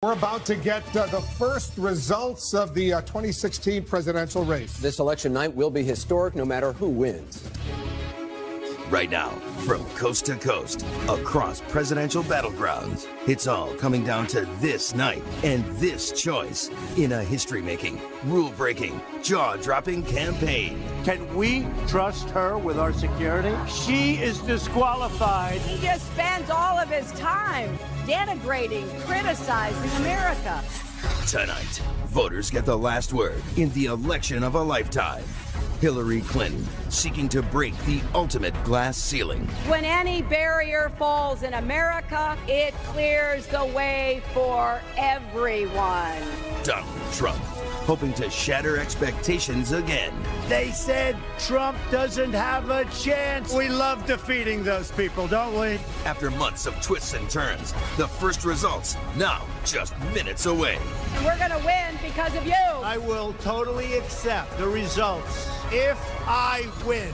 We're about to get the first results of the 2016 presidential race. This election night will be historic no matter who wins. Right now, from coast to coast, across presidential battlegrounds, it's all coming down to this night and this choice in a history-making, rule-breaking, jaw-dropping campaign. Can we trust her with our security? She is disqualified. He just spends all of his time denigrating, criticizing America. Tonight, voters get the last word in the election of a lifetime. Hillary Clinton seeking to break the ultimate glass ceiling. When any barrier falls in America, it clears the way for everyone. Donald Trump hoping to shatter expectations again. They said Trump doesn't have a chance. We love defeating those people, don't we? After months of twists and turns, the first results now just minutes away. And we're going to win because of you. I will totally accept the results if I win.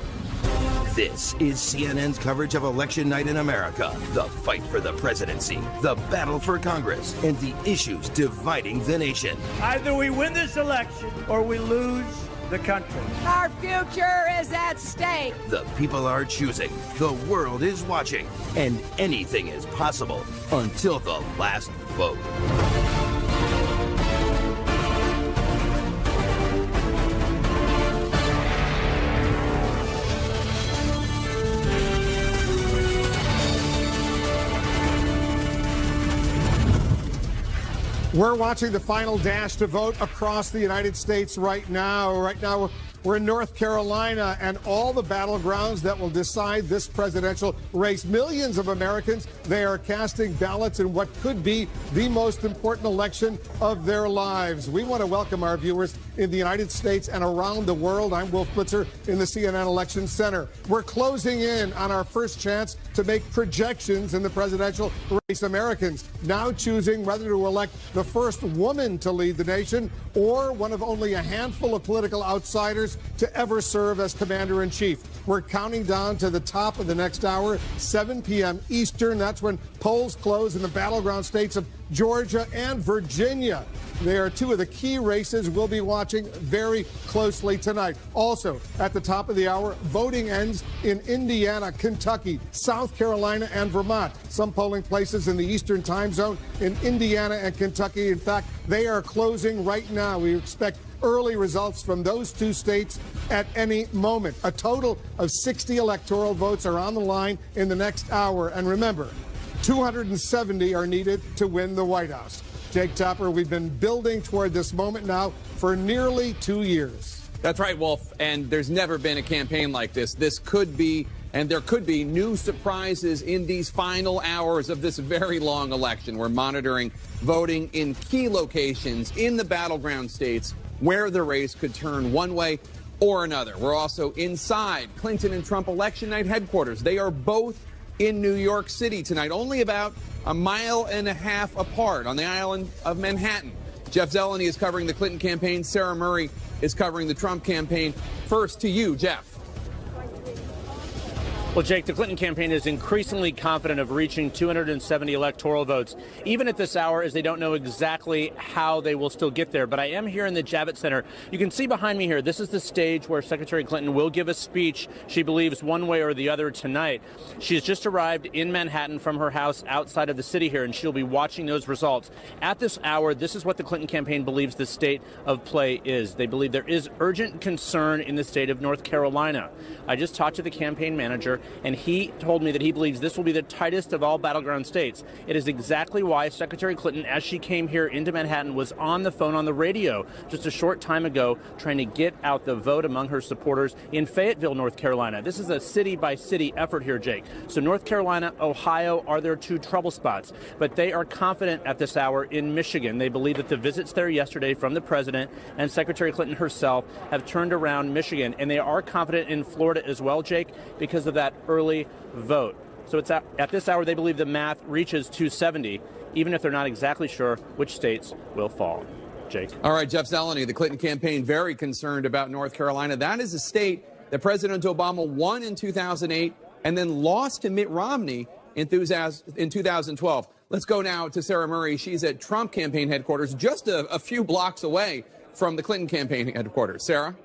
This is CNN's coverage of election night in America. The fight for the presidency, the battle for Congress, and the issues dividing the nation. Either we win this election or we lose the country. Our future is at stake. The people are choosing, the world is watching, and anything is possible until the last vote. We're watching the final dash to vote across the United States right now. Right now, we're in North Carolina and all the battlegrounds that will decide this presidential race. Millions of Americans, they are casting ballots in what could be the most important election of their lives. We want to welcome our viewers in the United States and around the world. I'm Wolf Blitzer in the CNN Election Center. We're closing in on our first chance to make projections in the presidential race. Americans now choosing whether to elect the first woman to lead the nation or one of only a handful of political outsiders to ever serve as commander-in-chief. We're counting down to the top of the next hour, 7 p.m. Eastern. That's when polls close in the battleground states of Georgia and Virginia. They are two of the key races we'll be watching very closely tonight. Also, at the top of the hour, voting ends in Indiana, Kentucky, South Carolina, and Vermont. Some polling places in the Eastern time zone in Indiana and Kentucky. In fact, they are closing right now. We expect early results from those two states at any moment. A total of 60 electoral votes are on the line in the next hour. And remember, 270 are needed to win the White House. Jake Tapper, we've been building toward this moment now for nearly 2 years. That's right, Wolf. And there's never been a campaign like this. This could be, and there could be, new surprises in these final hours of this very long election. We're monitoring voting in key locations in the battleground states where the race could turn one way or another. We're also inside Clinton and Trump election night headquarters. They are both in New York City tonight, only about a mile and a half apart on the island of Manhattan. Jeff Zeleny is covering the Clinton campaign. Sarah Murray is covering the Trump campaign. First to you, Jeff. Well, Jake, the Clinton campaign is increasingly confident of reaching 270 electoral votes, even at this hour, as they don't know exactly how they will still get there. But I am here in the Javits Center. You can see behind me here, this is the stage where Secretary Clinton will give a speech, she believes, one way or the other tonight. She has just arrived in Manhattan from her house outside of the city here, and she'll be watching those results. At this hour, this is what the Clinton campaign believes the state of play is. They believe there is urgent concern in the state of North Carolina. I just talked to the campaign manager, and he told me that he believes this will be the tightest of all battleground states. It is exactly why Secretary Clinton, as she came here into Manhattan, was on the phone on the radio just a short time ago trying to get out the vote among her supporters in Fayetteville, North Carolina. This is a city-by-city effort here, Jake. So North Carolina, Ohio are their two trouble spots, but they are confident at this hour in Michigan. They believe that the visits there yesterday from the president and Secretary Clinton herself have turned around Michigan, and they are confident in Florida as well, Jake, because of that early vote. So it's at this hour they believe the math reaches 270, even if they're not exactly sure which states will fall. Jake. All right, Jeff Zeleny, the Clinton campaign very concerned about North Carolina. That is a state that President Obama won in 2008 and then lost to Mitt Romney in 2012. Let's go now to Sarah Murray. She's at Trump campaign headquarters, just a few blocks away from the Clinton campaign headquarters. Sarah?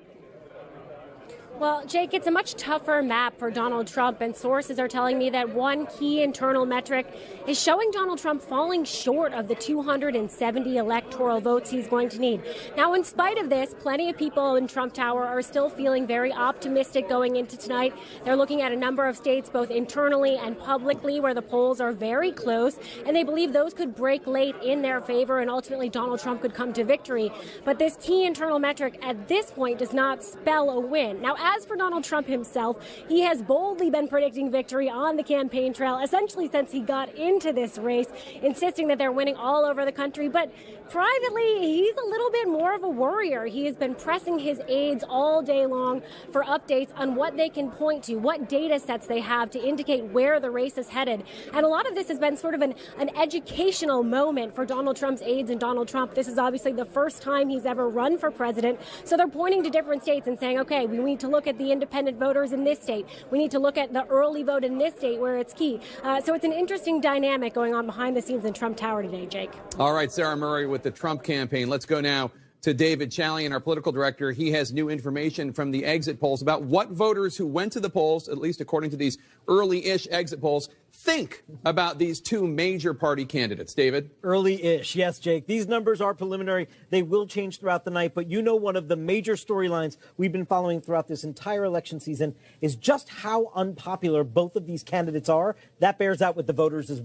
Well, Jake, it's a much tougher map for Donald Trump, and sources are telling me that one key internal metric is showing Donald Trump falling short of the 270 electoral votes he's going to need. Now, in spite of this, plenty of people in Trump Tower are still feeling very optimistic going into tonight. They're looking at a number of states, both internally and publicly, where the polls are very close, and they believe those could break late in their favor, and ultimately Donald Trump could come to victory. But this key internal metric at this point does not spell a win. Now, as for Donald Trump himself, he has boldly been predicting victory on the campaign trail, essentially since he got into this race, insisting that they're winning all over the country. But privately, he's a little bit more of a worrier. He has been pressing his aides all day long for updates on what they can point to, what data sets they have to indicate where the race is headed. And a lot of this has been sort of an educational moment for Donald Trump's aides and Donald Trump. This is obviously the first time he's ever run for president. So they're pointing to different states and saying, okay, we need to look at the independent voters in this state. We need to look at the early vote in this state where it's key. So it's an interesting dynamic going on behind the scenes in Trump Tower today, Jake. All right, Sarah Murray with the Trump campaign. Let's go now to David Chalian, our political director. He has new information from the exit polls about what voters who went to the polls, at least according to these early-ish exit polls, think about these two major party candidates. David? Early-ish. Yes, Jake. These numbers are preliminary. They will change throughout the night. But you know, one of the major storylines we've been following throughout this entire election season is just how unpopular both of these candidates are. That bears out with the voters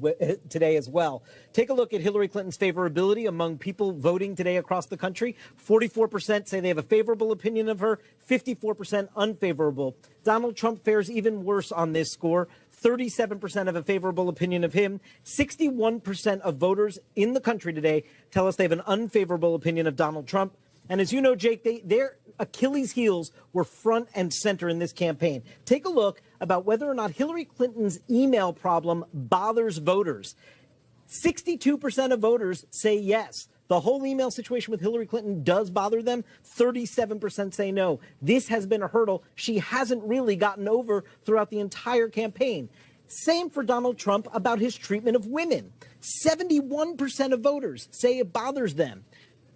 today as well. Take a look at Hillary Clinton's favorability among people voting today across the country. 44% say they have a favorable opinion of her, 54% unfavorable. Donald Trump fares even worse on this score. 37% have a favorable opinion of him. 61% of voters in the country today tell us they have an unfavorable opinion of Donald Trump. And as you know, Jake, their Achilles heels were front and center in this campaign. Take a look about whether or not Hillary Clinton's email problem bothers voters. 62% of voters say yes. The whole email situation with Hillary Clinton does bother them. 37% say no. This has been a hurdle she hasn't really gotten over throughout the entire campaign. Same for Donald Trump about his treatment of women. 71% of voters say it bothers them.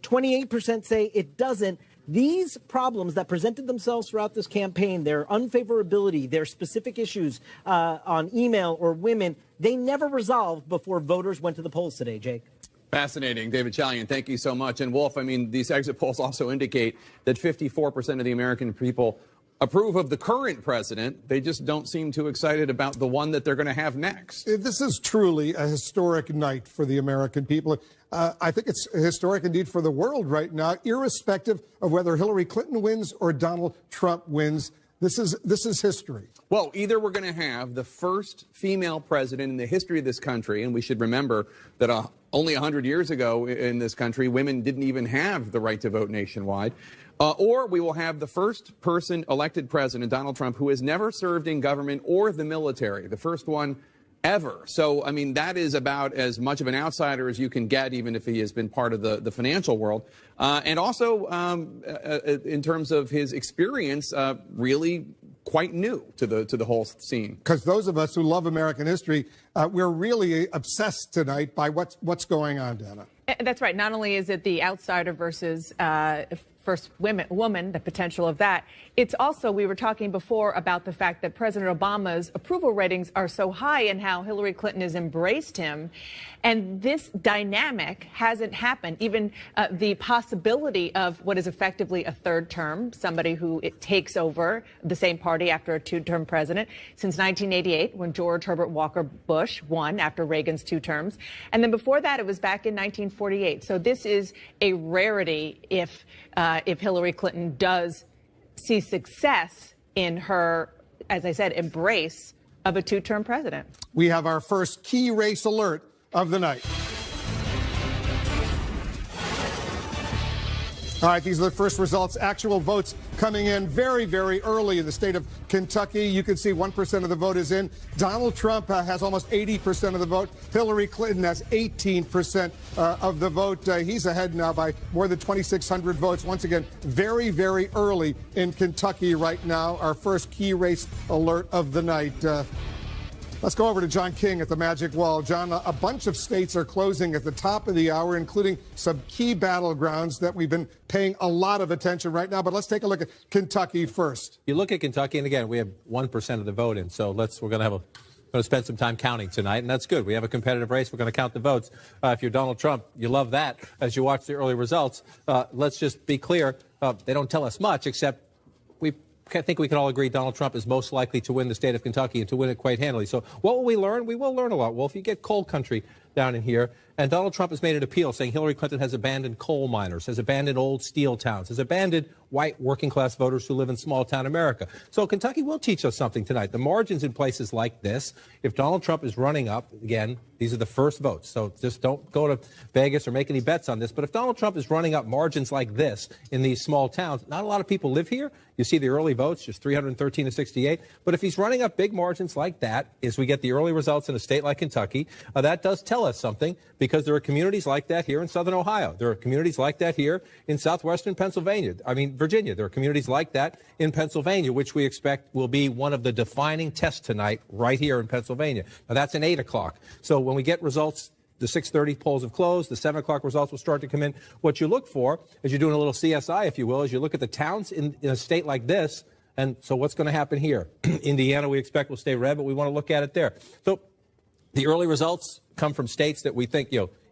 28% say it doesn't. These problems that presented themselves throughout this campaign, their unfavorability, their specific issues on email or women, they never resolved before voters went to the polls today, Jake. Fascinating. David Chalian, thank you so much. And Wolf, I mean, these exit polls also indicate that 54% of the American people approve of the current president. They just don't seem too excited about the one that they're going to have next. This is truly a historic night for the American people. I think it's historic indeed for the world right now, irrespective of whether Hillary Clinton wins or Donald Trump wins. This is history. Well, either we're going to have the first female president in the history of this country, and we should remember that only 100 years ago in this country, women didn't even have the right to vote nationwide, or we will have the first person elected president, Donald Trump, who has never served in government or the military, the first one ever. So, I mean, that is about as much of an outsider as you can get, even if he has been part of the financial world. And also, in terms of his experience, really quite new to the whole scene. Because those of us who love American history, we're really obsessed tonight by what's going on, Dana. That's right. Not only is it the outsider versus first woman, the potential of that, it's also, we were talking before about the fact that President Obama's approval ratings are so high and how Hillary Clinton has embraced him. And this dynamic hasn't happened. Even the possibility of what is effectively a third term, somebody who takes over the same party after a two-term president, since 1988, when George Herbert Walker Bush won after Reagan's 2 terms. And then before that, it was back in 1948. So this is a rarity if Hillary Clinton does see success in her, as I said, embrace of a 2-term president. We have our first key race alert of the night. All right, these are the first results. Actual votes coming in very, very early in the state of Kentucky. You can see 1% of the vote is in. Donald Trump has almost 80% of the vote. Hillary Clinton has 18% of the vote. He's ahead now by more than 2,600 votes. Once again, very, very early in Kentucky right now. Our first key race alert of the night. Let's go over to John King at the Magic Wall. John, a bunch of states are closing at the top of the hour, including some key battlegrounds that we've been paying a lot of attention right now. But let's take a look at Kentucky first. You look at Kentucky, and again, we have 1% of the vote in, so we're going to spend some time counting tonight, and that's good. We have a competitive race. We're going to count the votes. If you're Donald Trump, you love that as you watch the early results. Let's just be clear. They don't tell us much, except I think we can all agree Donald Trump is most likely to win the state of Kentucky and to win it quite handily. So what will we learn? We will learn a lot, Wolf. You get coal country down in here, and Donald Trump has made an appeal saying Hillary Clinton has abandoned coal miners, has abandoned old steel towns, has abandoned white working-class voters who live in small-town America. So Kentucky will teach us something tonight. The margins in places like this, if Donald Trump is running up, again, these are the first votes, so just don't go to Vegas or make any bets on this, but if Donald Trump is running up margins like this in these small towns, not a lot of people live here. You see the early votes, just 313 to 68. But if he's running up big margins like that, as we get the early results in a state like Kentucky, that does tell us something, because there are communities like that here in southern Ohio. There are communities like that here in southwestern Virginia. There are communities like that in Pennsylvania, which we expect will be one of the defining tests tonight right here in Pennsylvania. Now, that's an 8 o'clock. So when we get results, the 6:30 polls have closed. The 7 o'clock results will start to come in. What you look for, as you're doing a little CSI, if you will, is you look at the towns in a state like this. And so what's going to happen here? Indiana, we expect, will stay red, but we want to look at it there. So the early results come from states that we think,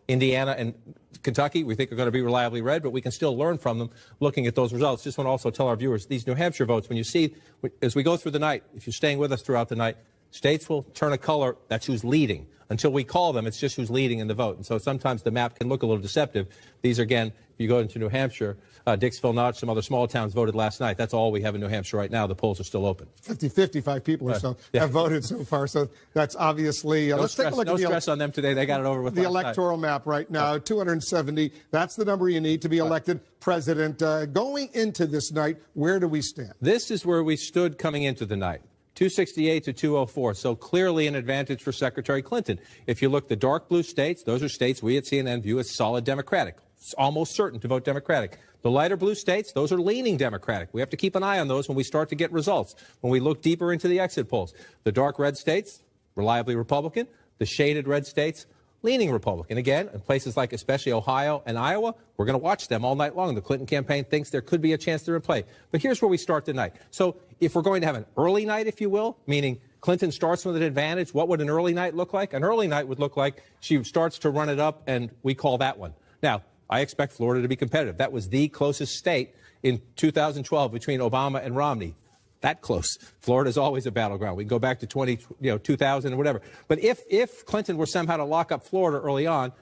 Indiana and Kentucky, we think are going to be reliably red, but we can still learn from them looking at those results. Just want to also tell our viewers, these New Hampshire votes, when you see, as we go through the night, if you're staying with us throughout the night, states will turn a color. That's who's leading. Until we call them, it's just who's leading in the vote. And so sometimes the map can look a little deceptive. These are, again, if you go into New Hampshire, Dixville, Notch, some other small towns voted last night. That's all we have in New Hampshire right now. The polls are still open. 55 people or so have voted so far. So that's obviously... let's take a look at the stress on them today. They got it over with. The electoral map right now, 270. That's the number you need to be elected president. Going into this night, where do we stand? This is where we stood coming into the night. 268 to 204, so clearly an advantage for Secretary Clinton. If you look, the dark blue states, those are states we at CNN view as solid Democratic. It's almost certain to vote Democratic. The lighter blue states, those are leaning Democratic. We have to keep an eye on those when we start to get results, when we look deeper into the exit polls. The dark red states, reliably Republican. The shaded red states, leaning Republican. Again, in places like especially Ohio and Iowa, we're going to watch them all night long. The Clinton campaign thinks there could be a chance they're in play. But here's where we start the night. So if we're going to have an early night, if you will, meaning Clinton starts with an advantage, what would an early night look like? An early night would look like she starts to run it up, and we call that one. Now, I expect Florida to be competitive. That was the closest state in 2012 between Obama and Romney. That close. Florida is always a battleground. We can go back to 2000 or whatever. But if Clinton were somehow to lock up Florida early on,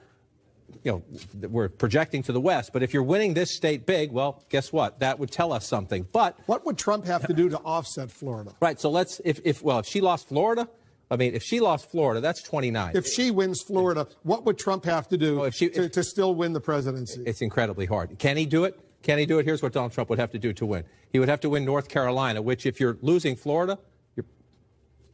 we're projecting to the west. But if you're winning this state big, well, guess what? That would tell us something. But what would Trump have to do to offset Florida? Right. So if she lost Florida, if she lost Florida, that's 29. If she wins Florida, what would Trump have to do to still win the presidency? It's incredibly hard. Can he do it? Can he do it? Here's what Donald Trump would have to do to win. He would have to win North Carolina, which if you're losing Florida, you're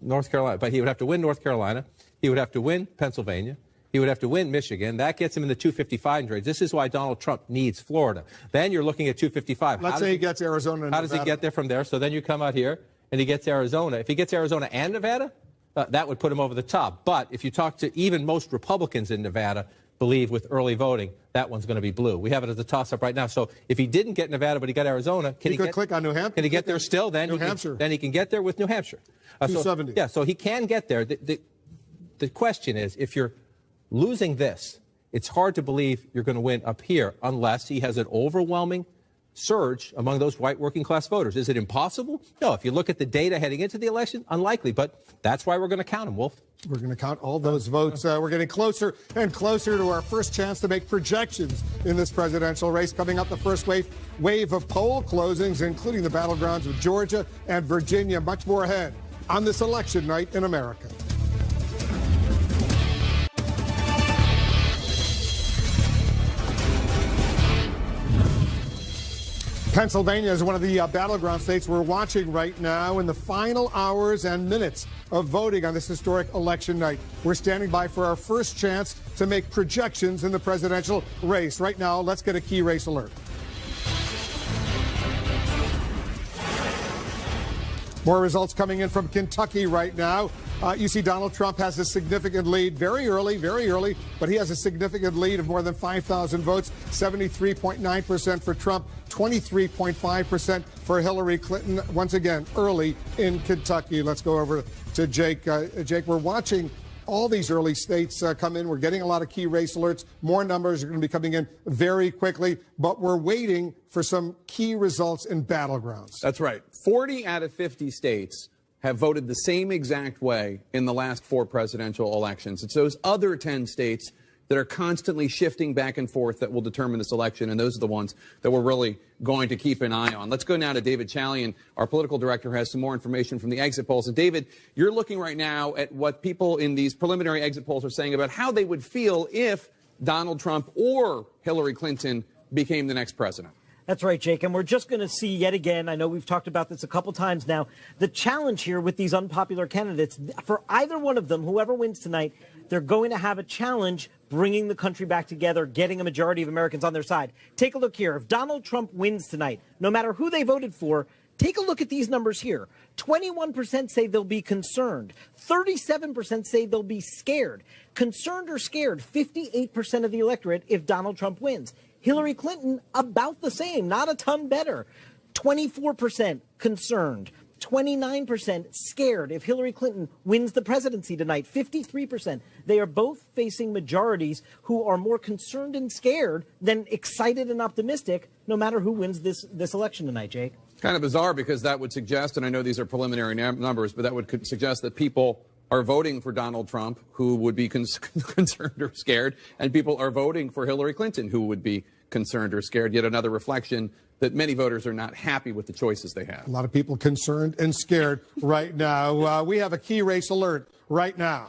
North Carolina. But he would have to win North Carolina. He would have to win Pennsylvania. He would have to win Michigan. That gets him in the 255 range. This is why Donald Trump needs Florida. Then you're looking at 255. Let's say he gets Arizona and Nevada. How does he get there from there? So then you come out here and he gets Arizona. If he gets Arizona and Nevada, that would put him over the top. But if you talk to even most Republicans in Nevada, believe with early voting, that one's going to be blue. We have it as a toss-up right now. So if he didn't get Nevada, but he got Arizona, he could click on New Hampshire. Can he get there still? Then New Hampshire. Then he can get there with New Hampshire. 270. So he can get there. The question is, if you're losing this, it's hard to believe you're going to win up here unless he has an overwhelming surge among those white working class voters. Is it impossible? No. If you look at the data heading into the election, unlikely. But that's why we're going to count them, Wolf. We're going to count all those votes. We're getting closer and closer to our first chance to make projections in this presidential race. Coming up, the first wave of poll closings, including the battlegrounds of Georgia and Virginia. Much more ahead on this election night in America. Pennsylvania is one of the battleground states we're watching right now in the final hours and minutes of voting on this historic election night. We're standing by for our first chance to make projections in the presidential race. Right now, let's get a key race alert. More results coming in from Kentucky right now. You see Donald Trump has a significant lead very early, but he has a significant lead of more than 5,000 votes, 73.9% for Trump, 23.5% for Hillary Clinton, once again, early in Kentucky. Let's go over to Jake. Jake, we're watching all these early states come in. We're getting a lot of key race alerts. More numbers are going to be coming in very quickly, but we're waiting for some key results in battlegrounds. That's right. 40 out of 50 states have voted the same exact way in the last 4 presidential elections. It's those other 10 states that are constantly shifting back and forth that will determine this election, and those are the ones that we're really going to keep an eye on. Let's go now to David Chalian. Our political director has some more information from the exit polls. And David, you're looking right now at what people in these preliminary exit polls are saying about how they would feel if Donald Trump or Hillary Clinton became the next president. That's right, Jake. And we're just going to see yet again, I know we've talked about this a couple times now, the challenge here with these unpopular candidates. For either one of them, whoever wins tonight, they're going to have a challenge bringing the country back together, getting a majority of Americans on their side. Take a look here. If Donald Trump wins tonight, no matter who they voted for, take a look at these numbers here. 21% say they'll be concerned. 37% say they'll be scared. Concerned or scared, 58% of the electorate if Donald Trump wins. Hillary Clinton, about the same, not a ton better. 24% concerned. 29% scared if Hillary Clinton wins the presidency tonight. 53%. They are both facing majorities who are more concerned and scared than excited and optimistic, no matter who wins this election tonight, Jake. Kind of bizarre, because that would suggest, and I know these are preliminary numbers, but that would suggest that people are voting for Donald Trump who would be concerned or scared, and people are voting for Hillary Clinton who would be concerned or scared. Yet another reflection that many voters are not happy with the choices they have. A lot of people concerned and scared right now. We have a key race alert right now.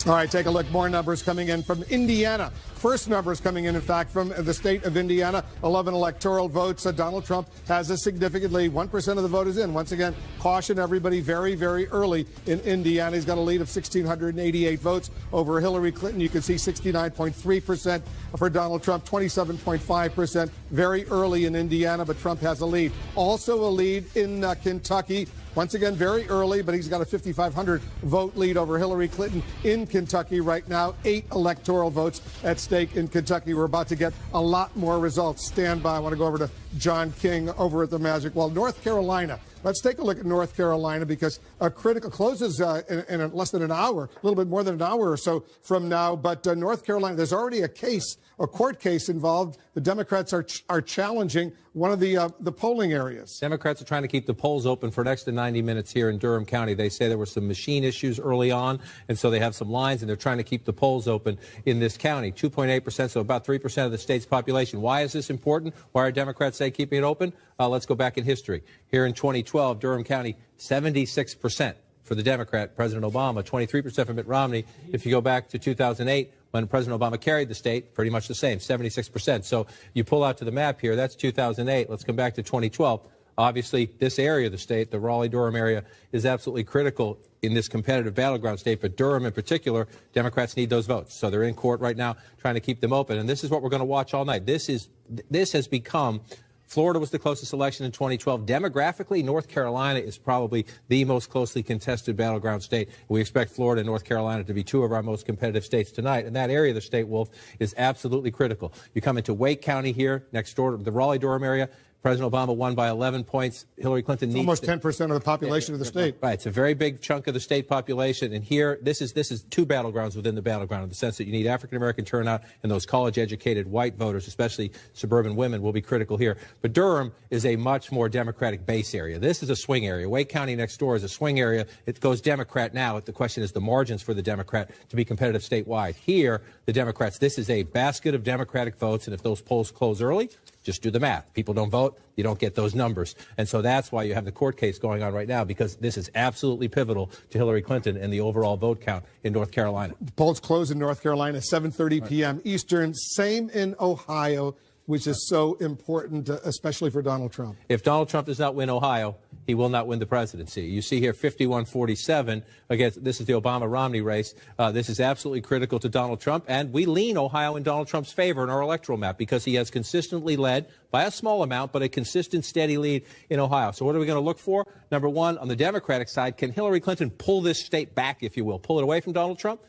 All right, take a look. More numbers coming in from Indiana. First numbers coming in fact, from the state of Indiana. 11 electoral votes. Donald Trump has a significant lead. 1% of the vote is in. Once again, caution everybody very, very early in Indiana. He's got a lead of 1,688 votes over Hillary Clinton. You can see 69.3% for Donald Trump, 27.5%. Very early in Indiana, but Trump has a lead. Also a lead in Kentucky. Once again, very early, but he's got a 5,500 vote lead over Hillary Clinton in Kentucky right now. 8 electoral votes at stake in Kentucky. We're about to get a lot more results. Stand by. I want to go over to John King over at the Magic Wall. North Carolina. Let's take a look at North Carolina, because a critical closes in less than an hour, a little bit more than an hour or so from now. But North Carolina, there's already a court case involved. The Democrats are challenging one of the polling areas. Democrats are trying to keep the polls open for an extra 90 minutes here in Durham County. They say there were some machine issues early on, and so they have some lines, and they're trying to keep the polls open in this county. 2.8%, so about 3% of the state's population. Why is this important? Why are Democrats say keeping it open? Let's go back in history. Here in 2012, Durham County, 76% for the Democrat, President Obama, 23% for Mitt Romney. If you go back to 2008, when President Obama carried the state, pretty much the same, 76%. So you pull out to the map here, that's 2008. Let's come back to 2012. Obviously, this area of the state, the Raleigh-Durham area, is absolutely critical in this competitive battleground state. But Durham in particular, Democrats need those votes. So they're in court right now trying to keep them open. And this is what we're going to watch all night. This has become... Florida was the closest election in 2012. Demographically, North Carolina is probably the most closely contested battleground state. We expect Florida and North Carolina to be 2 of our most competitive states tonight. And that area of the state, Wolf, is absolutely critical. You come into Wake County here, next door to the Raleigh-Durham area. President Obama won by 11 points. Hillary Clinton needs almost 10% of the population of the state. Right. It's a very big chunk of the state population. And here, this is 2 battlegrounds within the battleground, in the sense that you need African-American turnout, and those college-educated white voters, especially suburban women, will be critical here. But Durham is a much more Democratic base area. This is a swing area. Wake County next door is a swing area. It goes Democrat now. The question is the margins for the Democrat to be competitive statewide. Here, the Democrats, this is a basket of Democratic votes, and if those polls close early, just do the math. People don't vote, you don't get those numbers. And so that's why you have the court case going on right now, because this is absolutely pivotal to Hillary Clinton and the overall vote count in North Carolina. The polls close in North Carolina, 7:30 p.m. Eastern. Same in Ohio. which is so important, especially for Donald Trump. If Donald Trump does not win Ohio, he will not win the presidency. You see here 51-47 against, this is the Obama-Romney race. This is absolutely critical to Donald Trump, and we lean Ohio in Donald Trump's favor in our electoral map because he has consistently led by a small amount, but a consistent, steady lead in Ohio. So what are we going to look for? Number one, on the Democratic side, can Hillary Clinton pull this state back, if you will, pull it away from Donald Trump?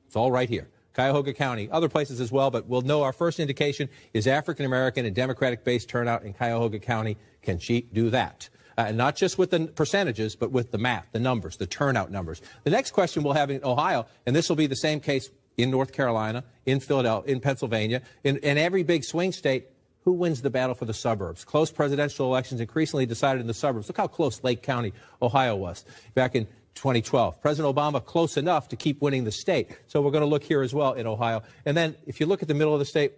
It's all right here. Cuyahoga County, other places as well, but we'll know our first indication is African-American and Democratic-based turnout in Cuyahoga County. Can she do that? And not just with the percentages, but with the math, the numbers, the turnout numbers. The next question we'll have in Ohio, and this will be the same case in North Carolina, in Philadelphia, in Pennsylvania, in every big swing state, who wins the battle for the suburbs? Close presidential elections increasingly decided in the suburbs. Look how close Lake County, Ohio was back in 2012. President Obama close enough to keep winning the state. So we're going to look here as well in Ohio. And then if you look at the middle of the state,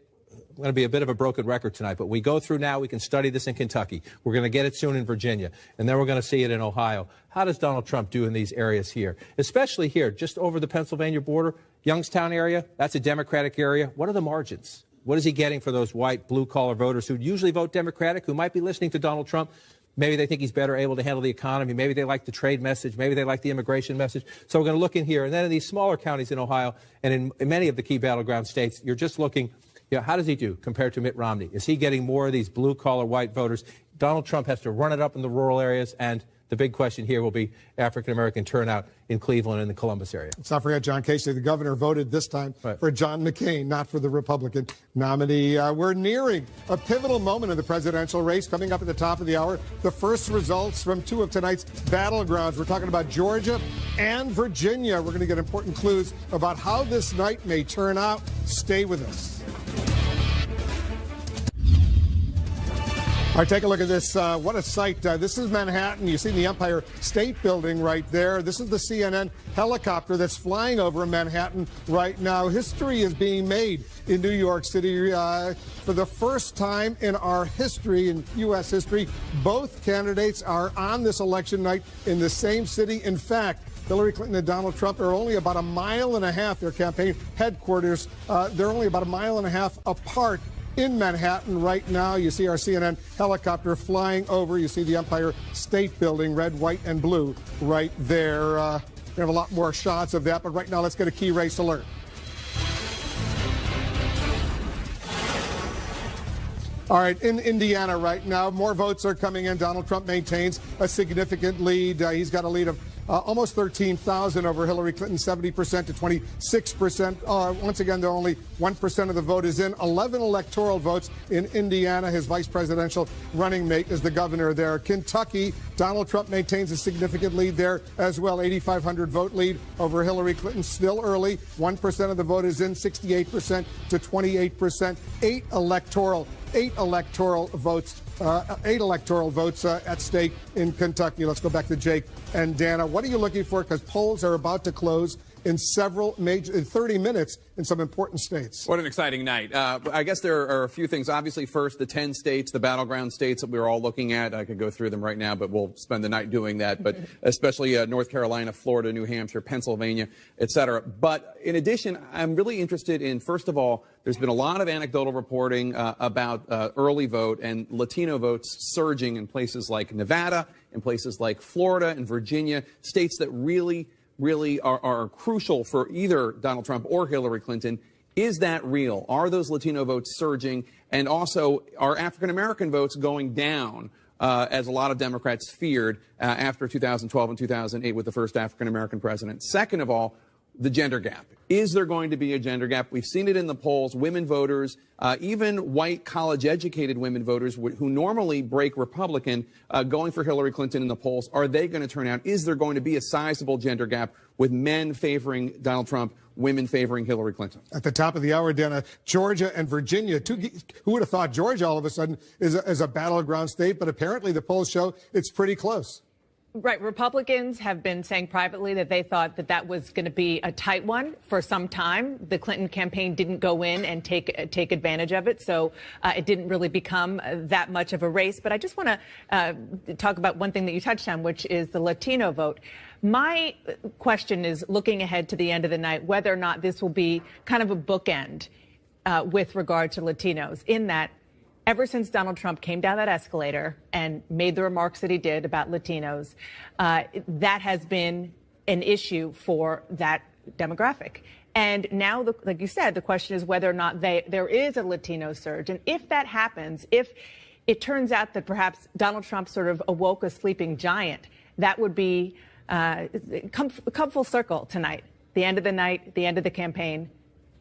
going to be a bit of a broken record tonight, but we go through now, we can study this in Kentucky. We're going to get it soon in Virginia, and then we're going to see it in Ohio. How does Donald Trump do in these areas here? Especially here, just over the Pennsylvania border, Youngstown area, that's a Democratic area. What are the margins? What is he getting for those white, blue-collar voters who usually vote Democratic, who might be listening to Donald Trump? Maybe they think he's better able to handle the economy. Maybe they like the trade message. Maybe they like the immigration message. So we're going to look in here. And then in these smaller counties in Ohio and in many of the key battleground states, you're just looking, how does he do compared to Mitt Romney? Is he getting more of these blue-collar white voters? Donald Trump has to run it up in the rural areas, and the big question here will be African-American turnout in Cleveland and the Columbus area. Let's not forget John Casey, the governor, voted this time for John McCain, not for the Republican nominee. We're nearing a pivotal moment in the presidential race. Coming up at the top of the hour, the first results from two of tonight's battlegrounds. We're talking about Georgia and Virginia. We're going to get important clues about how this night may turn out. Stay with us. All right, take a look at this. What a sight. This is Manhattan. You see the Empire State Building right there. This is the CNN helicopter that's flying over Manhattan right now. History is being made in New York City. For the first time in our history, in U.S. history, both candidates are on this election night in the same city. In fact, Hillary Clinton and Donald Trump are only about a mile and a half, their campaign headquarters, they're only about a mile and a half apart in Manhattan right now. You see our CNN helicopter flying over. You see the Empire State Building, red, white, and blue right there. We have a lot more shots of that, but right now let's get a key race alert. All right, in Indiana right now, more votes are coming in. Donald Trump maintains a significant lead. He's got a lead of almost 13,000 over Hillary Clinton, 70% to 26%. Once again, though, only 1% of the vote is in. 11 electoral votes in Indiana. His vice presidential running mate is the governor there. Kentucky, Donald Trump maintains a significant lead there as well. 8,500 vote lead over Hillary Clinton. Still early. 1% of the vote is in, 68% to 28%. Eight electoral votes at stake in Kentucky. Let's go back to Jake and Dana. What are you looking for? Because polls are about to close in 30 minutes in some important states. What an exciting night. I guess there are a few things. Obviously, first, the 10 states, the battleground states that we were all looking at. I could go through them right now, but we'll spend the night doing that. But especially North Carolina, Florida, New Hampshire, Pennsylvania, et cetera. But in addition, I'm really interested in, first of all, there's been a lot of anecdotal reporting about early vote and Latino votes surging in places like Nevada, in places like Florida and Virginia, states that really are crucial for either Donald Trump or Hillary Clinton. Is that real? Are those Latino votes surging? And also, are African-American votes going down, as a lot of Democrats feared after 2012 and 2008 with the first African-American president? Second of all, the gender gap. Is there going to be a gender gap? We've seen it in the polls. Women voters, even white college-educated women voters who normally break Republican, going for Hillary Clinton in the polls, are they going to turn out? Is there going to be a sizable gender gap with men favoring Donald Trump, women favoring Hillary Clinton? At the top of the hour, Dana, Georgia and Virginia. Who would have thought Georgia all of a sudden is a battleground state? But apparently the polls show it's pretty close. Right. Republicans have been saying privately that they thought that was going to be a tight one for some time. The Clinton campaign didn't go in and take advantage of it. So it didn't really become that much of a race. But I just want to talk about one thing that you touched on, which is the Latino vote. My question is, looking ahead to the end of the night, whether or not this will be kind of a bookend with regard to Latinos, in that ever since Donald Trump came down that escalator and made the remarks that he did about Latinos, that has been an issue for that demographic. And now, like you said, the question is whether or not there is a Latino surge. And if that happens, if it turns out that perhaps Donald Trump sort of awoke a sleeping giant, that would be come full circle tonight. The end of the night, the end of the campaign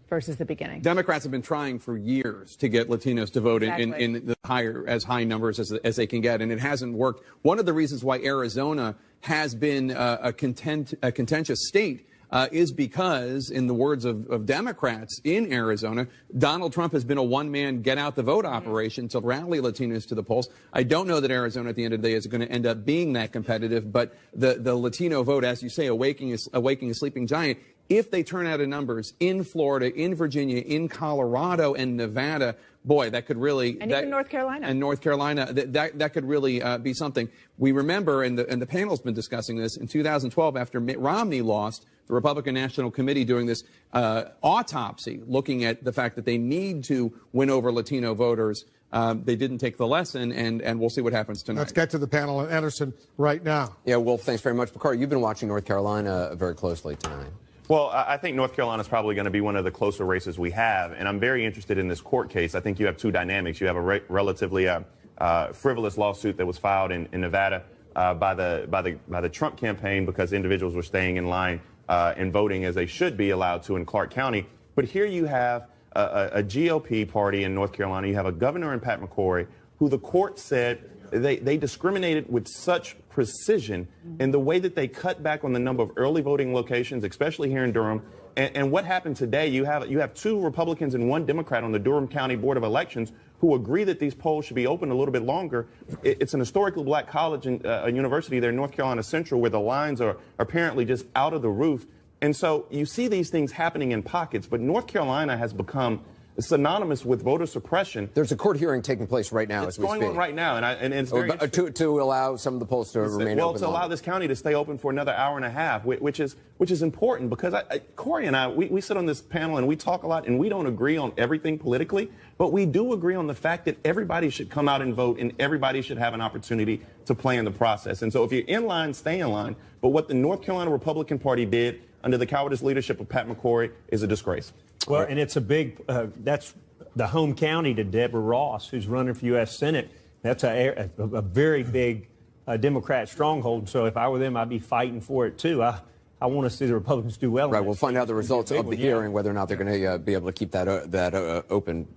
versus the beginning. Democrats have been trying for years to get Latinos to vote in the high numbers as they can get, and it hasn't worked. One of the reasons why Arizona has been a contentious state is because, in the words of Democrats in Arizona, Donald Trump has been a one-man get-out-the-vote operation to rally Latinos to the polls. I don't know that Arizona, at the end of the day, is going to end up being that competitive, but the Latino vote, as you say, awaking a sleeping giant, if they turn out in numbers in Florida, in Virginia, in Colorado, and Nevada, boy, that could really... And even North Carolina. And North Carolina, that could really be something. We remember, and the panel's been discussing this, in 2012, after Mitt Romney lost, the Republican National Committee doing this autopsy, looking at the fact that they need to win over Latino voters. They didn't take the lesson, and we'll see what happens tonight. Let's get to the panel and Anderson right now. Yeah, well, thanks very much, Bakari. You've been watching North Carolina very closely tonight. Well, I think North Carolina is probably going to be one of the closer races we have, and I'm very interested in this court case. I think you have two dynamics. You have a relatively frivolous lawsuit that was filed in Nevada by the Trump campaign because individuals were staying in line and voting as they should be allowed to in Clark County. But here you have a GOP party in North Carolina. You have a governor in Pat McCrory who the court said they discriminated with such precision in the way that they cut back on the number of early voting locations, especially here in Durham. And what happened today, you have two Republicans and one Democrat on the Durham County Board of Elections who agree that these polls should be open a little bit longer. It's an historically black college and university there in North Carolina Central where the lines are apparently just out of the roof. And so you see these things happening in pockets, but North Carolina has become synonymous with voter suppression. There's a court hearing taking place right now as we speak. It's going on right now, and it's very to allow some of the polls to remain open. Well, to allow this county to stay open for another hour and a half, which is important because Corey and I, we sit on this panel and we talk a lot, and we don't agree on everything politically, but we do agree on the fact that everybody should come out and vote, and everybody should have an opportunity to play in the process. And so if you're in line, stay in line. But what the North Carolina Republican Party did under the cowardice leadership of Pat McCrory is a disgrace. Well, and it's a big, that's the home county to Deborah Ross, who's running for U.S. Senate. That's a very big Democrat stronghold. So if I were them, I'd be fighting for it, too. I want to see the Republicans do well. Right, we'll find out the results of the hearing, whether or not they're going to be able to keep that open.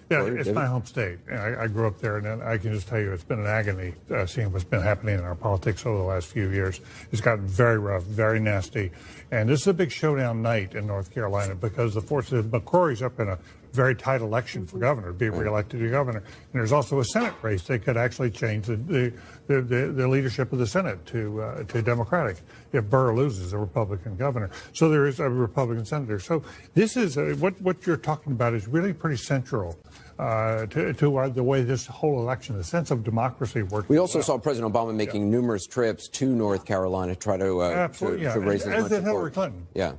Yeah, it's my home state. I grew up there, and I can just tell you it's been an agony seeing what's been happening in our politics over the last few years. It's gotten very rough, very nasty. And this is a big showdown night in North Carolina because the forces of McCrory's up in a very tight election for governor, be reelected to governor. And there's also a Senate race that could actually change the leadership of the Senate to Democratic if Burr loses a Republican governor. So there is a Republican senator. So this is what you're talking about is really pretty central to the way this whole election, the sense of democracy works. We also saw President Obama making numerous trips to North Carolina to try to raise as much support. Hillary Clinton. Yeah.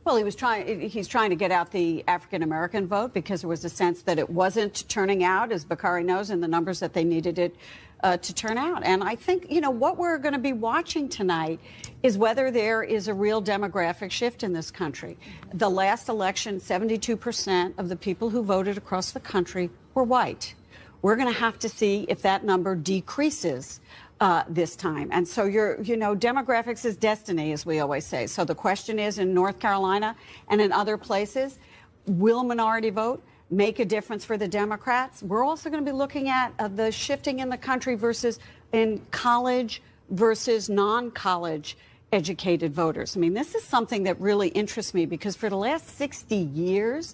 Well, he's trying to get out the African-American vote because there was a sense that it wasn't turning out, as Bakari knows, in the numbers that they needed it to turn out. And I think, what we're going to be watching tonight is whether there is a real demographic shift in this country. The last election, 72% of the people who voted across the country were white. We're going to have to see if that number decreases this time. And so demographics is destiny, as we always say. So the question is, in North Carolina and in other places, will minority vote make a difference for the Democrats? We're also going to be looking at the shifting in the country versus in college versus non-college educated voters. I mean, this is something that really interests me because for the last 60 years,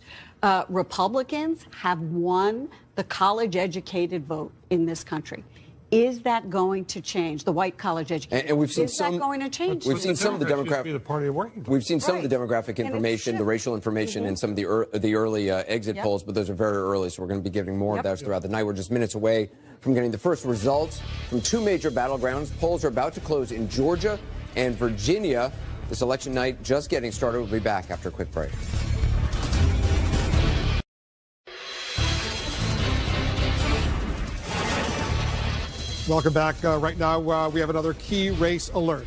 Republicans have won the college educated vote in this country. Is that going to change? The white college education. And we've seen is that going to change? We've seen some of the demographic. We've seen some of the demographic information, the racial information, and some of the early exit polls, but those are very early, so we're going to be giving more of those throughout the night. We're just minutes away from getting the first results from two major battlegrounds. Polls are about to close in Georgia and Virginia. This election night just getting started. We'll be back after a quick break. Welcome back. Right now, we have another key race alert.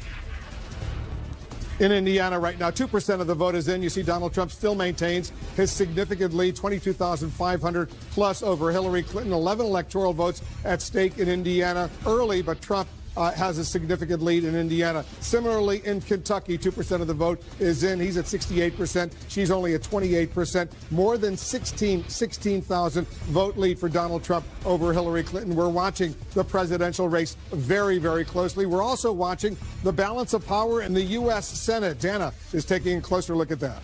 In Indiana right now, 2% of the vote is in. You see Donald Trump still maintains his significant lead, 22,500 plus over Hillary Clinton. 11 electoral votes at stake in Indiana early, but Trump has a significant lead in Indiana. Similarly, in Kentucky, 2% of the vote is in. He's at 68%. She's only at 28%. More than 16,000 vote lead for Donald Trump over Hillary Clinton. We're watching the presidential race very, very closely. We're also watching the balance of power in the U.S. Senate. Dana is taking a closer look at that.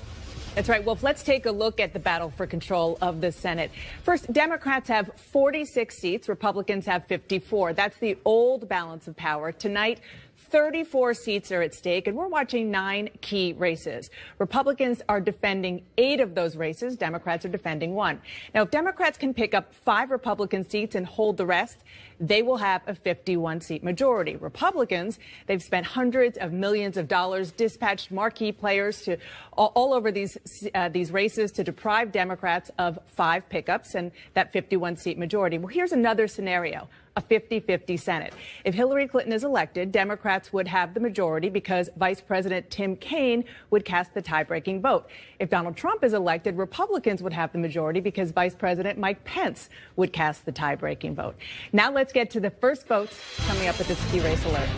That's right. Well, let's take a look at the battle for control of the Senate. First, Democrats have 46 seats. Republicans have 54. That's the old balance of power. Tonight, 34 seats are at stake, and we're watching 9 key races. Republicans are defending 8 of those races. Democrats are defending 1. Now, if Democrats can pick up 5 Republican seats and hold the rest, they will have a 51-seat majority. Republicans, they've spent hundreds of millions of dollars, dispatched marquee players to all over these races to deprive Democrats of 5 pickups and that 51-seat majority. Well, here's another scenario. A 50-50 Senate. If Hillary Clinton is elected, Democrats would have the majority because Vice President Tim Kaine would cast the tie-breaking vote. If Donald Trump is elected, Republicans would have the majority because Vice President Mike Pence would cast the tie-breaking vote. Now let's get to the first votes coming up with this key race alert.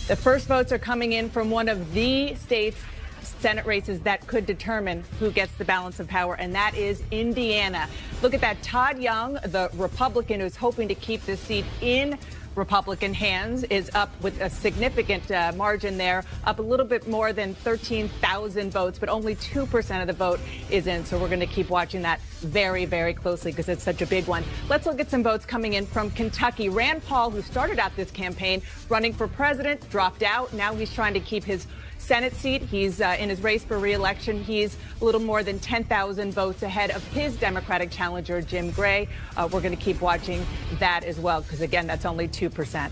The first votes are coming in from one of the state's Senate races that could determine who gets the balance of power, and that is Indiana. Look at that. Todd Young, the Republican who's hoping to keep this seat in Republican hands, is up with a significant margin there, up a little bit more than 13,000 votes, but only 2% of the vote is in. So we're going to keep watching that very, very closely because it's such a big one. Let's look at some votes coming in from Kentucky. Rand Paul, who started out this campaign running for president, dropped out. Now he's trying to keep his Senate seat. He's in his race for re-election. He's a little more than 10,000 votes ahead of his Democratic challenger, Jim Gray. We're going to keep watching that as well because, again, that's only 2%.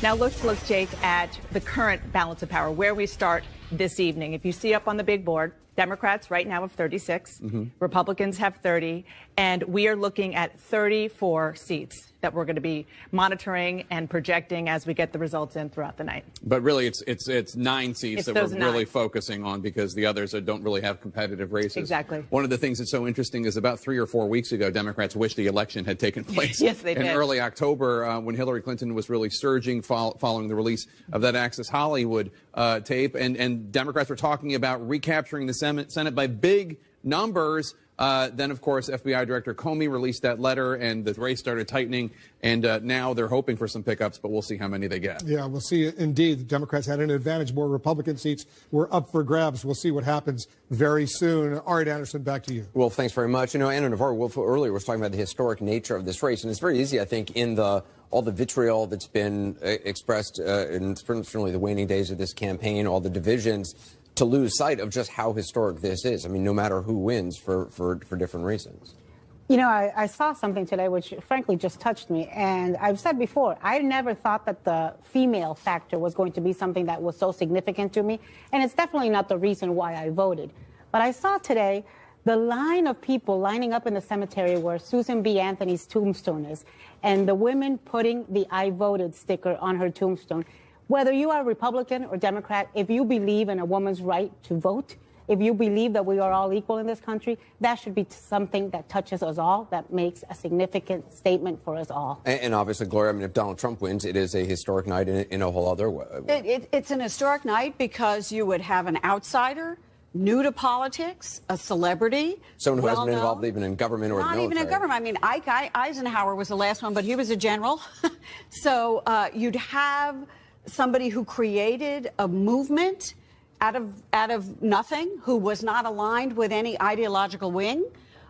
Now let's look, Jake, at the current balance of power, where we start this evening. If you see up on the big board, Democrats right now have 36, Republicans have 30, and we are looking at 34 seats that we're going to be monitoring and projecting as we get the results in throughout the night. But really, it's 9 seats that we're really focusing on because the others don't really have competitive races. Exactly. One of the things that's so interesting is about 3 or 4 weeks ago, Democrats wished the election had taken place. Yes, they did. In early October, when Hillary Clinton was really surging following the release of that Access Hollywood tape, and Democrats were talking about recapturing the Senate by big numbers. Then, of course, FBI Director Comey released that letter, and the race started tightening. And now they're hoping for some pickups, but we'll see how many they get. Yeah, we'll see. Indeed, the Democrats had an advantage. More Republican seats were up for grabs. We'll see what happens very soon. Art Anderson, back to you. Well, thanks very much. You know, Anna Navarro earlier was talking about the historic nature of this race, and it's very easy, I think, in all the vitriol that's been expressed in certainly the waning days of this campaign, all the divisions, to lose sight of just how historic this is. I mean, no matter who wins for different reasons. You know, I saw something today which frankly just touched me. And I've said before, I never thought that the female factor was going to be something that was so significant to me. And it's definitely not the reason why I voted. But I saw today the line of people lining up in the cemetery where Susan B. Anthony's tombstone is, and the women putting the I voted sticker on her tombstone. Whether you are Republican or Democrat, if you believe in a woman's right to vote, if you believe that we are all equal in this country, that should be something that touches us all, that makes a significant statement for us all. And obviously, Gloria, I mean, if Donald Trump wins, it is a historic night in a whole other way. It's an historic night because you would have an outsider, new to politics, a celebrity. Someone who hasn't been involved even in government or the military. Not even in government. I mean, Eisenhower was the last one, but he was a general. So you'd have somebody who created a movement out of nothing, who was not aligned with any ideological wing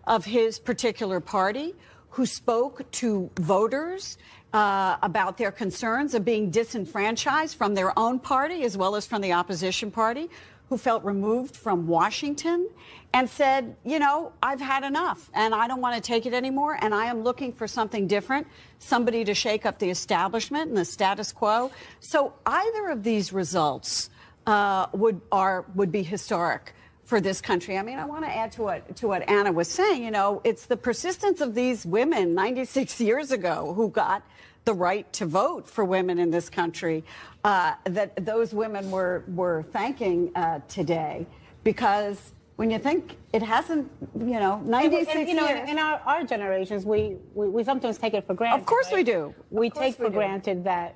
of his particular party, who spoke to voters about their concerns of being disenfranchised from their own party as well as from the opposition party, who felt removed from Washington and said, you know, I've had enough and I don't want to take it anymore and I am looking for something different, somebody to shake up the establishment and the status quo. So either of these results would be historic for this country. I mean, I want to add to what Anna was saying. You know, it's the persistence of these women 96 years ago who got the right to vote for women in this country that those women were thanking today, because when you think it hasn't, 96 years. In our generations, we sometimes take it for granted. Of course right? we do. We take for granted that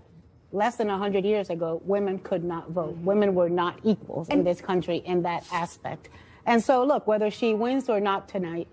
less than 100 years ago, women could not vote. Women were not equals in this country in that aspect. And so, look, whether she wins or not tonight,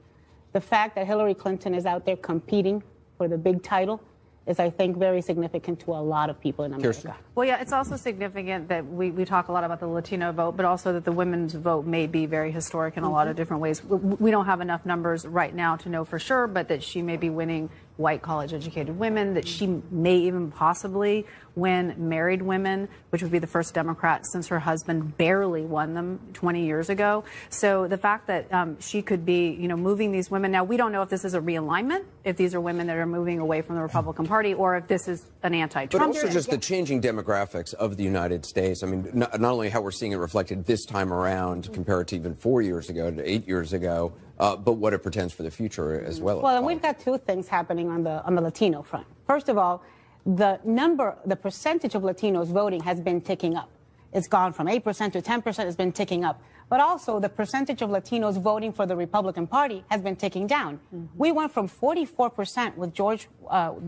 the fact that Hillary Clinton is out there competing for the big title is, I think, very significant to a lot of people in America. Well, yeah, it's also significant that we talk a lot about the Latino vote, but also that the women's vote may be very historic in a lot of different ways. We don't have enough numbers right now to know for sure, but that she may be winning white college-educated women, that she may even possibly win married women, which would be the first Democrat since her husband barely won them 20 years ago. So the fact that she could be, moving these women. Now, we don't know if this is a realignment, if these are women that are moving away from the Republican Party, or if this is an anti-Trump. But also just the changing demographics of the United States. I mean, not only how we're seeing it reflected this time around compared to even 4 years ago, to 8 years ago, but what it portends for the future as well. Well, and we've got two things happening on the Latino front. First of all, the percentage of Latinos voting has been ticking up. It's gone from 8% to 10%. It's been ticking up. But also, the percentage of Latinos voting for the Republican Party has been ticking down. We went from 44% with George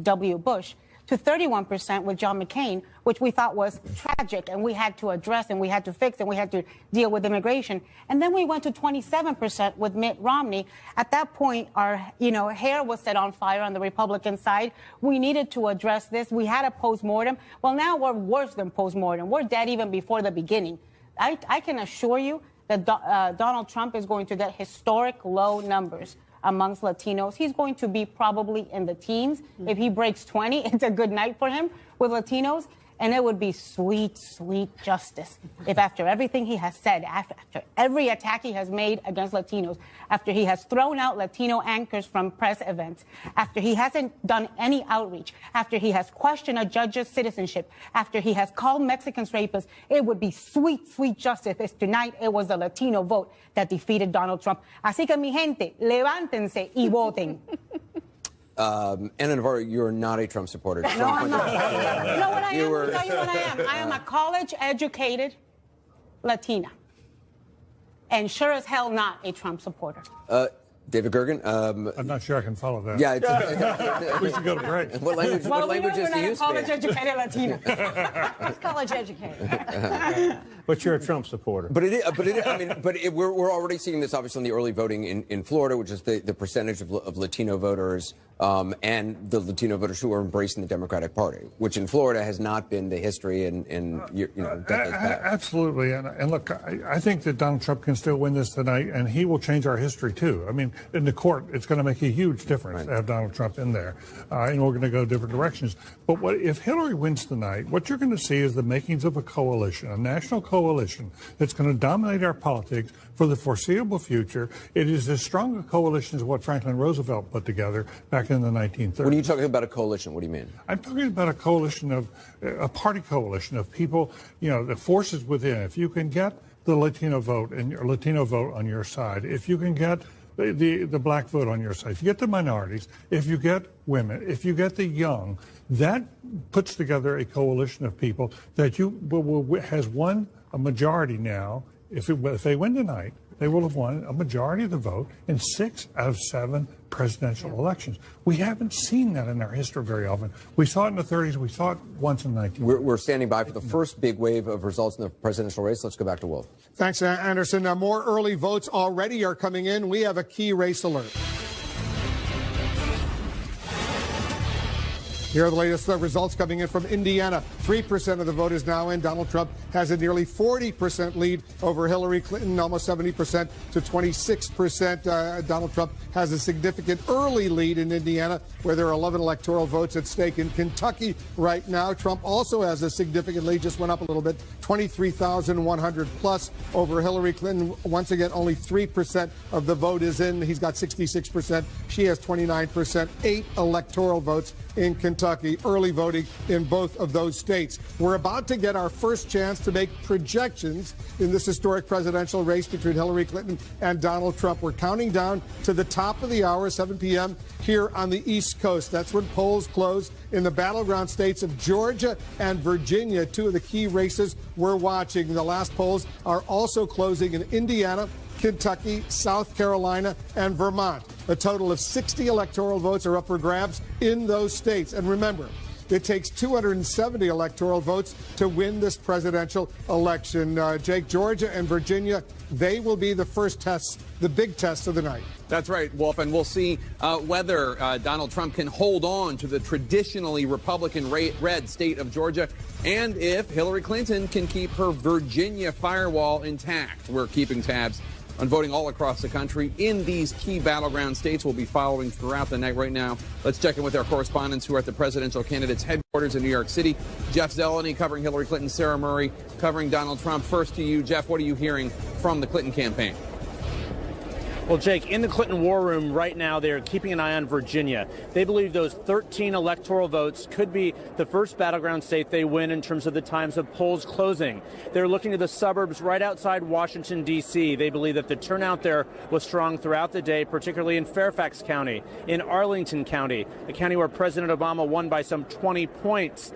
W. Bush to 31% with John McCain, which we thought was tragic, and we had to address, and we had to fix, and we had to deal with immigration. And then we went to 27% with Mitt Romney. At that point, our hair was set on fire on the Republican side. We needed to address this. We had a postmortem. Well, now we're worse than postmortem. We're dead even before the beginning. I can assure you that Donald Trump is going to get historic low numbers amongst Latinos. He's going to be probably in the teens. If he breaks 20, it's a good night for him with Latinos. And it would be sweet, sweet justice if after everything he has said, after every attack he has made against Latinos, after he has thrown out Latino anchors from press events, after he hasn't done any outreach, after he has questioned a judge's citizenship, after he has called Mexicans rapists, it would be sweet, sweet justice if tonight it was the Latino vote that defeated Donald Trump. Así que, mi gente, levántense y voten. Ana Navarro, you're not a Trump supporter. No, I'm not. You know what I am? I'll tell you what I am. I am a college-educated Latina. And sure as hell not a Trump supporter. David Gergen? I'm not sure I can follow that. Yeah, we should go to break. What languages do you speak? College-educated Latina. He's college-educated. But you're a Trump supporter. We're already seeing this obviously in the early voting in Florida, which is the percentage of Latino voters and the Latino voters who are embracing the Democratic Party, which in Florida has not been the history in decades back. Absolutely. And look, I think that Donald Trump can still win this tonight, and he will change our history, too. I mean, in the court, it's going to make a huge difference to have Donald Trump in there. And we're going to go different directions. But if Hillary wins tonight, what you're going to see is the makings of a coalition, a national coalition that's going to dominate our politics for the foreseeable future. It is as strong a coalition as what Franklin Roosevelt put together back in the 1930s. When you talking about a coalition, what do you mean? I'm talking about a coalition of a party coalition of people, the forces within. If you can get the Latino vote and your Latino vote on your side, if you can get the black vote on your side, if you get the minorities, if you get women, if you get the young, that puts together a coalition of people that has won a majority now. If they win tonight, they will have won a majority of the vote in 6 out of 7 presidential elections. We haven't seen that in our history very often. We saw it in the 30s. We saw it once in the 1930s. We're standing by for the first big wave of results in the presidential race. Let's go back to Wolf. Thanks, Anderson. Now, more early votes already are coming in. We have a key race alert. Here are the latest results coming in from Indiana. 3% of the vote is now in. Donald Trump has a nearly 40% lead over Hillary Clinton, almost 70% to 26%. Donald Trump has a significant early lead in Indiana, where there are 11 electoral votes at stake. In Kentucky right now, Trump also has a significant lead, just went up a little bit, 23,100 plus over Hillary Clinton. Once again, only 3% of the vote is in. He's got 66%. She has 29%. 8 electoral votes in Kentucky. Kentucky, early voting in both of those states. We're about to get our first chance to make projections in this historic presidential race between Hillary Clinton and Donald Trump. We're counting down to the top of the hour, 7 p.m. here on the East Coast. That's when polls close in the battleground states of Georgia and Virginia, two of the key races we're watching. The last polls are also closing in Indiana, Kentucky, South Carolina, and Vermont. A total of 60 electoral votes are up for grabs in those states. And remember, it takes 270 electoral votes to win this presidential election. Jake, Georgia and Virginia, they will be the first tests, the big tests of the night. That's right, Wolf, and we'll see whether Donald Trump can hold on to the traditionally Republican red state of Georgia and if Hillary Clinton can keep her Virginia firewall intact. We're keeping tabs on voting all across the country in these key battleground states. We'll be following throughout the night. Right now, let's check in with our correspondents who are at the presidential candidates' headquarters in New York City. Jeff Zeleny covering Hillary Clinton, Sarah Murray covering Donald Trump. First to you, Jeff, what are you hearing from the Clinton campaign? Well, Jake, in the Clinton war room right now, they're keeping an eye on Virginia. They believe those 13 electoral votes could be the first battleground state they win in terms of the times of polls closing. They're looking to the suburbs right outside Washington, D.C. They believe that the turnout there was strong throughout the day, particularly in Fairfax County, in Arlington County, a county where President Obama won by some 20 points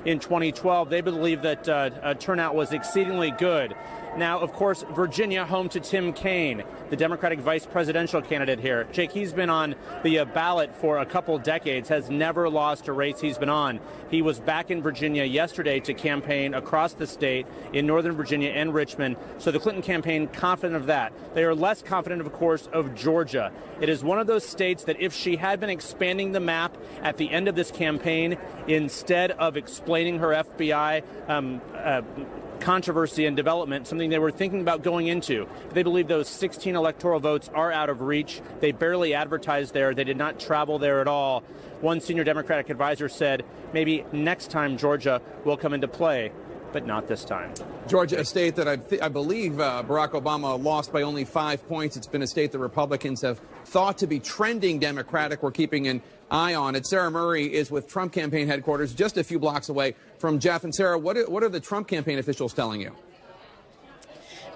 in 2012. They believe that turnout was exceedingly good. Now, of course, Virginia, home to Tim Kaine, the Democratic vice presidential candidate here. Jake, he's been on the ballot for a couple decades, has never lost a race he's been on. He was back in Virginia yesterday to campaign across the state in Northern Virginia and Richmond. So the Clinton campaign confident of that. They are less confident, of course, of Georgia. It is one of those states that if she had been expanding the map at the end of this campaign, instead of explaining her FBI controversy and development, something they were thinking about going into. They believe those 16 electoral votes are out of reach. They barely advertised there. They did not travel there at all. One senior Democratic advisor said maybe next time Georgia will come into play, but not this time. Georgia, a state that I believe Barack Obama lost by only 5 points. It's been a state that Republicans have thought to be trending Democratic. We're keeping an eye on it. Sarah Murray is with Trump campaign headquarters just a few blocks away from Jeff. And Sarah, what are the Trump campaign officials telling you?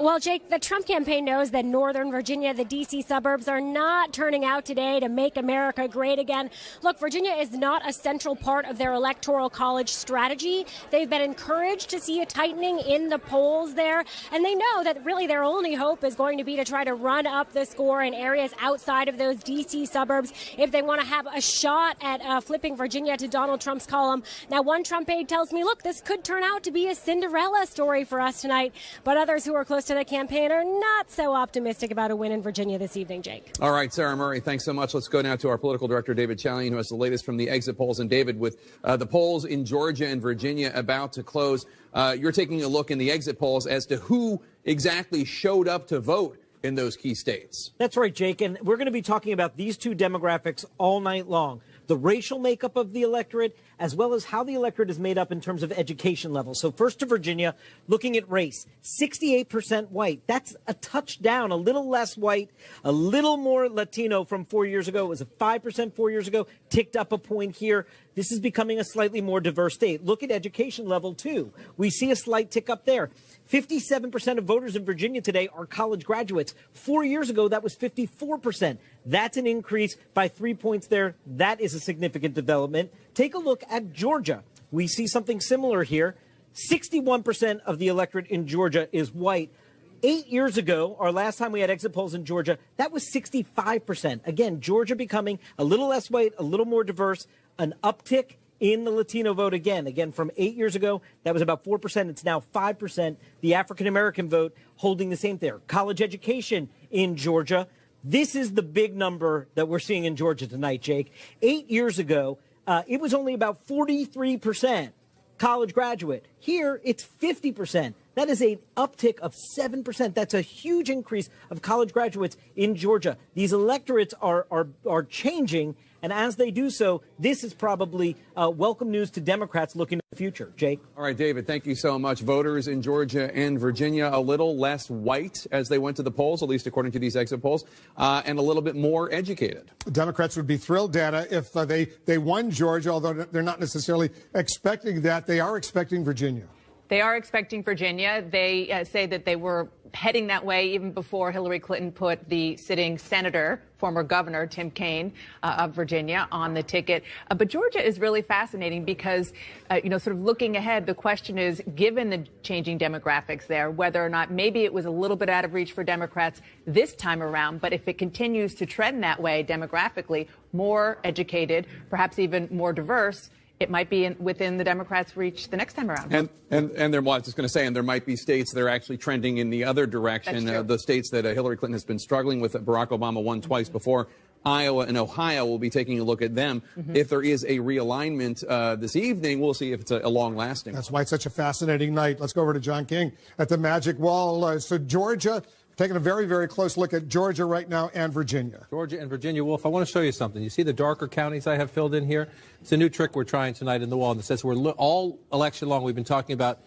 Well, Jake, the Trump campaign knows that Northern Virginia, the D.C. suburbs, are not turning out today to make America great again. Look, Virginia is not a central part of their electoral college strategy. They've been encouraged to see a tightening in the polls there, and they know that really their only hope is going to be to try to run up the score in areas outside of those D.C. suburbs if they want to have a shot at flipping Virginia to Donald Trump's column. Now, one Trump aide tells me, look, this could turn out to be a Cinderella story for us tonight, but others who are close to the campaign are not so optimistic about a win in Virginia this evening, Jake. All right, Sarah Murray, thanks so much. Let's go now to our political director, David Chalian, who has the latest from the exit polls. And David, with the polls in Georgia and Virginia about to close, you're taking a look in the exit polls as to who exactly showed up to vote in those key states. That's right, Jake. And we're going to be talking about these two demographics all night long. The racial makeup of the electorate, as well as how the electorate is made up in terms of education level. So first to Virginia, looking at race, 68% white. That's a touchdown, a little less white, a little more Latino from 4 years ago. It was a 5% 4 years ago, ticked up a point here. This is becoming a slightly more diverse state. Look at education level, too. We see a slight tick up there. 57% of voters in Virginia today are college graduates. 4 years ago, that was 54%. That's an increase by 3 points there. That is a significant development. Take a look at Georgia. We see something similar here. 61% of the electorate in Georgia is white. 8 years ago, our last time we had exit polls in Georgia, that was 65%. Again, Georgia becoming a little less white, a little more diverse, an uptick in the Latino vote again from 8 years ago. That was about 4%. It's now 5%. The African-American vote holding the same there. College education in Georgia. This is the big number that we're seeing in Georgia tonight, Jake. 8 years ago, it was only about 43% college graduate. Here, it's 50%. That is an uptick of 7%. That's a huge increase of college graduates in Georgia. These electorates are changing And as they do so, this is probably welcome news to Democrats looking to the future. Jake? All right, David, thank you so much. Voters in Georgia and Virginia a little less white as they went to the polls, at least according to these exit polls, and a little bit more educated. Democrats would be thrilled, Dana, if they won Georgia, although they're not necessarily expecting that. They are expecting Virginia. They are expecting Virginia. They say that they were heading that way even before Hillary Clinton put the sitting senator, former governor Tim Kaine of Virginia, on the ticket. But Georgia is really fascinating because, sort of looking ahead, the question is, given the changing demographics there, whether or not maybe it was a little bit out of reach for Democrats this time around. But if it continues to trend that way demographically, more educated, perhaps even more diverse, it might be within the Democrats' reach the next time around. And there, well, I was just going to say, and there might be states that are actually trending in the other direction. The states that Hillary Clinton has been struggling with, that Barack Obama won twice before, Iowa and Ohio, will be taking a look at them. If there is a realignment this evening, we'll see if it's a long-lasting. That's why it's such a fascinating night. Let's go over to John King at the Magic Wall. So Georgia, taking a very, very close look at Georgia right now and Virginia. Georgia and Virginia. Wolf, I want to show you something. You see the darker counties I have filled in here? It's a new trick we're trying tonight in the wall. And it says all election long we've been talking about,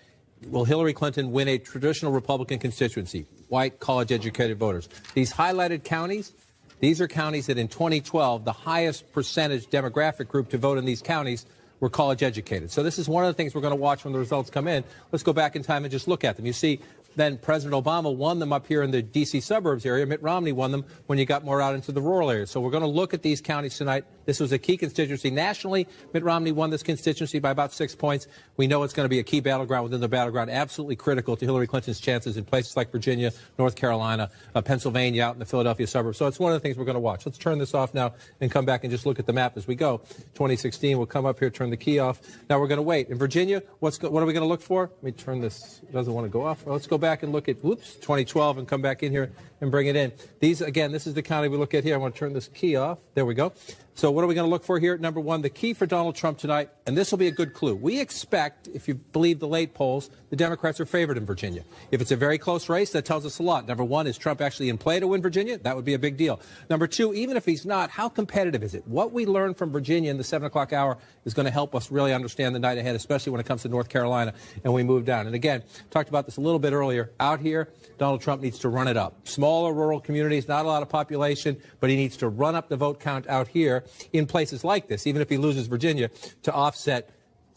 will Hillary Clinton win a traditional Republican constituency? White, college-educated voters. These highlighted counties, these are counties that in 2012, the highest percentage demographic group to vote in these counties were college-educated. So this is one of the things we're going to watch when the results come in. Let's go back in time and just look at them. You see, then President Obama won them up here in the D.C. suburbs area. Mitt Romney won them when you got more out into the rural areas. So we're going to look at these counties tonight. This was a key constituency. Nationally, Mitt Romney won this constituency by about 6 points. We know it's going to be a key battleground within the battleground, absolutely critical to Hillary Clinton's chances in places like Virginia, North Carolina, Pennsylvania, out in the Philadelphia suburbs. So it's one of the things we're going to watch. Let's turn this off now and come back and just look at the map as we go. 2016, we'll come up here, turn the key off. Now we're going to wait. In Virginia, what are we going to look for? Let me turn this. It doesn't want to go off. Well, let's go back and look at, 2012 and come back in here and bring it in. These, again, this is the county we look at here. I want to turn this key off. There we go. So what are we going to look for here? Number one, the key for Donald Trump tonight, and this will be a good clue. We expect, if you believe the late polls, the Democrats are favored in Virginia. If it's a very close race, that tells us a lot. Number one, is Trump actually in play to win Virginia? That would be a big deal. Number two, even if he's not, how competitive is it? What we learned from Virginia in the 7 o'clock hour is going to help us really understand the night ahead, especially when it comes to North Carolina and we move down. And again, talked about this a little bit earlier. Out here, Donald Trump needs to run it up. Smaller rural communities, not a lot of population, but he needs to run up the vote count out here in places like this, even if he loses Virginia, to offset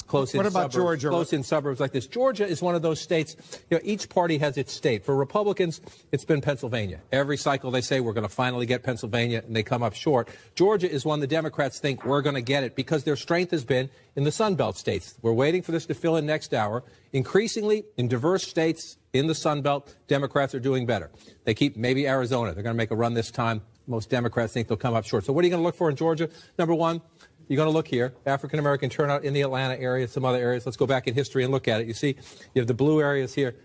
close-in suburbs like this. Georgia is one of those states, each party has its state. For Republicans, it's been Pennsylvania. Every cycle they say we're going to finally get Pennsylvania, and they come up short. Georgia is one the Democrats think we're going to get it because their strength has been in the Sun Belt states. We're waiting for this to fill in next hour. Increasingly, in diverse states in the Sun Belt, Democrats are doing better. They keep maybe Arizona. They're going to make a run this time. Most Democrats think they'll come up short. So what are you going to look for in Georgia? Number one, you're going to look here, African-American turnout in the Atlanta area, some other areas. Let's go back in history and look at it. You see, you have the blue areas here.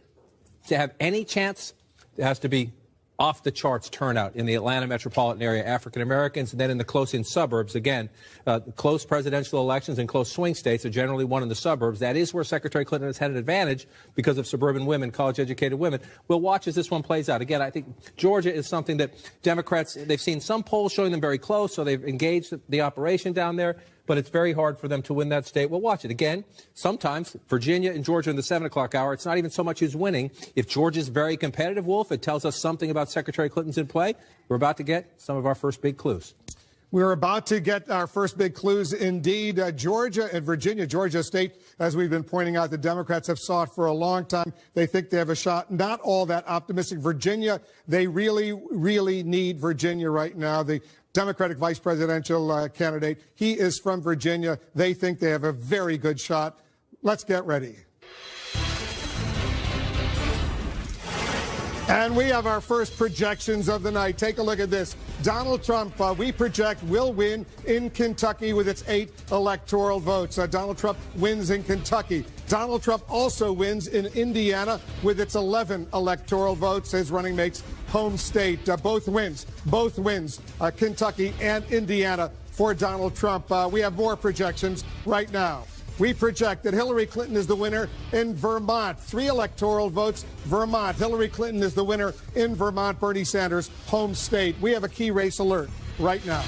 To have any chance, it has to be off-the-charts turnout in the Atlanta metropolitan area, African-Americans, and then in the close-in suburbs. Again, close presidential elections and close swing states are generally won in the suburbs. That is where Secretary Clinton has had an advantage because of suburban women, college-educated women. We'll watch as this one plays out. Again, I think Georgia is something that Democrats, they've seen some polls showing them very close, so they've engaged the operation down there. But it's very hard for them to win that state. We'll watch it. Again, sometimes Virginia and Georgia in the 7 o'clock hour, it's not even so much who's winning. If Georgia's very competitive, Wolf, it tells us something about Secretary Clinton's in play. We're about to get some of our first big clues. We're about to get our first big clues indeed. Georgia and Virginia, Georgia State, as we've been pointing out, the Democrats have sought for a long time. They think they have a shot. Not all that optimistic. Virginia, they really, really need Virginia right now. The Democratic vice presidential candidate, he is from Virginia. They think they have a very good shot. Let's get ready. And we have our first projections of the night. Take a look at this. Donald Trump, we project, will win in Kentucky with its 8 electoral votes. Donald Trump wins in Kentucky. Donald Trump also wins in Indiana with its 11 electoral votes, his running mate's home state. Both wins, Kentucky and Indiana for Donald Trump. We have more projections right now. We project that Hillary Clinton is the winner in Vermont. 3 electoral votes, Vermont. Hillary Clinton is the winner in Vermont, Bernie Sanders' home state. We have a key race alert right now.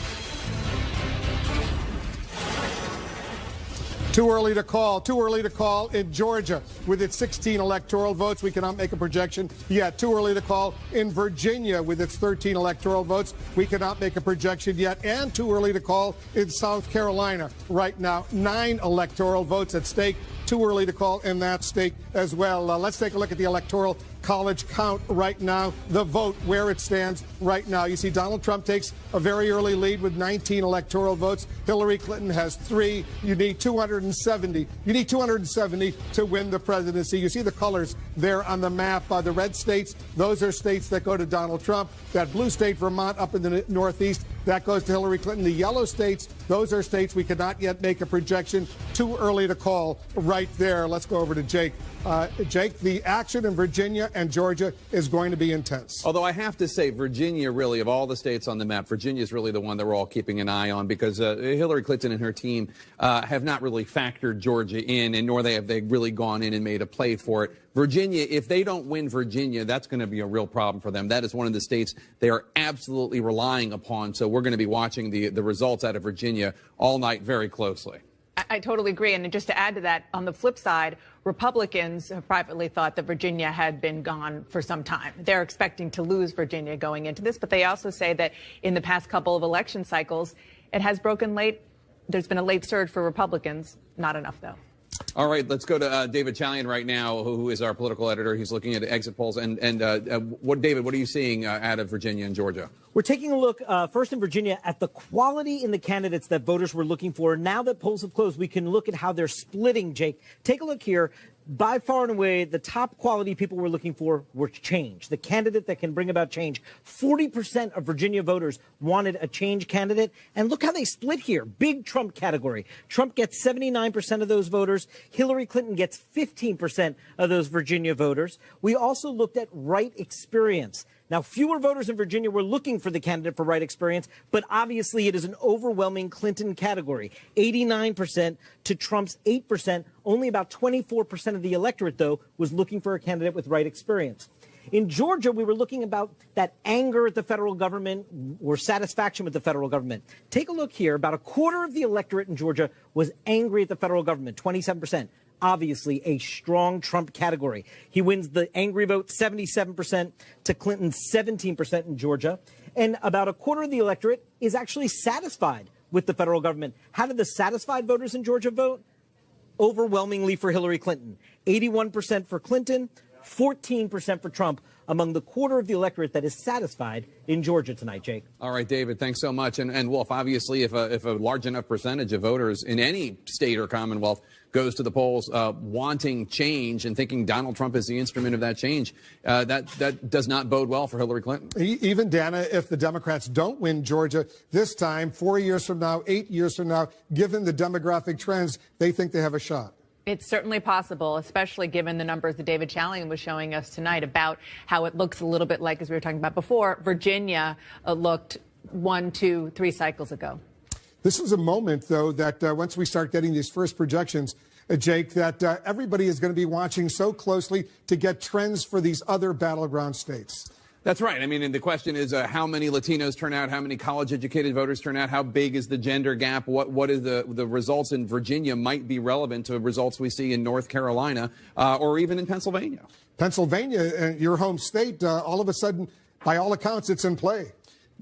Too early to call. Too early to call in Georgia with its 16 electoral votes. We cannot make a projection yet. Too early to call in Virginia with its 13 electoral votes. We cannot make a projection yet. And too early to call in South Carolina right now. 9 electoral votes at stake. Too early to call in that state as well. Let's take a look at the electoral college count right now. The vote, where it stands right now. You see Donald Trump takes a very early lead with 19 electoral votes. Hillary Clinton has 3. You need 270. You need 270 to win the presidency. You see the colors there on the map. The red states, those are states that go to Donald Trump. That blue state, Vermont, up in the Northeast, that goes to Hillary Clinton. The yellow states, those are states we cannot yet make a projection. Too early to call right there. Let's go over to Jake. Jake, the action in Virginia and Georgia is going to be intense. Although I have to say, Virginia, really, of all the states on the map, Virginia is really the one that we're all keeping an eye on because Hillary Clinton and her team have not really factored Georgia in, and nor have they really gone in and made a play for it. Virginia, if they don't win Virginia, that's going to be a real problem for them. That is one of the states they are absolutely relying upon. So we're going to be watching the results out of Virginia all night very closely. I totally agree. And just to add to that, on the flip side, Republicans have privately thought that Virginia had been gone for some time. They're expecting to lose Virginia going into this, but they also say that in the past couple of election cycles, it has broken late. There's been a late surge for Republicans. Not enough, though. All right, let's go to David Chalian right now, who is our political editor. He's looking at exit polls. David, what are you seeing out of Virginia and Georgia? We're taking a look first in Virginia at the quality in the candidates that voters were looking for. Now that polls have closed, we can look at how they're splitting, Jake. Take a look here. By far and away, the top quality people were looking for were change, the candidate that can bring about change. 40% of Virginia voters wanted a change candidate. And look how they split here. Big Trump category. Trump gets 79% of those voters. Hillary Clinton gets 15% of those Virginia voters. We also looked at right experience. Now, fewer voters in Virginia were looking for the candidate for right experience, but obviously it is an overwhelming Clinton category. 89% to Trump's 8%. Only about 24% of the electorate, though, was looking for a candidate with right experience. In Georgia, we were looking about that anger at the federal government or satisfaction with the federal government. Take a look here. About a quarter of the electorate in Georgia was angry at the federal government, 27%. Obviously a strong Trump category. He wins the angry vote 77% to Clinton's 17% in Georgia. And about a quarter of the electorate is actually satisfied with the federal government. How did the satisfied voters in Georgia vote? Overwhelmingly for Hillary Clinton. 81% for Clinton, 14% for Trump, among the quarter of the electorate that is satisfied in Georgia tonight, Jake. All right, David, thanks so much. And Wolf, obviously, if a large enough percentage of voters in any state or commonwealth goes to the polls wanting change and thinking Donald Trump is the instrument of that change, that does not bode well for Hillary Clinton. Even, Dana, if the Democrats don't win Georgia this time, 4 years from now, 8 years from now, given the demographic trends, they think they have a shot. It's certainly possible, especially given the numbers that David Chalian was showing us tonight about how it looks a little bit like, as we were talking about before, Virginia looked 1, 2, 3 cycles ago. This is a moment, though, that once we start getting these first projections, Jake, that everybody is going to be watching so closely to get trends for these other battleground states. That's right. I mean, and the question is how many Latinos turn out, how many college-educated voters turn out, how big is the gender gap, what is the results in Virginia might be relevant to results we see in North Carolina or even in Pennsylvania. Pennsylvania, your home state, all of a sudden, by all accounts, it's in play.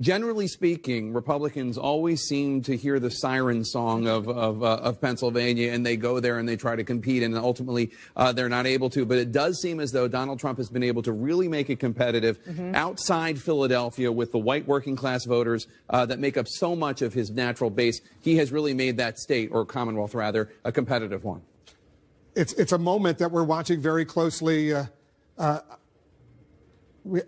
Generally speaking, Republicans always seem to hear the siren song of Pennsylvania, and they go there and they try to compete, and ultimately they're not able to. But it does seem as though Donald Trump has been able to really make it competitive outside Philadelphia with the white working class voters that make up so much of his natural base. He has really made that state, or Commonwealth rather, a competitive one. It's a moment that we're watching very closely.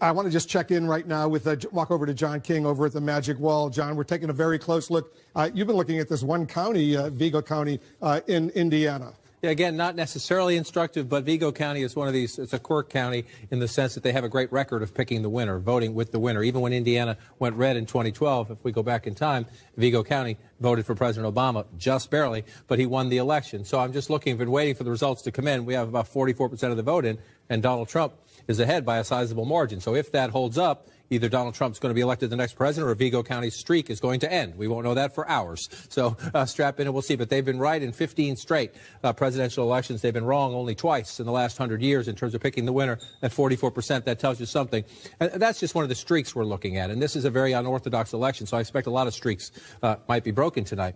I want to just check in right now with walk over to John King over at the Magic Wall. John, we're taking a very close look. You've been looking at this one county, Vigo County in Indiana. Yeah, again, not necessarily instructive, but Vigo County is one of these, it's a quirk county in the sense that they have a great record of picking the winner, voting with the winner. Even when Indiana went red in 2012, if we go back in time, Vigo County voted for President Obama, just barely, but he won the election. So I'm just looking, been waiting for the results to come in. We have about 44% of the vote in, and Donald Trump is ahead by a sizable margin. So if that holds up, either Donald Trump's going to be elected the next president or Vigo County's streak is going to end. We won't know that for hours. So strap in and we'll see. But they've been right in 15 straight presidential elections. They've been wrong only twice in the last 100 years in terms of picking the winner at 44%. That tells you something. And that's just one of the streaks we're looking at. And this is a very unorthodox election, so I expect a lot of streaks might be broken tonight,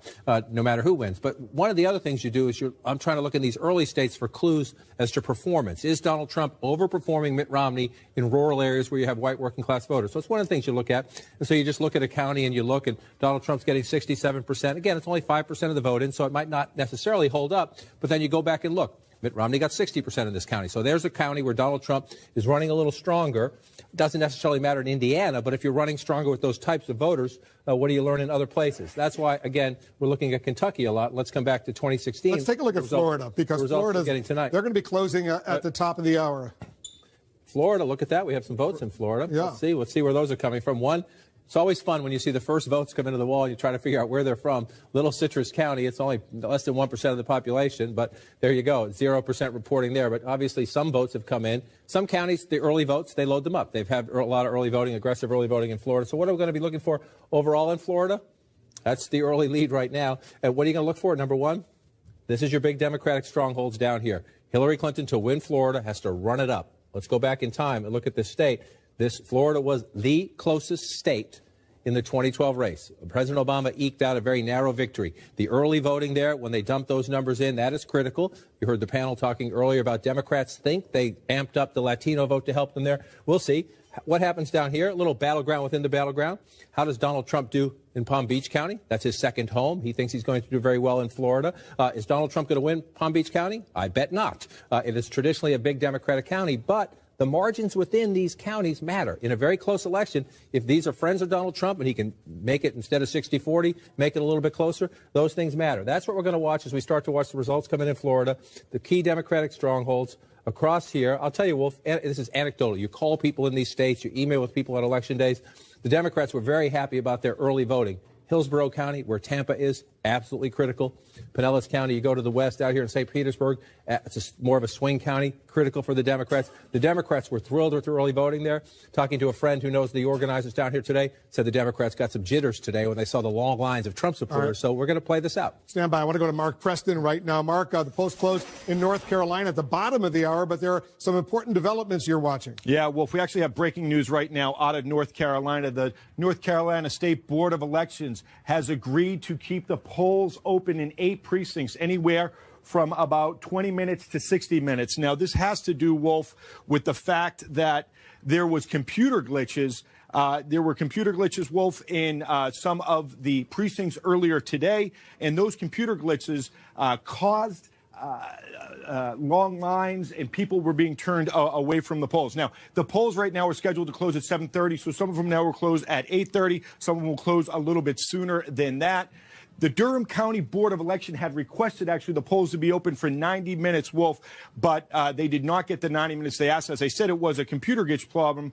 no matter who wins. But one of the other things you do is I'm trying to look in these early states for clues as to performance. Is Donald Trump overperforming Mitt Romney in rural areas where you have white working class voters? So it's one of the things you look at. And so you just look at a county and you look, and Donald Trump's getting 67%. Again, it's only 5% of the vote in, so it might not necessarily hold up. But then you go back and look. Mitt Romney got 60% in this county. So there's a county where Donald Trump is running a little stronger. Doesn't necessarily matter in Indiana, but if you're running stronger with those types of voters, what do you learn in other places? That's why, again, we're looking at Kentucky a lot. Let's come back to 2016. Let's take a look at Florida, because Florida's getting tonight. They're going to be closing at the top of the hour. Florida, look at that. We have some votes in Florida. Yeah. Let's see where those are coming from. One, it's always fun when you see the first votes come into the wall and you try to figure out where they're from. Little Citrus County, it's only less than 1% of the population, but there you go, 0% reporting there. But obviously some votes have come in. Some counties, the early votes, they load them up. They've had a lot of early voting, aggressive early voting in Florida. So what are we going to be looking for overall in Florida? That's the early lead right now. And what are you going to look for? Number one, this is your big Democratic strongholds down here. Hillary Clinton, to win Florida, has to run it up. Let's go back in time and look at this state. Florida was the closest state in the 2012 race. President Obama eked out a very narrow victory. The early voting there, when they dumped those numbers in, that is critical. You heard the panel talking earlier about Democrats think they amped up the Latino vote to help them there. We'll see. What happens down here? A little battleground within the battleground. How does Donald Trump do in Palm Beach County? That's his second home. He thinks he's going to do very well in Florida. Is Donald Trump going to win Palm Beach County? I bet not. It is traditionally a big Democratic county, but the margins within these counties matter. In a very close election, if these are friends of Donald Trump and he can make it instead of 60-40, make it a little bit closer, those things matter. That's what we're going to watch as we start to watch the results come in Florida, the key Democratic strongholds across here. I'll tell you, Wolf, this is anecdotal. You call people in these states, you email with people on election days. The Democrats were very happy about their early voting. Hillsborough County, where Tampa is, absolutely critical. Pinellas County, you go to the west out here in St. Petersburg, it's more of a swing county, critical for the Democrats. The Democrats were thrilled with the early voting there. Talking to a friend who knows the organizers down here today, said the Democrats got some jitters today when they saw the long lines of Trump supporters. Right. So we're going to play this out. Stand by. I want to go to Mark Preston right now. Mark, the polls closed in North Carolina at the bottom of the hour, but there are some important developments you're watching. Yeah, Wolf, we actually have breaking news right now out of North Carolina. The North Carolina State Board of Elections has agreed to keep the polls open in 8 precincts, anywhere from about 20 minutes to 60 minutes. Now, this has to do, Wolf, with the fact that there was computer glitches. There were computer glitches, Wolf, in some of the precincts earlier today, and those computer glitches caused long lines, and people were being turned away from the polls. Now, the polls right now are scheduled to close at 7:30, so some of them now will close at 8:30. Some of them will close a little bit sooner than that. The Durham County Board of Election had requested actually the polls to be open for 90 minutes, Wolf, but they did not get the 90 minutes they asked. As I said, it was a computer glitch problem.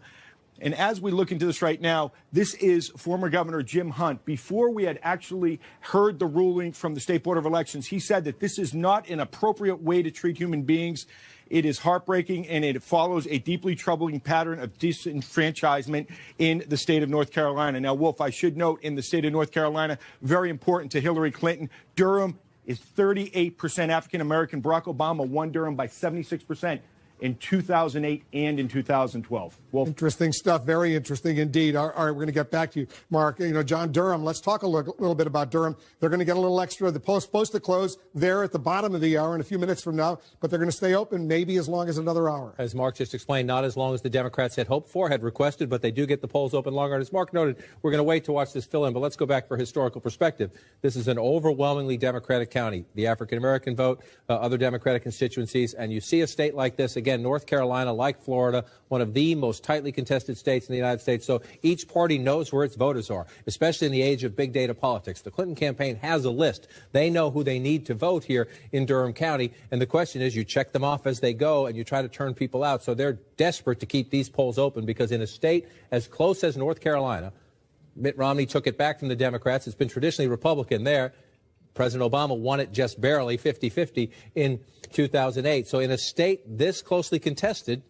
And as we look into this right now, this is former Governor Jim Hunt. Before we had actually heard the ruling from the State Board of Elections, he said that this is not an appropriate way to treat human beings. It is heartbreaking, and it follows a deeply troubling pattern of disenfranchisement in the state of North Carolina. Now, Wolf, I should note, in the state of North Carolina, very important to Hillary Clinton, Durham is 38% African-American. Barack Obama won Durham by 76%. In 2008 and in 2012. Wolf. Interesting stuff. Very interesting indeed. All right, we're going to get back to you, Mark. You know, John Durham, let's talk a little bit about Durham. They're going to get a little extra. The poll's supposed to close there at the bottom of the hour in a few minutes from now, but they're going to stay open maybe as long as another hour. As Mark just explained, not as long as the Democrats had hoped for, had requested, but they do get the polls open longer. And as Mark noted, we're going to wait to watch this fill in, but let's go back for historical perspective. This is an overwhelmingly Democratic county. The African-American vote, other Democratic constituencies, and you see a state like this, again, North Carolina, like Florida, one of the most tightly contested states in the United States. So each party knows where its voters are, especially in the age of big data politics. The Clinton campaign has a list. They know who they need to vote here in Durham County. And the question is, you check them off as they go and you try to turn people out. So they're desperate to keep these polls open because in a state as close as North Carolina, Mitt Romney took it back from the Democrats. It's been traditionally Republican there. President Obama won it just barely, 50-50, in 2008. So in a state this closely contested,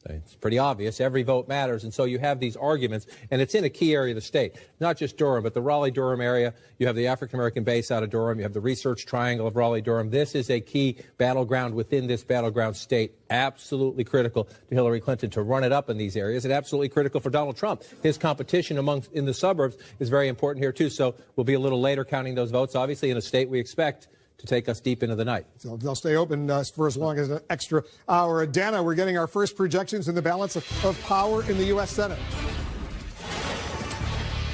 It's pretty obvious. Every vote matters. And so you have these arguments, and it's in a key area of the state, not just Durham, but the Raleigh-Durham area. You have the African-American base out of Durham. You have the research triangle of Raleigh-Durham. This is a key battleground within this battleground state. Absolutely critical to Hillary Clinton to run it up in these areas, and absolutely critical for Donald Trump. His competition in the suburbs is very important here, too. So we'll be a little later counting those votes, obviously, in a state we expect to take us deep into the night. So they'll stay open for as long as an extra hour. Dana, we're getting our first projections in the balance of power in the U.S. Senate.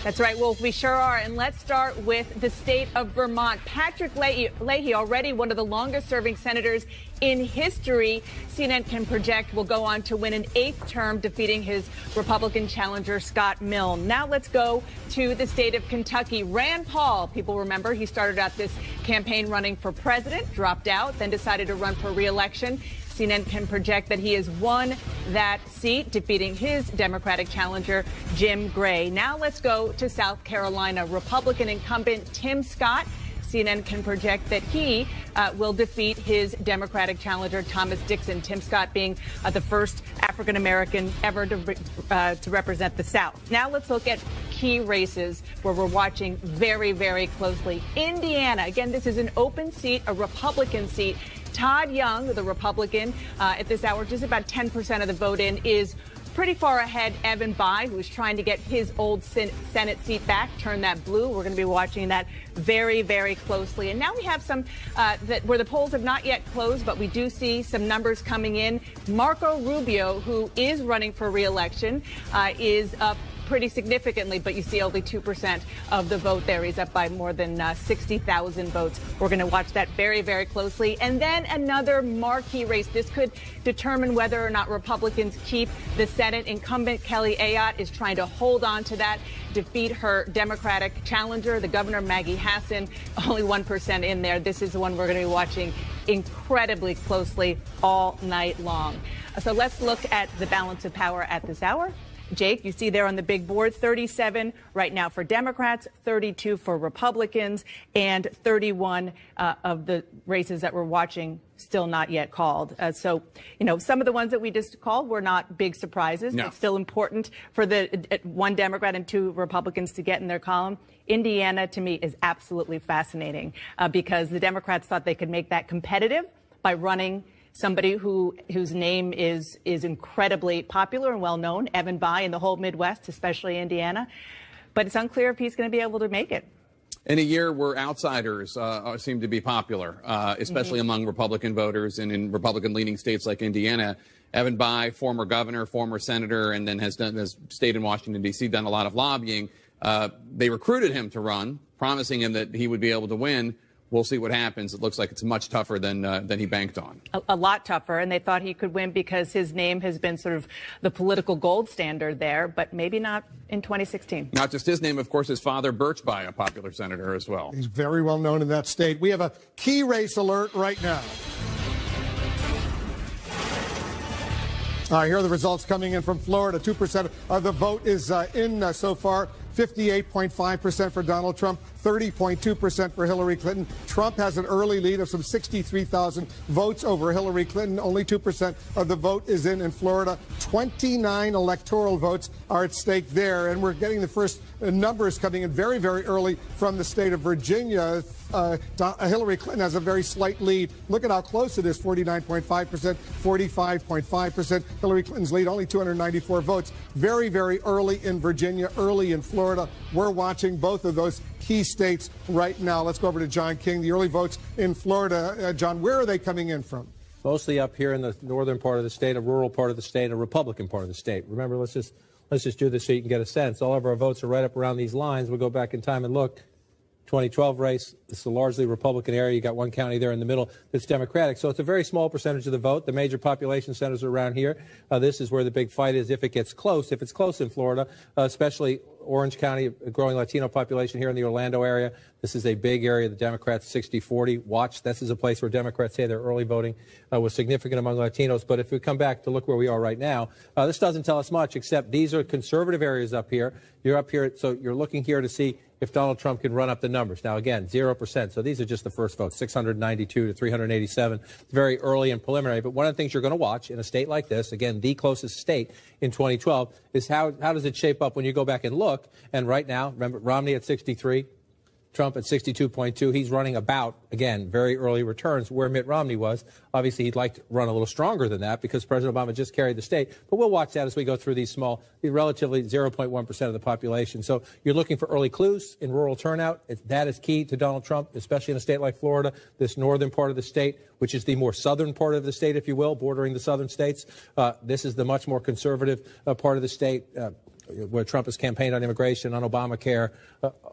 That's right, Wolf. We sure are. And let's start with the state of Vermont. Patrick Leahy, already one of the longest-serving senators in history, CNN can project will go on to win an 8th term, defeating his Republican challenger, Scott Milne. Now let's go to the state of Kentucky. Rand Paul, people remember, he started out this campaign running for president, dropped out, then decided to run for re-election. CNN can project that he has won that seat, defeating his Democratic challenger, Jim Gray. Now let's go to South Carolina. Republican incumbent Tim Scott, CNN can project that he will defeat his Democratic challenger, Thomas Dixon. Tim Scott being the first African-American ever to represent the South. Now let's look at key races where we're watching very, very closely. Indiana, again, this is an open seat, a Republican seat. Todd Young, the Republican, at this hour, just about 10% of the vote in, is pretty far ahead Evan Bayh, who is trying to get his old Senate seat back, turn that blue. We're going to be watching that very, very closely. And now we have some where the polls have not yet closed, but we do see some numbers coming in. Marco Rubio, who is running for re-election, is up pretty significantly, but you see only 2% of the vote there. He's up by more than 60,000 votes. We're going to watch that very, very closely. And then another marquee race. This could determine whether or not Republicans keep the Senate. Incumbent Kelly Ayotte is trying to hold on to that, defeat her Democratic challenger, the Governor Maggie Hassan, only 1% in there. This is the one we're going to be watching incredibly closely all night long. So let's look at the balance of power at this hour. Jake, you see there on the big board, 37 right now for Democrats, 32 for Republicans, and 31 of the races that we're watching still not yet called. So, you know, some of the ones that we just called were not big surprises, but still important for the one Democrat and 2 Republicans to get in their column. Indiana, to me, is absolutely fascinating because the Democrats thought they could make that competitive by running somebody whose name is incredibly popular and well known, Evan Bayh, in the whole Midwest, especially Indiana. But it's unclear if he's going to be able to make it. In a year where outsiders seem to be popular, especially among Republican voters and in Republican-leaning states like Indiana, Evan Bayh, former governor, former senator, and then has stayed in Washington, D.C., done a lot of lobbying. They recruited him to run, promising him that he would be able to win. We'll see what happens. It looks like it's much tougher than he banked on. A lot tougher, and they thought he could win because his name has been sort of the political gold standard there, but maybe not in 2016. Not just his name, of course, his father, Birch Bayh, a popular senator as well. He's very well known in that state. We have a key race alert right now. Here are the results coming in from Florida. 2% of the vote is in so far. 58.5% for Donald Trump, 30.2% for Hillary Clinton. Trump has an early lead of some 63,000 votes over Hillary Clinton. Only 2% of the vote is in Florida. 29 electoral votes are at stake there. And we're getting the first numbers coming in very, very early from the state of Virginia. Hillary Clinton has a very slight lead. Look at how close it is, 49.5%, 45.5%. Hillary Clinton's lead, only 294 votes. Very, very early in Virginia, early in Florida. We're watching both of those key states right now. Let's go over to John King. The early votes in Florida. John, where are they coming in from? Mostly up here in the northern part of the state, a rural part of the state, a Republican part of the state. Remember, let's just do this so you can get a sense. All of our votes are right up around these lines. We'll go back in time and look. 2012 race, this is a largely Republican area. You got one county there in the middle that's Democratic. So it's a very small percentage of the vote. The major population centers are around here. This is where the big fight is if it gets close. If it's close in Florida, especially Orange County, a growing Latino population here in the Orlando area. This is a big area. The Democrats 60-40. Watch, this is a place where Democrats say their early voting was significant among Latinos. But if we come back to look where we are right now, this doesn't tell us much, except these are conservative areas up here. You're up here, so you're looking here to see if Donald Trump can run up the numbers. Now, again, 0%. So these are just the first votes, 692 to 387. It's very early and preliminary. But one of the things you're going to watch in a state like this, again, the closest state in 2012, is how does it shape up when you go back and look. And right now, remember, Romney at 63. Trump at 62.2. He's running about, again, very early returns where Mitt Romney was. Obviously, he'd like to run a little stronger than that because President Obama just carried the state. But we'll watch that as we go through these small, relatively 0.1% of the population. So you're looking for early clues in rural turnout. That is key to Donald Trump, especially in a state like Florida, this northern part of the state, which is the more southern part of the state, if you will, bordering the southern states. This is the much more conservative part of the state. Where Trump has campaigned on immigration, on Obamacare,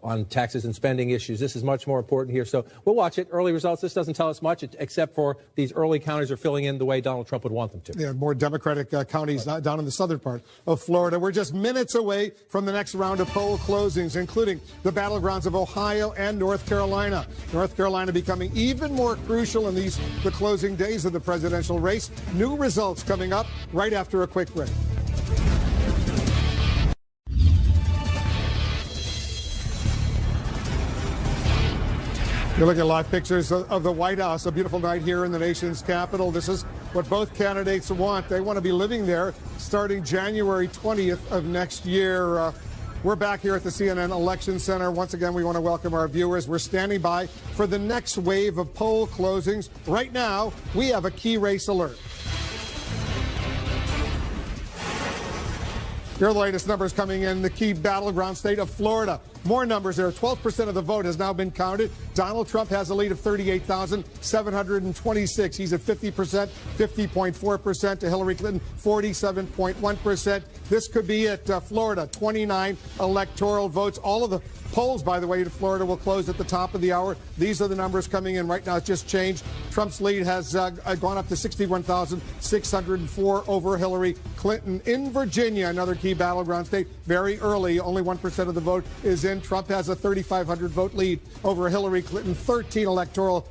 on taxes and spending issues. This is much more important here. So we'll watch it. Early results. This doesn't tell us much, except for these early counties are filling in the way Donald Trump would want them to. Yeah, more Democratic counties down in the southern part of Florida. We're just minutes away from the next round of poll closings, including the battlegrounds of Ohio and North Carolina. North Carolina becoming even more crucial in the closing days of the presidential race. New results coming up right after a quick break. You're looking at live pictures of the White House, a beautiful night here in the nation's capital. This is what both candidates want. They want to be living there starting January 20th of next year. We're back here at the CNN Election Center. Once again, we want to welcome our viewers. We're standing by for the next wave of poll closings. Right now, we have a key race alert. Here are the latest numbers coming in the key battleground state of Florida. More numbers there. 12% of the vote has now been counted. Donald Trump has a lead of 38,726. He's at 50%, 50.4% to Hillary Clinton, 47.1%. This could be at Florida, 29 electoral votes. All of the polls, by the way, to Florida will close at the top of the hour. These are the numbers coming in right now. It's just changed. Trump's lead has gone up to 61,604 over Hillary Clinton. In Virginia, another key battleground state, very early, only 1% of the vote is in. Trump has a 3,500 vote lead over Hillary Clinton. 13 electoral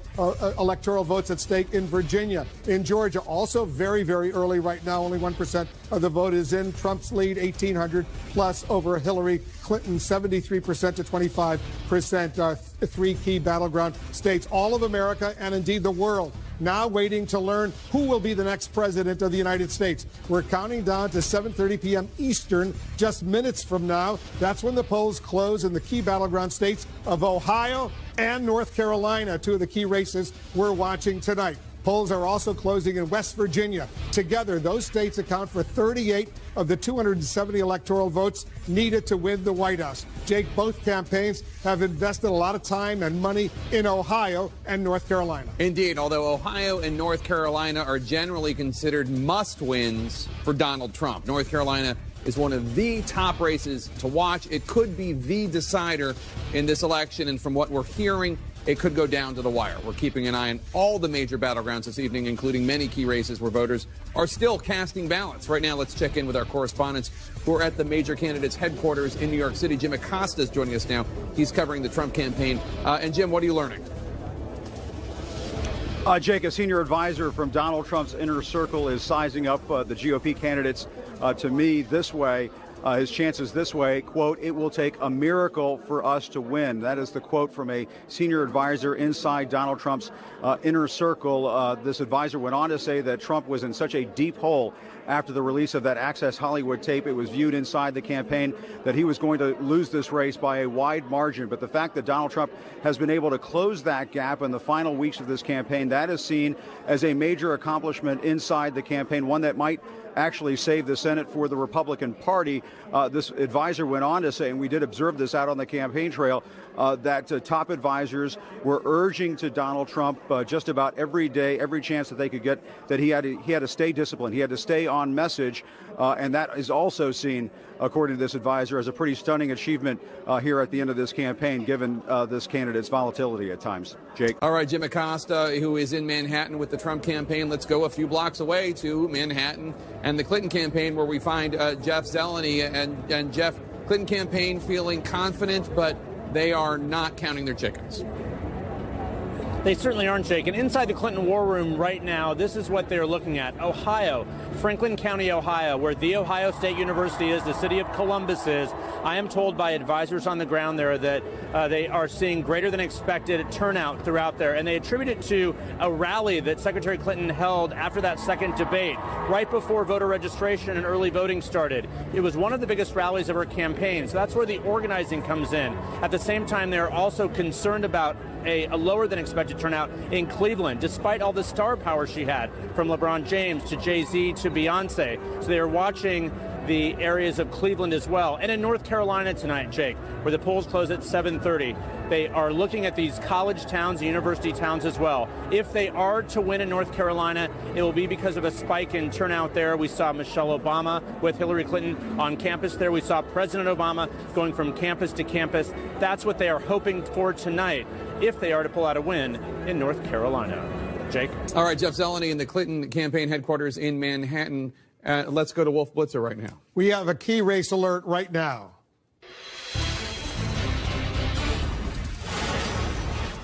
votes at stake in Virginia. In Georgia, also very, very early right now, only 1% of the vote is in. Trump's lead, 1,800 plus over Hillary Clinton, 73% to 25%. Three key battleground states, all of America and indeed the world, now waiting to learn who will be the next president of the United States. We're counting down to 7:30 p.m. Eastern, just minutes from now. That's when the polls close in the key battleground states of Ohio and North Carolina, two of the key races we're watching tonight. Polls are also closing in West Virginia. Together, those states account for 38 of the 270 electoral votes needed to win the White House. Jake, both campaigns have invested a lot of time and money in Ohio and North Carolina. Indeed, although Ohio and North Carolina are generally considered must-wins for Donald Trump. North Carolina is one of the top races to watch. It could be the decider in this election, and from what we're hearing, it could go down to the wire. We're keeping an eye on all the major battlegrounds this evening, including many key races where voters are still casting ballots. Right now, let's check in with our correspondents who are at the major candidates' headquarters in New York City. Jim Acosta is joining us now. He's covering the Trump campaign. And Jim, what are you learning? Jake, a senior advisor from Donald Trump's inner circle is sizing up the GOP candidates to me this way. His chances this way, quote, "It will take a miracle for us to win." That is the quote from a senior advisor inside Donald Trump's inner circle. This advisor went on to say that Trump was in such a deep hole after the release of that Access Hollywood tape. It was viewed inside the campaign that he was going to lose this race by a wide margin. But the fact that Donald Trump has been able to close that gap in the final weeks of this campaign, that is seen as a major accomplishment inside the campaign, one that might actually save the Senate for the Republican Party. This advisor went on to say, and we did observe this out on the campaign trail, that top advisors were urging to Donald Trump just about every day, every chance that they could get, that he had to stay disciplined. He had to stay on message. And that is also seen, according to this advisor, as a pretty stunning achievement here at the end of this campaign, given this candidate's volatility at times. Jake. All right, Jim Acosta, who is in Manhattan with the Trump campaign. Let's go a few blocks away to Manhattan and the Clinton campaign, where we find Jeff Zeleny. And Jeff, Clinton campaign feeling confident, but they are not counting their chickens. They certainly aren't, Jake. And inside the Clinton war room right now, this is what they're looking at. Ohio, Franklin County, Ohio, where The Ohio State University is, the city of Columbus is. I am told by advisors on the ground there that they are seeing greater than expected turnout throughout there. And they attribute it to a rally that Secretary Clinton held after that second debate, right before voter registration and early voting started. It was one of the biggest rallies of her campaign. So that's where the organizing comes in. At the same time, they're also concerned about a lower than expected turnout in Cleveland, despite all the star power she had, from LeBron James to Jay-Z to Beyonce. So they are watching the areas of Cleveland as well. And in North Carolina tonight, Jake, where the polls close at 7:30, they are looking at these college towns and university towns as well. If they are to win in North Carolina, it will be because of a spike in turnout there. We saw Michelle Obama with Hillary Clinton on campus there. We saw President Obama going from campus to campus. That's what they are hoping for tonight, if they are to pull out a win in North Carolina. Jake? All right, Jeff Zeleny in the Clinton campaign headquarters in Manhattan. Let's go to Wolf Blitzer right now. We have a key race alert right now.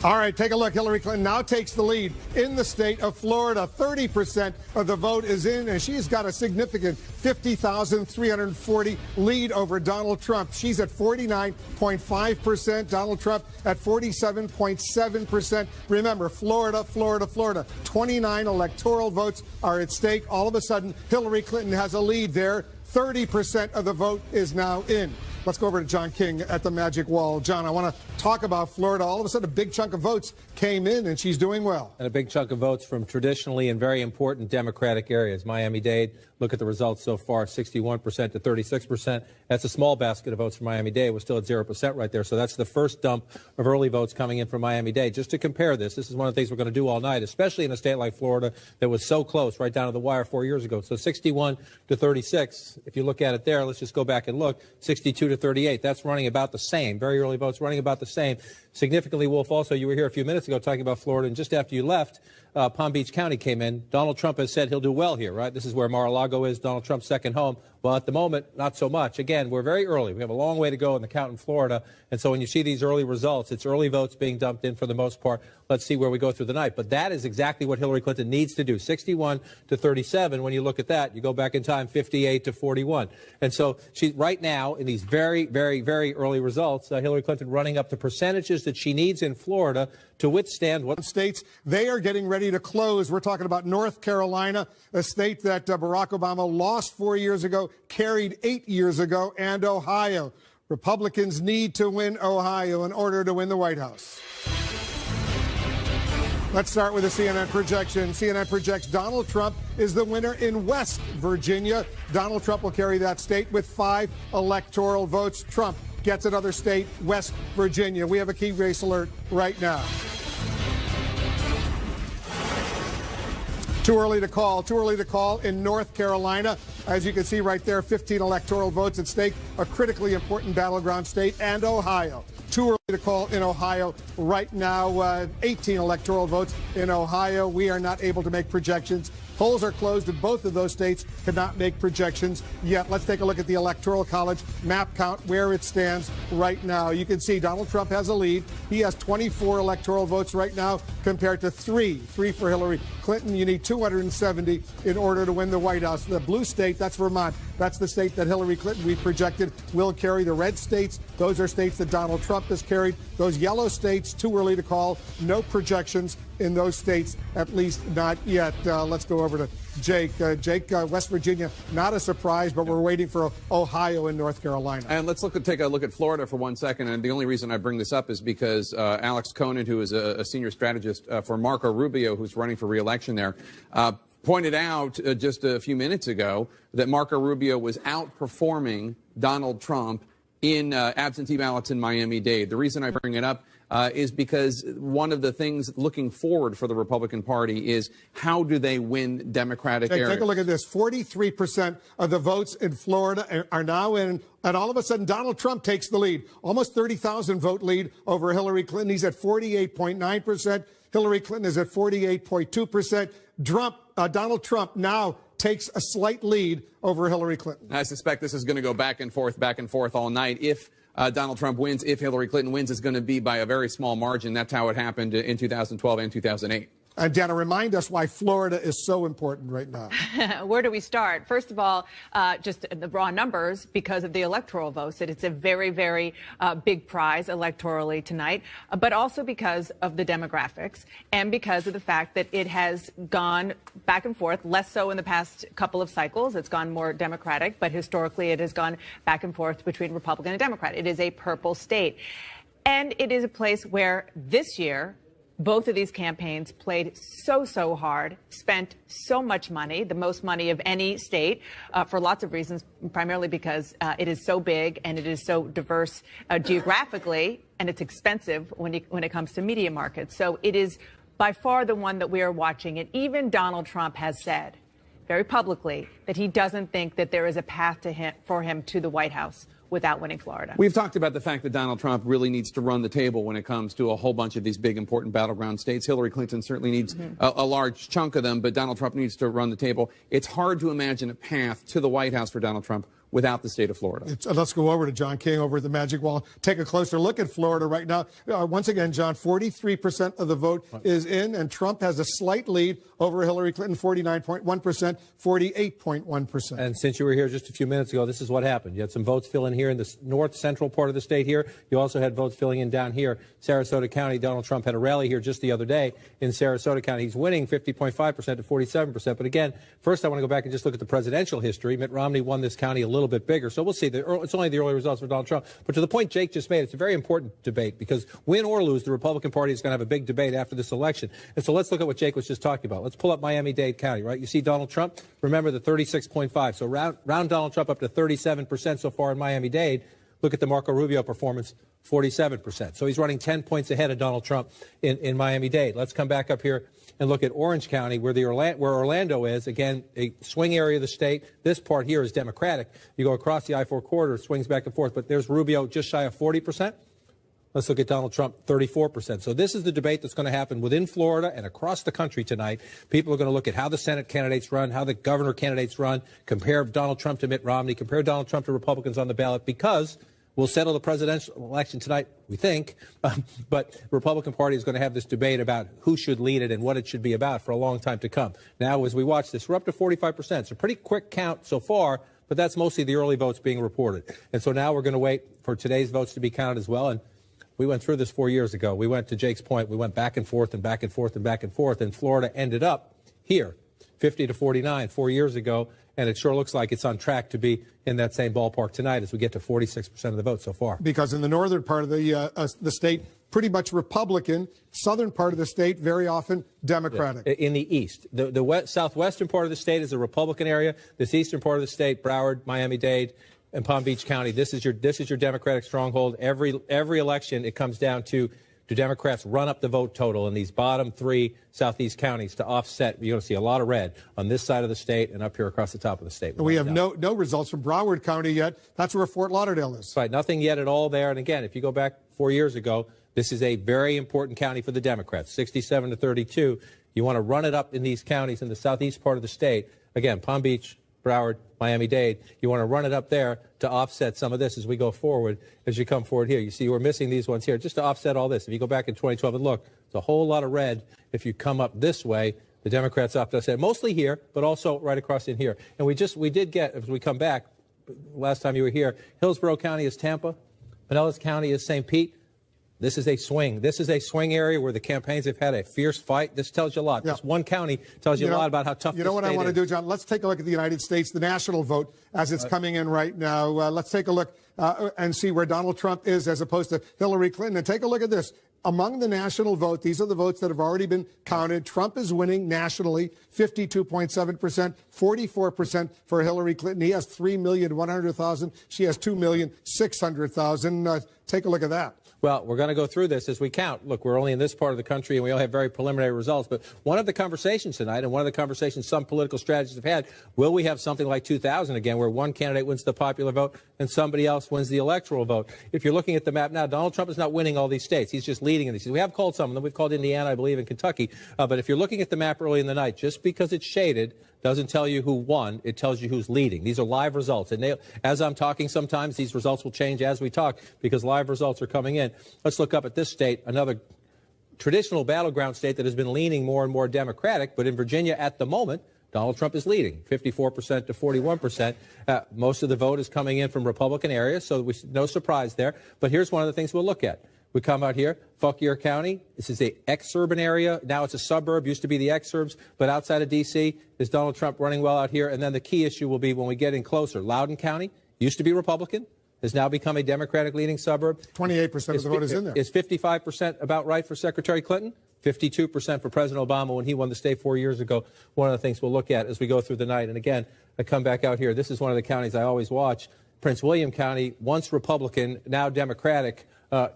All right, take a look. Hillary Clinton now takes the lead in the state of Florida. 30% of the vote is in, and she's got a significant 50,340 lead over Donald Trump. She's at 49.5%. Donald Trump at 47.7%. Remember, Florida. 29 electoral votes are at stake. All of a sudden, Hillary Clinton has a lead there. 30% of the vote is now in. Let's go over to John King at the Magic Wall. John, I want to talk about Florida. All of a sudden, a big chunk of votes came in, and she's doing well. And a big chunk of votes from traditionally and very important Democratic areas. Miami-Dade, look at the results so far, 61% to 36%. That's a small basket of votes from Miami-Dade. We're still at 0% right there. So that's the first dump of early votes coming in from Miami-Dade. Just to compare this is one of the things we're going to do all night, especially in a state like Florida that was so close right down to the wire 4 years ago. So 61 to 36. If you look at it there, let's just go back and look. 62 to 38. That's running about the same. Very early votes running about the same. Significantly, Wolf, also, you were here a few minutes ago talking about Florida, and just after you left, Palm Beach County came in. Donald Trump has said he'll do well here, right? This is where Mar-a-Lago is, Donald Trump's second home. Well, at the moment, not so much. Again, we're very early. We have a long way to go in the count in Florida. And so when you see these early results, it's early votes being dumped in for the most part. Let's see where we go through the night. But that is exactly what Hillary Clinton needs to do. 61 to 37. When you look at that, you go back in time, 58 to 41. And so she right now, in these very, very, very early results, Hillary Clinton running up the percentages that she needs in Florida to withstand what states they are getting ready to close. We're talking about North Carolina, a state that Barack Obama lost 4 years ago, carried 8 years ago, and Ohio. Republicans need to win Ohio in order to win the White House. Let's start with a CNN projection. CNN projects Donald Trump is the winner in West Virginia. Donald Trump will carry that state with 5 electoral votes. Trump gets another state, West Virginia. We have a key race alert right now. Too early to call in North Carolina. As you can see right there, 15 electoral votes at stake, a critically important battleground state, and Ohio. Too early to call in Ohio right now. 18 electoral votes in Ohio. We are not able to make projections. Polls are closed in both of those states, cannot make projections yet. Let's take a look at the Electoral College map count, where it stands right now. You can see Donald Trump has a lead. He has 24 electoral votes right now compared to 3 for Hillary Clinton. You need 270 in order to win the White House. The blue state, that's Vermont. That's the state that Hillary Clinton, we projected, will carry. The red states, those are states that Donald Trump has carried. Those yellow states, too early to call. No projections in those states, at least not yet. Let's go over to Jake. Jake, West Virginia, not a surprise, but we're waiting for Ohio and North Carolina. And let's take a look at Florida for 1 second. And the only reason I bring this up is because Alex Conan, who is a senior strategist for Marco Rubio, who's running for re-election there, pointed out just a few minutes ago that Marco Rubio was outperforming Donald Trump in absentee ballots in Miami-Dade. The reason I bring it up is because one of the things looking forward for the Republican Party is how do they win Democratic areas? Take a look at this. 43% of the votes in Florida are now in, and all of a sudden Donald Trump takes the lead. Almost 30,000 vote lead over Hillary Clinton. He's at 48.9%. Hillary Clinton is at 48.2%. Donald Trump now takes a slight lead over Hillary Clinton. I suspect this is going to go back and forth all night. If Donald Trump wins, if Hillary Clinton wins, it's going to be by a very small margin. That's how it happened in 2012 and 2008. And Dana, remind us why Florida is so important right now. Where do we start? First of all, just the raw numbers, because of the electoral votes, that it's a very, very big prize electorally tonight, but also because of the demographics and because of the fact that it has gone back and forth, less so in the past couple of cycles. It's gone more Democratic, but historically it has gone back and forth between Republican and Democrat. It is a purple state. And it is a place where this year, both of these campaigns played so hard, spent so much money, the most money of any state, for lots of reasons, primarily because it is so big and it is so diverse geographically, and it's expensive when it comes to media markets. So it is by far the one that we are watching. And even Donald Trump has said very publicly that he doesn't think that there is a path for him to the White House without winning Florida. We've talked about the fact that Donald Trump really needs to run the table when it comes to a whole bunch of these big, important battleground states. Hillary Clinton certainly needs a large chunk of them, but Donald Trump needs to run the table. It's hard to imagine a path to the White House for Donald Trump without the state of Florida. Let's go over to John King over at the Magic Wall. Take a closer look at Florida right now. Once again, John, 43% of the vote is in, and Trump has a slight lead over Hillary Clinton, 49.1%, 48.1%. And since you were here just a few minutes ago, this is what happened. You had some votes fill in here in the north central part of the state here. You also had votes filling in down here, Sarasota County. Donald Trump had a rally here just the other day in Sarasota County. He's winning 50.5% to 47%. But again, first I want to go back and just look at the presidential history. Mitt Romney won this county a little bit bigger. So we'll see. It's only the early results for Donald Trump. But to the point Jake just made, it's a very important debate because win or lose, the Republican Party is going to have a big debate after this election. And so let's look at what Jake was just talking about. Let's pull up Miami-Dade County, right? You see Donald Trump. Remember the 36.5. So round Donald Trump up to 37% so far in Miami-Dade. Look at the Marco Rubio performance, 47%. So he's running 10 points ahead of Donald Trump in Miami-Dade. Let's come back up here and look at Orange County, where Orlando is. Again, a swing area of the state. This part here is Democratic. You go across the I-4 corridor, it swings back and forth. But there's Rubio just shy of 40%. Let's look at Donald Trump, 34%. So this is the debate that's going to happen within Florida and across the country tonight. People are going to look at how the Senate candidates run, how the governor candidates run, compare Donald Trump to Mitt Romney, compare Donald Trump to Republicans on the ballot, because we'll settle the presidential election tonight, we think. But the Republican Party is going to have this debate about who should lead it and what it should be about for a long time to come. Now, as we watch this, we're up to 45%. It's a pretty quick count so far, but that's mostly the early votes being reported. And so now we're going to wait for today's votes to be counted as well. And we went through this 4 years ago. We went to Jake's point. We went back and forth and back and forth and back and forth. And Florida ended up here, 50 to 49 4 years ago. And it sure looks like it's on track to be in that same ballpark tonight as we get to 46% of the vote so far. Because in the northern part of the state, pretty much Republican. Southern part of the state, very often Democratic. Yeah. In the east. The southwestern part of the state is a Republican area. This eastern part of the state, Broward, Miami-Dade, and Palm Beach County, this is your Democratic stronghold. Every election, it comes down to, do Democrats run up the vote total in these bottom three southeast counties to offset? You're going to see a lot of red on this side of the state and up here across the top of the state. We have no results from Broward County yet. That's where Fort Lauderdale is. Right, nothing yet at all there. And again, if you go back 4 years ago, this is a very important county for the Democrats, 67 to 32. You want to run it up in these counties in the southeast part of the state. Again, Palm Beach, Broward, Miami-Dade. You want to run it up there to offset some of this as we go forward, as you come forward here. You see we're missing these ones here just to offset all this. If you go back in 2012 and look, there's a whole lot of red. If you come up this way, the Democrats offset mostly here, but also right across in here. And we did get, as we come back, last time you were here, Hillsborough County is Tampa, Pinellas County is St. Pete. This is a swing. This is a swing area where the campaigns have had a fierce fight. This tells you a lot. Yeah. This one county tells you a lot about how tough this state is. You know what I want to do, John? Let's take a look at the United States, the national vote, as it's coming in right now. Let's take a look and see where Donald Trump is as opposed to Hillary Clinton. And take a look at this. Among the national vote, these are the votes that have already been counted. Trump is winning nationally, 52.7%, 44% for Hillary Clinton. He has 3,100,000. She has 2,600,000. Take a look at that. Well, we're going to go through this as we count. Look, we're only in this part of the country, and we all have very preliminary results. But one of the conversations tonight, and one of the conversations some political strategists have had, will we have something like 2000 again, where one candidate wins the popular vote and somebody else wins the electoral vote? If you're looking at the map now, Donald Trump is not winning all these states. He's just leading in these. We have called some of them. We've called Indiana, I believe, and Kentucky. But if you're looking at the map early in the night, just because it's shaded doesn't tell you who won. It tells you who's leading. These are live results. And as I'm talking, sometimes these results will change as we talk because live results are coming in. Let's look up at this state, another traditional battleground state that has been leaning more and more Democratic. But in Virginia at the moment, Donald Trump is leading, 54% to 41%. Most of the vote is coming in from Republican areas, so no surprise there. But here's one of the things we'll look at. We come out here, Fauquier County. This is a ex-urban area. Now it's a suburb. Used to be the exurbs. But outside of D.C., is Donald Trump running well out here? And then the key issue will be when we get in closer. Loudoun County used to be Republican, has now become a Democratic-leading suburb. 28% of the vote is in there. Is 55% about right for Secretary Clinton? 52% for President Obama when he won the state 4 years ago. One of the things we'll look at as we go through the night. And again, I come back out here. This is one of the counties I always watch. Prince William County, once Republican, now Democratic.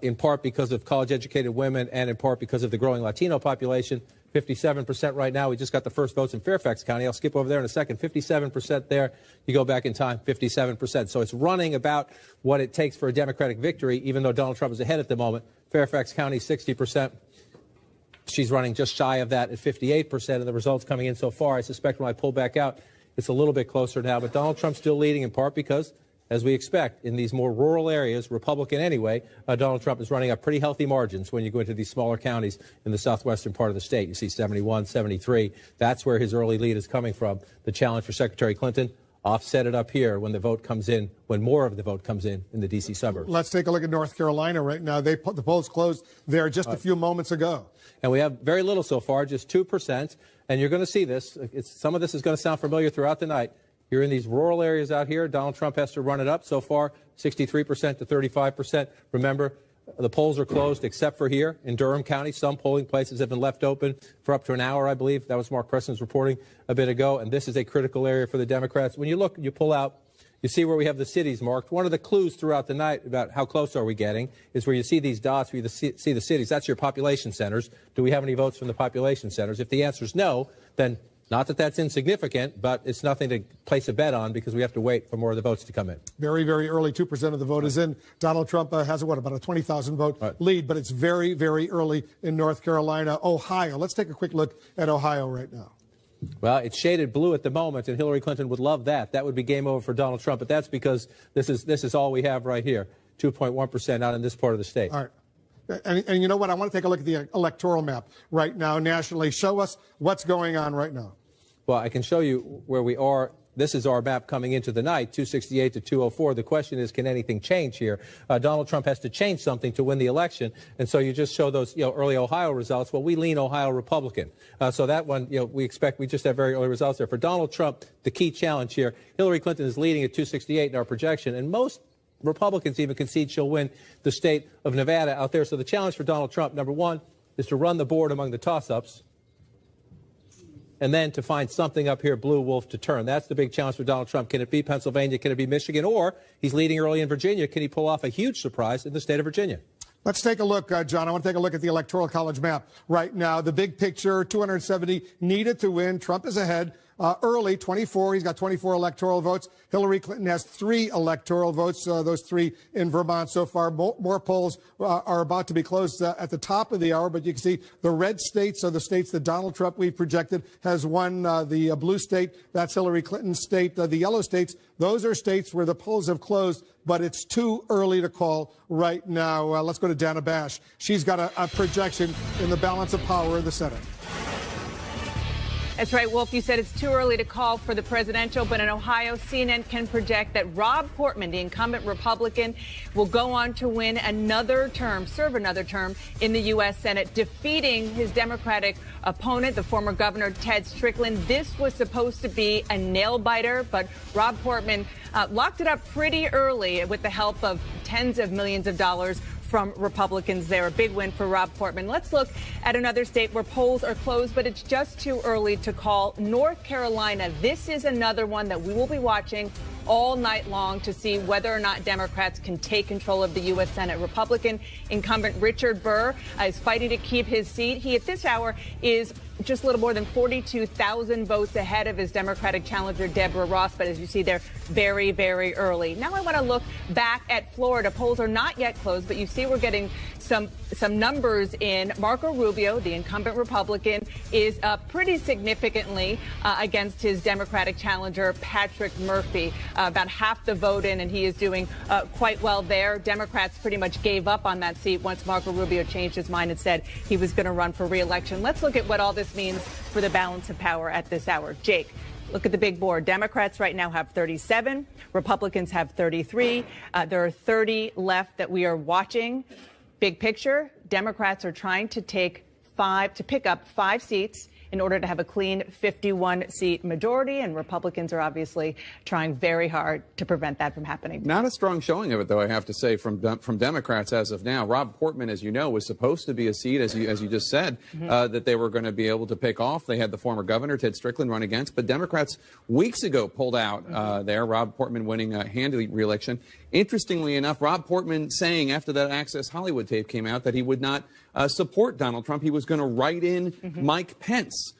In part because of college-educated women and in part because of the growing Latino population. 57% right now. We just got the first votes in Fairfax County. I'll skip over there in a second. 57% there. You go back in time, 57%. So it's running about what it takes for a Democratic victory, even though Donald Trump is ahead at the moment. Fairfax County, 60%. She's running just shy of that at 58%. And the results coming in so far, I suspect when I pull back out, it's a little bit closer now. But Donald Trump's still leading in part because, as we expect, in these more rural areas, Republican anyway, Donald Trump is running up pretty healthy margins when you go into these smaller counties in the southwestern part of the state. You see 71, 73. That's where his early lead is coming from. The challenge for Secretary Clinton, offset it up here when the vote comes in, when more of the vote comes in the D.C. suburbs. Let's take a look at North Carolina right now. The polls closed there just a few moments ago. And we have very little so far, just 2%. And you're going to see this. Some of this is going to sound familiar throughout the night. You're in these rural areas out here. Donald Trump has to run it up. So far, 63% to 35%. Remember, the polls are closed except for here in Durham County. Some polling places have been left open for up to an hour, I believe. That was Mark Preston's reporting a bit ago. And this is a critical area for the Democrats. When you look, you pull out, you see where we have the cities marked. One of the clues throughout the night about how close are we getting is where you see these dots, where you see the cities. That's your population centers. Do we have any votes from the population centers? If the answer is no, then not that that's insignificant, but it's nothing to place a bet on because we have to wait for more of the votes to come in. Very, very early. 2% of the vote is in. Donald Trump has, about a 20,000 vote lead, but it's very, very early in North Carolina. Ohio. Let's take a quick look at Ohio right now. Well, it's shaded blue at the moment, and Hillary Clinton would love that. That would be game over for Donald Trump, but that's because this is all we have right here, 2.1% out in this part of the state. All right. And you know what? I want to take a look at the electoral map right now nationally. Show us what's going on right now. Well, I can show you where we are. This is our map coming into the night, 268 to 204. The question is, can anything change here? Donald Trump has to change something to win the election. And so you just show those early Ohio results. Well, we lean Ohio Republican. So that one, we just have very early results there. For Donald Trump, the key challenge here, Hillary Clinton is leading at 268 in our projection. And most Republicans even concede she'll win the state of Nevada out there. So the challenge for Donald Trump, number one, is to run the board among the toss-ups, and then to find something up here, blue wolf, to turn. That's the big challenge for Donald Trump. Can it be Pennsylvania? Can it be Michigan? Or he's leading early in Virginia. Can he pull off a huge surprise in the state of Virginia? Let's take a look, John. I want to take a look at the Electoral College map right now. The big picture, 270 needed to win. Trump is ahead. Early, 24. He's got 24 electoral votes. Hillary Clinton has 3 electoral votes, those 3 in Vermont so far. More polls are about to be closed at the top of the hour, but you can see the red states are the states that Donald Trump, we've projected, has won. The blue state, that's Hillary Clinton's state. The yellow states, those are states where the polls have closed, but it's too early to call right now. Let's go to Dana Bash. She's got a projection in the balance of power in the Senate. That's right, Wolf. You said it's too early to call for the presidential, but in Ohio, CNN can project that Rob Portman, the incumbent Republican, will go on to win another term, serve another term in the U.S. Senate, defeating his Democratic opponent, the former governor Ted Strickland. This was supposed to be a nail-biter, but Rob Portman locked it up pretty early with the help of tens of millions of dollars from Republicans there. A big win for Rob Portman. Let's look at another state where polls are closed, but it's just too early to call. North Carolina. This is another one that we will be watching all night long to see whether or not Democrats can take control of the U.S. Senate. Republican incumbent Richard Burr is fighting to keep his seat. He, at this hour, is just a little more than 42,000 votes ahead of his Democratic challenger, Deborah Ross. But as you see there, very, very early. Now I want to look back at Florida. Polls are not yet closed, but you see we're getting some numbers in. Marco Rubio, the incumbent Republican, is up pretty significantly against his Democratic challenger, Patrick Murphy. About half the vote in, and he is doing quite well there. Democrats pretty much gave up on that seat once Marco Rubio changed his mind and said he was going to run for re-election. Let's look at what all this means for the balance of power at this hour. Jake, look at the big board. Democrats right now have 37. Republicans have 33. There are 30 left that we are watching. Big picture, Democrats are trying to pick up 5 seats in order to have a clean 51-seat majority, and Republicans are obviously trying very hard to prevent that from happening. Not a strong showing of it, though, I have to say, from Democrats as of now. Rob Portman, as you know, was supposed to be a seat, as you just said, that they were going to be able to pick off. They had the former governor, Ted Strickland, run against, but Democrats weeks ago pulled out there, Rob Portman winning a handily re-election. Interestingly enough, Rob Portman saying after that Access Hollywood tape came out that he would not support Donald Trump. He was going to write in Mike Pence,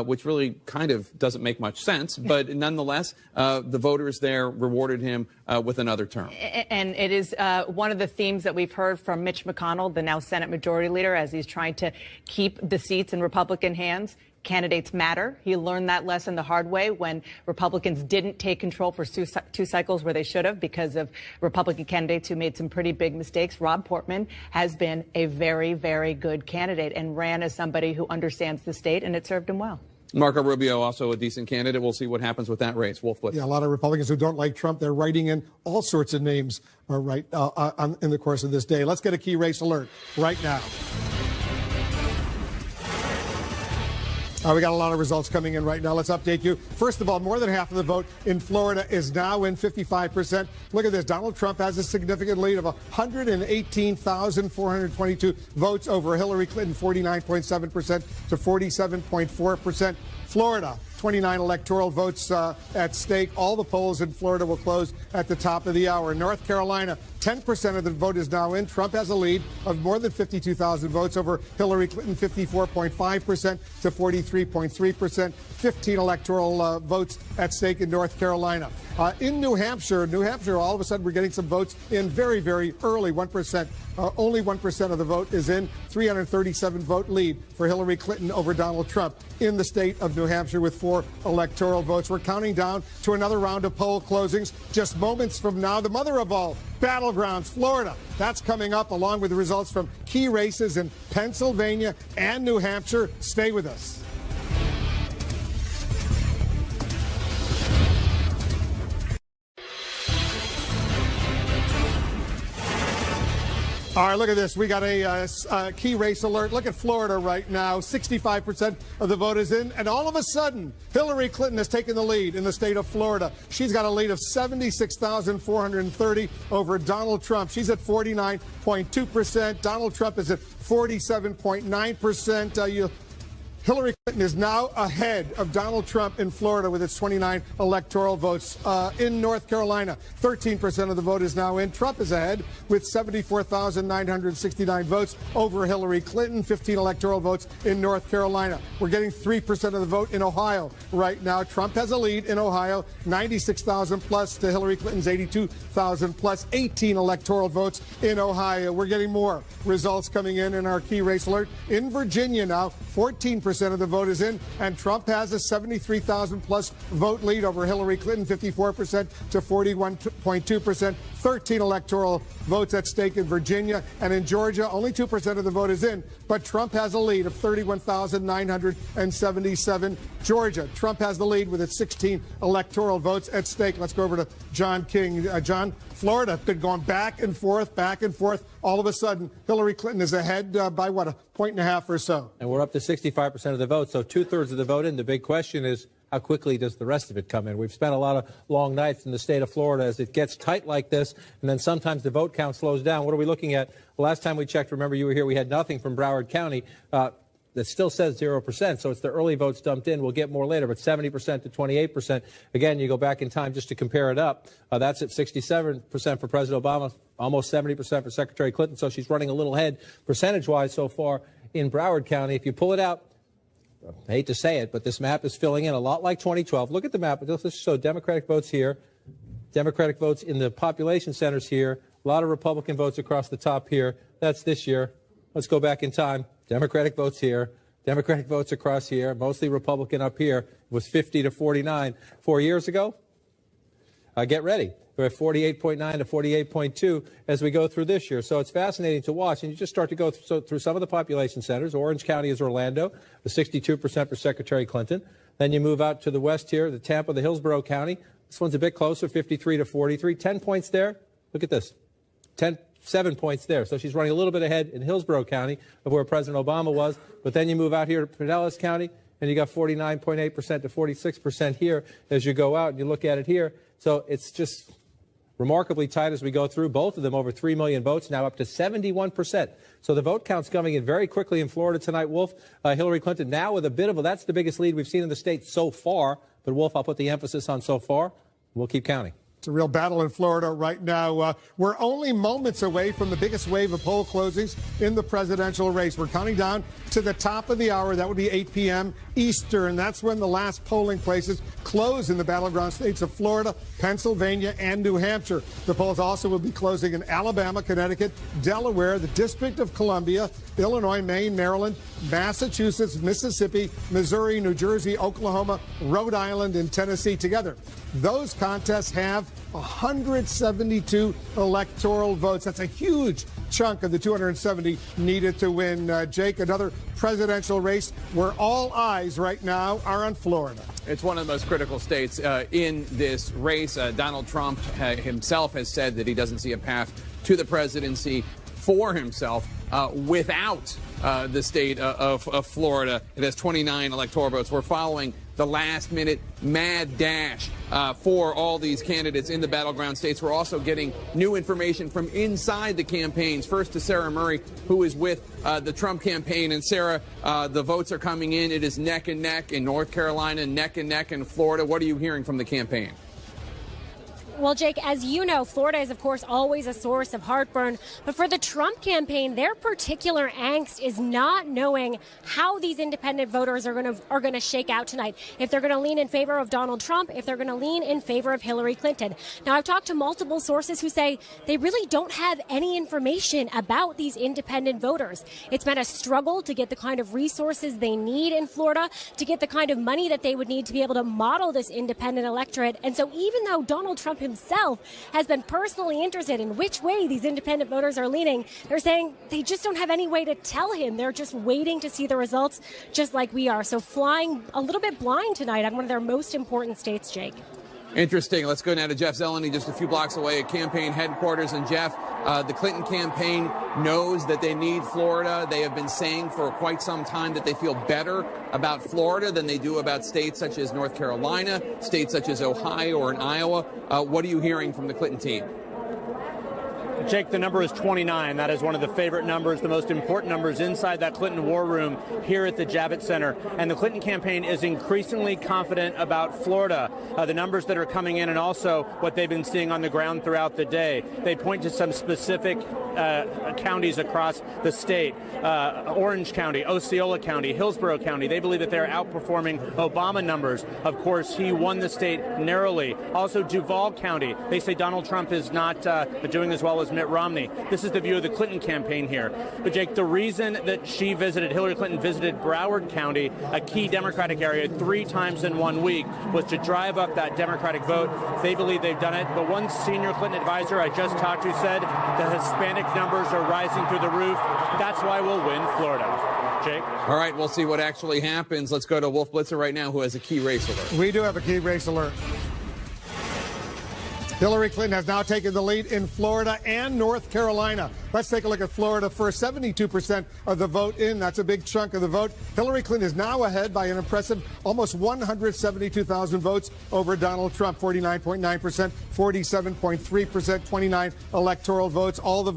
which really kind of doesn't make much sense. But nonetheless, the voters there rewarded him with another term. And it is one of the themes that we've heard from Mitch McConnell, the now Senate Majority Leader, as he's trying to keep the seats in Republican hands. Candidates matter. He learned that lesson the hard way when Republicans didn't take control for 2 cycles where they should have because of Republican candidates who made some pretty big mistakes. Rob Portman has been a very, very good candidate and ran as somebody who understands the state, and it served him well. Marco Rubio, also a decent candidate. We'll see what happens with that race. Wolf Blitzer. Yeah, a lot of Republicans who don't like Trump, they're writing in all sorts of names in the course of this day. Let's get a key race alert right now. We got a lot of results coming in right now. Let's update you. First of all, more than half of the vote in Florida is now in 55%. Look at this. Donald Trump has a significant lead of 118,422 votes over Hillary Clinton, 49.7% to 47.4%. Florida, 29 electoral votes at stake. All the polls in Florida will close at the top of the hour. North Carolina, 10% of the vote is now in. Trump has a lead of more than 52,000 votes over Hillary Clinton, 54.5% to 43.3%. 15 electoral votes at stake in North Carolina. In New Hampshire, all of a sudden we're getting some votes in very, very early, 1%. Only 1% of the vote is in. 337 vote lead for Hillary Clinton over Donald Trump in the state of New Hampshire with 4 electoral votes. We're counting down to another round of poll closings just moments from now. The mother of all battlegrounds, Florida. That's coming up along with the results from key races in Pennsylvania and New Hampshire. Stay with us. All right, look at this. We got a key race alert. Look at Florida right now. 65% of the vote is in. And all of a sudden, Hillary Clinton has taken the lead in the state of Florida. She's got a lead of 76,430 over Donald Trump. She's at 49.2%. Donald Trump is at 47.9%. Hillary Clinton is now ahead of Donald Trump in Florida with its 29 electoral votes. In North Carolina, 13% of the vote is now in. Trump is ahead with 74,969 votes over Hillary Clinton, 15 electoral votes in North Carolina. We're getting 3% of the vote in Ohio right now. Trump has a lead in Ohio, 96,000 plus to Hillary Clinton's 82,000 plus, 18 electoral votes in Ohio. We're getting more results coming in our key race alert. In Virginia now, 14% of the vote is in, and Trump has a 73,000 plus vote lead over Hillary Clinton, 54% to 41.2%. 13 electoral votes at stake in Virginia, and in Georgia, only 2% of the vote is in, but Trump has a lead of 31,977. Georgia, Trump has the lead with its 16 electoral votes at stake. Let's go over to John King. John, Florida been going back and forth. All of a sudden, Hillary Clinton is ahead by, what, a point and a half or so. And we're up to 65% of the vote, so 2/3 of the vote in. The big question is, how quickly does the rest of it come in? We've spent a lot of long nights in the state of Florida as it gets tight like this, and then sometimes the vote count slows down. What are we looking at? Last time we checked, remember you were here, we had nothing from Broward County. That still says 0%, so it's the early votes dumped in. We'll get more later, but 70% to 28%. Again, you go back in time just to compare it up. That's at 67% for President Obama, almost 70% for Secretary Clinton, so she's running a little ahead percentage-wise so far in Broward County. If you pull it out, I hate to say it, but this map is filling in a lot like 2012. Look at the map. Let's show Democratic votes here. Democratic votes in the population centers here. A lot of Republican votes across the top here. That's this year. Let's go back in time. Democratic votes here. Democratic votes across here. Mostly Republican up here. It was 50 to 49 4 years ago. Get ready. We're at 48.9 to 48.2 as we go through this year. So it's fascinating to watch. And you just start to go through some of the population centers. Orange County is Orlando, the 62% for Secretary Clinton. Then you move out to the west here, the Tampa, the Hillsborough County. This one's a bit closer, 53 to 43. 10 points there. Look at this. 7 points there. So she's running a little bit ahead in Hillsborough County of where President Obama was. But then you move out here to Pinellas County, and you got 49.8% to 46% here as you go out and you look at it here. So it's just remarkably tight as we go through. Both of them over 3 million votes, now up to 71%. So the vote count's coming in very quickly in Florida tonight, Wolf. Hillary Clinton now with a bit of that's the biggest lead we've seen in the state so far. But, Wolf, I'll put the emphasis on so far. We'll keep counting. It's a real battle in Florida right now. We're only moments away from the biggest wave of poll closings in the presidential race. We're counting down to the top of the hour. That would be 8 p.m. Eastern. That's when the last polling places close in the battleground states of Florida, Pennsylvania, and New Hampshire. The polls also will be closing in Alabama, Connecticut, Delaware, the District of Columbia, Illinois, Maine, Maryland, Massachusetts, Mississippi, Missouri, New Jersey, Oklahoma, Rhode Island, and Tennessee together. Those contests have 172 electoral votes. That's a huge chunk of the 270 needed to win. Jake, another presidential race where all eyes right now are on Florida. It's one of the most critical states in this race. Donald Trump himself has said that he doesn't see a path to the presidency for himself without the state of Florida. It has 29 electoral votes. We're following the last-minute mad dash for all these candidates in the battleground states. We're also getting new information from inside the campaigns. First to Sarah Murray, who is with the Trump campaign. And Sarah, the votes are coming in. It is neck and neck in North Carolina, neck and neck in Florida. What are you hearing from the campaign? Well, Jake, as you know, Florida is, of course, always a source of heartburn. But for the Trump campaign, their particular angst is not knowing how these independent voters are going to shake out tonight. If they're going to lean in favor of Donald Trump, if they're going to lean in favor of Hillary Clinton. Now, I've talked to multiple sources who say they really don't have any information about these independent voters. It's been a struggle to get the kind of resources they need in Florida, to get the kind of money that they would need to be able to model this independent electorate. And so even though Donald Trump himself has been personally interested in which way these independent voters are leaning, they're saying they just don't have any way to tell him. They're just waiting to see the results, just like we are. So flying a little bit blind tonight on one of their most important states, Jake. Interesting. Let's go now to Jeff Zeleny, just a few blocks away at campaign headquarters. And Jeff, the Clinton campaign knows that they need Florida. They have been saying for quite some time that they feel better about Florida than they do about states such as North Carolina, states such as Ohio or in Iowa. What are you hearing from the Clinton team? Jake, the number is 29. That is one of the favorite numbers, the most important numbers inside that Clinton war room here at the Javits Center. And the Clinton campaign is increasingly confident about Florida, the numbers that are coming in and also what they've been seeing on the ground throughout the day. They point to some specific counties across the state, Orange County, Osceola County, Hillsborough County. They believe that they're outperforming Obama numbers. Of course, he won the state narrowly. Also, Duval County. They say Donald Trump is not doing as well as Mitt Romney. This is the view of the Clinton campaign here. But, Jake, the reason that Hillary Clinton visited Broward County, a key Democratic area, 3 times in 1 week, was to drive up that Democratic vote. They believe they've done it. But one senior Clinton advisor I just talked to said the Hispanic numbers are rising through the roof. That's why we'll win Florida. Jake? All right, we'll see what actually happens. Let's go to Wolf Blitzer right now, who has a key race alert. We do have a key race alert. Hillary Clinton has now taken the lead in Florida and North Carolina. Let's take a look at Florida first. 72% of the vote in. That's a big chunk of the vote. Hillary Clinton is now ahead by an impressive almost 172,000 votes over Donald Trump. 49.9%, 47.3%, 29 electoral votes. All the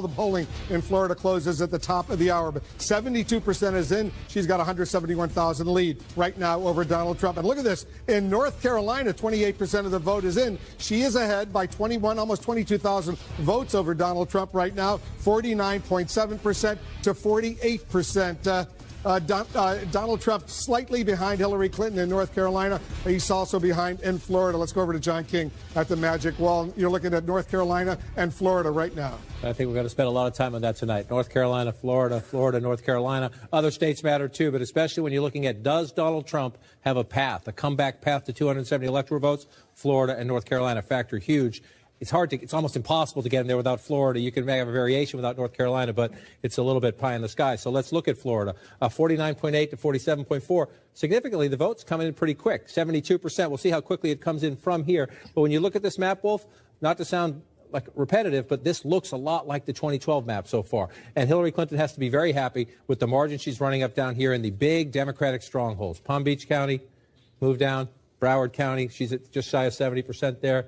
polling in Florida closes at the top of the hour. But 72% is in. She's got 171,000 lead right now over Donald Trump. And look at this. In North Carolina, 28% of the vote is in. She is ahead by 21, almost 22,000 votes over Donald Trump right now, 49.7% to 48%. Donald Trump slightly behind Hillary Clinton in North Carolina. He's also behind in Florida. Let's go over to John King at the Magic Wall. You're looking at North Carolina and Florida right now. I think we're going to spend a lot of time on that tonight. North Carolina, Florida, North Carolina. Other states matter too, but especially when you're looking at, does Donald Trump have a path, a comeback path to 270 electoral votes? Florida and North Carolina factor huge. It's almost impossible to get in there without Florida. You can have a variation without North Carolina, but it's a little bit pie in the sky. So let's look at Florida. 49.8 to 47.4. Significantly, the votes come in pretty quick, 72%. We'll see how quickly it comes in from here. But when you look at this map, Wolf, not to sound like repetitive, but this looks a lot like the 2012 map so far. And Hillary Clinton has to be very happy with the margin she's running up down here in the big Democratic strongholds. Palm Beach County, move down. Broward County, she's at just shy of 70% there.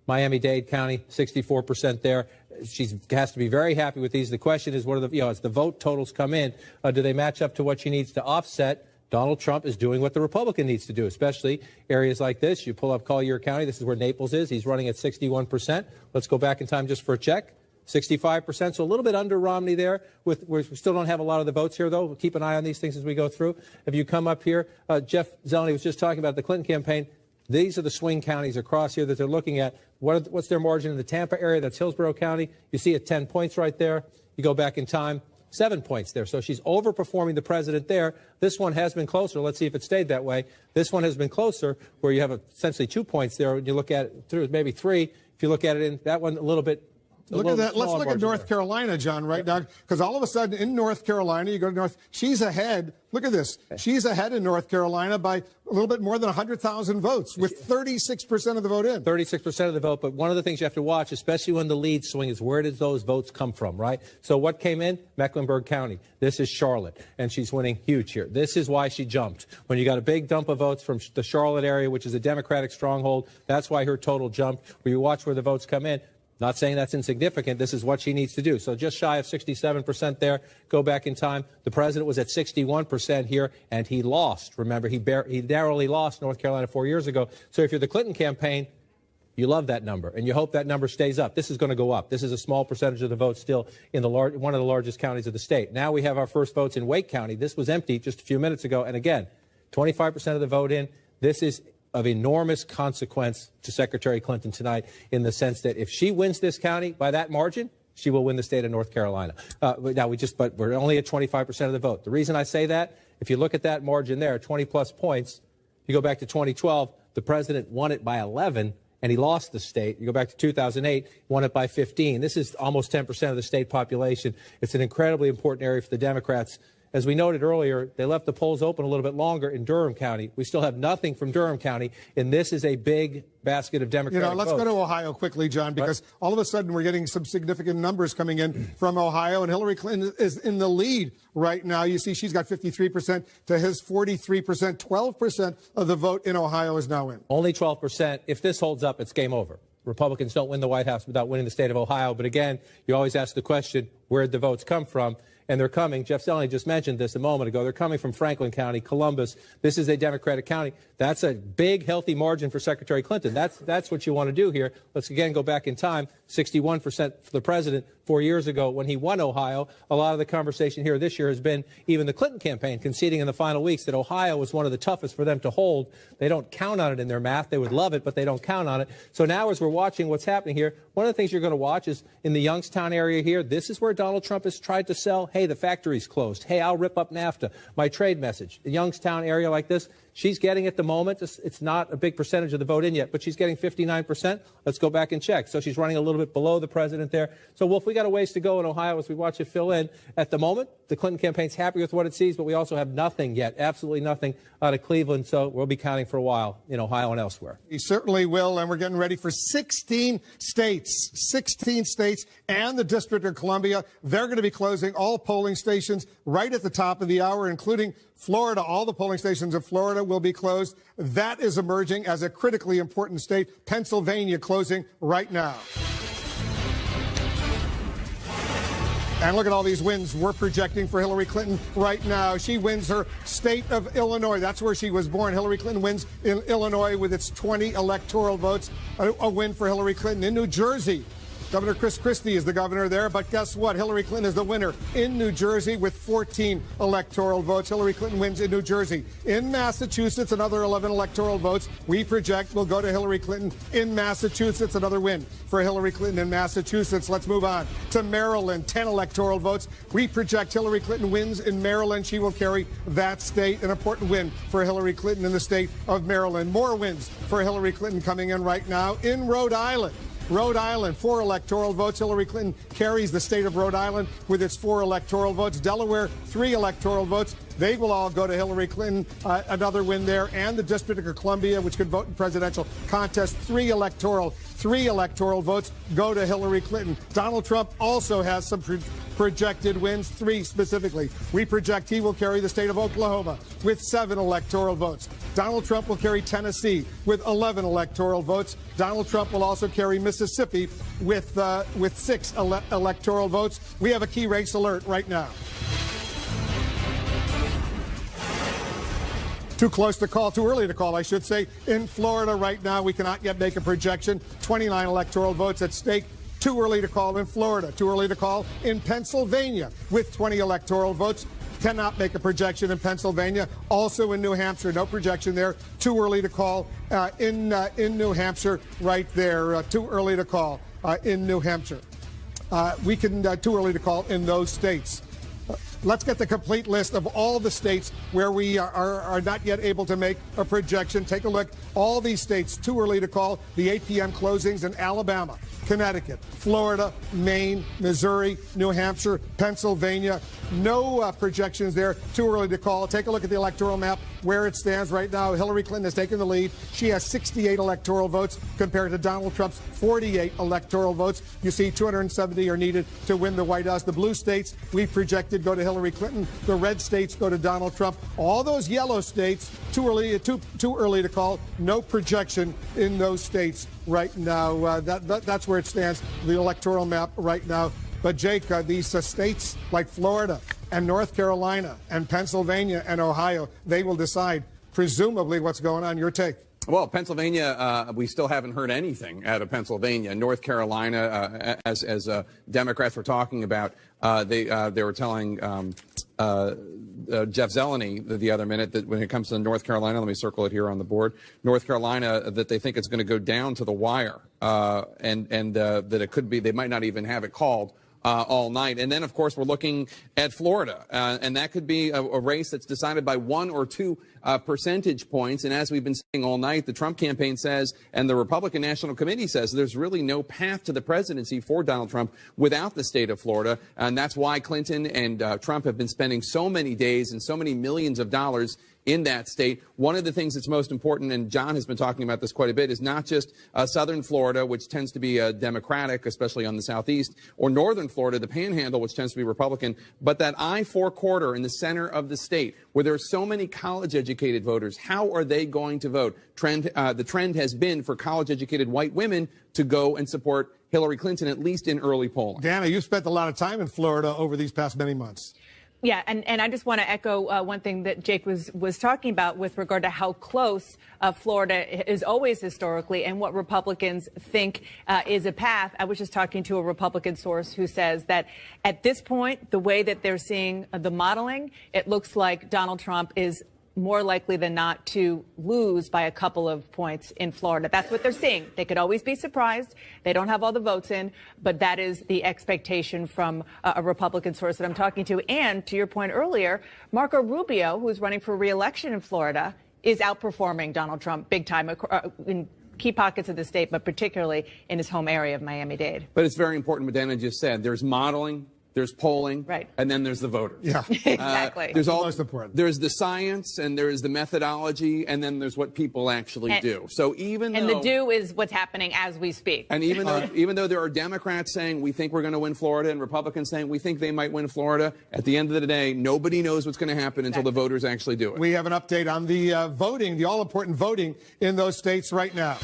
Miami-Dade County, 64% there. She has to be very happy with these. The question is, what are the, as the vote totals come in, do they match up to what she needs to offset? Donald Trump is doing what the Republican needs to do, especially areas like this. You pull up Collier County. This is where Naples is. He's running at 61%. Let's go back in time just for a check. 65%, so a little bit under Romney there. We still don't have a lot of the votes here, though. We'll keep an eye on these things as we go through. If you come up here, Jeff Zeleny was just talking about the Clinton campaign. These are the swing counties across here that they're looking at. What's their margin in the Tampa area? That's Hillsborough County. You see it 10 points right there. You go back in time, 7 points there. So she's overperforming the president there. This one has been closer. Let's see if it stayed that way. This one has been closer, where you have essentially 2 points there. When you look at it through maybe 3. If you look at it in that one a little bit. Look at that. Let's look at North Carolina, John, right now, because all of a sudden in North Carolina, you go to North, she's ahead. Look at this. She's ahead in North Carolina by a little bit more than 100,000 votes, with 36% of the vote in. 36% of the vote. But one of the things you have to watch, especially when the leads swing, is where did those votes come from, right? So what came in? Mecklenburg County. This is Charlotte, and she's winning huge here. This is why she jumped. When you got a big dump of votes from the Charlotte area, which is a Democratic stronghold, that's why her total jumped. Where you watch where the votes come in. Not saying that's insignificant. This is what she needs to do. So just shy of 67% there. Go back in time. The president was at 61% here, and he lost. Remember, he narrowly lost North Carolina 4 years ago. So if you're the Clinton campaign, you love that number, and you hope that number stays up. This is going to go up. This is a small percentage of the vote still in one of the largest counties of the state. Now we have our first votes in Wake County. This was empty just a few minutes ago. And again, 25% of the vote in. This is of enormous consequence to Secretary Clinton tonight, in the sense that if she wins this county by that margin, she will win the state of North Carolina. But we're only at 25% of the vote. The reason I say that, if you look at that margin there, 20-plus points, you go back to 2012, the president won it by 11, and he lost the state. You go back to 2008, won it by 15. This is almost 10% of the state population. It's an incredibly important area for the Democrats. As we noted earlier, they left the polls open a little bit longer in Durham County. We still have nothing from Durham County, and this is a big basket of Democratic votes. Let's go to Ohio quickly, John, because all of a sudden we're getting some significant numbers coming in from Ohio, and Hillary Clinton is in the lead right now. You see she's got 53% to his 43%. 12% of the vote in Ohio is now in. Only 12%. If this holds up, it's game over. Republicans don't win the White House without winning the state of Ohio. But again, you always ask the question, where'd the votes come from? And they're coming. Jeff Zeleny just mentioned this a moment ago. They're coming from Franklin County, Columbus. This is a Democratic county. That's a big, healthy margin for Secretary Clinton. That's what you want to do here. Let's again go back in time. 61% for the president 4 years ago when he won Ohio. A lot of the conversation here this year has been even the Clinton campaign conceding in the final weeks that Ohio was one of the toughest for them to hold. They don't count on it in their math. They would love it, but they don't count on it. So now as we're watching what's happening here, one of the things you're going to watch is in the Youngstown area here, this is where Donald Trump has tried to sell, hey, the factory's closed. Hey, I'll rip up NAFTA. My trade message. The Youngstown area like this, she's getting at the moment, it's not a big percentage of the vote in yet, but she's getting 59%. Let's go back and check. So she's running a little bit below the president there. So, Wolf, we got a ways to go in Ohio as we watch it fill in. At the moment, the Clinton campaign's happy with what it sees, but we also have nothing yet, absolutely nothing out of Cleveland. So we'll be counting for a while in Ohio and elsewhere. We certainly will, and we're getting ready for 16 states. 16 states and the District of Columbia. They're going to be closing all polling stations right at the top of the hour, including Florida. All the polling stations in Florida will be closed. That is emerging as a critically important state. Pennsylvania closing right now. And look at all these wins we're projecting for Hillary Clinton right now. She wins her state of Illinois. That's where she was born. Hillary Clinton wins in Illinois with its 20 electoral votes. A win for Hillary Clinton. In New Jersey, Governor Chris Christie is the governor there, but guess what? Hillary Clinton is the winner in New Jersey with 14 electoral votes. Hillary Clinton wins in New Jersey. In Massachusetts, another 11 electoral votes. We project will go to Hillary Clinton in Massachusetts. Another win for Hillary Clinton in Massachusetts. Let's move on to Maryland. 10 electoral votes. We project Hillary Clinton wins in Maryland. She will carry that state. An important win for Hillary Clinton in the state of Maryland. More wins for Hillary Clinton coming in right now in Rhode Island. Rhode Island, 4 electoral votes. Hillary Clinton carries the state of Rhode Island with its 4 electoral votes. Delaware, 3 electoral votes. They will all go to Hillary Clinton. Another win there. And the District of Columbia, which could vote in presidential contest, 3 electoral votes go to Hillary Clinton. Donald Trump also has some projected wins, 3 specifically. We project he will carry the state of Oklahoma with 7 electoral votes. Donald Trump will carry Tennessee with 11 electoral votes. Donald Trump will also carry Mississippi with 6 electoral votes. We have a key race alert right now. Too close to call, too early to call, I should say. In Florida right now, we cannot yet make a projection. 29 electoral votes at stake. Too early to call in Florida. Too early to call in Pennsylvania with 20 electoral votes. Cannot make a projection in Pennsylvania. Also in New Hampshire, no projection there. Too early to call in New Hampshire right there. Too early to call in New Hampshire. Too early to call in those states. Let's get the complete list of all the states where we are not yet able to make a projection. Take a look. All these states, too early to call. The 8 p.m. closings in Alabama, Connecticut, Florida, Maine, Missouri, New Hampshire, Pennsylvania. No projections there. Too early to call. Take a look at the electoral map where it stands right now. Hillary Clinton has taken the lead. She has 68 electoral votes compared to Donald Trump's 48 electoral votes. You see 270 are needed to win the White House. The blue states we projected go to Hillary Clinton. The red states go to Donald Trump. All those yellow states, too early to call. No projection in those states right now. That's where it stands, the electoral map right now. But, Jake, these states like Florida and North Carolina and Pennsylvania and Ohio, they will decide, presumably, what's going on. Your take? Well, Pennsylvania, we still haven't heard anything out of Pennsylvania. North Carolina, as Democrats were talking about, they were telling Jeff Zeleny the other minute that when it comes to North Carolina, let me circle it here on the board, North Carolina, that they think it's going to go down to the wire, and that it could be, they might not even have it called all night. And then, of course, we're looking at Florida, and that could be a race that's decided by 1 or 2 percentage points. And as we've been saying all night, the Trump campaign says, and the Republican National Committee says, there's really no path to the presidency for Donald Trump without the state of Florida. And that's why Clinton and Trump have been spending so many days and so many millions of dollars in that state. One of the things that's most important, and John has been talking about this quite a bit, is not just southern Florida, which tends to be Democratic, especially on the southeast, or northern Florida, the Panhandle, which tends to be Republican, but that I-4 corridor in the center of the state, where there are so many college-educated voters. How are they going to vote? The trend has been for college-educated white women to go and support Hillary Clinton, at least in early polling. Dana, you spent a lot of time in Florida over these past many months. Yeah, and I just want to echo one thing that Jake was talking about with regard to how close Florida is always historically and what Republicans think is a path. I was just talking to a Republican source who says that at this point, the way that they're seeing the modeling, it looks like Donald Trump is more likely than not to lose by a couple of points in Florida. That's what they're seeing. They could always be surprised. They don't have all the votes in, but that is the expectation from a Republican source that I'm talking to. And to your point earlier, Marco Rubio, who's running for re-election in Florida, is outperforming Donald Trump big time in key pockets of the state, but particularly in his home area of Miami-Dade. But it's very important what Dana just said. There's modeling. There's polling, right, and then there's the voters. Yeah, exactly. There's all most important. There's the science, and there's the methodology, and then there's what people actually do. So the do is what's happening as we speak. And even though there are Democrats saying we think we're going to win Florida, and Republicans saying we think they might win Florida, at the end of the day, nobody knows what's going to happen until the voters actually do it. We have an update on the voting, the all-important voting in those states right now.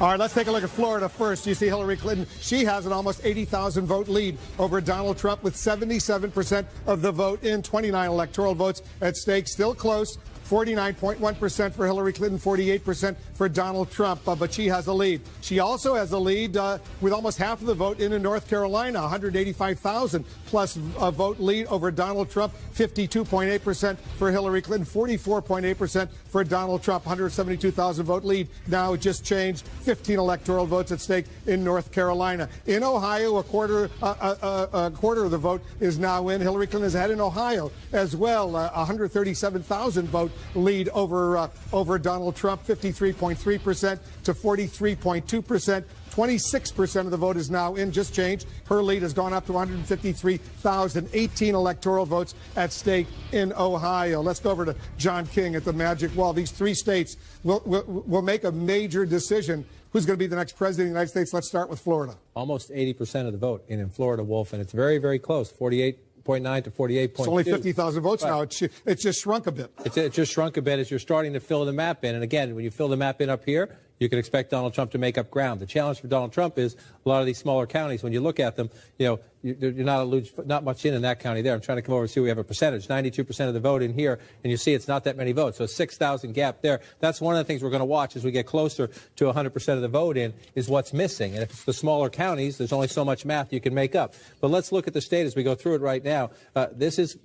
All right, let's take a look at Florida first. You see Hillary Clinton. She has an almost 80,000 vote lead over Donald Trump with 77% of the vote in, 29 electoral votes at stake. Still close. 49.1% for Hillary Clinton, 48% for Donald Trump, but she has a lead. She also has a lead with almost half of the vote in North Carolina, 185,000 plus vote lead over Donald Trump, 52.8% for Hillary Clinton, 44.8% for Donald Trump, 172,000 vote lead. Now just changed, 15 electoral votes at stake in North Carolina. In Ohio, a quarter of the vote is now in. Hillary Clinton is ahead in Ohio as well, 137,000 vote lead over Donald Trump, 53.3% to 43.2%. 26% of the vote is now in, just changed. Her lead has gone up to 153,000, 18 electoral votes at stake in Ohio. Let's go over to John King at the Magic Wall. These three states will make a major decision. Who's going to be the next president of the United States? Let's start with Florida. Almost 80% of the vote in Florida, Wolf, and it's very, very close, 48.9 to 48.2. It's only 50,000 votes now. It's just shrunk a bit. It just shrunk a bit as you're starting to fill the map in. And again, when you fill the map in up here, you can expect Donald Trump to make up ground. The challenge for Donald Trump is a lot of these smaller counties, when you look at them, you're not much in that county there. I'm trying to come over and see we have a percentage, 92% of the vote in here, and you see it's not that many votes. So a 6,000 gap there. That's one of the things we're going to watch as we get closer to 100% of the vote in is what's missing. And if it's the smaller counties, there's only so much math you can make up. But let's look at the state as we go through it right now. This is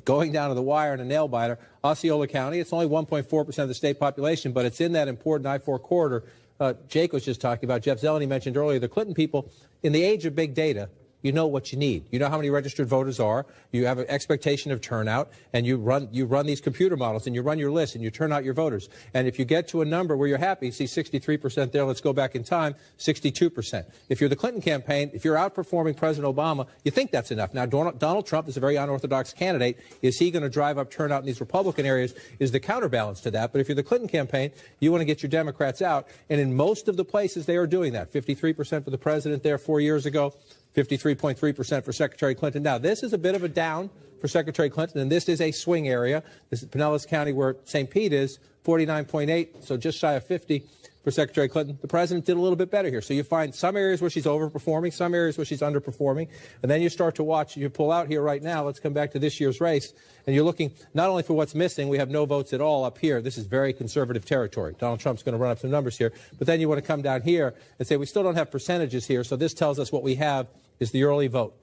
going down to the wire in a nail biter. Osceola County, it's only 1.4% of the state population, but it's in that important I-4 corridor Jake was just talking about. Jeff Zeleny mentioned earlier, the Clinton people, in the age of big data, you know what you need. You know how many registered voters are. You have an expectation of turnout, and you run these computer models, and you run your list, and you turn out your voters. And if you get to a number where you're happy, see 63% there, let's go back in time, 62%. If you're the Clinton campaign, if you're outperforming President Obama, you think that's enough. Now, Donald Trump is a very unorthodox candidate. Is he going to drive up turnout in these Republican areas is the counterbalance to that. But if you're the Clinton campaign, you want to get your Democrats out. And in most of the places, they are doing that. 53% for the president there 4 years ago. 53.3% for Secretary Clinton. Now, this is a bit of a down for Secretary Clinton, and this is a swing area. This is Pinellas County, where St. Pete is, 49.8, so just shy of 50 for Secretary Clinton. The president did a little bit better here. So you find some areas where she's overperforming, some areas where she's underperforming, and then you start to watch. You pull out here right now. Let's come back to this year's race, and you're looking not only for what's missing. We have no votes at all up here. This is very conservative territory. Donald Trump's going to run up some numbers here, but then you want to come down here and say we still don't have percentages here, so this tells us what we have is the early vote.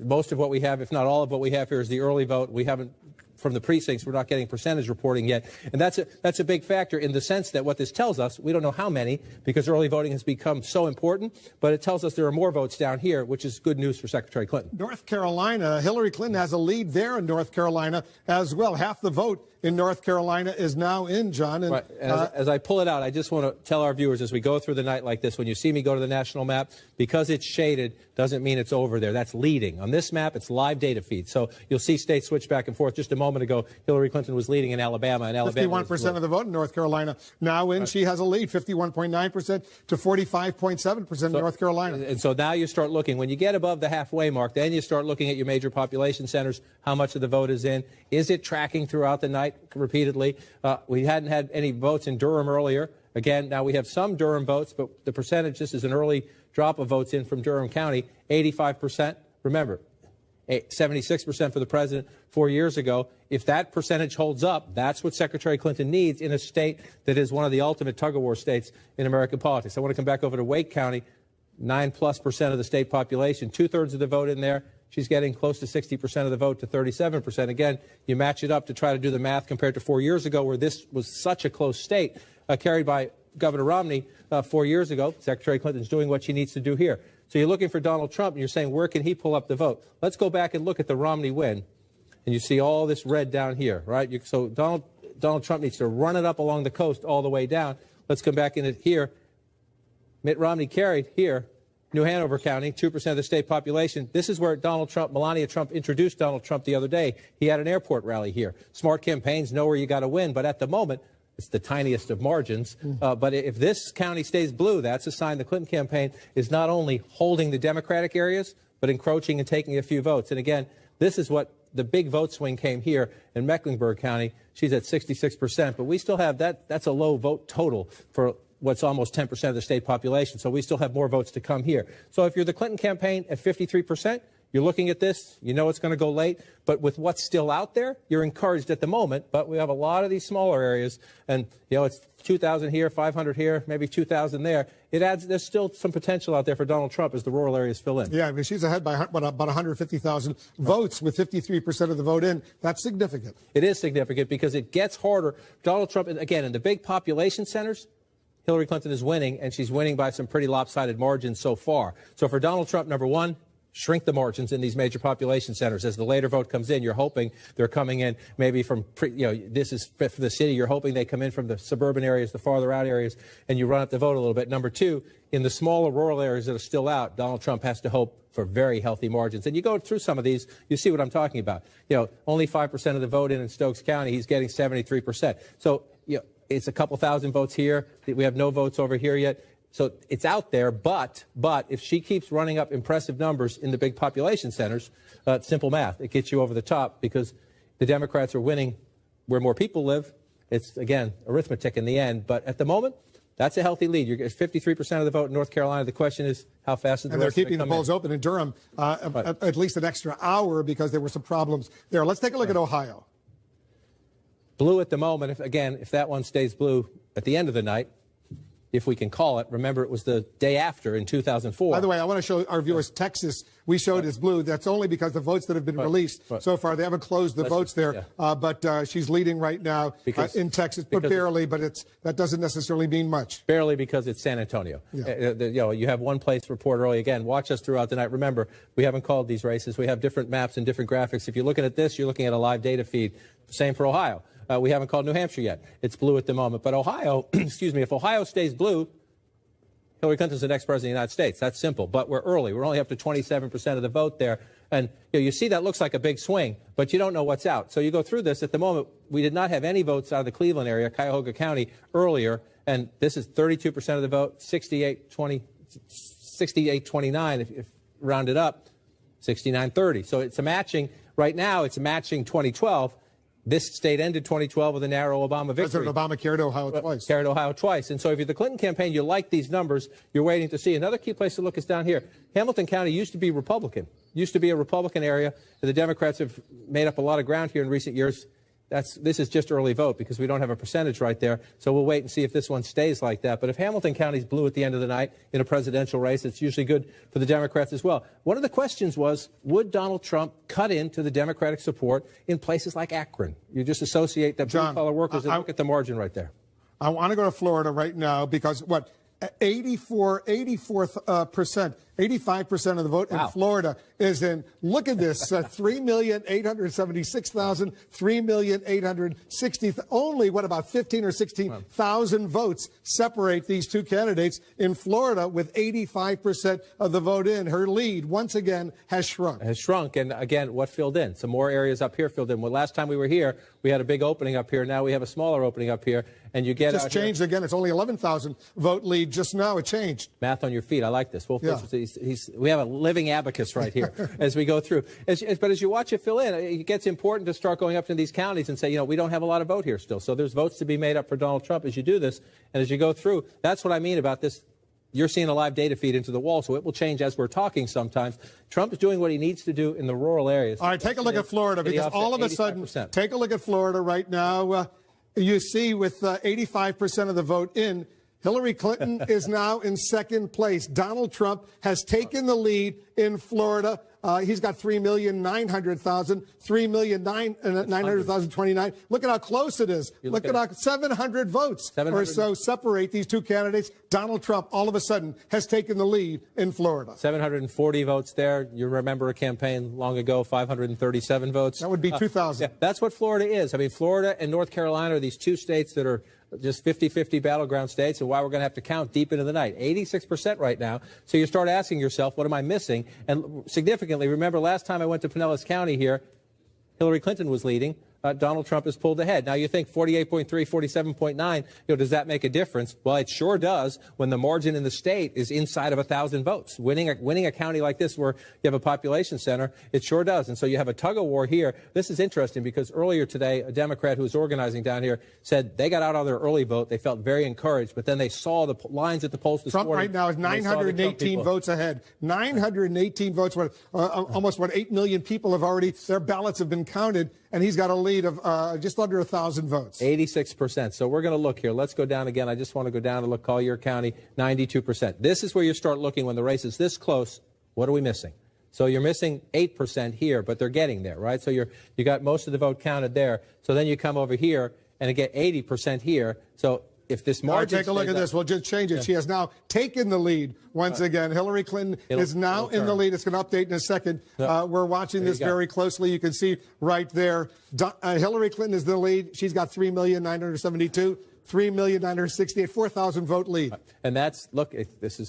Most of what we have, if not all of what we have here, is the early vote. We haven't, from the precincts, we're not getting percentage reporting yet. And that's a big factor in the sense that what this tells us, we don't know how many, because early voting has become so important, but it tells us there are more votes down here, which is good news for Secretary Clinton. North Carolina, Hillary Clinton has a lead there in North Carolina as well. Half the vote in North Carolina is now in, John. And, right. And as I pull it out, I just want to tell our viewers, as we go through the night like this, when you see me go to the national map, because it's shaded doesn't mean it's over there. That's leading. On this map, it's live data feed. So you'll see states switch back and forth. Just a moment ago, Hillary Clinton was leading in Alabama. And Alabama 51% of the vote in North Carolina now in. Right. She has a lead, 51.9% to 45.7% in North Carolina. And so now you start looking. When you get above the halfway mark, then you start looking at your major population centers, how much of the vote is in. Is it tracking throughout the night repeatedly? We hadn't had any votes in Durham earlier. Again, now we have some Durham votes, but the percentage, this is an early drop of votes in from Durham County, 85%. Remember, 76% for the president 4 years ago. If that percentage holds up, that's what Secretary Clinton needs in a state that is one of the ultimate tug-of-war states in American politics. I want to come back over to Wake County, 9+% of the state population, 2/3 of the vote in there. She's getting close to 60% of the vote to 37%. Again, you match it up to try to do the math compared to 4 years ago, where this was such a close state, carried by Governor Romney 4 years ago. Secretary Clinton's doing what she needs to do here. So you're looking for Donald Trump, and you're saying, where can he pull up the vote? Let's go back and look at the Romney win, and you see all this red down here, right? So Donald Trump needs to run it up along the coast all the way down. Let's come back in it here. Mitt Romney carried here. New Hanover County, 2% of the state population. This is where Melania Trump introduced Donald Trump the other day. He had an airport rally here. Smart campaigns know where you got to win, but at the moment, it's the tiniest of margins. But if this county stays blue, that's a sign the Clinton campaign is not only holding the Democratic areas, but encroaching and taking a few votes. And again, this is what the big vote swing came here in Mecklenburg County. She's at 66%, but we still have that's a low vote total for what's almost 10% of the state population. So we still have more votes to come here. So if you're the Clinton campaign at 53%, You're looking at this, you know it's going to go late, but with what's still out there, you're encouraged at the moment. But we have a lot of these smaller areas, and it's 2,000 here, 500 here, maybe 2,000 there. There's still some potential out there for Donald Trump as the rural areas fill in. Yeah, I mean, she's ahead by about 150,000 votes with 53% of the vote in. That's significant. It is significant because it gets harder. Donald Trump, again, in the big population centers, Hillary Clinton is winning, and she's winning by some pretty lopsided margins so far. So for Donald Trump, number one, shrink the margins in these major population centers. As the later vote comes in, you're hoping they're coming in maybe from, this is for the city. You're hoping they come in from the suburban areas, the farther out areas, and you run up the vote a little bit. Number two, in the smaller rural areas that are still out, Donald Trump has to hope for very healthy margins. And you go through some of these, you see what I'm talking about. Only 5% of the vote in Stokes County, he's getting 73%. So, it's a couple thousand votes here. We have no votes over here yet. So it's out there, but if she keeps running up impressive numbers in the big population centers, simple math, it gets you over the top because the Democrats are winning where more people live. It's, again, arithmetic in the end. But at the moment, that's a healthy lead. You're getting 53% of the vote in North Carolina. The question is, how fast is the And they're keeping the polls open in Durham at least an extra hour because there were some problems there. Let's take a look at Ohio. Blue at the moment. If that one stays blue at the end of the night, if we can call it. Remember, it was the day after in 2004. By the way, I want to show our viewers Texas. We showed as blue. That's only because the votes that have been released so far, they haven't closed the votes there. But she's leading right now in Texas, but barely. But that doesn't necessarily mean much. Barely because it's San Antonio. Yeah. You have one place report early. Again, watch us throughout the night. Remember, we haven't called these races. We have different maps and different graphics. If you're looking at this, you're looking at a live data feed. Same for Ohio. We haven't called New Hampshire yet. It's blue at the moment. But Ohio, excuse me, if Ohio stays blue, Hillary Clinton's the next president of the United States. That's simple. But we're early. We're only up to 27% of the vote there. And you see that looks like a big swing, but you don't know what's out. So you go through this. At the moment, we did not have any votes out of the Cleveland area, Cuyahoga County, earlier. And this is 32% of the vote, 68-29 if rounded up, 69-30. So it's a matching. Right now, it's matching 2012. This state ended 2012 with a narrow Obama victory. President Obama carried Ohio twice. Carried Ohio twice. And so if you're the Clinton campaign, you like these numbers, you're waiting to see. Another key place to look is down here. Hamilton County used to be Republican. Used to be a Republican area. The Democrats have made up a lot of ground here in recent years. This is just early vote because we don't have a percentage right there. So we'll wait and see if this one stays like that. But if Hamilton County's blue at the end of the night in a presidential race, it's usually good for the Democrats as well. One of the questions was, would Donald Trump cut into the Democratic support in places like Akron? You just associate the blue-collar workers and look at the margin right there. I want to go to Florida right now because 85% of the vote in Florida is in, look at this, 3,876,000, 3,860,000, only about 15 or 16,000 votes separate these two candidates in Florida with 85% of the vote in. Her lead, once again, has shrunk. Has shrunk, and again, what filled in? Some more areas up here filled in. Well, last time we were here, we had a big opening up here. Now we have a smaller opening up here, and you get just changed again. It's only 11,000 vote lead just now. It changed. Math on your feet. I like this. Wolf, we have a living abacus right here as we go through. But as you watch it fill in, it gets important to start going up to these counties and say, we don't have a lot of vote here still. So there's votes to be made up for Donald Trump as you do this. And as you go through, that's what I mean about this. You're seeing a live data feed into the wall, so it will change as we're talking sometimes. Trump is doing what he needs to do in the rural areas. All right, take a look at Florida, because all of a sudden, take a look at Florida right now. You see with 85% of the vote in, Hillary Clinton is now in second place. Donald Trump has taken the lead in Florida. He's got 3,900,000, 3,900,029. Look at how close it is. Look at how 700 votes or so separate these two candidates. Donald Trump, all of a sudden, has taken the lead in Florida. 740 votes there. You remember a campaign long ago, 537 votes. That would be 2,000. Yeah, that's what Florida is. I mean, Florida and North Carolina are these two states that are just 50-50 battleground states, and why we're going to have to count deep into the night. 86% right now. So you start asking yourself, what am I missing? And significantly, remember last time I went to Pinellas County here, Hillary Clinton was leading. Donald Trump has pulled ahead. Now, you think 48.3, 47.9, does that make a difference? Well, it sure does when the margin in the state is inside of 1,000 votes. Winning a county like this where you have a population center, it sure does. And so you have a tug-of-war here. This is interesting because earlier today, a Democrat who was organizing down here said they got out on their early vote. They felt very encouraged, but then they saw the lines at the polls this morning. Trump right now is 918 votes ahead. 918 votes. Almost 8 million people have already, their ballots have been counted, and he's got a lead of just under 1,000 votes. 86%. So we're going to look here. Let's go down again. I just want to go down and look Collier County, 92%. This is where you start looking when the race is this close. What are we missing? So you're missing 8% here, but they're getting there, right? So you got most of the vote counted there. So then you come over here and you get 80% here. So if this margin take a look at this. We'll just change it. Yeah. She has now taken the lead once again. Hillary Clinton is now in the lead. It's going to update in a second. We're watching this very closely. You can see right there. Hillary Clinton is the lead. She's got 3,972,000. 3,968,000, 4,000 vote lead. And that's, look,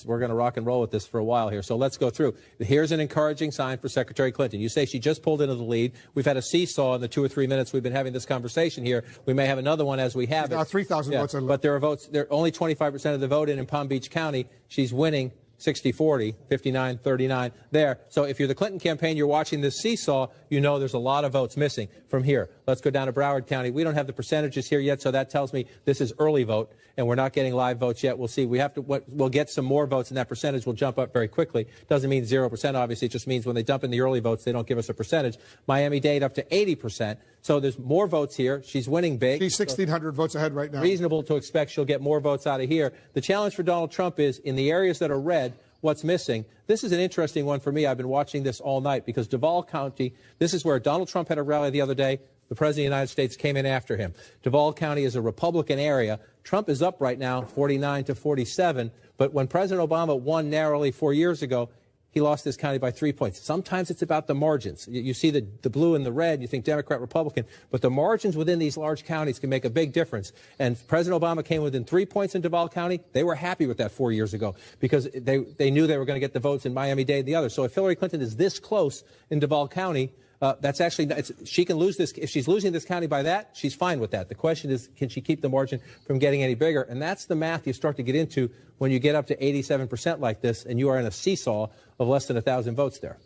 we're going to rock and roll with this for a while here. So let's go through. Here's an encouraging sign for Secretary Clinton. You say she just pulled into the lead. We've had a seesaw in the 2 or 3 minutes we've been having this conversation here. We may have another one as we have it. 3,000 votes. But there are votes. There are only 25% of the vote in Palm Beach County. She's winning 60-40, 59-39 there. So if you're the Clinton campaign, you're watching this seesaw, you know there's a lot of votes missing from here. Let's go down to Broward County. We don't have the percentages here yet, so that tells me this is early vote, and we're not getting live votes yet. We'll see. We'll get some more votes, and that percentage will jump up very quickly. Doesn't mean 0%, obviously. It just means when they dump in the early votes, they don't give us a percentage. Miami-Dade up to 80%. So there's more votes here. She's winning big. She's 1,600 votes ahead right now. Reasonable to expect she'll get more votes out of here. The challenge for Donald Trump is in the areas that are red, what's missing. This is an interesting one for me. I've been watching this all night because Duval County, this is where Donald Trump had a rally the other day. The President of the United States came in after him. Duval County is a Republican area. Trump is up right now, 49-47. But when President Obama won narrowly 4 years ago, he lost this county by 3 points. Sometimes it's about the margins. You see the blue and the red, you think Democrat, Republican, but the margins within these large counties can make a big difference. And President Obama came within 3 points in Duval County. They were happy with that 4 years ago because they knew they were going to get the votes in Miami-Dade and the others. So if Hillary Clinton is this close in Duval County, that's actually, she can lose this. If she's losing this county by that, she's fine with that. The question is, can she keep the margin from getting any bigger? And that's the math you start to get into when you get up to 87% like this and you are in a seesaw of less than 1,000 votes there.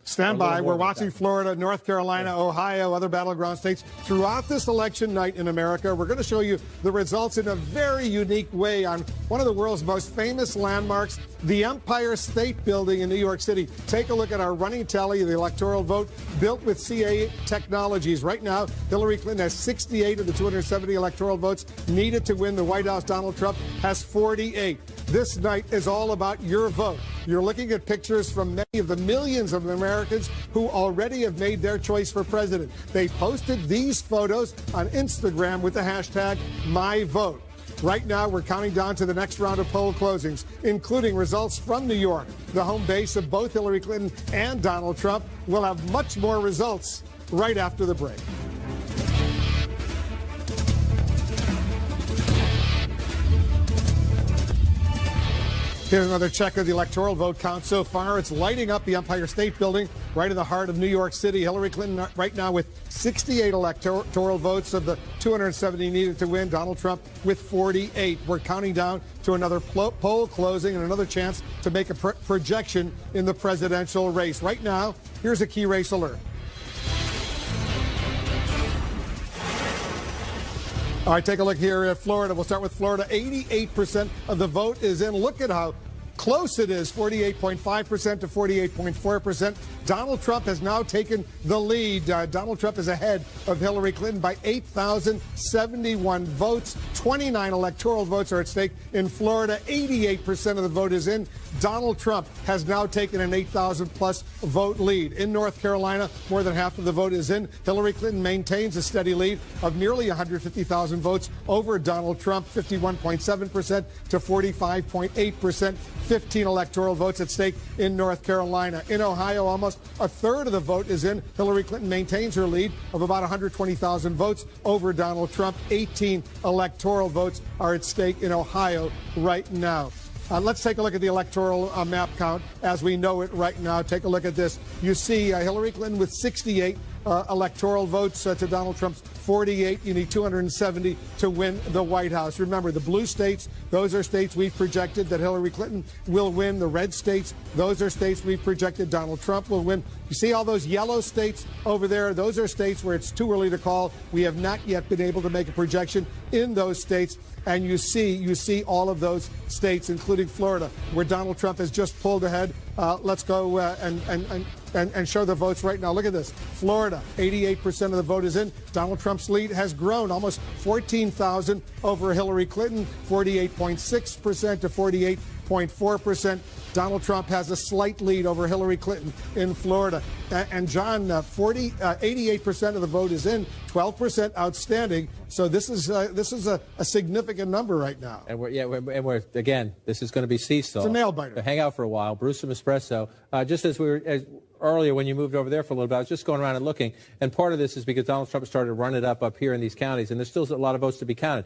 Stand by. We're watching Florida, North Carolina, Ohio, other battleground states throughout this election night in America. We're going to show you the results in a very unique way on one of the world's most famous landmarks, the Empire State Building in New York City. Take a look at our running tally of the electoral vote built with CA Technologies. Right now, Hillary Clinton has 68 of the 270 electoral votes needed to win the White House. Donald Trump has 48. This night is all about your vote. You're looking at pictures from many of the millions of Americans who already have made their choice for president. They posted these photos on Instagram with the hashtag #MyVote. Right now, we're counting down to the next round of poll closings, including results from New York, the home base of both Hillary Clinton and Donald Trump. We'll have much more results right after the break. Here's another check of the electoral vote count so far. It's lighting up the Empire State Building right in the heart of New York City. Hillary Clinton right now with 68 electoral votes of the 270 needed to win. Donald Trump with 48. We're counting down to another poll closing and another chance to make a projection in the presidential race. Right now, here's a key race alert. All right, take a look here at Florida. We'll start with Florida. 88% of the vote is in. Look at how close it is, 48.5% to 48.4%. Donald Trump has now taken the lead. Donald Trump is ahead of Hillary Clinton by 8,071 votes. 29 electoral votes are at stake in Florida. 88% of the vote is in. Donald Trump has now taken an 8,000-plus vote lead. In North Carolina, more than half of the vote is in. Hillary Clinton maintains a steady lead of nearly 150,000 votes over Donald Trump, 51.7% to 45.8%. 15 electoral votes at stake in North Carolina. In Ohio, almost a third of the vote is in. Hillary Clinton maintains her lead of about 120,000 votes over Donald Trump. 18 electoral votes are at stake in Ohio right now. Let's take a look at the electoral map count as we know it right now. Take a look at this. You see Hillary Clinton with 68, electoral votes to Donald Trump's 48. You need 270 to win the White House. Remember, the blue states, those are states we've projected that Hillary Clinton will win. The red states, those are states we've projected Donald Trump will win. You see all those yellow states over there? Those are states where it's too early to call. We have not yet been able to make a projection in those states. And you see all of those states, including Florida, where Donald Trump has just pulled ahead. Let's go and show the votes right now. Look at this. Florida, 88% of the vote is in. Donald Trump's lead has grown almost 14,000 over Hillary Clinton, 48.6% to 48.4%. Donald Trump has a slight lead over Hillary Clinton in Florida. And John, 88% of the vote is in, 12% outstanding. So this is a significant number right now. And we're again, this is going to be seesaw. It's a nail biter. So hang out for a while. Bruce and Espresso. Just as we were earlier when you moved over there for a little bit, I was just going around and looking. And part of this is because Donald Trump started to run it up here in these counties, and there's still a lot of votes to be counted.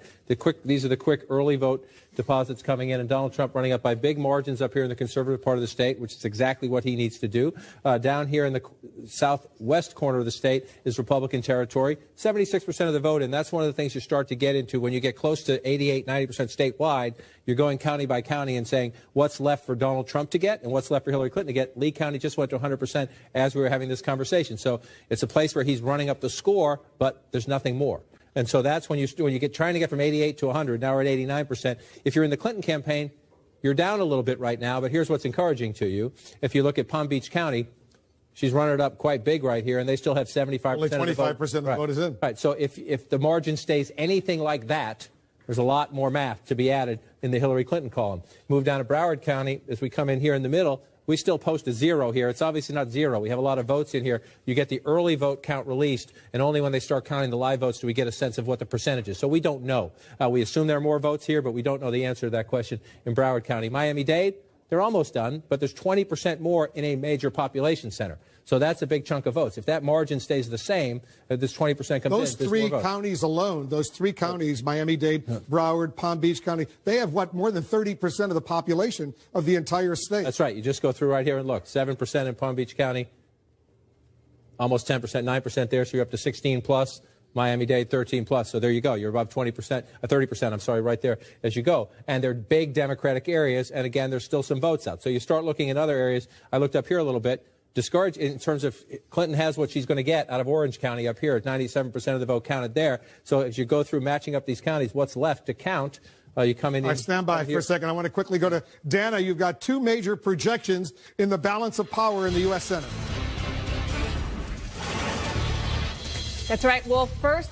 These are the quick early vote deposits coming in, and Donald Trump running up by big margins up here in the conservative part of the state, which is exactly what he needs to do. Down here in the southwest corner of the state is Republican territory. 76% of the vote, and that's one of the things you start to get into when you get close to 88, 90% statewide. You're going county by county and saying what's left for Donald Trump to get and what's left for Hillary Clinton to get. Lee County just went to 100% as we were having this conversation. So it's a place where he's running up the score, but there's nothing more. And so that's when you get trying to get from 88 to 100. Now we're at 89%. If you're in the Clinton campaign, you're down a little bit right now, but here's what's encouraging to you. If you look at Palm Beach County, she's running it up quite big right here, and they still have 75% Only 25% of the vote is in. Right. So if the margin stays anything like that, there's a lot more math to be added in the Hillary Clinton column. Move down to Broward County. As we come in here in the middle, we still post a 0 here. It's obviously not 0. We have a lot of votes in here. You get the early vote count released, and only when they start counting the live votes do we get a sense of what the percentage is. So we don't know. We assume there are more votes here, but we don't know the answer to that question in Broward County. Miami-Dade, they're almost done, but there's 20% more in a major population center. So that's a big chunk of votes. If that margin stays the same, this 20% comes in. Those three counties alone, those three counties, Miami-Dade, Broward, Palm Beach County, they have, more than 30% of the population of the entire state. That's right. You just go through right here and look. 7% in Palm Beach County, almost 10%, 9% there, so you're up to 16 plus. Miami-Dade, 13 plus. So there you go. You're above 20%, 30%, I'm sorry, right there as you go. And they're big Democratic areas. And again, there's still some votes out. So you start looking at other areas. I looked up here a little bit. Discouraged in terms of Clinton has what she's going to get out of Orange County up here at 97% of the vote counted there. So as you go through matching up these counties, what's left to count? You come in. All right, stand by for a second. I want to quickly go to Dana. You've got two major projections in the balance of power in the U.S. Senate. That's right. Well,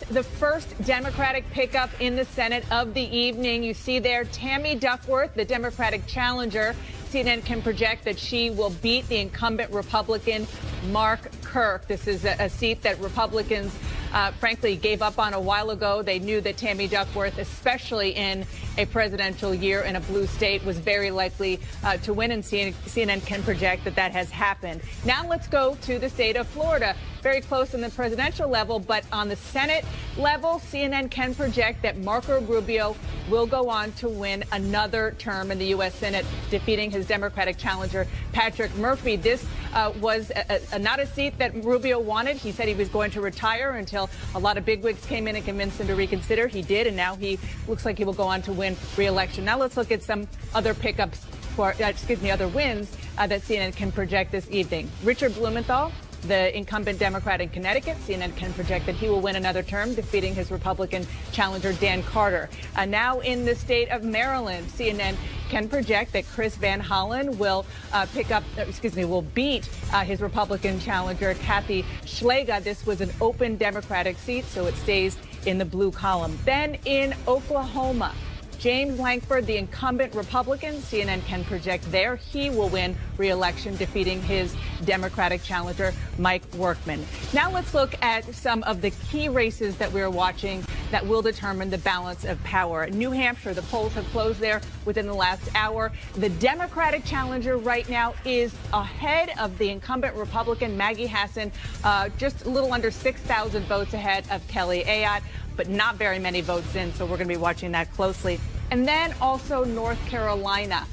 the first Democratic pickup in the Senate of the evening. You see there Tammy Duckworth, the Democratic challenger. CNN can project that she will beat the incumbent Republican Mark Kirk. This is a seat that Republicans, frankly, gave up on a while ago. They knew that Tammy Duckworth, especially in a presidential year in a blue state, was very likely to win, and CNN can project that that has happened. Now let's go to the state of Florida. Very close on the presidential level, but on the Senate level, CNN can project that Marco Rubio will go on to win another term in the U.S. Senate, defeating his Democratic challenger, Patrick Murphy. This was not a seat that Rubio wanted. He said he was going to retire until a lot of bigwigs came in and convinced him to reconsider. He did, and now he looks like he will go on to win re-election. Now let's look at some other pickups other wins that CNN can project this evening. Richard Blumenthal, the incumbent Democrat in Connecticut, CNN can project that he will win another term, defeating his Republican challenger, Dan Carter. Now in the state of Maryland, CNN can project that Chris Van Hollen will beat his Republican challenger, Kathy Schlega. This was an open Democratic seat, so it stays in the blue column. Then in Oklahoma, James Lankford, the incumbent Republican, CNN can project there he will win re-election, defeating his Democratic challenger, Mike Workman. Now let's look at some of the key races that we're watching that will determine the balance of power. New Hampshire, the polls have closed there within the last hour. The Democratic challenger right now is ahead of the incumbent Republican, Maggie Hassan, just a little under 6,000 votes ahead of Kelly Ayotte, but not very many votes in, so we're going to be watching that closely. And then also North Carolina.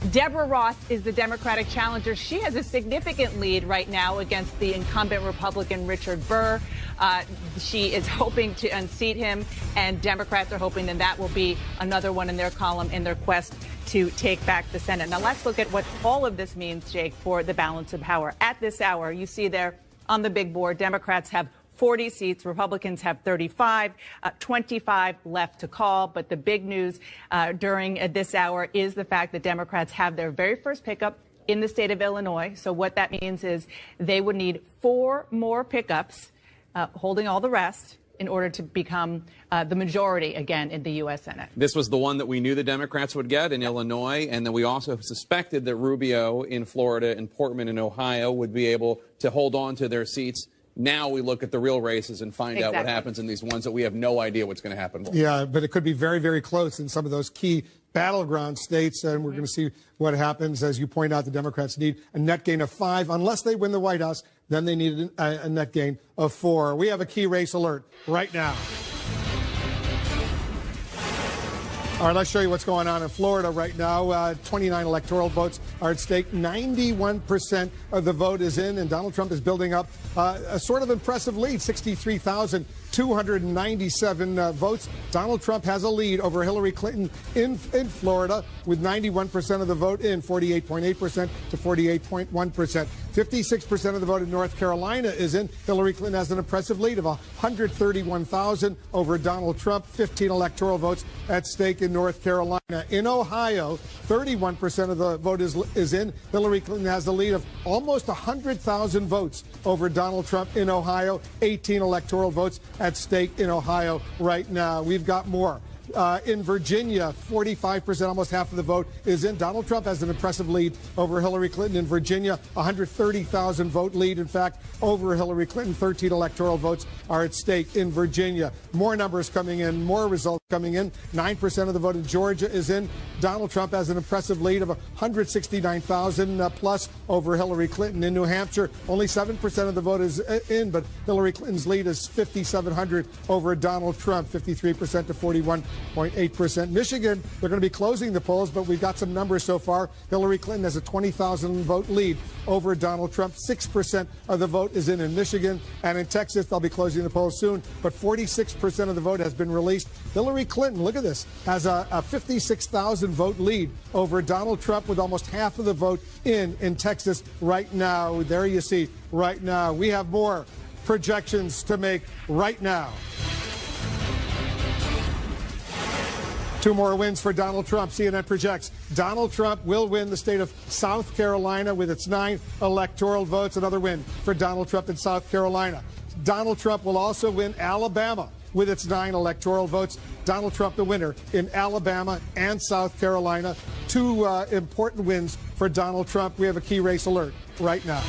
Deborah Ross is the Democratic challenger. She has a significant lead right now against the incumbent Republican Richard Burr. She is hoping to unseat him, and Democrats are hoping that will be another one in their column in their quest to take back the Senate. Now, let's look at what all of this means, Jake, for the balance of power. At this hour, you see there on the big board, Democrats have 40 seats. Republicans have 35, 25 left to call. But the big news during this hour is the fact that Democrats have their very first pickup in the state of Illinois. So what that means is they would need 4 more pickups, holding all the rest, in order to become the majority again in the U.S. Senate. This was the one that we knew the Democrats would get in Illinois, and then we also suspected that Rubio in Florida and Portman in Ohio would be able to hold on to their seats. Now we look at the real races and find out what happens in these ones that we have no idea what's going to happen. Yeah, but it could be very, very close in some of those key battleground states, and we're going to see what happens. As you point out, the Democrats need a net gain of 5. Unless they win the White House, then they need a net gain of 4. We have a key race alert right now. All right, let's show you what's going on in Florida right now. 29 electoral votes are at stake. 91% of the vote is in, and Donald Trump is building up a sort of impressive lead, 63,297 votes. Donald Trump has a lead over Hillary Clinton in Florida with 91% of the vote in, 48.8% to 48.1%. 56% of the vote in North Carolina is in. Hillary Clinton has an impressive lead of 131,000 over Donald Trump. 15 electoral votes at stake in North Carolina. In Ohio, 31% of the vote is in. Hillary Clinton has the lead of almost 100,000 votes over Donald Trump in Ohio. 18 electoral votes at stake in Ohio right now. We've got more. In Virginia, 45%, almost half of the vote is in. Donald Trump has an impressive lead over Hillary Clinton in Virginia, 130,000 vote lead, in fact, over Hillary Clinton. 13 electoral votes are at stake in Virginia. More numbers coming in, more results coming in. 9% of the vote in Georgia is in. Donald Trump has an impressive lead of 169,000 plus over Hillary Clinton. In New Hampshire, only 7% of the vote is in, but Hillary Clinton's lead is 5,700 over Donald Trump, 53% to 41.8%. Michigan, they're going to be closing the polls, but we've got some numbers so far. Hillary Clinton has a 20,000 vote lead over Donald Trump. 6% of the vote is in Michigan. And in Texas, they'll be closing the polls soon, but 46% of the vote has been released. Hillary Clinton, look at this, has a 56,000 vote lead over Donald Trump with almost half of the vote in Texas right now. There you see right now. We have more projections to make right now. 2 more wins for Donald Trump. CNN projects Donald Trump will win the state of South Carolina with its 9 electoral votes. Another win for Donald Trump in South Carolina. Donald Trump will also win Alabama with its 9 electoral votes. Donald Trump the winner in Alabama and South Carolina. 2 important wins for Donald Trump. We have a key race alert right now.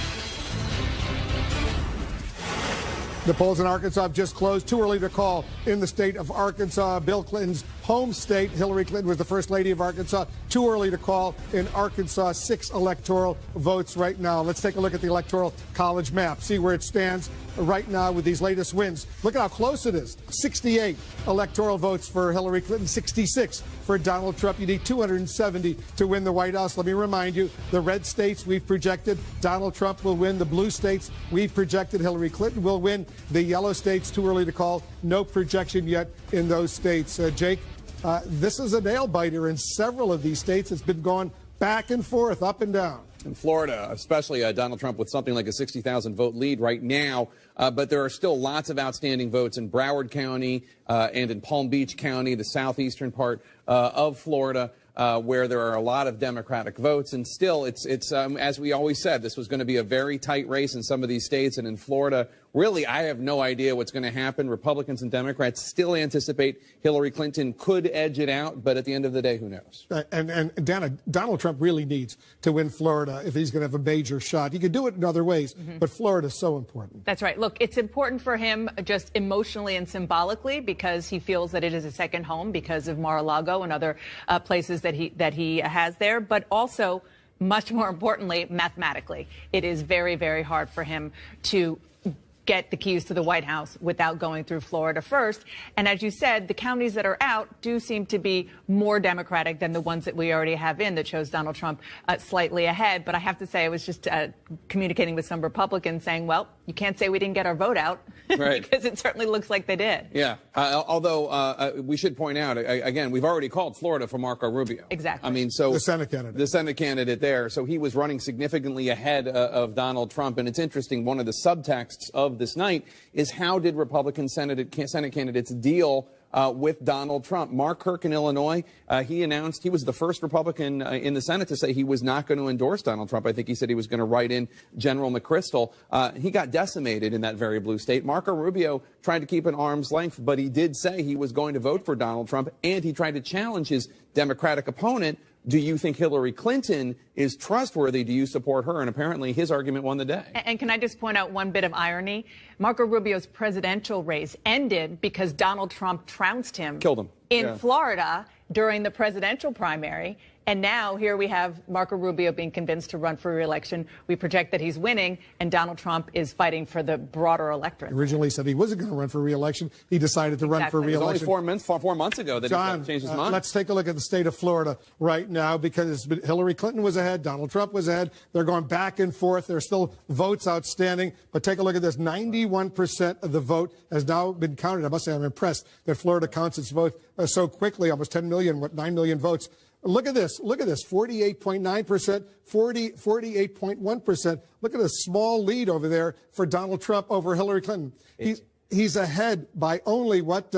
The polls in Arkansas have just closed. Too early to call in the state of Arkansas, Bill Clinton's home state. Hillary Clinton was the first lady of Arkansas. Too early to call in Arkansas. 6 electoral votes right now. Let's take a look at the Electoral College map, see where it stands right now with these latest wins. Look at how close it is. 68 electoral votes for Hillary Clinton, 66 for Donald Trump. You need 270 to win the White House. Let me remind you, the red states we've projected Donald Trump will win. The blue states we've projected Hillary Clinton will win. The yellow states, too early to call. No projection yet in those states. Jake, this is a nail-biter in several of these states. It's been going back and forth, up and down. In Florida, especially Donald Trump with something like a 60,000 vote lead right now. But there are still lots of outstanding votes in Broward County and in Palm Beach County, the southeastern part of Florida, where there are a lot of Democratic votes. And still, it's as we always said, this was going to be a very tight race in some of these states. And in Florida, really, I have no idea what's going to happen. Republicans and Democrats still anticipate Hillary Clinton could edge it out. But at the end of the day, who knows? And Dana, Donald Trump really needs to win Florida if he's going to have a major shot. He could do it in other ways, but Florida is so important. That's right. Look, it's important for him just emotionally and symbolically because he feels that it is a second home because of Mar-a-Lago and other places that he has there, but also, much more importantly, mathematically, it is very, very hard for him to get the keys to the White House without going through Florida first. And as you said, the counties that are out do seem to be more Democratic than the ones that we already have in that shows Donald Trump slightly ahead. But I have to say, I was just communicating with some Republicans saying, well, you can't say we didn't get our vote out right. because it certainly looks like they did. Yeah. Although we should point out, again, we've already called Florida for Marco Rubio. Exactly. I mean, so the Senate candidate. The Senate candidate there. So he was running significantly ahead of Donald Trump. And it's interesting, one of the subtexts of this night is how did Republican Senate candidates deal with Donald Trump? Mark Kirk in Illinois, he announced he was the first Republican in the Senate to say he was not going to endorse Donald Trump. I think he said he was going to write in General McChrystal. He got decimated in that very blue state. Marco Rubio tried to keep an arm's length, but he did say he was going to vote for Donald Trump, and he tried to challenge his Democratic opponent. Do you think Hillary Clinton is trustworthy? Do you support her? And apparently his argument won the day. And can I just point out one bit of irony? Marco Rubio's presidential race ended because Donald Trump trounced him. Killed him. In Florida during the presidential primary. And now here we have Marco Rubio being convinced to run for re-election. We project that he's winning, and Donald Trump is fighting for the broader electorate. Originally said he wasn't going to run for re-election. He decided to run for re-election. It was only 4 months ago that he changed his mind. Let's take a look at the state of Florida right now, because Hillary Clinton was ahead, Donald Trump was ahead. They're going back and forth. There's still votes outstanding. But take a look at this. 91% of the vote has now been counted. I must say I'm impressed that Florida counts its vote so quickly, almost 10 million, 9 million votes. Look at this. Look at this. 48.9%, 48.1%. Look at a small lead over there for Donald Trump over Hillary Clinton. He's ahead by only what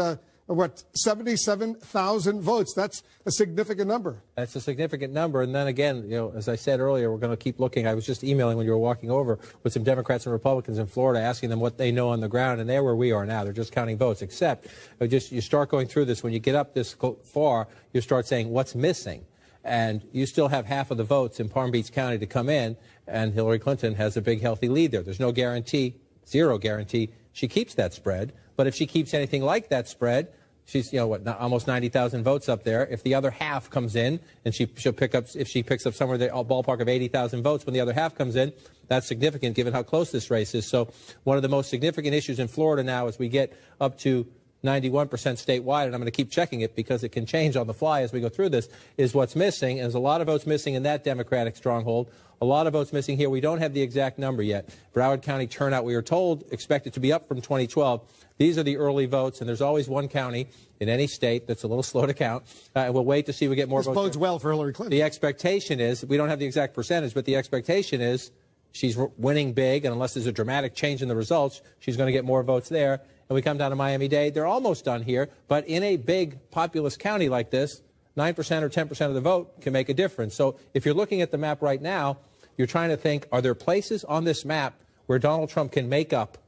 77,000 votes. That's a significant number. That's a significant number. And then again, as I said earlier, we're going to keep looking. I was just emailing when you were walking over with some Democrats and Republicans in Florida, asking them what they know on the ground, and they're where we are now. They're just counting votes. Except, you start going through this. When you get up this far, you start saying what's missing. And you still have half of the votes in Palm Beach County to come in, and Hillary Clinton has a big, healthy lead there. There's no guarantee, zero guarantee, she keeps that spread. But if she keeps anything like that spread, she's, almost 90,000 votes up there. If the other half comes in, and she'll pick up, if she picks up somewhere, the ballpark of 80,000 votes, when the other half comes in, that's significant given how close this race is. So one of the most significant issues in Florida now, as we get up to 91% statewide, and I'm going to keep checking it because it can change on the fly as we go through this, is what's missing. And there's a lot of votes missing in that Democratic stronghold. A lot of votes missing here. We don't have the exact number yet. Broward County turnout, we were told, expected to be up from 2012. These are the early votes, and there's always one county in any state that's a little slow to count. And we'll wait to see if we get more votes. This bodes well for Hillary Clinton. The expectation is, we don't have the exact percentage, but the expectation is she's winning big, and unless there's a dramatic change in the results, she's going to get more votes there. And we come down to Miami-Dade. They're almost done here, but in a big populous county like this, 9% or 10% of the vote can make a difference. So if you're looking at the map right now, you're trying to think, are there places on this map where Donald Trump can make up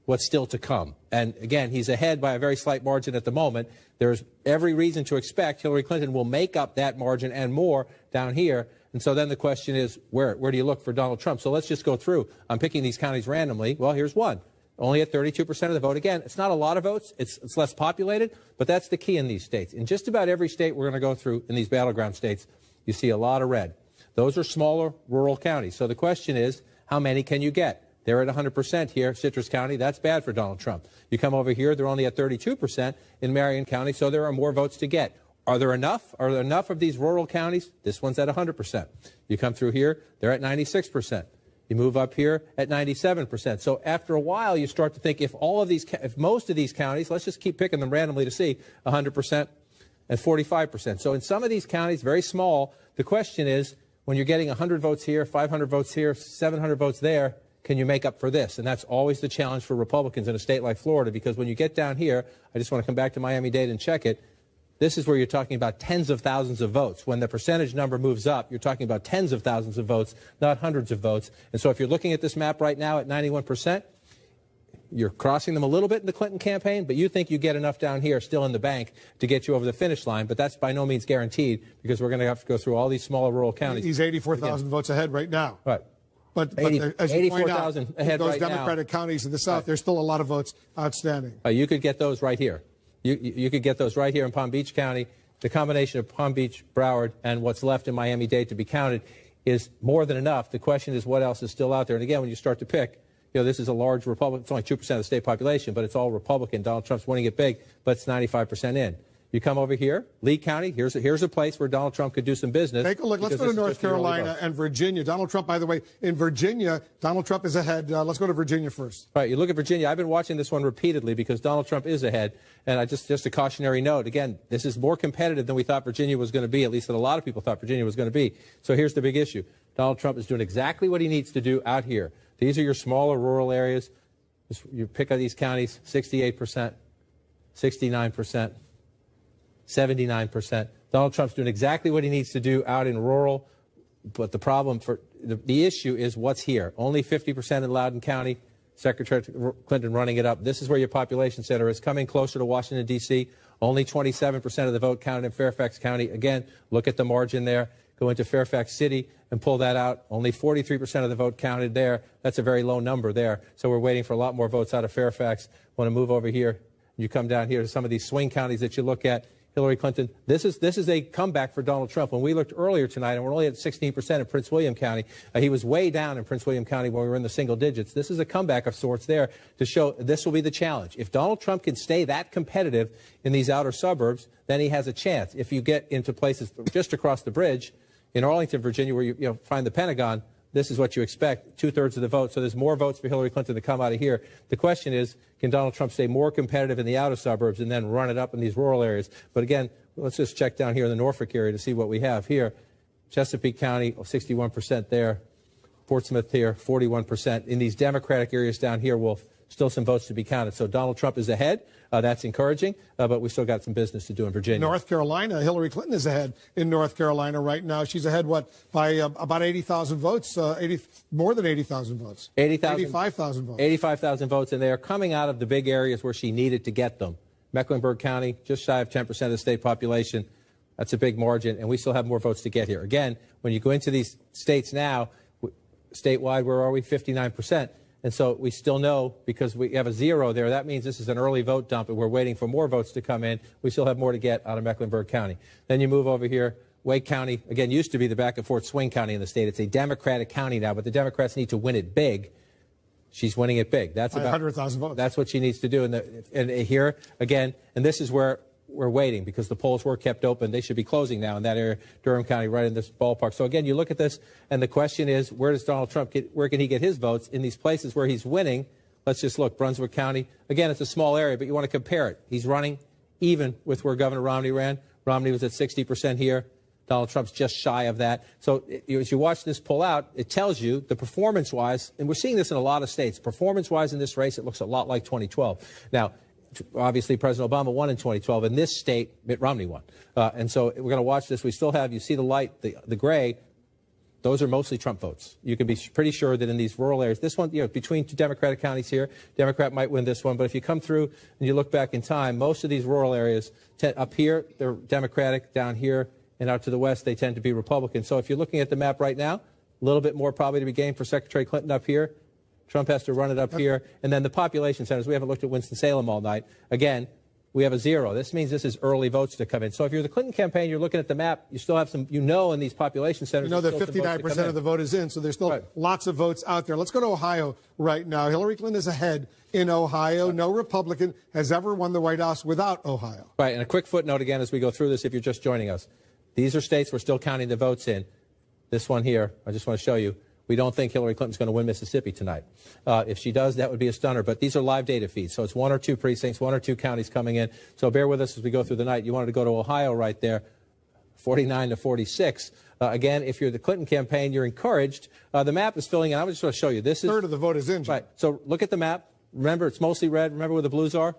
what's still to come? And again, he's ahead by a very slight margin at the moment. There's every reason to expect Hillary Clinton will make up that margin and more down here. And so then the question is, where do you look for Donald Trump? So let's just go through. I'm picking these counties randomly. Well, here's one. Only at 32% of the vote. Again, it's not a lot of votes. It's less populated, but that's the key in these states. In just about every state we're going to go through in these battleground states, you see a lot of red. Those are smaller rural counties. So the question is, how many can you get? They're at 100% here, Citrus County. That's bad for Donald Trump. You come over here, they're only at 32% in Marion County, so there are more votes to get. Are there enough? Are there enough of these rural counties? This one's at 100%. You come through here, they're at 96%. You move up here at 97%. So after a while, you start to think if most of these counties, let's just keep picking them randomly to see, 100% and 45%. So in some of these counties, very small, the question is, when you're getting 100 votes here, 500 votes here, 700 votes there, can you make up for this? And that's always the challenge for Republicans in a state like Florida, because when you get down here, I just want to come back to Miami-Dade and check it, this is where you're talking about tens of thousands of votes. When the percentage number moves up, you're talking about tens of thousands of votes, not hundreds of votes. And so if you're looking at this map right now at 91%, you're crossing them a little bit in the Clinton campaign, but you think you get enough down here still in the bank to get you over the finish line. But that's by no means guaranteed, because we're going to have to go through all these smaller rural counties. He's 84,000 votes ahead right now. Right. But as you point out, ahead those right Democratic counties in the South, there's still a lot of votes outstanding. You could get those right here. You could get those right here in Palm Beach County. The combination of Palm Beach, Broward, and what's left in Miami-Dade to be counted is more than enough. The question is what else is still out there. And again, when you start to pick, this is a large Republican. It's only 2% of the state population, but it's all Republican. Donald Trump's winning it big, but it's 95% in. You come over here, Lee County, here's a place where Donald Trump could do some business. Take a look. Let's go to North Carolina and Virginia. Donald Trump, by the way, in Virginia, Donald Trump is ahead. Let's go to Virginia first. All right, you look at Virginia. I've been watching this one repeatedly because Donald Trump is ahead. And just a cautionary note. Again, this is more competitive than we thought Virginia was going to be, at least that a lot of people thought Virginia was going to be. So here's the big issue. Donald Trump is doing exactly what he needs to do out here. These are your smaller rural areas. You pick out these counties, 68%, 69%. 79%. Donald Trump's doing exactly what he needs to do out in rural, but the problem for the issue is what's here. Only 50% in Loudoun County. Secretary Clinton running it up. This is where your population center is, coming closer to Washington, D.C. Only 27% of the vote counted in Fairfax County. Again, look at the margin there. Go into Fairfax City and pull that out. Only 43% of the vote counted there. That's a very low number there. So we're waiting for a lot more votes out of Fairfax. Want to move over here. You come down here to some of these swing counties that you look at. Hillary Clinton, this is a comeback for Donald Trump. When we looked earlier tonight, and we're only at 16% in Prince William County, he was way down in Prince William County when we were in the single digits. This is a comeback of sorts there to show this will be the challenge. If Donald Trump can stay that competitive in these outer suburbs, then he has a chance. If you get into places just across the bridge in Arlington, Virginia, where you find the Pentagon, this is what you expect, 2/3 of the vote. So there's more votes for Hillary Clinton to come out of here. The question is, can Donald Trump stay more competitive in the outer suburbs and then run it up in these rural areas? But again, let's just check down here in the Norfolk area to see what we have here. Chesapeake County, 61% there. Portsmouth here, 41%. In these Democratic areas down here, still some votes to be counted. So Donald Trump is ahead. That's encouraging, but we still got some business to do in Virginia. North Carolina, Hillary Clinton is ahead in North Carolina right now. She's ahead, by about 80,000 votes, more than 80,000 votes. 85,000 votes. 85,000 votes, and they are coming out of the big areas where she needed to get them. Mecklenburg County, just shy of 10% of the state population. That's a big margin, and we still have more votes to get here. Again, when you go into these states now, statewide, where are we? 59%. And so we still know, because we have a 0 there, that means this is an early vote dump, and we're waiting for more votes to come in. We still have more to get out of Mecklenburg County. Then you move over here. Wake County, again, used to be the back and forth swing county in the state. It's a Democratic county now, but the Democrats need to win it big. She's winning it big. That's about 100,000 votes. That's what she needs to do. And here, again, and this is where we're waiting, because the polls were kept open. They should be closing now in that area, Durham County, right in this ballpark. So again, you look at this, and the question is, where does Donald Trump where can he get his votes in these places where he's winning? Let's just look. Brunswick County, again, it's a small area, but you want to compare it. He's running even with where Governor Romney ran. Romney was at 60% here. Donald Trump's just shy of that. So as you watch this pull out, it tells you the performance-wise, and we're seeing this in a lot of states, performance-wise in this race, it looks a lot like 2012. Now, obviously, President Obama won in 2012. In this state, Mitt Romney won. And so we're going to watch this. We still have, you see the light, the gray, those are mostly Trump votes. You can be pretty sure that in these rural areas, this one, between two Democratic counties here, Democrat might win this one. But if you come through and you look back in time, most of these rural areas, up here, they're Democratic. Down here and out to the west, they tend to be Republican. So if you're looking at the map right now, a little bit more probably to be gained for Secretary Clinton up here. Trump has to run it up here. And then the population centers, we haven't looked at Winston-Salem all night. Again, we have a 0. This means this is early votes to come in. So if you're the Clinton campaign, you're looking at the map, you still have some, in these population centers. You know that 59% of the vote is in, so there's still lots of votes out there. Let's go to Ohio right now. Hillary Clinton is ahead in Ohio. No Republican has ever won the White House without Ohio. Right, and a quick footnote again as we go through this, if you're just joining us. These are states we're still counting the votes in. This one here, I just want to show you. We don't think Hillary Clinton's going to win Mississippi tonight. If she does, that would be a stunner. But these are live data feeds, so it's 1 or 2 precincts, 1 or 2 counties coming in. So bear with us as we go through the night. You wanted to go to Ohio right there, 49 to 46. Again, if you're the Clinton campaign, you're encouraged. The map is filling in. I just want to show you. This is third of the vote is in. Right. So look at the map. Remember, it's mostly red. Remember where the blues are?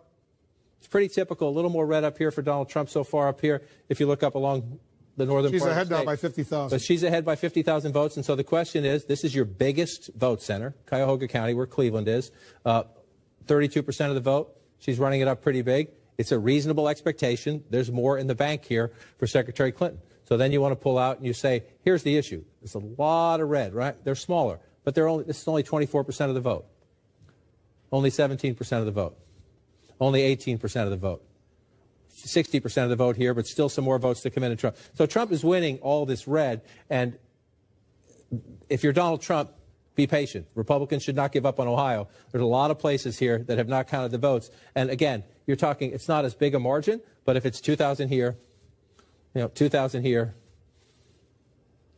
It's pretty typical. A little more red up here for Donald Trump so far up here. If you look up along the northern part of the state. She's ahead now by 50,000. But she's ahead by 50,000 votes. And so the question is, this is your biggest vote center, Cuyahoga County, where Cleveland is. 32% of the vote. She's running it up pretty big. It's a reasonable expectation. There's more in the bank here for Secretary Clinton. So then you want to pull out and you say, here's the issue. There's a lot of red, right? They're smaller. But this is only 24% of the vote. Only 17% of the vote. Only 18% of the vote. 60% of the vote here, but still some more votes to come in and Trump. So Trump is winning all this red, and if you're Donald Trump, be patient. Republicans should not give up on Ohio. There's a lot of places here that have not counted the votes. And again, you're talking, it's not as big a margin, but if it's 2,000 here, 2,000 here,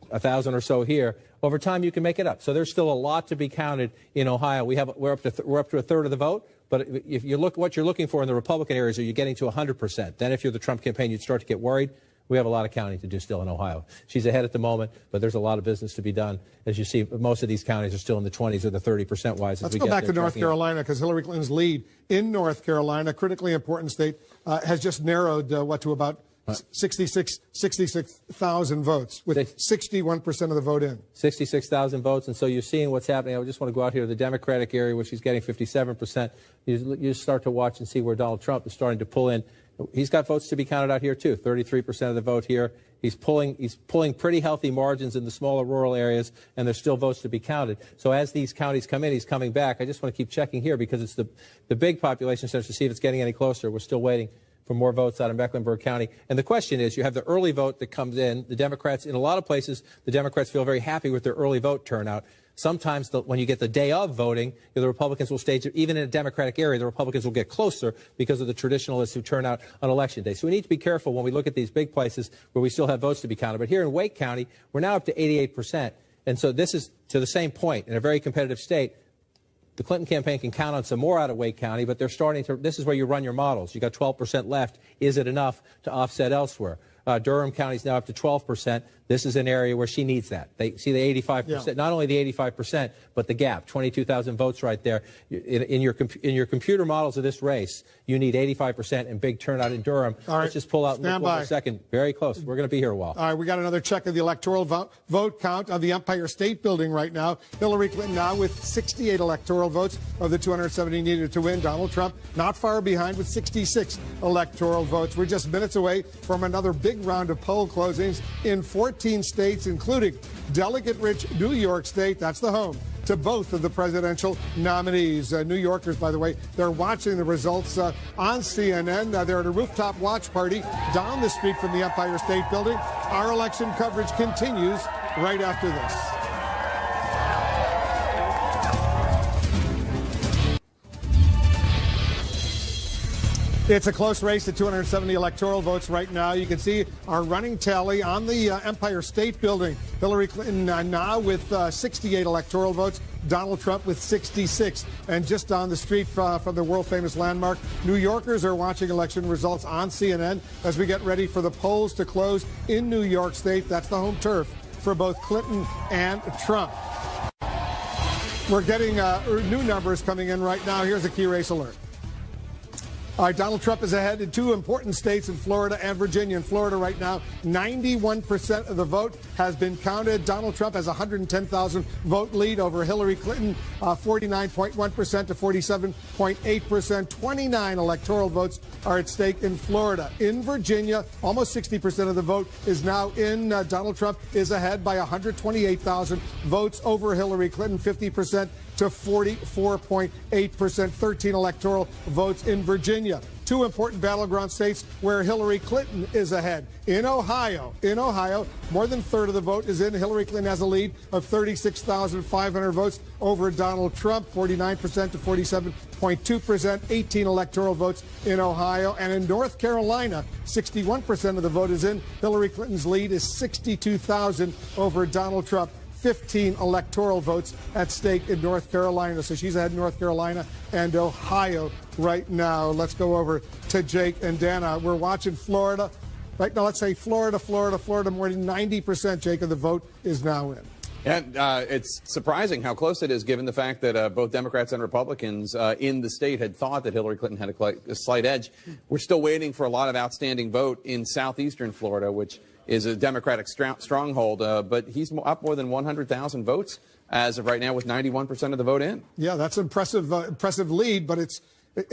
1,000 or so here, over time you can make it up. So there's still a lot to be counted in Ohio. We're up to a third of the vote. But if you look what you're looking for in the Republican areas, are you getting to 100%? Then if you're the Trump campaign, you'd start to get worried. We have a lot of counting to do still in Ohio. She's ahead at the moment, but there's a lot of business to be done. As you see, most of these counties are still in the 20s or the 30% wise. Let's go back to North Carolina, because Hillary Clinton's lead in North Carolina, critically important state, has just narrowed to about 66,000 votes, with 61% of the vote in. 66,000 votes, and so you're seeing what's happening. I just want to go out here to the Democratic area, where she's getting 57%. You start to watch and see where Donald Trump is starting to pull in. He's got votes to be counted out here, too. 33% of the vote here. He's pulling pretty healthy margins in the smaller rural areas, and there's still votes to be counted. So as these counties come in, he's coming back. I just want to keep checking here, because it's the big population centers, to see if it's getting any closer. We're still waiting for more votes out of Mecklenburg County. And the question is, you have the early vote that comes in. The Democrats, in a lot of places, the Democrats feel very happy with their early vote turnout. Sometimes when you get the day of voting, the Republicans will stage it. Even in a Democratic area, the Republicans will get closer because of the traditionalists who turn out on Election Day. So we need to be careful when we look at these big places where we still have votes to be counted. But here in Wake County, we're now up to 88%. And so this is to the same point. In a very competitive state, the Clinton campaign can count on some more out of Wake County, but they're starting to, this is where you run your models. You got 12% left. Is it enough to offset elsewhere? Durham County is now up to 12%. This is an area where she needs that. They see the 85%, not only the 85%, but the gap, 22,000 votes right there. In your computer models of this race, you need 85% and big turnout in Durham. All right. Let's just pull out and look one more second. Very close. We're going to be here a while. All right, we got another check of the electoral vote count of the Empire State Building right now. Hillary Clinton now with 68 electoral votes of the 270 needed to win. Donald Trump not far behind with 66 electoral votes. We're just minutes away from another big round of poll closings in 14 states, including delegate-rich New York State. That's the home to both of the presidential nominees. New Yorkers, by the way, they're watching the results on CNN. They're at a rooftop watch party down the street from the Empire State Building. Our election coverage continues right after this. It's a close race to 270 electoral votes right now. You can see our running tally on the Empire State Building. Hillary Clinton now with 68 electoral votes. Donald Trump with 66. And just down the street from the world-famous landmark, New Yorkers are watching election results on CNN as we get ready for the polls to close in New York State. That's the home turf for both Clinton and Trump. We're getting new numbers coming in right now. Here's a key race alert. All right, Donald Trump is ahead in two important states in Florida and Virginia. In Florida right now, 91% of the vote has been counted. Donald Trump has a 110,000 vote lead over Hillary Clinton, 49.1% to 47.8%. 29 electoral votes are at stake in Florida. In Virginia, almost 60% of the vote is now in. Donald Trump is ahead by 128,000 votes over Hillary Clinton, 50% to 44.8%, 13 electoral votes in Virginia. Two important battleground states where Hillary Clinton is ahead. In Ohio, more than a third of the vote is in. Hillary Clinton has a lead of 36,500 votes over Donald Trump, 49% to 47.2%, 18 electoral votes in Ohio. And in North Carolina, 61% of the vote is in. Hillary Clinton's lead is 62,000 over Donald Trump. 15 electoral votes at stake in North Carolina. So she's ahead in North Carolina and Ohio right now. Let's go over to Jake and Dana. We're watching Florida. Right now, let's say Florida. More than 90%, Jake, of the vote is now in. And it's surprising how close it is, given the fact that both Democrats and Republicans in the state had thought that Hillary Clinton had a slight edge. We're still waiting for a lot of outstanding vote in southeastern Florida, which is a Democratic stronghold, but he's up more than 100,000 votes as of right now, with 91% of the vote in. Yeah, that's an impressive lead, but it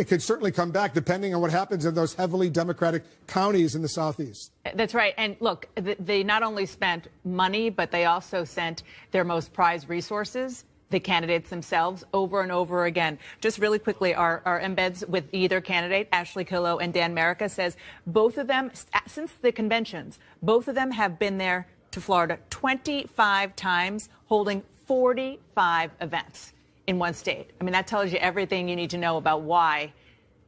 could certainly come back depending on what happens in those heavily Democratic counties in the southeast. That's right. And look, they not only spent money, but they also sent their most prized resources, the candidates themselves, over and over again. Just really quickly, our embeds with either candidate, Ashley Killow and Dan Merica, says both of them, since the conventions, both of them have been there to Florida 25 times, holding 45 events in one state. I mean, that tells you everything you need to know about why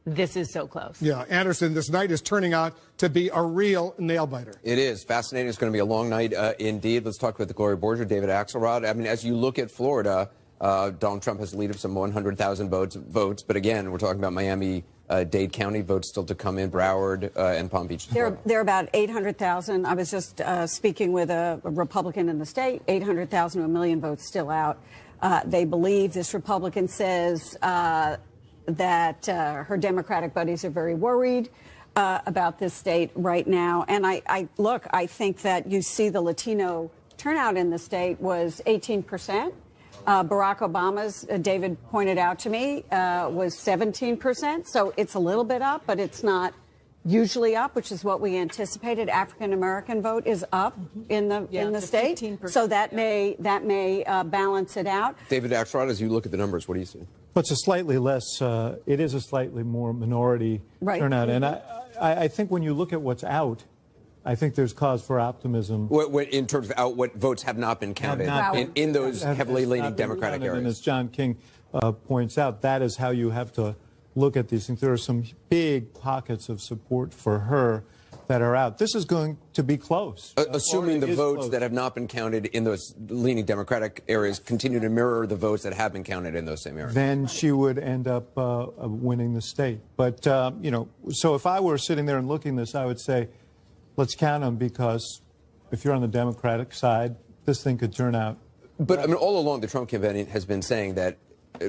this is so close. Yeah, Anderson, this night is turning out to be a real nail-biter. It is fascinating. It's going to be a long night indeed. Let's talk with the Gloria Borger, David Axelrod. I mean, as you look at Florida, Donald Trump has a lead of some 100,000 votes. But again, we're talking about Miami-Dade County votes still to come in, Broward and Palm Beach. There are about 800,000. I was just speaking with a Republican in the state, 800,000 to a million votes still out. They believe, this Republican says, that her Democratic buddies are very worried about this state right now. And I think that you see the Latino turnout in the state was 18%. Barack Obama's, David pointed out to me, was 17%. So it's a little bit up, but it's not usually up, which is what we anticipated. African-American vote is up in the state. 15%. So that may balance it out. David Axelrod, as you look at the numbers, what do you see? Well, it's a slightly less, it is a slightly more minority turnout. And I think when you look at what's out, I think there's cause for optimism. In terms of what votes have not been counted in those heavily leaning Democratic areas. And as John King points out, that is how you have to look at these things. There are some big pockets of support for her that are out. This is going to be close. Assuming the votes that have not been counted in those leaning Democratic areas continue to mirror the votes that have been counted in those same areas. Then she would end up winning the state. But, you know, so if I were sitting there and looking at this, I would say, let's count them, because if you're on the Democratic side, this thing could turn out. But, I mean, all along, the Trump campaign has been saying that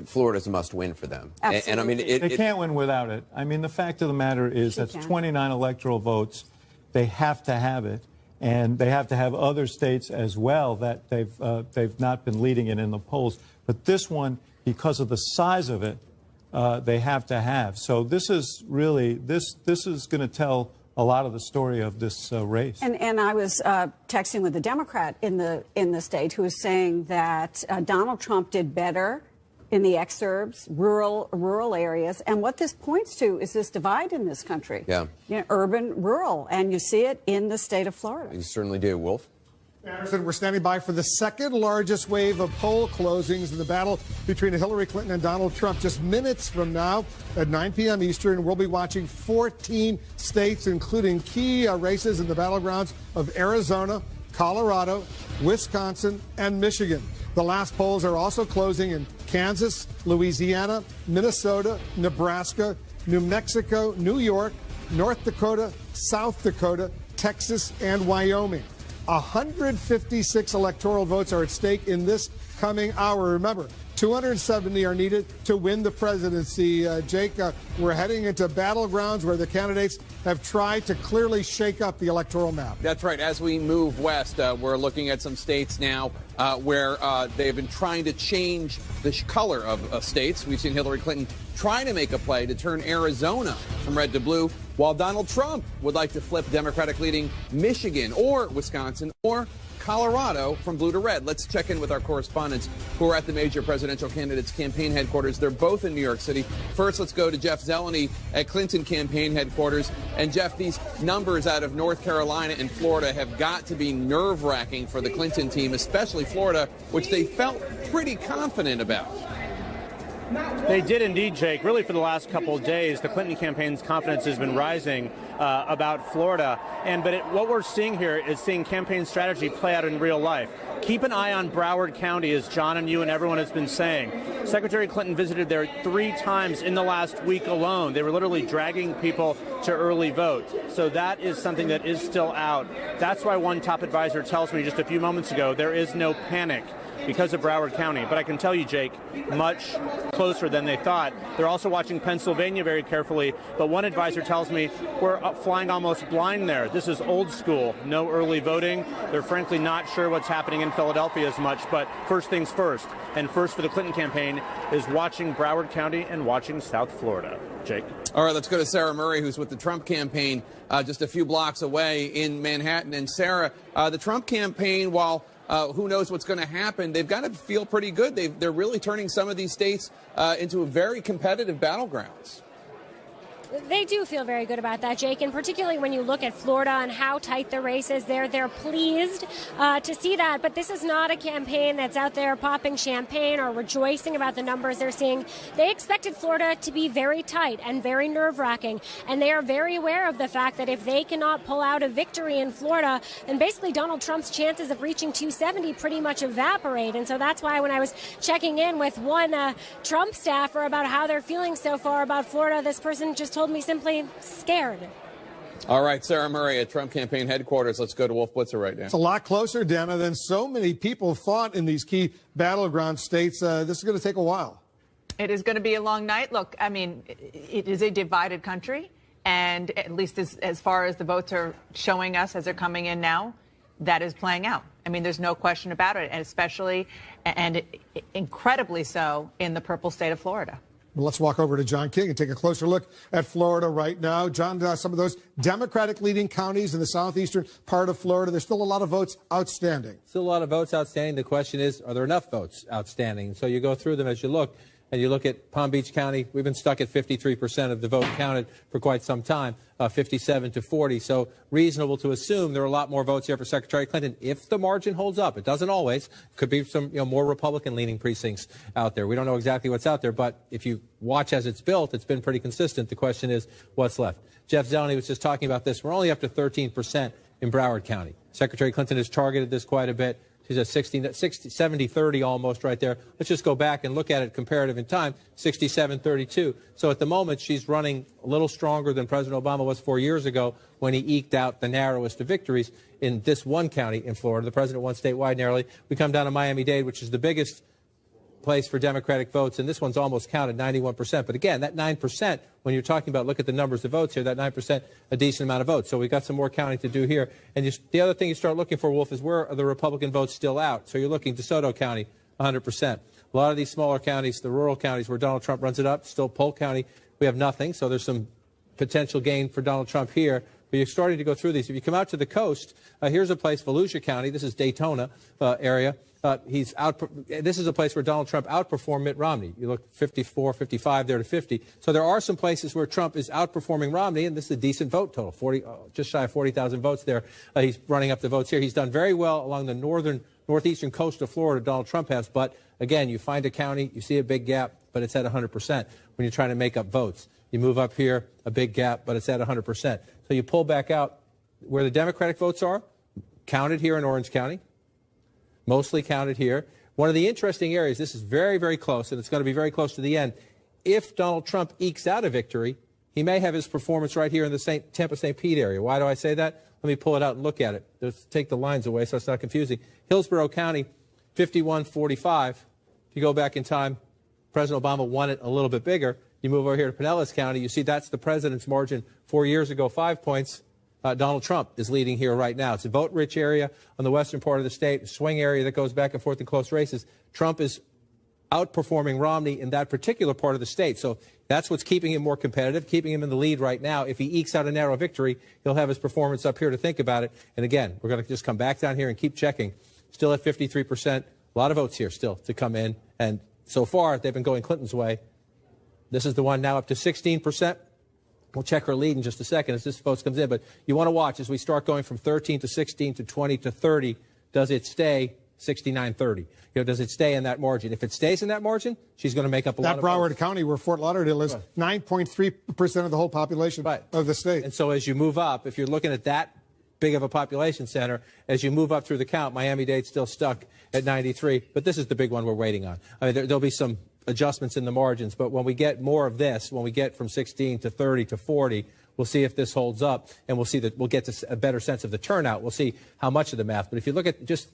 Florida's a must-win for them. Absolutely. And I mean, they can't win without it. I mean, the fact of the matter is that's 29 electoral votes. They have to have it, and they have to have other states as well that they've not been leading it in the polls. But this one, because of the size of it, they have to have. So this is really this is going to tell a lot of the story of this race. And I was texting with a Democrat in the state who was saying that Donald Trump did better in the exurbs, rural areas. And what this points to is this divide in this country. Yeah. You know, urban, rural. And you see it in the state of Florida. You certainly do. Wolf? Anderson, we're standing by for the second largest wave of poll closings in the battle between Hillary Clinton and Donald Trump. Just minutes from now at 9 p.m. Eastern, we'll be watching 14 states, including key races in the battlegrounds of Arizona, Colorado, Wisconsin, and Michigan. The last polls are also closing in Kansas, Louisiana, Minnesota, Nebraska, New Mexico, New York, North Dakota, South Dakota, Texas, and Wyoming. 156 electoral votes are at stake in this coming hour. Remember, 270 are needed to win the presidency. Jake, we're heading into battlegrounds where the candidates have tried to clearly shake up the electoral map. That's right. As we move west, we're looking at some states now where they've been trying to change the color of states. We've seen Hillary Clinton trying to make a play to turn Arizona from red to blue, while Donald Trump would like to flip Democratic-leading Michigan or Wisconsin or Colorado from blue to red. Let's check in with our correspondents who are at the major presidential candidates' campaign headquarters. They're both in New York City. First, let's go to Jeff Zeleny at Clinton campaign headquarters. And Jeff, these numbers out of North Carolina and Florida have got to be nerve-wracking for the Clinton team, especially Florida, which they felt pretty confident about. They did indeed, Jake. Really, for the last couple of days, the Clinton campaign's confidence has been rising about Florida. What we're seeing here is seeing campaign strategy play out in real life. Keep an eye on Broward County, as John and you and everyone has been saying. Secretary Clinton visited there 3 times in the last week alone. They were literally dragging people to early vote. So that is something that is still out. That's why one top advisor tells me just a few moments ago there is no panic because of Broward County. But I can tell you, Jake, much closer than they thought. They're also watching Pennsylvania very carefully. But one advisor tells me we're flying almost blind there. This is old school. No early voting. They're frankly not sure what's happening in Philadelphia as much. But first things first. And first for the Clinton campaign is watching Broward County and watching South Florida. Jake. All right, let's go to Sarah Murray, who's with the Trump campaign just a few blocks away in Manhattan. And Sarah, the Trump campaign, while who knows what's going to happen, they've got to feel pretty good. They're really turning some of these states into very competitive battlegrounds. They do feel very good about that, Jake, and particularly when you look at Florida and how tight the race is there, they're pleased to see that. But this is not a campaign that's out there popping champagne or rejoicing about the numbers they're seeing. They expected Florida to be very tight and very nerve-wracking, and they are very aware of the fact that if they cannot pull out a victory in Florida, then basically Donald Trump's chances of reaching 270 pretty much evaporate. And so that's why when I was checking in with one Trump staffer about how they're feeling so far about Florida, this person just told me simply scared. All right, Sarah Murray at Trump campaign headquarters. Let's go to Wolf Blitzer right now. It's a lot closer, Dana, than so many people thought in these key battleground states. This is going to take a while. It is going to be a long night. Look, I mean, it is a divided country, and at least as far as the votes are showing us as they're coming in now, that is playing out. I mean, there's no question about it, and especially and incredibly so in the purple state of Florida. Well, let's walk over to John King and take a closer look at Florida right now. John, some of those Democratic leading counties in the southeastern part of Florida, there's still a lot of votes outstanding. Still a lot of votes outstanding. The question is, are there enough votes outstanding? So you go through them as you look. And you look at Palm Beach County, we've been stuck at 53% of the vote counted for quite some time, 57 to 40. So reasonable to assume there are a lot more votes here for Secretary Clinton if the margin holds up. It doesn't always. Could be some more Republican-leaning precincts out there. We don't know exactly what's out there, but if you watch as it's built, it's been pretty consistent. The question is, what's left? Jeff Zeleny was just talking about this. We're only up to 13% in Broward County. Secretary Clinton has targeted this quite a bit. She's at 70-30 almost right there. Let's just go back and look at it comparative in time, 67-32. So at the moment, she's running a little stronger than President Obama was 4 years ago when he eked out the narrowest of victories in this one county in Florida. The president won statewide narrowly. We come down to Miami-Dade, which is the biggest place for Democratic votes, and this one's almost counted, 91%. But again, that 9%, when you're talking about, look at the numbers of votes here, that 9%, a decent amount of votes. So we've got some more counting to do here. And the other thing you start looking for, Wolf, is where are the Republican votes still out? So you're looking DeSoto County, 100%. A lot of these smaller counties, the rural counties where Donald Trump runs it up, still Polk County, we have nothing. So there's some potential gain for Donald Trump here. But you're starting to go through these. If you come out to the coast, here's a place, Volusia County. This is Daytona area. This is a place where Donald Trump outperformed Mitt Romney. You look 54, 55 there to 50. So there are some places where Trump is outperforming Romney, and this is a decent vote total, just shy of 40,000 votes there. He's running up the votes here. He's done very well along the northeastern coast of Florida, Donald Trump has. But, again, you find a county, you see a big gap, but it's at 100% when you're trying to make up votes. You move up here, a big gap, but it's at 100%. So you pull back out where the Democratic votes are, counted here in Orange County, mostly counted here. One of the interesting areas, this is very, very close, and it's going to be very close to the end. If Donald Trump ekes out a victory, he may have his performance right here in the Tampa-St. Pete area. Why do I say that? Let me pull it out and look at it. Just take the lines away so it's not confusing. Hillsborough County, 51-45. If you go back in time, President Obama won it a little bit bigger. You move over here to Pinellas County, you see that's the president's margin 4 years ago, 5 points. Donald Trump is leading here right now. It's a vote-rich area on the western part of the state, a swing area that goes back and forth in close races. Trump is outperforming Romney in that particular part of the state. So that's what's keeping him more competitive, keeping him in the lead right now. If he ekes out a narrow victory, he'll have his performance up here to think about it. And again, we're going to just come back down here and keep checking. Still at 53%. A lot of votes here still to come in. And so far, they've been going Clinton's way. This is the one now up to 16%. We'll check her lead in just a second as this vote comes in. But you want to watch as we start going from 13 to 16 to 20 to 30. Does it stay 69-30? Does it stay in that margin? If it stays in that margin, she's going to make up a lot of votes. That Broward County, where Fort Lauderdale is, 9.3% of the whole population of the state. And so as you move up, if you're looking at that big of a population center, as you move up through the count, Miami-Dade's still stuck at 93. But this is the big one we're waiting on. I mean, there'll be some adjustments in the margins, but when we get more of this, when we get from 16 to 30 to 40, we'll see if this holds up, and we'll see that we'll get to a better sense of the turnout. We'll see how much of the math. But if you look at just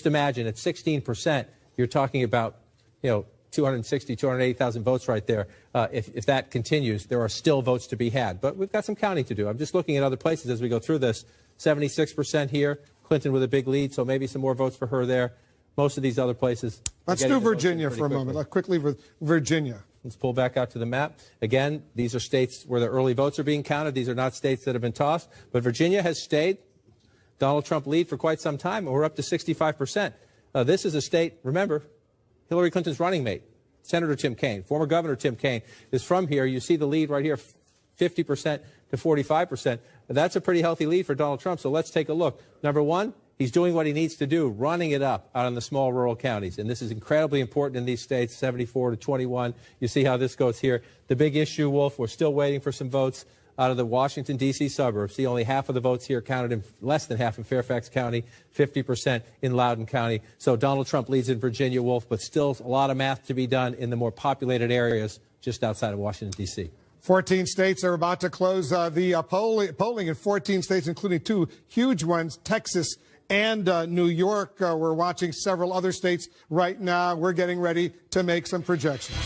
imagine at 16%, you're talking about 260, 280,000 votes right there. If that continues, there are still votes to be had, but we've got some counting to do. I'm just looking at other places as we go through this. 76% here, Clinton with a big lead, so maybe some more votes for her there. Most of these other places. Let's do Virginia for a moment. Quickly with Virginia. Let's pull back out to the map. Again, these are states where the early votes are being counted. These are not states that have been tossed. But Virginia has stayed Donald Trump lead for quite some time, and we're up to 65%. This is a state, remember, Hillary Clinton's running mate, Senator Tim Kaine, former Governor Tim Kaine, is from here. You see the lead right here, 50% to 45%. That's a pretty healthy lead for Donald Trump. So let's take a look. Number one, he's doing what he needs to do, running it up out in the small rural counties. And this is incredibly important in these states, 74 to 21. You see how this goes here. The big issue, Wolf, we're still waiting for some votes out of the Washington, D.C. suburbs. See, only half of the votes here counted, in less than half in Fairfax County, 50% in Loudoun County. So Donald Trump leads in Virginia, Wolf, but still a lot of math to be done in the more populated areas just outside of Washington, D.C. 14 states are about to close the polling in 14 states, including two huge ones, Texas and New York. We're watching several other states right now. We're getting ready to make some projections.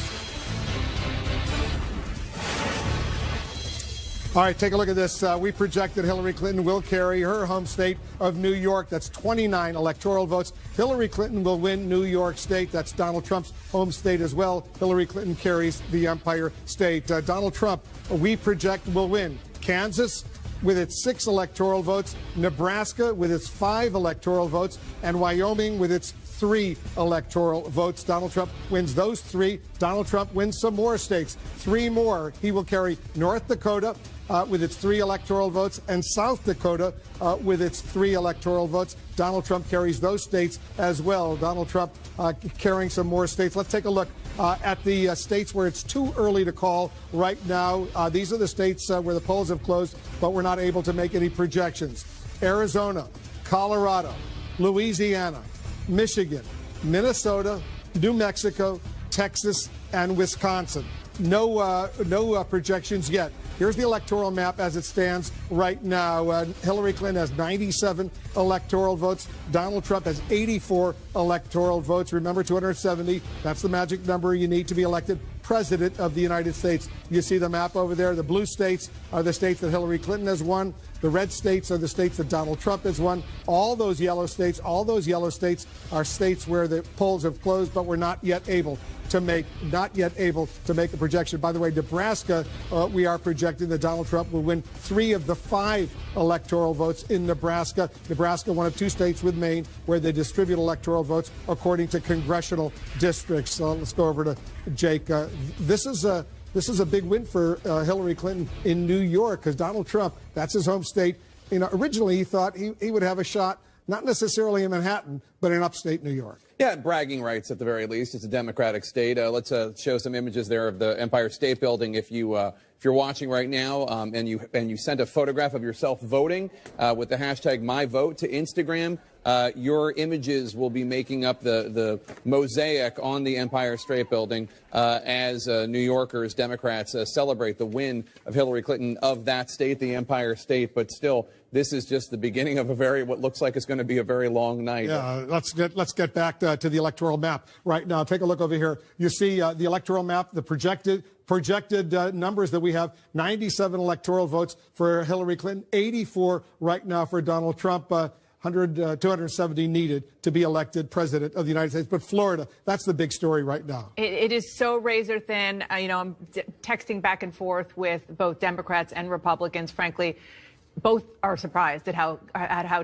All right, take a look at this. We project that Hillary Clinton will carry her home state of New York. That's 29 electoral votes. Hillary Clinton will win New York State. That's Donald Trump's home state as well. Hillary Clinton carries the Empire State. Donald Trump, we project, will win Kansas with its 6 electoral votes, Nebraska with its 5 electoral votes, and Wyoming with its 3 electoral votes. Donald Trump wins those 3. Donald Trump wins some more states, 3 more. He will carry North Dakota with its 3 electoral votes, and South Dakota with its 3 electoral votes. Donald Trump carries those states as well. Donald Trump carrying some more states. Let's take a look at the states where it's too early to call right now. These are the states where the polls have closed, but we're not able to make any projections. Arizona, Colorado, Louisiana, Michigan, Minnesota, New Mexico, Texas, and Wisconsin. No projections yet. Here's the electoral map as it stands right now. Hillary Clinton has 97 electoral votes. Donald Trump has 84 electoral votes. Remember, 270. That's the magic number you need to be elected president of the United States. You see the map over there. The blue states are the states that Hillary Clinton has won. The red states are the states that Donald Trump has won. All those yellow states are states where the polls have closed, but we're not yet able to make a projection. By the way, Nebraska, we are projecting that Donald Trump will win 3 of the 5 electoral votes in Nebraska. Nebraska, one of 2 states with Maine, where they distribute electoral votes according to congressional districts. Let's go over to Jake. This is a big win for Hillary Clinton in New York, because Donald Trump, that's his home state. Originally he thought he would have a shot, not necessarily in Manhattan, but in upstate New York. Yeah, bragging rights at the very least. It's a Democratic state. Let's show some images there of the Empire State Building. If you're watching right now and you sent a photograph of yourself voting with the hashtag #MyVote to Instagram, your images will be making up the mosaic on the Empire State Building as New Yorkers, Democrats celebrate the win of Hillary Clinton of that state, the Empire State. But still, this is just the beginning of what looks like it's going to be a very long night. Yeah, let's get back to the electoral map right now. Take a look over here. You see the electoral map, the projected numbers that we have. 97 electoral votes for Hillary Clinton, 84 right now for Donald Trump. 270 needed to be elected president of the United States. But Florida, that's the big story right now. It is so razor thin. I'm texting back and forth with both Democrats and Republicans. Frankly, both are surprised at how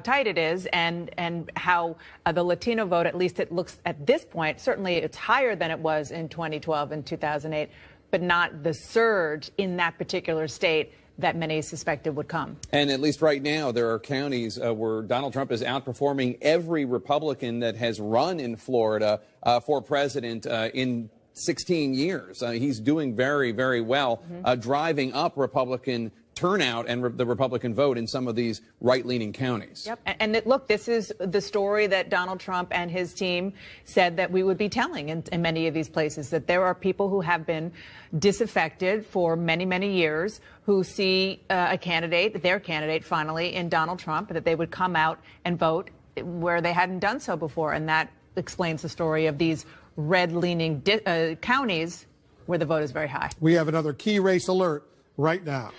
tight it is and how the Latino vote, at least it looks at this point, certainly it's higher than it was in 2012 and 2008, but not the surge in that particular state that many suspected would come. And at least right now, there are counties where Donald Trump is outperforming every Republican that has run in Florida for president in 16 years. He's doing very, very well, driving up Republican turnout and the Republican vote in some of these right-leaning counties. Yep. And look, this is the story that Donald Trump and his team said that we would be telling in many of these places, that there are people who have been disaffected for many, many years who see their candidate finally in Donald Trump, that they would come out and vote where they hadn't done so before. And that explains the story of these red-leaning counties where the vote is very high. We have another key race alert right now.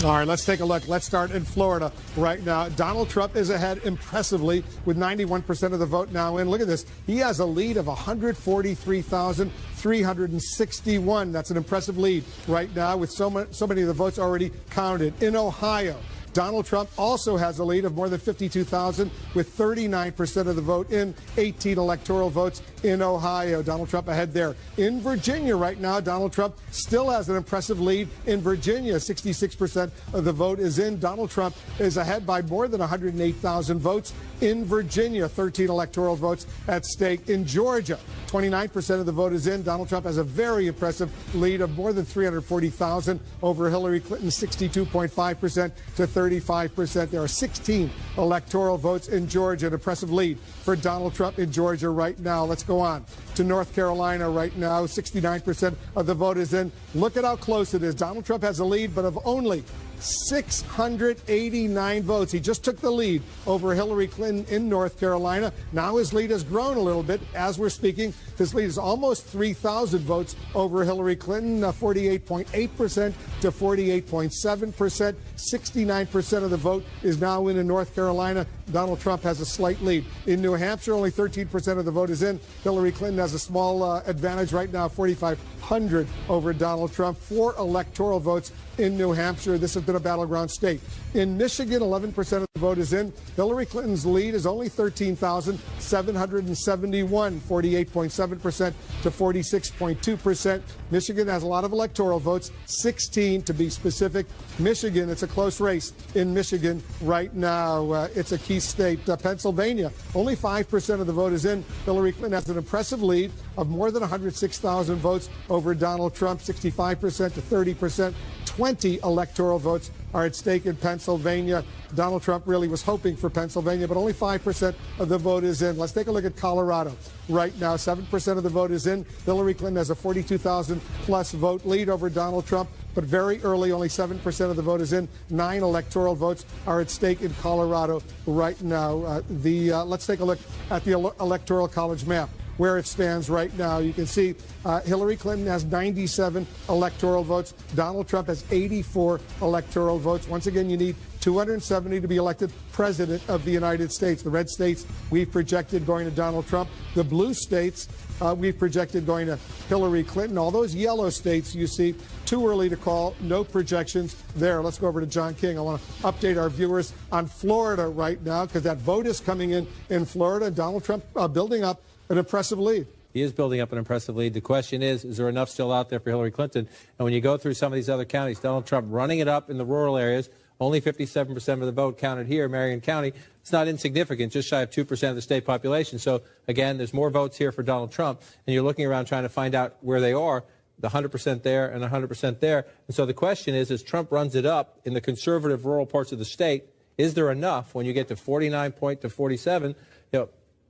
All right, let's take a look. Let's start in Florida right now. Donald Trump is ahead impressively with 91% of the vote now in. Look at this. He has a lead of 143,361. That's an impressive lead right now with so many of the votes already counted. In Ohio, Donald Trump also has a lead of more than 52,000 with 39% of the vote in 18 electoral votes in Ohio. Donald Trump ahead there. In Virginia right now, Donald Trump still has an impressive lead in Virginia. 66% of the vote is in. Donald Trump is ahead by more than 108,000 votes in Virginia. 13 electoral votes at stake. In Georgia, 29% of the vote is in. Donald Trump has a very impressive lead of more than 340,000 over Hillary Clinton, 62.5% to 35%. There are 16 electoral votes in Georgia, an impressive lead for Donald Trump in Georgia right now. Let's go on to North Carolina right now. 69% of the vote is in. Look at how close it is. Donald Trump has a lead, but of only 689 votes. He just took the lead over Hillary Clinton in North Carolina. Now his lead has grown a little bit as we're speaking. His lead is almost 3,000 votes over Hillary Clinton, 48.8% to 48.7%. 69% of the vote is now in North Carolina. Donald Trump has a slight lead. In New Hampshire, only 13% of the vote is in. Hillary Clinton has a small advantage right now, 4,500 over Donald Trump. 4 electoral votes in New Hampshire. This has been a battleground state. In Michigan, 11% of the vote is in. Hillary Clinton's lead is only 13,771, 48.7% to 46.2%. Michigan has a lot of electoral votes, 16 to be specific. Michigan, it's a close race in Michigan right now. It's a key state. Pennsylvania, only 5% of the vote is in. Hillary Clinton has an impressive lead of more than 106,000 votes over Donald Trump, 65% to 30%. 20 electoral votes are at stake in Pennsylvania. Donald Trump really was hoping for Pennsylvania, but only 5% of the vote is in. Let's take a look at Colorado. Right now, 7% of the vote is in. Hillary Clinton has a 42,000 plus vote lead over Donald Trump, but very early, only 7% of the vote is in. 9 electoral votes are at stake in Colorado right now. Let's take a look at the Electoral College map. Where it stands right now. You can see Hillary Clinton has 97 electoral votes. Donald Trump has 84 electoral votes. Once again, you need 270 to be elected president of the United States. The red states we've projected going to Donald Trump. The blue states we've projected going to Hillary Clinton. All those yellow states you see, too early to call, no projections there. Let's go over to John King. I want to update our viewers on Florida right now because that vote is coming in Florida. Donald Trump building up an impressive lead. He is building up an impressive lead. The question is there enough still out there for Hillary Clinton? And when you go through some of these other counties, Donald Trump running it up in the rural areas, only 57% of the vote counted here, Marion County. It's not insignificant, just shy of 2% of the state population. So, again, there's more votes here for Donald Trump. And you're looking around trying to find out where they are, the 100% there and 100% there. And so the question is, as Trump runs it up in the conservative rural parts of the state, is there enough when you get to 49 point to 47?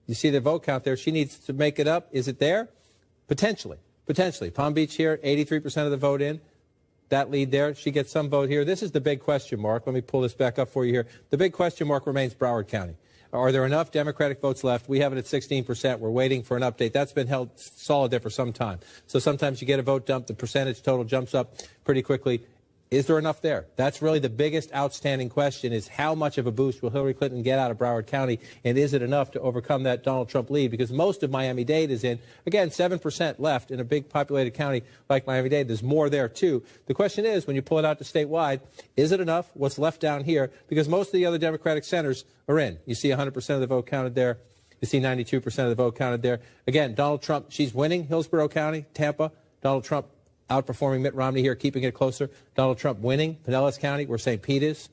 You see the vote count there. She needs to make it up. Is it there? Potentially. Potentially. Palm Beach here, 83% of the vote in. That lead there. She gets some vote here. This is the big question mark. Let me pull this back up for you here. The big question mark remains Broward County. Are there enough Democratic votes left? We have it at 16%. We're waiting for an update. That's been held solid there for some time. So sometimes you get a vote dump. The percentage total jumps up pretty quickly. Is there enough there? That's really the biggest outstanding question, is how much of a boost will Hillary Clinton get out of Broward County, and is it enough to overcome that Donald Trump lead? Because most of Miami-Dade is in. Again, 7% left in a big populated county like Miami-Dade. There's more there, too. The question is, when you pull it out to statewide, is it enough? What's left down here? Because most of the other Democratic centers are in. You see 100% of the vote counted there. You see 92% of the vote counted there. Again, Donald Trump, she's winning Hillsborough County, Tampa. Donald Trump outperforming Mitt Romney here, keeping it closer. Donald Trump winning Pinellas County, where St. Pete is.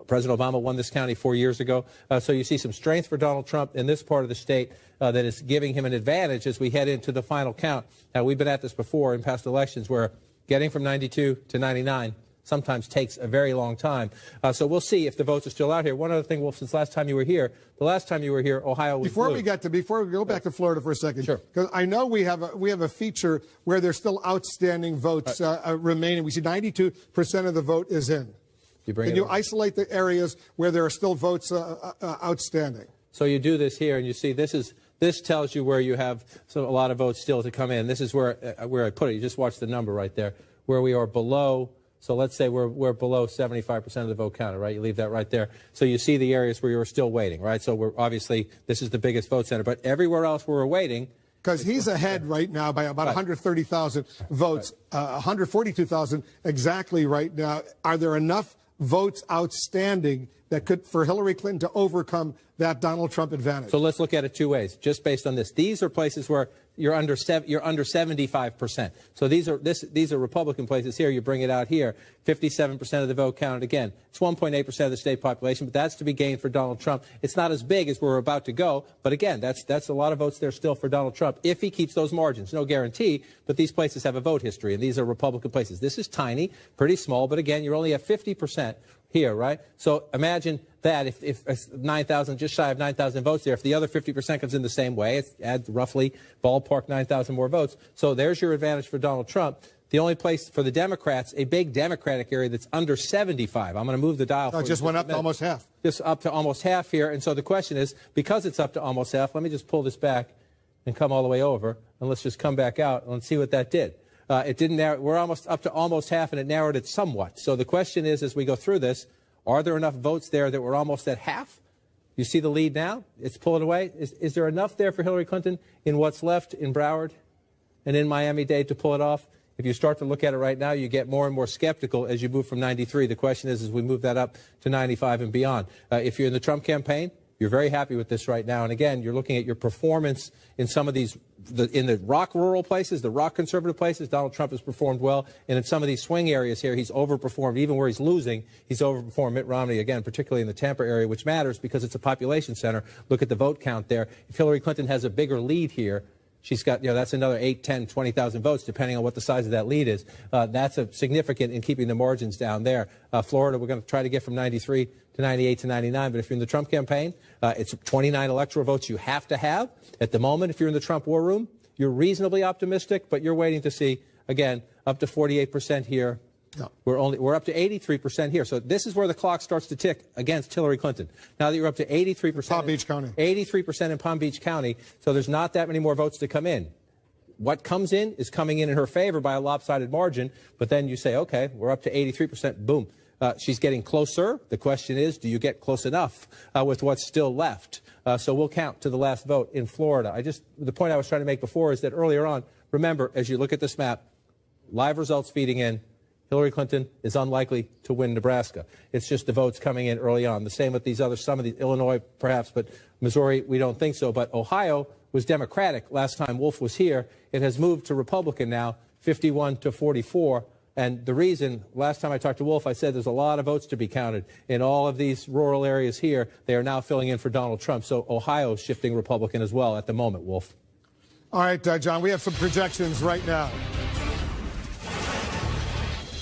President Obama won this county 4 years ago. So you see some strength for Donald Trump in this part of the state that is giving him an advantage as we head into the final count. Now, we've been at this before in past elections where getting from 92 to 99 sometimes takes a very long time. So we'll see if the votes are still out here. One other thing, Wolf, since last time you were here, Ohio was Before blue. we go back to Florida for a second, sure, because I know we have a feature where there's still outstanding votes remaining. We see 92% of the vote is in. Can you isolate the areas where there are still votes outstanding? So you do this here, and you see this tells you where you have a lot of votes still to come in. This is where I put it. You just watch the number right there, where we are below. So let's say we're below 75% of the vote counted, right? You leave that right there. So you see the areas where you're still waiting, right? So we're obviously, this is the biggest vote center, but everywhere else where we're waiting. Because he's ahead right now by about 130,000 votes, 142,000 exactly right now. Are there enough votes outstanding that could, for Hillary Clinton to overcome that Donald Trump advantage. So let's look at it two ways, just based on this. These are places where you're under 75%. So these are Republican places here. You bring it out here, 57% of the vote counted again. It's 1.8% of the state population, but that's to be gained for Donald Trump. It's not as big as we're about to go, but again, that's a lot of votes there still for Donald Trump if he keeps those margins. No guarantee, but these places have a vote history, and these are Republican places. This is tiny, pretty small, but again, you're only at 50% here, right? So imagine that if 9,000, just shy of 9,000 votes there, if the other 50% comes in the same way, it adds roughly ballpark 9,000 more votes. So there's your advantage for Donald Trump. The only place for the Democrats, a big Democratic area that's under 75. I'm going to move the dial. It just went up to almost half. Just up to almost half here. And so the question is, because it's up to almost half, let me just pull this back and come all the way over, and let's just come back out and see what that did. It didn't narrow. We're almost up to almost half, and it narrowed it somewhat. So the question is, as we go through this, are there enough votes there that we're almost at half? You see the lead now? It's pulling away. Is there enough there for Hillary Clinton in what's left in Broward and in Miami-Dade to pull it off? If you start to look at it right now, you get more and more skeptical as you move from 93. The question is, as we move that up to 95 and beyond. If you're in the Trump campaign, you're very happy with this right now. And again, you're looking at your performance in some of these, in the rock rural places, the rock conservative places, Donald Trump has performed well. And in some of these swing areas here, he's overperformed. Even where he's losing, he's overperformed Mitt Romney, again, particularly in the Tampa area, which matters because it's a population center. Look at the vote count there. If Hillary Clinton has a bigger lead here, she's got, that's another 8, 10, 20,000 votes, depending on what the size of that lead is. That's a significant in keeping the margins down there. Florida, we're going to try to get from 93 to 98 to 99. But if you're in the Trump campaign, it's 29 electoral votes you have to have. At the moment, if you're in the Trump war room, you're reasonably optimistic, but you're waiting to see, again, up to 48% here. No. We're up to 83% here. So this is where the clock starts to tick against Hillary Clinton. Now that you're up to 83%. Palm Beach County. 83% in Palm Beach County. So there's not that many more votes to come in. What comes in is coming in her favor by a lopsided margin. But then you say, okay, we're up to 83%. Boom. She's getting closer. The question is, do you get close enough with what's still left? So we'll count to the last vote in Florida. The point I was trying to make before is that earlier on, remember, as you look at this map, live results feeding in, Hillary Clinton is unlikely to win Nebraska. It's just the votes coming in early on. The same with these other, some of the Illinois perhaps, but Missouri, we don't think so. But Ohio was Democratic last time Wolf was here. It has moved to Republican now, 51 to 44. And the reason, last time I talked to Wolf, I said there's a lot of votes to be counted in all of these rural areas here. They are now filling in for Donald Trump. So Ohio is shifting Republican as well at the moment, Wolf. All right, John, we have some projections right now.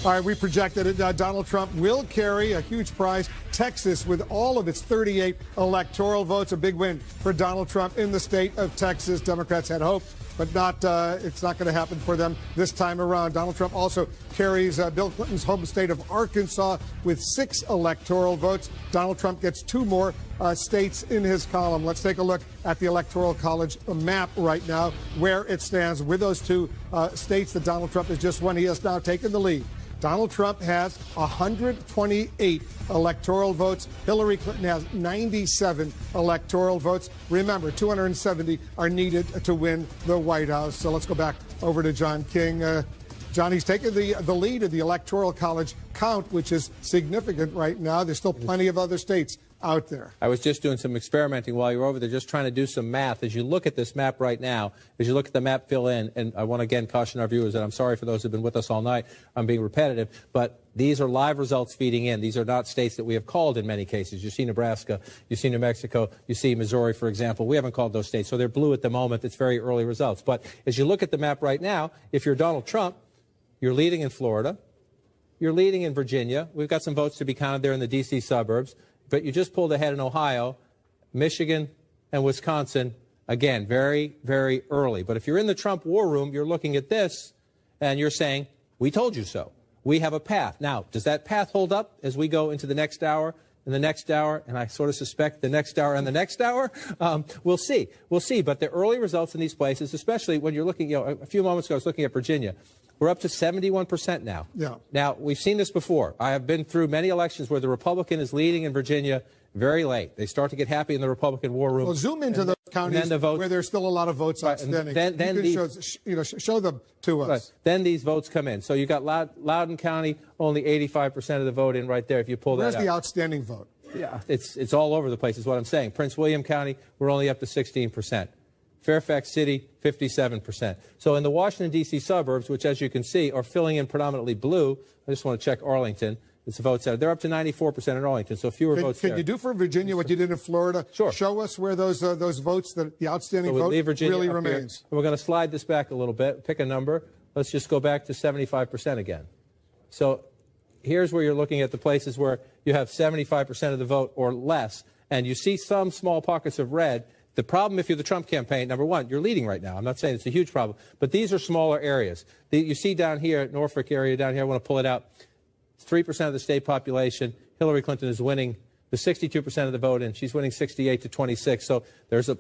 All right, we projected it. Donald Trump will carry a huge prize. Texas, with all of its 38 electoral votes, a big win for Donald Trump in the state of Texas. Democrats had hope, but it's not going to happen for them this time around. Donald Trump also carries Bill Clinton's home state of Arkansas with 6 electoral votes. Donald Trump gets 2 more states in his column. Let's take a look at the Electoral College map right now, where it stands with those 2 states that Donald Trump has just won. He has now taken the lead. Donald Trump has 128 electoral votes. Hillary Clinton has 97 electoral votes. Remember, 270 are needed to win the White House. So let's go back over to John King. John, he's taken the lead of the Electoral College count, which is significant right now. There's still plenty of other states out there. I was just doing some experimenting while you were over there, just trying to do some math. As you look at this map right now, as you look at the map fill in, and I want to again caution our viewers that I'm sorry for those who've been with us all night. I'm being repetitive, but these are live results feeding in. These are not states that we have called in many cases. You see Nebraska, you see New Mexico, you see Missouri, for example. We haven't called those states, so they're blue at the moment. It's very early results. But as you look at the map right now, if you're Donald Trump, you're leading in Florida, you're leading in Virginia. We've got some votes to be counted there in the D.C. suburbs. But you just pulled ahead in Ohio, Michigan, and Wisconsin. Again, very, very early. But if you're in the Trump war room, you're looking at this, and you're saying, we told you so. We have a path. Now, does that path hold up as we go into the next hour, and the next hour, and I sort of suspect the next hour and the next hour? We'll see. We'll see. But the early results in these places, especially when you're looking, a few moments ago I was looking at Virginia. We're up to 71% now. Yeah. Now, we've seen this before. I have been through many elections where the Republican is leading in Virginia very late. They start to get happy in the Republican war room. Well, zoom into those counties where there's still a lot of votes outstanding. Show them to us. Right. Then these votes come in. So you got Loudoun County, only 85% of the vote in right there. If you pull that out. Where's the outstanding vote? Yeah, it's all over the place is what I'm saying. Prince William County, we're only up to 16%. Fairfax City, 57%. So in the Washington, D.C. suburbs, which as you can see are filling in predominantly blue, I just want to check Arlington. It's the votes out. They're up to 94% in Arlington, so fewer votes there. Can you do for Virginia what you did in Florida? Sure. Show us where those votes, the outstanding vote, really remains. We're going to slide this back a little bit, pick a number. Let's just go back to 75% again. So here's where you're looking at the places where you have 75% of the vote or less, and you see some small pockets of red. The problem, if you're the Trump campaign, number one, you're leading right now. I'm not saying it's a huge problem, but these are smaller areas. You see down here, Norfolk area down here, I want to pull it out. It's 3% of the state population. Hillary Clinton is winning the 62% of the vote, and she's winning 68 to 26. So there's a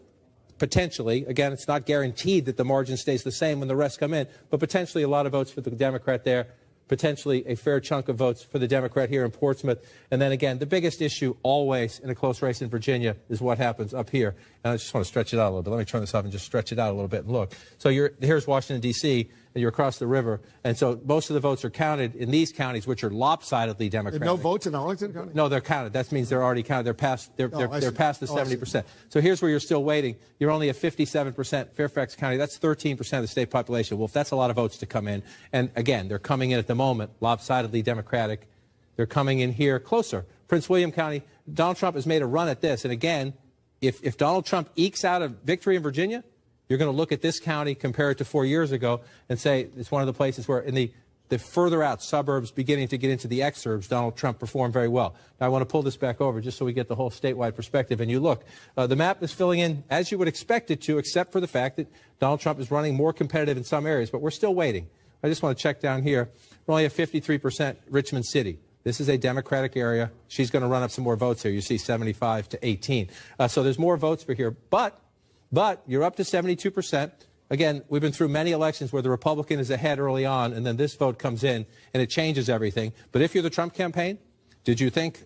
potentially, again, it's not guaranteed that the margin stays the same when the rest come in, but potentially a lot of votes for the Democrat there. Potentially a fair chunk of votes for the Democrat here in Portsmouth. And then again, the biggest issue always in a close race in Virginia is what happens up here. And I just want to stretch it out a little bit. Let me turn this off and just stretch it out a little bit and look. So here's Washington, D.C., and you're across the river. And so most of the votes are counted in these counties, which are lopsidedly Democratic. No votes in Arlington County? No, they're counted. That means they're already counted. They're past the 70%. So here's where you're still waiting. You're only at 57%. Fairfax County, that's 13% of the state population. Well, if that's a lot of votes to come in, and again, they're coming in at the moment, lopsidedly Democratic. They're coming in here closer. Prince William County, Donald Trump has made a run at this. And again, if Donald Trump ekes out a victory in Virginia, you're going to look at this county, compare it to 4 years ago, and say it's one of the places where in the further out suburbs beginning to get into the exurbs, Donald Trump performed very well. Now, I want to pull this back over just so we get the whole statewide perspective. And you look, the map is filling in as you would expect it to, except for the fact that Donald Trump is running more competitive in some areas, but we're still waiting. I just want to check down here. We're only at 53% Richmond City. This is a Democratic area. She's going to run up some more votes here. You see 75 to 18. So there's more votes for here. But you're up to 72%. Again, we've been through many elections where the Republican is ahead early on, and then this vote comes in, and it changes everything. But if you're the Trump campaign, did you think,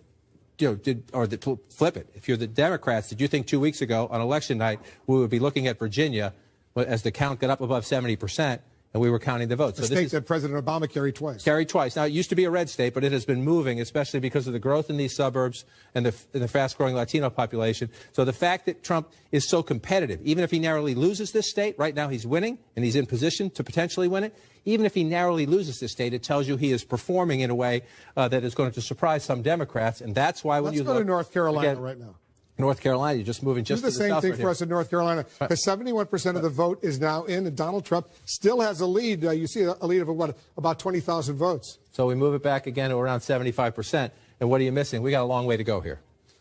flip it, if you're the Democrats, did you think 2 weeks ago on election night we would be looking at Virginia as the count got up above 70%? And we were counting the votes. The state that President Obama carried twice. Carried twice. Now, it used to be a red state, but it has been moving, especially because of the growth in these suburbs and the fast-growing Latino population. So the fact that Trump is so competitive, even if he narrowly loses this state, right now he's winning, and he's in position to potentially win it. Even if he narrowly loses this state, it tells you he is performing in a way that is going to surprise some Democrats. And that's why when Let's go to North Carolina right now. North Carolina, you're just moving just to the south. Do the same thing for us in North Carolina, because 71% of the vote is now in, and Donald Trump still has a lead. You see a lead of about 20,000 votes. So we move it back again to around 75%. And what are you missing? We got a long way to go here.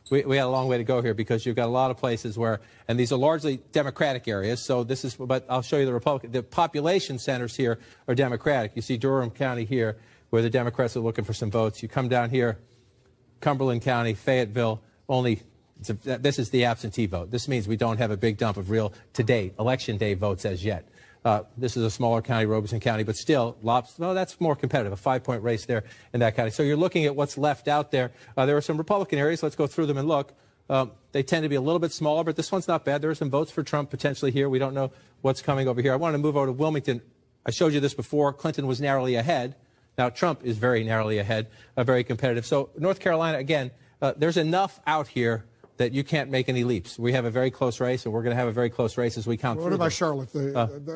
We got a long way to go here because you've got a lot of places where, and these are largely Democratic areas. So this is, but I'll show you the Republican. The population centers here are Democratic. You see Durham County here, where the Democrats are looking for some votes. You come down here, Cumberland County, Fayetteville, only. This is the absentee vote. This means we don't have a big dump of real, to date, election day votes as yet. This is a smaller county, Robeson County, but still, that's more competitive, a 5-point race there in that county. So you're looking at what's left out there. There are some Republican areas. Let's go through them and look. They tend to be a little bit smaller, but this one's not bad. There are some votes for Trump potentially here. We don't know what's coming over here. I want to move over to Wilmington. I showed you this before. Clinton was narrowly ahead. Now, Trump is very narrowly ahead, very competitive. So North Carolina, again, there's enough out here that you can't make any leaps. We have a very close race, and we're going to have a very close race as we count through. What about Charlotte?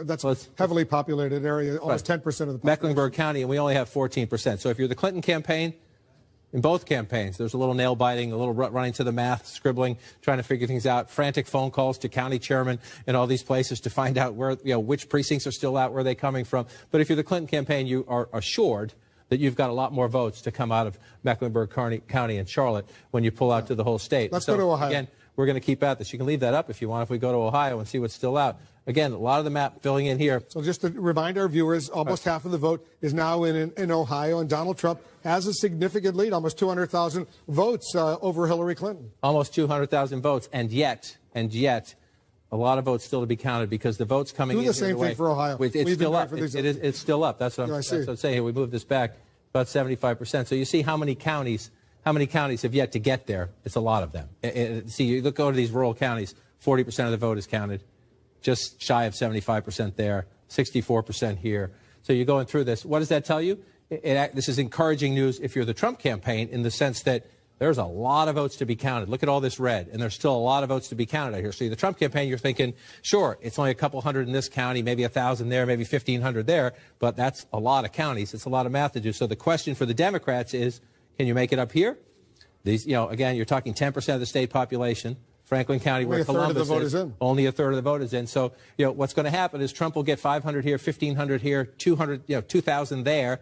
That's a heavily populated area, almost 10% of the population. Mecklenburg County, and we only have 14%. So if you're the Clinton campaign, in both campaigns, there's a little nail-biting, a little running to the math, scribbling, trying to figure things out, frantic phone calls to county chairmen in all these places to find out where, which precincts are still out, where they're coming from. But if you're the Clinton campaign, you are assured that you've got a lot more votes to come out of Mecklenburg County and Charlotte when you pull out to the whole state. Let's go to Ohio. Again, we're going to keep at this. You can leave that up if you want if we go to Ohio and see what's still out. Again, a lot of the map filling in here. So just to remind our viewers, almost half of the vote is now in Ohio, and Donald Trump has a significant lead, almost 200,000 votes over Hillary Clinton. Almost 200,000 votes, and yet, a lot of votes still to be counted because the votes coming in. Do the same thing for Ohio. It's still up. It's still up. That's what I'm saying here. We moved this back about 75%. So you see how many counties have yet to get there. It's a lot of them. See, you go to these rural counties, 40% of the vote is counted, just shy of 75% there, 64% here. So you're going through this. What does that tell you? This is encouraging news if you're the Trump campaign, in the sense that there's a lot of votes to be counted. Look at all this red, and there's still a lot of votes to be counted out here. So the Trump campaign, you're thinking, sure, it's only a couple hundred in this county, maybe 1,000 there, maybe 1,500 there, but that's a lot of counties. It's a lot of math to do. So the question for the Democrats is, can you make it up here? These, again, you're talking 10% of the state population. Franklin County, where Columbus is, only a third of the vote is in. So, what's going to happen is Trump will get 500 here, 1,500 here, 200, 2,000 there.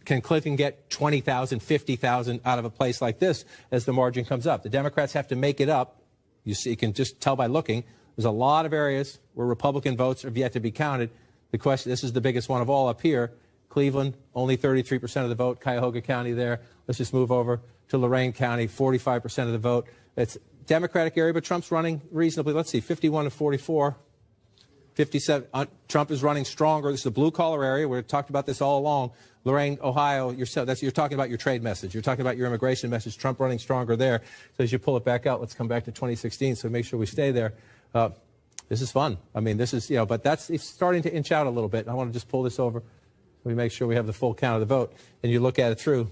Can Clinton get 20,000, 50,000 out of a place like this as the margin comes up? The Democrats have to make it up. You see, you can just tell by looking. There's a lot of areas where Republican votes have yet to be counted. The question, this is the biggest one of all up here. Cleveland, only 33% of the vote. Cuyahoga County there. Let's just move over to Lorain County, 45% of the vote. It's Democratic area, but Trump's running reasonably. Let's see, 51 to 44. 57. Trump is running stronger. This is the blue-collar area. We've talked about this all along. Lorain, Ohio, you're talking about your trade message. You're talking about your immigration message. Trump running stronger there. So as you pull it back out, let's come back to 2016, so make sure we stay there. This is fun. I mean, this is, but it's starting to inch out a little bit. I want to just pull this over so we make sure we have the full count of the vote. And you look at it through.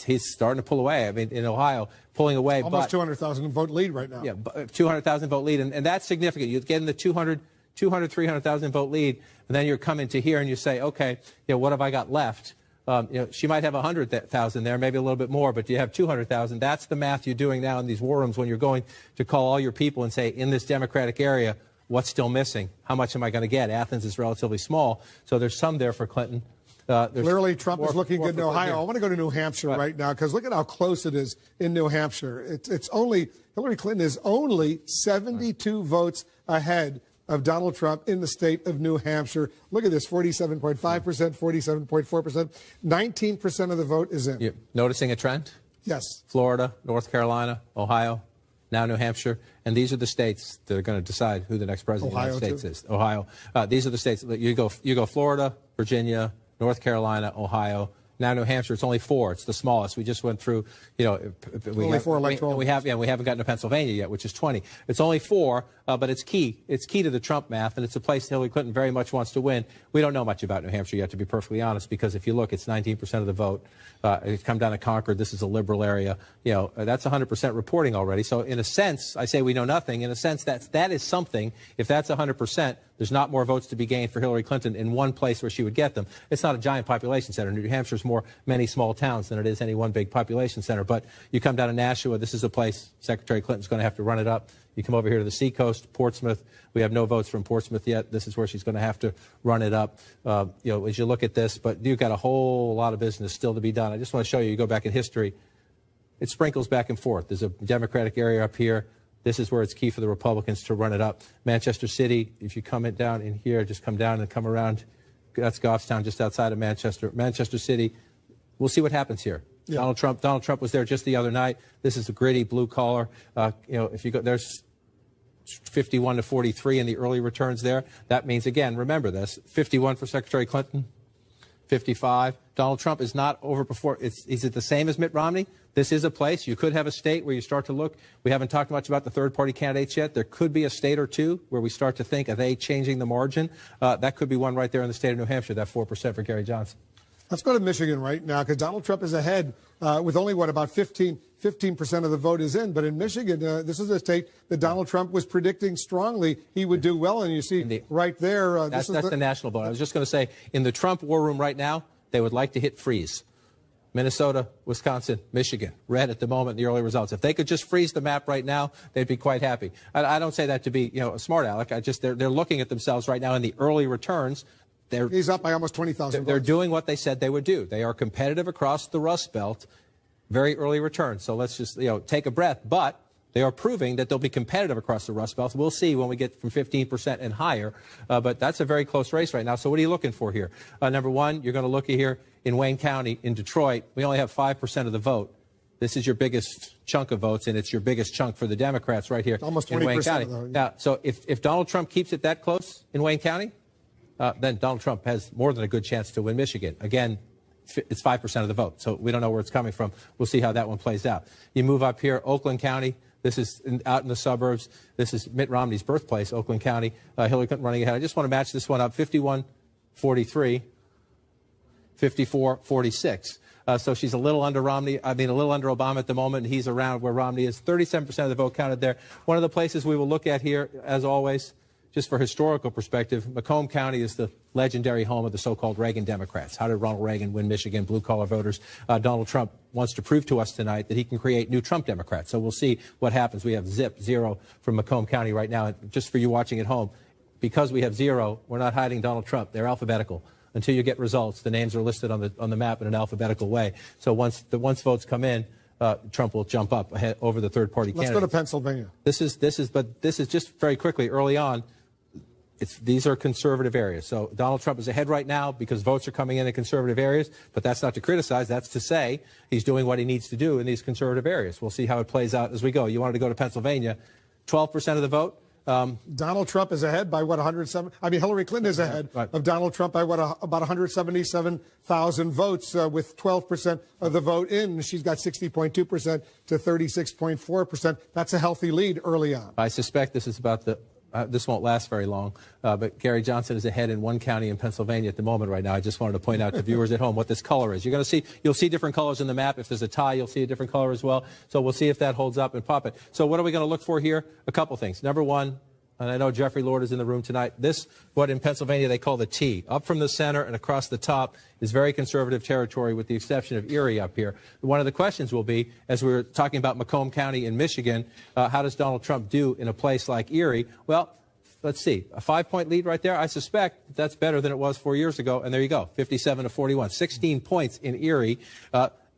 He's starting to pull away. I mean, in Ohio, pulling away. Almost 200,000 vote lead right now. Yeah, 200,000 vote lead. And that's significant. You get in the 300,000 vote lead, and then you're coming to here and you say, okay, what have I got left? She might have 100,000 there, maybe a little bit more, but you have 200,000. That's the math you're doing now in these war rooms when you're going to call all your people and say, in this Democratic area, what's still missing? How much am I going to get? Athens is relatively small, so there's some there for Clinton. Clearly, Trump is looking good in Ohio. I want to go to New Hampshire right now, because look at how close it is in New Hampshire. It's only, Hillary Clinton is only 72 votes ahead of Donald Trump in the state of New Hampshire. Look at this, 47.5%, 47.4%, 19% of the vote is in. You're noticing a trend? Yes. Florida, North Carolina, Ohio, now New Hampshire. And these are the states that are going to decide who the next president of the United States is. Ohio. These are the states. You go Florida, Virginia, North Carolina, Ohio. Now New Hampshire, it's only 4. It's the smallest. We just went through, only 4 electoral. We haven't gotten to Pennsylvania yet, which is 20. It's only 4, but it's key. It's key to the Trump math, and it's a place Hillary Clinton very much wants to win. We don't know much about New Hampshire yet, to be perfectly honest, because if you look, it's 19% of the vote. It's come down to Concord. This is a liberal area. That's 100% reporting already. So in a sense, I say we know nothing. In a sense, that is something. If that's 100%, there's not more votes to be gained for Hillary Clinton in one place where she would get them. It's not a giant population center. New Hampshire's many small towns than it is any one big population center. But you come down to Nashua, this is a place Secretary Clinton's going to have to run it up. You come over here to the seacoast, Portsmouth. We have no votes from Portsmouth yet. This is where she's going to have to run it up. As you look at this, but you've got a whole lot of business still to be done. I just want to show you go back in history. It sprinkles back and forth. There's a Democratic area up here. This is where it's key for the Republicans to run it up. Manchester City, if you come down in here, just come down and come around. That's Goffstown, just outside of Manchester. Manchester City, we'll see what happens here. Yeah. Donald Trump was there just the other night. This is the gritty blue collar. If you go, there's 51 to 43 in the early returns there. That means, again, remember this, 51 for Secretary Clinton, 55. Donald Trump is not overperforming. Is it the same as Mitt Romney? This is a place. You could have a state where you start to look. We haven't talked much about the third-party candidates yet. There could be a state or two where we start to think, are they changing the margin? That could be one right there in the state of New Hampshire, that 4% for Gary Johnson. Let's go to Michigan right now, because Donald Trump is ahead with only, about 15% of the vote is in. But in Michigan, this is a state that Donald Trump was predicting strongly he would do well. And you see right there. That's the national vote. I was just going to say, in the Trump war room right now, they would like to hit freeze. Minnesota, Wisconsin, Michigan, red at the moment in the early results. If they could just freeze the map right now, they'd be quite happy. I don't say that to be, a smart aleck. They're looking at themselves right now in the early returns. He's up by almost 20,000 They're doing what they said they would do. They are competitive across the Rust Belt, very early returns. So let's just, take a breath. But they are proving that they'll be competitive across the Rust Belt. We'll see when we get from 15% and higher. But that's a very close race right now. So what are you looking for here? Number one, you're going to look here in Wayne County, in Detroit. We only have 5% of the vote. This is your biggest chunk of votes, and it's your biggest chunk for the Democrats right here almost in Wayne County. Though, yeah. Now, so if Donald Trump keeps it that close in Wayne County, then Donald Trump has more than a good chance to win Michigan. Again, it's 5% of the vote, so we don't know where it's coming from. We'll see how that one plays out. You move up here, Oakland County. This is out in the suburbs. This is Mitt Romney's birthplace, Oakland County. Hillary Clinton running ahead. I just want to match this one up, 51-43, 54-46. So she's a little under Romney, a little under Obama at the moment. He's around where Romney is. 37% of the vote counted there. One of the places we will look at here, as always, just for historical perspective, Macomb County is the legendary home of the so-called Reagan Democrats. How did Ronald Reagan win Michigan? Blue-collar voters. Donald Trump wants to prove to us tonight that he can create new Trump Democrats. So we'll see what happens. We have zero from Macomb County right now. And just for you watching at home, because we have zero, we're not hiding Donald Trump. They're alphabetical. Until you get results, the names are listed on the map in an alphabetical way. So once votes come in, Trump will jump up ahead over the third-party candidates. Let's go to Pennsylvania. This is just very quickly early on. These are conservative areas. So Donald Trump is ahead right now because votes are coming in conservative areas. But that's not to criticize. That's to say he's doing what he needs to do in these conservative areas. We'll see how it plays out as we go. You wanted to go to Pennsylvania. 12% of the vote. Donald Trump is ahead by what, 107? I mean, Hillary Clinton is ahead of Donald Trump by what, about 177,000 votes with 12% of the vote in. She's got 60.2% to 36.4%. That's a healthy lead early on. I suspect this is about the. This won't last very long, but Gary Johnson is ahead in one county in Pennsylvania at the moment right now. I just wanted to point out to viewers at home what this color is. You'll see different colors in the map. If there's a tie, you'll see a different color as well. So we'll see if that holds up and pop it. So what are we going to look for here? A couple things. Number one, and I know Jeffrey Lord is in the room tonight, this, what in Pennsylvania they call the T, up from the center and across the top, is very conservative territory with the exception of Erie up here. One of the questions will be, as we were talking about Macomb County in Michigan, how does Donald Trump do in a place like Erie? Well, let's see, a 5-point lead right there. I suspect that's better than it was 4 years ago. And there you go, 57-41, 16 points in Erie.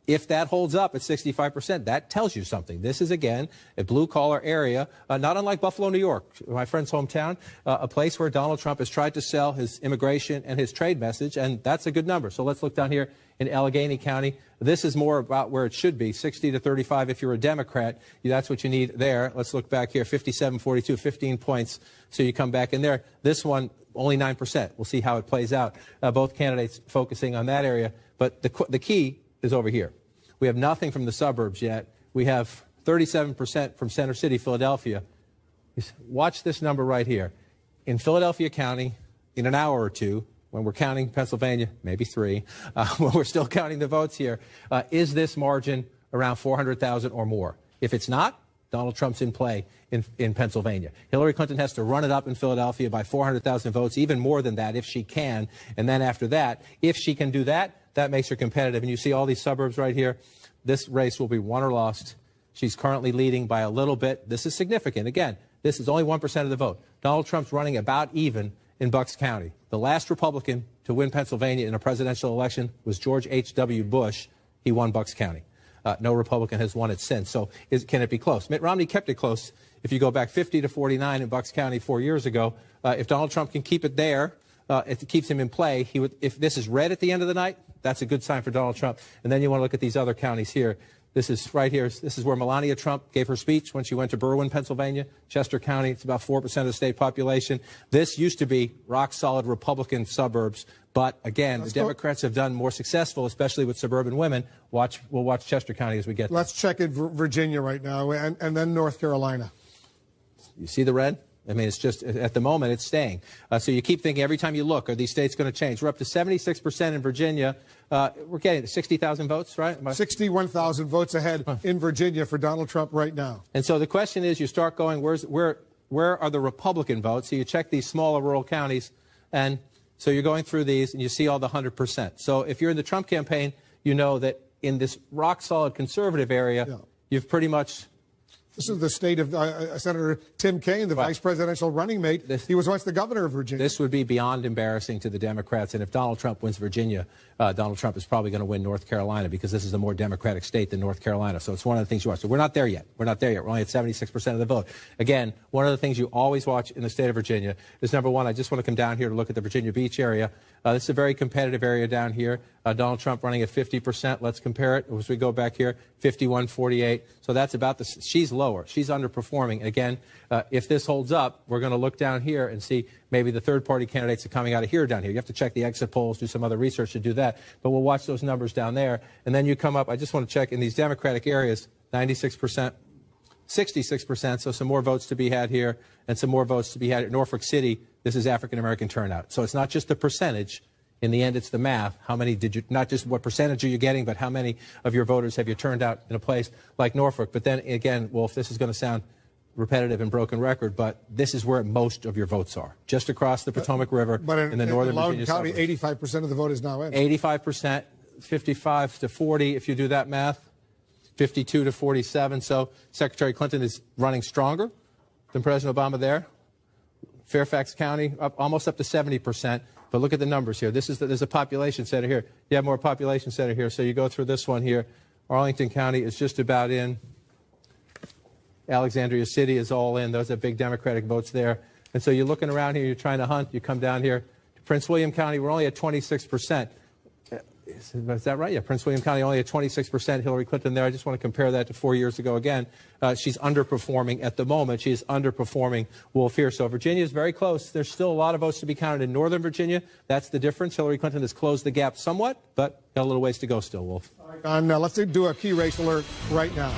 If that holds up at 65%, that tells you something. This is, again, a blue-collar area, not unlike Buffalo, New York, my friend's hometown, a place where Donald Trump has tried to sell his immigration and his trade message, and that's a good number. So let's look down here in Allegheny County. This is more about where it should be, 60-35 if you're a Democrat. That's what you need there. Let's look back here, 57-42, 15 points. So you come back in there. This one, only 9%. We'll see how it plays out. Both candidates focusing on that area. But the key is over here. We have nothing from the suburbs yet. We have 37% from Center City, Philadelphia. Watch this number right here. In Philadelphia County, in an hour or two, when we're counting Pennsylvania, maybe 3, when we're still counting the votes here, is this margin around 400,000 or more? If it's not, Donald Trump's in play in Pennsylvania. Hillary Clinton has to run it up in Philadelphia by 400,000 votes, even more than that if she can. And then after that, if she can do that, that makes her competitive. And you see all these suburbs right here. This race will be won or lost. She's currently leading by a little bit. This is significant. Again, this is only 1% of the vote. Donald Trump's running about even in Bucks County. The last Republican to win Pennsylvania in a presidential election was George H.W. Bush. He won Bucks County. No Republican has won it since. So can it be close? Mitt Romney kept it close. If you go back 50-49 in Bucks County 4 years ago, if Donald Trump can keep it there, it keeps him in play. If this is red at the end of the night, that's a good sign for Donald Trump. And then you want to look at these other counties here. This is right here. This is where Melania Trump gave her speech when she went to Berwyn, Pennsylvania. Chester County, it's about 4% of the state population. This used to be rock-solid Republican suburbs. But, again, the Democrats have done more successful, especially with suburban women. We'll watch Chester County as we get there. Let's check in Virginia right now and then North Carolina. You see the red? I mean, it's just, at the moment, it's staying. So you keep thinking every time you look, are these states going to change? We're up to 76% in Virginia. We're getting 60,000 votes, right? 61,000 votes ahead in Virginia for Donald Trump right now. And so the question is, you start going, where are the Republican votes? So you check these smaller rural counties, and so you're going through these, and you see all the 100%. So if you're in the Trump campaign, you know that in this rock-solid conservative area, you've pretty much... This is the state of Senator Tim Kaine, the vice presidential running mate. He was once the governor of Virginia. This would be beyond embarrassing to the Democrats. And if Donald Trump wins Virginia, Donald Trump is probably going to win North Carolina because this is a more Democratic state than North Carolina. So it's one of the things you watch. So we're not there yet. We're not there yet. We're only at 76% of the vote. Again, one of the things you always watch in the state of Virginia is, number one, I just want to come down here to look at the Virginia Beach area. This is a very competitive area down here. Donald Trump running at 50%. Let's compare it as we go back here, 51-48. So that's about she's lower. She's underperforming. Again, if this holds up, we're going to look down here and see maybe the third-party candidates are coming out of here down here. You have to check the exit polls, do some other research to do that. But we'll watch those numbers down there. And then you come up, I just want to check in these Democratic areas, 96%. 66%, so some more votes to be had here and some more votes to be had at Norfolk City. This is African-American turnout. So it's not just the percentage. In the end, it's the math. How many did you, not just what percentage are you getting, but how many of your voters have you turned out in a place like Norfolk? But then again, Wolf, this is going to sound repetitive and broken record, but this is where most of your votes are, just across the Potomac River in the northern Virginia County, suburbs. 85% of the vote is now in. 85%, 55 to 40, if you do that math, 52 to 47. So Secretary Clinton is running stronger than President Obama there. Fairfax County, almost up to 70%. But look at the numbers here. There's a population center here. You have more population center here. So you go through this one here. Arlington County is just about in. Alexandria City is all in. Those are big Democratic votes there. And so you're looking around here. You're trying to hunt. You come down here to Prince William County. We're only at 26%. Is that right? Yeah, Prince William County only at 26%. Hillary Clinton there. I just want to compare that to 4 years ago again. She's underperforming at the moment. She is underperforming Wolf here. So Virginia is very close. There's still a lot of votes to be counted in northern Virginia. That's the difference. Hillary Clinton has closed the gap somewhat, but got a little ways to go still, Wolf. Let's do a key race alert right now.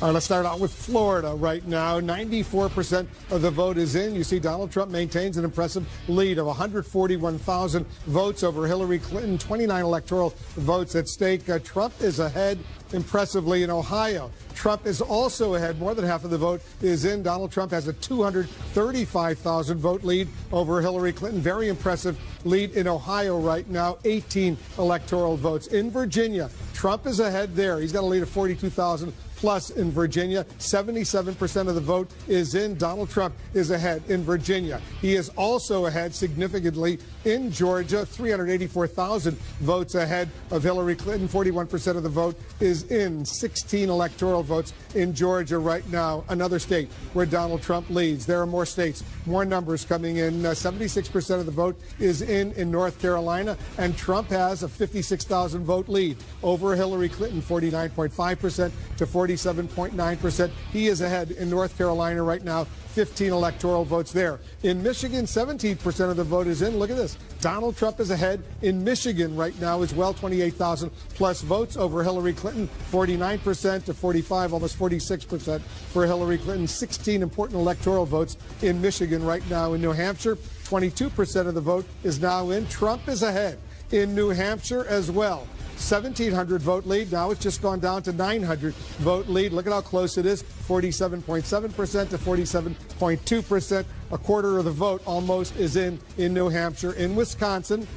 All right, let's start out with Florida right now. 94% of the vote is in. You see Donald Trump maintains an impressive lead of 141,000 votes over Hillary Clinton, 29 electoral votes at stake. Trump is ahead impressively in Ohio. Trump is also ahead. More than half of the vote is in. Donald Trump has a 235,000 vote lead over Hillary Clinton. Very impressive lead in Ohio right now. 18 electoral votes. In Virginia, Trump is ahead there. He's got a lead of 42,000 plus in Virginia. 77% of the vote is in. Donald Trump is ahead in Virginia. He is also ahead significantly in Georgia. 384,000 votes ahead of Hillary Clinton. 41% of the vote is in. 16 electoral votes in Georgia right now. Another state where Donald Trump leads. There are more states, more numbers coming in. 76% of the vote is in North Carolina, and Trump has a 56,000 vote lead over Hillary Clinton, 49.5% to 47.9%. He is ahead in North Carolina right now. 15 electoral votes there. In Michigan, 17% of the vote is in. Look at this. Donald Trump is ahead in Michigan right now as well. 28,000 plus votes over Hillary Clinton. 49% to 45, almost 46% for Hillary Clinton. 16 important electoral votes in Michigan right now. In New Hampshire, 22% of the vote is now in. Trump is ahead in New Hampshire as well. 1,700 vote lead. Now it's just gone down to 900 vote lead. Look at how close it is. 47.7% to 47.2%. A quarter of the vote almost is in New Hampshire. In Wisconsin,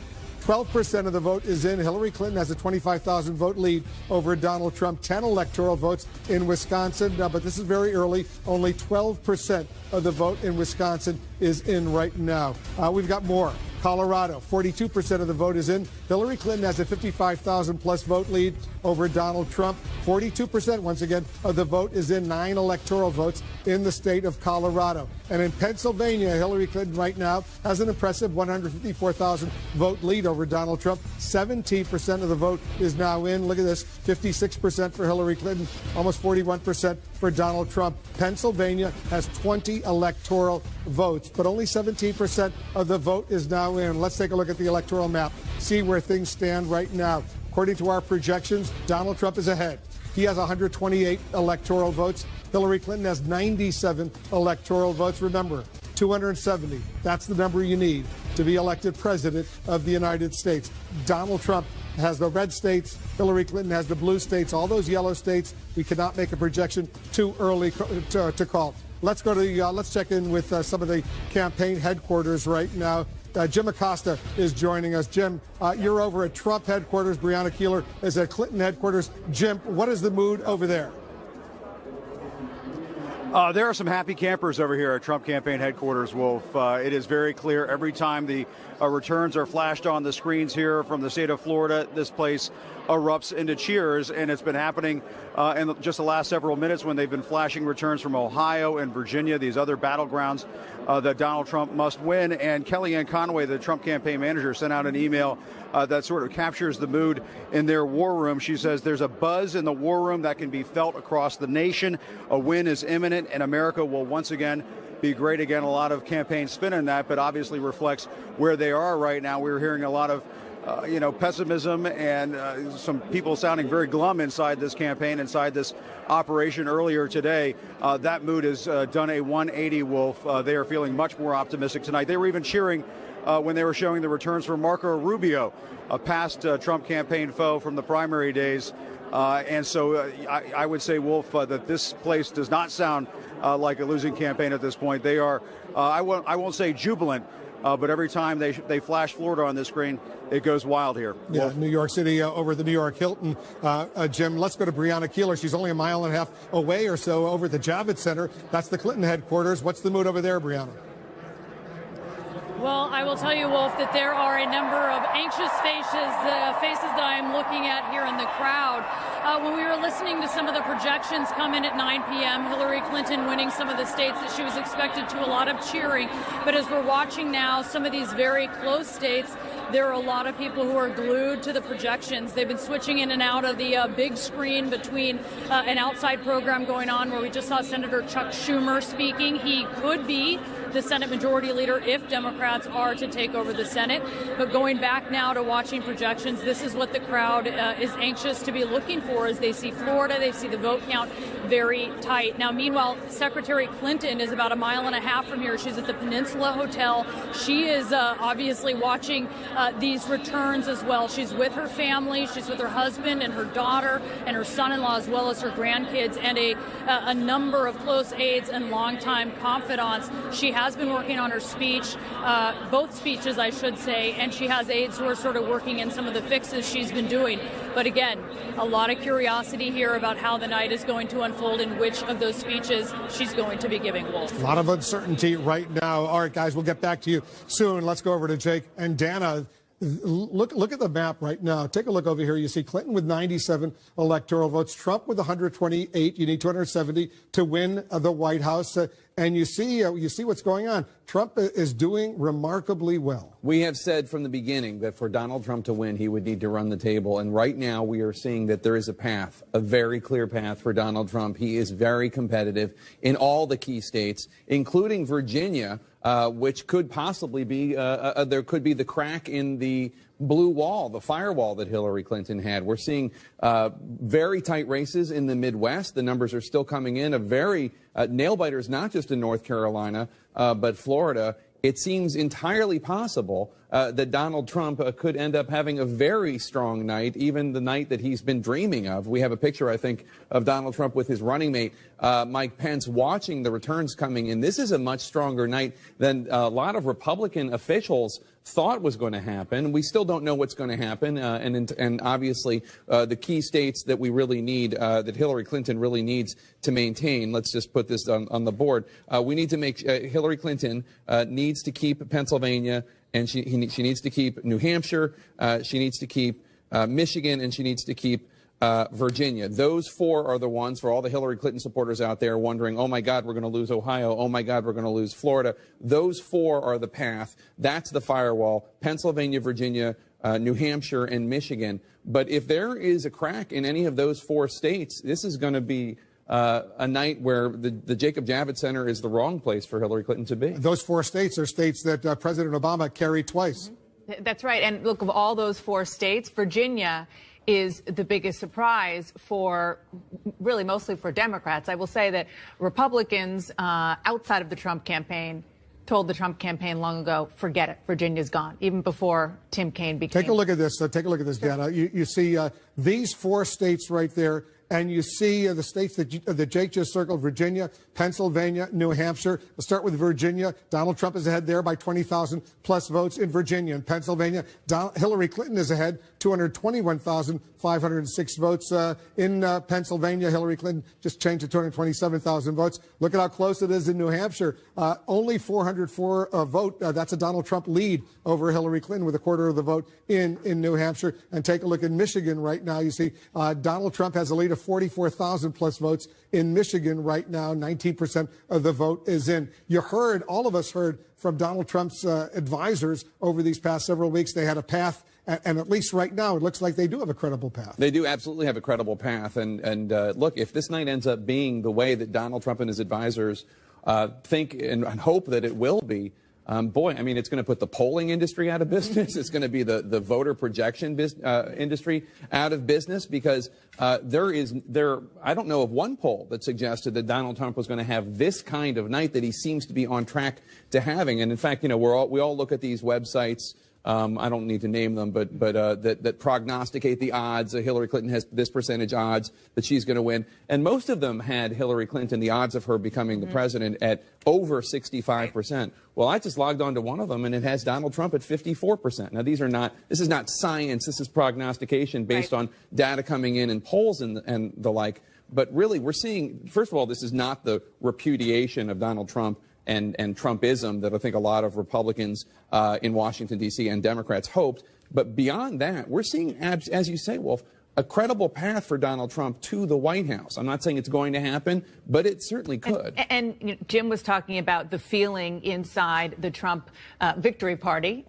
12% of the vote is in. Hillary Clinton has a 25,000 vote lead over Donald Trump. 10 electoral votes in Wisconsin. But this is very early. Only 12% of the vote in Wisconsin is in right now. We've got more. Colorado, 42% of the vote is in. Hillary Clinton has a 55,000 plus vote lead over Donald Trump. 42%, once again, of the vote is in. 9 electoral votes in the state of Colorado. And in Pennsylvania, Hillary Clinton right now has an impressive 154,000 vote lead over Donald Trump. 17% of the vote is now in. Look at this, 56% for Hillary Clinton, almost 41% for Donald Trump. Pennsylvania has 20 electoral votes, but only 17% of the vote is now in. Let's take a look at the electoral map, see where things stand right now. According to our projections, Donald Trump is ahead. He has 128 electoral votes. Hillary Clinton has 97 electoral votes. Remember, 270. That's the number you need to be elected president of the United States. Donald Trump has the red states. Hillary Clinton has the blue states. All those yellow states, we cannot make a projection too early to call. Let's go to let's check in with some of the campaign headquarters right now. Jim Acosta is joining us. Jim, you're over at Trump headquarters. Breonna Keeler is at Clinton headquarters. Jim, what is the mood over there? There are some happy campers over here at Trump campaign headquarters, Wolf. It is very clear every time the returns are flashed on the screens here from the state of Florida, this place erupts into cheers, and it's been happening in just the last several minutes when they've been flashing returns from Ohio and Virginia, these other battlegrounds that Donald Trump must win. And Kellyanne Conway, the Trump campaign manager, sent out an email that sort of captures the mood in their war room. She says there's a buzz in the war room that can be felt across the nation. A win is imminent, and America will once again be great again. A lot of campaign spin in that, but obviously reflects where they are right now. We're hearing a lot of pessimism and some people sounding very glum inside this campaign, inside this operation earlier today. That mood has done a 180, Wolf. They are feeling much more optimistic tonight. They were even cheering when they were showing the returns for Marco Rubio, a past Trump campaign foe from the primary days. And so I would say, Wolf, that this place does not sound like a losing campaign at this point. They are, I won't say jubilant, but every time they flash Florida on this screen, it goes wild here. Yeah, Wolf. New York City over the New York Hilton. Jim, let's go to Breonna Keeler. She's only a mile and a half away or so over at the Javits Center. That's the Clinton headquarters. What's the mood over there, Breonna? Well, I will tell you, Wolf, that there are a number of anxious faces that I'm looking at here in the crowd. When we were listening to some of the projections come in at 9 p.m., Hillary Clinton winning some of the states that she was expected to, a lot of cheering. But as we're watching now, some of these very close states, there are a lot of people who are glued to the projections. They've been switching in and out of the big screen between an outside program going on where we just saw Senator Chuck Schumer speaking. He could be the Senate Majority Leader if Democrats are to take over the Senate. But going back now to watching projections, this is what the crowd is anxious to be looking for as they see Florida, they see the vote count very tight. Now, meanwhile, Secretary Clinton is about a mile and a half from here. She's at the Peninsula Hotel. She is obviously watching these returns as well. She's with her family. She's with her husband and her daughter and her son-in-law as well as her grandkids and a number of close aides and longtime confidants. She has been working on her speech, both speeches, I should say, and she has aides who are sort of working in some of the fixes she's been doing. But again, a lot of curiosity here about how the night is going to unfold and which of those speeches she's going to be giving, Wolf. A lot of uncertainty right now. All right, guys, we'll get back to you soon. Let's go over to Jake and Dana. Look at the map right now. Take a look over here. You see Clinton with 97 electoral votes, Trump with 128. You need 270 to win the White House. And you see what's going on. Trump is doing remarkably well. We have said from the beginning that for Donald Trump to win, he would need to run the table. And right now we are seeing that there is a path, a very clear path for Donald Trump. He is very competitive in all the key states, including Virginia, which could possibly be, there could be the crack in the blue wall, the firewall that Hillary Clinton had. We're seeing very tight races in the Midwest. The numbers are still coming in. A very nail-biters, not just in North Carolina, but Florida. It seems entirely possible that Donald Trump could end up having a very strong night, even the night that he's been dreaming of. We have a picture, I think, of Donald Trump with his running mate, Mike Pence, watching the returns coming in. This is a much stronger night than a lot of Republican officials thought was going to happen. We still don't know what's going to happen. And obviously, the key states that we really need, that Hillary Clinton really needs to maintain, let's just put this on the board. We need to make Hillary Clinton needs to keep Pennsylvania, and she needs to keep New Hampshire, she needs to keep Michigan, and she needs to keep Virginia. Those four are the ones for all the Hillary Clinton supporters out there wondering, oh my God, we're going to lose Ohio. Oh my God, we're going to lose Florida. Those four are the path. That's the firewall. Pennsylvania, Virginia, New Hampshire, and Michigan. But if there is a crack in any of those four states, this is going to be a night where the Jacob Javits Center is the wrong place for Hillary Clinton to be. Those four states are states that President Obama carried twice. That's right. And look, of all those four states, Virginia is the biggest surprise for, really mostly for Democrats. I will say that Republicans outside of the Trump campaign told the Trump campaign long ago, forget it, Virginia's gone, even before Tim Kaine became. Take a look at this. Take a look at this, Dana. You see these four states right there, and you see the states that Jake just circled: Virginia, Pennsylvania, New Hampshire. We'll start with Virginia. Donald Trump is ahead there by 20,000 plus votes in Virginia. In Pennsylvania, Hillary Clinton is ahead, 221,506 votes. In Pennsylvania, Hillary Clinton just changed to 227,000 votes. Look at how close it is in New Hampshire. Only 404 vote. That's a Donald Trump lead over Hillary Clinton with a quarter of the vote in New Hampshire. And take a look at Michigan right now. You see Donald Trump has a lead of 44,000 plus votes in Michigan right now. 19% of the vote is in. You heard, all of us heard from Donald Trump's advisors over these past several weeks. They had a path, and at least right now, it looks like they do have a credible path. They do absolutely have a credible path. And look, if this night ends up being the way that Donald Trump and his advisors think and hope that it will be, boy, I mean, it's going to put the polling industry out of business. It's going to be the voter projection industry out of business, because I don't know of one poll that suggested that Donald Trump was going to have this kind of night that he seems to be on track to having. And in fact, we all look at these websites. I don't need to name them, but that prognosticate the odds. Hillary Clinton has this percentage odds that she's going to win. And most of them had Hillary Clinton, the odds of her becoming the president, at over 65%. Well, I just logged on to one of them, and it has Donald Trump at 54%. Now, this is not science. This is prognostication based on data coming in and polls and the like. But really, we're seeing, first of all, this is not the repudiation of Donald Trump and Trumpism that I think a lot of Republicans in Washington, D.C. and Democrats hoped. But beyond that, we're seeing, as you say, Wolf, a credible path for Donald Trump to the White House. I'm not saying it's going to happen, but it certainly could. And Jim was talking about the feeling inside the Trump victory party,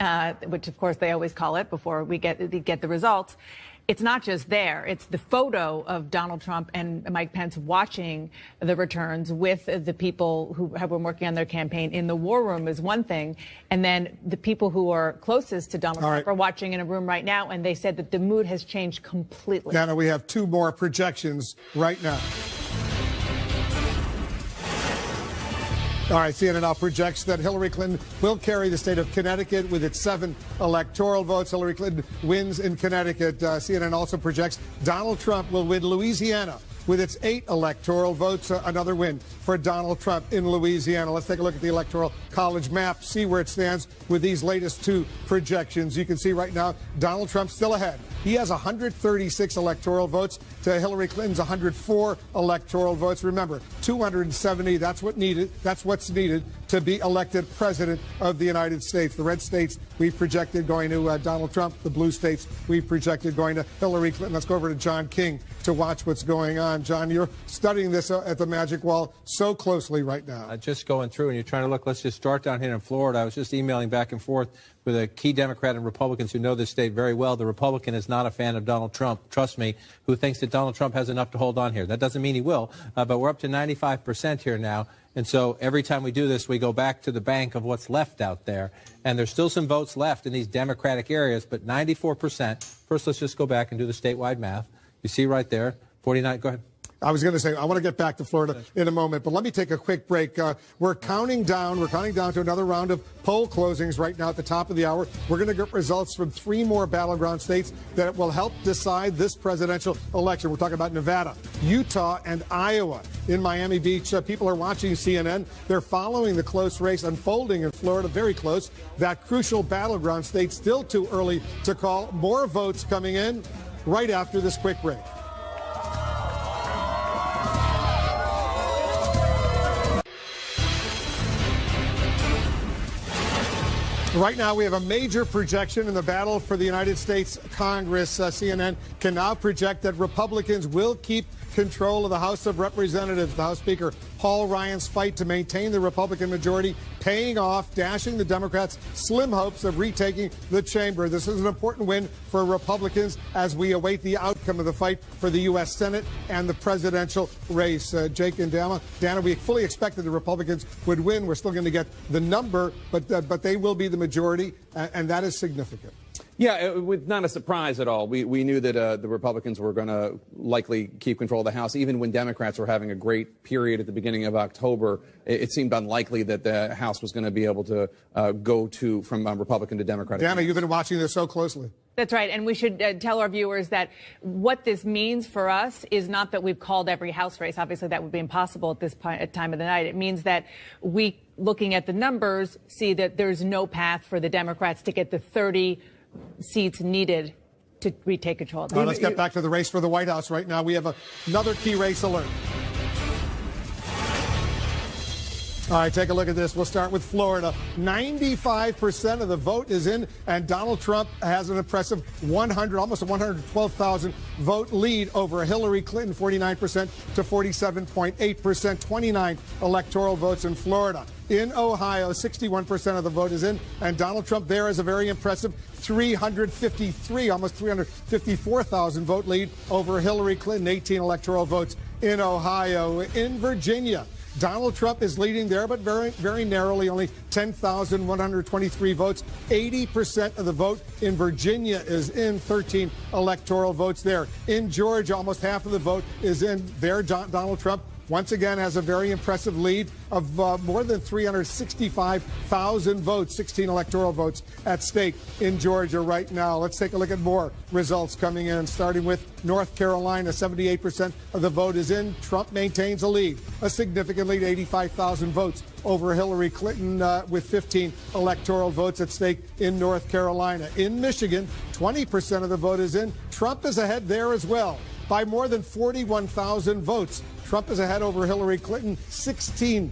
which, of course, they always call it before we get the results. It's not just there. It's the photo of Donald Trump and Mike Pence watching the returns with the people who have been working on their campaign in the war room is one thing. And then the people who are closest to Donald Trump are watching in a room right now. And they said that the mood has changed completely. Nana, we have two more projections right now. All right, CNN now projects that Hillary Clinton will carry the state of Connecticut with its 7 electoral votes. Hillary Clinton wins in Connecticut. CNN also projects Donald Trump will win Louisiana with its 8 electoral votes. Another win for Donald Trump in Louisiana. Let's take a look at the Electoral College map, see where it stands with these latest 2 projections. You can see right now Donald Trump still ahead. He has 136 electoral votes to Hillary Clinton's 104 electoral votes. Remember, 270, that's what's needed to be elected president of the United States. The red states we projected going to Donald Trump. The blue states we projected going to Hillary Clinton. Let's go over to John King to watch what's going on. John, you're studying this at the Magic Wall so closely right now. Just going through, and you're trying to look. Let's just start down here in Florida. I was just emailing back and forth with a key Democrat and Republicans who know this state very well. The Republican is not a fan of Donald Trump, trust me, who thinks that Donald Trump has enough to hold on here. That doesn't mean he will, but we're up to 95% here now. And so every time we do this, we go back to the bank of what's left out there. And there's still some votes left in these Democratic areas, but 94%. First, let's just go back and do the statewide math. You see right there, 49. Go ahead. I was going to say, I want to get back to Florida in a moment, but let me take a quick break. We're counting down to another round of poll closings right now at the top of the hour. We're going to get results from 3 more battleground states that will help decide this presidential election. We're talking about Nevada, Utah, and Iowa. In Miami Beach, people are watching CNN. They're following the close race unfolding in Florida, very close. That crucial battleground state still too early to call. More votes coming in right after this quick break. Right now, we have a major projection in the battle for the United States Congress. CNN can now project that Republicans will keep control of the House of Representatives. The House Speaker Paul Ryan's fight to maintain the Republican majority paying off, dashing the Democrats' slim hopes of retaking the chamber. This is an important win for Republicans as we await the outcome of the fight for the U.S. Senate and the presidential race. Jake and Dana, we fully expected the Republicans would win. We're still going to get the number, but they will be the majority, and that is significant. Yeah, it was not a surprise at all. We knew that the Republicans were going to likely keep control of the House. Even when Democrats were having a great period at the beginning of October, it seemed unlikely that the House was going to be able to go from Republican to Democratic. Dana, you've been watching this so closely. That's right. And we should tell our viewers that what this means for us is not that we've called every House race. Obviously, that would be impossible at this time of the night. It means that we, looking at the numbers, see that there's no path for the Democrats to get the 30 seats needed to retake control of the House. Let's get back to the race for the White House right now. We have another key race alert. All right, take a look at this. We'll start with Florida. 95% of the vote is in, and Donald Trump has an impressive almost a 112,000 vote lead over Hillary Clinton, 49% to 47.8%, 29 electoral votes in Florida. In Ohio, 61% of the vote is in, and Donald Trump there has a very impressive almost 354,000 vote lead over Hillary Clinton, 18 electoral votes in Ohio. In Virginia, Donald Trump is leading there, but very, very narrowly, only 10,123 votes. 80% of the vote in Virginia is in, 13 electoral votes there. In Georgia, almost half of the vote is in there. Donald Trump once again has a very impressive lead of more than 365,000 votes, 16 electoral votes at stake in Georgia right now. Let's take a look at more results coming in, starting with North Carolina. 78% of the vote is in. Trump maintains a lead, a significant lead, 85,000 votes over Hillary Clinton with 15 electoral votes at stake in North Carolina. In Michigan, 20% of the vote is in. Trump is ahead there as well by more than 41,000 votes. Trump is ahead over Hillary Clinton, 16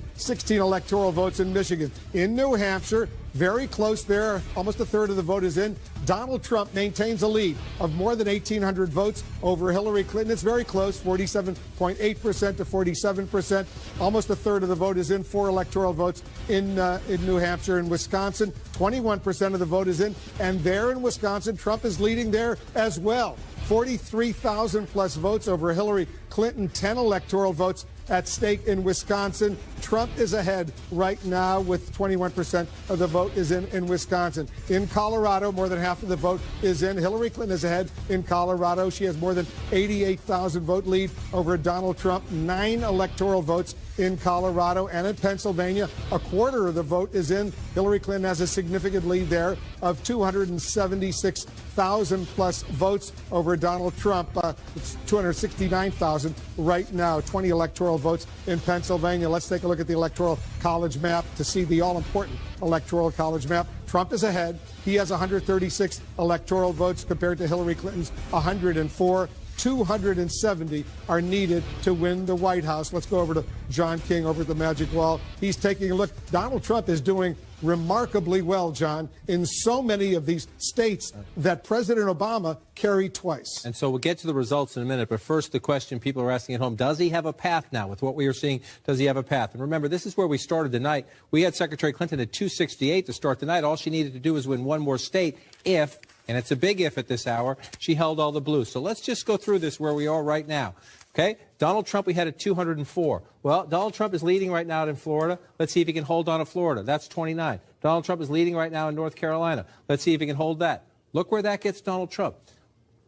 electoral votes in Michigan. In New Hampshire, very close there, almost a third of the vote is in. Donald Trump maintains a lead of more than 1,800 votes over Hillary Clinton. It's very close, 47.8% to 47%. Almost a third of the vote is in. 4 electoral votes in New Hampshire. In Wisconsin, 21% of the vote is in. And there in Wisconsin, Trump is leading there as well. 43,000 plus votes over Hillary Clinton, 10 electoral votes at stake in Wisconsin. Trump is ahead right now with 21% of the vote is in Wisconsin. In Colorado, more than half of the vote is in. Hillary Clinton is ahead in Colorado. She has more than 88,000 vote lead over Donald Trump, 9 electoral votes in Colorado. And in Pennsylvania, a quarter of the vote is in. Hillary Clinton has a significant lead there of 276,000 plus votes over Donald Trump. It's 269,000 right now, 20 electoral votes in Pennsylvania. Let's take a look at the Electoral College map to see the all-important Electoral College map. Trump is ahead. He has 136 electoral votes compared to Hillary Clinton's 104. 270 are needed to win the White House. Let's go over to John King over at the Magic Wall. He's taking a look. Donald Trump is doing remarkably well, John, in so many of these states that President Obama carried twice. And so we'll get to the results in a minute, but first the question people are asking at home, does he have a path now? With what we are seeing, does he have a path? And remember, this is where we started the night. We had Secretary Clinton at 268 to start the night. All she needed to do was win one more state if, and it's a big if at this hour, she held all the blues. So let's just go through this where we are right now. Okay, Donald Trump, we had at 204. Well, Donald Trump is leading right now in Florida. Let's see if he can hold on to Florida. That's 29. Donald Trump is leading right now in North Carolina. Let's see if he can hold that. Look where that gets Donald Trump.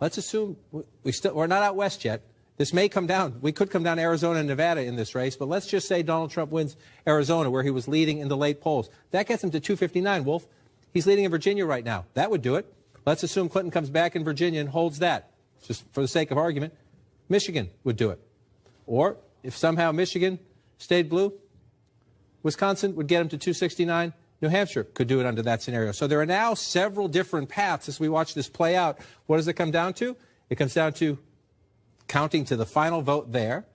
Let's assume we're not out west yet. This may come down. We could come down to Arizona and Nevada in this race, but let's just say Donald Trump wins Arizona, where he was leading in the late polls. That gets him to 259, Wolf. He's leading in Virginia right now. That would do it. Let's assume Clinton comes back in Virginia and holds that, just for the sake of argument. Michigan would do it. Or if somehow Michigan stayed blue, Wisconsin would get him to 269. New Hampshire could do it under that scenario. So there are now several different paths as we watch this play out. What does it come down to? It comes down to counting to the final vote there.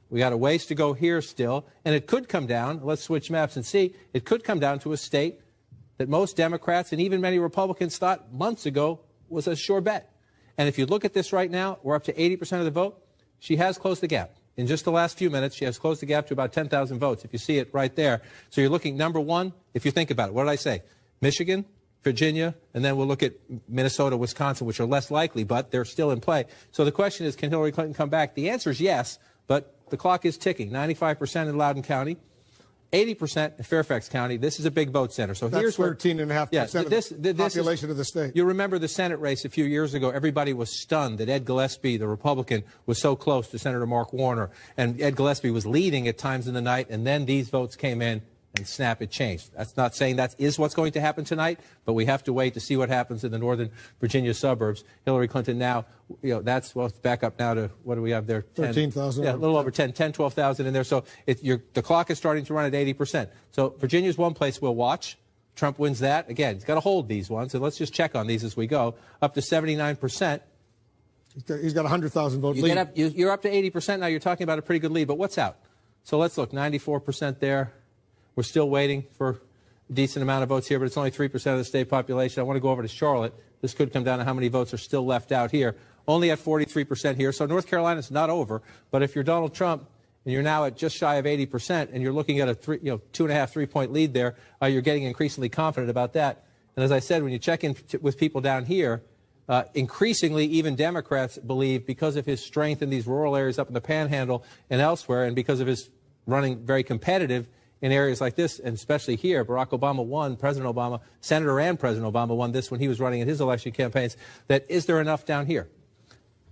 We got a ways to go here still. And it could come down, let's switch maps and see, it could come down to a state that most Democrats and even many Republicans thought months ago was a sure bet. And if you look at this right now, we're up to 80% of the vote. She has closed the gap. In just the last few minutes, she has closed the gap to about 10,000 votes, if you see it right there. So you're looking, number one, if you think about it, what did I say? Michigan, Virginia, and then we'll look at Minnesota, Wisconsin, which are less likely, but they're still in play. So the question is, can Hillary Clinton come back? The answer is yes, but the clock is ticking. 95% in Loudoun County. 80% in Fairfax County. This is a big vote center. So that's here's where 13.5% of the population of the state. You remember the Senate race a few years ago. Everybody was stunned that Ed Gillespie, the Republican, was so close to Senator Mark Warner. And Ed Gillespie was leading at times in the night. And then these votes came in and snap, it changed. That's not saying that is what's going to happen tonight, but we have to wait to see what happens in the Northern Virginia suburbs. Hillary Clinton now, that's, well, it's back up now to, what do we have there? 13,000. Yeah, a little over 10, 12,000 in there. So the clock is starting to run at 80%. So Virginia's one place we'll watch. Trump wins that. Again, he's got to hold these ones, and let's just check on these as we go. Up to 79%. He's got 100,000 vote lead. You're up to 80% now. You're talking about a pretty good lead, but what's out? So let's look, 94% there. We're still waiting for a decent amount of votes here, but it's only 3% of the state population. I want to go over to Charlotte. This could come down to how many votes are still left out here. Only at 43% here. So North Carolina's not over. But if you're Donald Trump and you're now at just shy of 80% and you're looking at a 3.5 lead there, you're getting increasingly confident about that. And as I said, when you check in with people down here, increasingly even Democrats believe, because of his strength in these rural areas up in the Panhandle and elsewhere, and because of his running very competitive in areas like this, and especially here. Barack Obama won, President Obama, Senator and President Obama won this when he was running in his election campaigns. That is there enough down here?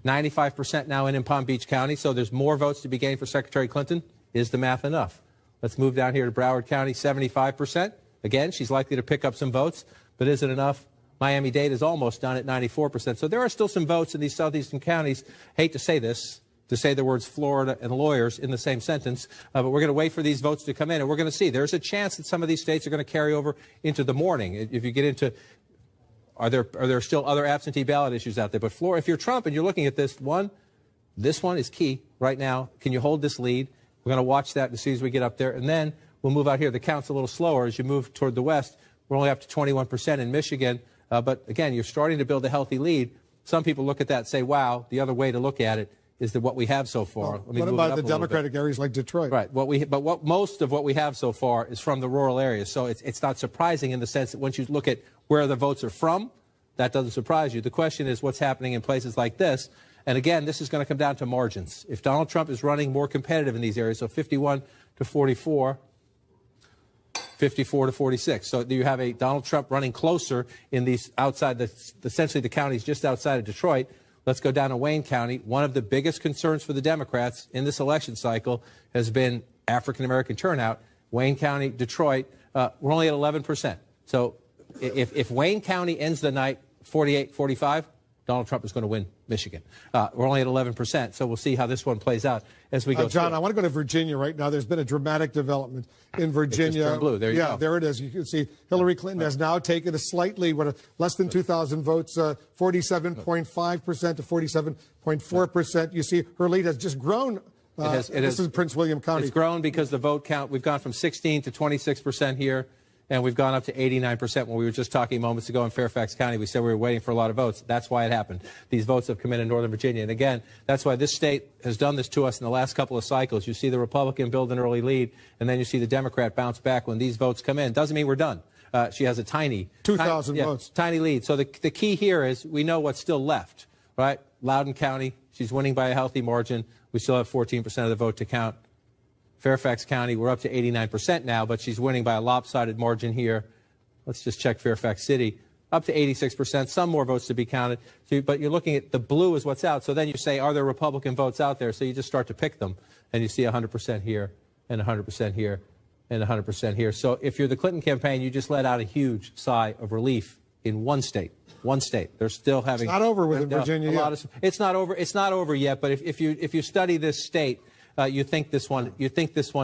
95% now in Palm Beach County, so there's more votes to be gained for Secretary Clinton. Is the math enough? Let's move down here to Broward County, 75%. Again, she's likely to pick up some votes, but is it enough? Miami-Dade is almost done at 94%. So there are still some votes in these southeastern counties. Hate to say this, to say the words Florida and lawyers in the same sentence, but we're going to wait for these votes to come in, and we're going to see. There's a chance that some of these states are going to carry over into the morning. If you get into, are there still other absentee ballot issues out there? But Florida, if you're Trump and you're looking at this one is key right now. Can you hold this lead? We're going to watch that as soon as we get up there, and then we'll move out here. The count's a little slower as you move toward the west. We're only up to 21% in Michigan, but again, you're starting to build a healthy lead. Some people look at that and say, wow, the other way to look at it is that what we have so far. What about the Democratic areas like Detroit? Right. Most of what we have so far is from the rural areas. So it's not surprising in the sense that once you look at where the votes are from, that doesn't surprise you. The question is what's happening in places like this. And again, this is going to come down to margins. If Donald Trump is running more competitive in these areas, so 51 to 44, 54 to 46. So you have a Donald Trump running closer in these outside, essentially the counties just outside of Detroit. Let's go down to Wayne County. One of the biggest concerns for the Democrats in this election cycle has been African-American turnout. Wayne County, Detroit, we're only at 11%. So if Wayne County ends the night 48-45, Donald Trump is going to win Michigan. We're only at 11%, so we'll see how this one plays out as we go. John, I want to go to Virginia right now. There's been a dramatic development in Virginia. It just turned blue. There you go. There it is. You can see Hillary Clinton has now taken a slightly, less than 2,000 votes, 47.5% to 47.4%. You see her lead has just grown. This is Prince William County. It's grown because the vote count, we've gone from 16 to 26% here. And we've gone up to 89% when we were just talking moments ago in Fairfax County. We said we were waiting for a lot of votes. That's why it happened. These votes have come in Northern Virginia. And again, that's why this state has done this to us in the last couple of cycles. You see the Republican build an early lead, and then you see the Democrat bounce back when these votes come in. Doesn't mean we're done. She has a tiny 2,000 votes. Tiny lead. So the key here is we know what's still left, right? Loudoun County, she's winning by a healthy margin. We still have 14% of the vote to count. Fairfax County, we're up to 89% now, but she's winning by a lopsided margin here. Let's just check Fairfax City. Up to 86%, some more votes to be counted. But you're looking at the blue is what's out. So then you say, are there Republican votes out there? So you just start to pick them, and you see 100% here, and 100% here, and 100% here. So if you're the Clinton campaign, you just let out a huge sigh of relief in one state. One state. They're still having. It's not over with Virginia yet. It's not over. It's not over yet. But if you study this state, you think this one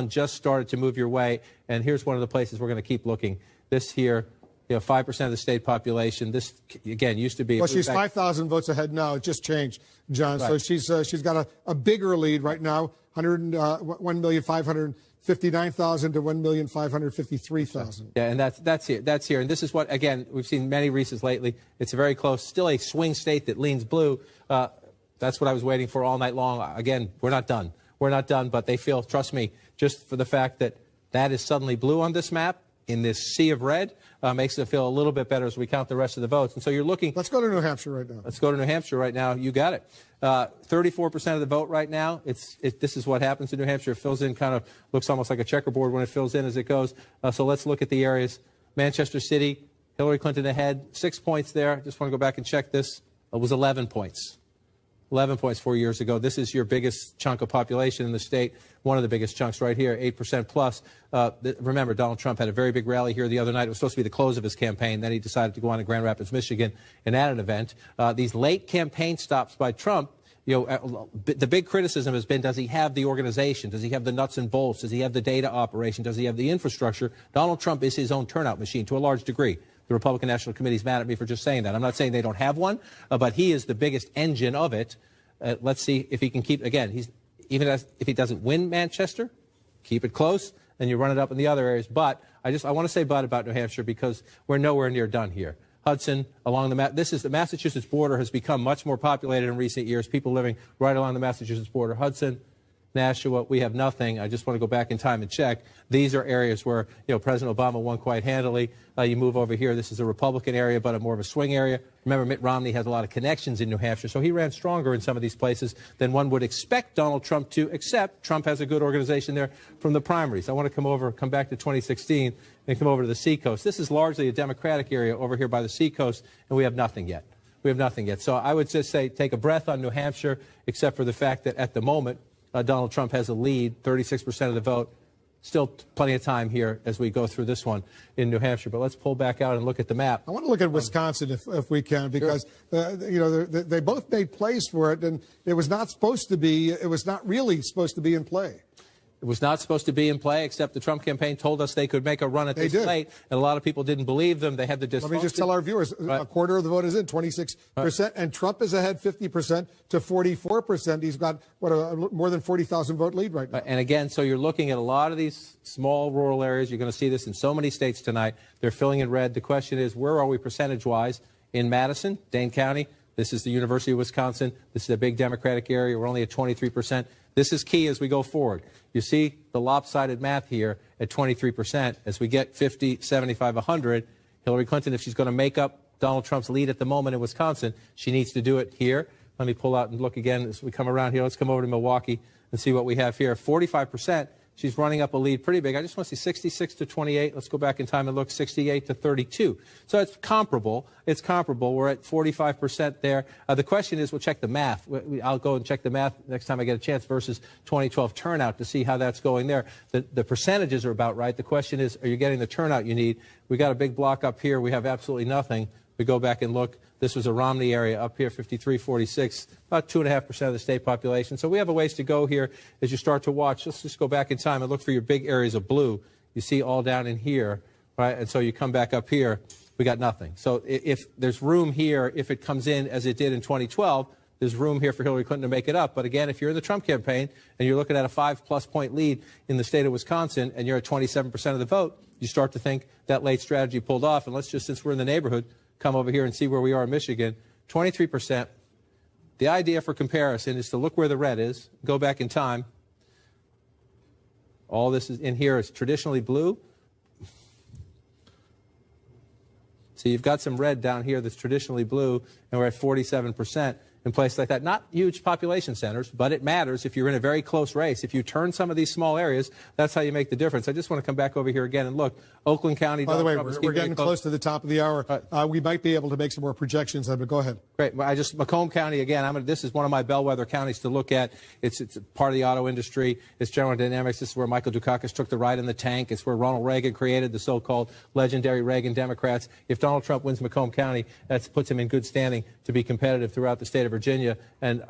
just started to move your way, and here's one of the places we're going to keep looking. This here, 5% of the state population. This again used to be. Well, she's 5,000 votes ahead now. It just changed, John. Right. So she's got a bigger lead right now. 1,559,000 to 1,553,000. Yeah, and that's here. That's here. And this is what again we've seen many races lately. It's very close. Still a swing state that leans blue. That's what I was waiting for all night long. Again, we're not done. We're not done, but they feel, trust me, just for the fact that that is suddenly blue on this map in this sea of red, makes it feel a little bit better as we count the rest of the votes. And so you're looking. Let's go to New Hampshire right now. Let's go to New Hampshire right now. You got it. 34% of the vote right now. This is what happens in New Hampshire. It fills in kind of, looks almost like a checkerboard when it fills in as it goes. So let's look at the areas. Manchester City, Hillary Clinton ahead, 6 points there. Just want to go back and check this. It was 11 points. 11 points 4 years ago. This is your biggest chunk of population in the state, one of the biggest chunks right here, 8% plus. Remember, Donald Trump had a very big rally here the other night. It was supposed to be the close of his campaign. Then he decided to go on to Grand Rapids, Michigan, and at an event. These late campaign stops by Trump, the big criticism has been, does he have the organization? Does he have the nuts and bolts? Does he have the data operation? Does he have the infrastructure? Donald Trump is his own turnout machine to a large degree. The Republican National Committee is mad at me for just saying that. I'm not saying they don't have one, but he is the biggest engine of it. Let's see if he can keep, again, if he doesn't win Manchester, keep it close, and you run it up in the other areas. But I want to say but about New Hampshire because we're nowhere near done here. Hudson, along the the Massachusetts border has become much more populated in recent years, people living right along the Massachusetts border. Hudson, Nashua, we have nothing. I just want to go back in time and check. These are areas where, President Obama won quite handily. You move over here. This is a Republican area, but more of a swing area. Remember, Mitt Romney has a lot of connections in New Hampshire, so he ran stronger in some of these places than one would expect Donald Trump to, except Trump has a good organization there from the primaries. I want to come back to 2016 and come over to the Seacoast. This is largely a Democratic area over here by the Seacoast, and we have nothing yet. We have nothing yet. So I would just say take a breath on New Hampshire, except for the fact that at the moment, Donald Trump has a lead, 36% of the vote. Still plenty of time here as we go through this one in New Hampshire. But let's pull back out and look at the map. I want to look at Wisconsin if we can, because they both made plays for it, and it was not really supposed to be in play. It was not supposed to be in play, except the Trump campaign told us they could make a run at this late, and a lot of people didn't believe them. They had the dysfunction. Let me just tell our viewers, a quarter of the vote is in, 26%, and Trump is ahead 50% to 44%. He's got, more than 40,000 vote lead right now. And again, so you're looking at a lot of these small rural areas. You're going to see this in so many states tonight. They're filling in red. The question is, where are we percentage-wise? In Madison, Dane County, this is the University of Wisconsin. This is a big Democratic area. We're only at 23%. This is key as we go forward. You see the lopsided math here at 23%. As we get 50, 75, 100, Hillary Clinton, if she's going to make up Donald Trump's lead at the moment in Wisconsin, she needs to do it here. Let me pull out and look again as we come around here. Let's come over to Milwaukee and see what we have here. 45%. She's running up a lead pretty big. I just want to see 66 to 28. Let's go back in time and look 68 to 32. So it's comparable. It's comparable. We're at 45% there. The question is, we'll check the math. I'll go and check the math next time I get a chance versus 2012 turnout to see how that's going there. The percentages are about right. The question is, are you getting the turnout you need? We got a big block up here. We have absolutely nothing. We go back and look. This was a Romney area up here, 53, 46, about 2.5% of the state population. So we have a ways to go here as you start to watch. Let's just go back in time and look for your big areas of blue. You see all down in here, right? And so you come back up here, we got nothing. So if there's room here, if it comes in as it did in 2012, there's room here for Hillary Clinton to make it up. But again, if you're in the Trump campaign and you're looking at a 5+ point lead in the state of Wisconsin and you're at 27% of the vote, you start to think that late strategy pulled off. And let's just, since we're in the neighborhood, come over here and see where we are in Michigan. 23%. The idea for comparison is to look where the red is, go back in time. All this is in here is traditionally blue. So you've got some red down here that's traditionally blue, and we're at 47%. In places like that. Not huge population centers, but it matters if you're in a very close race. If you turn some of these small areas, that's how you make the difference. I just want to come back over here again and look. Oakland County. By the way, we're getting close to the top of the hour. We might be able to make some more projections, but go ahead. Great. Macomb County, again, this is one of my bellwether counties to look at. It's part of the auto industry. It's General Dynamics. This is where Michael Dukakis took the ride in the tank. It's where Ronald Reagan created the so-called legendary Reagan Democrats. If Donald Trump wins Macomb County, that puts him in good standing to be competitive throughout the state of Virginia. And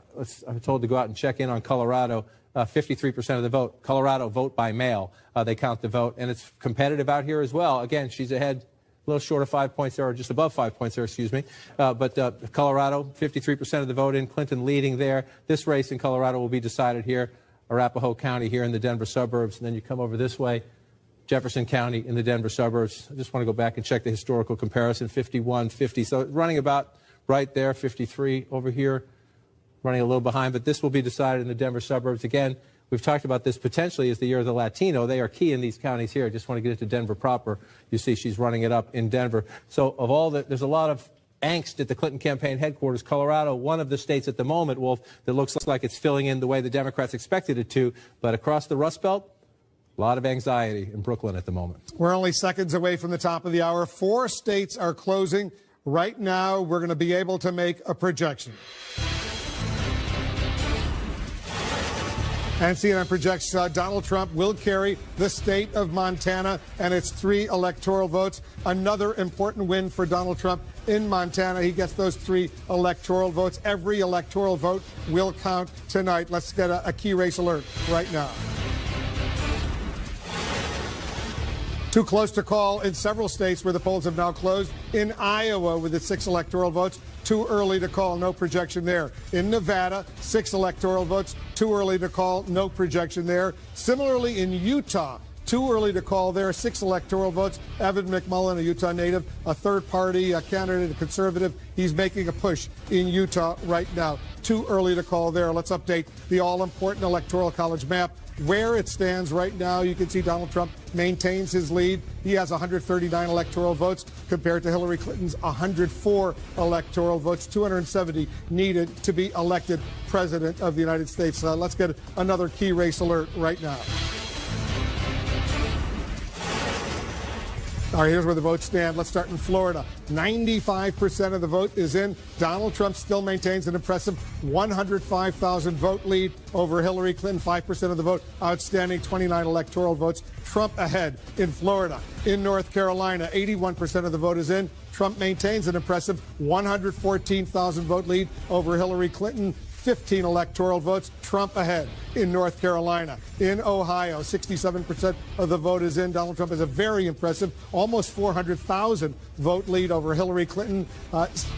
I'm told to go out and check in on Colorado. 53% of the vote. Colorado vote by mail. They count the vote. And it's competitive out here as well. Again, she's ahead, a little short of 5 points there, or just above 5 points there, excuse me. But Colorado, 53% of the vote in. Clinton leading there. This race in Colorado will be decided here. Arapahoe County here in the Denver suburbs. And then you come over this way. Jefferson County in the Denver suburbs. I just want to go back and check the historical comparison. 51, 50. So running about right there. 53 over here. Running a little behind, but this will be decided in the Denver suburbs. Again, we've talked about this potentially as the year of the Latino. They are key in these counties here. I just want to get it to Denver proper. You see she's running it up in Denver. So of all that, there's a lot of angst at the Clinton campaign headquarters. Colorado, one of the states at the moment, Wolf, that looks like it's filling in the way the Democrats expected it to. But across the Rust Belt, a lot of anxiety in Brooklyn at the moment. We're only seconds away from the top of the hour. 4 states are closing. Right now, we're going to be able to make a projection. And CNN projects Donald Trump will carry the state of Montana and its 3 electoral votes. Another important win for Donald Trump in Montana. He gets those 3 electoral votes. Every electoral vote will count tonight. Let's get a key race alert right now. Too close to call in several states where the polls have now closed. In Iowa, with its 6 electoral votes, too early to call, no projection there. In Nevada, 6 electoral votes, too early to call, no projection there. Similarly, in Utah, too early to call there, 6 electoral votes. Evan McMullin, a Utah native, a third-party candidate, a conservative, he's making a push in Utah right now. too early to call there. Let's update the all-important Electoral College map. Where it stands right now, you can see Donald Trump maintains his lead. He has 139 electoral votes compared to Hillary Clinton's 104 electoral votes, 270 needed to be elected president of the United States. Let's get another key race alert right now. All right, here's where the votes stand. Let's start in Florida. 95% of the vote is in. Donald Trump still maintains an impressive 105,000 vote lead over Hillary Clinton. 5% of the vote outstanding, 29 electoral votes. Trump ahead in Florida. In North Carolina, 81% of the vote is in. Trump maintains an impressive 114,000 vote lead over Hillary Clinton. 15 electoral votes. Trump ahead in North Carolina. In Ohio, 67% of the vote is in. Donald Trump has a very impressive, almost 400,000 vote lead over Hillary Clinton.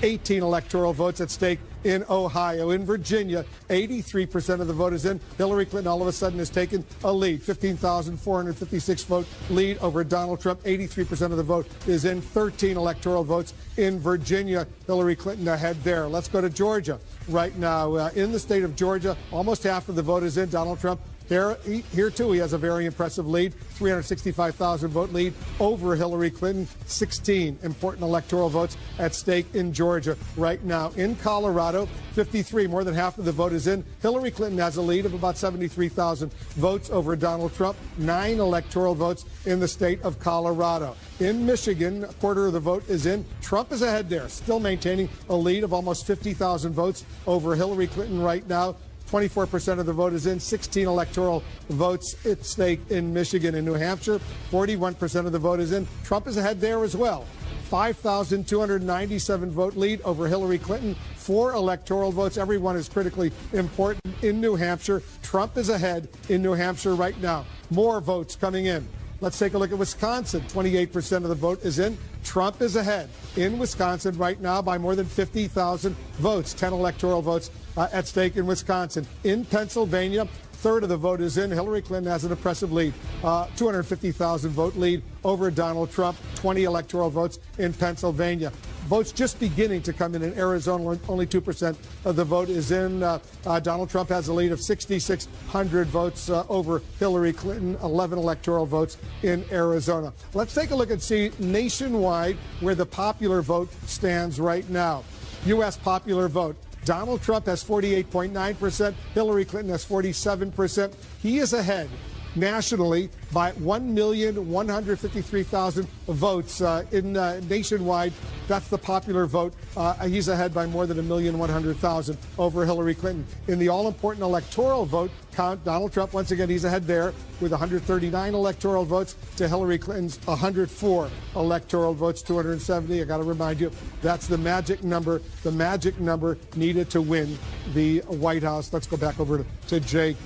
18 electoral votes at stake in Ohio. In Virginia, 83% of the vote is in. Hillary Clinton all of a sudden has taken a lead, 15,456 vote lead over Donald Trump. 83% of the vote is in. 13 electoral votes in Virginia. Hillary Clinton ahead there. Let's go to Georgia right now. In the state of Georgia, almost half of the vote is in. Donald Trump here too, he has a very impressive lead, 365,000 vote lead over Hillary Clinton. 16 important electoral votes at stake in Georgia right now. In Colorado, 53, more than half of the vote is in. Hillary Clinton has a lead of about 73,000 votes over Donald Trump. 9 electoral votes in the state of Colorado. In Michigan, a quarter of the vote is in. Trump is ahead there, still maintaining a lead of almost 50,000 votes over Hillary Clinton right now. 24% of the vote is in. 16 electoral votes at stake in Michigan. In New Hampshire, 41% of the vote is in. Trump is ahead there as well. 5,297 vote lead over Hillary Clinton. 4 electoral votes. Everyone is critically important in New Hampshire. Trump is ahead in New Hampshire right now. More votes coming in. Let's take a look at Wisconsin. 28% of the vote is in. Trump is ahead in Wisconsin right now by more than 50,000 votes. 10 electoral votes at stake in Wisconsin. In Pennsylvania, third of the vote is in. Hillary Clinton has an impressive lead, 250,000 vote lead over Donald Trump. 20 electoral votes in Pennsylvania. Votes just beginning to come in Arizona. Only 2% of the vote is in. Donald Trump has a lead of 6,600 votes over Hillary Clinton. 11 electoral votes in Arizona. Let's take a look and see nationwide where the popular vote stands right now. U.S. popular vote. Donald Trump has 48.9%. Hillary Clinton has 47%. He is ahead nationally by 1,153,000 votes in nationwide. That's the popular vote. He's ahead by more than 1,100,000 over Hillary Clinton. In the all-important electoral vote count, Donald Trump, once again, he's ahead there with 139 electoral votes to Hillary Clinton's 104 electoral votes, 270. I got to remind you, that's the magic number needed to win the White House. Let's go back over to Jake.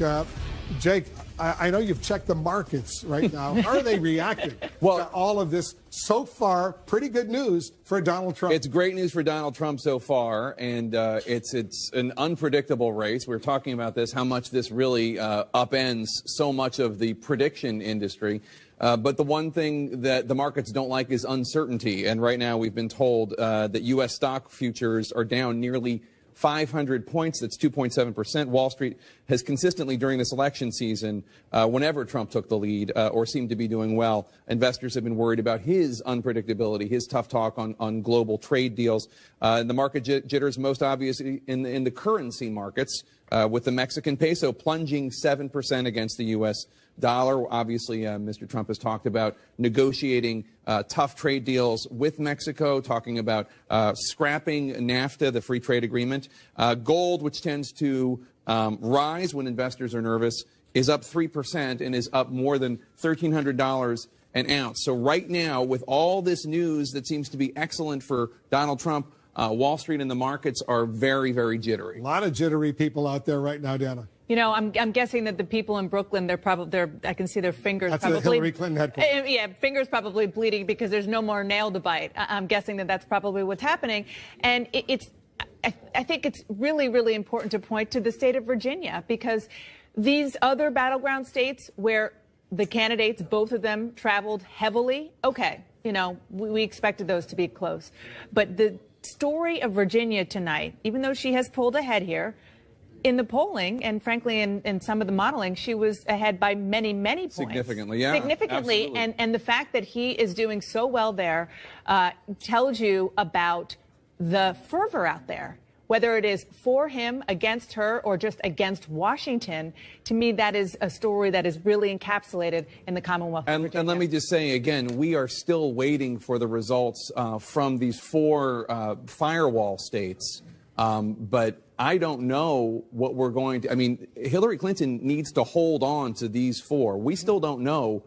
Jake, I know you've checked the markets right now. How are they reacting to all of this? So far, pretty good news for Donald Trump. It's great news for Donald Trump so far, and it's an unpredictable race. We're talking about this, how much this really upends so much of the prediction industry. But the one thing that the markets don't like is uncertainty. And right now we've been told that U.S. stock futures are down nearly 500 points. That's 2.7%. Wall Street has consistently during this election season, whenever Trump took the lead or seemed to be doing well, investors have been worried about his unpredictability, his tough talk on global trade deals. The market jitters most obviously in the currency markets, with the Mexican peso plunging 7% against the U.S. dollar. Obviously, Mr. Trump has talked about negotiating tough trade deals with Mexico, talking about scrapping NAFTA, the free trade agreement. Gold, which tends to rise when investors are nervous, is up 3% and is up more than $1,300 an ounce. So right now, with all this news that seems to be excellent for Donald Trump, Wall Street and the markets are very, very jittery. A lot of jittery people out there right now, Dana. You know, I'm guessing that the people in Brooklyn, I can see their fingers that's probably. That's Hillary Clinton headquarters. Yeah, fingers probably bleeding because there's no more nail to bite. I'm guessing that that's probably what's happening. And I think it's really, really important to point to the state of Virginia, because these other battleground states where the candidates, both of them, traveled heavily, okay, you know, we expected those to be close. But story of Virginia tonight, even though she has pulled ahead here, in the polling and frankly in some of the modeling, she was ahead by many, many points. Significantly, yeah. Significantly. Absolutely. And the fact that he is doing so well there tells you about the fervor out there. Whether it is for him, against her, or just against Washington, to me, that is a story that is really encapsulated in the Commonwealth of Virginia. And let me just say again, we are still waiting for the results from these 4 firewall states. But I don't know what we're going to. I mean, Hillary Clinton needs to hold on to these 4. We still don't know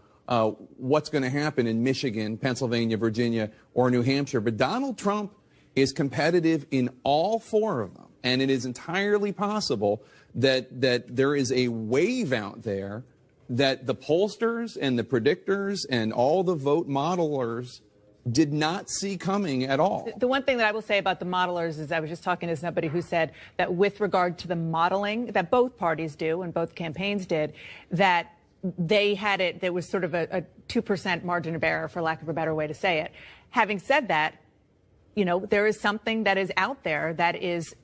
what's going to happen in Michigan, Pennsylvania, Virginia, or New Hampshire. But Donald Trump is competitive in all 4 of them. And it is entirely possible that there is a wave out there that the pollsters and the predictors and all the vote modelers did not see coming at all. The one thing that I will say about the modelers is I was just talking to somebody who said that with regard to the modeling that both parties do and both campaigns did, that they had it, there was sort of a 2% margin of error, for lack of a better way to say it. Having said that, you know, there is something that is out there that is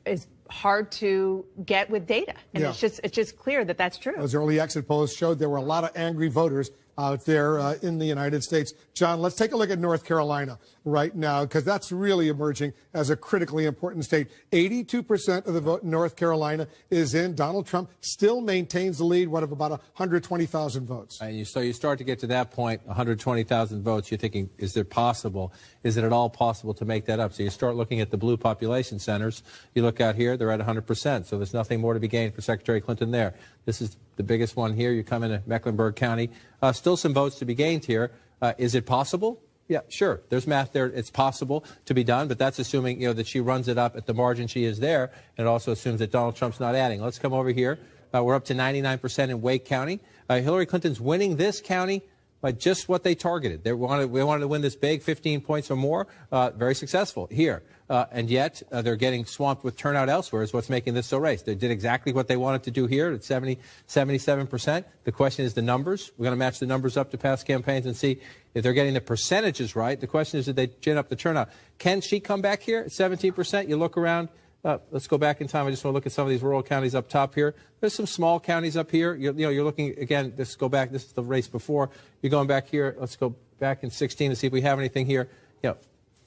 hard to get with data. And it's just clear that that's true. Those early exit polls showed there were a lot of angry voters out there in the United States. John, let's take a look at North Carolina right now, because that's really emerging as a critically important state. 82% of the vote in North Carolina is in. Donald Trump still maintains the lead, of about 120,000 votes. So you start to get to that point, 120,000 votes, you're thinking, is it possible? Is it at all possible to make that up? So you start looking at the blue population centers. You look out here, they're at 100%. So there's nothing more to be gained for Secretary Clinton there. This is the biggest one here. You come into Mecklenburg County. Still some votes to be gained here. Is it possible? Yeah, sure. There's math there. It's possible to be done, but that's assuming, that she runs it up at the margin she is there, and it also assumes that Donald Trump's not adding. Let's come over here. We're up to 99% in Wake County. Hillary Clinton's winning this county by just what they targeted. We wanted to win this big, 15 points or more. Very successful here. And yet they're getting swamped with turnout elsewhere is what's making this so race. They did exactly what they wanted to do here at 77%. The question is the numbers. We're going to match the numbers up to past campaigns and see if they're getting the percentages right. The question is, did they gin up the turnout? Can she come back here at 17%? You look around. Let's go back in time. I just want to look at some of these rural counties up top here. There's some small counties up here. You're looking, again, let's go back. This is the race before. You're going back here. Let's go back in 16 to see if we have anything here.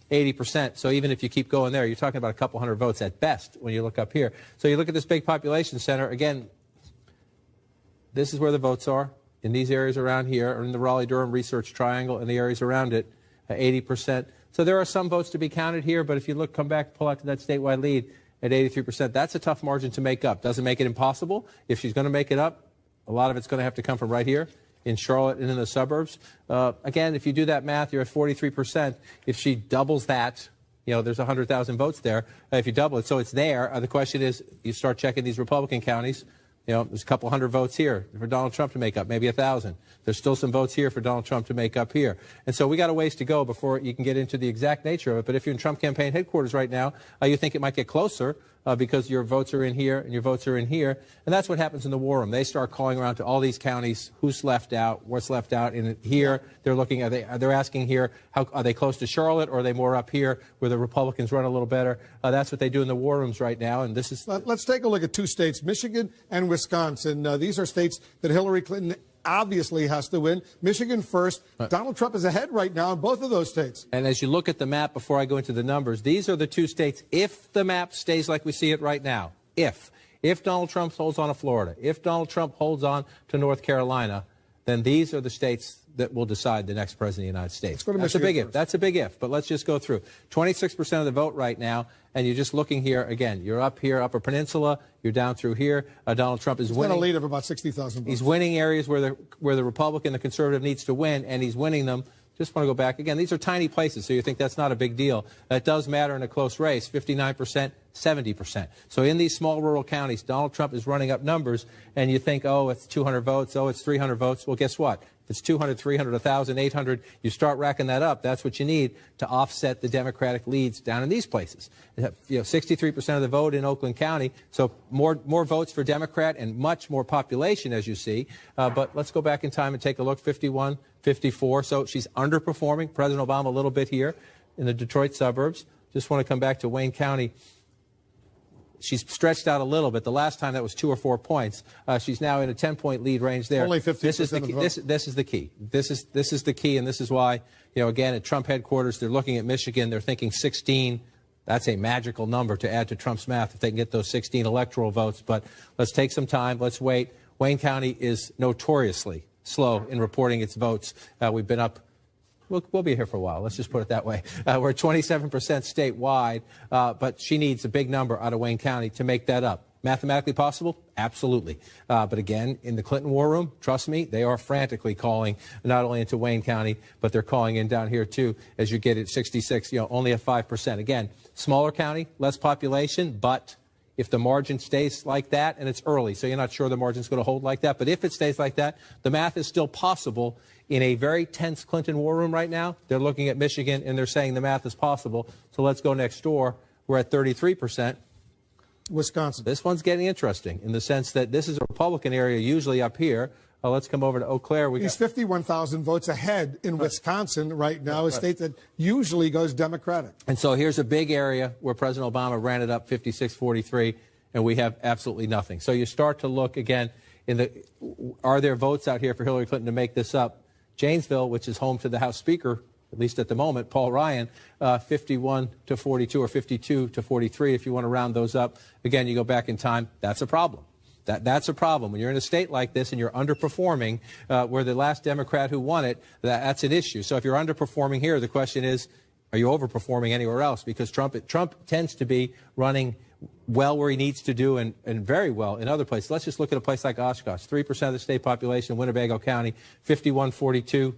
80%. So even if you keep going there, you're talking about a couple hundred votes at best when you look up here. So you look at this big population center. Again, this is where the votes are in these areas around here, or in the Raleigh-Durham Research Triangle and the areas around it, 80%. So there are some votes to be counted here, but if you look, come back, pull out to that statewide lead at 83%, that's a tough margin to make up. Doesn't make it impossible. If she's going to make it up, a lot of it's going to have to come from right here in Charlotte and in the suburbs. Again, if you do that math, you're at 43%. If she doubles that, there's 100,000 votes there. If you double it, so it's there. The question is, you start checking these Republican counties. There's a couple hundred votes here for Donald Trump to make up, maybe 1,000. There's still some votes here for Donald Trump to make up here. And so we got a ways to go before you can get into the exact nature of it. But if you're in Trump campaign headquarters right now, you think it might get closer because your votes are in here and your votes are in here. And that's what happens in the war room. They start calling around to all these counties, who's left out, what's left out. And here, they're looking, they're asking here, how are they close to Charlotte, or are they more up here where the Republicans run a little better? That's what they do in the war rooms right now. And this is. Let's take a look at 2 states, Michigan and Wisconsin. These are states that Hillary Clinton obviously has to win. Michigan first. Donald Trump is ahead right now in both of those states. And as you look at the map, before I go into the numbers, these are the 2 states, if the map stays like we see it right now, if Donald Trump holds on to Florida, if Donald Trump holds on to North Carolina, then these are the states that will decide the next president of the United States. That's a big if. That's a big if. But let's just go through. 26% of the vote right now, and you're just looking here again. You're up here, Upper Peninsula. You're down through here. Donald Trump is winning. He's got a lead of about 60,000 votes. He's winning areas where the Republican, the conservative needs to win, and he's winning them. Just want to go back again. These are tiny places, so you think that's not a big deal. That does matter in a close race. 59%, 70%. So in these small rural counties, Donald Trump is running up numbers, and you think, oh, it's 200 votes. Oh, it's 300 votes. Well, guess what? If it's 200, 300, 1,000, 800, you start racking that up. That's what you need to offset the Democratic leads down in these places. 63% of the vote in Oakland County, so more votes for Democrat and much more population, as you see. But let's go back in time and take a look. 51, 54. So she's underperforming President Obama a little bit here in the Detroit suburbs. just want to come back to Wayne County. She's stretched out a little bit. The last time that was 2 or 4 points. She's now in a 10-point lead range there. Only 50% This is the of the key. vote. This is the key. This is the key, and this is why, again, at Trump headquarters, they're looking at Michigan. They're thinking 16. That's a magical number to add to Trump's math if they can get those 16 electoral votes. But let's take some time. Let's wait. Wayne County is notoriously slow in reporting its votes. We've been up. We'll be here for a while. Let's just put it that way. We're 27% statewide, but she needs a big number out of Wayne County to make that up. Mathematically possible? Absolutely. But again, in the Clinton war room, trust me, they are frantically calling not only into Wayne County, but they're calling in down here too, as you get at 66, only at 5%. Again, smaller county, less population, but if the margin stays like that, and it's early, so you're not sure the margin's going to hold like that, but if it stays like that, the math is still possible. In a very tense Clinton war room right now, they're looking at Michigan, and they're saying the math is possible. So let's go next door. We're at 33%. Wisconsin. This one's getting interesting in the sense that this is a Republican area usually up here. Let's come over to Eau Claire. He's 51,000 votes ahead in Wisconsin right now, a state that usually goes Democratic. And so here's a big area where President Obama ran it up 56-43, and we have absolutely nothing. So you start to look again are there votes out here for Hillary Clinton to make this up? Janesville, which is home to the House Speaker, at least at the moment, Paul Ryan, 51-42 or 52-43, if you want to round those up. Again, you go back in time, that's a problem. That's a problem. When you're in a state like this and you're underperforming, where the last Democrat who won it, that's an issue. So if you're underperforming here, the question is, are you overperforming anywhere else? Because Trump tends to be running well where he needs to do and very well in other places. Let's just look at a place like Oshkosh, 3% of the state population, Winnebago County, 51-42.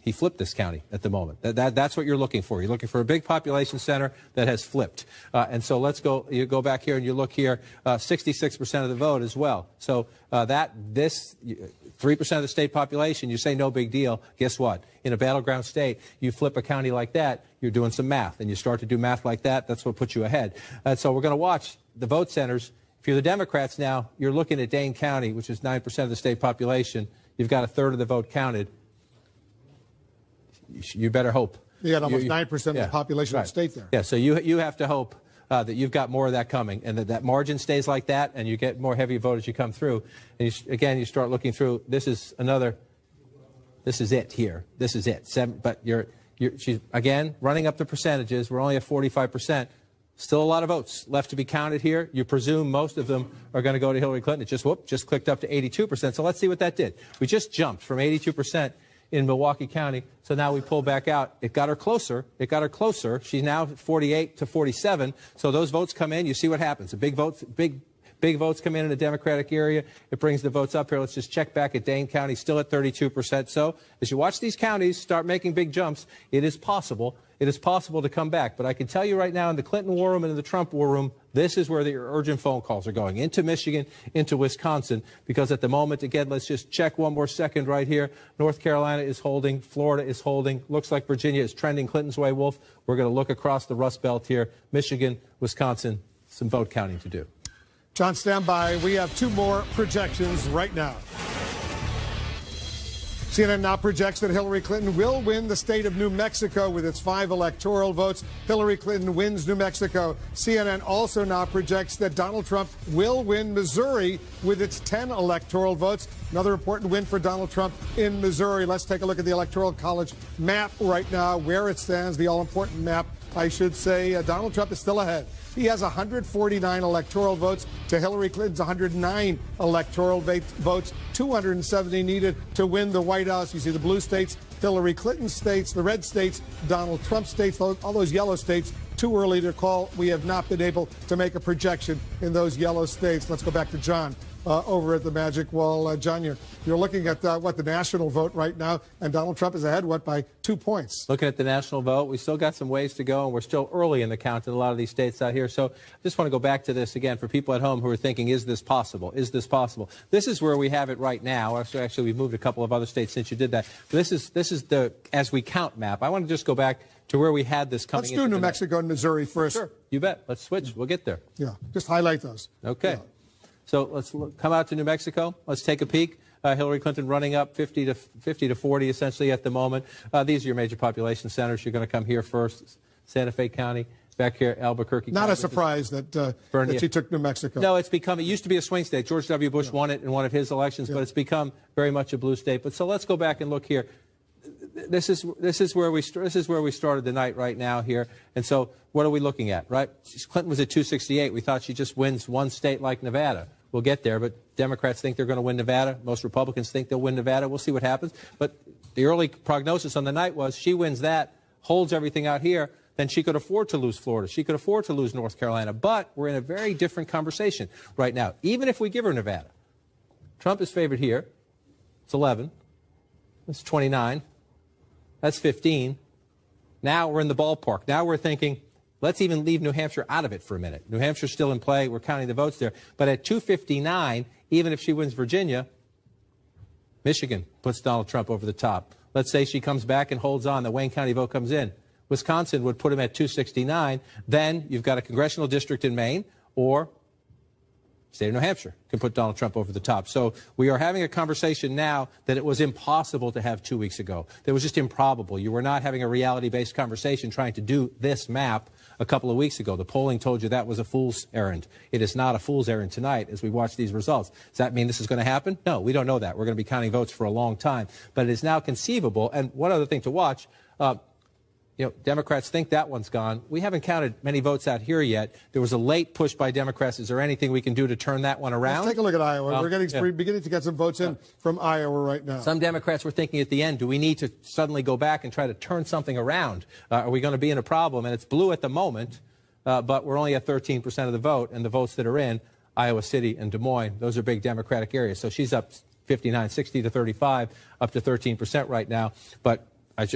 He flipped this county at the moment. That's what you're looking for. You're looking for a big population center that has flipped. And so you go back here and you look here, 66% of the vote as well. So 3% of the state population, you say no big deal. Guess what? In a battleground state, you flip a county like that, you're doing some math. And you start to do math like that, that's what puts you ahead. And so we're going to watch the vote centers. If you're the Democrats now, you're looking at Dane County, which is 9% of the state population. You've got a third of the vote counted. You better hope. You got almost 9% of the population of the state there. Yeah, so you have to hope that you've got more of that coming, and that margin stays like that, and you get more heavy vote as you come through. And again, you start looking through. This is it here. This is it. But she's again running up the percentages. We're only at 45%. Still a lot of votes left to be counted here. You presume most of them are going to go to Hillary Clinton. It just clicked up to 82%. So let's see what that did. We just jumped from 82% in Milwaukee County. So now we pull back out. It got her closer. She's now 48-47. So those votes come in. You see what happens. The big votes come in the Democratic area. It brings the votes up here. Let's just check back at Dane County, still at 32%. So as you watch these counties start making big jumps, it is possible. It is possible to come back. But I can tell you right now, in the Clinton war room and in the Trump war room, this is where the urgent phone calls are going, into Michigan, into Wisconsin, because at the moment, again, let's just check one more second right here. North Carolina is holding. Florida is holding. Looks like Virginia is trending Clinton's way, Wolf. We're going to look across the Rust Belt here. Michigan, Wisconsin, some vote counting to do. John, stand by. We have two more projections right now. CNN now projects that Hillary Clinton will win the state of New Mexico with its 5 electoral votes. Hillary Clinton wins New Mexico. CNN also now projects that Donald Trump will win Missouri with its 10 electoral votes. Another important win for Donald Trump in Missouri. Let's take a look at the Electoral College map right now, where it stands, the all-important map, I should say. Donald Trump is still ahead. He has 149 electoral votes to Hillary Clinton's 109 electoral votes, 270 needed to win the White House. You see the blue states, Hillary Clinton states, the red states, Donald Trump states, all those yellow states. Too early to call. We have not been able to make a projection in those yellow states. Let's go back to John over at the Magic Wall. John, you're looking at the national vote right now, and Donald Trump is ahead, by 2 points? Looking at the national vote, we still got some ways to go, and we're still early in the count in a lot of these states out here. So I just want to go back to this again for people at home who are thinking, is this possible? Is this possible? This is where we have it right now. Actually, we've moved a couple of other states since you did that. This is the as we count map. I want to just go back to where we had this coming. Let's do New Mexico and Missouri first. Sure, you bet. Let's switch. We'll get there. Yeah, just highlight those. Okay. Yeah. So let's come out to New Mexico. Let's take a peek. Hillary Clinton running up 50 to 40 essentially at the moment. These are your major population centers. You're going to come here first. Santa Fe County. Back here, Albuquerque. Not County, a surprise that she took New Mexico. No, it used to be a swing state. George W. Bush won it in one of his elections, but it's become very much a blue state. But so let's go back and look here. This is where we started the night right now here. And so what are we looking at, right? Clinton was at 268. We thought she just wins one state like Nevada. We'll get there, but Democrats think they're going to win Nevada. Most Republicans think they'll win Nevada. We'll see what happens. But the early prognosis on the night was she wins that, holds everything out here, then she could afford to lose Florida. She could afford to lose North Carolina. But we're in a very different conversation right now. Even if we give her Nevada, Trump is favored here. It's 11. It's 29. That's 15. Now we're in the ballpark. Now we're thinking, let's even leave New Hampshire out of it for a minute. New Hampshire's still in play. We're counting the votes there. But at 259, even if she wins Virginia, Michigan puts Donald Trump over the top. Let's say she comes back and holds on. The Wayne County vote comes in. Wisconsin would put him at 269. Then you've got a congressional district in Maine, or state of New Hampshire can put Donald Trump over the top. So we are having a conversation now that it was impossible to have 2 weeks ago. That was just improbable. You were not having a reality-based conversation trying to do this map a couple of weeks ago. The polling told you that was a fool's errand. It is not a fool's errand tonight as we watch these results. Does that mean this is going to happen? No, we don't know that. We're going to be counting votes for a long time. But it is now conceivable. And one other thing to watch, Democrats think that one's gone. We haven't counted many votes out here yet. There was a late push by Democrats. Is there anything we can do to turn that one around? Let's take a look at Iowa. We're beginning to get some votes in from Iowa right now. Some Democrats were thinking at the end, do we need to suddenly go back and try to turn something around? Are we going to be in a problem? And it's blue at the moment, but we're only at 13% of the vote. And the votes that are in Iowa City and Des Moines, those are big Democratic areas. So she's up 59, 60 to 35, up to 13% right now. But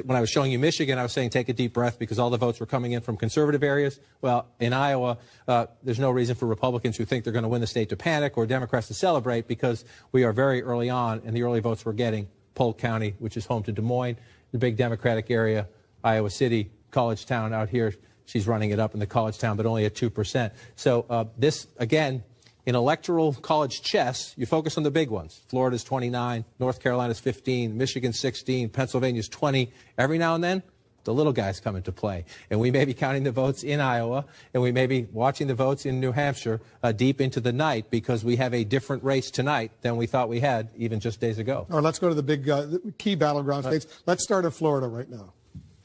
when I was showing you Michigan, I was saying take a deep breath because all the votes were coming in from conservative areas. Well, in Iowa, there's no reason for Republicans who think they're going to win the state to panic or Democrats to celebrate because we are very early on, and the early votes we're getting, Polk County, which is home to Des Moines, the big Democratic area, Iowa City, College Town out here. She's running it up in the College Town, but only at 2%. So this, again, in electoral college chess, you focus on the big ones. Florida's 29, North Carolina's 15, Michigan's 16, Pennsylvania's 20. Every now and then, the little guys come into play. And we may be counting the votes in Iowa, and we may be watching the votes in New Hampshire deep into the night because we have a different race tonight than we thought we had even just days ago. All right, let's go to the big key battleground states. Let's start in Florida right now.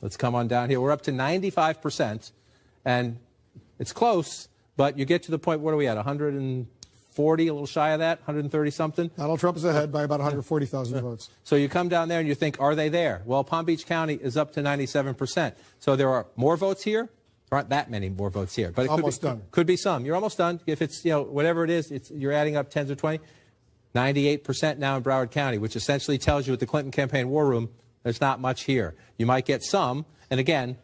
Let's come on down here. We're up to 95%, and it's close. But you get to the point, what are we at, 140, a little shy of that, 130 something? Donald Trump is ahead by about 140,000 votes. So you come down there and you think, are they there? Well, Palm Beach County is up to 97%. So there are more votes here. There aren't that many more votes here. But it could be some. You're almost done. If it's, whatever it is, you're adding up 10s or 20. 98% now in Broward County, which essentially tells you at the Clinton campaign war room, there's not much here. You might get some. And again,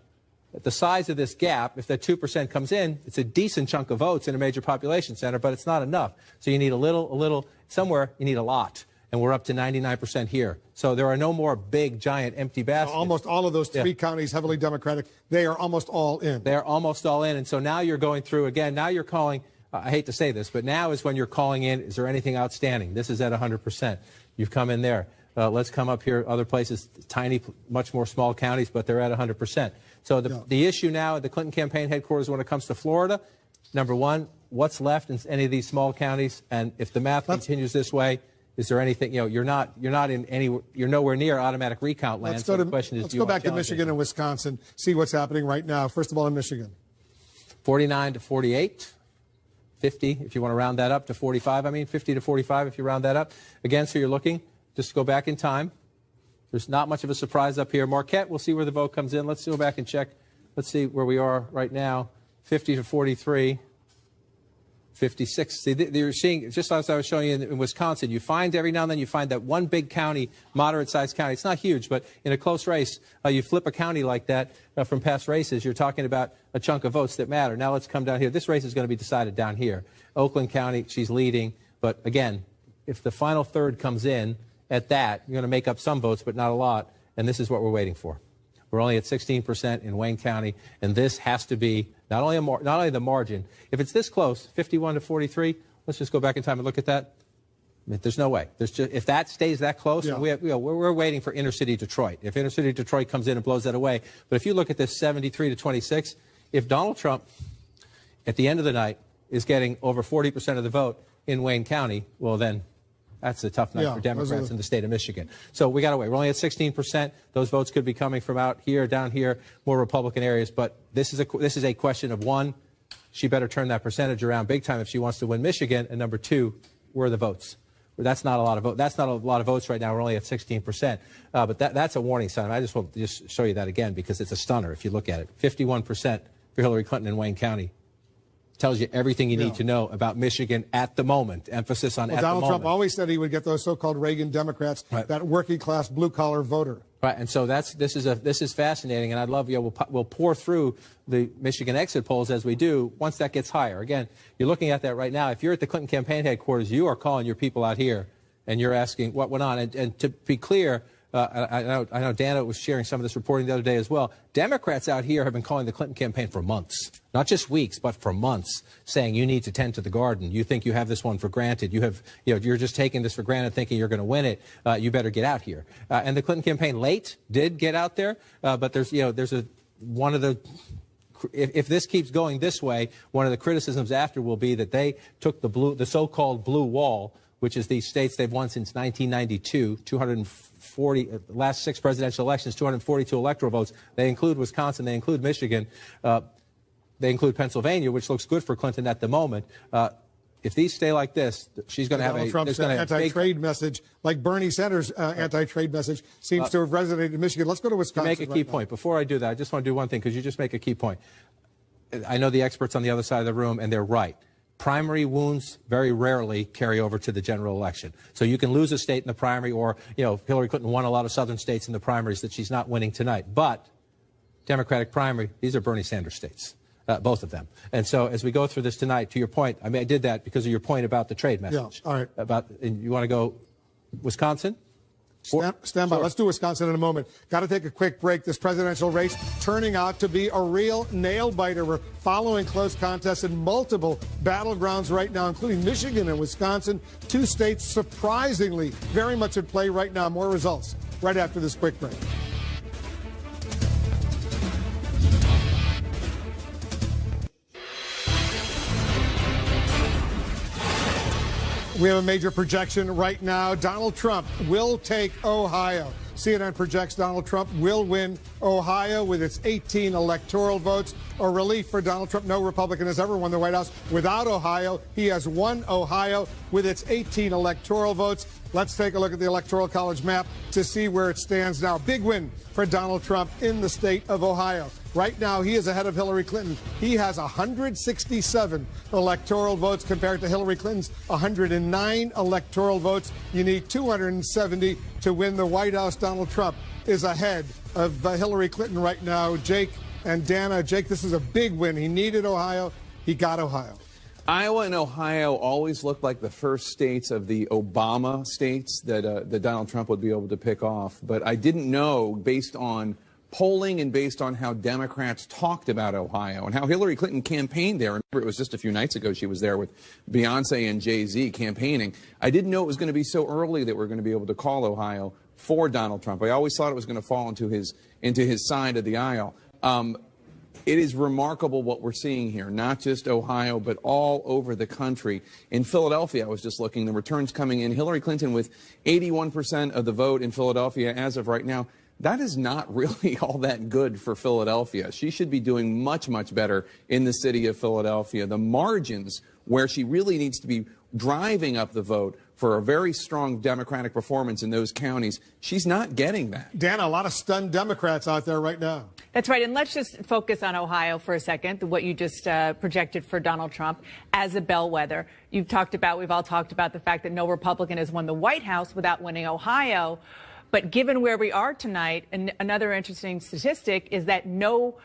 at the size of this gap, if that 2% comes in, it's a decent chunk of votes in a major population center, but it's not enough. So you need a little, somewhere you need a lot. And we're up to 99% here. So there are no more big, giant, empty baskets. Almost all of those three counties, heavily Democratic, they are almost all in. They're almost all in. And so now you're going through, again, now you're calling, I hate to say this, but now is when you're calling in, is there anything outstanding? This is at 100%. You've come in there. Let's come up here, other places, tiny, much more small counties, but they're at 100%. So the issue now at the Clinton campaign headquarters when it comes to Florida, number one, what's left in any of these small counties? And if the math continues this way, is there anything, you're nowhere near automatic recount land. Let's go back to Michigan and Wisconsin, see what's happening right now. First of all, in Michigan. 49 to 48. 50, if you want to round that up to 45. 50 to 45 if you round that up. Again, so you're looking, just go back in time. There's not much of a surprise up here. Marquette, we'll see where the vote comes in. Let's go back and check. Let's see where we are right now. 50 to 43. 56. See, you're seeing, just as I was showing you in Wisconsin, you find every now and then you find that one big county, moderate-sized county. It's not huge, but in a close race, you flip a county like that from past races, you're talking about a chunk of votes that matter. Now let's come down here. This race is going to be decided down here. Oakland County, she's leading. But again, if the final third comes in at that, you're going to make up some votes, but not a lot. And this is what we're waiting for. We're only at 16% in Wayne County, and this has to be not only the margin. If it's this close, 51 to 43, let's just go back in time and look at that. I mean, there's no way. There's just, if that stays that close, Yeah. we're waiting for inner city Detroit. If inner city Detroit comes in and blows that away. But if you look at this 73-26, if Donald Trump, at the end of the night, is getting over 40% of the vote in Wayne County, well, then that's a tough night for Democrats in the state of Michigan. So we got to wait. We're only at 16%. Those votes could be coming from out here, down here, more Republican areas. But this is a question of, one, she better turn that percentage around big time if she wants to win Michigan. And number two, where are the votes? That's not a lot of votes. That's not a lot of votes right now. We're only at 16%. But that's a warning sign. I just want to show you that again because it's a stunner if you look at it. 51% for Hillary Clinton in Wayne County. Tells you everything you need to know about Michigan at the moment. Emphasis on at the moment. Donald Trump always said he would get those so-called Reagan Democrats, that working-class blue-collar voter. Right, and so this is fascinating, and I'd love we'll pour through the Michigan exit polls as we do once that gets higher. Again, you're looking at that right now. If you're at the Clinton campaign headquarters, you are calling your people out here, and you're asking what went on. And to be clear, I know Dana was sharing some of this reporting the other day as well. Democrats out here have been calling the Clinton campaign for months, not just weeks, but for months, saying you need to tend to the garden. You think you have this one for granted. You're just taking this for granted, thinking you're going to win it. You better get out here. And the Clinton campaign late did get out there, but there's one of the. If this keeps going this way, one of the criticisms after will be that they took the so-called blue wall, which is these states they've won since 1992, 240, last 6 presidential elections, 242 electoral votes. They include Wisconsin, they include Michigan, they include Pennsylvania, which looks good for Clinton at the moment. If these stay like this, she's going to have Donald Trump's anti-trade message, like Bernie Sanders' anti-trade message, seems to have resonated in Michigan. Let's go to Wisconsin. To make a key point. Before I do that, I just want to do one thing, because you just make a key point. I know the experts on the other side of the room, and they're right. Primary wounds very rarely carry over to the general election. So you can lose a state in the primary, or, Hillary Clinton won a lot of southern states in the primaries that she's not winning tonight. But Democratic primary, these are Bernie Sanders states, both of them. And so as we go through this tonight, to your point, I did that because of your point about the trade message. Yeah, all right. You want to go Wisconsin? Stand by. Let's do Wisconsin in a moment. Got to take a quick break. This presidential race turning out to be a real nail-biter. We're following close contests in multiple battlegrounds right now, including Michigan and Wisconsin, 2 states surprisingly very much at play right now. More results right after this quick break. We have a major projection right now. Donald Trump will take Ohio. CNN projects Donald Trump will win Ohio with its 18 electoral votes. A relief for Donald Trump. No Republican has ever won the White House without Ohio. He has won Ohio with its 18 electoral votes. Let's take a look at the Electoral College map to see where it stands now. Big win for Donald Trump in the state of Ohio. Right now, he is ahead of Hillary Clinton. He has 167 electoral votes compared to Hillary Clinton's 109 electoral votes. You need 270 to win the White House. Donald Trump is ahead of Hillary Clinton right now. Jake and Dana. Jake, this is a big win. He needed Ohio. He got Ohio. Iowa and Ohio always looked like the first states of the Obama states that Donald Trump would be able to pick off. But I didn't know, based on polling and based on how Democrats talked about Ohio and how Hillary Clinton campaigned there. Remember, it was just a few nights ago she was there with Beyonce and Jay-Z campaigning. I didn't know it was going to be so early that we're going to be able to call Ohio for Donald Trump. I always thought it was going to fall into his side of the aisle. It is remarkable what we're seeing here, not just Ohio, but all over the country. In Philadelphia, I was just looking, the returns coming in. Hillary Clinton with 81% of the vote in Philadelphia as of right now. That is not really all that good for Philadelphia. She should be doing much, much better in the city of Philadelphia. The margins where she really needs to be driving up the vote for a very strong Democratic performance in those counties, she's not getting that. Dana, a lot of stunned Democrats out there right now. That's right. And let's just focus on Ohio for a second, what you just projected for Donald Trump as a bellwether. We've all talked about the fact that no Republican has won the White House without winning Ohio. But given where we are tonight, and another interesting statistic is that no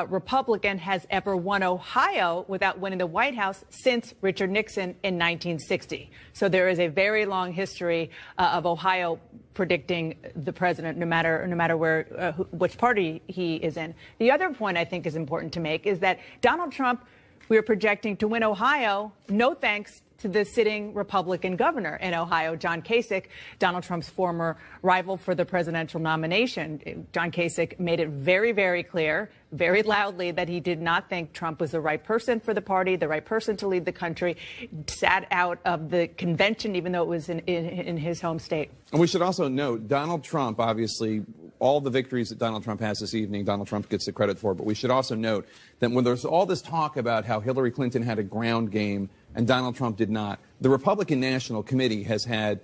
Republican has ever won Ohio without winning the White House since Richard Nixon in 1960. So there is a very long history of Ohio predicting the president, no matter where which party he is in. The other point I think is important to make is that Donald Trump we were projecting to win Ohio, no thanks to the sitting Republican governor in Ohio, John Kasich, Donald Trump's former rival for the presidential nomination. John Kasich made it very, very clear, very loudly, that he did not think Trump was the right person for the party, the right person to lead the country, sat out of the convention, even though it was in his home state. And we should also note, Donald Trump, obviously, all the victories that Donald Trump has this evening, Donald Trump gets the credit for. But we should also note that when there's all this talk about how Hillary Clinton had a ground game and Donald Trump did not, the Republican National Committee has had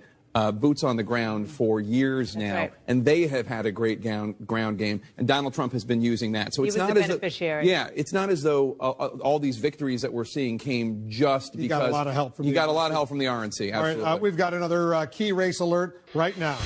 boots on the ground for years now, right. And they have had a great ground game, and Donald Trump has been using that. So it's not the beneficiary. Yeah, it's not as though all these victories that we're seeing came just because you got a lot of help from you got a lot of help from the RNC. Absolutely. All right, we've got another key race alert right now.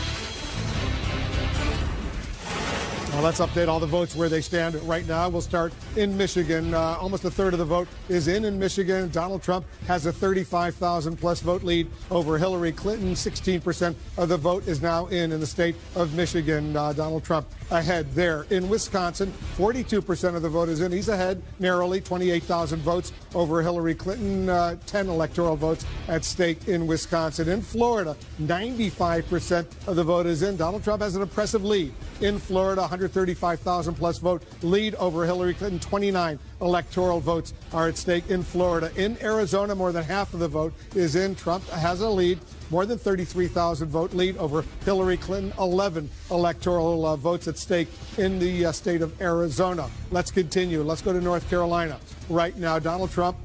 Well, let's update all the votes where they stand right now. We'll start in Michigan. Almost a third of the vote is in Michigan. Donald Trump has a 35,000-plus vote lead over Hillary Clinton. 16% of the vote is now in the state of Michigan. Donald Trump ahead there. In Wisconsin, 42% of the vote is in. He's ahead narrowly, 28,000 votes over Hillary Clinton. 10 electoral votes at stake in Wisconsin. In Florida, 95% of the vote is in. Donald Trump has an impressive lead. In Florida, 135,000-plus vote lead over Hillary Clinton. 29 electoral votes are at stake in Florida. In Arizona, more than half of the vote is in. Trump has a lead. More than 33,000 vote lead over Hillary Clinton. 11 electoral votes at stake in the state of Arizona. Let's continue. Let's go to North Carolina. Right now, Donald Trump,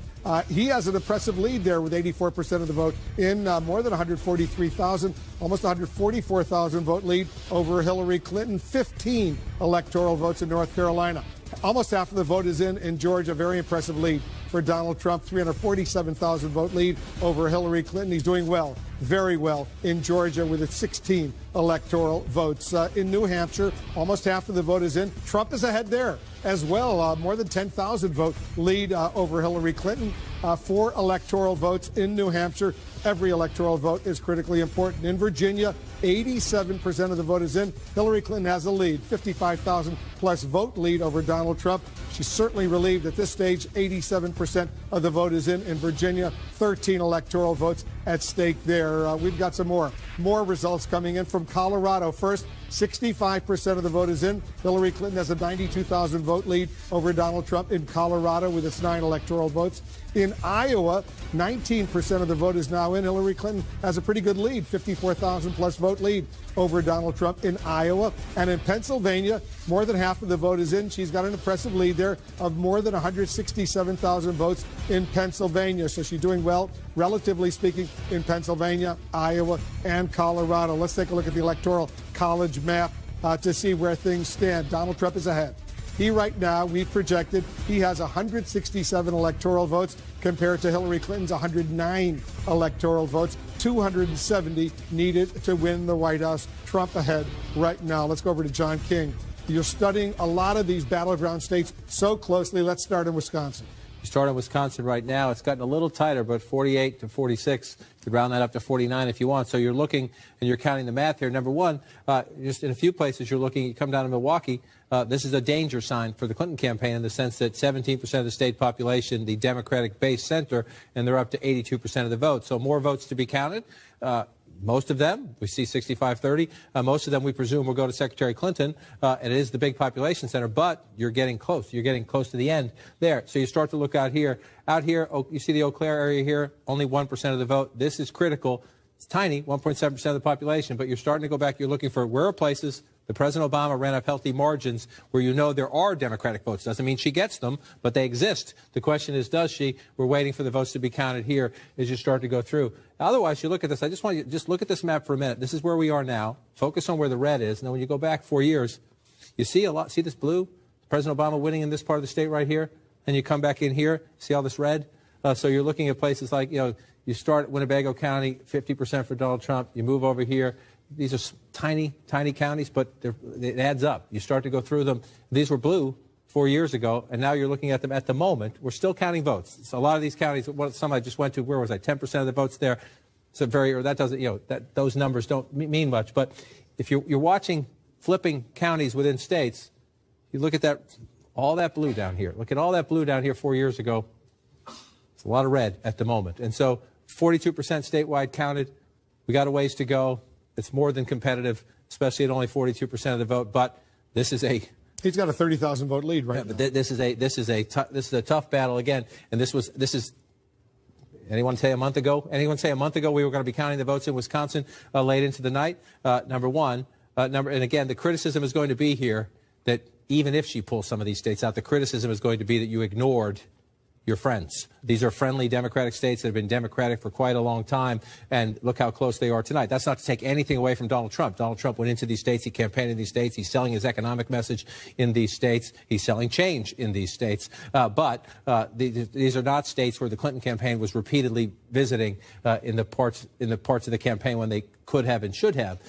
he has an impressive lead there with 84% of the vote in. More than 143,000, almost 144,000 vote lead over Hillary Clinton. 15 electoral votes in North Carolina. Almost half of the vote is in Georgia. Very impressive lead for Donald Trump. 347,000 vote lead over Hillary Clinton. He's doing well, very well in Georgia with its 16 electoral votes. In New Hampshire, almost half of the vote is in. Trump is ahead there as well. More than 10,000 vote lead over Hillary Clinton. 4 electoral votes in New Hampshire. Every electoral vote is critically important. In Virginia, 87% of the vote is in. Hillary Clinton has a lead, 55,000 plus vote lead over Donald Trump. She's certainly relieved at this stage. 87% of the vote is in Virginia. 13 electoral votes at stake there. We've got some more results coming in from Colorado. First, 65% of the vote is in. Hillary Clinton has a 92,000 vote lead over Donald Trump in Colorado with its 9 electoral votes. In Iowa, 19% of the vote is now in. Hillary Clinton has a pretty good lead, 54,000 plus vote lead over Donald Trump in Iowa. And in Pennsylvania, more than half of the vote is in. She's got an impressive lead there of more than 167,000 votes in Pennsylvania. So she's doing well, relatively speaking, in Pennsylvania, Iowa, and Colorado. Let's take a look at the Electoral College map to see where things stand. Donald Trump is ahead. He right now, we've projected, he has 167 electoral votes compared to Hillary Clinton's 109 electoral votes. 270 needed to win the White House. Trump ahead right now. Let's go over to John King. You're studying a lot of these battleground states so closely. Let's start in Wisconsin. You start in Wisconsin right now. It's gotten a little tighter, but 48 to 46. You could round that up to 49 if you want. So you're looking and you're counting the math here. Number one, just in a few places you're looking, you come down to Milwaukee. This is a danger sign for the Clinton campaign in the sense that 17% of the state population, the Democratic base center, and they're up to 82% of the vote. So more votes to be counted. Most of them, we see 65-30. Most of them, we presume, will go to Secretary Clinton. And it is the big population center, but you're getting close. You're getting close to the end there. So you start to look out here. Out here, you see the Eau Claire area here, only 1% of the vote. This is critical. It's tiny, 1.7% of the population, but you're starting to go back. You're looking for where are places. The President Obama ran up healthy margins where you know there are Democratic votes. Doesn't mean she gets them, but they exist. The question is, does she? We're waiting for the votes to be counted here as you start to go through. Otherwise, you look at this. I just want you to just look at this map for a minute. This is where we are now. Focus on where the red is. And then when you go back 4 years, you see a lot. See this blue? President Obama winning in this part of the state right here. And you come back in here. See all this red? So you're looking at places like, you start at Winnebago County, 50% for Donald Trump. You move over here. These are tiny, tiny counties, but it adds up. You start to go through them. These were blue 4 years ago, and now you're looking at them at the moment. We're still counting votes. So a lot of these counties, some I just went to, where was I? 10% of the votes there. So that doesn't, those numbers don't mean much. But if you're watching flipping counties within states, you look at that, all that blue down here. Look at all that blue down here 4 years ago. a lot of red at the moment. And so 42% statewide counted. We got a ways to go. It's more than competitive, especially at only 42% of the vote. But this is a he's got a 30,000 vote lead right now. But this is a tough battle again. And this is. Anyone say a month ago? Anyone say a month ago we were going to be counting the votes in Wisconsin late into the night? Number one. And again, the criticism is going to be here that even if she pulls some of these states out, the criticism is going to be that you ignored your friends. These are friendly Democratic states that have been Democratic for quite a long time, and look how close they are tonight. That's not to take anything away from Donald Trump. Donald Trump went into these states. He campaigned in these states. He's selling his economic message in these states. He's selling change in these states. But these are not states where the Clinton campaign was repeatedly visiting in the parts of the campaign when they could have and should have.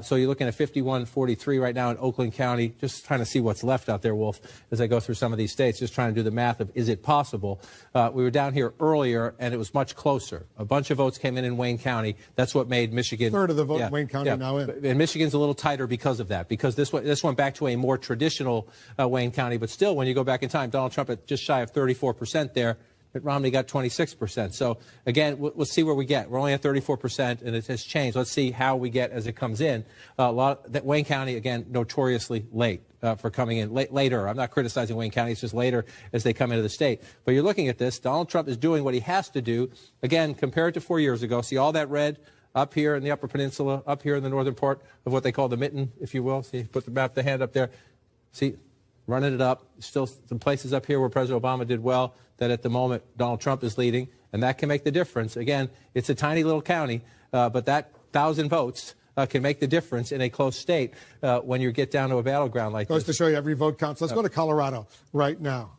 So you're looking at 51-43 right now in Oakland County. Just trying to see what's left out there, Wolf, as I go through some of these states, just trying to do the math of is it possible. We were down here earlier, and it was much closer. A bunch of votes came in Wayne County. That's what made Michigan. Third of the vote in Wayne County now in. And Michigan's a little tighter because of that, because this went back to a more traditional Wayne County. But still, when you go back in time, Donald Trump at just shy of 34% there. Mitt Romney got 26%. So, again, we'll see where we get. We're only at 34%, and it has changed. Let's see how we get as it comes in. Wayne County, again, notoriously late for coming in. Later. I'm not criticizing Wayne County. It's just later as they come into the state. But you're looking at this. Donald Trump is doing what he has to do. Again, compared to 4 years ago. See all that red up here in the Upper Peninsula, up here in the northern part of what they call the mitten, if you will. See, put the map, the hand up there. See, running it up. Still some places up here where President Obama did well that at the moment Donald Trump is leading, and that can make the difference. Again, it's a tiny little county, but that 1,000 votes can make the difference in a close state when you get down to a battleground like this. Goes to show you every vote counts. Let's go to Colorado right now.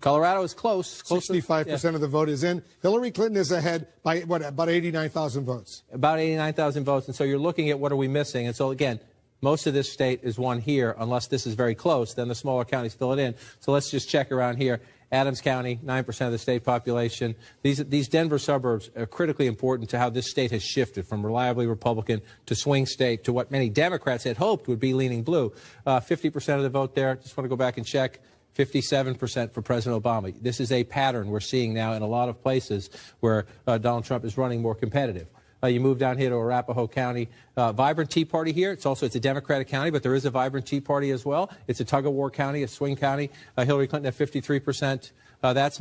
Colorado is close. 65% of the vote is in. Hillary Clinton is ahead by, about 89,000 votes. About 89,000 votes, and so you're looking at what are we missing. And so, again, most of this state is won here, unless this is very close. Then the smaller counties fill it in. So let's just check around here. Adams County, 9% of the state population. These Denver suburbs are critically important to how this state has shifted from reliably Republican to swing state to what many Democrats had hoped would be leaning blue. 50% of the vote there. Just want to go back and check. 57% for President Obama. This is a pattern we're seeing now in a lot of places where Donald Trump is running more competitive. You move down here to Arapahoe County. Vibrant Tea Party here. It's a Democratic county, but there is a vibrant Tea Party as well. It's a tug-of-war county, a swing county. Hillary Clinton at 53%. That's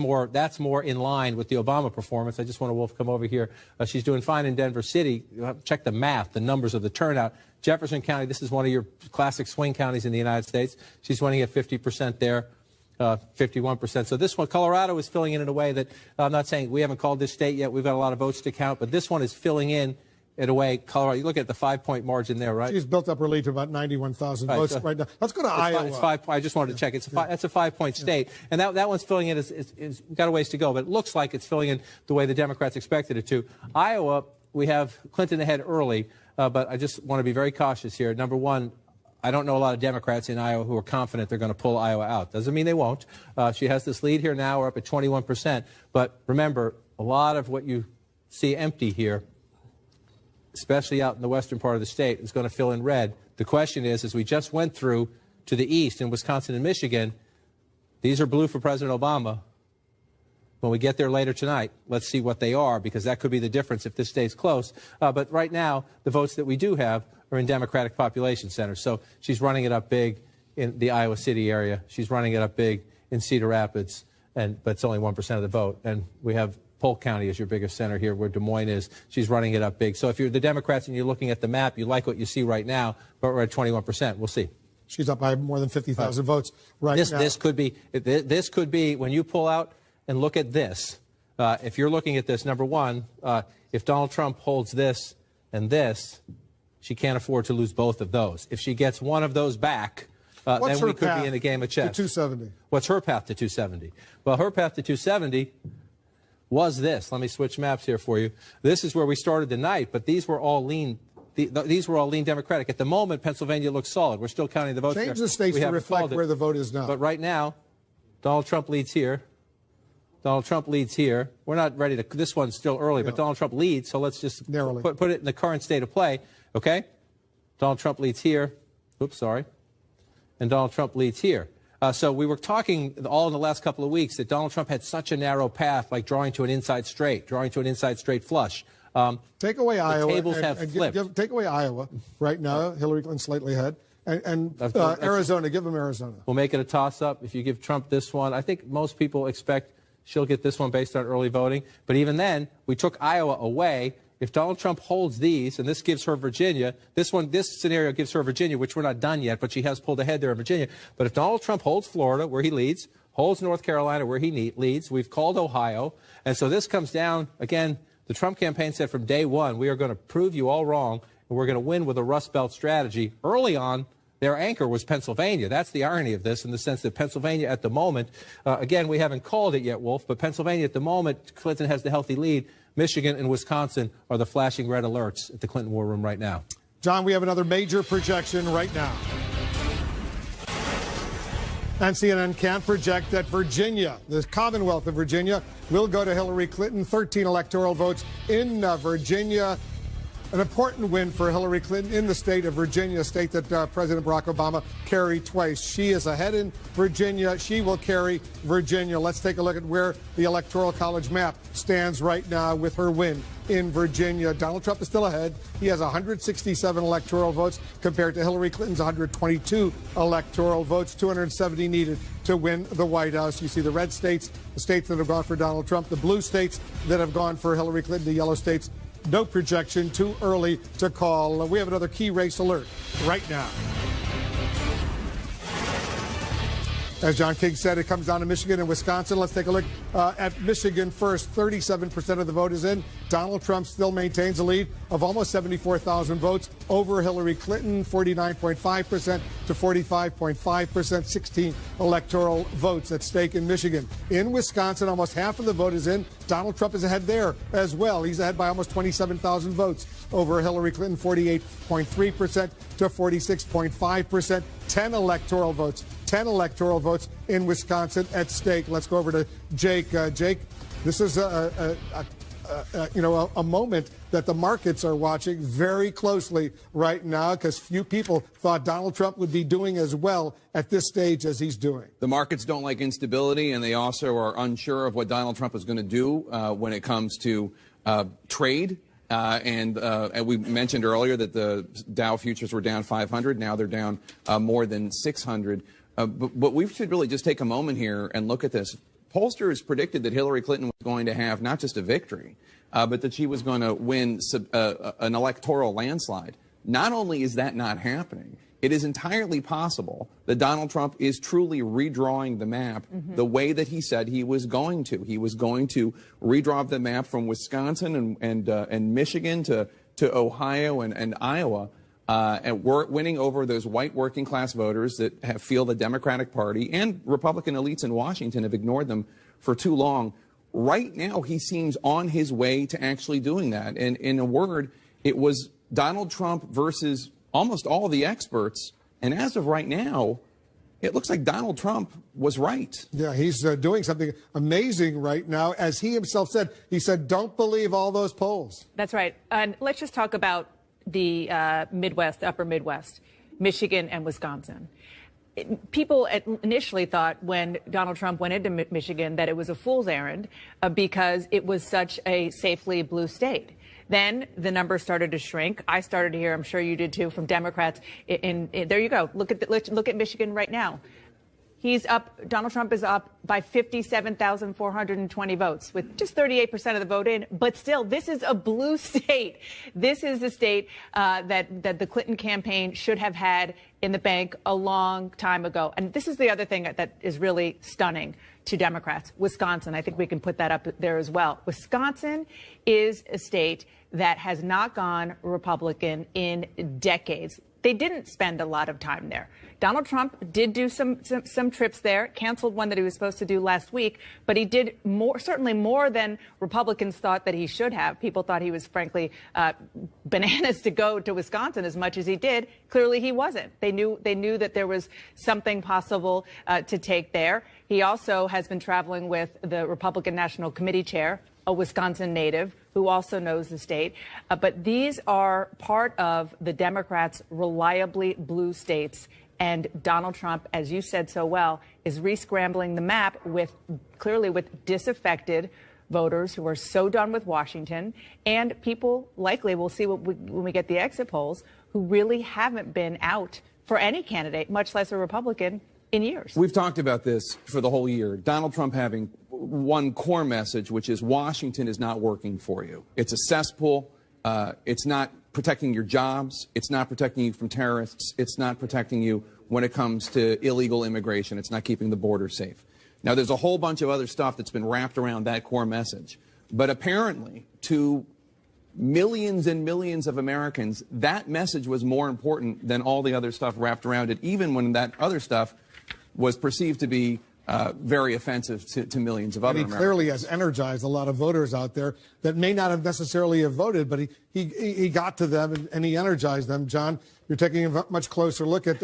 more in line with the Obama performance. I just want to, Wolf, come over here. She's doing fine in Denver City. Check the math, the numbers of the turnout. Jefferson County, this is one of your classic swing counties in the United States. She's winning at 50% there. 51%. So this one, Colorado is filling in a way that I'm not saying we haven't called this state yet. We've got a lot of votes to count, but this one is filling in a way. Colorado, you look at the 5-point margin there, right? She's built up her lead to about 91,000 votes right now. Let's go to Iowa. I just wanted to check. That's a 5-point state, and that one's filling in. Is got a ways to go, but it looks like it's filling in the way the Democrats expected it to. Iowa, we have Clinton ahead early, but I just want to be very cautious here. Number one, I don't know a lot of Democrats in Iowa who are confident they're going to pull Iowa out. Doesn't mean they won't. She has this lead here now. We're up at 21%. But remember, a lot of what you see empty here, especially out in the western part of the state, is going to fill in red. The question is, as we just went through to the east in Wisconsin and Michigan, these are blue for President Obama. When we get there later tonight, let's see what they are, because that could be the difference if this stays close. But right now, the votes that we do have are in Democratic population centers. So she's running it up big in the Iowa City area. She's running it up big in Cedar Rapids, but it's only 1% of the vote. And we have Polk County as your biggest center here, where Des Moines is. She's running it up big. So if you're the Democrats and you're looking at the map, you like what you see right now, but we're at 21%. We'll see. She's up by more than 50,000 votes right now. This could be when you pull out and look at this. If you're looking at this, number one, if Donald Trump holds this and this, she can't afford to lose both of those. If she gets one of those back, then we could be in a game of chess. To 270. What's her path to 270? Well, her path to 270 was this. Let me switch maps here for you. This is where we started the night, but these were all lean. These were all lean Democratic. At the moment, Pennsylvania looks solid. We're still counting the votes. Change the states to reflect where the vote is now. But right now, Donald Trump leads here. Donald Trump leads here. We're not ready to. This one's still early, but Donald Trump leads. So let's just put it in the current state of play. Okay? Donald Trump leads here. Oops, sorry. And Donald Trump leads here. So we were talking all in the last couple of weeks that Donald Trump had such a narrow path, like drawing to an inside straight flush. Take away Iowa. Tables have flipped. Take away Iowa right now. Hillary Clinton slightly ahead. And Arizona, give them Arizona. We'll make it a toss-up. If you give Trump this one, I think most people expect she'll get this one based on early voting. But even then, we took Iowa away. If Donald Trump holds these, and this gives her Virginia, this scenario gives her Virginia, which we're not done yet, but she has pulled ahead there in Virginia. But if Donald Trump holds Florida, where he leads, holds North Carolina, where he leads, we've called Ohio. And so this comes down, again, the Trump campaign said from day one, we are going to prove you all wrong, and we're going to win with a Rust Belt strategy. Early on, their anchor was Pennsylvania. That's the irony of this, in the sense that Pennsylvania at the moment, again, we haven't called it yet, Wolf, but Pennsylvania at the moment, Clinton has the healthy lead. Michigan and Wisconsin are the flashing red alerts at the Clinton War Room right now. John, we have another major projection right now. And CNN can't project that Virginia, the Commonwealth of Virginia, will go to Hillary Clinton. 13 electoral votes in Virginia. An important win for Hillary Clinton in the state of Virginia, a state that President Barack Obama carried twice. She is ahead in Virginia. She will carry Virginia. Let's take a look at where the Electoral College map stands right now with her win in Virginia. Donald Trump is still ahead. He has 167 electoral votes compared to Hillary Clinton's 122 electoral votes, 270 needed to win the White House. You see the red states, the states that have gone for Donald Trump, the blue states that have gone for Hillary Clinton, the yellow states. No projection, too early to call. We have another key race alert right now. As John King said, it comes down to Michigan and Wisconsin. Let's take a look at Michigan first. 37% of the vote is in. Donald Trump still maintains a lead of almost 74,000 votes over Hillary Clinton, 49.5% to 45.5%, 16 electoral votes at stake in Michigan. In Wisconsin, almost half of the vote is in. Donald Trump is ahead there as well. He's ahead by almost 27,000 votes over Hillary Clinton, 48.3% to 46.5%, 10 electoral votes in Wisconsin at stake. Let's go over to Jake. Jake, this is a moment that the markets are watching very closely right now, because few people thought Donald Trump would be doing as well at this stage as he's doing. The markets don't like instability, and they also are unsure of what Donald Trump is going to do when it comes to trade. And we mentioned earlier that the Dow futures were down 500. Now they're down more than 600. But we should really just take a moment here and look at this. Pollsters predicted that Hillary Clinton was going to have not just a victory, but that she was going to win an electoral landslide. Not only is that not happening, it is entirely possible that Donald Trump is truly redrawing the map the way that he said he was going to. He was going to redraw the map from Wisconsin and Michigan to Ohio and Iowa. And we're winning over those white working class voters that feel the Democratic Party and Republican elites in Washington have ignored them for too long. Right now, he seems on his way to actually doing that. And in a word, it was Donald Trump versus almost all the experts. And as of right now, it looks like Donald Trump was right. Yeah, he's doing something amazing right now. As he himself said, he said, don't believe all those polls. That's right. And let's just talk about the Midwest, upper Midwest, Michigan and Wisconsin. People initially thought when Donald Trump went into Michigan that it was a fool's errand because it was such a safely blue state. Then the numbers started to shrink. I started to hear, I'm sure you did too, from Democrats. There you go. Look at Michigan right now. He's up. Donald Trump is up by 57,420 votes, with just 38% of the vote in. But still, this is a blue state. This is the state that the Clinton campaign should have had in the bank a long time ago. And this is the other thing that is really stunning to Democrats. Wisconsin, I think we can put that up there as well. Wisconsin is a state that has not gone Republican in decades. They didn't spend a lot of time there. Donald Trump did do some trips there, canceled one that he was supposed to do last week, but he did certainly more than Republicans thought that he should have. People thought he was, frankly, bananas to go to Wisconsin as much as he did. Clearly, he wasn't. They knew that there was something possible to take there. He also has been traveling with the Republican National Committee chair, a Wisconsin native who also knows the state. But these are part of the Democrats' reliably blue states And Donald Trump, as you said so well, is re-scrambling the map clearly with disaffected voters who are so done with Washington, and people likely, we'll see when we get the exit polls, who really haven't been out for any candidate, much less a Republican, in years. We've talked about this for the whole year. Donald Trump having one core message, which is Washington is not working for you. It's a cesspool. It's not protecting your jobs. It's not protecting you from terrorists. It's not protecting you when it comes to illegal immigration. It's not keeping the border safe. Now, there's a whole bunch of other stuff that's been wrapped around that core message. But apparently, to millions and millions of Americans, that message was more important than all the other stuff wrapped around it, even when that other stuff was perceived to be very offensive to millions of other Americans. He clearly has energized a lot of voters out there that may not have necessarily have voted, but he got to them and he energized them. John, you're taking a much closer look at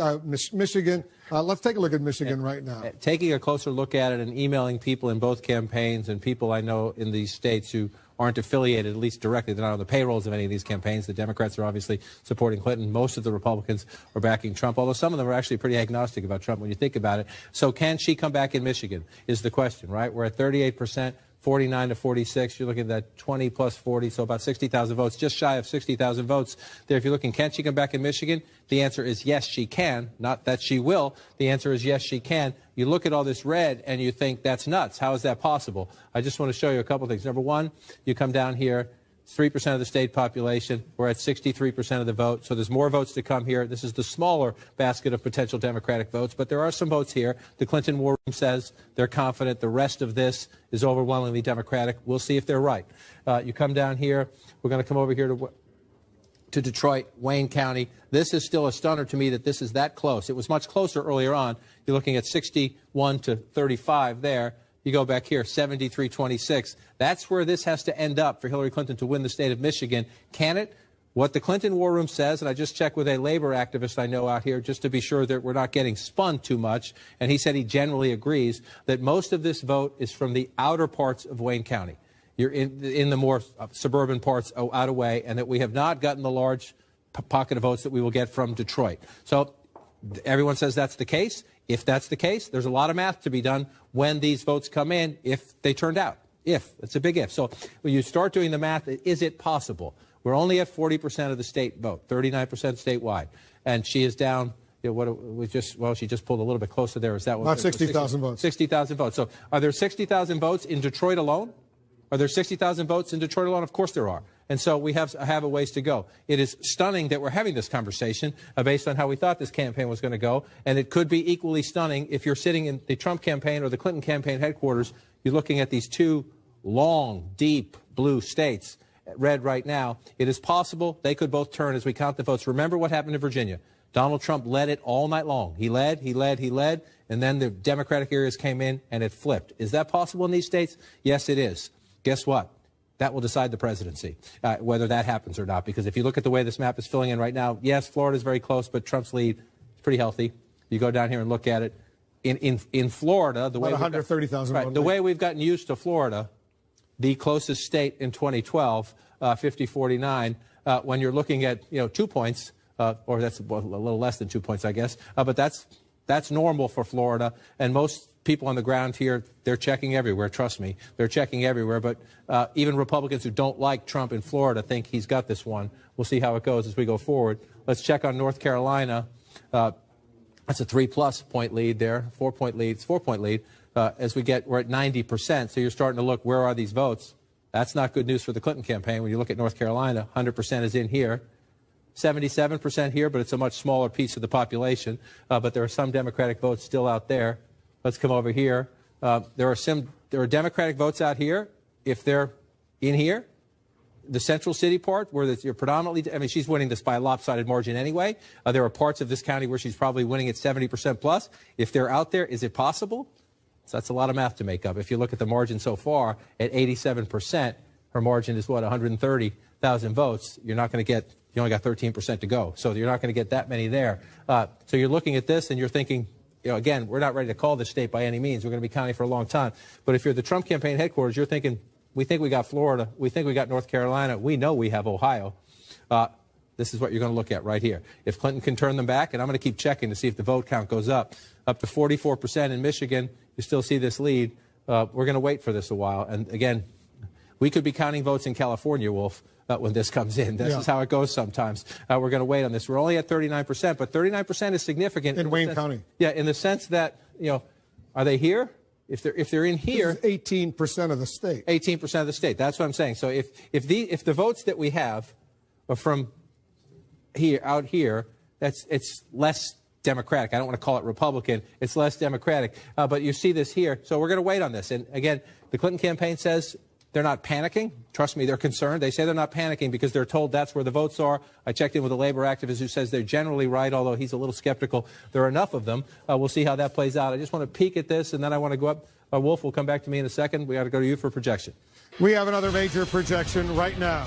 Michigan. Let's take a look at Michigan right now. Taking a closer look at it and emailing people in both campaigns and people I know in these states who aren't affiliated, at least directly. They're not on the payrolls of any of these campaigns. The Democrats are obviously supporting Clinton. Most of the Republicans are backing Trump, although some of them are actually pretty agnostic about Trump when you think about it. So can she come back in Michigan is the question, right? We're at 38%. 49 to 46, you're looking at that 20 plus 40, so about 60,000 votes, just shy of 60,000 votes there. If you're looking, can she come back in Michigan? The answer is yes, she can. Not that she will. The answer is yes, she can. You look at all this red and you think that's nuts. How is that possible? I just want to show you a couple things. Number one, you come down here, 3% of the state population. We're at 63% of the vote. So there's more votes to come here. This is the smaller basket of potential Democratic votes, but there are some votes here. The Clinton War Room says they're confident the rest of this is overwhelmingly Democratic. We'll see if they're right. You come down here. We're going to come over here to Detroit, Wayne County. This is still a stunner to me that this is that close. It was much closer earlier on. You're looking at 61 to 35 there. You go back here, 73-26. That's where this has to end up for Hillary Clinton to win the state of Michigan. Can it? What the Clinton War Room says, and I just checked with a labor activist I know out here just to be sure that we're not getting spun too much, and he said he generally agrees that most of this vote is from the outer parts of Wayne County. You're in the more suburban parts out away, and that we have not gotten the large pocket of votes that we will get from Detroit. So everyone says that's the case. If that's the case, there's a lot of math to be done when these votes come in, if they turned out. If. It's a big if. So when you start doing the math, is it possible? We're only at 40% of the state vote, 39% statewide. And she is down, you know, she just pulled a little bit closer there. Is that what? About 60,000 votes. 60,000 votes. So are there 60,000 votes in Detroit alone? Are there 60,000 votes in Detroit alone? Of course there are. And so we have a ways to go. It is stunning that we're having this conversation based on how we thought this campaign was going to go. And it could be equally stunning if you're sitting in the Trump campaign or the Clinton campaign headquarters. You're looking at these two long, deep blue states, red right now. It is possible they could both turn as we count the votes. Remember what happened in Virginia. Donald Trump led it all night long. He led, and then the Democratic areas came in and it flipped. Is that possible in these states? Yes, it is. Guess what? That will decide the presidency, whether that happens or not. Because if you look at the way this map is filling in right now, yes, Florida is very close, but Trump's lead is pretty healthy. You go down here and look at it. In Florida, the way 130,000. Right, the way we've gotten used to Florida, the closest state in 2012, 50-49, when you're looking at 2 points, or that's a little less than 2 points, I guess, but that's normal for Florida, and most people on the ground here, they're checking everywhere. Trust me, they're checking everywhere. But even Republicans who don't like Trump in Florida think he's got this one. We'll see how it goes as we go forward. Let's check on North Carolina. That's a 3+ point lead there, 4-point lead. It's 4-point lead. We're at 90%. So you're starting to look, where are these votes? That's not good news for the Clinton campaign. When you look at North Carolina, 100% is in here. 77% here, but it's a much smaller piece of the population. But there are some Democratic votes still out there. Let's come over here. There are Democratic votes out here. If they're in here, the central city part where you're predominantly, I mean, she's winning this by a lopsided margin anyway. There are parts of this county where she's probably winning at 70% plus. If they're out there, is it possible? So that's a lot of math to make up. If you look at the margin so far at 87%, her margin is what, 130,000 votes. You're not going to get, you only got 13% to go. So you're not going to get that many there. So you're looking at this and you're thinking, again, we're not ready to call this state by any means. We're going to be counting for a long time. But if you're the Trump campaign headquarters, you're thinking, we think we got Florida. We think we got North Carolina. We know we have Ohio. The this is what you're going to look at right here. If Clinton can turn them back, and I'm going to keep checking to see if the vote count goes up to 44% in Michigan, you still see this lead. We're going to wait for this a while. And again, we could be counting votes in California, Wolf, when this comes in. This is how it goes sometimes. We're going to wait on this. We're only at 39%, but 39% is significant. In Wayne County. Yeah, in the sense that, are they here? If they're in here, 18% of the state. 18% of the state. That's what I'm saying. So if the votes that we have are from out here, it's less Democratic. I don't want to call it Republican. It's less Democratic. But you see this here. So we're going to wait on this. And again, the Clinton campaign says they're not panicking. Trust me, they're concerned. They say they're not panicking because they're told that's where the votes are. I checked in with a labor activist who says they're generally right, although he's a little skeptical. There are enough of them. We'll see how that plays out. I just want to peek at this, and then I want to go up. Wolf will come back to me in a second. We got to go to you for projection. We have another major projection right now.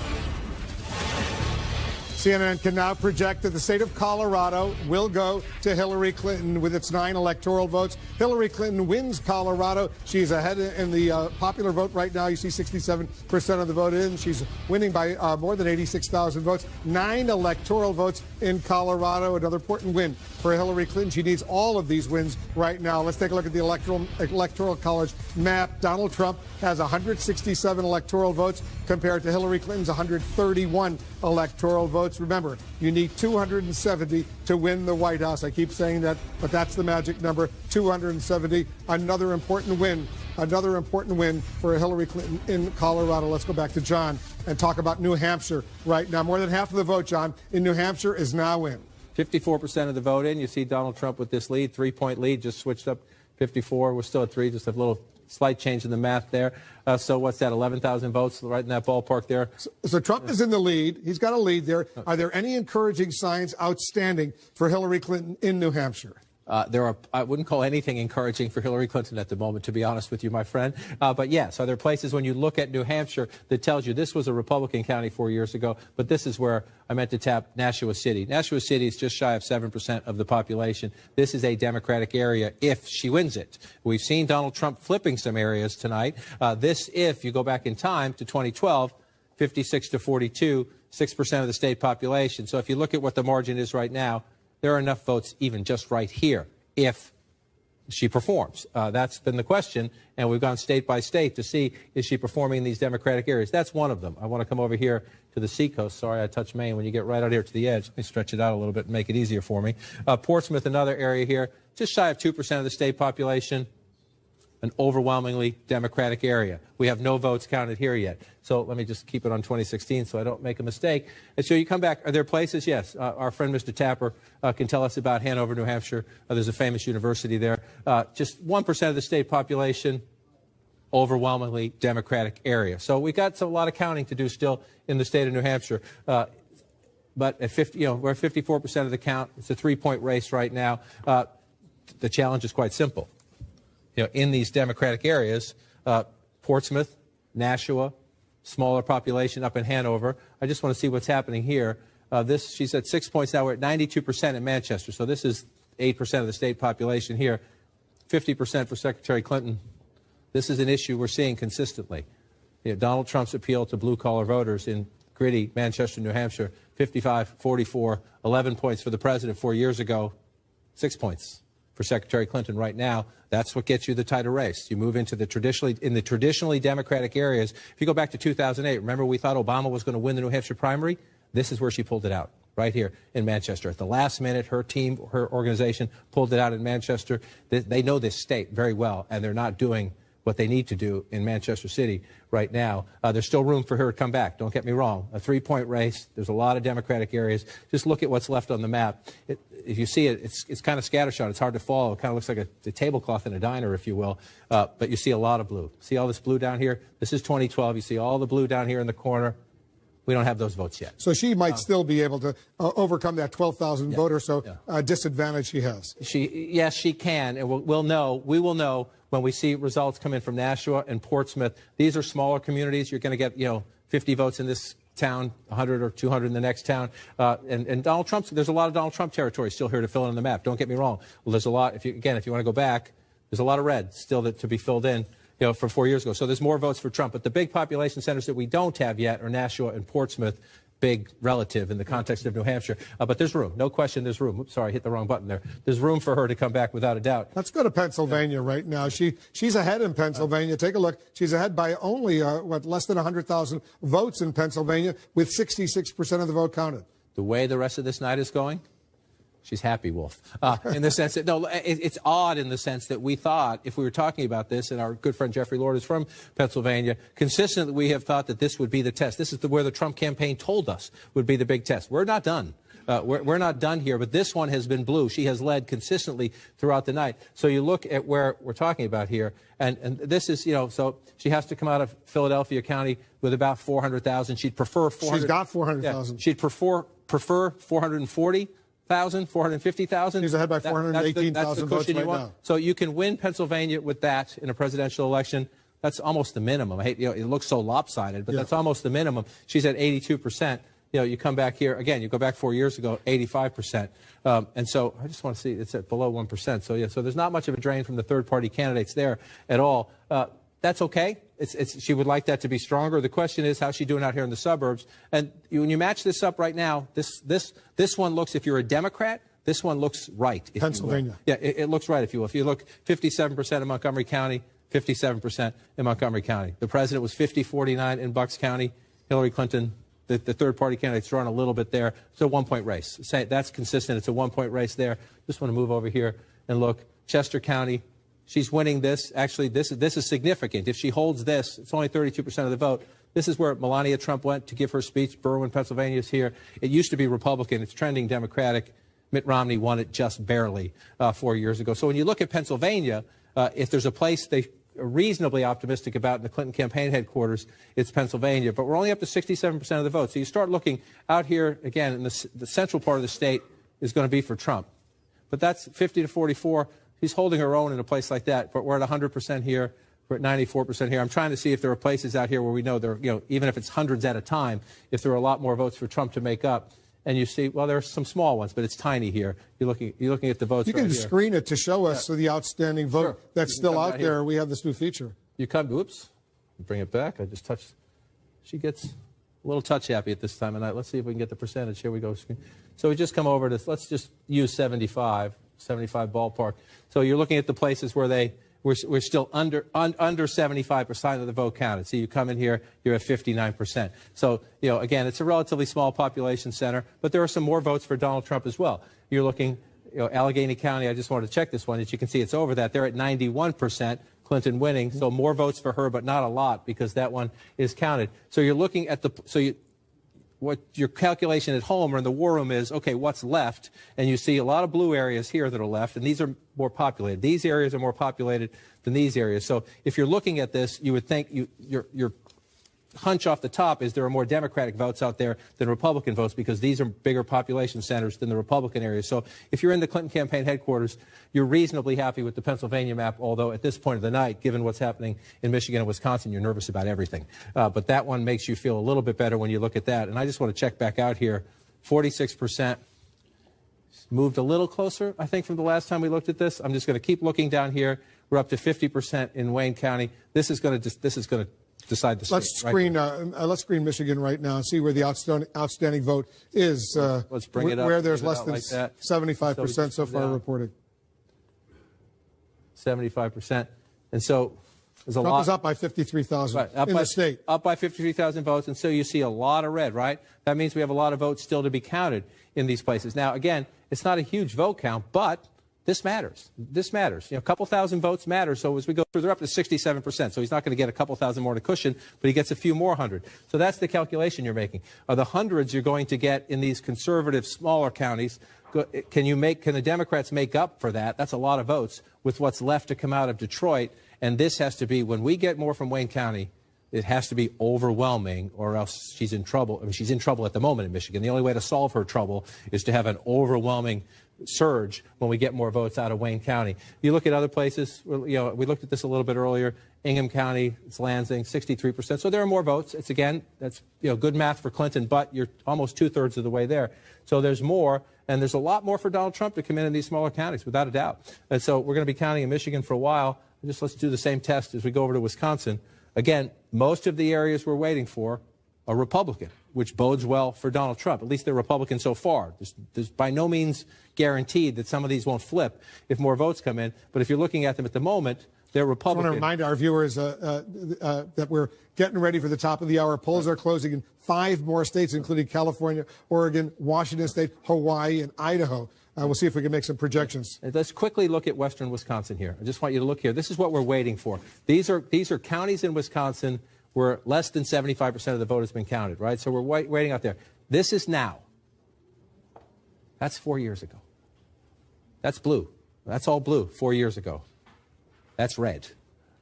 CNN can now project that the state of Colorado will go to Hillary Clinton with its 9 electoral votes. Hillary Clinton wins Colorado. She's ahead in the popular vote right now. You see 67% of the vote in. She's winning by more than 86,000 votes. 9 electoral votes in Colorado. Another important win for Hillary Clinton. She needs all of these wins right now. Let's take a look at the electoral college map. Donald Trump has 167 electoral votes compared to Hillary Clinton's 131 electoral votes. Remember, you need 270 to win the White House. I keep saying that, but that's the magic number, 270. Another important win for Hillary Clinton in Colorado. Let's go back to John and talk about New Hampshire right now. More than half of the vote, John, in New Hampshire is now in. 54% of the vote in. You see Donald Trump with this lead, 3-point lead, just switched up 54. We're still at 3, just a little slight change in the math there. So what's that, 11,000 votes right in that ballpark there? So Trump is in the lead. He's got a lead there. Are there any encouraging signs outstanding for Hillary Clinton in New Hampshire? I wouldn't call anything encouraging for Hillary Clinton at the moment, to be honest with you, my friend. But yes, are there places when you look at New Hampshire that tells you this was a Republican county 4 years ago, but this is where I meant to tap Nashua City. Nashua City is just shy of 7% of the population. This is a Democratic area if she wins it. We've seen Donald Trump flipping some areas tonight. If you go back in time to 2012, 56 to 42, 6% of the state population. So if you look at what the margin is right now, there are enough votes even just right here if she performs. That's been the question, and we've gone state by state to see is she performing in these Democratic areas. That's one of them. I want to come over here to the seacoast. Sorry, I touched Maine. When you get right out here to the edge, let me stretch it out a little bit and make it easier for me. Portsmouth, another area here, just shy of 2% of the state population. An overwhelmingly Democratic area. We have no votes counted here yet. So let me just keep it on 2016 so I don't make a mistake. And so you come back. Are there places? Yes. Our friend Mr. Tapper can tell us about Hanover, New Hampshire. There's a famous university there. Just 1% of the state population, overwhelmingly Democratic area. So we got a lot of counting to do still in the state of New Hampshire. But at 50, we're at 54% of the count. It's a 3-point race right now. The challenge is quite simple. In these Democratic areas, Portsmouth, Nashua, smaller population up in Hanover. I just want to see what's happening here. She's at 6 points now. We're at 92% in Manchester. So this is 8% of the state population here. 50% for Secretary Clinton. This is an issue we're seeing consistently. Donald Trump's appeal to blue-collar voters in gritty Manchester, New Hampshire, 55-44, 11 points for the president 4 years ago, 6 points for Secretary Clinton right now. That's what gets you the tighter race. You move into the traditionally Democratic areas. If you go back to 2008, remember we thought Obama was going to win the New Hampshire primary? This is where she pulled it out, right here in Manchester. At the last minute, her team, her organization pulled it out in Manchester. They know this state very well, and they're not doing what they need to do in Manchester City right now. There's still room for her to come back. Don't get me wrong. A 3-point race. There's a lot of Democratic areas. Just look at what's left on the map. If you see it, it's kind of scattershot. It's hard to follow. It kind of looks like a tablecloth in a diner, if you will. But you see a lot of blue. See all this blue down here? This is 2012. You see all the blue down here in the corner. We don't have those votes yet. So she might still be able to overcome that 12,000 vote or so disadvantage she has. Yes, she can, and we'll know. We will know when we see results come in from Nashua and Portsmouth. These are smaller communities. You're going to get 50 votes in this town, 100 or 200 in the next town. And Donald Trump's, there's a lot of Donald Trump territory still here to fill in on the map. Don't get me wrong. Well, there's a lot. If you want to go back, there's a lot of red still to be filled in. From 4 years ago. So there's more votes for Trump. But the big population centers that we don't have yet are Nashua and Portsmouth. big relative in the context of New Hampshire. But there's room. No question there's room. Oops, sorry, I hit the wrong button there. There's room for her to come back without a doubt. Let's go to Pennsylvania right now. She's ahead in Pennsylvania. Take a look. She's ahead by only, less than 100,000 votes in Pennsylvania, with 66% of the vote counted. The way the rest of this night is going, she's happy, Wolf, in the sense that, no, it's odd in the sense that we thought, if we were talking about this, and our good friend Jeffrey Lord is from Pennsylvania, consistently we have thought that this would be the test. This is where the Trump campaign told us would be the big test. We're not done. We're not done here, but this one has been blue. She has led consistently throughout the night. So you look at where we're talking about here, and this is, so she has to come out of Philadelphia County with about 400,000. She'd prefer 400. She's got 400,000. Yeah, she'd prefer 440,000, 450,000. She's ahead by 418,000 votes right now. So you can win Pennsylvania with that in a presidential election. That's almost the minimum. I hate, it looks so lopsided, but that's almost the minimum. She's at 82%. You come back here again. You go back 4 years ago, 85%, and so I just want to see it's at below 1%. So so there's not much of a drain from the third-party candidates there at all. That's okay. She would like that to be stronger. The question is, how's she doing out here in the suburbs? And when you match this up right now, this one looks, if you're a Democrat, this one looks right. Pennsylvania. Yeah, it looks right, if you will. If you look, 57% in Montgomery County, 57% in Montgomery County. The president was 50-49 in Bucks County. Hillary Clinton, the third-party candidate's drawn a little bit there. It's a one-point race. That's consistent. It's a one-point race there. Just want to move over here and look. Chester County, she's winning this. Actually, this is significant. If she holds this, it's only 32% of the vote. This is where Melania Trump went to give her speech. Berwyn, Pennsylvania is here. It used to be Republican. It's trending Democratic. Mitt Romney won it just barely 4 years ago. So when you look at Pennsylvania, if there's a place they are reasonably optimistic about in the Clinton campaign headquarters, it's Pennsylvania. But we're only up to 67% of the vote. So you start looking out here, again, in the central part of the state is going to be for Trump. But that's 50-44. She's holding her own in a place like that. But we're at 100% here. We're at 94% here. I'm trying to see if there are places out here where we know there, even if it's hundreds at a time, if there are a lot more votes for Trump to make up. And you see, well, there are some small ones, but it's tiny here. You're looking at the votes. You can screen it to show us the outstanding vote that's still out there. We have this new feature. You come, oops, bring it back. I just touched. She gets a little touch happy at this time of night. Let's see if we can get the percentage. Here we go. So we just come over to, let's just use 75 ballpark. So you're looking at the places where we're still under 75% of the vote counted. So you come in here, you're at 59%. So, again, it's a relatively small population center, but there are some more votes for Donald Trump as well. You're looking, Allegheny County, I just wanted to check this one. As you can see, it's over that. They're at 91%, Clinton winning. So more votes for her, but not a lot because that one is counted. So you're looking at what your calculation at home or in the war room is, okay, what's left? And you see a lot of blue areas here that are left, and these are more populated. These areas are more populated than these areas. So if you're looking at this, you would think your hunch off the top is there are more Democratic votes out there than Republican votes because these are bigger population centers than the Republican areas. So if you're in the Clinton campaign headquarters, you're reasonably happy with the Pennsylvania map, although at this point of the night, given what's happening in Michigan and Wisconsin, you're nervous about everything. But that one makes you feel a little bit better when you look at that. And I just want to check back out here. 46% moved a little closer, I think, from the last time we looked at this. I'm just going to keep looking down here. We're up to 50% in Wayne County. This is going to decide the state. Let's screen Michigan right now and see where the outstanding vote is. Let's bring it up. Where there's less than 75% so far reported. 75%. And so there's a Trump lot. is up by 53,000 in the state. Up by 53,000 votes. And so you see a lot of red, right? That means we have a lot of votes still to be counted in these places. Now, again, it's not a huge vote count, but this matters. This matters. A couple thousand votes matter. So as we go through, they're up to 67%. So he's not going to get a couple thousand more to cushion, but he gets a few more hundred. So that's the calculation you're making. Are the hundreds you're going to get in these conservative, smaller counties? Can the Democrats make up for that? That's a lot of votes with what's left to come out of Detroit. And this has to be, when we get more from Wayne County, it has to be overwhelming, or else she's in trouble. I mean, she's in trouble at the moment in Michigan. The only way to solve her trouble is to have an overwhelming surge when we get more votes out of Wayne County. You look at other places, we looked at this a little bit earlier. Ingham County, it's Lansing, 63%. So there are more votes. It's, again, that's good math for Clinton, but you're almost two-thirds of the way there. So there's more, and there's a lot more for Donald Trump to come in these smaller counties, without a doubt. And so we're going to be counting in Michigan for a while. Let's do the same test as we go over to Wisconsin. Again, most of the areas we're waiting for a Republican, which bodes well for Donald Trump. At least they're Republican so far. There's by no means guaranteed that some of these won't flip if more votes come in. But if you're looking at them at the moment, they're Republican. I want to remind our viewers that we're getting ready for the top of the hour. Polls are closing in 5 more states, including California, Oregon, Washington State, Hawaii, and Idaho. We'll see if we can make some projections. Let's quickly look at western Wisconsin here. I just want you to look here. This is what we're waiting for. These are counties in Wisconsin where less than 75% of the vote has been counted, right? So we're waiting out there. This is now. That's 4 years ago. That's blue. That's all blue 4 years ago. That's red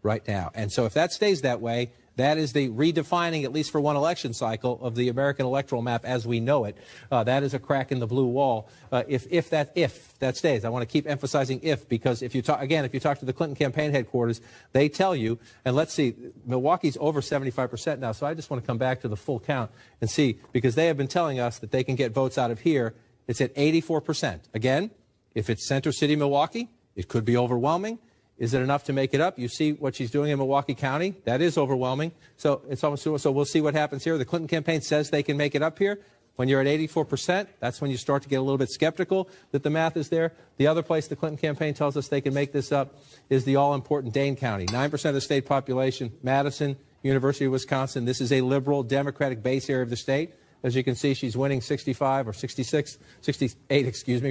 right now. And so if that stays that way, that is the redefining, at least for one election cycle, of the American electoral map as we know it. That is a crack in the blue wall. If that stays, I want to keep emphasizing if, because if you talk to the Clinton campaign headquarters, they tell you, and let's see, Milwaukee's over 75% now. So I just want to come back to the full count and see, because they have been telling us that they can get votes out of here. It's at 84%. Again, if it's Center City, Milwaukee, it could be overwhelming. Is it enough to make it up? You see what she's doing in Milwaukee County. That is overwhelming. So it's almost so we'll see what happens here. The Clinton campaign says they can make it up here. When you're at 84%, that's when you start to get a little bit skeptical that the math is there. The other place the Clinton campaign tells us they can make this up is the all-important Dane County. 9% of the state population, Madison, University of Wisconsin. This is a liberal Democratic base area of the state. As you can see, she's winning 68,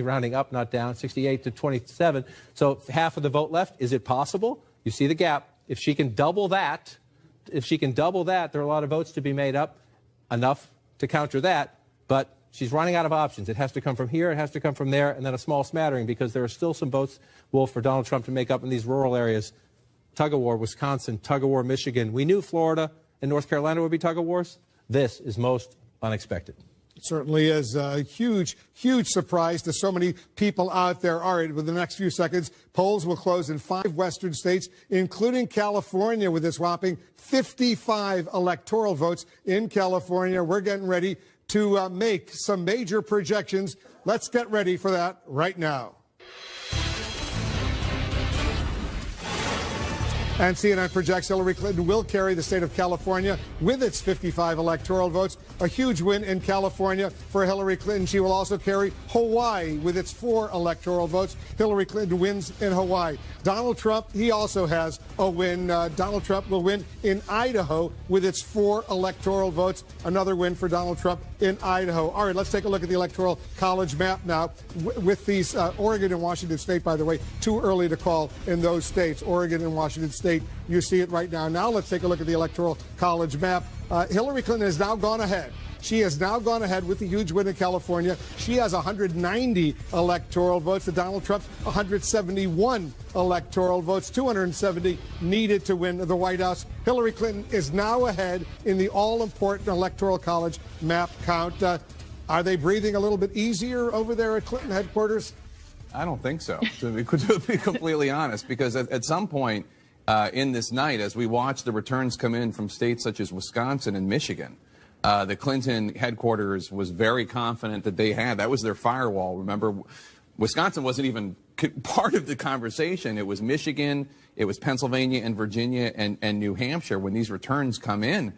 rounding up, not down, 68 to 27. So half of the vote left. Is it possible? You see the gap. If she can double that, there are a lot of votes to be made up, enough to counter that. But she's running out of options. It has to come from here, it has to come from there, and then a small smattering, because there are still some votes, Wolf, for Donald Trump to make up in these rural areas. Tug-of-war, Wisconsin, tug-of-war, Michigan. We knew Florida and North Carolina would be tug-of-wars. This is most unexpected. It certainly is a huge, huge surprise to so many people out there. All right, with the next few seconds, polls will close in 5 western states, including California, with this whopping 55 electoral votes in California. We're getting ready to make some major projections. Let's get ready for that right now. And CNN projects Hillary Clinton will carry the state of California with its 55 electoral votes. A huge win in California for Hillary Clinton. She will also carry Hawaii with its 4 electoral votes. Hillary Clinton wins in Hawaii. Donald Trump, he also has a win. Donald Trump will win in Idaho with its 4 electoral votes. Another win for Donald Trump in Idaho. All right, let's take a look at the Electoral College map now. With these, Oregon and Washington State, by the way, too early to call in those states. Oregon and Washington State, you see it right now. Now let's take a look at the Electoral College map. Hillary Clinton has now gone ahead. She has now gone ahead with the huge win in California. She has 190 electoral votes to Donald Trump's 171 electoral votes, 270 needed to win the White House. Hillary Clinton is now ahead in the all-important Electoral College map count. Are they breathing a little bit easier over there at Clinton headquarters? I don't think so, to be completely honest, because at some point in this night, as we watch the returns come in from states such as Wisconsin and Michigan, the Clinton headquarters was very confident that they had. That was their firewall. Remember, Wisconsin wasn't even part of the conversation. It was Michigan, it was Pennsylvania and Virginia and New Hampshire. When these returns come in,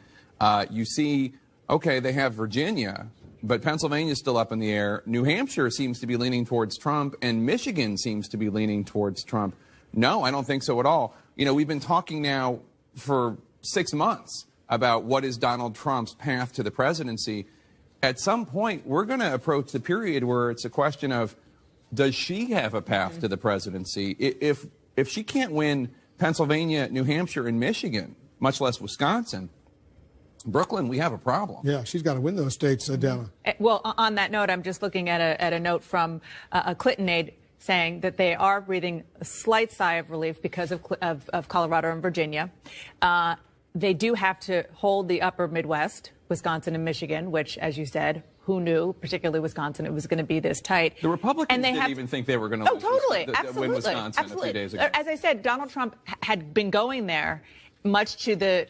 you see, okay, they have Virginia, but Pennsylvania's still up in the air. New Hampshire seems to be leaning towards Trump, and Michigan seems to be leaning towards Trump. No, I don't think so at all. You know, we've been talking now for 6 months about what is Donald Trump's path to the presidency. At some point, we're going to approach the period where it's a question of, does she have a path to the presidency? If she can't win Pennsylvania, New Hampshire, and Michigan, much less Wisconsin, Brooklyn, we have a problem. Yeah, she's got to win those states, Dana. Well, on that note, I'm just looking at a note from a Clinton aide saying that they are breathing a slight sigh of relief because of Colorado and Virginia. They do have to hold the upper Midwest, Wisconsin and Michigan, which, as you said, who knew, particularly Wisconsin, it was going to be this tight. The Republicans didn't even think they were going to win Wisconsin a few days ago. As I said, Donald Trump had been going there, much to the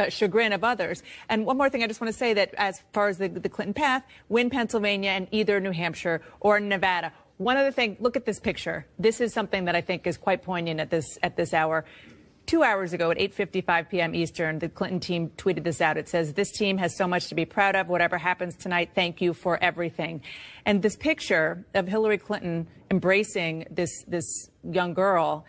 chagrin of others. And one more thing I just want to say, that as far as the Clinton path, win Pennsylvania and either New Hampshire or Nevada. One other thing, look at this picture. This is something that I think is quite poignant at this hour. 2 hours ago at 8:55 p.m. Eastern, the Clinton team tweeted this out. It says, "This team has so much to be proud of. Whatever happens tonight, thank you for everything." And this picture of Hillary Clinton embracing this young girl,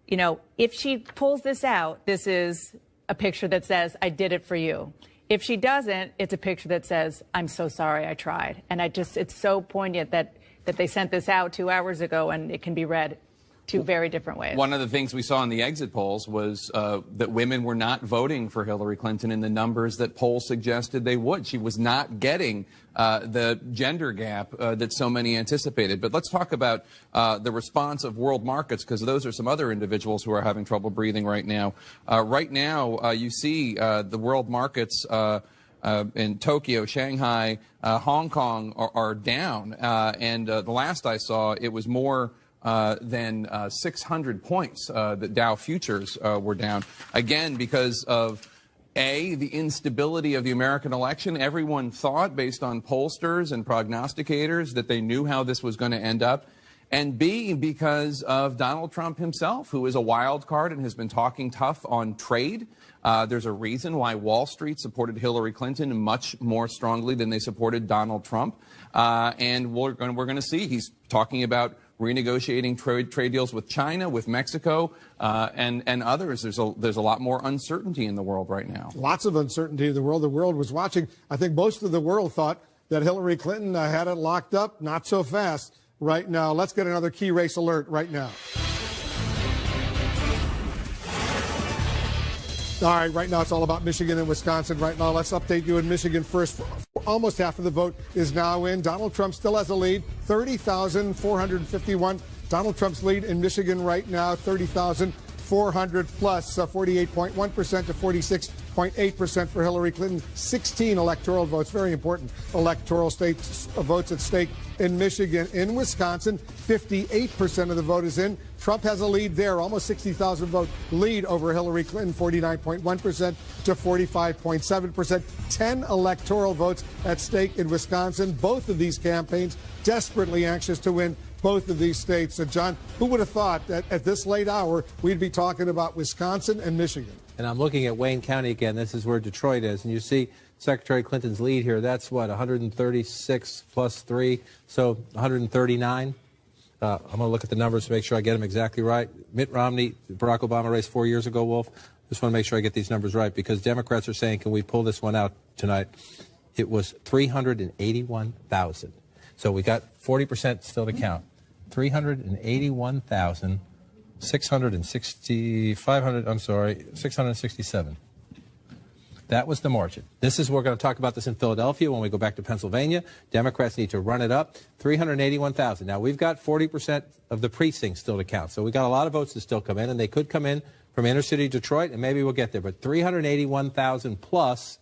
you know, if she pulls this out, this is a picture that says, "I did it for you." If she doesn't, it's a picture that says, "I'm so sorry I tried." And it's so poignant that they sent this out 2 hours ago, and it can be read two very different ways. One of the things we saw in the exit polls was that women were not voting for Hillary Clinton in the numbers that polls suggested they would. She was not getting the gender gap that so many anticipated. But let's talk about the response of world markets, because those are some other individuals who are having trouble breathing right now. You see the world markets in Tokyo, Shanghai, Hong Kong are down. And the last I saw, it was more than 600 points that Dow futures were down. Again, because of the instability of the American election. Everyone thought, based on pollsters and prognosticators, that they knew how this was going to end up. And B, because of Donald Trump himself, who is a wild card and has been talking tough on trade. There's a reason why Wall Street supported Hillary Clinton much more strongly than they supported Donald Trump. And we're going to see he's talking about renegotiating trade deals with China, with Mexico, and others. There's a lot more uncertainty in the world right now. Lots of uncertainty in the world. The world was watching. I think most of the world thought that Hillary Clinton had it locked up. Not so fast right now. Let's get another key race alert right now. All right now it's all about Michigan and Wisconsin. Right now, let's update you in Michigan first. Almost half of the vote is now in. Donald Trump still has a lead, 30,451. Donald Trump's lead in Michigan right now, 30,400 plus, 48.1% to 46.8% for Hillary Clinton. 16 electoral votes, very important electoral states votes at stake in Michigan. In Wisconsin, 58% of the vote is in. Trump has a lead there, almost 60,000 vote lead over Hillary Clinton, 49.1% to 45.7%. 10 electoral votes at stake in Wisconsin. Both of these campaigns desperately anxious to win both of these states. So, John, who would have thought that at this late hour we'd be talking about Wisconsin and Michigan? And I'm looking at Wayne County again. This is where Detroit is. And you see Secretary Clinton's lead here. That's what, 136 plus 3, so 139. I'm going to look at the numbers to make sure I get them exactly right. Mitt Romney, Barack Obama race 4 years ago, Wolf. Just want to make sure I get these numbers right, because Democrats are saying, can we pull this one out tonight? It was 381,000. So we got 40% still to count. 667. That was the margin. We're going to talk about this in Philadelphia when we go back to Pennsylvania. Democrats need to run it up. 381,000. Now, we've got 40% of the precincts still to count. So we've got a lot of votes to still come in, and they could come in from inner city Detroit, and maybe we'll get there. But 381,000 plus,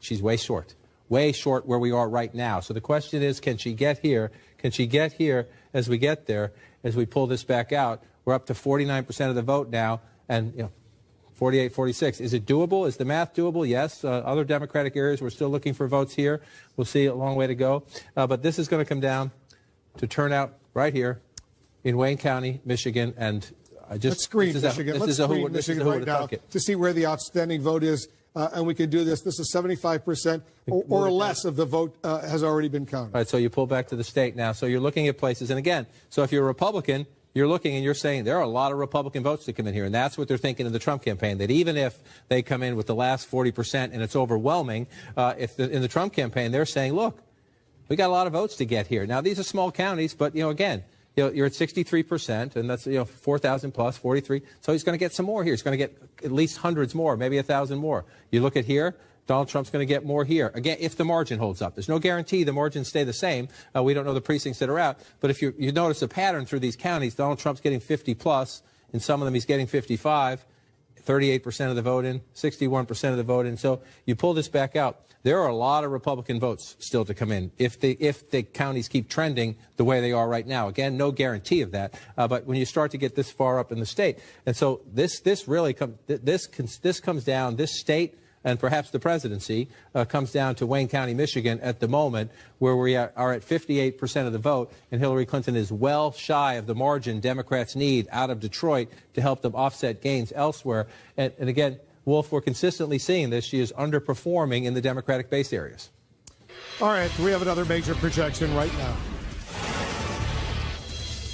she's way short where we are right now. So the question is, can she get here? Can she get here as we get there, as we pull this back out? We're up to 49% of the vote now, and 48, 46. Is it doable? Is the math doable? Yes. Other Democratic areas, we're still looking for votes here. We'll see, a long way to go. But this is going to come down to turnout right here in Wayne County, Michigan. And let's screen Michigan. Let's screen Michigan right now to see where the outstanding vote is. And we can do this. This is 75% or less of the vote has already been counted. All right, so you pull back to the state now. So you're looking at places. And again, so if you're a Republican, you're looking and you're saying there are a lot of Republican votes to come in here. And that's what they're thinking in the Trump campaign, that even if they come in with the last 40% and it's overwhelming, in the Trump campaign, they're saying, look, we got a lot of votes to get here. Now, these are small counties, but, again, you're at 63%, and that's 4,000 plus 43. So he's going to get some more here. He's going to get at least hundreds more, maybe 1,000 more. You look at here, Donald Trump's going to get more here. Again, if the margin holds up. There's no guarantee the margins stay the same. We don't know the precincts that are out. But if you notice a pattern through these counties, Donald Trump's getting 50 plus. In some of them, he's getting 55, 38% of the vote in, 61% of the vote in. So you pull this back out. There are a lot of Republican votes still to come in if the counties keep trending the way they are right now. Again, no guarantee of that. But when you start to get this far up in the state, and so this really comes down. This state and perhaps the presidency comes down to Wayne County, Michigan at the moment, where we are at 58% of the vote, and Hillary Clinton is well shy of the margin Democrats need out of Detroit to help them offset gains elsewhere. And again, Wolf, we're consistently seeing this. She is underperforming in the Democratic base areas. All right, we have another major projection right now.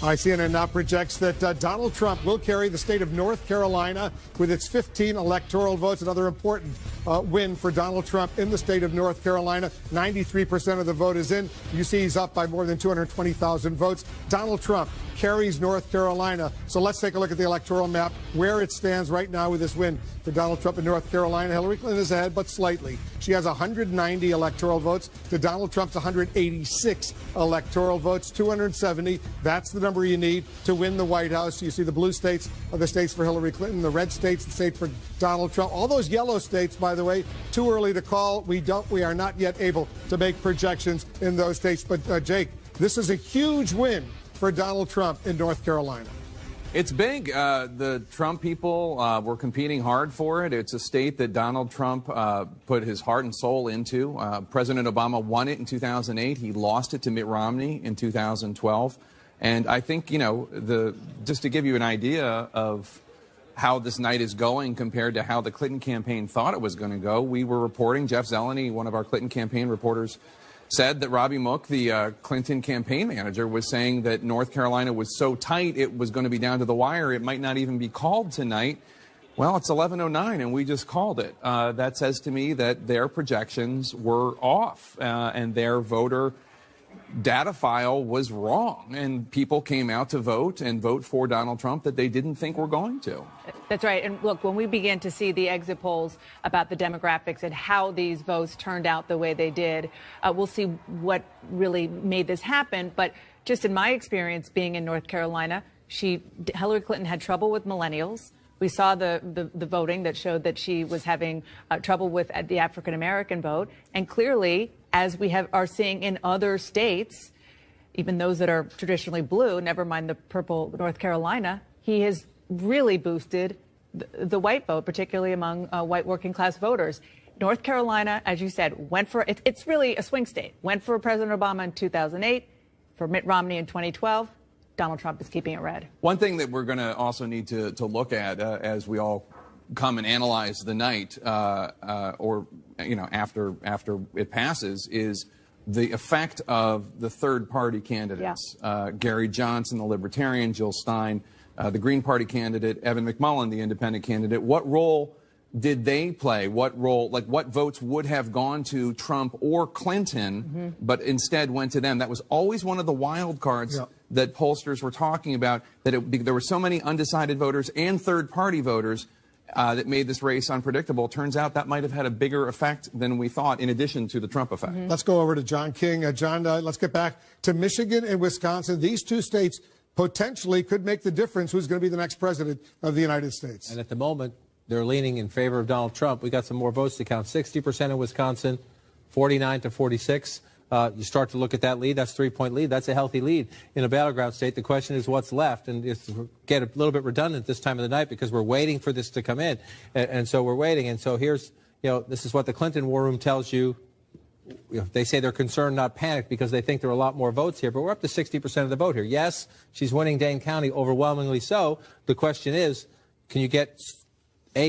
CNN now projects that Donald Trump will carry the state of North Carolina with its 15 electoral votes. Another important win for Donald Trump in the state of North Carolina. 93% of the vote is in. You see he's up by more than 220,000 votes. Donald Trump carries North Carolina. So let's take a look at the electoral map, where it stands right now with this win for Donald Trump in North Carolina. Hillary Clinton is ahead, but slightly. She has 190 electoral votes to Donald Trump's 186 electoral votes, 270. That's the number you need to win the White House. You see the blue states are the states for Hillary Clinton, the red states, the state for Donald Trump. All those yellow states, by the way, too early to call. We are not yet able to make projections in those states. But Jake, this is a huge win for Donald Trump in North Carolina. It's big. The Trump people were competing hard for it. It's a state that Donald Trump put his heart and soul into. President Obama won it in 2008. He lost it to Mitt Romney in 2012. And I think, you know, just to give you an idea of how this night is going compared to how the Clinton campaign thought it was going to go, we were reporting, Jeff Zeleny, one of our Clinton campaign reporters, said that Robbie Mook, the Clinton campaign manager, was saying that North Carolina was so tight it was going to be down to the wire. It might not even be called tonight. Well, it's 11:09 and we just called it. That says to me that their projections were off and their voter data file was wrong, and people came out to vote and vote for Donald Trump that they didn't think were going to. That's right. And look, when we began to see the exit polls about the demographics and how these votes turned out the way they did, we'll see what really made this happen. But just in my experience being in North Carolina, Hillary Clinton had trouble with millennials. We saw the voting that showed that she was having trouble with the African-American vote. And clearly, as we are seeing in other states, even those that are traditionally blue, never mind the purple North Carolina, he has really boosted the white vote, particularly among white working class voters. North Carolina, as you said, went for it's really a swing state. Went for President Obama in 2008, for Mitt Romney in 2012. Donald Trump is keeping it red. One thing that we're going to also need to look at as we all come and analyze the night, or you know, after it passes, is the effect of the third-party candidates. Yeah. Gary Johnson, the Libertarian, Jill Stein, the Green Party candidate, Evan McMullin, the Independent candidate. What role did they play? What role, like what votes would have gone to Trump or Clinton, but instead went to them? That was always one of the wild cards. Yeah. That pollsters were talking about, that there were so many undecided voters and third-party voters that made this race unpredictable. Turns out that might have had a bigger effect than we thought, in addition to the Trump effect. Let's go over to John King. John, let's get back to Michigan and Wisconsin. These two states potentially could make the difference who's going to be the next president of the United States. And at the moment, they're leaning in favor of Donald Trump. We got some more votes to count. 60% in Wisconsin, 49 to 46. You start to look at that lead. That's a 3-point lead. That's a healthy lead in a battleground state. The question is what's left. And it's get a little bit redundant this time of the night because we're waiting for this to come in. And so we're waiting. And so here's, you know, this is what the Clinton War Room tells you. You know, they say they're concerned, not panicked, because they think there are a lot more votes here. But we're up to 60% of the vote here. Yes, she's winning Dane County, overwhelmingly so. The question is, can you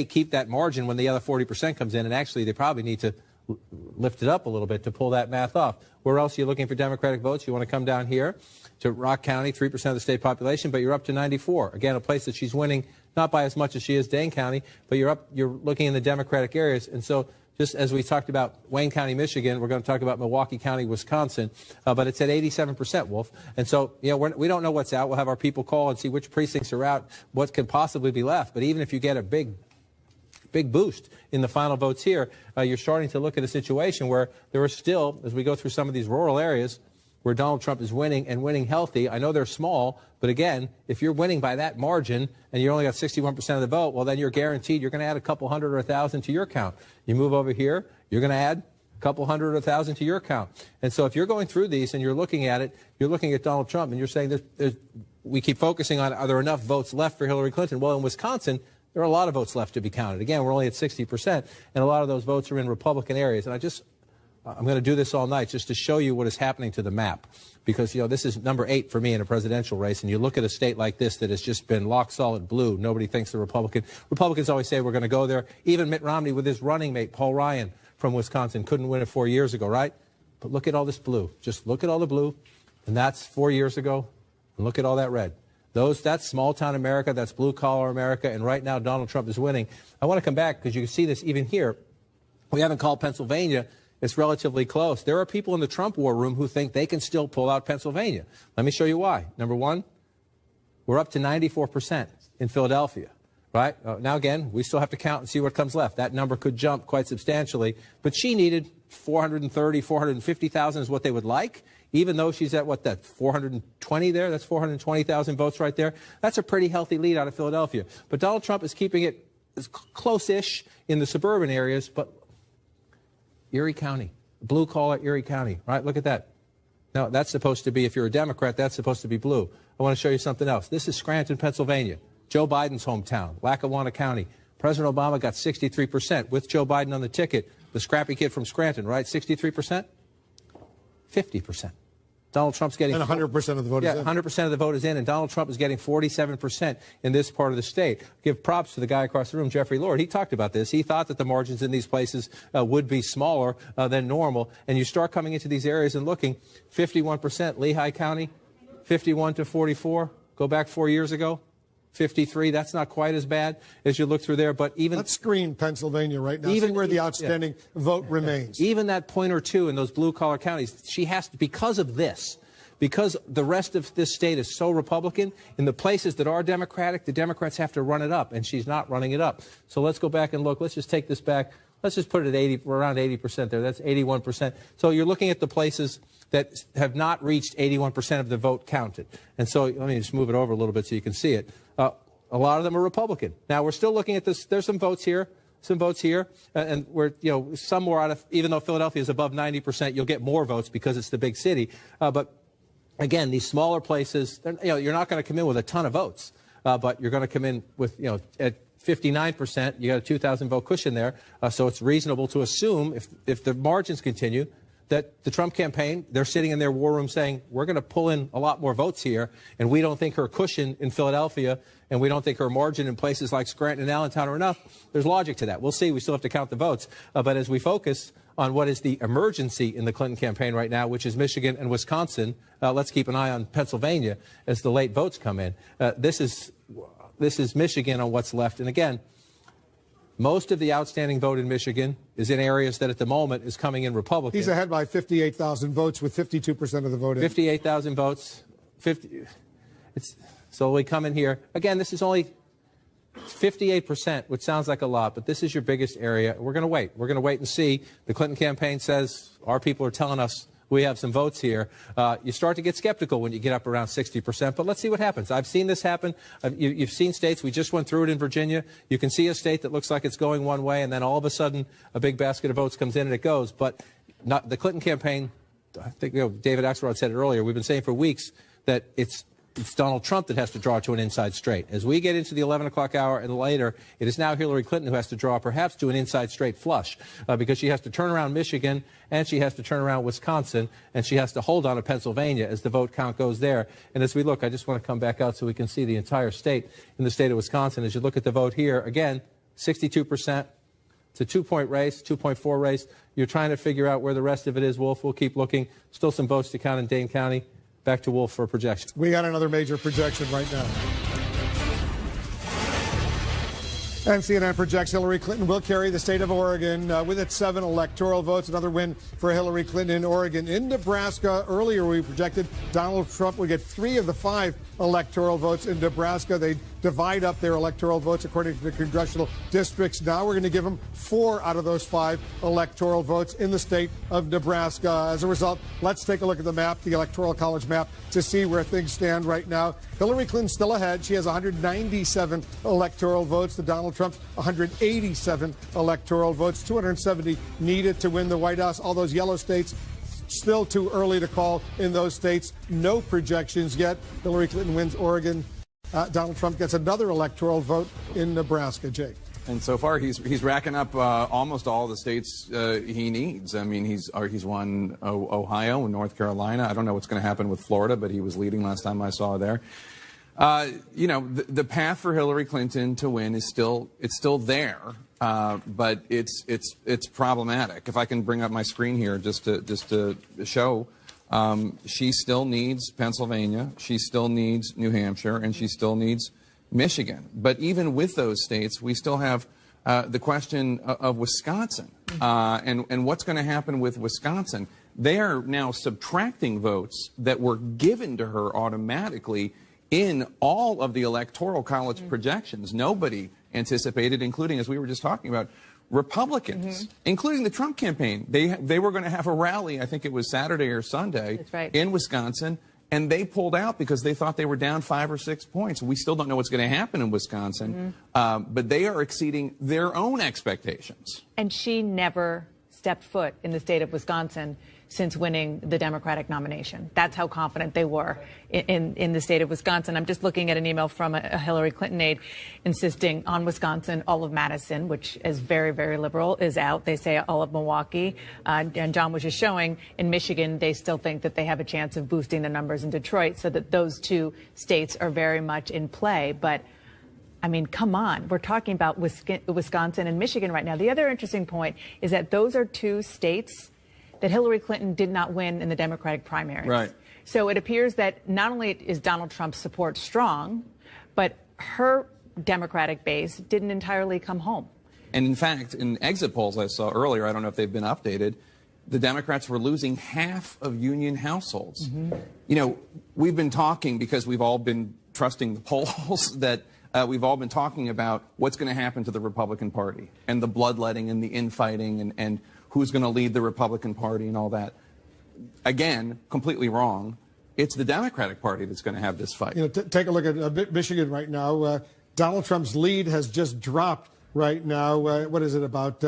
keep that margin when the other 40% comes in? And actually, they probably need to lift it up a little bit to pull that math off. Where else are you looking for Democratic votes? You want to come down here to Rock County, 3% of the state population, but you're up to 94. Again, a place that she's winning not by as much as she is Dane County, but you're looking in the Democratic areas. And so just as we talked about Wayne County, Michigan, we're going to talk about Milwaukee County, Wisconsin, but it's at 87%, Wolf. And so, you know, we don't know what's out. We'll have our people call and see which precincts are out, what could possibly be left. But even if you get a big boost in the final votes here, you're starting to look at a situation where there are still, as we go through some of these rural areas, where Donald Trump is winning and winning healthy. I know they're small, but again, if you're winning by that margin and you only got 61% of the vote, well, then you're guaranteed you're going to add a couple hundred or 1,000 to your count. You move over here, you're going to add a couple hundred or 1,000 to your count. And so if you're going through these and you're looking at it, you're looking at Donald Trump and you're saying we keep focusing on, are there enough votes left for Hillary Clinton? Well, in Wisconsin, there are a lot of votes left to be counted. Again, we're only at 60%, and a lot of those votes are in Republican areas. And I'm going to do this all night just to show you what is happening to the map. Because, this is number 8 for me in a presidential race. And you look at a state like this that has just been lock solid blue. Nobody thinks the Republicans always say we're going to go there. Even Mitt Romney with his running mate, Paul Ryan from Wisconsin, couldn't win it 4 years ago, right? But look at all this blue. Just look at all the blue. And that's 4 years ago. And look at all that red. That's small town America. That's blue collar America. And right now, Donald Trump is winning. I want to come back because you can see this even here. We haven't called Pennsylvania. It's relatively close. There are people in the Trump war room who think they can still pull out Pennsylvania. Let me show you why. Number one, we're up to 94% in Philadelphia, right? Now, again, we still have to count and see what comes left. That number could jump quite substantially. But she needed 430, 450,000 is what they would like, even though she's at, 420 there? That's 420,000 votes right there. That's a pretty healthy lead out of Philadelphia. But Donald Trump is keeping it close-ish in the suburban areas, but Erie County, blue-collar Erie County, right? Look at that. Now, that's supposed to be, if you're a Democrat, that's supposed to be blue. I want to show you something else. This is Scranton, Pennsylvania, Joe Biden's hometown, Lackawanna County. President Obama got 63% with Joe Biden on the ticket. The scrappy kid from Scranton, right? 63%? 50%. Donald Trump's getting... And 100% of the vote is in. Yeah, 100% of the vote is in, and Donald Trump is getting 47% in this part of the state. Give props to the guy across the room, Jeffrey Lord. He talked about this. He thought that the margins in these places would be smaller than normal. And you start coming into these areas and looking, 51%, Lehigh County, 51 to 44. Go back 4 years ago, 53. That's not quite as bad as you look through there. But even... Let's screen Pennsylvania right now, even where the outstanding vote remains. Even that point or two in those blue-collar counties, she has to, because of this, because the rest of this state is so Republican, in the places that are Democratic, the Democrats have to run it up, and she's not running it up. So let's go back and look. Let's just take this back. Let's just put it at around 80% there. That's 81%. So you're looking at the places that have not reached 81% of the vote counted. And so let me just move it over a little bit so you can see it. A lot of them are Republican. Now, we're still looking at this. There's some votes here. And we're, some more out of, even though Philadelphia is above 90%, you'll get more votes because it's the big city. But again, these smaller places, you're not going to come in with a ton of votes, but you're going to come in with, at 59%, you got a 2,000 vote cushion there. So it's reasonable to assume, if the margins continue, that the Trump campaign, they're sitting in their war room saying, we're going to pull in a lot more votes here, and we don't think her cushion in Philadelphia, and we don't think her margin in places like Scranton and Allentown are enough. There's logic to that. We'll see. We still have to count the votes. But as we focus on what is the emergency in the Clinton campaign right now, which is Michigan and Wisconsin, let's keep an eye on Pennsylvania as the late votes come in. This is Michigan on what's left. And again, most of the outstanding vote in Michigan is in areas that at the moment is coming in Republican. He's ahead by 58,000 votes with 52% of the vote in. 58,000 votes. So we come in here. Again, this is only 58%, which sounds like a lot, but this is your biggest area. We're going to wait. We're going to wait and see. The Clinton campaign says our people are telling us we have some votes here. You start to get skeptical when you get up around 60%, but let's see what happens. I've seen this happen. You've seen states. We just went through it in Virginia. You can see a state that looks like it's going one way, and then all of a sudden a big basket of votes comes in and it goes. But the Clinton campaign, I think David Axelrod said it earlier, we've been saying for weeks that it's Donald Trump that has to draw to an inside straight. As we get into the 11 o'clock hour and later, it is now Hillary Clinton who has to draw perhaps to an inside straight flush because she has to turn around Michigan and she has to turn around Wisconsin and she has to hold on to Pennsylvania as the vote count goes there. And as we look, I just want to come back out so we can see the entire state in the state of Wisconsin. As you look at the vote here, again, 62%. It's a 2-point race, 2.4 race. You're trying to figure out where the rest of it is, Wolf. We'll keep looking. Still some votes to count in Dane County. Back to Wolf for a projection. We got another major projection right now. And CNN projects Hillary Clinton will carry the state of Oregon with its 7 electoral votes. Another win for Hillary Clinton in Oregon. In Nebraska, earlier we projected Donald Trump would get 3 of the 5 electoral votes in Nebraska. They divide up their electoral votes according to the congressional districts. Now we're going to give them 4 out of those 5 electoral votes in the state of Nebraska. As a result, let's take a look at the map, the Electoral College map, to see where things stand right now. Hillary Clinton's still ahead. She has 197 electoral votes to Donald Trump's 187 electoral votes. 270 needed to win the White House. All those yellow states, still too early to call in those states. No projections yet. Hillary Clinton wins Oregon Donald Trump gets another electoral vote in Nebraska, Jake. And so far, he's racking up almost all the states he needs. I mean, he's won Ohio and North Carolina. I don't know what's going to happen with Florida, but he was leading last time I saw there. You know, the path for Hillary Clinton to win is still there, but it's problematic. If I can bring up my screen here just to show, she still needs Pennsylvania, she still needs New Hampshire, and she still needs Michigan. But even with those states, we still have the question of Wisconsin and what's going to happen with Wisconsin. They are now subtracting votes that were given to her automatically in all of the Electoral College projections. Nobody anticipated, including, as we were just talking about, Republicans, including the Trump campaign. They were going to have a rally, I think it was Saturday or Sunday, in Wisconsin. And they pulled out because they thought they were down 5 or 6 points. We still don't know what's going to happen in Wisconsin, but they are exceeding their own expectations. And she never stepped foot in the state of Wisconsin since winning the Democratic nomination. That's how confident they were in the state of Wisconsin. I'm just looking at an email from a Hillary Clinton aide insisting on Wisconsin. All of Madison, which is very, very liberal, is out. They say all of Milwaukee. And John was just showing in Michigan, they still think that they have a chance of boosting the numbers in Detroit, so that those two states are very much in play. But I mean, come on. We're talking about Wisconsin and Michigan right now. The other interesting point is that those are two states that Hillary Clinton did not win in the Democratic primaries. Right. So it appears that not only is Donald Trump's support strong, but her Democratic base didn't entirely come home. And in fact, in exit polls I saw earlier, I don't know if they've been updated, the Democrats were losing half of union households. You know, we've been talking, because we've all been trusting the polls, that we've all been talking about what's going to happen to the Republican Party and the bloodletting and the infighting and who's going to lead the Republican Party and all that. Again, completely wrong. It's the Democratic Party that's going to have this fight. You know, take a look at Michigan right now. Donald Trump's lead has just dropped right now. What is it, about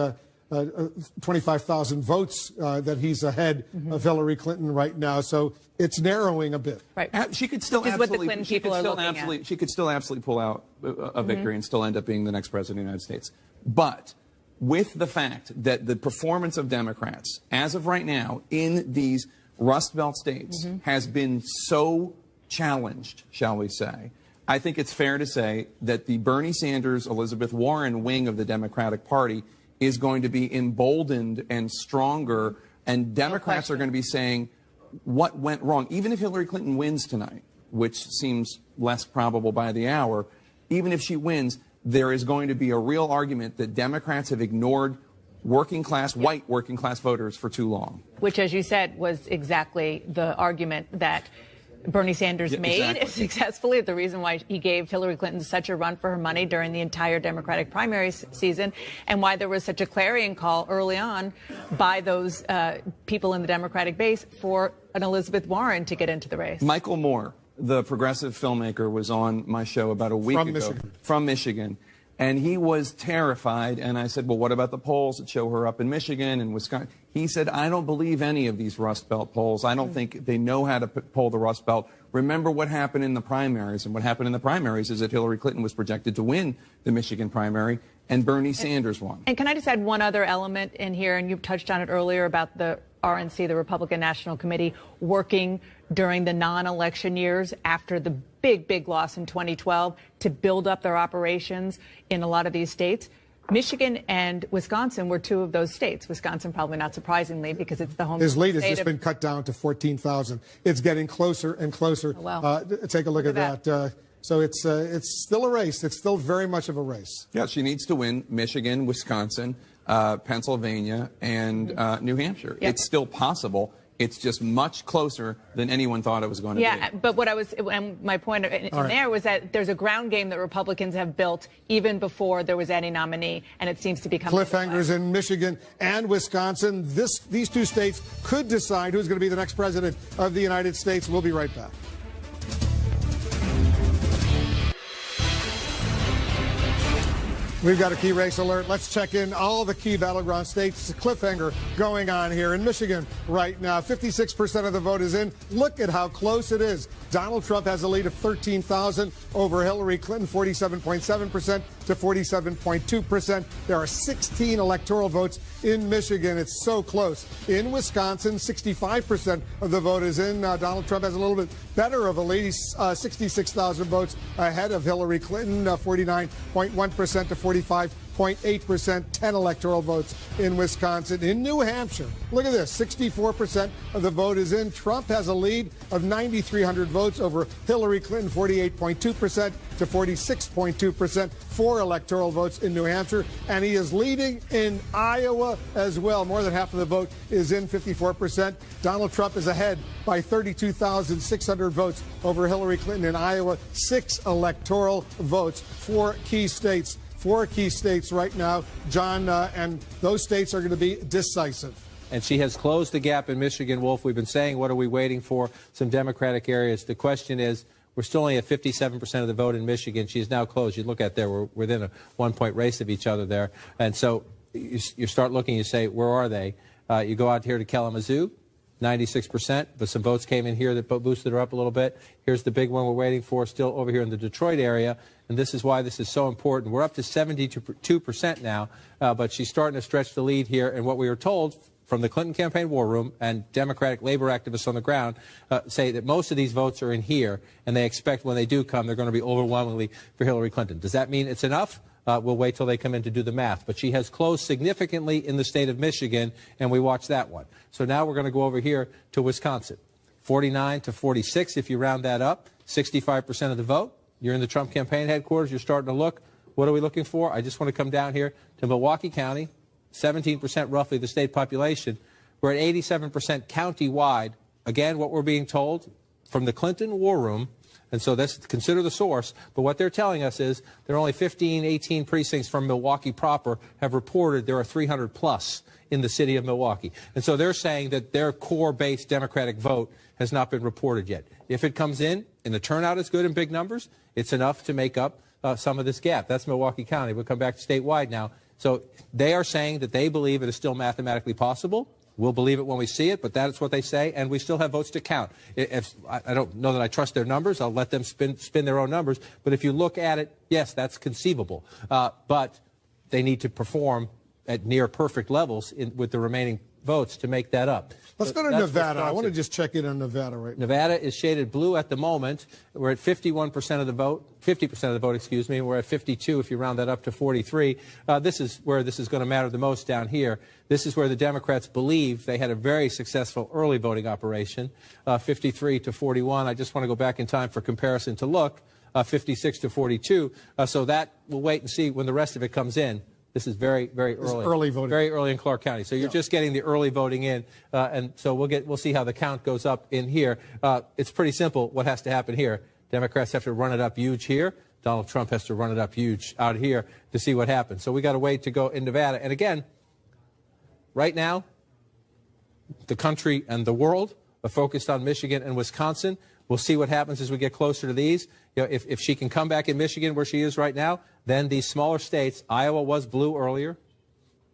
25,000 votes that he's ahead of Hillary Clinton right now. So it's narrowing a bit. Right. She could still absolutely, she could still absolutely pull out a victory and still end up being the next president of the United States. But with the fact that the performance of Democrats, as of right now, in these Rust Belt states has been so challenged, shall we say, I think it's fair to say that the Bernie Sanders, Elizabeth Warren wing of the Democratic Party is going to be emboldened and stronger, and Democrats are going to be saying what went wrong. Even if Hillary Clinton wins tonight, which seems less probable by the hour, even if she wins, there is going to be a real argument that Democrats have ignored working class, white working class voters for too long. Which, as you said, was exactly the argument that Bernie Sanders made successfully. The reason why he gave Hillary Clinton such a run for her money during the entire Democratic primary season, and why there was such a clarion call early on by those people in the Democratic base for an Elizabeth Warren to get into the race. Michael Moore, the progressive filmmaker, was on my show about a week ago from Michigan. And he was terrified. And I said, well, what about the polls that show her up in Michigan and Wisconsin? He said, I don't believe any of these Rust Belt polls. I don't think they know how to poll the Rust Belt. Remember what happened in the primaries. And what happened in the primaries is that Hillary Clinton was projected to win the Michigan primary, and Bernie Sanders won. And can I just add one other element in here? And you've touched on it earlier about the RNC, the Republican National Committee, working during the non-election years after the big loss in 2012 to build up their operations in a lot of these states. Michigan and Wisconsin were two of those states. Wisconsin, probably not surprisingly, because it's the home. His lead has just been cut down to 14,000. It's getting closer and closer. Oh, wow. Take a look at that. So it's still a race. It's still very much of a race. Yeah, she needs to win Michigan, Wisconsin, Pennsylvania, and New Hampshire. Yep. It's still possible. It's just much closer than anyone thought it was going to be. Yeah, but what I was, and my point there was that there's a ground game that Republicans have built even before there was any nominee, and it seems to be coming. Cliffhangers in Michigan and Wisconsin. These two states could decide who's going to be the next president of the United States. We'll be right back. We've got a key race alert. Let's check in all the key battleground states. It's a cliffhanger going on here in Michigan right now. 56% of the vote is in. Look at how close it is. Donald Trump has a lead of 13,000 over Hillary Clinton, 47.7% to 47.2%. There are 16 electoral votes in Michigan. It's so close. In Wisconsin, 65% of the vote is in. Donald Trump has a little bit better of a lead, 66,000 votes ahead of Hillary Clinton, 49.1% to 45.8%, 10 electoral votes in Wisconsin. In New Hampshire, look at this, 64% of the vote is in. Trump has a lead of 9,300 votes over Hillary Clinton, 48.2% to 46.2%, 4 electoral votes in New Hampshire. And he is leading in Iowa as well. More than half of the vote is in, 54%. Donald Trump is ahead by 32,600 votes over Hillary Clinton in Iowa. 6 electoral votes, 4 key states. 4 key states right now, John, and those states are going to be decisive. And she has closed the gap in Michigan, Wolf. We've been saying, what are we waiting for? Some Democratic areas. The question is, we're still only at 57% of the vote in Michigan. She's now closed. You look at there, we're within a 1-point race of each other there. And so you start looking, you say, where are they? You go out here to Kalamazoo, 96%, but some votes came in here that boosted her up a little bit. Here's the big one we're waiting for, still over here in the Detroit area, and this is why this is so important. We're up to 72% now, but she's starting to stretch the lead here, and what we were told from the Clinton campaign war room and Democratic labor activists on the ground say that most of these votes are in here, and they expect when they do come, they're going to be overwhelmingly for Hillary Clinton. Does that mean it's enough? We'll wait till they come in to do the math. But she has closed significantly in the state of Michigan, and we watch that one. So now we're going to go over here to Wisconsin. 49 to 46, if you round that up, 65% of the vote. You're in the Trump campaign headquarters. You're starting to look. What are we looking for? I just want to come down here to Milwaukee County, 17% roughly the state population. We're at 87% county-wide. Again, what we're being told from the Clinton war room, and so that's, consider the source, but what they're telling us is there are only 15, 18 precincts from Milwaukee proper have reported there are 300 plus in the city of Milwaukee. And so they're saying that their core-based Democratic vote has not been reported yet. If it comes in and the turnout is good in big numbers, it's enough to make up some of this gap. That's Milwaukee County. We'll come back to statewide now. So they are saying that they believe it is still mathematically possible. We'll believe it when we see it, but that is what they say, and we still have votes to count. I don't know that I trust their numbers. I'll let them spin their own numbers. But if you look at it, yes, that's conceivable. But they need to perform at near perfect levels with the remaining votes to make that up. Let's go to Nevada. I want to just check in on Nevada right now. Nevada is shaded blue at the moment. We're at 51% of the vote, 50% of the vote, excuse me. We're at 52 if you round that up to 43. This is where this is going to matter the most down here. This is where the Democrats believe they had a very successful early voting operation, 53 to 41. I just want to go back in time for comparison to look, 56 to 42. So that we'll wait and see when the rest of it comes in. This is very, very early. Early voting. Very early in Clark County. So you're just getting the early voting in, and so we'll see how the count goes up in here. It's pretty simple what has to happen here. Democrats have to run it up huge here. Donald Trump has to run it up huge out here to see what happens. So we got to wait to go in Nevada. And again, right now, the country and the world are focused on Michigan and Wisconsin. We'll see what happens as we get closer to these. You know, if she can come back in Michigan where she is right now, then these smaller states, Iowa was blue earlier.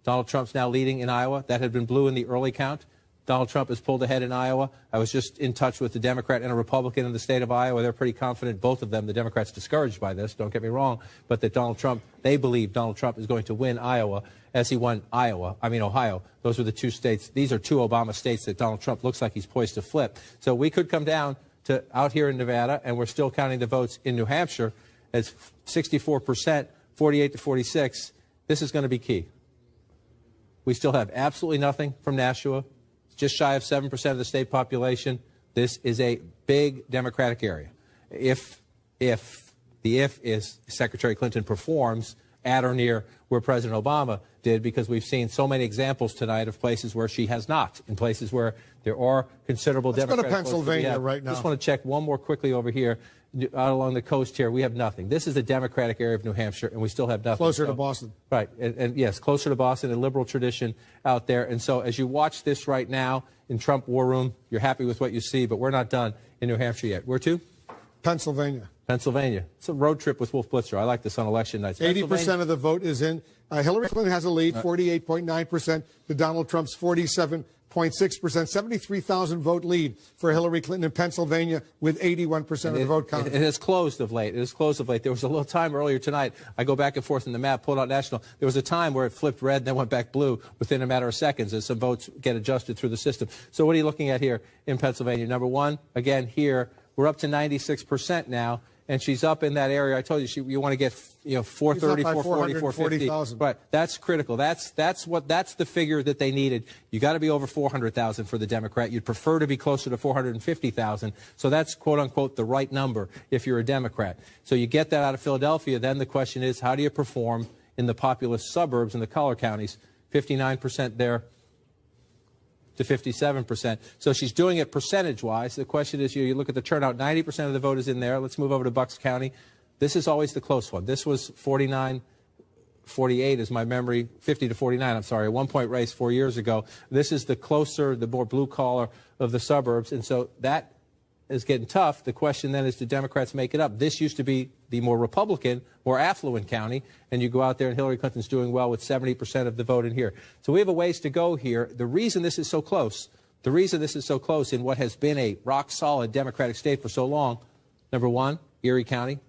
Donald Trump's now leading in Iowa. That had been blue in the early count. Donald Trump has pulled ahead in Iowa. I was just in touch with a Democrat and a Republican in the state of Iowa. They're pretty confident, both of them. The Democrats discouraged by this, don't get me wrong, but that Donald Trump, they believe Donald Trump is going to win Iowa as he won Ohio. Those were the 2 states. These are 2 Obama states that Donald Trump looks like he's poised to flip. So we could come down to out here in Nevada, and we're still counting the votes in New Hampshire. It's 64%, 48 to 46. This is going to be key. We still have absolutely nothing from Nashua. Just shy of 7% of the state population. This is a big Democratic area. If Secretary Clinton performs at or near where President Obama did, because we've seen so many examples tonight of places where she has not, in places where there are considerable Democrats. Let's go to Pennsylvania right now. I just want to check one more quickly over here. Out along the coast here, we have nothing. This is the Democratic area of New Hampshire, and we still have nothing. Closer to Boston. Right, and yes, closer to Boston, a liberal tradition out there. And so as you watch this right now in Trump War Room, you're happy with what you see, but we're not done in New Hampshire yet. Where to? Pennsylvania. Pennsylvania. It's a road trip with Wolf Blitzer. I like this on election nights. 80% of the vote is in. Hillary Clinton has a lead, 48.9% to Donald Trump's 47.6%. 73,000 vote lead for Hillary Clinton in Pennsylvania with 81% of the vote counted. It has closed of late. It has closed of late. There was a little time earlier tonight. I go back and forth in the map, pulled out national. There was a time where it flipped red and then went back blue within a matter of seconds as some votes get adjusted through the system. So what are you looking at here in Pennsylvania? Number one, again, here, we're up to 96% now. And she's up in that area. I told you you want to get 430, 440, 450. Right. That's critical. That's the figure that they needed. You got to be over 400,000 for the Democrat. You'd prefer to be closer to 450,000. So that's quote unquote the right number if you're a Democrat. So you get that out of Philadelphia. Then the question is, how do you perform in the populous suburbs in the collar counties? 59% there to 57%. So she's doing it percentage-wise. The question is, you look at the turnout, 90% of the vote is in there. Let's move over to Bucks County. This is always the close one. This was 49-48 is my memory, 50 to 49, I'm sorry, a one-point race 4 years ago. This is the closer, the more blue-collar of the suburbs, and so that is getting tough. The question then is, do Democrats make it up? This used to be the more Republican, more affluent county, and you go out there and Hillary Clinton's doing well with 70% of the vote in here. So we have a ways to go here. The reason this is so close, in what has been a rock-solid Democratic state for so long, number one, Erie County.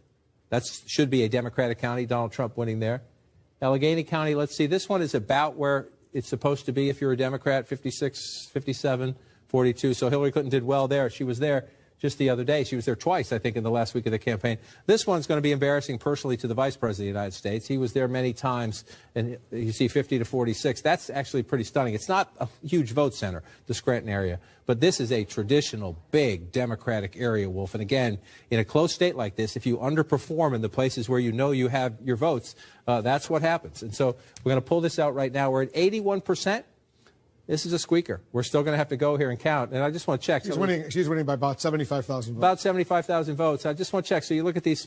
That should be a Democratic county, Donald Trump winning there. Allegheny County, let's see, this one is about where it's supposed to be if you're a Democrat, 56, 57, 42. So Hillary Clinton did well there. She was there just the other day. She was there twice, I think, in the last week of the campaign. This one's going to be embarrassing personally to the Vice President of the United States. He was there many times, and you see 50 to 46. That's actually pretty stunning. It's not a huge vote center, the Scranton area, but this is a traditional, big Democratic area, Wolf. And again, in a close state like this, if you underperform in the places where you know you have your votes, that's what happens. And so we're going to pull this out right now. We're at 81%. This is a squeaker. We're still going to have to go here and count. And I just want to check. She's winning by about 75,000 votes. About 75,000 votes. I just want to check. So you look at these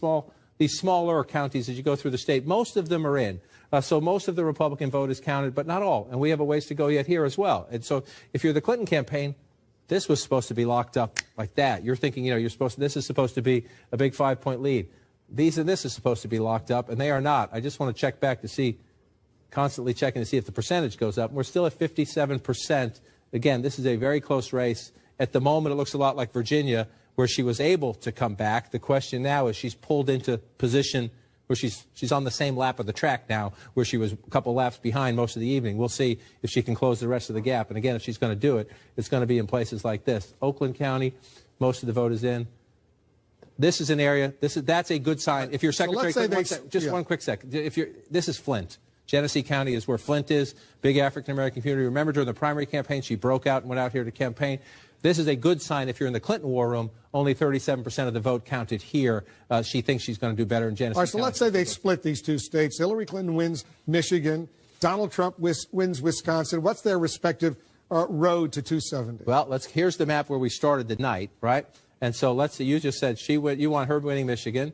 smaller counties as you go through the state. Most of them are in. So most of the Republican vote is counted, but not all. And we have a ways to go yet here as well. And so if you're the Clinton campaign, this was supposed to be locked up like that. You're thinking, this is supposed to be a big 5-point lead. This is supposed to be locked up, and they are not. I just want to check back to see. Constantly checking to see if the percentage goes up. We're still at 57%. Again, this is a very close race. At the moment, it looks a lot like Virginia, where she was able to come back. The question now is she's pulled into position where she's on the same lap of the track now, where she was a couple laps behind most of the evening. We'll see if she can close the rest of the gap. And again, if she's going to do it, it's going to be in places like this. Oakland County, most of the vote is in. This is an area. That's a good sign. If you're Secretary, one quick second. This is Flint. Genesee County is where Flint is, big African-American community. Remember, during the primary campaign, she broke out and went out here to campaign. This is a good sign if you're in the Clinton war room. Only 37% of the vote counted here. She thinks she's going to do better in Genesee County. All right, so let's say they split these two states. Hillary Clinton wins Michigan. Donald Trump wins Wisconsin. What's their respective road to 270? Well, here's the map where we started the night, right? And so let's see. You just said you want her winning Michigan.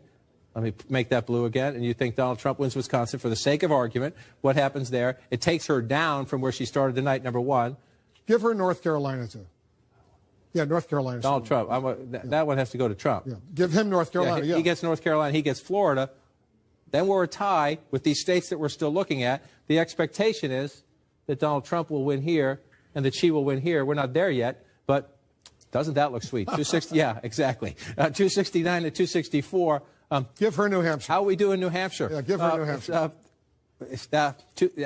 Let me make that blue again. And you think Donald Trump wins Wisconsin for the sake of argument. What happens there? It takes her down from where she started the night, number one. Give her North Carolina, too. Yeah, North Carolina. Donald Trump. That one has to go to Trump. Yeah. Give him North Carolina. He gets North Carolina. He gets Florida. Then we're a tie with these states that we're still looking at. The expectation is that Donald Trump will win here and that she will win here. We're not there yet, but doesn't that look sweet? 260. Yeah, exactly. 269 to 264. Give her New Hampshire. How are we do in New Hampshire? Yeah, give her New Hampshire.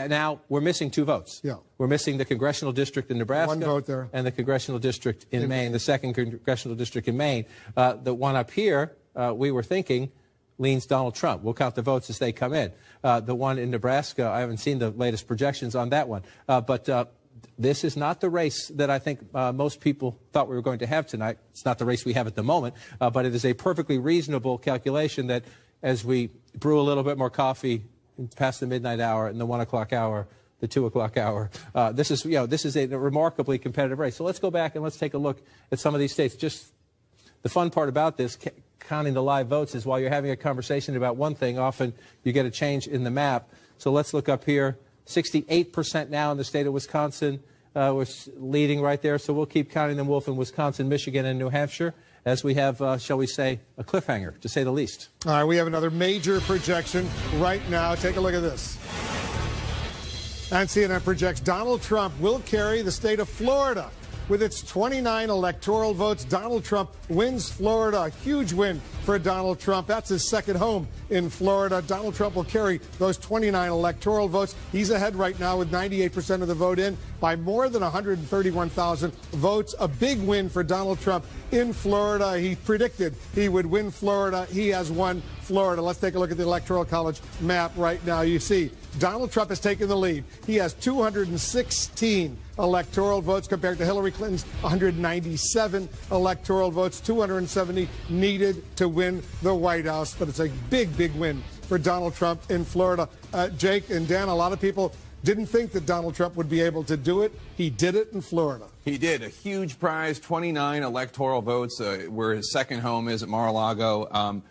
Now, we're missing two votes. Yeah. We're missing the congressional district in Nebraska. One vote there. And the congressional district in Maine, the second congressional district in Maine. The one up here, we were thinking, leans Donald Trump. We'll count the votes as they come in. The one in Nebraska, I haven't seen the latest projections on that one. But this is not the race that I think most people thought we were going to have tonight. It's not the race we have at the moment, but it is a perfectly reasonable calculation that as we brew a little bit more coffee past the midnight hour and the 1 o'clock hour, the 2 o'clock hour, this is a remarkably competitive race. So let's go back and let's take a look at some of these states. Just the fun part about this, counting the live votes, is while you're having a conversation about one thing, often you get a change in the map. So let's look up here. 68% now in the state of Wisconsin. We're leading right there, so we'll keep counting them, Wolf, in Wisconsin, Michigan, and New Hampshire. as we have, shall we say, a cliffhanger, to say the least. All right, we have another major projection right now. Take a look at this. And CNN projects Donald Trump will carry the state of Florida. With its 29 electoral votes, Donald Trump wins Florida. A huge win for Donald Trump. That's his second home in Florida. Donald Trump will carry those 29 electoral votes. He's ahead right now with 98% of the vote in by more than 131,000 votes. A big win for Donald Trump in Florida. He predicted he would win Florida. He has won Florida. Let's take a look at the Electoral College map right now. You see Donald Trump has taken the lead. He has 216 electoral votes compared to Hillary Clinton's 197 electoral votes, 270 needed to win the White House. But it's a big, big win for Donald Trump in Florida. Jake and Dan, a lot of people didn't think that Donald Trump would be able to do it. He did it in Florida. He did. A huge prize, 29 electoral votes, where his second home is at Mar-a-Lago.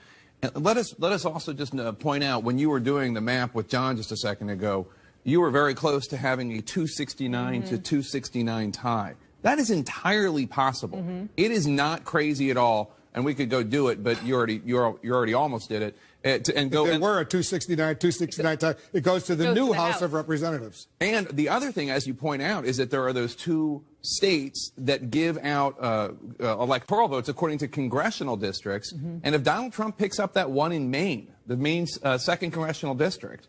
And let us also just point out, when you were doing the map with John just a second ago, you were very close to having a 269 to 269 tie. That is entirely possible. It is not crazy at all, and we could go do it, but you already almost did it. If there were a 269 tie, it goes to the new House of Representatives. And the other thing, as you point out, is that there are those two states that give out electoral votes according to congressional districts. And if Donald Trump picks up that one in Maine, the Maine's second congressional district,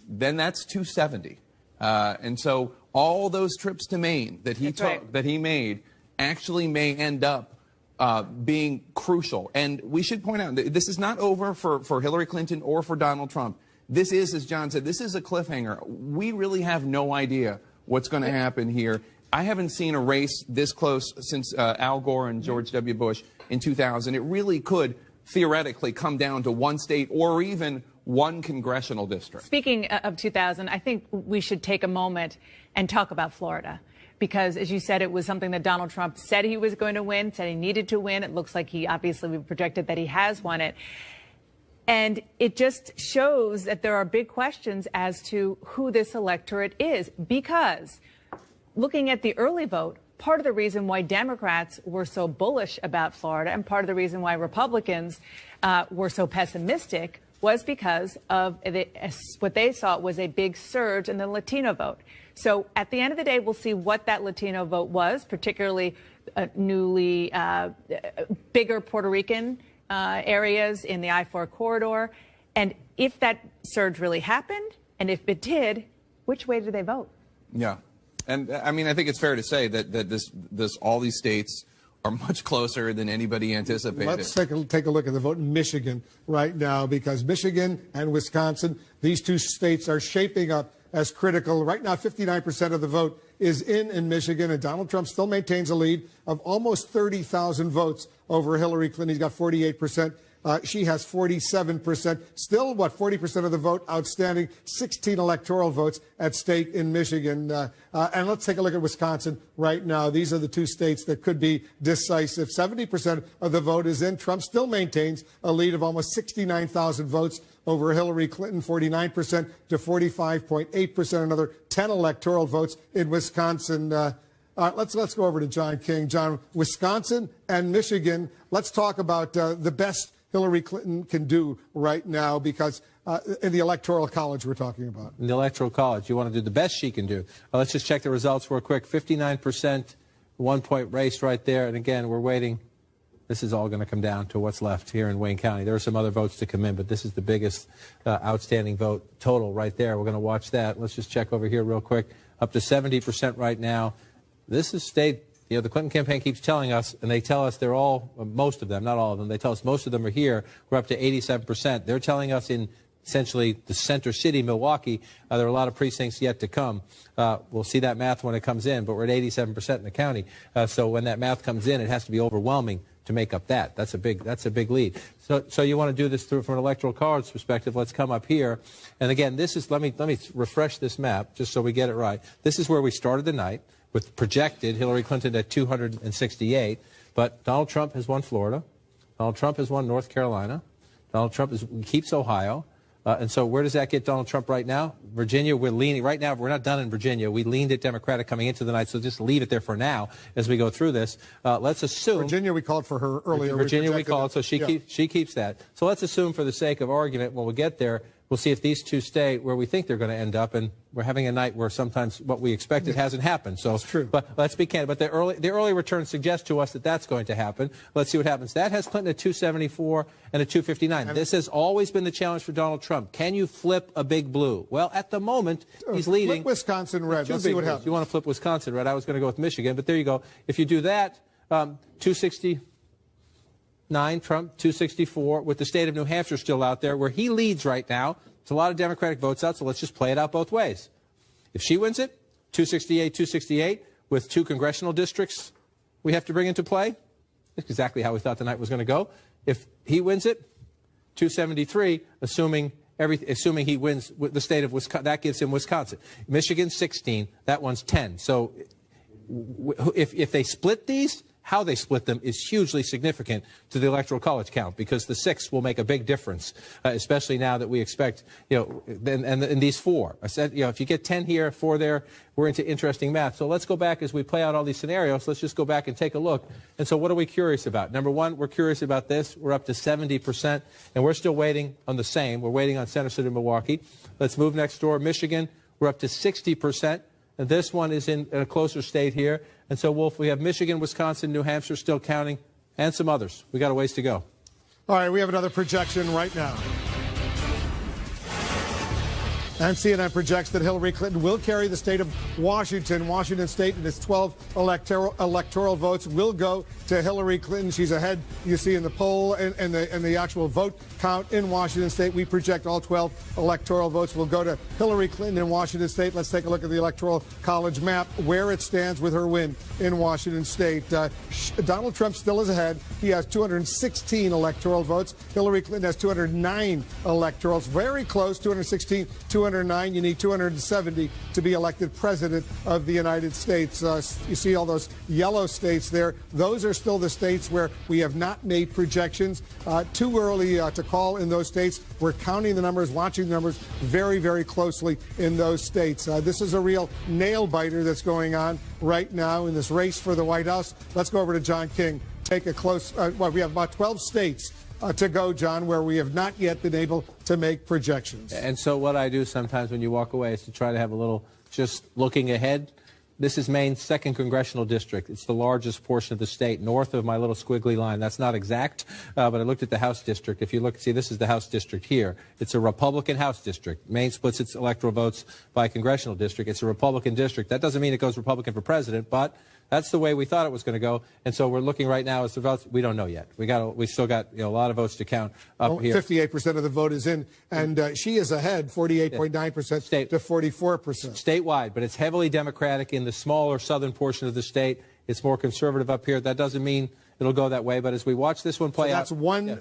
then that's 270. And so all those trips to Maine that he that he made actually may end up being crucial. And we should point out, this is not over for Hillary Clinton or for Donald Trump. This is, as John said, this is a cliffhanger. We really have no idea what's going to happen here. I haven't seen a race this close since Al Gore and George W. Bush in 2000. It really could theoretically come down to one state or even one congressional district. Speaking of 2000, I think we should take a moment and talk about Florida. Because, as you said, it was something that Donald Trump said he was going to win, said he needed to win. It looks like we projected that he has won it. And it just shows that there are big questions as to who this electorate is. Because looking at the early vote, part of the reason why Democrats were so bullish about Florida and part of the reason why Republicans were so pessimistic was because of what they saw was a big surge in the Latino vote. So at the end of the day, we'll see what that Latino vote was, particularly newly bigger Puerto Rican areas in the I-4 corridor. And if that surge really happened, and if it did, which way did they vote? Yeah. And I mean, I think it's fair to say that all these states are much closer than anybody anticipated. Let's take a look at the vote in Michigan right now, because Michigan and Wisconsin, these two states are shaping up as critical. Right now, 59% of the vote is in Michigan, and Donald Trump still maintains a lead of almost 30,000 votes over Hillary Clinton. He's got 48%. She has 47%. Still, 40% of the vote outstanding, 16 electoral votes at stake in Michigan. And let's take a look at Wisconsin right now. These are the two states that could be decisive. 70% of the vote is in. Trump still maintains a lead of almost 69,000 votes over Hillary Clinton, 49% to 45.8%. Another 10 electoral votes in Wisconsin. Let's go over to John King. John, Wisconsin and Michigan. Let's talk about the best Hillary Clinton can do right now, because in the Electoral College we're talking about. In the Electoral College, you want to do the best she can do. Let's just check the results real quick. 59%, 1-point race right there. And again, we're waiting. This is all going to come down to what's left here in Wayne County. There are some other votes to come in, but this is the biggest outstanding vote total right there. We're going to watch that. Let's just check over here real quick. Up to 70% right now. This is state. You know, the Clinton campaign keeps telling us, and they tell us they're all, most of them, not all of them, they tell us most of them are here. We're up to 87%. They're telling us in essentially the center city, Milwaukee, there are a lot of precincts yet to come. We'll see that math when it comes in, but we're at 87% in the county. So when that math comes in, it has to be overwhelming to make up that. That's a big lead. So you want to do this from an Electoral College perspective. Let's come up here. And again, this is, let me refresh this map just so we get it right. This is where we started the night, with projected Hillary Clinton at 268, but Donald Trump has won Florida. Donald Trump has won North Carolina. Donald Trump keeps Ohio. And so where does that get Donald Trump right now? Virginia, we're leaning. Right now, we're not done in Virginia. We leaned it Democratic coming into the night, so just leave it there for now as we go through this. Let's assume. Virginia, we called for her earlier. Virginia, we called, so she keeps that. So let's assume for the sake of argument, when we get there, we'll see if these two stay where we think they're going to end up, and we're having a night where sometimes what we expected hasn't happened. So that's true. But let's be candid. But the early returns suggest to us that that's going to happen. Let's see what happens. That has Clinton at 274 and a 259. This has always been the challenge for Donald Trump. Can you flip a big blue? Well, at the moment, he's leading. Flip Wisconsin red. Let's see what happens. You want to flip Wisconsin red? I was going to go with Michigan, but there you go. If you do that, 269, Trump, 264, with the state of New Hampshire still out there, where he leads right now. It's a lot of Democratic votes out, so let's just play it out both ways. If she wins it, 268, 268, with 2 congressional districts we have to bring into play. That's exactly how we thought the night was going to go. If he wins it, 273, assuming he wins the state of Wisconsin, that gives him Wisconsin. Michigan, 16, that one's 10. So if they split these, how they split them is hugely significant to the Electoral College count, because the 6 will make a big difference, especially now that we expect, and these 4. I said, if you get 10 here, 4 there, we're into interesting math. So let's go back as we play out all these scenarios. Let's just go back and take a look. And so what are we curious about? Number one, we're curious about this. We're up to 70%, and we're still waiting on the same. We're waiting on Center City, Milwaukee. Let's move next door. Michigan, we're up to 60%. And this one is in a closer state here. And so, Wolf, we have Michigan, Wisconsin, New Hampshire still counting, and some others. We got a ways to go. All right, we have another projection right now. And CNN projects that Hillary Clinton will carry the state of Washington. Washington State and its 12 electoral votes will go to Hillary Clinton. She's ahead, you see, in the poll and the actual vote count in Washington State. We project all 12 electoral votes will go to Hillary Clinton in Washington State. Let's take a look at the Electoral College map, where it stands with her win in Washington State. Donald Trump still is ahead. He has 216 electoral votes. Hillary Clinton has 209 electorals. Very close, 216, 209. You need 270 to be elected president of the United States. You see all those yellow states there. Those are still the states where we have not made projections. Too early to call in those states. We're counting the numbers, watching the numbers very, very closely in those states. This is a real nail biter that's going on right now in this race for the White House. Let's go over to John King. Take a close, we have about 12 states to go, John, where we have not yet been able to make projections. And so what I do sometimes when you walk away is to try to have a little just looking ahead. This is Maine's 2nd congressional district. It's the largest portion of the state, north of my little squiggly line. That's not exact, but I looked at the House district. If you look, see, this is the House district here. It's a Republican House district. Maine splits its electoral votes by congressional district. It's a Republican district. That doesn't mean it goes Republican for president, but that's the way we thought it was going to go. And so we're looking right now as the votes. We don't know yet. We still got a lot of votes to count up here. 58% of the vote is in, and she is ahead, 48.9% to 44%. Statewide, but it's heavily Democratic in the smaller southern portion of the state. It's more conservative up here. That doesn't mean it'll go that way. But as we watch this one play out,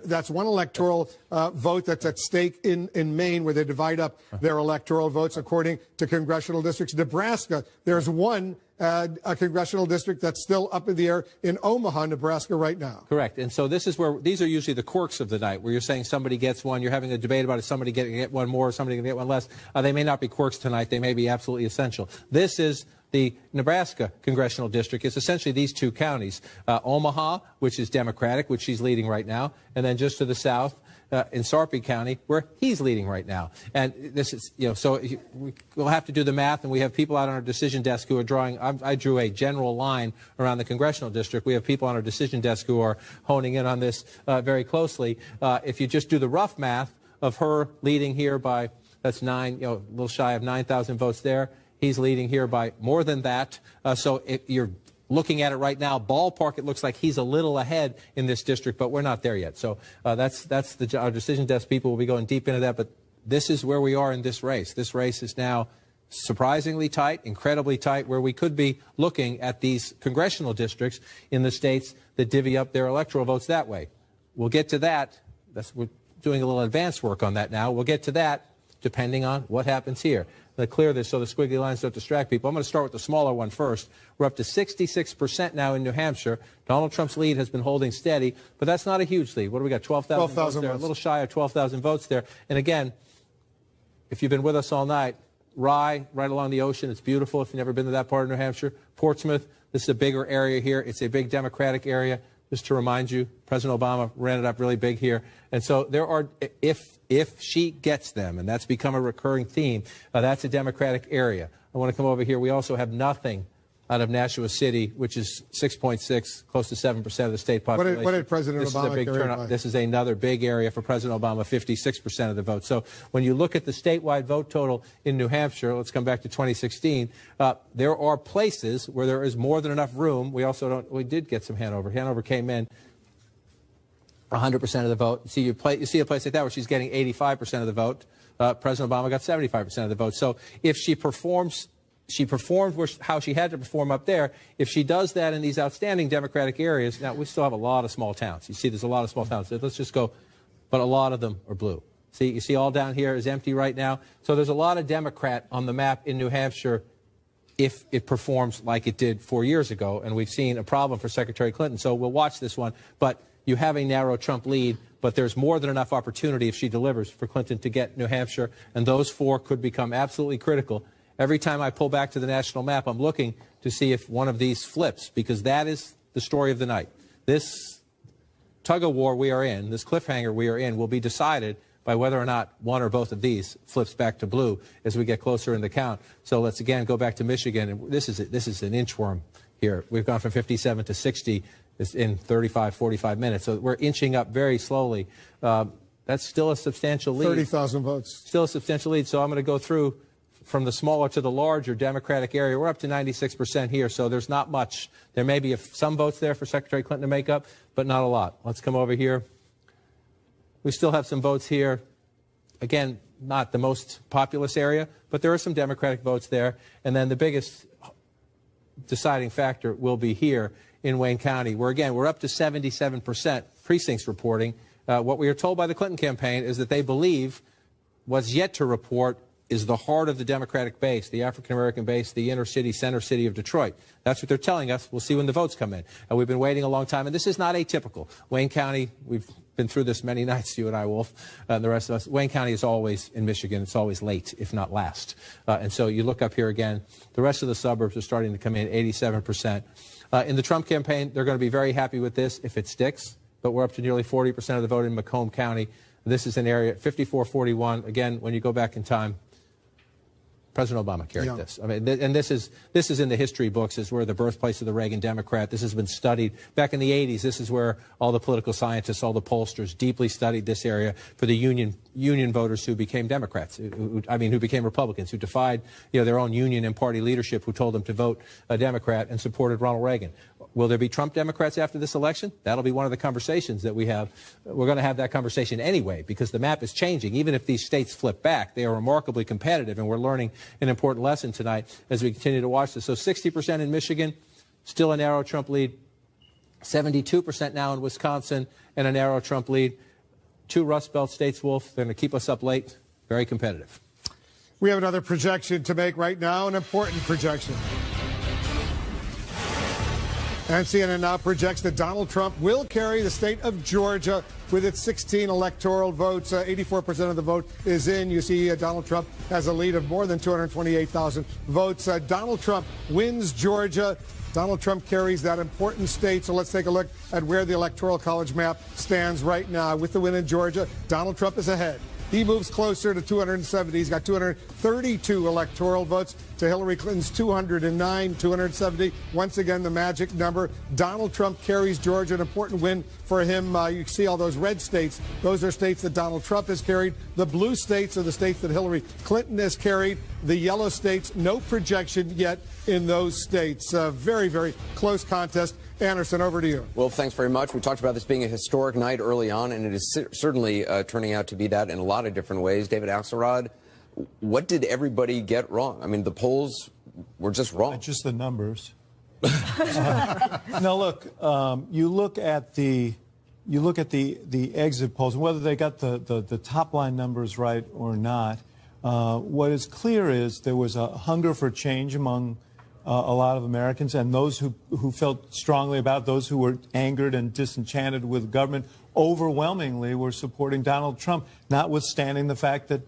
that's one electoral vote that's at stake in Maine, where they divide up their electoral votes according to congressional districts. Nebraska, there's one a congressional district that's still up in the air in Omaha, Nebraska right now. Correct. And so this is where these are usually the quirks of the night, where you're saying somebody gets one. You're having a debate about if somebody get one more or somebody can get one less. They may not be quirks tonight. They may be absolutely essential. This is the Nebraska congressional district. It's essentially these 2 counties, Omaha, which is Democratic, which she's leading right now, and then just to the south, in Sarpy County, where he's leading right now. And this is, so we'll have to do the math, and we have people out on our decision desk who are drawing. I drew a general line around the congressional district. We have people on our decision desk who are honing in on this very closely. If you just do the rough math of her leading here by, that's 9, a little shy of 9,000 votes there. He's leading here by more than that. So if you're looking at it right now, ballpark, it looks like he's a little ahead in this district, but we're not there yet. So that's our decision desk people will be going deep into that. But this is where we are in this race. This race is now surprisingly tight, incredibly tight, where we could be looking at these congressional districts in the states that divvy up their electoral votes that way. We'll get to that. We're doing a little advanced work on that now. We'll get to that depending on what happens here. To clear this so the squiggly lines don't distract people, I'm going to start with the smaller one first. We're up to 66% now in New Hampshire. Donald Trump's lead has been holding steady, but that's not a huge lead. What do we got, 12,000 votes there? A little shy of 12,000 votes there. And again, if you've been with us all night, Rye, right along the ocean, it's beautiful if you've never been to that part of New Hampshire. Portsmouth, this is a bigger area here. It's a big Democratic area. Just to remind you, President Obama ran it up really big here. And so there are, if she gets them, and that's become a recurring theme, that's a Democratic area. I want to come over here. We also have nothing out of Nashua City, which is 6.6, close to 7% of the state population. What did President This Obama is a big carry turnout. by? This is another big area for President Obama, 56% of the vote. So when you look at the statewide vote total in New Hampshire, let's come back to 2016, there are places where there is more than enough room. We did get some Hanover. Hanover came in 100% of the vote. You see a place like that where she's getting 85% of the vote. President Obama got 75% of the vote. So if she performed how she had to perform up there. If she does that in these outstanding Democratic areas, now we still have a lot of small towns. You see there's a lot of small towns. Let's just go, but a lot of them are blue. See, you see all down here is empty right now. So there's a lot of Democrat on the map in New Hampshire if it performs like it did 4 years ago. And we've seen a problem for Secretary Clinton. So we'll watch this one. But you have a narrow Trump lead, but there's more than enough opportunity if she delivers for Clinton to get New Hampshire. And those four could become absolutely critical. Every time I pull back to the national map, I'm looking to see if one of these flips, because that is the story of the night. This tug-of-war we are in, this cliffhanger we are in, will be decided by whether or not one or both of these flips back to blue as we get closer in the count. So let's again go back to Michigan. And this is an inchworm here. We've gone from 57 to 60 in 35, 45 minutes. So we're inching up very slowly. That's still a substantial lead. 30,000 votes. Still a substantial lead. So I'm going to go through from the smaller to the larger Democratic area. We're up to 96% here, so there's not much. There may be some votes there for Secretary Clinton to make up, but not a lot. Let's come over here. We still have some votes here. Again, not the most populous area, but there are some Democratic votes there. And then the biggest deciding factor will be here in Wayne County, where, again, we're up to 77% precincts reporting. What we are told by the Clinton campaign is that they believe what's yet to report is the heart of the Democratic base, the African-American base, the inner city, center city of Detroit. That's what they're telling us. We'll see when the votes come in. And we've been waiting a long time, and this is not atypical. Wayne County, we've been through this many nights, you and I, Wolf, and the rest of us. Wayne County is always, in Michigan, it's always late, if not last. And so you look up here again, the rest of the suburbs are starting to come in, 87%. In the Trump campaign, they're going to be very happy with this if it sticks, but we're up to nearly 40% of the vote in Macomb County. This is an area, 54-41. Again, when you go back in time, President Obama carried this. I mean, and this is in the history books. This is where the birthplace of the Reagan Democrat. This has been studied back in the 80s. This is where all the political scientists, all the pollsters deeply studied this area for the union voters who became Democrats. Who became Republicans, who defied their own union and party leadership, who told them to vote a Democrat and supported Ronald Reagan. Will there be Trump Democrats after this election? That'll be one of the conversations that we have. We're going to have that conversation anyway, because the map is changing. Even if these states flip back, they are remarkably competitive, and we're learning an important lesson tonight as we continue to watch this. So 60% in Michigan, still a narrow Trump lead. 72% now in Wisconsin, and a narrow Trump lead. 2 Rust Belt states, Wolf. They're going to keep us up late. Very competitive. We have another projection to make right now, an important projection. And CNN now projects that Donald Trump will carry the state of Georgia with its 16 electoral votes. 84% of the vote is in. You see Donald Trump has a lead of more than 228,000 votes. Donald Trump wins Georgia. Donald Trump carries that important state. So let's take a look at where the Electoral College map stands right now. With the win in Georgia, Donald Trump is ahead. He moves closer to 270. He's got 232 electoral votes to Hillary Clinton's 209, 270. Once again, the magic number. Donald Trump carries Georgia, an important win for him. You see all those red states. Those are states that Donald Trump has carried. The blue states are the states that Hillary Clinton has carried. The yellow states, no projection yet in those states. Very, very close contest. Anderson, over to you. Well, thanks very much. We talked about this being a historic night early on, and it is certainly turning out to be that in a lot of different ways. David Axelrod, what did everybody get wrong? I mean, the polls were just wrong. Just the numbers. No, look, you look at the exit polls, whether they got the top line numbers right or not. What is clear is there was a hunger for change among a lot of Americans, and those who felt strongly about, those who were angered and disenchanted with government, overwhelmingly were supporting Donald Trump, notwithstanding the fact that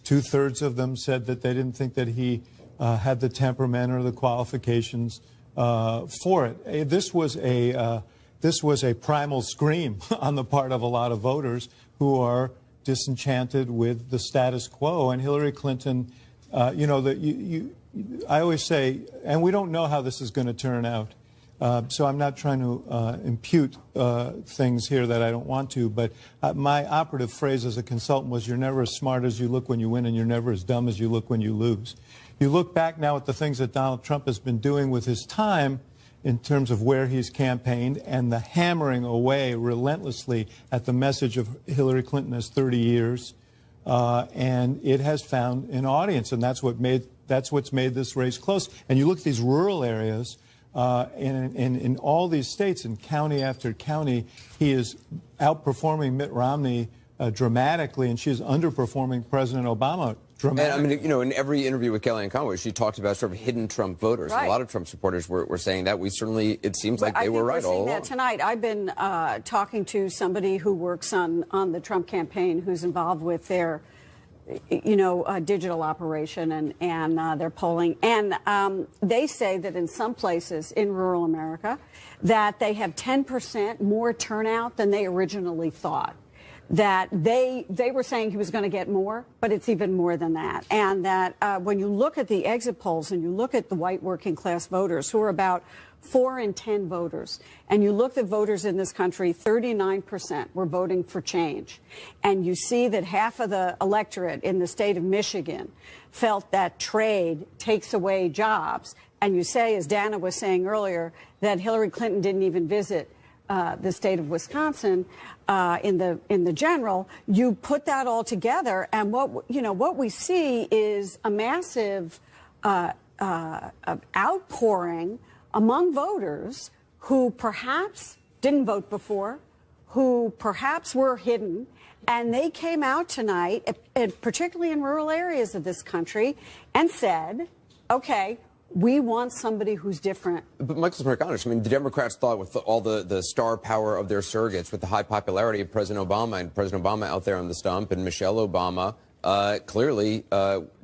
2/3 of them said that they didn't think that he had the temperament or the qualifications for it. This was a primal scream on the part of a lot of voters who are disenchanted with the status quo. And Hillary Clinton, I always say, and we don't know how this is going to turn out. So I'm not trying to impute things here that I don't want to, but my operative phrase as a consultant was, you're never as smart as you look when you win, and you're never as dumb as you look when you lose. You look back now at the things that Donald Trump has been doing with his time in terms of where he's campaigned and the hammering away relentlessly at the message of Hillary Clinton as 30 years, and it has found an audience, and that's what's made this race close. And you look at these rural areas, in all these states, in county after county, he is outperforming Mitt Romney dramatically, and she is underperforming President Obama dramatically. And I mean, in every interview with Kellyanne Conway, she talked about sort of hidden Trump voters. Right. A lot of Trump supporters were saying that. It seems like they were right all along. That tonight, I've been talking to somebody who works on the Trump campaign, who's involved with their digital operation and their polling. And they say that in some places in rural America that they have 10% more turnout than they originally thought. That they were saying he was going to get more, but it's even more than that. And that when you look at the exit polls and you look at the white working class voters, who are about 4 in 10 voters, and you look at voters in this country, 39% were voting for change. And you see that half of the electorate in the state of Michigan felt that trade takes away jobs. And you say, as Dana was saying earlier, that Hillary Clinton didn't even visit the state of Wisconsin in the general. You put that all together, and what we see is a massive outpouring among voters who perhaps didn't vote before, who perhaps were hidden, and they came out tonight, particularly in rural areas of this country, and said, okay, we want somebody who's different. But Michael Smerconish, I mean, the Democrats thought with all the star power of their surrogates, with the high popularity of President Obama and President Obama out there on the stump, and Michelle Obama clearly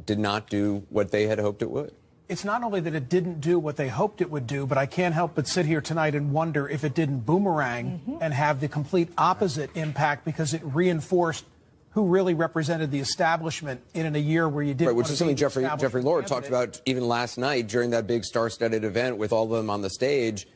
did not do what they had hoped it would. It's not only that it didn't do what they hoped it would do, but I can't help but sit here tonight and wonder if it didn't boomerang and have the complete opposite impact, because it reinforced who really represented the establishment in a year where you didn't. Right, which is something Jeffrey Lord talked about even last night during that big star-studded event with all of them on the stage.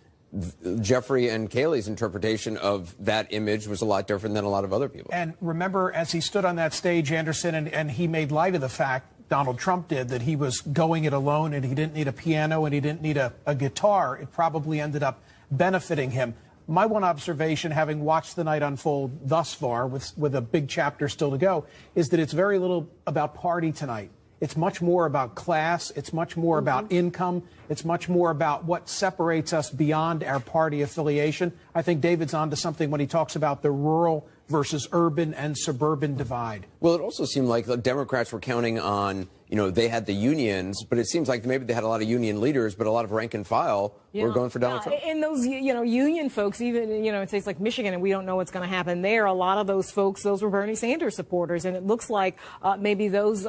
Jeffrey and Kayleigh's interpretation of that image was a lot different than a lot of other people. And remember, as he stood on that stage, Anderson, and he made light of the fact, Donald Trump did, that he was going it alone and he didn't need a piano and he didn't need a guitar. It probably ended up benefiting him. My one observation, having watched the night unfold thus far, with a big chapter still to go, is that it's very little about party tonight. It's much more about class. It's much more about income. It's much more about what separates us beyond our party affiliation. I think David's onto something when he talks about the rural versus urban and suburban divide. Well, it also seemed like the Democrats were counting on, they had the unions, but it seems like maybe they had a lot of union leaders, but a lot of rank and file were going for Donald Trump. And those, union folks, even, in states like Michigan, and we don't know what's going to happen there, a lot of those folks, those were Bernie Sanders supporters. And it looks like maybe those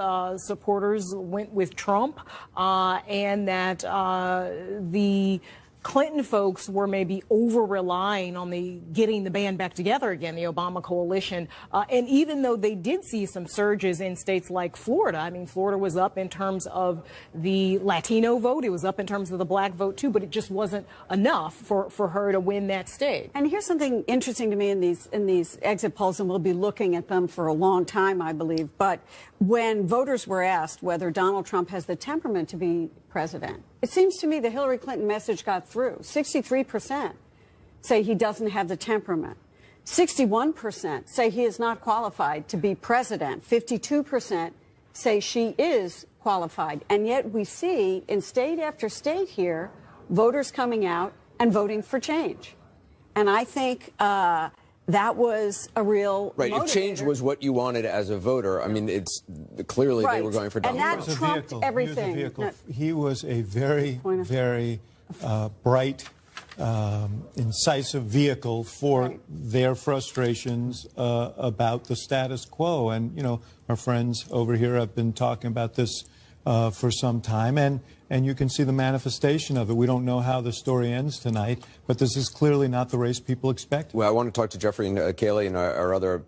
supporters went with Trump, and that the Clinton folks were maybe over-relying on getting the band back together again, the Obama coalition. And even though they did see some surges in states like Florida, I mean, Florida was up in terms of the Latino vote. It was up in terms of the black vote, too, but it just wasn't enough for her to win that state. And here's something interesting to me in these exit polls, and we'll be looking at them for a long time, I believe. But when voters were asked whether Donald Trump has the temperament to be president, it seems to me the Hillary Clinton message got through. 63% say he doesn't have the temperament. 61% say he is not qualified to be president. 52% say she is qualified. And yet we see in state after state here, voters coming out and voting for change. And I think that was a real right. motivator. If change was what you wanted as a voter, I mean, it's clearly they were going for Donald Trump. And that trumped everything. He was a very, very bright incisive vehicle for their frustrations about the status quo. And, you know, our friends over here have been talking about this for some time, and you can see the manifestation of it. We don't know how the story ends tonight, but this is clearly not the race people expect. Well, I want to talk to Jeffrey and Kayleigh and our other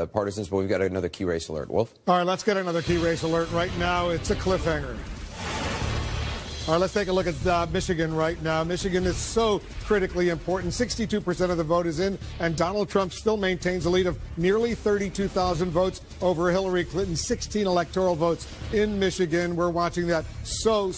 partisans, but we've got another key race alert. Wolf? All right, let's get another key race alert. Right now, it's a cliffhanger. All right, let's take a look at Michigan right now. Michigan is so critically important. 62% of the vote is in, and Donald Trump still maintains a lead of nearly 32,000 votes over Hillary Clinton. 16 electoral votes in Michigan. We're watching that so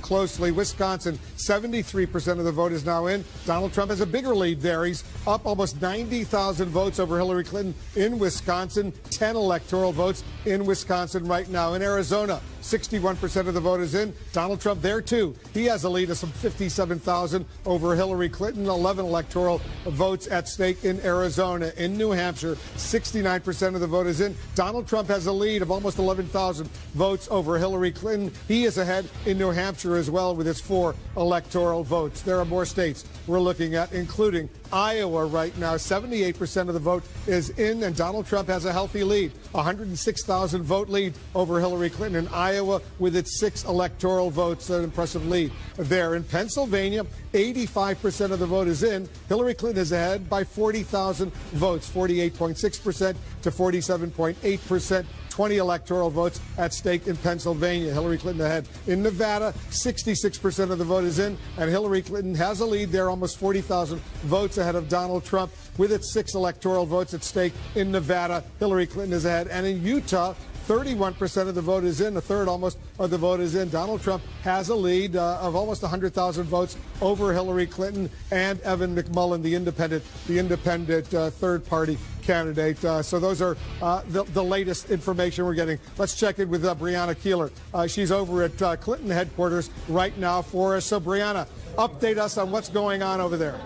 closely. Wisconsin, 73% of the vote is now in. Donald Trump has a bigger lead there. He's up almost 90,000 votes over Hillary Clinton in Wisconsin. 10 electoral votes in Wisconsin right now. In Arizona, 61% of the vote is in. Donald Trump there, too. He has a lead of some 57,000 over Hillary Clinton. 11 electoral votes at stake in Arizona. In New Hampshire, 69% of the vote is in. Donald Trump has a lead of almost 11,000 votes over Hillary Clinton. He is ahead in New Hampshire as well with his 4 electoral votes. There are more states we're looking at, including Iowa right now. 78% of the vote is in, and Donald Trump has a healthy lead. 106,000 vote lead over Hillary Clinton in Iowa with its 6 electoral votes. An impressive lead there. In Pennsylvania, 85% of the vote is in. Hillary Clinton is ahead by 40,000 votes, 48.6% to 47.8%. 20 electoral votes at stake in Pennsylvania. Hillary Clinton ahead. In Nevada, 66% of the vote is in, and Hillary Clinton has a lead there, almost 40,000 votes ahead of Donald Trump. With its 6 electoral votes at stake in Nevada, Hillary Clinton is ahead. And in Utah, 31% of the vote is in. A third almost of the vote is in. Donald Trump has a lead of almost 100,000 votes over Hillary Clinton and Evan McMullin, the independent third-party candidate. So those are the latest information we're getting. Let's check in with Brianna Keilar. She's over at Clinton headquarters right now for us. So, Brianna, update us on what's going on over there.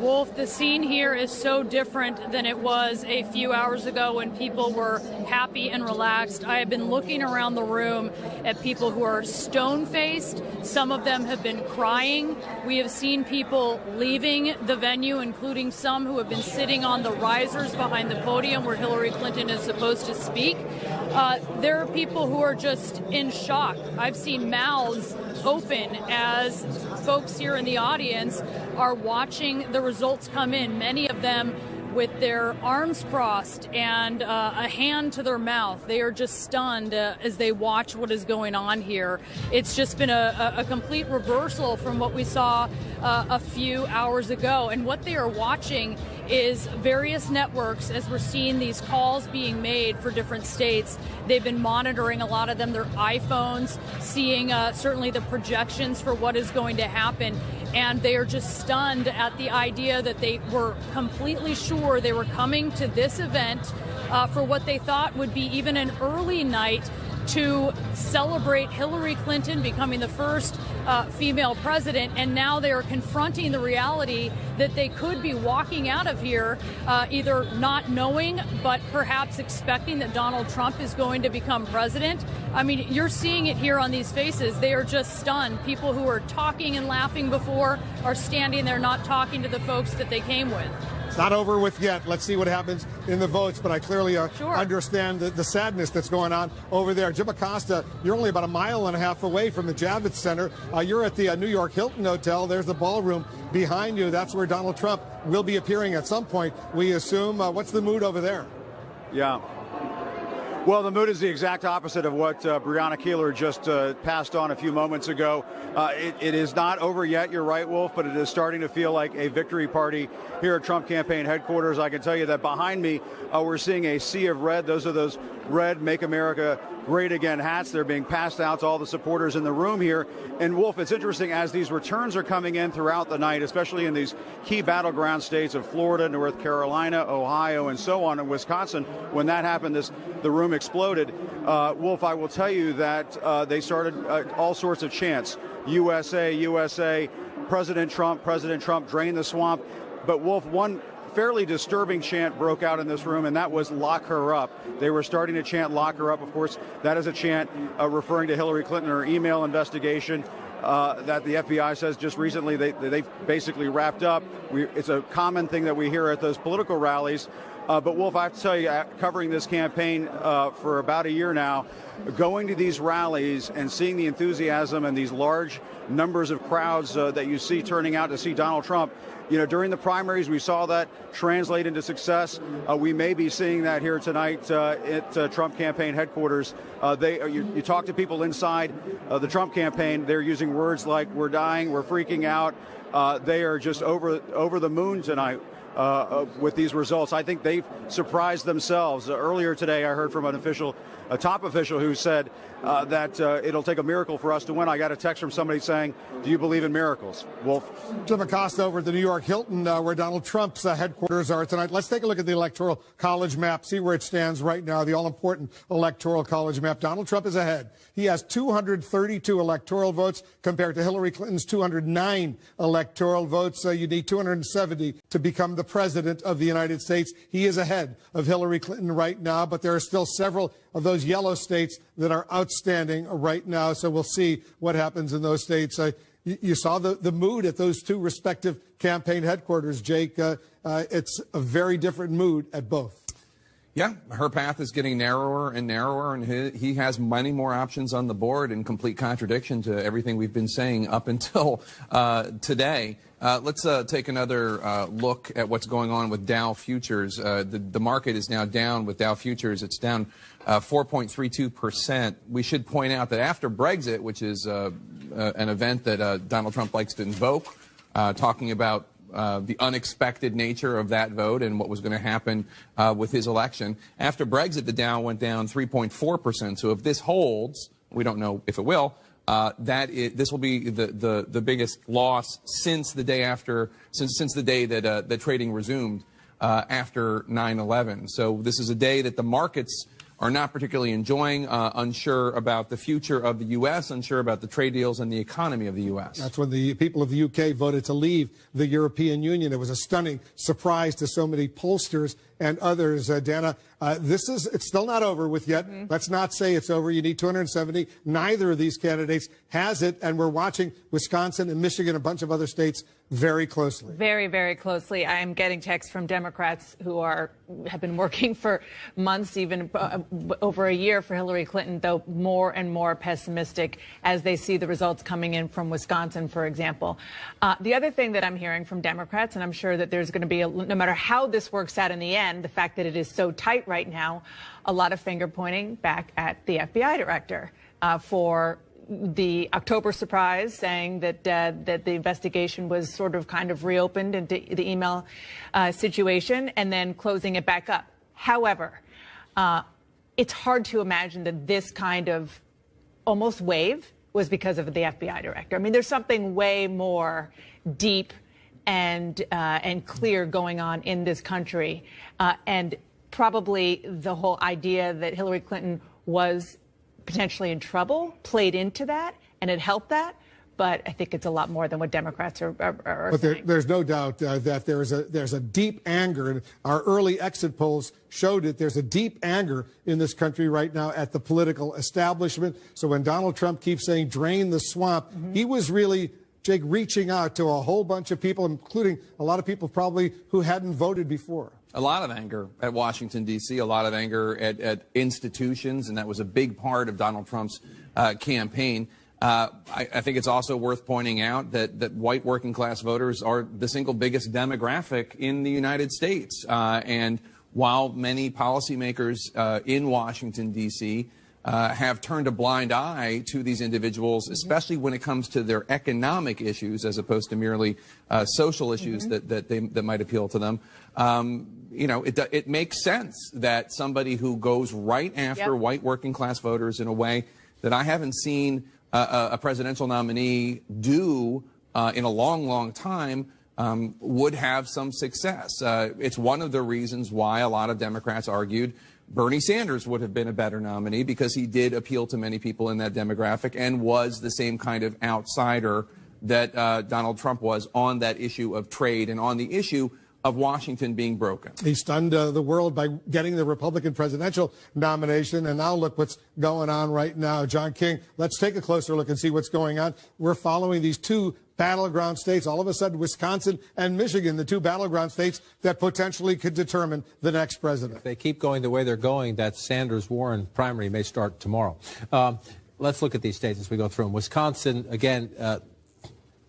Wolf, the scene here is so different than it was a few hours ago when people were happy and relaxed. I have been looking around the room at people who are stone-faced. Some of them have been crying. We have seen people leaving the venue, including some who have been sitting on the risers behind the podium where Hillary Clinton is supposed to speak. There are people who are just in shock. I've seen mouths open as folks here in the audience are watching the results come in, many of them with their arms crossed and a hand to their mouth. They are just stunned as they watch what is going on here. It's just been a complete reversal from what we saw a few hours ago. And what they are watching is various networks, as we're seeing these calls being made for different states. They've been monitoring, a lot of them, their iPhones, seeing certainly the projections for what is going to happen. And they are just stunned at the idea that they were completely sure they were coming to this event for what they thought would be even an early night to celebrate Hillary Clinton becoming the first female president, and now they are confronting the reality that they could be walking out of here either not knowing but perhaps expecting that Donald Trump is going to become president. I mean, you're seeing it here on these faces. They are just stunned. People who were talking and laughing before are standing there not talking to the folks that they came with. It's not over with yet. Let's see what happens in the votes, but I clearly understand the sadness that's going on over there. Jim Acosta, you're only about a mile and a half away from the Javits Center. You're at the New York Hilton Hotel. There's the ballroom behind you. That's where Donald Trump will be appearing at some point, we assume. What's the mood over there? Yeah. Well, the mood is the exact opposite of what Brianna Keilar just passed on a few moments ago. It is not over yet, you're right, Wolf, but it is starting to feel like a victory party here at Trump campaign headquarters. I can tell you that behind me, we're seeing a sea of red. Those are those red Make America Great Again hats. They're being passed out to all the supporters in the room here. And, Wolf, it's interesting, as these returns are coming in throughout the night, especially in these key battleground states of Florida, North Carolina, Ohio, and so on, and Wisconsin. When that happened, the room exploded. Wolf, I will tell you that they started all sorts of chants. USA, USA, President Trump, drain the swamp. But, Wolf, one fairly disturbing chant broke out in this room, and that was lock her up. They were starting to chant lock her up. Of course, that is a chant referring to Hillary Clinton, her email investigation. that the FBI says just recently they basically wrapped up. It's a common thing that we hear at those political rallies. But Wolf, I have to tell you, covering this campaign for about a year now, going to these rallies and seeing the enthusiasm and these large numbers of crowds that you see turning out to see Donald Trump, during the primaries, we saw that translate into success. We may be seeing that here tonight at Trump campaign headquarters. You talk to people inside the Trump campaign, they're using words like "we're dying," "we're freaking out." They are just over the moon tonight with these results. I think they've surprised themselves. Earlier today, I heard from a top official who said that it'll take a miracle for us to win. I got a text from somebody saying, "Do you believe in miracles?" Wolf. Jim Acosta over at the New York Hilton, where Donald Trump's headquarters are tonight. Let's take a look at the Electoral College map, see where it stands right now, the all-important Electoral College map. Donald Trump is ahead. He has 232 electoral votes compared to Hillary Clinton's 209 electoral votes. You need 270 to become the president of the United States. He is ahead of Hillary Clinton right now, but there are still several of those yellow states that are outstanding right now. So we'll see what happens in those states. You saw the mood at those two respective campaign headquarters, Jake. It's a very different mood at both. Yeah, her path is getting narrower and narrower, and he has many more options on the board, in complete contradiction to everything we've been saying up until today. Let's take another look at what's going on with Dow futures. The market is now down with Dow futures. It's down 4.32%. We should point out that after Brexit, which is an event that Donald Trump likes to invoke, talking about the unexpected nature of that vote and what was going to happen with his election. After Brexit, the Dow went down 3.4%. So if this holds, we don't know if it will, this will be the biggest loss since the day after, since the day that the trading resumed after 9/11. So this is a day that the markets are not particularly enjoying, unsure about the future of the U.S., unsure about the trade deals and the economy of the U.S. That's when the people of the U.K. voted to leave the European Union. It was a stunning surprise to so many pollsters and others. Dana, it's still not over with yet. Let's not say it's over. You need 270. Neither of these candidates has it, and we're watching Wisconsin and Michigan, a bunch of other states, very closely. Very, very closely. I am getting texts from Democrats who have been working for months, even over a year, for Hillary Clinton, though more and more pessimistic as they see the results coming in from Wisconsin, for example. The other thing that I'm hearing from Democrats, and I'm sure that there's going to be, no matter how this works out in the end, the fact that it is so tight right now, a lot of finger pointing back at the FBI director for the October surprise, saying that that the investigation was sort of kind of reopened into the email situation and then closing it back up. However, it's hard to imagine that this kind of almost wave was because of the FBI director. I mean, there's something way more deep and clear going on in this country, and probably the whole idea that Hillary Clinton was potentially in trouble played into that, and it helped that. But I think it's a lot more than what Democrats are saying. There's no doubt that there's a deep anger, and our early exit polls showed it. There's a deep anger in this country right now at the political establishment. So when Donald Trump keeps saying drain the swamp, he was really, Jake, reaching out to a whole bunch of people, including a lot of people probably who hadn't voted before. A lot of anger at Washington, D.C., a lot of anger at institutions, and that was a big part of Donald Trump's campaign. I think it's also worth pointing out that white working class voters are the single biggest demographic in the United States. And while many policymakers in Washington, D.C., have turned a blind eye to these individuals, especially when it comes to their economic issues, as opposed to merely social issues that might appeal to them. It makes sense that somebody who goes right after white working class voters in a way that I haven't seen a presidential nominee do in a long, long time would have some success. It's one of the reasons why a lot of Democrats argued Bernie Sanders would have been a better nominee, because he did appeal to many people in that demographic and was the same kind of outsider that Donald Trump was on that issue of trade and on the issue of Washington being broken. He stunned the world by getting the Republican presidential nomination, and now look what's going on right now. John King, let's take a closer look and see what's going on. We're following these two battleground states. All of a sudden, Wisconsin and Michigan, the two battleground states that potentially could determine the next president. If they keep going the way they're going, that Sanders-Warren primary may start tomorrow. Let's look at these states as we go through them. Wisconsin, again,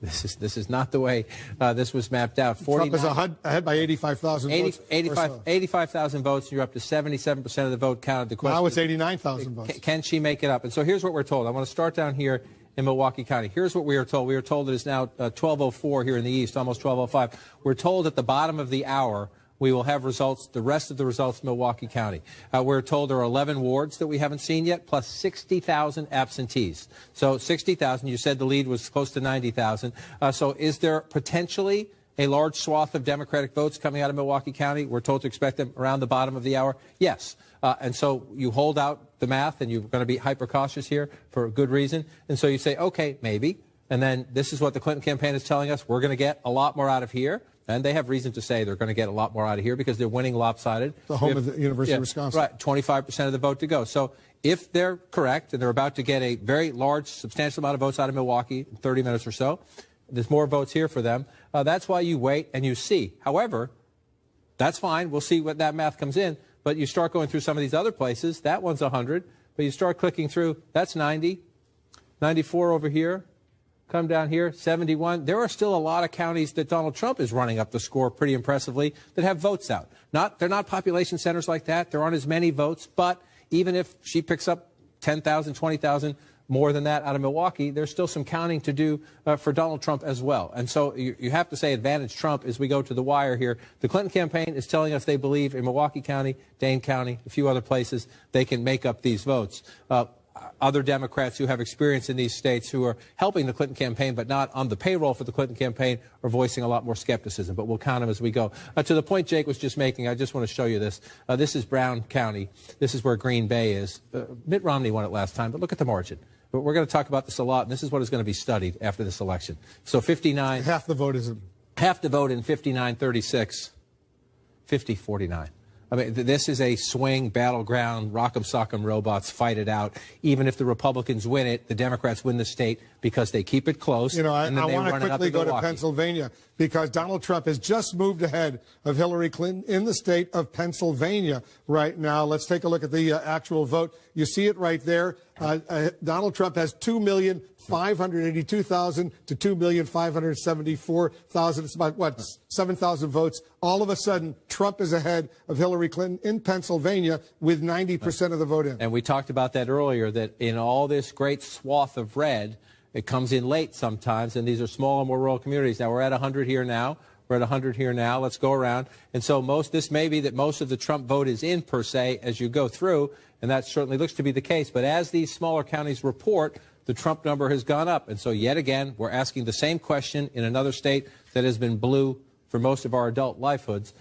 this is not the way this was mapped out. Trump is ahead by 85,000 votes. 85,000 votes, and you're up to 77% of the vote counted. The question now it's 89,000 votes. Can she make it up? And so here's what we're told. I want to start down here in Milwaukee County. Here's what we are told. We are told it is now 12:04 here in the east, almost 12:05. We're told at the bottom of the hour we will have results, the rest of the results in Milwaukee County. We're told there are 11 wards that we haven't seen yet, plus 60,000 absentees. So 60,000, you said the lead was close to 90,000. So is there potentially a large swath of Democratic votes coming out of Milwaukee County? We're told to expect them around the bottom of the hour. Yes. And so you hold out the math, and you're going to be hyper cautious here for a good reason. And so you say, okay, maybe. And then this is what the Clinton campaign is telling us. We're going to get a lot more out of here. And they have reason to say they're going to get a lot more out of here because they're winning lopsided. The home of the University of Wisconsin. Right, 25% of the vote to go. So if they're correct and they're about to get a very large, substantial amount of votes out of Milwaukee in 30 minutes or so, there's more votes here for them. That's why you wait and you see. However, that's fine. We'll see what that math comes in. But you start going through some of these other places. That one's 100. But you start clicking through. That's 90. 94 over here. Come down here, 71. There are still a lot of counties that Donald Trump is running up the score pretty impressively that have votes out. They're not population centers like that. There aren't as many votes. But even if she picks up 10,000, 20,000 more than that out of Milwaukee, there's still some counting to do for Donald Trump as well. And so you have to say advantage Trump as we go to the wire here. The Clinton campaign is telling us they believe in Milwaukee County, Dane County, a few other places, they can make up these votes. Other Democrats who have experience in these states who are helping the Clinton campaign but not on the payroll for the Clinton campaign are voicing a lot more skepticism. But we'll count them as we go. To the point Jake was just making, I just want to show you this. This is Brown County. This is where Green Bay is. Mitt Romney won it last time, but look at the margin. But we're going to talk about this a lot, and this is what is going to be studied after this election. So 59. Half the vote is in. Half the vote in 59-36. 50-49. I mean, this is a swing battleground. Rock'em sock'em robots fight it out. Even if the Republicans win it, the Democrats win the state because they keep it close. You know, I want to quickly go to Pennsylvania because Donald Trump has just moved ahead of Hillary Clinton in the state of Pennsylvania right now. Let's take a look at the actual vote. You see it right there. Donald Trump has 2,582,000 to 2,574,000. It's about, 7,000 votes. All of a sudden, Trump is ahead of Hillary Clinton in Pennsylvania with 90% of the vote in. And we talked about that earlier, that in all this great swath of red, it comes in late sometimes, and these are smaller, more rural communities. Now, we're at 100 here now. We're at 100 here now. Let's go around. And so this may be that most of the Trump vote is in, per se, as you go through, and that certainly looks to be the case. But as these smaller counties report, the Trump number has gone up. And so yet again, we're asking the same question in another state that has been blue for most of our adult lifetimes.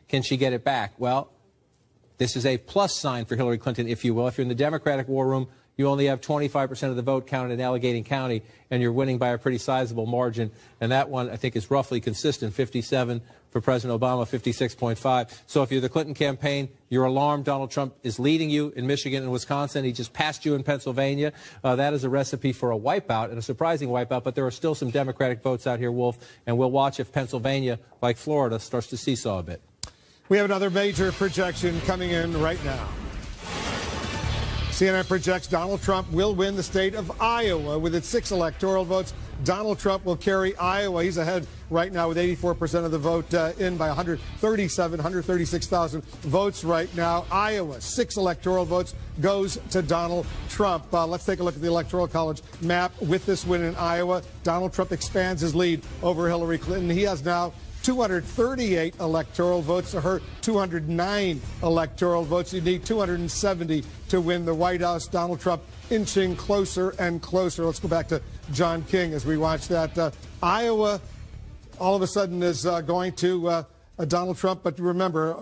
Can she get it back? Well, this is a plus sign for Hillary Clinton, if you will. If you're in the Democratic war room, you only have 25% of the vote counted in Allegheny County, and you're winning by a pretty sizable margin. And that one, I think, is roughly consistent, 57 for President Obama, 56.5. So if you're the Clinton campaign, you're alarmed. Donald Trump is leading you in Michigan and Wisconsin. He just passed you in Pennsylvania. That is a recipe for a wipeout, and a surprising wipeout. But there are still some Democratic votes out here, Wolf, and we'll watch if Pennsylvania, like Florida, starts to seesaw a bit. We have another major projection coming in right now. CNN projects Donald Trump will win the state of Iowa with its 6 electoral votes. Donald Trump will carry Iowa. He's ahead right now with 84% of the vote in by 136,000 votes right now. Iowa, 6 electoral votes goes to Donald Trump. Let's take a look at the Electoral College map. With this win in Iowa, Donald Trump expands his lead over Hillary Clinton. He has now 238 electoral votes to her 209 electoral votes. You need 270 to win the White House. Donald Trump inching closer and closer. Let's go back to John King as we watch that. Iowa all of a sudden is going to Donald Trump. But remember,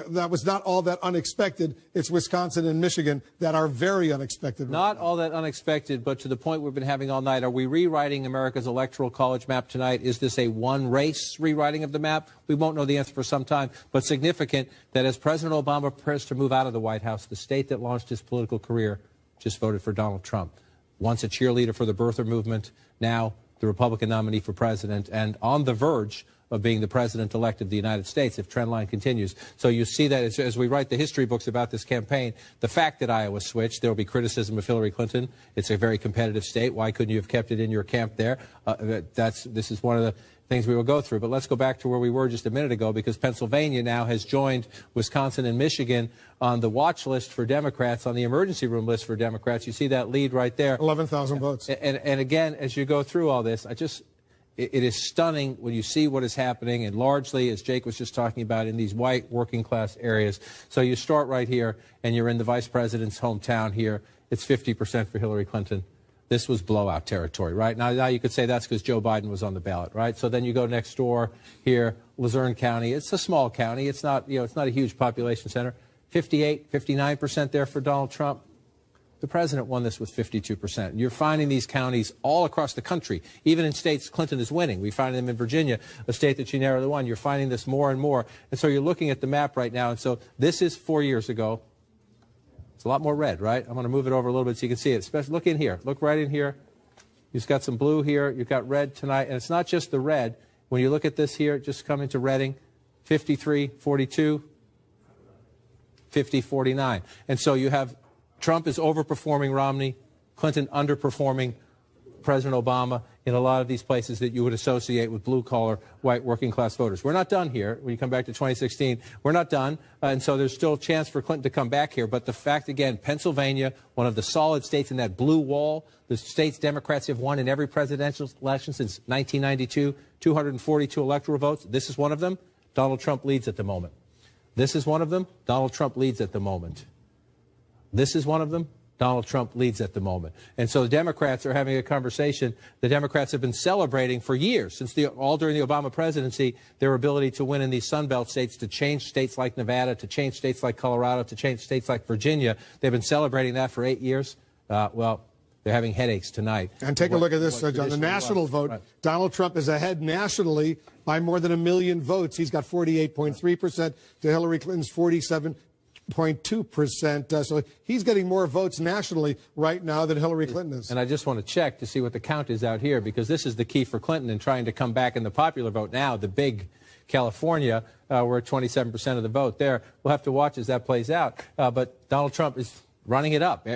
that was not all that unexpected. It's Wisconsin and Michigan that are very unexpected. Not all that unexpected, but to the point we've been having all night. Are we rewriting America's electoral college map tonight? Is this a one-race rewriting of the map? We won't know the answer for some time, but significant that as President Obama prepares to move out of the White House, the state that launched his political career just voted for Donald Trump. Once a cheerleader for the birther movement, now the Republican nominee for president, and on the verge of being the president-elect of the United States if trendline continues. So you see that as we write the history books about this campaign, the fact that Iowa switched, there will be criticism of Hillary Clinton. It's a very competitive state. Why couldn't you have kept it in your camp there? This is one of the things we will go through. But let's go back to where we were just a minute ago, because Pennsylvania now has joined Wisconsin and Michigan on the watch list for Democrats, on the emergency room list for Democrats. You see that lead right there. 11,000 votes. And again, as you go through all this, it is stunning when you see what is happening, and largely, as Jake was just talking about, in these white working-class areas. So you start right here, and you're in the vice president's hometown here. It's 50% for Hillary Clinton. This was blowout territory, right? Now you could say that's because Joe Biden was on the ballot, right? So then you go next door here, Luzerne County. It's a small county. It's not, it's not a huge population center. 58, 59% there for Donald Trump. The president won this with 52%. You're finding these counties all across the country, even in states Clinton is winning. We find them in Virginia, a state that she narrowly won. You're finding this more and more. And so you're looking at the map right now. And so this is 4 years ago. It's a lot more red, right? I'm going to move it over a little bit so you can see it. Especially, look in here. Look right in here. You've got some blue here. You've got red tonight. And it's not just the red. When you look at this here, just come into Reading, 53-42, 50-49. And so you have Trump is overperforming Romney, Clinton underperforming President Obama in a lot of these places that you would associate with blue-collar, white, working-class voters. We're not done here. When you come back to 2016, we're not done. And so there's still a chance for Clinton to come back here. But the fact, again, Pennsylvania, one of the solid states in that blue wall, the states Democrats have won in every presidential election since 1992, 242 electoral votes. This is one of them. Donald Trump leads at the moment. This is one of them. Donald Trump leads at the moment. This is one of them. Donald Trump leads at the moment. And so the Democrats are having a conversation. The Democrats have been celebrating for years, since all during the Obama presidency, their ability to win in these Sun Belt states, to change states like Nevada, to change states like Colorado, to change states like Virginia. They've been celebrating that for 8 years. Well, they're having headaches tonight. And take a look at this, John. The national vote, right. Donald Trump is ahead nationally by more than 1 million votes. He's got 48.3% to Hillary Clinton's 47.2%. So he's getting more votes nationally right now than Hillary Clinton is. And I just want to check to see what the count is out here, because this is the key for Clinton in trying to come back in the popular vote now, the big California, we're at 27% of the vote there. We'll have to watch as that plays out. But Donald Trump is running it up.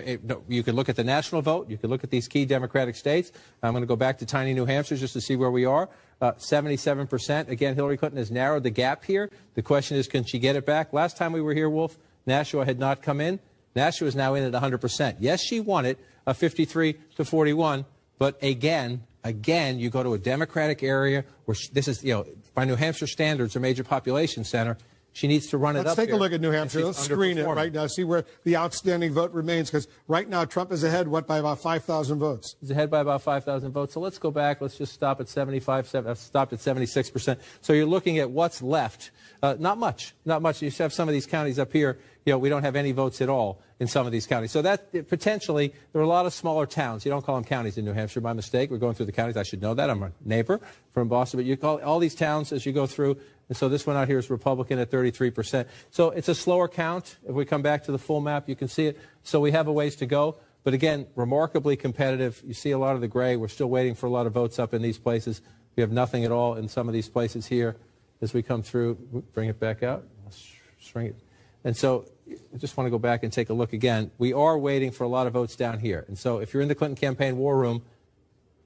You can look at the national vote. You can look at these key Democratic states. I'm going to go back to tiny New Hampshire just to see where we are. 77%. Again, Hillary Clinton has narrowed the gap here. The question is, can she get it back? Last time we were here, Wolf, Nashua had not come in. Nashua is now in at 100%. Yes, she won it, 53-41. But again, you go to a Democratic area where this is, by New Hampshire standards, a major population center. She needs to run it up. Let's take a look at New Hampshire. Let's screen it right now, see where the outstanding vote remains, because right now Trump is ahead, by about 5,000 votes. He's ahead by about 5,000 votes. So let's go back. Let's just stop at 75. Stopped at 76%. So you're looking at what's left. Not much. Not much. You have some of these counties up here. We don't have any votes at all in some of these counties. So that potentially, there are a lot of smaller towns. You don't call them counties in New Hampshire by mistake. We're going through the counties. I should know that. I'm a neighbor from Boston. But you call all these towns as you go through. And so this one out here is Republican at 33%. So it's a slower count. If we come back to the full map, you can see it. So we have a ways to go. But again, remarkably competitive. You see a lot of the gray. We're still waiting for a lot of votes up in these places. We have nothing at all in some of these places here as we come through. Bring it back out. String it. And so I just want to go back and take a look again. We are waiting for a lot of votes down here. And so if you're in the Clinton campaign war room,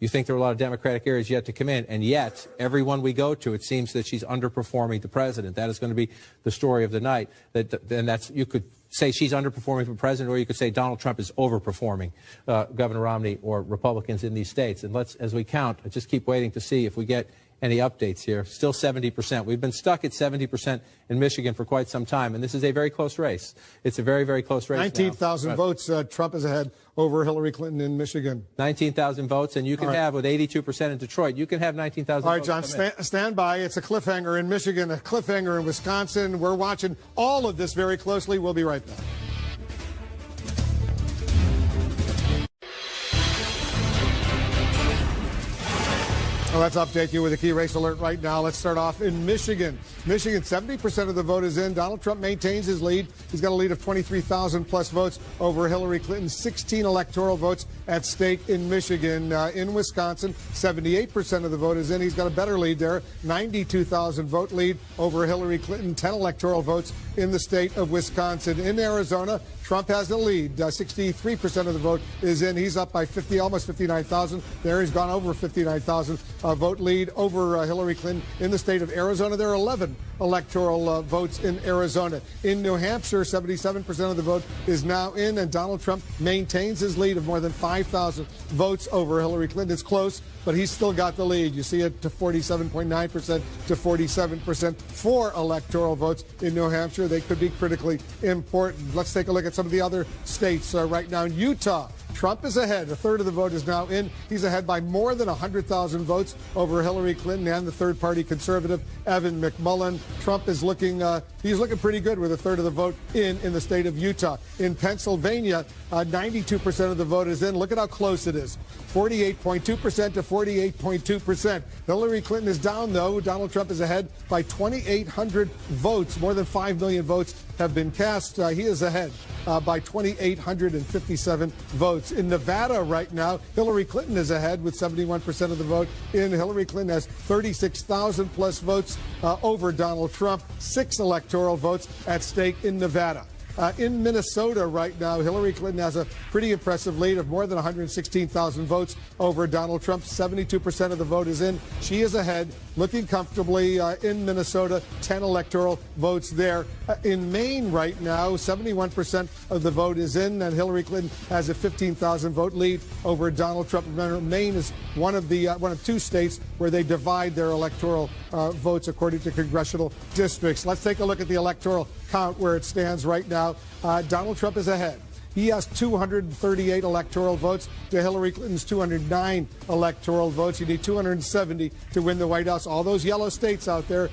you think there are a lot of Democratic areas yet to come in, and yet every one we go to, it seems that she's underperforming the president. That is going to be the story of the night. You could say she's underperforming for president, or you could say Donald Trump is overperforming Governor Romney or Republicans in these states. And as we count, just keep waiting to see if we get any updates here. Still 70%. We've been stuck at 70% in Michigan for quite some time, and this is a very close race. It's a very, very close race. 19,000 votes. Trump is ahead over Hillary Clinton in Michigan. 19,000 votes, and you can have, with 82% in Detroit, you can have 19,000 All right, votes. John, stand by. It's a cliffhanger in Michigan, a cliffhanger in Wisconsin. We're watching all of this very closely. We'll be right back. Well, let's update you with a key race alert right now. Let's start off in Michigan. Michigan, 70% of the vote is in. Donald Trump maintains his lead. He's got a lead of 23,000 plus votes over Hillary Clinton. 16 electoral votes at stake in Michigan. In Wisconsin, 78% of the vote is in. He's got a better lead there. 92,000 vote lead over Hillary Clinton. 10 electoral votes in the state of Wisconsin. In Arizona, Trump has a lead. 63% of the vote is in. He's up by 50, almost 59,000. There he's gone over 59,000 vote lead over Hillary Clinton. In the state of Arizona, there are 11 electoral votes in Arizona. In New Hampshire, 77% of the vote is now in, and Donald Trump maintains his lead of more than 5,000 votes over Hillary Clinton. It's close, but he's still got the lead. You see it to 47.9% to 47%. 4 electoral votes in New Hampshire. They could be critically important. Let's take a look at some of the other states right now. In Utah, Trump is ahead. A third of the vote is now in. He's ahead by more than 100,000 votes over Hillary Clinton and the third-party conservative Evan McMullin. Trump is looking pretty good with a third of the vote in the state of Utah. In Pennsylvania, 92% of the vote is in. Look at how close it is. 48.2% to 48.2%. Hillary Clinton is down, though. Donald Trump is ahead by 2,800 votes. More than 5 million votes have been cast. He is ahead by 2,857 votes. In Nevada right now, Hillary Clinton is ahead with 71% of the vote. Hillary Clinton has 36,000 plus votes over Donald Trump. 6 electoral votes at stake in Nevada. In Minnesota right now, Hillary Clinton has a pretty impressive lead of more than 116,000 votes over Donald Trump. 72% of the vote is in. She is ahead, looking comfortably in Minnesota. 10 electoral votes there. In Maine right now, 71% of the vote is in, and Hillary Clinton has a 15,000 vote lead over Donald Trump. Remember, Maine is one of 2 states where they divide their electoral votes according to congressional districts. Let's take a look at the electoral count where it stands right now. Donald Trump is ahead. He has 238 electoral votes to Hillary Clinton's 209 electoral votes. You need 270 to win the White House. All those yellow states out there,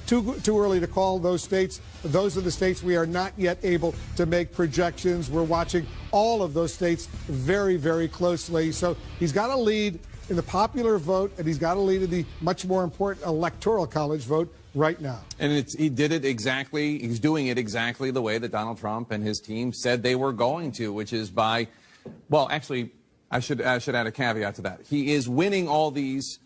too early to call those states. Those are the states we are not yet able to make projections. We're watching all of those states very, very closely. So he's got a lead in the popular vote, and he's got a lead in the much more important electoral college vote right now. And he did it exactly, he's doing it exactly the way that Donald Trump and his team said they were going to, which is by, well, actually, I should add a caveat to that. He is winning all these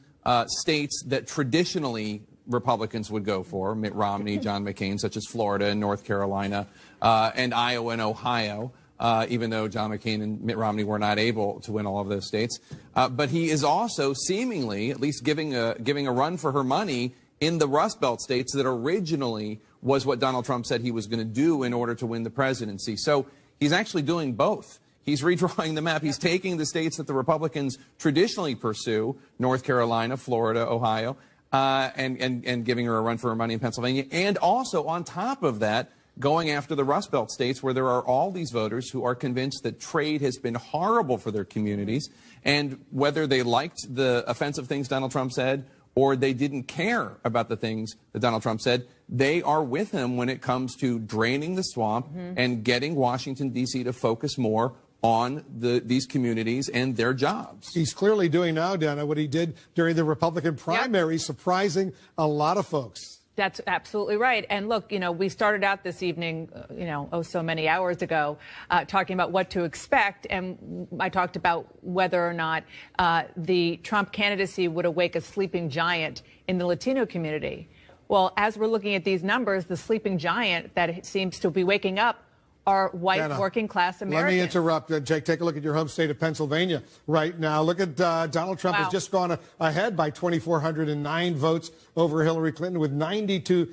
states that traditionally Republicans would go for, Mitt Romney, John McCain, such as Florida and North Carolina, and Iowa and Ohio. Even though John McCain and Mitt Romney were not able to win all of those states. But he is also seemingly at least giving a run for her money in the Rust Belt states that originally was what Donald Trump said he was going to do in order to win the presidency. So he's actually doing both. He's redrawing the map. He's taking the states that the Republicans traditionally pursue, North Carolina, Florida, Ohio, and giving her a run for her money in Pennsylvania. And also, on top of that, going after the Rust Belt states where there are all these voters who are convinced that trade has been horrible for their communities. And whether they liked the offensive things Donald Trump said or they didn't care about the things that Donald Trump said, they are with him when it comes to draining the swamp and getting Washington, D.C. to focus more on these communities and their jobs. He's clearly doing now, Dana, what he did during the Republican primary, surprising a lot of folks. That's absolutely right. And look, we started out this evening, so many hours ago, talking about what to expect. And I talked about whether or not the Trump candidacy would awake a sleeping giant in the Latino community. Well, as we're looking at these numbers, the sleeping giant that seems to be waking up are white, Dana, working-class Americans. Let me interrupt. Jake, take a look at your home state of Pennsylvania right now. Look at Donald Trump has just gone ahead by 2,409 votes over Hillary Clinton with 92%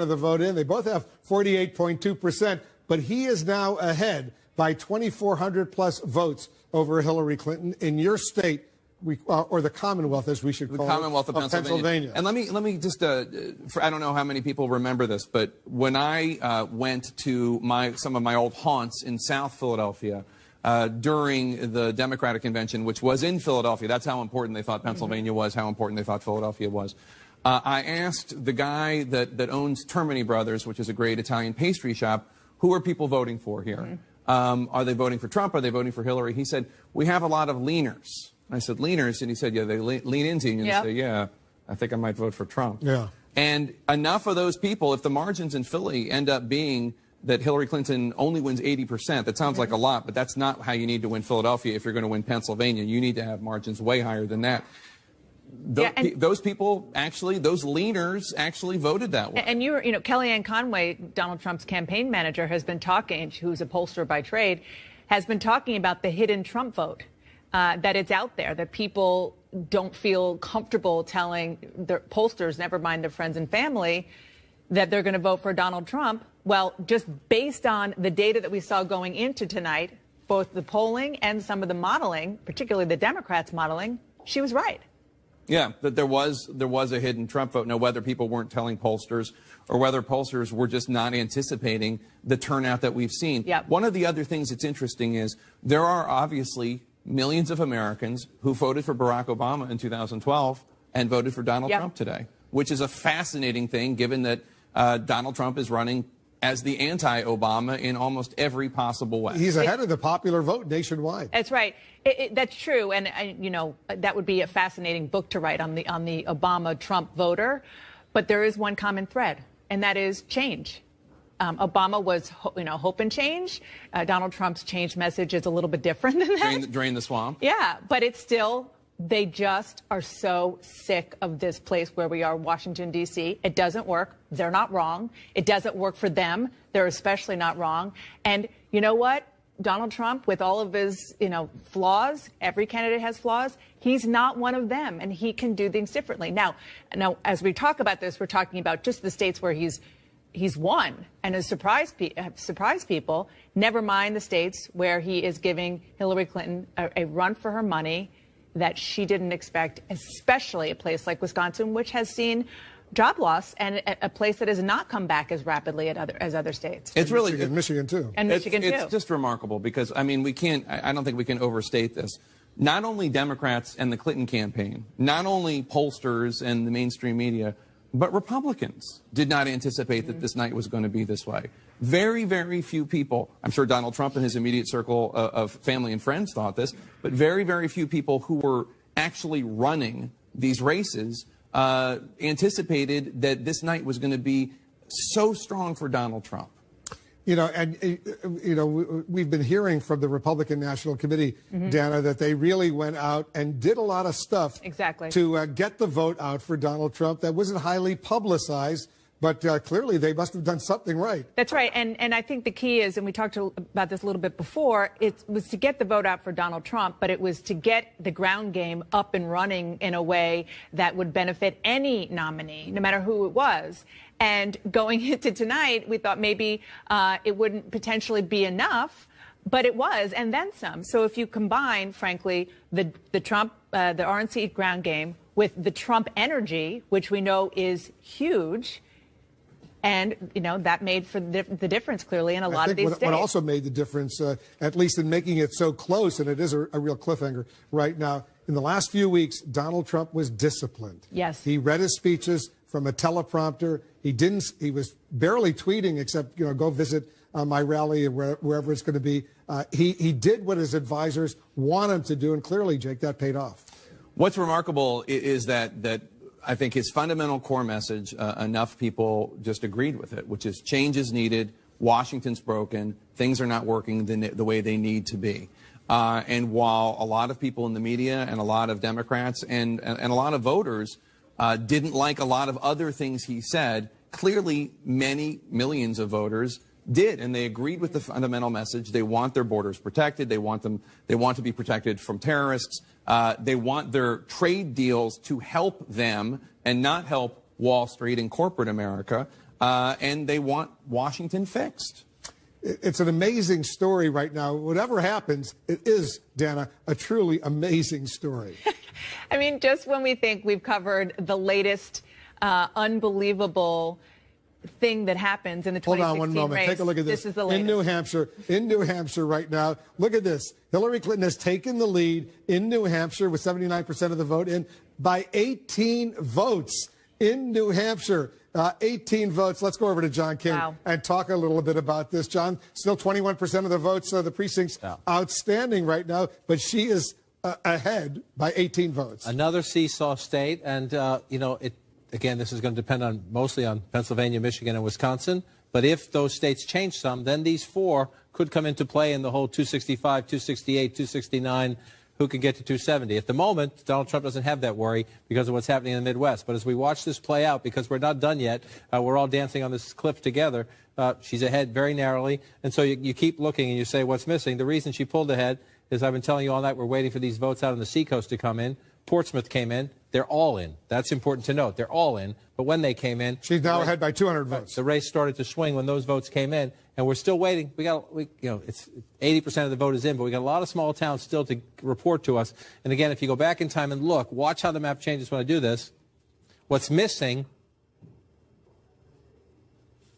of the vote in. They both have 48.2%, but he is now ahead by 2,400 plus votes over Hillary Clinton. In your state, or the Commonwealth, as we should call it. The Commonwealth of Pennsylvania. And let me just, I don't know how many people remember this, but when I went to some of my old haunts in South Philadelphia during the Democratic convention, which was in Philadelphia, that's how important they thought Pennsylvania was, how important they thought Philadelphia was. I asked the guy that owns Termini Brothers, which is a great Italian pastry shop, who are people voting for here? Are they voting for Trump? Are they voting for Hillary? He said, we have a lot of leaners. I said, leaners? And he said, yeah, they lean into you. And they say, yeah, I think I might vote for Trump. Yeah. And enough of those people, if the margins in Philly end up being that Hillary Clinton only wins 80%, that sounds like a lot, but that's not how you need to win Philadelphia if you're going to win Pennsylvania. You need to have margins way higher than that. Those people actually, those leaners actually voted that way. And Kellyanne Conway, Donald Trump's campaign manager, has been talking, who's a pollster by trade, has been talking about the hidden Trump vote, that it's out there, that people don't feel comfortable telling their pollsters, never mind their friends and family, that they're going to vote for Donald Trump. Well, just based on the data that we saw going into tonight, both the polling and some of the modeling, particularly the Democrats' modeling, she was right. Yeah, that there was a hidden Trump vote. Now, whether people weren't telling pollsters or whether pollsters were just not anticipating the turnout that we've seen. Yep. One of the other things that's interesting is there are obviously millions of Americans who voted for Barack Obama in 2012 and voted for Donald Trump today, which is a fascinating thing given that Donald Trump is running as the anti-Obama in almost every possible way. He's ahead of the popular vote nationwide. That's right. That's true. And, that would be a fascinating book to write on the Obama-Trump voter. But there is one common thread, and that is change. Obama was, hope and change. Donald Trump's change message is a little bit different than that. Drain the swamp. Yeah, but it's still, they just are so sick of this place where we are, Washington, D.C. It doesn't work. They're not wrong. It doesn't work for them. They're especially not wrong. And you know what? Donald Trump, with all of his, flaws, every candidate has flaws, he's not one of them, and he can do things differently. Now, as we talk about this, we're talking about just the states where he's won and has surprised people, never mind the states where he is giving Hillary Clinton a run for her money that she didn't expect, especially a place like Wisconsin, which has seen job loss, and a place that has not come back as rapidly as other states. It's really Michigan too. And Michigan too. It's just remarkable because, I don't think we can overstate this. Not only Democrats and the Clinton campaign, not only pollsters and the mainstream media, but Republicans did not anticipate that this night was going to be this way. Very, very few people, I'm sure Donald Trump and his immediate circle of family and friends thought this, but very, very few people who were actually running these races anticipated that this night was going to be so strong for Donald Trump. We've been hearing from the Republican National Committee, Dana, that they really went out and did a lot of stuff to get the vote out for Donald Trump that wasn't highly publicized. But clearly, they must have done something right. That's right. And I think the key is, and we talked about this a little bit before, it was to get the vote out for Donald Trump, but it was to get the ground game up and running in a way that would benefit any nominee, no matter who it was. And going into tonight, we thought maybe it wouldn't potentially be enough, but it was, and then some. So if you combine, frankly, the Trump, the RNC ground game with the Trump energy, which we know is huge, and, that made for the difference, clearly, in a lot of these states. What also made the difference, at least in making it so close, and it is a real cliffhanger right now, in the last few weeks, Donald Trump was disciplined. Yes. He read his speeches from a teleprompter. He was barely tweeting except, go visit my rally or wherever it's going to be. He did what his advisors want him to do, and clearly, Jake, that paid off. What's remarkable is that I think his fundamental core message, enough people just agreed with it, which is change is needed, Washington's broken, things are not working the way they need to be. And while a lot of people in the media and a lot of Democrats and a lot of voters didn't like a lot of other things he said, clearly many millions of voters did, and they agreed with the fundamental message. They want their borders protected. They want to be protected from terrorists. They want their trade deals to help them and not help Wall Street and corporate America. And they want Washington fixed. It's an amazing story right now. Whatever happens, it is, Dana, a truly amazing story. I mean, just when we think we've covered the latest unbelievable thing that happens in the 2016 Hold on one moment. race. Take a look at this. This is the latest. In New Hampshire right now, look at this. Hillary Clinton has taken the lead in New Hampshire with 79% of the vote in by 18 votes in New Hampshire. 18 votes. Let's go over to John King and talk a little bit about this. John, still 21% of the votes. The precinct's outstanding right now, but she is ahead by 18 votes. Another seesaw state, and again, this is going to depend mostly on Pennsylvania, Michigan, and Wisconsin. But if those states change some, then these four could come into play in the whole 265, 268, 269. Who can get to 270? At the moment, Donald Trump doesn't have that worry because of what's happening in the Midwest. But as we watch this play out, because we're not done yet, we're all dancing on this cliff together. She's ahead very narrowly. And so you keep looking and you say, what's missing? The reason she pulled ahead is I've been telling you all night, we're waiting for these votes out on the seacoast to come in. Portsmouth came in. They're all in. That's important to note. They're all in. But when they came in, she's now ahead by 200 votes. The race started to swing when those votes came in, and we're still waiting. It's 80% of the vote is in, but we got a lot of small towns still to report to us. And again, if you go back in time and look, watch how the map changes when I do this. What's missing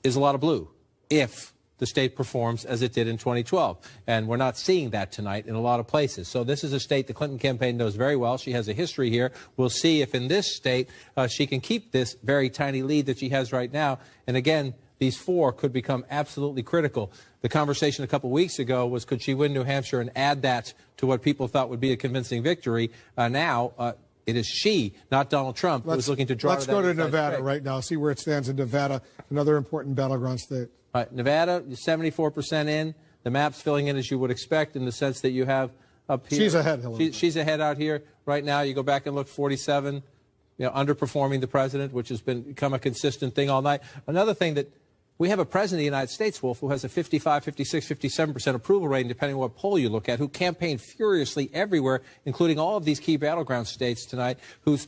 is a lot of blue. If the state performs as it did in 2012. And we're not seeing that tonight in a lot of places. So this is a state the Clinton campaign knows very well. She has a history here. We'll see if in this state she can keep this very tiny lead that she has right now. And again, these four could become absolutely critical. The conversation a couple weeks ago was, could she win New Hampshire and add that to what people thought would be a convincing victory? Now, it is she, not Donald Trump, who is looking to draw. Let's go to Nevada right now, see where it stands in Nevada, another important battleground state. Right, Nevada, 74% in. The map's filling in as you would expect in the sense that you have up here. She's ahead, Hillary. She's ahead out here right now. You go back and look, 47, underperforming the president, which has become a consistent thing all night. Another thing that we have a president of the United States, Wolf, who has a 55, 56, 57% approval rating, depending on what poll you look at, who campaigned furiously everywhere, including all of these key battleground states tonight, whose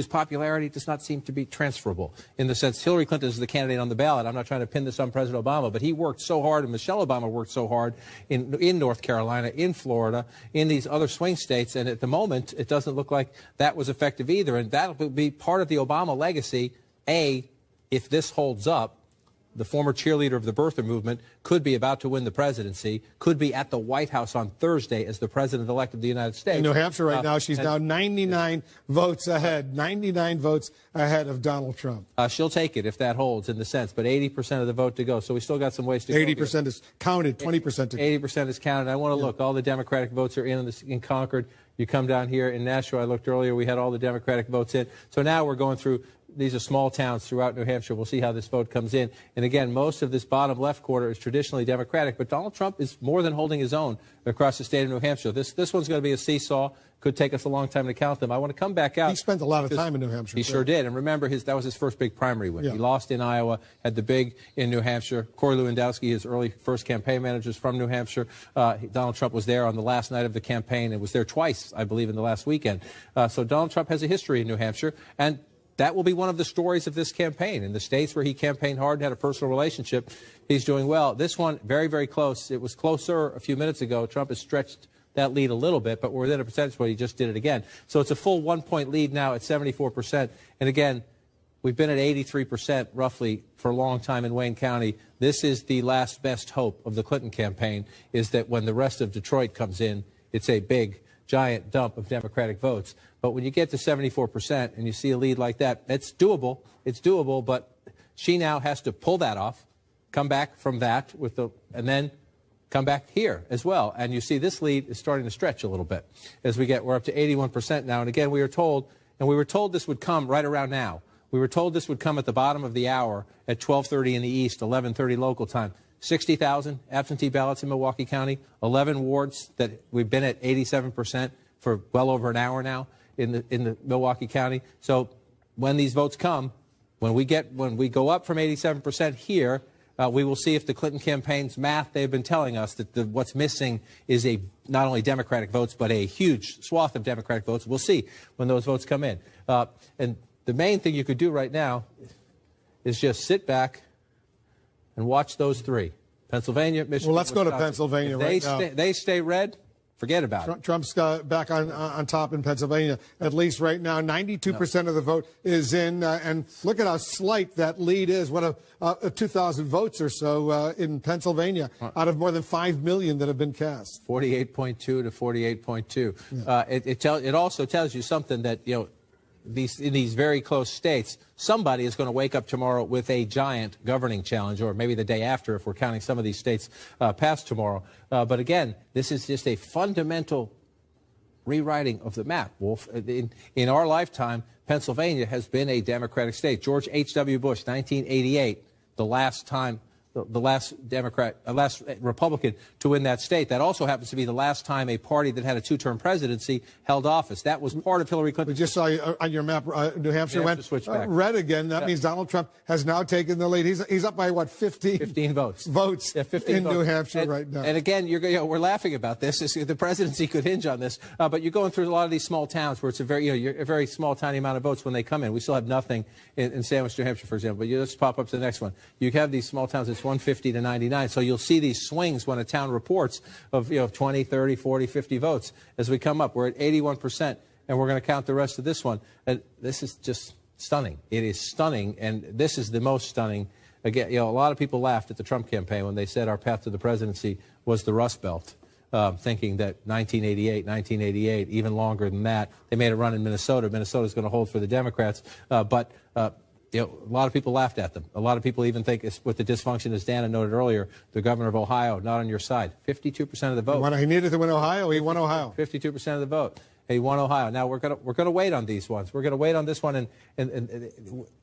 popularity does not seem to be transferable in the sense Hillary Clinton is the candidate on the ballot. I'm not trying to pin this on President Obama, but he worked so hard, and Michelle Obama worked so hard in North Carolina, in Florida, in these other swing states, and at the moment, it doesn't look like that was effective either, and that will be part of the Obama legacy. If this holds up, the former cheerleader of the birther movement could be about to win the presidency, could be at the White House on Thursday as the president-elect of the United States. In New Hampshire right now, she's now 99 votes ahead, 99 votes ahead of Donald Trump. She'll take it if that holds in the sense, but 80% of the vote to go. So we still got some ways to go. 80% is counted, 20% to go. 80% is counted. I want to look. All the Democratic votes are in Concord. You come down here in Nashua. I looked earlier. We had all the Democratic votes in. So now we're going through. These are small towns throughout New Hampshire. We'll see how this vote comes in. And again, most of this bottom left quarter is traditionally Democratic, but Donald Trump is more than holding his own across the state of New Hampshire. This one's going to be a seesaw. Could take us a long time to count them. I want to come back out. He spent a lot of time in New Hampshire. He sure did. And remember, that was his first big primary win. Yeah. He lost in Iowa, had the big in New Hampshire. Corey Lewandowski, his first campaign manager, is from New Hampshire. Donald Trump was there on the last night of the campaign and was there twice, I believe, in the last weekend. So Donald Trump has a history in New Hampshire. And that will be one of the stories of this campaign. In the states where he campaigned hard and had a personal relationship, he's doing well. This one, very, very close. It was closer a few minutes ago. Trump has stretched that lead a little bit, but we're within a percentage point. He just did it again. So it's a full 1-point lead now at 74%. And again, we've been at 83% roughly for a long time in Wayne County. This is the last best hope of the Clinton campaign, is that when the rest of Detroit comes in, it's a big, giant dump of Democratic votes. But when you get to 74% and you see a lead like that, it's doable. It's doable, but she now has to pull that off, come back from that and then come back here as well. And you see this lead is starting to stretch a little bit as we're up to 81% now. And again, we were told this would come right around now. We were told this would come at the bottom of the hour at 12:30 in the East, 11:30 local time. 60,000 absentee ballots in Milwaukee County, 11 wards that we've been at 87% for well over an hour now in the Milwaukee County. So when these votes come, when we go up from 87% here, we will see if the Clinton campaign's math, they've been telling us that what's missing is not only Democratic votes, but a huge swath of Democratic votes. We'll see when those votes come in. And the main thing you could do right now is just sit back and watch those three. Pennsylvania, Michigan. Well, let's go to Wisconsin. Pennsylvania If right now. they stay red, forget about it. Trump's back on top in Pennsylvania, at least right now. 92% of the vote is in. And look at how slight that lead is. What 2,000 votes or so in Pennsylvania out of more than 5 million that have been cast. 48.2 to 48.2. Yeah. It also tells you something that, you know, in these very close states, somebody is going to wake up tomorrow with a giant governing challenge, or maybe the day after if we're counting some of these states past tomorrow. But again, this is just a fundamental rewriting of the map, Wolf. In our lifetime, Pennsylvania has been a Democratic state. George H.W. Bush, 1988, the last time, the last last Republican to win that state. That also happens to be the last time a party that had a two-term presidency held office. That was part of Hillary Clinton. We just saw on your map, New Hampshire went red again. That means Donald Trump has now taken the lead. He's up by, what, 15 votes. Votes 15 in votes. New Hampshire right now. And again, we're laughing about this. The presidency could hinge on this. But you're going through a lot of these small towns where it's a very small, tiny amount of votes when they come in. We still have nothing in Sandwich, New Hampshire, for example. But you just pop up to the next one. You have these small towns. It's 150 to 99. So you'll see these swings when a town reports of 20, 30, 40, 50 votes. As we come up, we're at 81%, and we're going to count the rest of this one. And this is just stunning. It is stunning, and this is the most stunning. Again, a lot of people laughed at the Trump campaign when they said our path to the presidency was the Rust Belt, thinking that 1988, even longer than that. They made a run in Minnesota. Minnesota's going to hold for the Democrats, but a lot of people laughed at them. A lot of people even think, with the dysfunction, as Dana noted earlier, the governor of Ohio not on your side. 52% of the vote. He needed to win Ohio. He won Ohio. 52% of the vote. He won Ohio. Now we're gonna wait on these ones. We're gonna wait on this one, and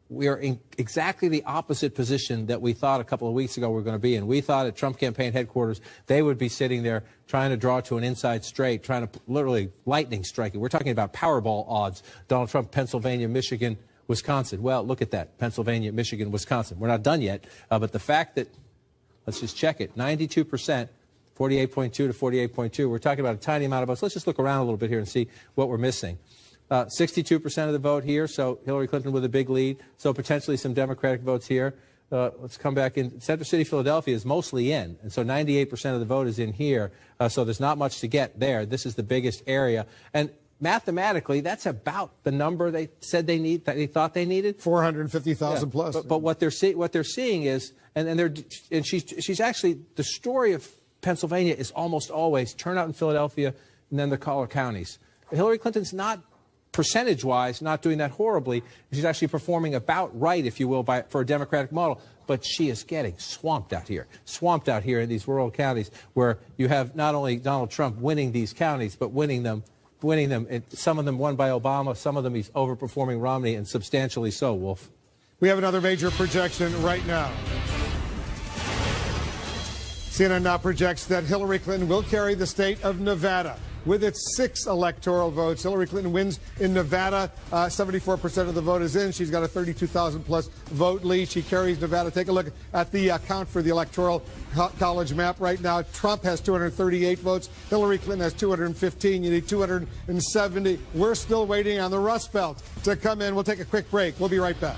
we are in exactly the opposite position that we thought a couple of weeks ago we were going to be in. We thought at Trump campaign headquarters they would be sitting there trying to draw to an inside straight, trying to literally lightning strike it. We're talking about Powerball odds. Donald Trump, Pennsylvania, Michigan, Wisconsin. Well, look at that. Pennsylvania, Michigan, Wisconsin. We're not done yet, but the fact that, let's just check it, 92%, 48.2 to 48.2. We're talking about a tiny amount of votes. Let's just look around a little bit here and see what we're missing. 62% of the vote here, so Hillary Clinton with a big lead, so potentially some Democratic votes here. Let's come back in. Center City, Philadelphia is mostly in, and so 98% of the vote is in here, so there's not much to get there. This is the biggest area. And mathematically, that's about the number they said they thought they needed. 450,000 plus. But what they're seeing is, and she's actually, the story of Pennsylvania is almost always turnout in Philadelphia and then the collar counties. Hillary Clinton's not, percentage-wise, not doing that horribly. She's actually performing about right, if you will, for a Democratic model. But she is getting swamped out here in these rural counties where you have not only Donald Trump winning these counties, but winning them. Some of them won by Obama. Some of them he's overperforming Romney, and substantially so, Wolf. We have another major projection right now. CNN now projects that Hillary Clinton will carry the state of Nevada with its 6 electoral votes. Hillary Clinton wins in Nevada. 74% of the vote is in. She's got a 32,000 plus vote lead. She carries Nevada. Take a look at the count for the electoral college map right now. Trump has 238 votes. Hillary Clinton has 215. You need 270. We're still waiting on the Rust Belt to come in. We'll take a quick break. We'll be right back.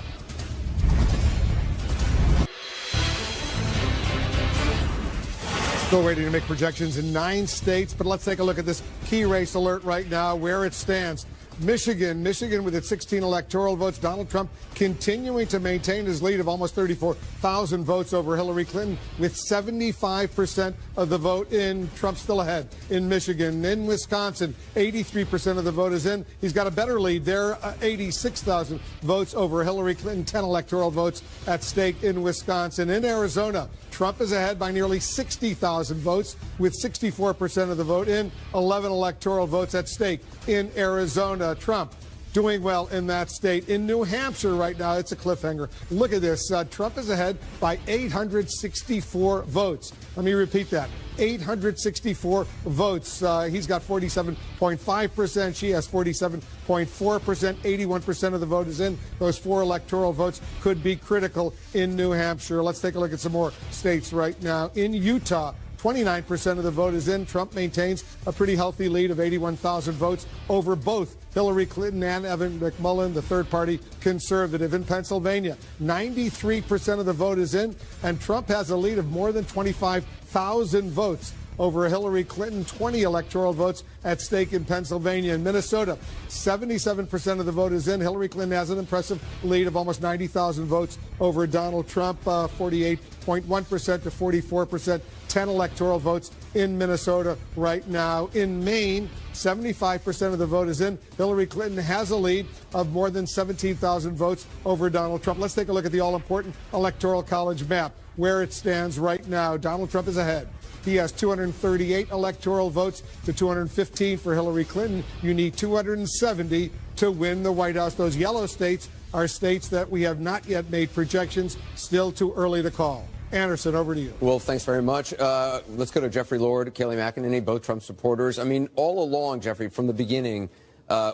Still waiting to make projections in 9 states, but let's take a look at this key race alert right now, where it stands. Michigan with its 16 electoral votes. Donald Trump continuing to maintain his lead of almost 34,000 votes over Hillary Clinton with 75% of the vote in. Trump still ahead in Michigan. In Wisconsin, 83% of the vote is in. He's got a better lead there, 86,000 votes over Hillary Clinton, 10 electoral votes at stake in Wisconsin. In Arizona, Trump is ahead by nearly 60,000 votes with 64% of the vote in, 11 electoral votes at stake in Arizona. Trump doing well in that state. In New Hampshire right now, it's a cliffhanger. Look at this. Trump is ahead by 864 votes. Let me repeat that. 864 votes. He's got 47.5%. She has 47.4%. 81% of the vote is in. Those 4 electoral votes could be critical in New Hampshire. Let's take a look at some more states right now. In Utah, 29% of the vote is in. Trump maintains a pretty healthy lead of 81,000 votes over both Hillary Clinton and Evan McMullin, the third-party conservative. In Pennsylvania, 93% of the vote is in, and Trump has a lead of more than 25,000 votes over Hillary Clinton. 20 electoral votes at stake in Pennsylvania. In Minnesota, 77% of the vote is in. Hillary Clinton has an impressive lead of almost 90,000 votes over Donald Trump, 48.1% to 44%. 10 electoral votes in Minnesota right now. In Maine, 75% of the vote is in. Hillary Clinton has a lead of more than 17,000 votes over Donald Trump. Let's take a look at the all-important Electoral College map, where it stands right now. Donald Trump is ahead. He has 238 electoral votes to 215 for Hillary Clinton. You need 270 to win the White House. Those yellow states are states that we have not yet made projections. Still too early to call. Anderson, over to you. Well, thanks very much. Let's go to Jeffrey Lord, Kayleigh McEnany, both Trump supporters. I mean, all along, Jeffrey, from the beginning,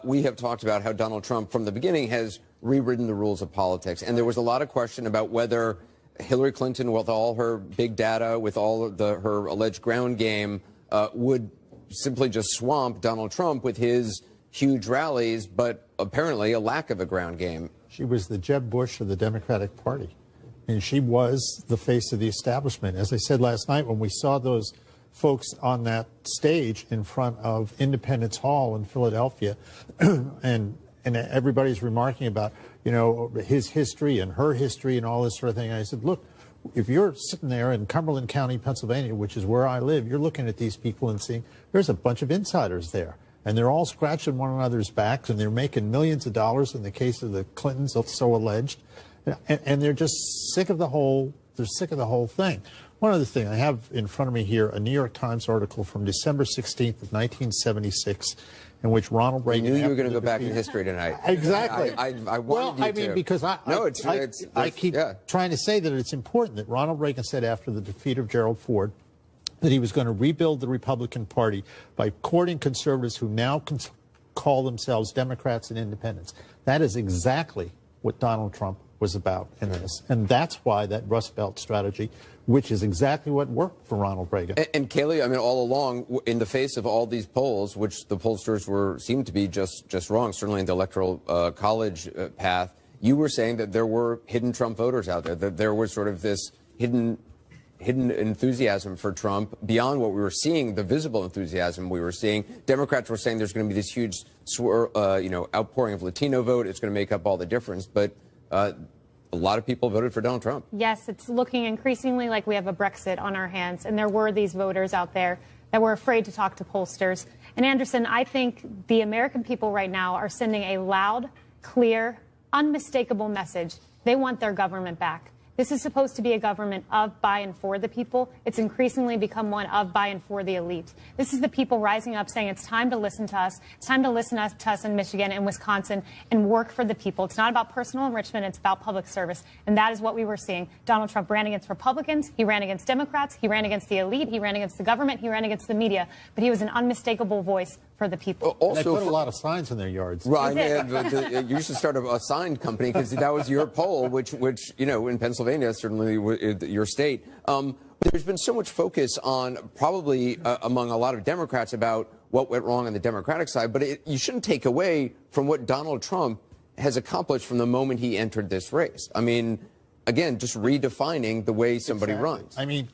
we have talked about how Donald Trump, from the beginning, has rewritten the rules of politics. And there was a lot of question about whether Hillary Clinton, with all her big data, with all of her alleged ground game, would simply just swamp Donald Trump with his huge rallies, but apparently a lack of a ground game. She was the Jeb Bush of the Democratic Party, and she was the face of the establishment. As I said last night, when we saw those folks on that stage in front of Independence Hall in Philadelphia, and everybody's remarking about, you know, his history and her history and all this sort of thing. And I said, look, if you're sitting there in Cumberland County, Pennsylvania, which is where I live, you're looking at these people and seeing there's a bunch of insiders there. And they're all scratching one another's backs, and they're making millions of dollars in the case of the Clintons, so alleged. And they're just sick of the whole, thing. One other thing, I have in front of me here a New York Times article from December 16th of 1976, in which Ronald Reagan... I knew you were going to go back in history tonight. Exactly. I wanted you to. Mean, because I keep trying to say that it's important that Ronald Reagan said after the defeat of Gerald Ford that he was going to rebuild the Republican Party by courting conservatives who now call themselves Democrats and independents. That is exactly what Donald Trump was about in this. And that's why that Rust Belt strategy, which is exactly what worked for Ronald Reagan. And Kayleigh, I mean, all along, in the face of all these polls, which the pollsters seemed to be just wrong, certainly in the Electoral College path, you were saying that there were hidden Trump voters out there, that there was sort of this hidden enthusiasm for Trump beyond what we were seeing, the visible enthusiasm we were seeing. Democrats were saying there's going to be this huge outpouring of Latino vote. It's going to make up all the difference. But a lot of people voted for Donald Trump. Yes, it's looking increasingly like we have a Brexit on our hands. And there were these voters out there that were afraid to talk to pollsters. And Anderson, I think the American people right now are sending a loud, clear, unmistakable message. They want their government back. This is supposed to be a government of, by, and for the people. It's increasingly become one of, by, and for the elite. This is the people rising up saying it's time to listen to us. It's time to listen to us in Michigan and Wisconsin and work for the people. It's not about personal enrichment. It's about public service. And that is what we were seeing. Donald Trump ran against Republicans. He ran against Democrats. He ran against the elite. He ran against the government. He ran against the media. But he was an unmistakable voice for the people. Also, they put a lot of signs in their yards. Right. You should start a sign company, because that was your poll, which you know, in Pennsylvania, certainly your state. There's been so much focus on, probably among a lot of Democrats, about what went wrong on the Democratic side. But you shouldn't take away from what Donald Trump has accomplished from the moment he entered this race. I mean, again, just redefining the way somebody runs. I mean,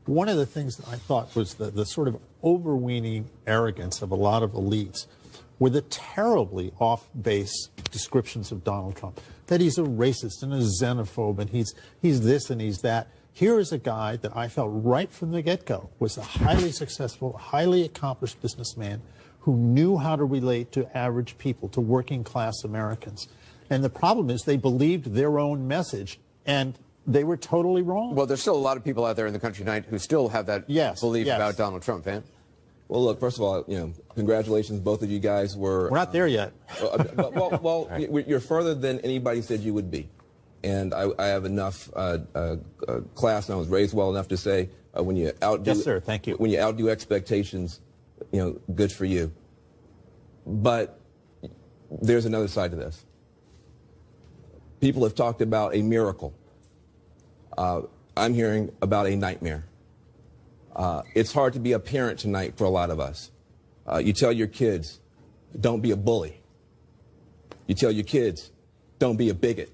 one of the things that I thought was the sort of overweening arrogance of a lot of elites were the terribly off-base descriptions of Donald Trump, that he's a racist and a xenophobe and he's this and he's that. Here is a guy that I felt right from the get-go was a highly successful, highly accomplished businessman who knew how to relate to average people, to working-class Americans. And the problem is they believed their own message, and they were totally wrong. Well, there's still a lot of people out there in the country tonight who still have that belief about Donald Trump, man. Well, look, first of all, you know, congratulations. Both of you guys were... We're not there yet. Well, you're further than anybody said you would be. And I have enough class, and I was raised well enough to say when you outdo... Yes, sir. Thank you. When you outdo expectations, you know, good for you. But there's another side to this. People have talked about a miracle. I'm hearing about a nightmare. It's hard to be a parent tonight for a lot of us. You tell your kids, don't be a bully. You tell your kids, don't be a bigot.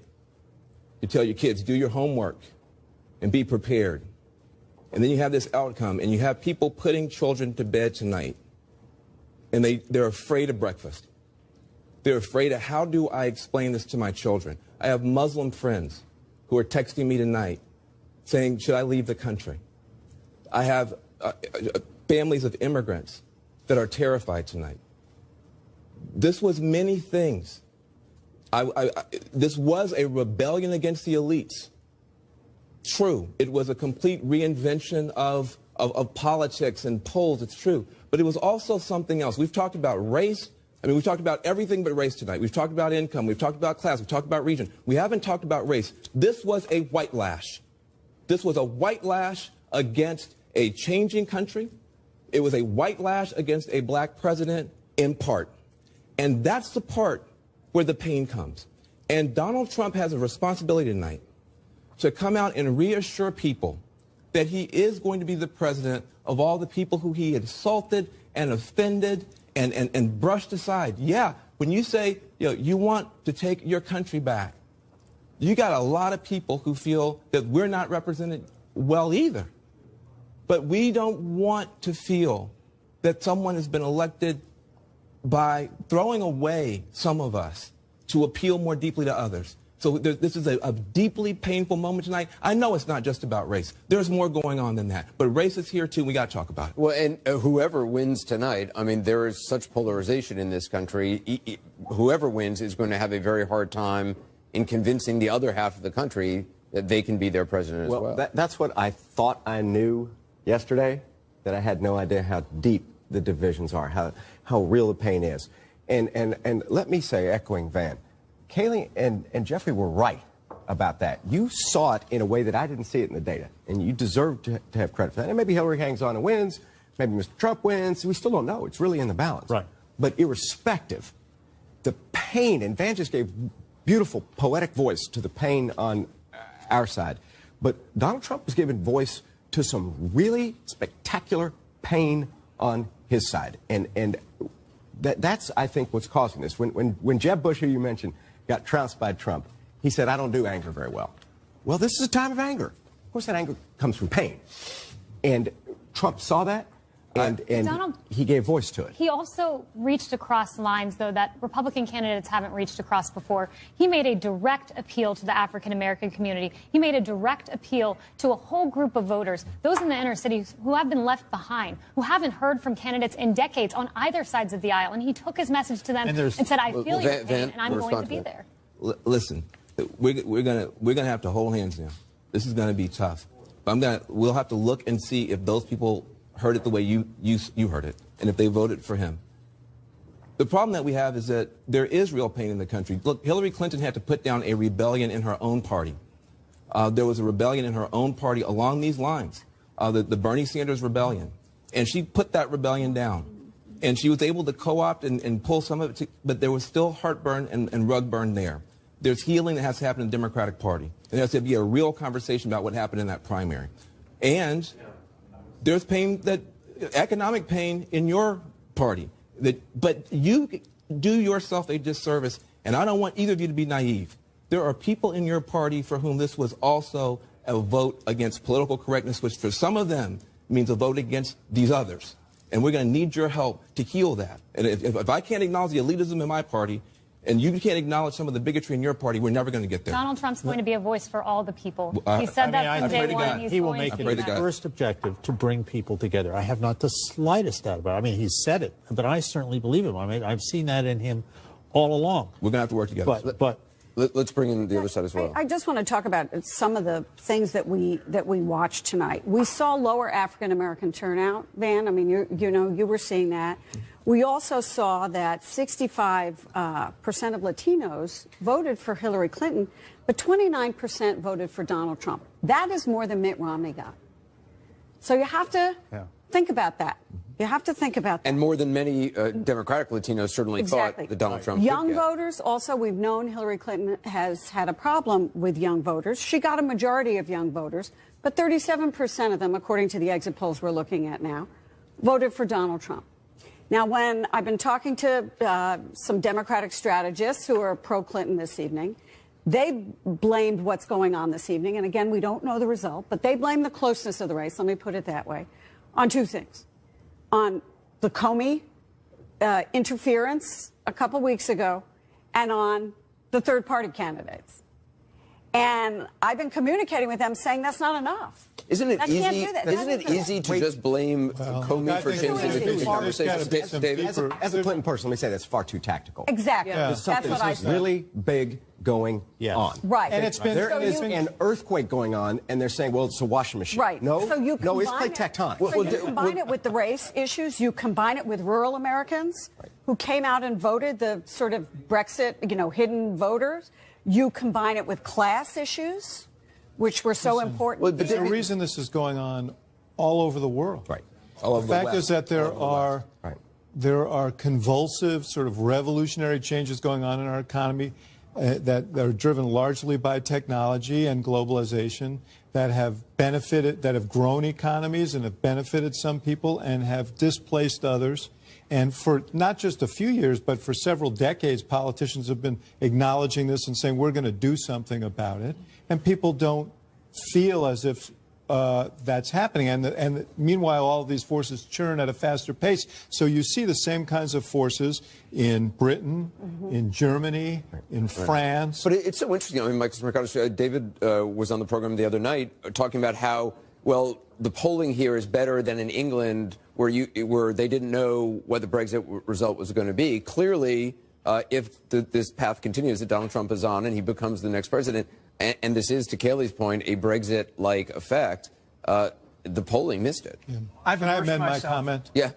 You tell your kids, do your homework and be prepared. And then you have this outcome, and you have people putting children to bed tonight, and they're afraid of breakfast. They're afraid of, how do I explain this to my children? I have Muslim friends who are texting me tonight saying, should I leave the country? I have families of immigrants that are terrified tonight. This was many things. This was a rebellion against the elites. True, it was a complete reinvention of politics and polls, it's true. But it was also something else. We've talked about race. I mean, we've talked about everything but race tonight. We've talked about income. We've talked about class. We've talked about region. We haven't talked about race. This was a white lash. This was a white lash against a changing country. It was a white lash against a black president in part. And that's the part where the pain comes. And Donald Trump has a responsibility tonight to come out and reassure people that he is going to be the president of all the people who he insulted and offended and brushed aside. Yeah, when you say, you want to take your country back, you got a lot of people who feel that we're not represented well either. But we don't want to feel that someone has been elected by throwing away some of us to appeal more deeply to others. So this is a deeply painful moment tonight. I know it's not just about race. There's more going on than that. But race is here, too. We got to talk about it. Well, and whoever wins tonight, I mean, there is such polarization in this country. Whoever wins is going to have a very hard time in convincing the other half of the country that they can be their president as well. That's what I thought I knew yesterday, that I had no idea how deep the divisions are, how real the pain is. And let me say, echoing Van, Kayleigh and Jeffrey were right about that. You saw it in a way that I didn't see it in the data, and you deserve to have credit for that. And maybe Hillary hangs on and wins, maybe Mr. Trump wins. We still don't know. It's really in the balance. Right. But irrespective, the pain, and Van just gave beautiful poetic voice to the pain on our side. But Donald Trump was giving voice to some really spectacular pain on his side. And that's, I think, what's causing this. When Jeb Bush, who you mentioned, got trounced by Trump, he said, I don't do anger very well. Well, this is a time of anger. Of course, that anger comes from pain. And Trump saw that, and he gave voice to it. He also reached across lines, though, that Republican candidates haven't reached across before. He made a direct appeal to the African-American community. He made a direct appeal to a whole group of voters, those in the inner cities who have been left behind, who haven't heard from candidates in decades on either sides of the aisle. And he took his message to them and said, I feel your pain, and I'm going to be there. Listen, we're gonna have to hold hands now. This is gonna be tough. But we'll have to look and see if those people heard it the way you heard it, and if they voted for him. The problem that we have is that there is real pain in the country. Look, Hillary Clinton had to put down a rebellion in her own party. There was a rebellion in her own party along these lines, the Bernie Sanders rebellion. And she put that rebellion down. And she was able to co-opt and pull some of it, but there was still heartburn and rug burn there. There's healing that has to happen in the Democratic Party. And there has to be a real conversation about what happened in that primary. And there's pain, economic pain in your party. But you do yourself a disservice, and I don't want either of you to be naive. There are people in your party for whom this was also a vote against political correctness, which for some of them means a vote against these others. And we're going to need your help to heal that. And if I can't acknowledge the elitism in my party, and you can't acknowledge some of the bigotry in your party, we're never going to get there. Donald Trump's going to be a voice for all the people. He said that from day one. He will make it his first objective to bring people together. I have not the slightest doubt about it. I mean, he's said it, but I certainly believe him. I mean, I've seen that in him all along. We're going to have to work together. But let's bring in the other side as well. I just want to talk about some of the things that we watched tonight. We saw lower African American turnout, Van. I mean, you were seeing that. We also saw that 65% of Latinos voted for Hillary Clinton, but 29% voted for Donald Trump. That is more than Mitt Romney got. So you have to think about that. You have to think about that. And more than many Democratic Latinos certainly Exactly. thought that Donald Trump Young could get. voters, also, we've known Hillary Clinton has had a problem with young voters. She got a majority of young voters, but 37% of them, according to the exit polls we're looking at now, voted for Donald Trump. Now, when I've been talking to some Democratic strategists who are pro-Clinton this evening, they blamed what's going on this evening. And again, we don't know the result, but they blame the closeness of the race, let me put it that way, on two things. On the Comey interference a couple weeks ago, and on the third-party candidates. And I've been communicating with them saying that's not enough. Isn't it That easy? can't do that. Isn't it easy to just blame Comey for changing the conversation? David? As a Clinton person, let me say that's far too tactical. Exactly. There's something That's what I said. really big going on. Right. And there is you- an earthquake going on, and they're saying, well, it's a washing machine. Right. No, So you no, it's combine play tectonic. So you combine it with the race issues. You combine it with rural Americans who came out and voted, the sort of Brexit, hidden voters. You combine it with class issues, which were so important. Well, there's a reason this is going on all over the world. Right. All over the fact West. is that there are convulsive, sort of revolutionary changes going on in our economy that are driven largely by technology and globalization that have benefited, that have grown economies and have benefited some people and have displaced others. And for not just a few years, but for several decades, politicians have been acknowledging this and saying, we're going to do something about it. And people don't feel as if that's happening. And meanwhile, all of these forces churn at a faster pace. So you see the same kinds of forces in Britain, in Germany, in France. But it's so interesting. I mean, Michael Mercado, David was on the program the other night talking about how, well, the polling here is better than in England, where they didn't know what the Brexit result was going to be. Clearly, if this path continues that Donald Trump is on and he becomes the next president, and this is, to Kayleigh's point, a Brexit-like effect, the polling missed it. Yeah. I've Can I immersed amend my myself. comment? Yeah.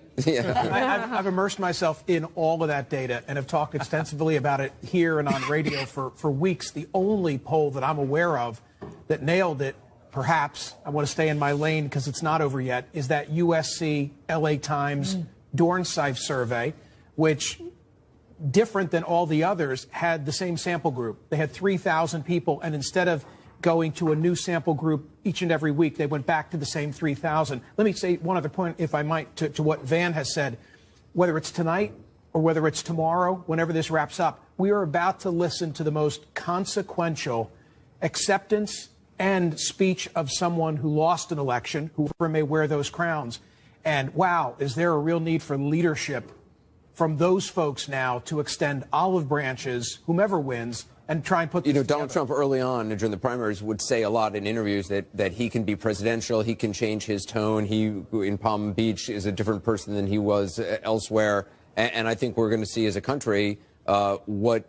I've immersed myself in all of that data and have talked extensively about it here and on radio for weeks. The only poll that I'm aware of that nailed it, perhaps, I want to stay in my lane because it's not over yet, is that USC LA Times Dornsife survey, which, different than all the others, had the same sample group. They had 3,000 people, and instead of going to a new sample group each and every week, they went back to the same 3,000. Let me say one other point, if I might, to what Van has said. Whether it's tonight or whether it's tomorrow, whenever this wraps up, we are about to listen to the most consequential acceptance and speech of someone who lost an election, whoever may wear those crowns. And wow, is there a real need for leadership from those folks now to extend olive branches, whomever wins, and try and put this Donald together. Trump early on during the primaries would say a lot in interviews that he can be presidential, he can change his tone. He, in Palm Beach, is a different person than he was elsewhere. And I think we're going to see as a country what,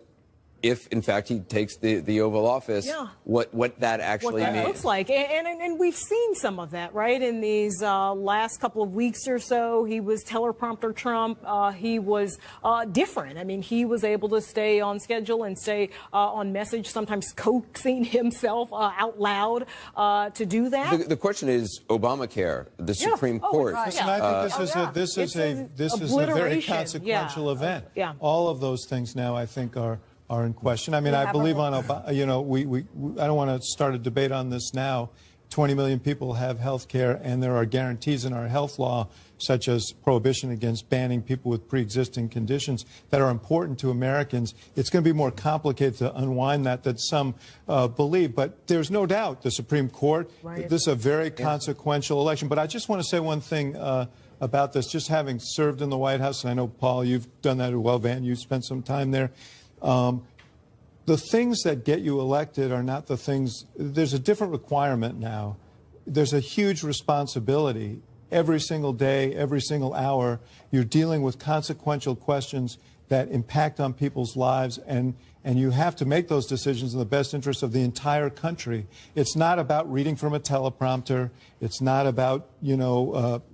if in fact he takes the Oval Office, what that actually what that means. looks like. And we've seen some of that, right? In these last couple of weeks or so, he was teleprompter Trump. He was different. I mean, he was able to stay on schedule and stay on message, sometimes coaxing himself out loud to do that. The question is Obamacare, the Supreme Court. Listen, I think this is a very consequential event. Yeah. All of those things now, I think, are in question. I mean, I believe on Obama, I don't want to start a debate on this now. 20 million people have health care, and there are guarantees in our health law, such as prohibition against banning people with pre-existing conditions, that are important to Americans. It's going to be more complicated to unwind that than some believe. But there's no doubt the Supreme Court, this is a very consequential election. But I just want to say one thing about this, just having served in the White House, and I know, Paul, you've done that as well, Van, you've spent some time there. The things that get you elected are not the things. There's a different requirement now. There's a huge responsibility. Every single day, every single hour, you're dealing with consequential questions that impact on people's lives, and you have to make those decisions in the best interest of the entire country. It's not about reading from a teleprompter. It's not about,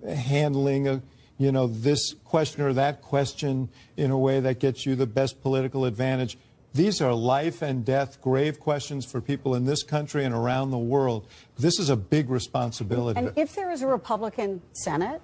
handling this question or that question in a way that gets you the best political advantage. These are life and death, grave questions for people in this country and around the world. This is a big responsibility. And if there is a Republican Senate,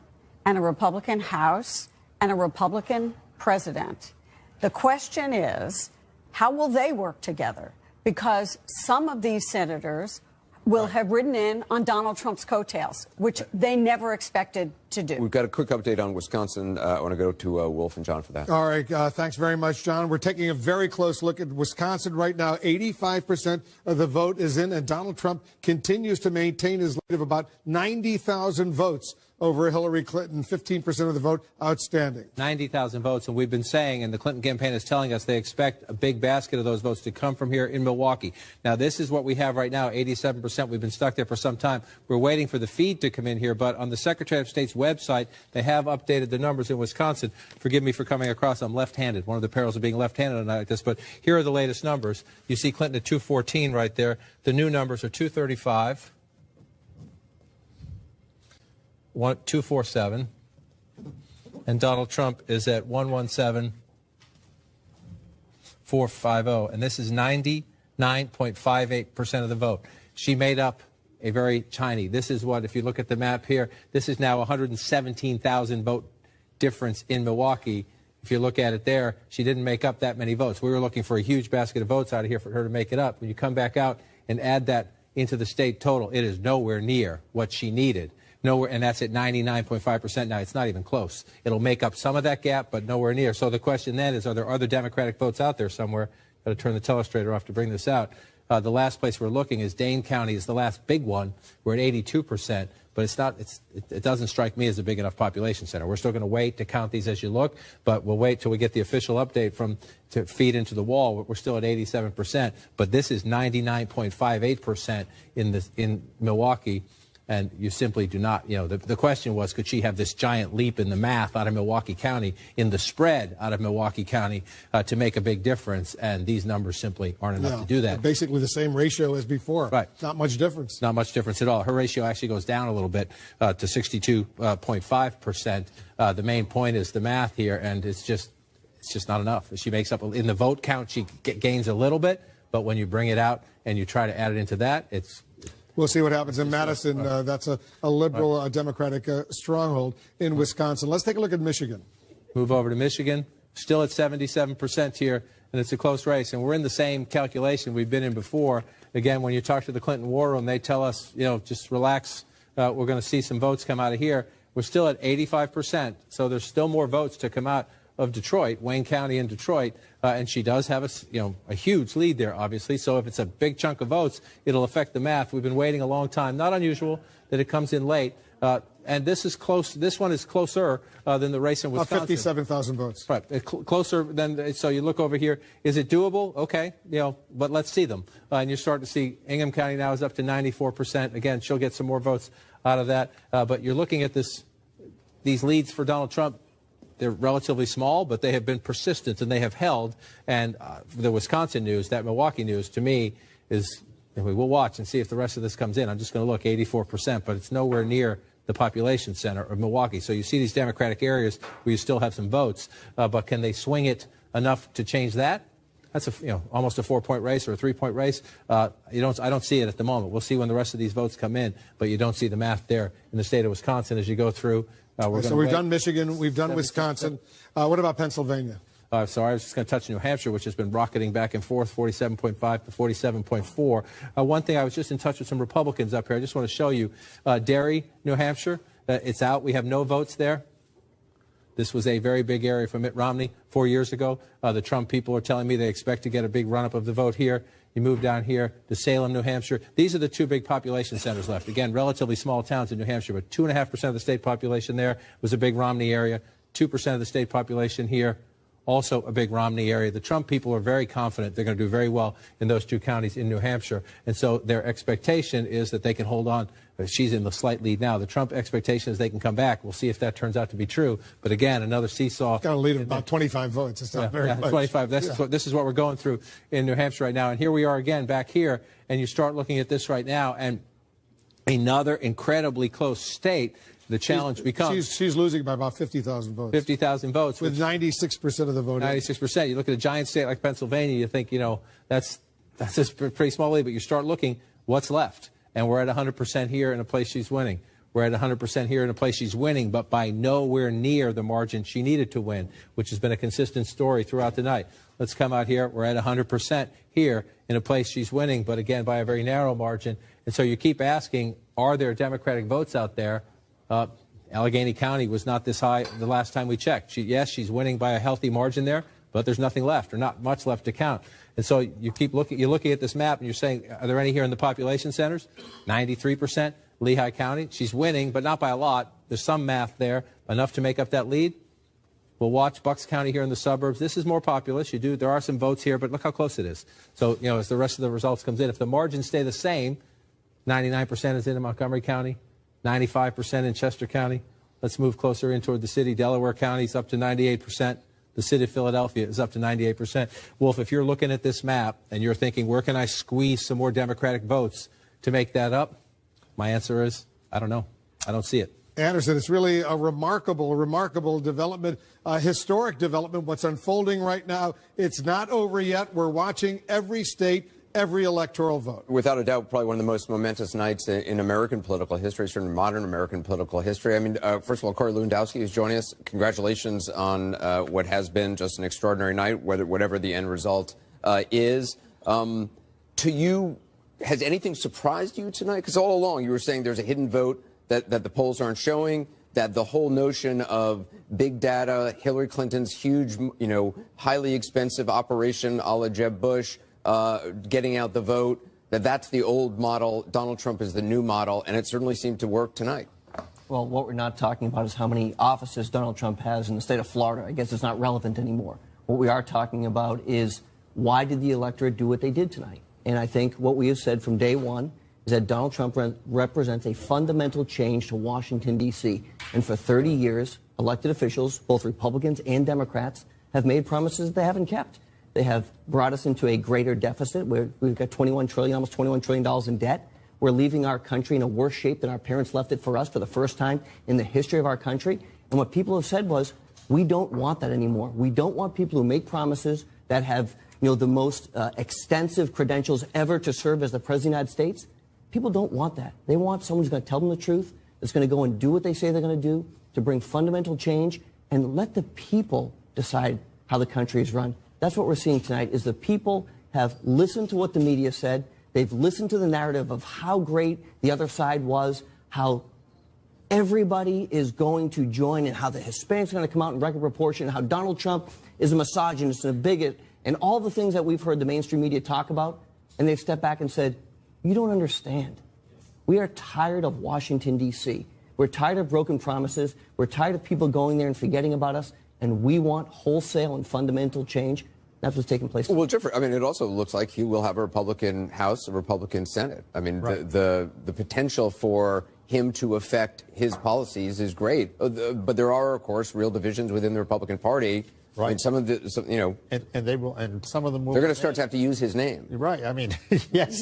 and a Republican House and a Republican president. The question is, how will they work together? Because some of these senators will have ridden in on Donald Trump's coattails, which they never expected to do. We've got a quick update on Wisconsin. I want to go to Wolf and John for that. All right. Thanks very much, John. We're taking a very close look at Wisconsin right now. 85% of the vote is in, and Donald Trump continues to maintain his lead of about 90,000 votes over Hillary Clinton, 15% of the vote outstanding. 90,000 votes, and we've been saying, and the Clinton campaign is telling us they expect a big basket of those votes to come from here in Milwaukee. Now, this is what we have right now, 87%. We've been stuck there for some time. We're waiting for the feed to come in here, but on the Secretary of State's website, they have updated the numbers in Wisconsin. Forgive me for coming across. I'm left-handed. One of the perils of being left-handed on a night like this, but here are the latest numbers. You see Clinton at 214 right there. The new numbers are 235. 247, and Donald Trump is at 117,450, and this is 99.58% of the vote. She made up a very tiny. This is what, if you look at the map here, this is now 117,000 vote difference in Milwaukee. If you look at it there, she didn't make up that many votes. We were looking for a huge basket of votes out of here for her to make it up. When you come back out and add that into the state total, it is nowhere near what she needed. Nowhere, and that's at 99.5% now. It's not even close. It'll make up some of that gap, but nowhere near. So the question then is, are there other Democratic votes out there somewhere? Got to turn the telestrator off to bring this out. The last place we're looking is Dane County is the last big one. We're at 82%, but it's not. It doesn't strike me as a big enough population center. We're still going to wait to count these as you look, but we'll wait till we get the official update to feed into the wall. We're still at 87%, but this is 99.58% in Milwaukee. And you simply do not, the question was, could she have this giant leap in the math out of Milwaukee County, in the spread out of Milwaukee County, to make a big difference? And these numbers simply aren't enough to do that. Basically the same ratio as before. Right. Not much difference. Not much difference at all. Her ratio actually goes down a little bit to 62.5%. The main point is the math here, and it's just not enough. She makes up, in the vote count, she gains a little bit, but when you bring it out and you try to add it into that, We'll see what happens in Madison. That's a liberal Democratic stronghold in Wisconsin. Let's take a look at Michigan. Move over to Michigan. Still at 77% here, and it's a close race. And we're in the same calculation we've been in before. Again, when you talk to the Clinton War Room, they tell us, just relax. We're going to see some votes come out of here. We're still at 85%, so there's still more votes to come out of Detroit, Wayne County and Detroit, and she does have a huge lead there, obviously. So if it's a big chunk of votes, it'll affect the math. We've been waiting a long time. Not unusual that it comes in late. And this is close. This one is closer than the race in Wisconsin. 57,000 votes. Right, closer than. So you look over here. Is it doable? Okay, but let's see them. And you start to see Ingham County now is up to 94%. Again, she'll get some more votes out of that. But you're looking at these leads for Donald Trump. They're relatively small, but they have been persistent and they have held. And the Wisconsin news, that Milwaukee news, to me, is, and we will watch and see if the rest of this comes in. I'm just going to look, 84%, but it's nowhere near the population center of Milwaukee. So you see these Democratic areas where you still have some votes, but can they swing it enough to change that? That's almost a 4-point race or a 3-point race. I don't see it at the moment. We'll see when the rest of these votes come in, but you don't see the math there in the state of Wisconsin as you go through. So we've done Michigan, we've done Wisconsin. What about Pennsylvania? Sorry, I was just going to touch New Hampshire, which has been rocketing back and forth, 47.5 to 47.4. One thing, I was just in touch with some Republicans up here. I just want to show you. Derry, New Hampshire, it's out. We have no votes there. This was a very big area for Mitt Romney 4 years ago. The Trump people are telling me they expect to get a big run-up of the vote here. You move down here to Salem, New Hampshire. These are the two big population centers left. Again, relatively small towns in New Hampshire, but 2.5% of the state population there was a big Romney area. 2% of the state population here, also a big Romney area. The Trump people are very confident they're going to do very well in those two counties in New Hampshire. And so their expectation is that they can hold on. She's in the slight lead now. The Trump expectation is they can come back. We'll see if that turns out to be true. But again, another seesaw. Got to lead about 25 votes. It's not very much. 25. This is what we're going through in New Hampshire right now. And here we are again back here. And you start looking at this right now. And another incredibly close state. The challenge becomes... She's losing by about 50,000 votes. 50,000 votes. With 96% of the vote. 96%. You look at a giant state like Pennsylvania, you think, that's a pretty small lead. But you start looking, what's left? And we're at 100% here in a place she's winning. We're at 100% here in a place she's winning, but by nowhere near the margin she needed to win, which has been a consistent story throughout the night. Let's come out here. We're at 100% here in a place she's winning, but again, by a very narrow margin. And so you keep asking, are there Democratic votes out there? Allegheny County was not this high the last time we checked. Yes, she's winning by a healthy margin there, but there's nothing left, or not much left to count. And so you keep looking, you're looking at this map and you're saying, are there any here in the population centers? 93%. Lehigh County, she's winning, but not by a lot. There's some math there, enough to make up that lead. We'll watch Bucks County here in the suburbs. This is more populous. There are some votes here, but look how close it is. So, as the rest of the results comes in, if the margins stay the same, 99% is in Montgomery County, 95% in Chester County. Let's move closer in toward the city. Delaware County is up to 98%. The city of Philadelphia is up to 98%. Wolf, if you're looking at this map and you're thinking, where can I squeeze some more Democratic votes to make that up? My answer is, I don't know. I don't see it. Anderson, it's really a remarkable development, historic development, what's unfolding right now. It's not over yet. We're watching every state, every electoral vote. Without a doubt, probably one of the most momentous nights in American political history, certainly modern American political history. I mean, first of all, Corey Lewandowski is joining us. Congratulations on what has been just an extraordinary night, whatever the end result is. To you, has anything surprised you tonight? Because all along you were saying there's a hidden vote that the polls aren't showing, that the whole notion of big data, Hillary Clinton's huge, highly expensive operation a la Jeb Bush, getting out the vote, that's the old model. Donald Trump is the new model, and it certainly seemed to work tonight. Well, what we're not talking about is how many offices Donald Trump has in the state of Florida. I guess it's not relevant anymore. What we are talking about is, why did the electorate do what they did tonight? And I think what we have said from day one is that Donald Trump represents a fundamental change to Washington, D.C. And for 30 years, elected officials, both Republicans and Democrats, have made promises that they haven't kept. They have brought us into a greater deficit where we've got almost $21 trillion in debt. We're leaving our country in a worse shape than our parents left it for us for the first time in the history of our country. And what people have said was, we don't want that anymore. We don't want people who make promises that have the most extensive credentials ever to serve as the President of the United States. People don't want that. They want someone who's going to tell them the truth, that's going to go and do what they say they're going to do, to bring fundamental change, and let the people decide how the country is run. That's what we're seeing tonight, is the people have listened to what the media said. They've listened to the narrative of how great the other side was, how everybody is going to join, and how the Hispanics are going to come out in record proportion, and how Donald Trump is a misogynist and a bigot, and all the things that we've heard the mainstream media talk about. And they've stepped back and said, you don't understand. We are tired of Washington, D.C. We're tired of broken promises. We're tired of people going there and forgetting about us. And we want wholesale and fundamental change. That's what's taking place. Well, Jeffrey, I mean, it also looks like he will have a Republican House, a Republican Senate. I mean, right. the potential for him to affect his policies is great. But there are, of course, real divisions within the Republican Party. Right. I mean, some of the, and they will, and some of them will. They're going to start to have to use his name. Right. I mean, yes,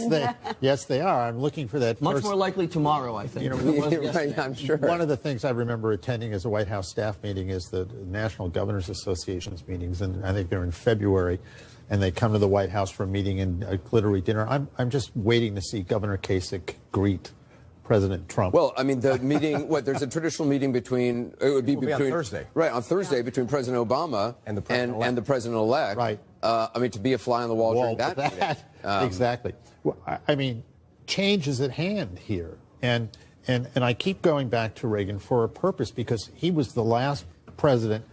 they are. I'm looking for that. Much more likely tomorrow, I think. Right, I'm sure. One of the things I remember attending as a White House staff meeting is the National Governors Association's meetings, and I think they're in February, and they come to the White House for a meeting and a glittery dinner. I'm just waiting to see Governor Kasich greet President Trump. Well, I mean, the meeting, there's a traditional meeting between, it would be between, on Thursday. Right, on Thursday, between President Obama and the President-elect. Right. I mean, to be a fly on the wall during that meeting. Exactly. Well, I mean, change is at hand here. And I keep going back to Reagan for a purpose, because he was the last president,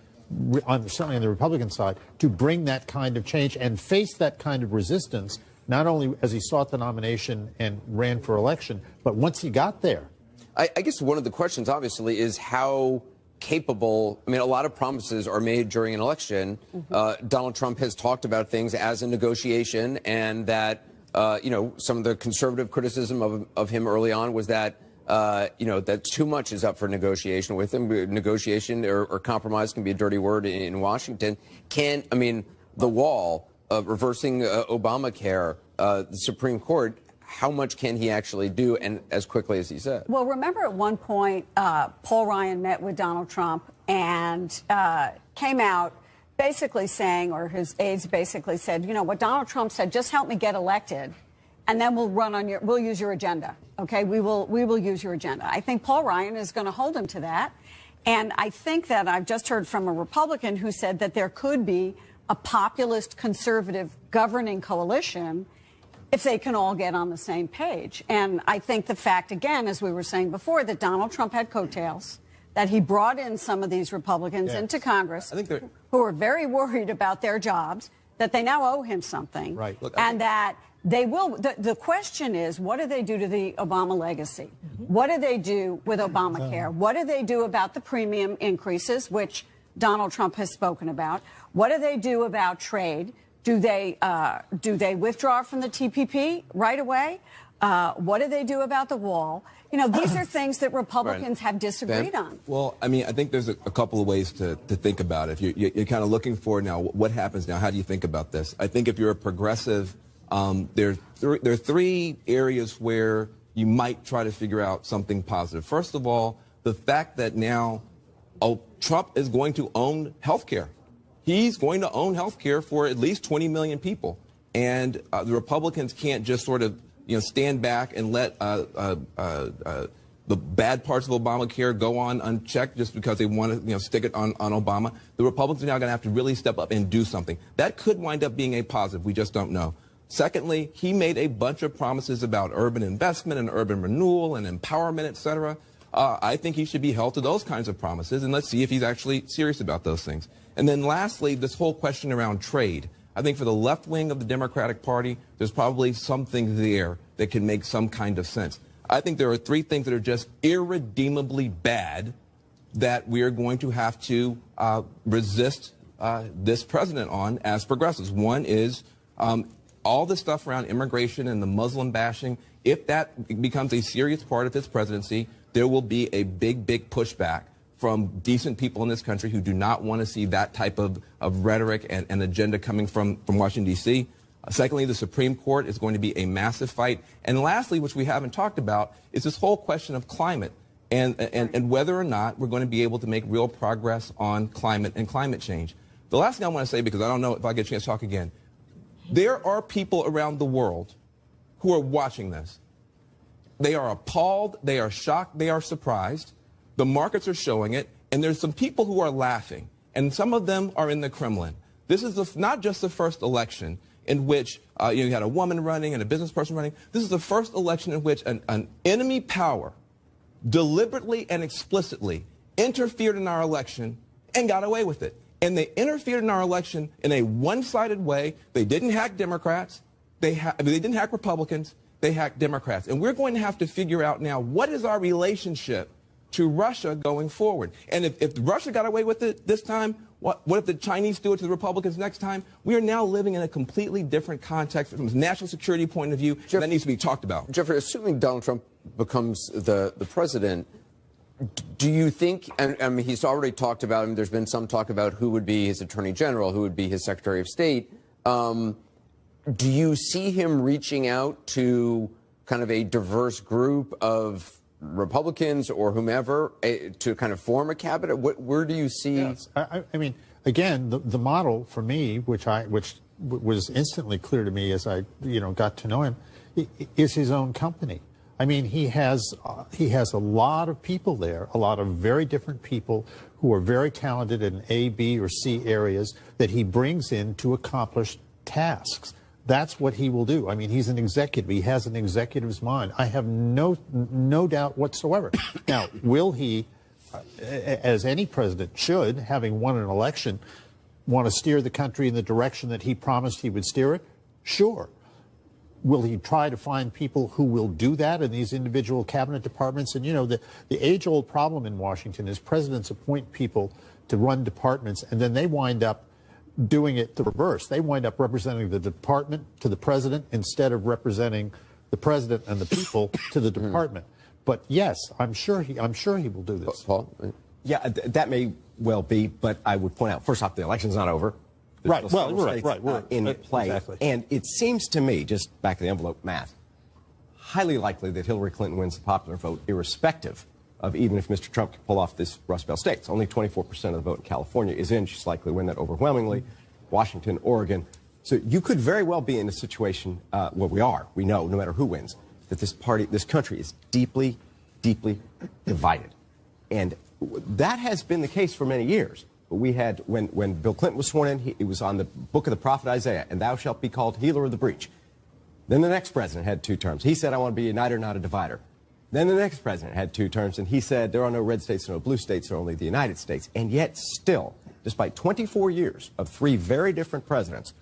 certainly on the Republican side, to bring that kind of change and face that kind of resistance, not only as he sought the nomination and ran for election, but once he got there. I guess one of the questions, obviously, is how capable, I mean, a lot of promises are made during an election. Donald Trump has talked about things as a negotiation, and that, some of the conservative criticism of him early on was that, that too much is up for negotiation with him. Negotiation or compromise can be a dirty word in Washington. The wall, reversing Obamacare, the Supreme Court, how much can he actually do, and as quickly as he said? Well, remember at one point, Paul Ryan met with Donald Trump and came out basically saying, or his aides basically said, what Donald Trump said, just help me get elected. and then we'll use your agenda. Okay, we will use your agenda. I think Paul Ryan is going to hold him to that. And I think that I've just heard from a Republican who said that there could be a populist conservative governing coalition if they can all get on the same page. And I think the fact, again, as we were saying before, that Donald Trump had coattails, that he brought in some of these Republicans into Congress who are very worried about their jobs, that they now owe him something. Right. Look, and that they will. The question is, what do they do to the Obama legacy? What do they do with Obamacare? What do they do about the premium increases, which Donald Trump has spoken about? What do they do about trade? Do they withdraw from the TPP right away? What do they do about the wall? You know, these are things that Republicans have disagreed on. Well, I mean, I think there's a couple of ways to think about it. You're kind of looking for now, what happens now? How do you think about this? I think if you're a progressive, there are three areas where you might try to figure out something positive. First of all, the fact that now Trump is going to own health care. He's going to own health care for at least 20 million people. And the Republicans can't just sort of, stand back and let the bad parts of Obamacare go on unchecked just because they want to, stick it on Obama. The Republicans are now going to have to really step up and do something. That could wind up being a positive. We just don't know. Secondly, he made a bunch of promises about urban investment and urban renewal and empowerment, et cetera. I think he should be held to those kinds of promises, and let's see if he's actually serious about those things. And then lastly, this whole question around trade. I think for the left wing of the Democratic Party, there's probably something there that can make some kind of sense. I think there are three things that are just irredeemably bad that we are going to have to resist this president on as progressives. One is all the stuff around immigration and the Muslim bashing. If that becomes a serious part of his presidency, there will be a big, big pushback from decent people in this country who do not want to see that type of rhetoric and agenda coming from Washington, D.C. Secondly, the Supreme Court is going to be a massive fight. And lastly, which we haven't talked about, is this whole question of climate and whether or not we're going to be able to make real progress on climate and climate change. The last thing I want to say, because I don't know if I get a chance to talk again, there are people around the world who are watching this. They are appalled, they are shocked, they are surprised. The markets are showing it, and there's some people who are laughing, and some of them are in the Kremlin. This is not just the first election in which you had a woman running and a business person running. This is the first election in which an enemy power deliberately and explicitly interfered in our election and got away with it. And they interfered in our election in a one-sided way. They didn't hack Democrats. They didn't hack Republicans. They hacked Democrats. And we're going to have to figure out now, what is our relationship to Russia going forward? And if Russia got away with it this time, what if the Chinese do it to the Republicans next time? We are now living in a completely different context from a national security point of view. That needs to be talked about. Jeffrey, assuming Donald Trump becomes the president, do you think, and I mean, he's already talked about, and there's been some talk about who would be his attorney general, who would be his secretary of state. Do you see him reaching out to kind of a diverse group of Republicans or whomever to kind of form a cabinet? Where do you see? Yes. I mean, again, the model for me, which was instantly clear to me as I got to know him, is his own company. I mean, he has a lot of people there, a lot of very different people who are very talented in A, B, or C areas that he brings in to accomplish tasks. That's what he will do. I mean, he's an executive. He has an executive's mind. I have no doubt whatsoever. Now, will he, as any president should, having won an election, want to steer the country in the direction that he promised he would steer it? Sure. Will he try to find people who will do that in these individual cabinet departments? And, the age-old problem in Washington is presidents appoint people to run departments, and then they wind up doing it the reverse. They wind up representing the department to the president instead of representing the president and the people to the department. But yes, I'm sure he will do this. Paul? Yeah, that may well be, but I would point out, first off, the election's not over. Right. Well, right. We're in play. Exactly. And it seems to me, just back of the envelope math, highly likely that Hillary Clinton wins the popular vote, irrespective of even if Mr. Trump can pull off this Rust Belt states. Only 24% of the vote in California is in. She's likely to win that overwhelmingly. Washington, Oregon, So you could very well be in a situation, we know, no matter who wins, that this country is deeply, deeply divided. And that has been the case for many years. We had, when Bill Clinton was sworn in, it was on the book of the prophet Isaiah, and thou shalt be called healer of the breach. Then the next president had 2 terms. He said, I want to be a uniter, not a divider. Then the next president had 2 terms, and he said, there are no red states, no blue states, there are only the United States. And yet still, despite 24 years of 3 very different presidents,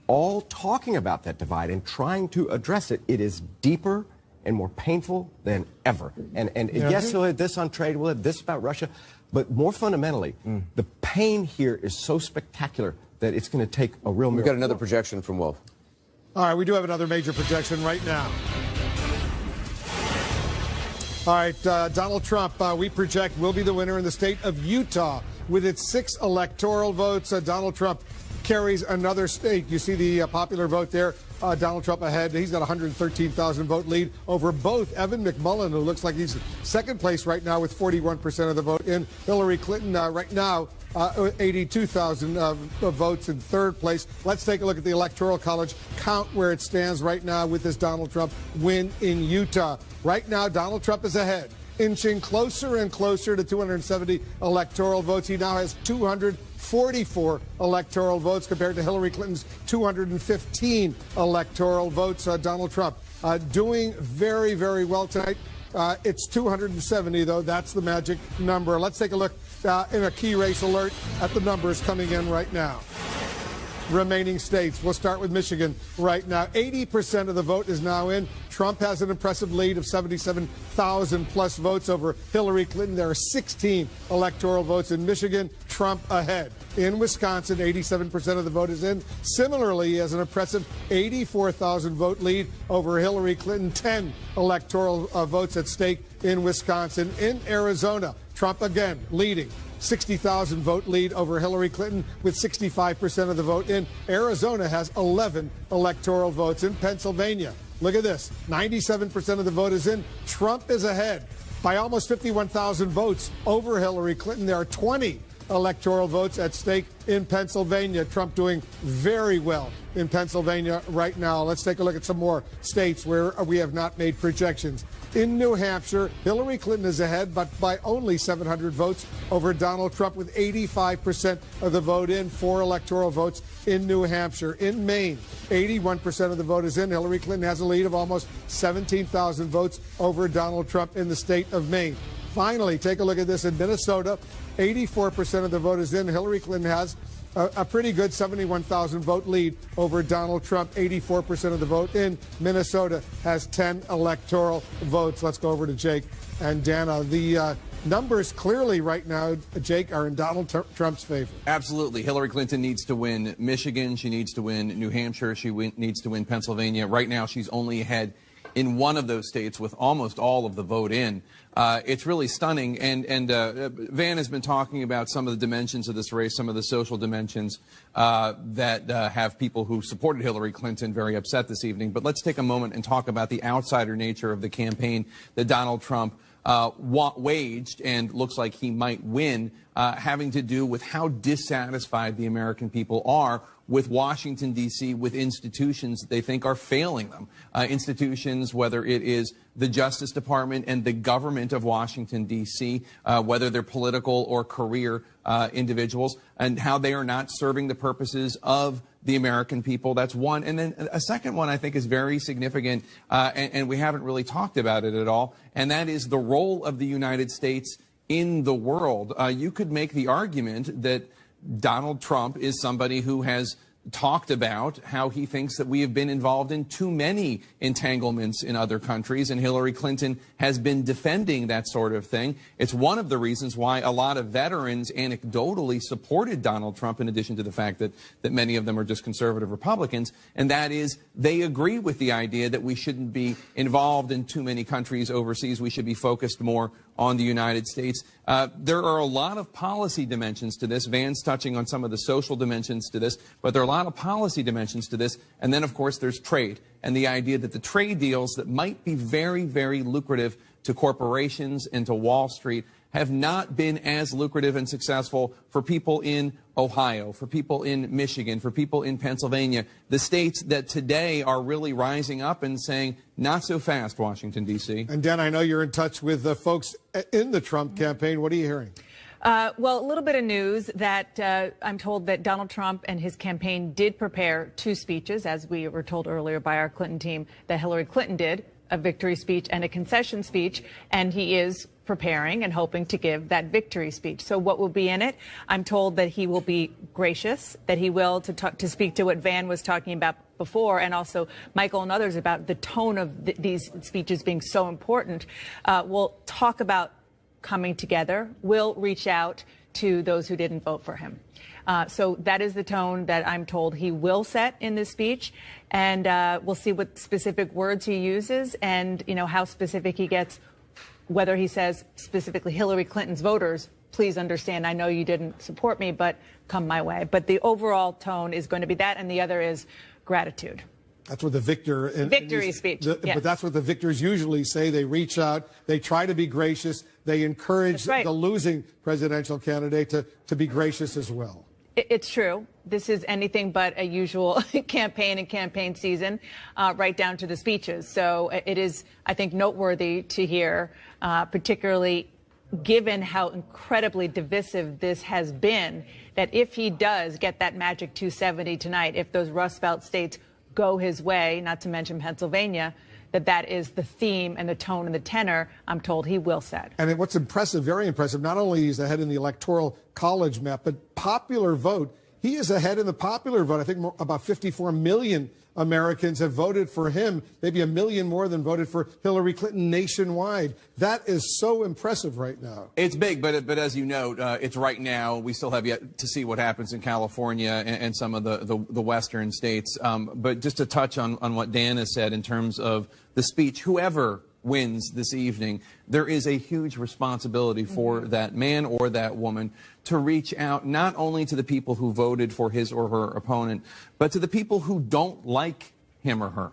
all talking about that divide and trying to address it, it is deeper and more painful than ever. And yes, we'll have this on trade, we'll have this about Russia, but more fundamentally, the pain here is so spectacular that it's going to take a real miracle. We've got another projection from Wolf. All right, we do have another major projection right now. All right, Donald Trump, we project, will be the winner in the state of Utah. With its 6 electoral votes, Donald Trump carries another state. You see the popular vote there. Donald Trump ahead. He's got a 113,000 vote lead over both Evan McMullin, who looks like he's second place right now with 41% of the vote, in Hillary Clinton right now, 82,000 votes in third place. Let's take a look at the Electoral College count where it stands right now with this Donald Trump win in Utah. Right now, Donald Trump is ahead, inching closer and closer to 270 electoral votes. He now has 244 electoral votes compared to Hillary Clinton's 215 electoral votes. Donald Trump doing very, very well tonight. It's 270, though. That's the magic number. Let's take a look in a key race alert at the numbers coming in right now. Remaining states. We'll start with Michigan right now. 80% of the vote is now in. Trump has an impressive lead of 77,000 plus votes over Hillary Clinton. There are 16 electoral votes in Michigan. Trump ahead. In Wisconsin, 87% of the vote is in. Similarly, he has an impressive 84,000 vote lead over Hillary Clinton. 10 electoral votes at stake in Wisconsin. In Arizona, Trump again leading. 60,000 vote lead over Hillary Clinton with 65% of the vote in. Arizona has 11 electoral votes. In Pennsylvania, look at this, 97% of the vote is in. Trump is ahead by almost 51,000 votes over Hillary Clinton. There are 20 electoral votes at stake in Pennsylvania. Trump doing very well in Pennsylvania right now. Let's take a look at some more states where we have not made projections. In New Hampshire, Hillary Clinton is ahead, but by only 700 votes over Donald Trump, with 85% of the vote in. 4 electoral votes in New Hampshire. In Maine, 81% of the vote is in. Hillary Clinton has a lead of almost 17,000 votes over Donald Trump in the state of Maine. Finally, take a look at this in Minnesota. 84% of the vote is in. Hillary Clinton has a pretty good 71,000 vote lead over Donald Trump. 84% of the vote in Minnesota has 10 electoral votes. Let's go over to Jake and Dana. The numbers clearly right now, Jake, are in Donald Trump's favor. Absolutely. Hillary Clinton needs to win Michigan. She needs to win New Hampshire. She needs to win Pennsylvania. Right now, she's only ahead in one of those states with almost all of the vote in. It's really stunning. And Van has been talking about some of the dimensions of this race, some of the social dimensions that have people who supported Hillary Clinton very upset this evening. But let's take a moment and talk about the outsider nature of the campaign that Donald Trump waged and looks like he might win, having to do with how dissatisfied the American people are with Washington, D.C., with institutions that they think are failing them. Institutions, whether it is the Justice Department and the government of Washington, D.C., whether they're political or career individuals, and how they are not serving the purposes of the American people. That's one. And then a second one I think is very significant, and we haven't really talked about it at all, and that is the role of the United States in the world. You could make the argument that Donald Trump is somebody who has talked about how he thinks that we have been involved in too many entanglements in other countries, and Hillary Clinton has been defending that sort of thing. It's one of the reasons why a lot of veterans anecdotally supported Donald Trump, in addition to the fact that many of them are just conservative Republicans, and that is they agree with the idea that we shouldn't be involved in too many countries overseas. We should be focused more on the United States. There are a lot of policy dimensions to this. Van's touching on some of the social dimensions to this, but there are a lot of policy dimensions to this. And then, of course, there's trade and the idea that the trade deals that might be very, very lucrative to corporations and to Wall Street have not been as lucrative and successful for people in Ohio, for people in Michigan, for people in Pennsylvania, the states that today are really rising up and saying, not so fast, Washington, D.C. And Dan, I know you're in touch with the folks in the Trump campaign. What are you hearing? Well, a little bit of news that I'm told that Donald Trump and his campaign did prepare 2 speeches, as we were told earlier by our Clinton team, that Hillary Clinton did, a victory speech and a concession speech, and he is preparing and hoping to give that victory speech. So what will be in it? I'm told that he will be gracious, that he will, to speak to what Van was talking about before, and also Michael and others about the tone of these speeches being so important. We'll talk about coming together, will reach out to those who didn't vote for him. So that is the tone that I'm told he will set in this speech, and we'll see what specific words he uses and, you know, how specific he gets, whether he says specifically Hillary Clinton's voters, please understand, I know you didn't support me, but come my way. But the overall tone is going to be that, and the other is gratitude. That's what the victor... Victory speech. Yes. But that's what the victors usually say. They reach out. They try to be gracious. They encourage the losing presidential candidate to be gracious as well. It's true. This is anything but a usual campaign and campaign season, right down to the speeches. So it is, I think, noteworthy to hear, particularly given how incredibly divisive this has been, that if he does get that magic 270 tonight, if those Rust Belt states go his way, not to mention Pennsylvania, that is the theme and the tone and the tenor I'm told he will set. And what's impressive, very impressive, not only is ahead in the Electoral College map, but popular vote. He is ahead in the popular vote. I think about 54 million Americans have voted for him, maybe 1 million more than voted for Hillary Clinton nationwide. That is so impressive right now. It's big, but as you note, it's right now. We still have yet to see what happens in California and some of the western states. But just to touch on what Dan has said in terms of the speech, whoever wins this evening, there is a huge responsibility for that man or that woman to reach out not only to the people who voted for his or her opponent, but to the people who don't like him or her.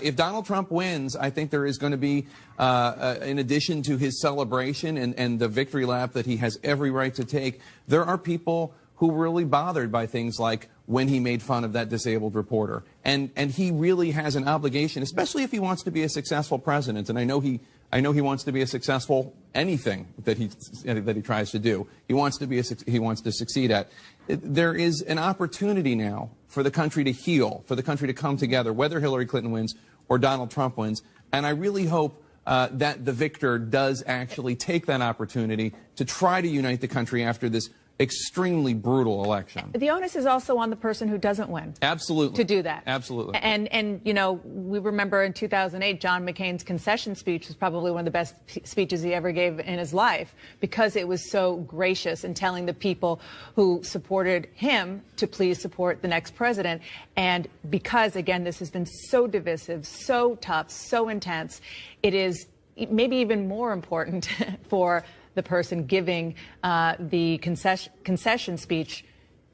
If Donald Trump wins, I think there is going to be, in addition to his celebration and the victory lap that he has every right to take, there are people who were really bothered by things like when he made fun of that disabled reporter. And he really has an obligation, especially if he wants to be a successful president. And I know he wants to be a successful anything that he tries to do. He wants to succeed at. There is an opportunity now for the country to heal, for the country to come together, whether Hillary Clinton wins or Donald Trump wins. And I really hope that the victor does actually take that opportunity to try to unite the country after this extremely brutal election. The onus is also on the person who doesn't win. Absolutely. To do that. Absolutely. And you know, we remember in 2008, John McCain's concession speech was probably one of the best speeches he ever gave in his life, because it was so gracious in telling the people who supported him to please support the next president. And because, again, this has been so divisive, so tough, so intense, it is maybe even more important for the person giving the concession speech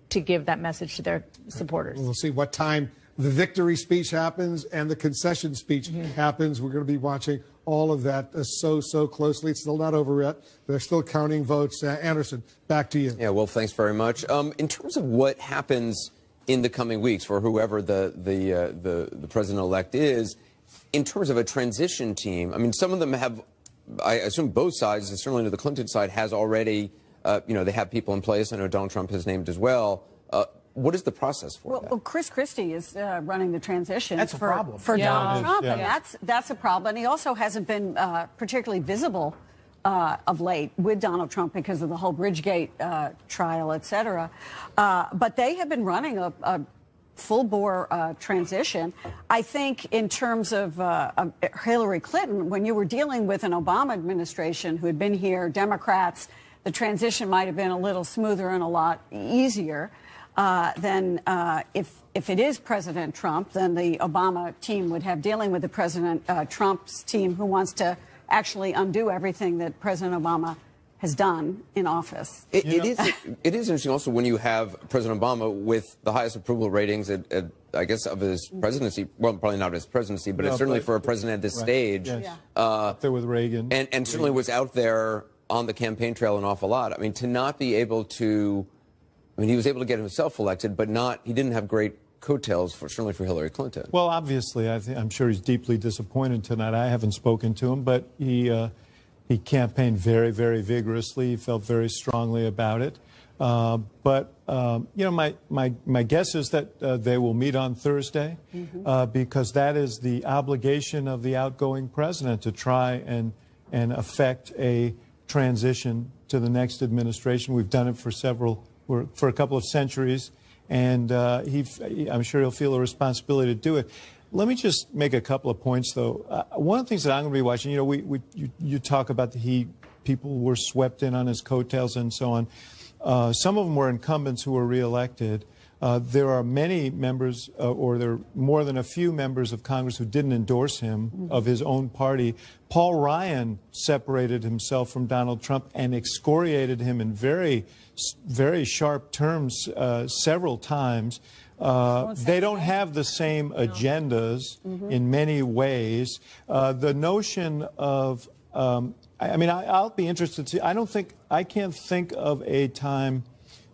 to give that message to their supporters. We'll see what time the victory speech happens and the concession speech happens. We're going to be watching all of that so closely. It's still not over yet. They're still counting votes. Anderson, back to you. Yeah, well, thanks very much. In terms of what happens in the coming weeks for whoever the president-elect is, in terms of a transition team, I mean, some of them have, I assume both sides, and certainly the Clinton side, has already, they have people in place. I know Donald Trump has named as well. What is the process for that? Well, Chris Christie is running the transition for Donald Trump, and that's a problem. And he also hasn't been particularly visible of late with Donald Trump because of the whole Bridgegate trial, et cetera. But they have been running a full-bore transition. I think in terms of Hillary Clinton, when you were dealing with an Obama administration who had been here, Democrats, the transition might have been a little smoother and a lot easier than if it is President Trump, then the Obama team would have dealing with the President Trump's team, who wants to actually undo everything that President Obama has done in office. It is interesting also when you have President Obama with the highest approval ratings, I guess, of his presidency. Well, probably not of his presidency, but it's certainly for a president at this stage. Yes. Up there with Reagan. And certainly was out there on the campaign trail an awful lot. I mean, to not be able to, I mean, he was able to get himself elected, but he didn't have great coattails, certainly for Hillary Clinton. Well, obviously, I'm sure he's deeply disappointed tonight. I haven't spoken to him, but he campaigned very, very vigorously. He felt very strongly about it. But you know, my guess is that they will meet on Thursday because that is the obligation of the outgoing president to try and affect a transition to the next administration. We've done it for a couple of centuries, and I'm sure he'll feel a responsibility to do it. Let me just make a couple of points, though. One of the things that I'm going to be watching, you know, you talk about people were swept in on his coattails and so on. Some of them were incumbents who were reelected. There are many members, or there are more than a few members of Congress who didn't endorse him of his own party. Paul Ryan separated himself from Donald Trump and excoriated him in very, very sharp terms several times. They don't have the same agendas in many ways. The notion of I mean, I'll be interested to see. I can't think of a time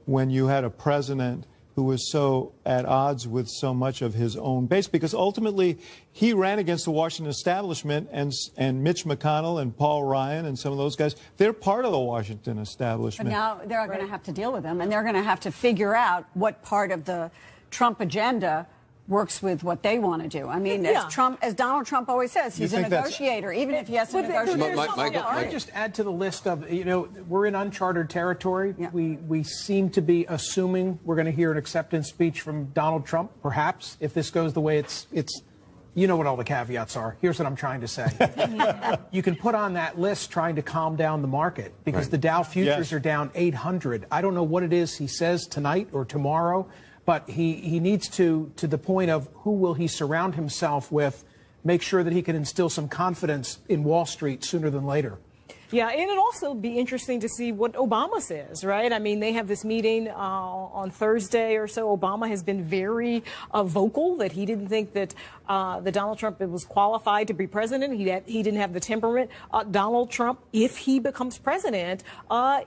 when you had a president who was so at odds with so much of his own base, because ultimately he ran against the Washington establishment, and Mitch McConnell and Paul Ryan and some of those guys, they're part of the Washington establishment. But now they're going to have to deal with them, and they're going to have to figure out what part of the Trump agenda works with what they want to do. I mean, as Donald Trump always says, he's a negotiator, even if he has to negotiate. I just add to the list of, you know, we're in uncharted territory. Yeah. We seem to be assuming we're going to hear an acceptance speech from Donald Trump, perhaps, if this goes the way it's. You know what all the caveats are. Here's what I'm trying to say. You can put on that list trying to calm down the market because the Dow futures are down 800. I don't know what it is he says tonight or tomorrow, but he needs to the point of who will he surround himself with, make sure that he can instill some confidence in Wall Street sooner than later. Yeah, and it'd also be interesting to see what Obama says, right? I mean, they have this meeting on Thursday or so. Obama has been very vocal that he didn't think that Donald Trump was qualified to be president. He didn't have the temperament. Donald Trump, if he becomes president,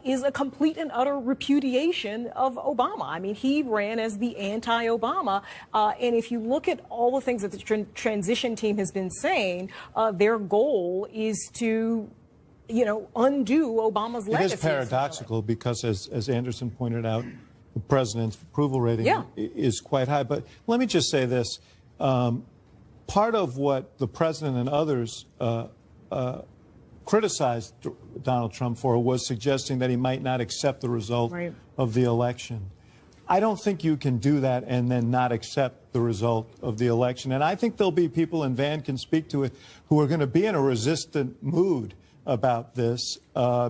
is a complete and utter repudiation of Obama. I mean, he ran as the anti-Obama. And if you look at all the things that the transition team has been saying, their goal is to undo Obama's legacy. It is paradoxical because, as Anderson pointed out, the president's approval rating is quite high. But let me just say this. Part of what the president and others criticized Donald Trump for was suggesting that he might not accept the result of the election. I don't think you can do that and then not accept the result of the election. And I think there'll be people, and Van can speak to it, who are going to be in a resistant mood about this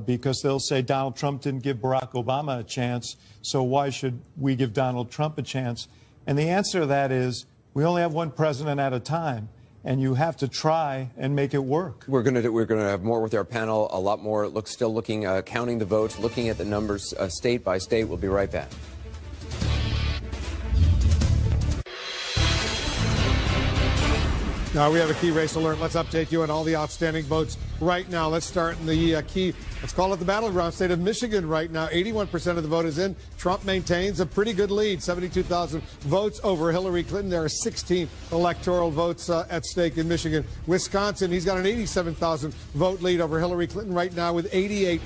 because they'll say Donald Trump didn't give Barack Obama a chance, so why should we give Donald Trump a chance? And the answer to that is we only have one president at a time, and you have to try and make it work. We're going to have more with our panel, a lot more. Still looking, counting the votes, looking at the numbers state by state. We'll be right back. Now we have a key race alert. Let's update you on all the outstanding votes right now. Let's start in the key, let's call it the battleground state of Michigan right now. 81% of the vote is in. Trump maintains a pretty good lead, 72,000 votes over Hillary Clinton. There are 16 electoral votes at stake in Michigan. Wisconsin, he's got an 87,000 vote lead over Hillary Clinton right now with 88%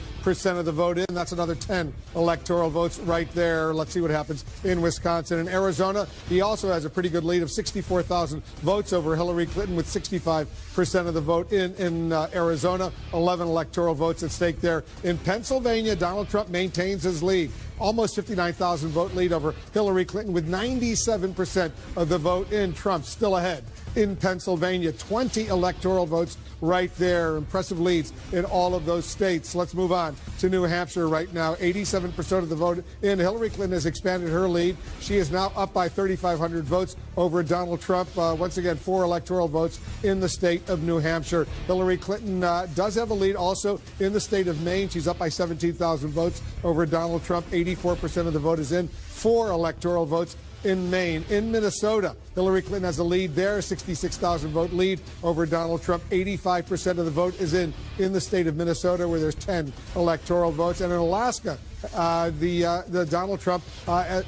of the vote in. That's another 10 electoral votes right there. Let's see what happens in Wisconsin. In Arizona, he also has a pretty good lead of 64,000 votes over Hillary Clinton with 65% of the vote in Arizona. 11 electoral votes at stake there. In Pennsylvania, Donald Trump maintains his lead. Almost 59,000 vote lead over Hillary Clinton with 97% of the vote in. Trump still ahead in Pennsylvania. 20 electoral votes right there. Impressive leads in all of those states. Let's move on to New Hampshire right now. 87% of the vote in. Hillary Clinton has expanded her lead. She is now up by 3,500 votes over Donald Trump. Once again, 4 electoral votes in the state of New Hampshire. Hillary Clinton does have a lead also in the state of Maine. She's up by 17,000 votes over Donald Trump. 84% of the vote is in. 4 electoral votes in Maine. In Minnesota, Hillary Clinton has a lead there, 66,000 vote lead over Donald Trump. 85% of the vote is in the state of Minnesota, where there's 10 electoral votes. And in Alaska, the Donald Trump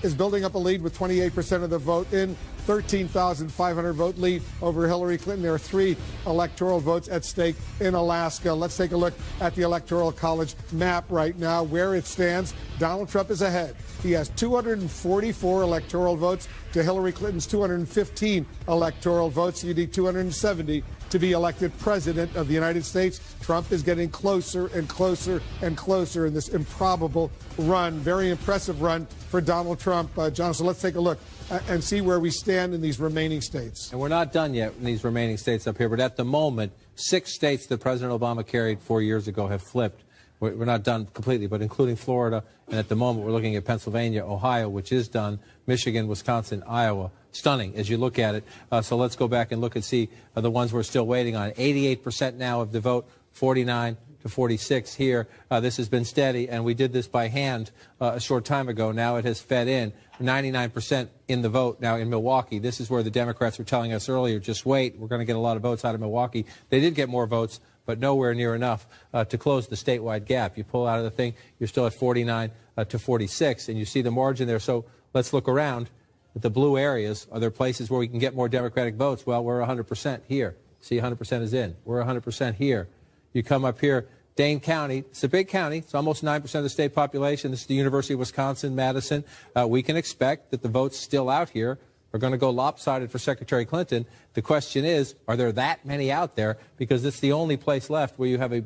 is building up a lead with 28% of the vote in 13,500 vote lead over Hillary Clinton. There are 3 electoral votes at stake in Alaska. Let's take a look at the Electoral College map right now, where it stands. Donald Trump is ahead. He has 244 electoral votes to Hillary Clinton's 215 electoral votes. You need 270 to be elected president of the United States. Trump is getting closer and closer and closer in this improbable run. Very impressive run for Donald Trump. John, so let's take a look and see where we stand in these remaining states. And we're not done yet in these remaining states up here, but at the moment, 6 states that President Obama carried 4 years ago have flipped. We're not done completely, but including Florida, and at the moment we're looking at Pennsylvania, Ohio, which is done, Michigan, Wisconsin, Iowa. Stunning as you look at it. So let's go back and look and see the ones we're still waiting on. 88% now of the vote, 49 to 46 here. This has been steady, and we did this by hand a short time ago. Now it has fed in. 99% in the vote now in Milwaukee. This is where the Democrats were telling us earlier, just wait, we're going to get a lot of votes out of Milwaukee. They did get more votes, but nowhere near enough to close the statewide gap. You pull out of the thing, you're still at 49 to 46, and you see the margin there. So let's look around. The blue areas, are there places where we can get more Democratic votes? Well, we're 100% here. See, 100% is in. We're 100% here. You come up here, Dane County. It's a big county. It's almost 9% of the state population. This is the University of Wisconsin-Madison. We can expect that the votes still out here are going to go lopsided for Secretary Clinton. The question is, are there that many out there? Because it's the only place left where you have a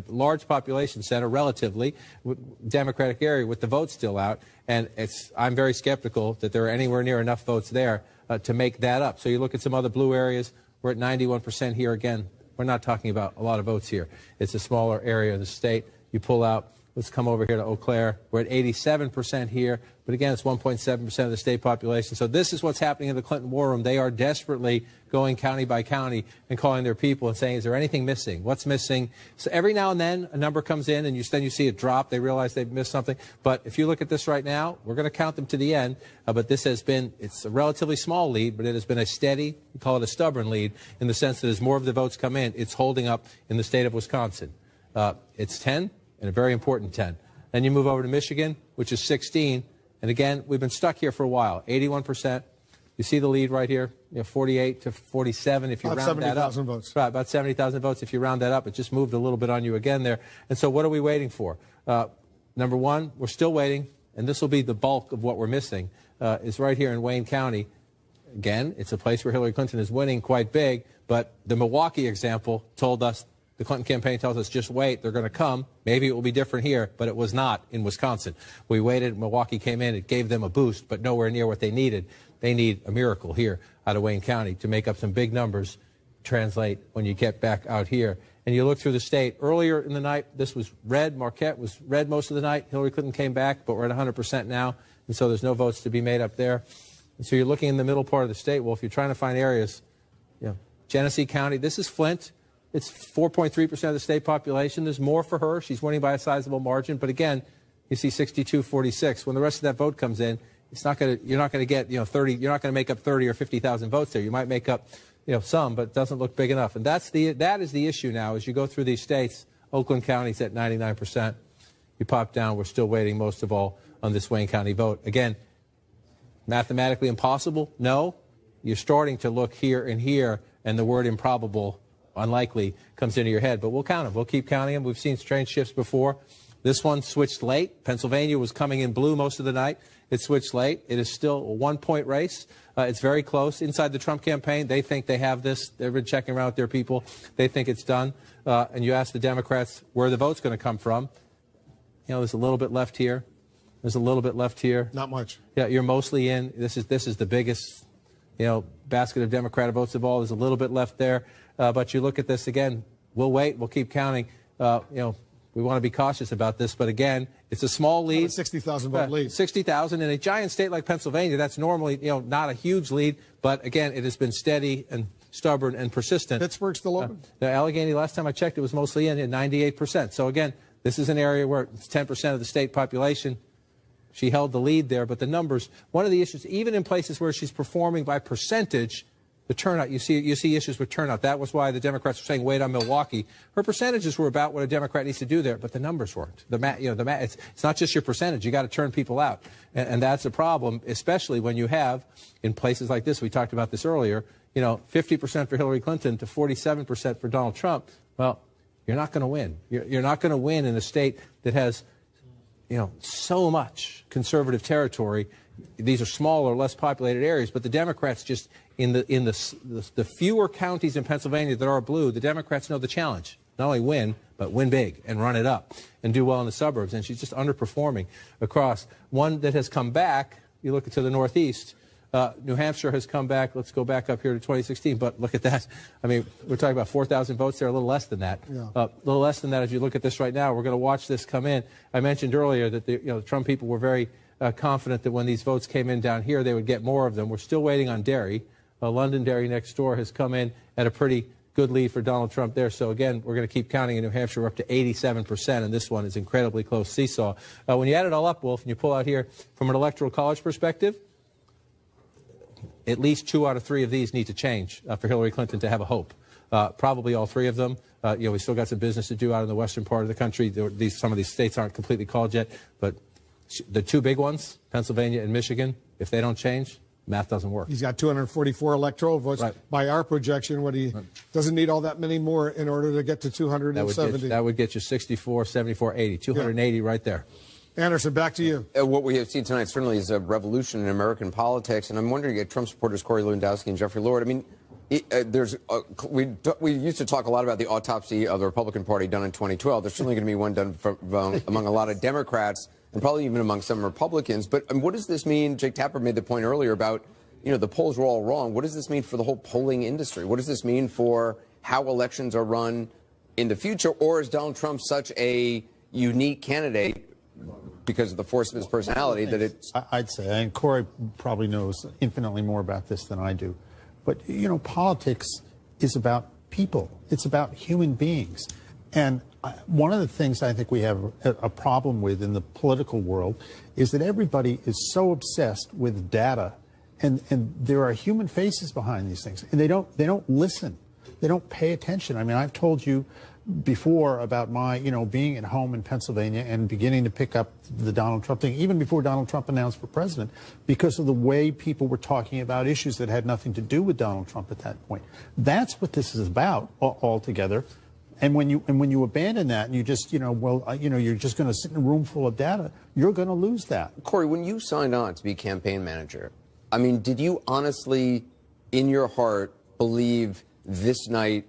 large population center, relatively, Democratic area with the votes still out. And I'm very skeptical that there are anywhere near enough votes there to make that up. So you look at some other blue areas. We're at 91% here again. We're not talking about a lot of votes here. It's a smaller area of the state. You pull out. Let's come over here to Eau Claire. We're at 87% here, but again, it's 1.7% of the state population. So this is what's happening in the Clinton War Room. They are desperately going county by county and calling their people and saying, is there anything missing? What's missing? So every now and then, a number comes in, and then you see it drop. They realize they've missed something. But if you look at this right now, we're going to count them to the end. But this has been, it's a relatively small lead, but it has been a steady, we call it a stubborn lead, in the sense that as more of the votes come in, it's holding up in the state of Wisconsin. It's 10. And a very important 10. Then you move over to Michigan, which is 16. And again, we've been stuck here for a while. 81%. You see the lead right here, 48 to 47 if you about round that up. 70,000 votes. Right, about 70,000 votes if you round that up. It just moved a little bit on you again there. And so what are we waiting for? Number one, we're still waiting, and this will be the bulk of what we're missing, is right here in Wayne County. Again, it's a place where Hillary Clinton is winning quite big, but the Milwaukee example told us, the Clinton campaign tells us, just wait, they're going to come. Maybe it will be different here, but it was not in Wisconsin. We waited, Milwaukee came in, it gave them a boost, but nowhere near what they needed. They need a miracle here out of Wayne County to make up some big numbers, translate when you get back out here. And you look through the state. Earlier in the night, this was red. Marquette was red most of the night. Hillary Clinton came back, but we're at 100% now, and so there's no votes to be made up there. And so you're looking in the middle part of the state. Well, if you're trying to find areas, Genesee County, this is Flint. It's 4.3% of the state population. There's more for her. She's winning by a sizable margin. But again, you see 62-46. When the rest of that vote comes in, you're not going to get 30. You're not going to make up 30 or 50,000 votes there. You might make up some, but it doesn't look big enough. And that is the issue now as you go through these states. Oakland County's at 99%. You pop down. We're still waiting most of all on this Wayne County vote. Again, mathematically impossible? No. You're starting to look here and here, and the word improbable, unlikely, comes into your head. But we'll count them. We'll keep counting them. We've seen strange shifts before. This one switched late. Pennsylvania was coming in blue most of the night. It switched late. It is still a one-point race. It's very close. Inside the Trump campaign, they think they have this. They've been checking around with their people. They think it's done. And you ask the Democrats where the vote's going to come from. There's a little bit left here. There's a little bit left here. Not much. Yeah, you're mostly in. This is the biggest, basket of Democratic votes of all. There's a little bit left there. But you look at this again, we'll wait, we'll keep counting. We want to be cautious about this, but again, it's a small lead. 60,000 vote lead. 60,000 in a giant state like Pennsylvania. That's normally, not a huge lead, but again, it has been steady and stubborn and persistent. Pittsburgh's still open. Allegheny, last time I checked, it was mostly in at 98%. So again, this is an area where it's 10% of the state population. She held the lead there, but the numbers, one of the issues, even in places where she's performing by percentage, the turnout, you see issues with turnout. That was why the Democrats were saying wait on Milwaukee. Her percentages were about what a Democrat needs to do there, but the numbers weren't. It's not just your percentage. You got to turn people out, and that's a problem, especially when you have in places like this. We talked about this earlier. 50% for Hillary Clinton to 47% for Donald Trump. Well, you're not going to win. You're not going to win in a state that has, so much conservative territory. These are smaller, less populated areas, but the Democrats just in the fewer counties in Pennsylvania that are blue, the Democrats know the challenge. Not only win, but win big and run it up and do well in the suburbs. And she's just underperforming across. One that has come back, you look to the Northeast, New Hampshire has come back. Let's go back up here to 2016. But look at that. I mean, we're talking about 4,000 votes there, a little less than that. Yeah. A little less than that as you look at this right now. We're going to watch this come in. I mentioned earlier that the Trump people were very confident that when these votes came in down here, they would get more of them. We're still waiting on Derry. Londonderry next door has come in at a pretty good lead for Donald Trump there. So, again, we're going to keep counting in New Hampshire. We're up to 87%, and this one is incredibly close seesaw. When you add it all up, Wolf, and you pull out here from an electoral college perspective, at least 2 out of 3 of these need to change for Hillary Clinton to have a hope. Probably all 3 of them. We still got some business to do out in the western part of the country. Some of these states aren't completely called yet, but the 2 big ones, Pennsylvania and Michigan, if they don't change, math doesn't work. He's got 244 electoral votes. Right. By our projection, he doesn't need all that many more in order to get to 270. That would get you 64, 74, 80, 280 right there. Anderson, back to you. What we have seen tonight certainly is a revolution in American politics, and I'm wondering, Trump supporters Corey Lewandowski and Jeffrey Lord, I mean, we used to talk a lot about the autopsy of the Republican Party done in 2012. There's certainly going to be one done among a lot of Democrats and probably even among some Republicans. But what does this mean? Jake Tapper made the point earlier about, the polls were all wrong. What does this mean for the whole polling industry? What does this mean for how elections are run in the future? Or is Donald Trump such a unique candidate because of the force of his personality that it's... I'd say, and Corey probably knows infinitely more about this than I do, but, politics is about people. It's about human beings. And one of the things I think we have a problem with in the political world is that everybody is so obsessed with data, and there are human faces behind these things, and they don't listen. They don't pay attention. I mean, I've told you before about my, being at home in Pennsylvania and beginning to pick up the Donald Trump thing, even before Donald Trump announced for president, because of the way people were talking about issues that had nothing to do with Donald Trump at that point. That's what this is about altogether. And when you abandon that and you just, you're just going to sit in a room full of data, you're going to lose that. Corey, when you signed on to be campaign manager, I mean, did you honestly, in your heart, believe this night,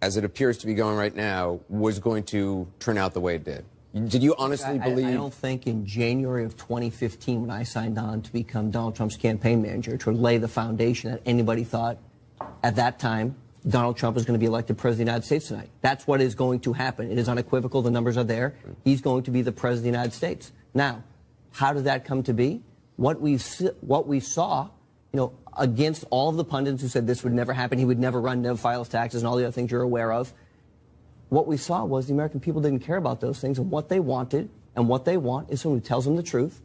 as it appears to be going right now, was going to turn out the way it did? Did you honestly believe? I don't think in January of 2015, when I signed on to become Donald Trump's campaign manager, to lay the foundation that anybody thought at that time Donald Trump is going to be elected president of the United States tonight. That's what is going to happen. It is unequivocal. The numbers are there. He's going to be the president of the United States. Now, how did that come to be? What we saw, against all of the pundits who said this would never happen, he would never run, never file his taxes, and all the other things you're aware of, what we saw was the American people didn't care about those things, and what they wanted and what they want is someone who tells them the truth,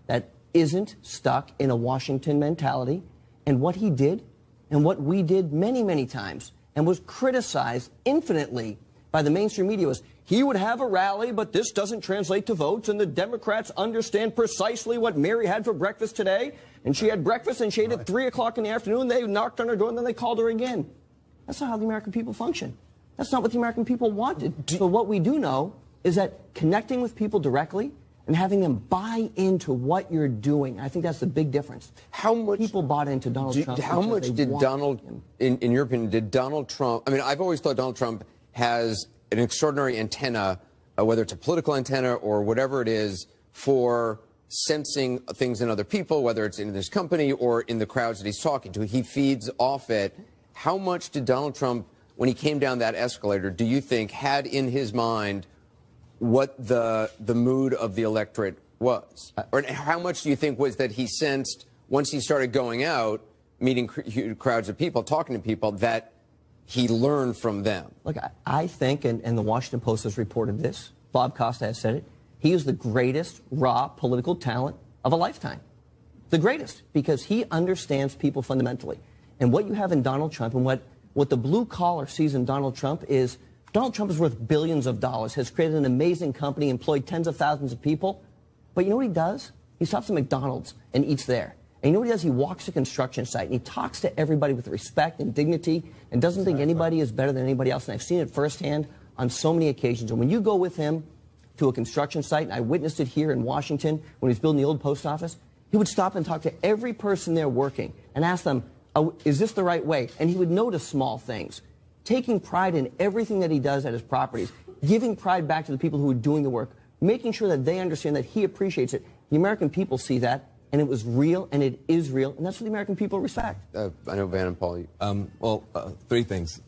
that isn't stuck in a Washington mentality. And what he did and what we did many, many times and was criticized infinitely by the mainstream media was he would have a rally, but this doesn't translate to votes, and the Democrats understand precisely what Mary had for breakfast today, and she had breakfast and she ate at 3 o'clock in the afternoon. They knocked on her door and then they called her again. That's not how the American people function. That's not what the American people wanted. So what we do know is that connecting with people directly and having them buy into what you're doing, I think that's the big difference. How much people bought into Donald Trump? How much did Donald, in your opinion, did Donald Trump? I mean, I've always thought Donald Trump has an extraordinary antenna, whether it's a political antenna or whatever it is, for sensing things in other people, whether it's in this company or in the crowds that he's talking to. He feeds off it. How much did Donald Trump, when he came down that escalator, do you think had in his mind what the mood of the electorate was? Or how much do you think was that he sensed once he started going out, meeting crowds of people, talking to people, that he learned from them? Look, I think, and the Washington Post has reported this, Bob Costa has said it, he is the greatest raw political talent of a lifetime. The greatest, because he understands people fundamentally. And what you have in Donald Trump, and what the blue collar sees in Donald Trump is Donald Trump is worth billions of dollars, has created an amazing company, employed tens of thousands of people. But you know what he does? He stops at McDonald's and eats there. And you know what he does? He walks a construction site and he talks to everybody with respect and dignity and doesn't think anybody is better than anybody else. And I've seen it firsthand on so many occasions. And when you go with him to a construction site, and I witnessed it here in Washington when he was building the old post office, he would stop and talk to every person there working and ask them, oh, is this the right way? And he would notice small things, taking pride in everything that he does at his properties, giving pride back to the people who are doing the work, making sure that they understand that he appreciates it. The American people see that, and it was real, and it is real, and that's what the American people respect. I know Van and Paul. Three things.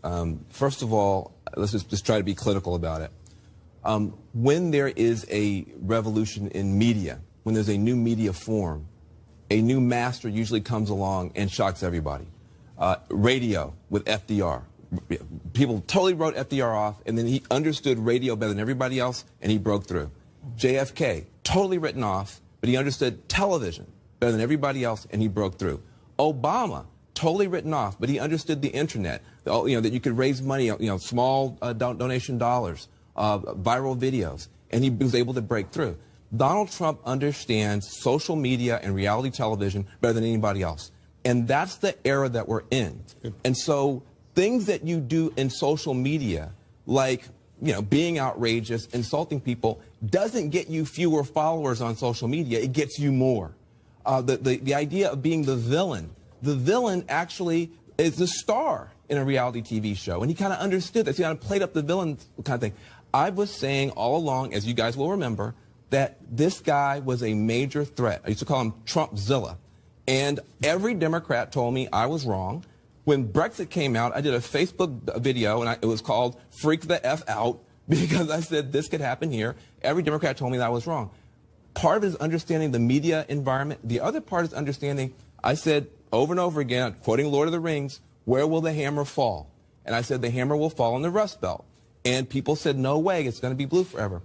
First of all, let's just try to be clinical about it. When there is a revolution in media, when there's a new media form, a new master usually comes along and shocks everybody. Radio with FDR. People totally wrote FDR off, and then he understood radio better than everybody else, and he broke through. JFK, totally written off, but he understood television better than everybody else, and he broke through. Obama, totally written off, but he understood the internet, that you could raise money, small donation dollars, viral videos, and he was able to break through. Donald Trump understands social media and reality television better than anybody else. And that's the era that we're in. And so things that you do in social media, like being outrageous, insulting people, doesn't get you fewer followers on social media. It gets you more. The idea of being the villain actually is the star in a reality TV show. And he kind of understood that. He kind of played up the villain kind of thing. I was saying all along, as you guys will remember, that this guy was a major threat. I used to call him Trumpzilla. And every Democrat told me I was wrong. When Brexit came out, I did a Facebook video, and it was called Freak the F Out, because I said this could happen here. Every Democrat told me that I was wrong. Part of it is understanding the media environment. The other part is understanding, I said over and over again, quoting Lord of the Rings, where will the hammer fall? And I said the hammer will fall on the Rust Belt. And people said, no way, it's going to be blue forever.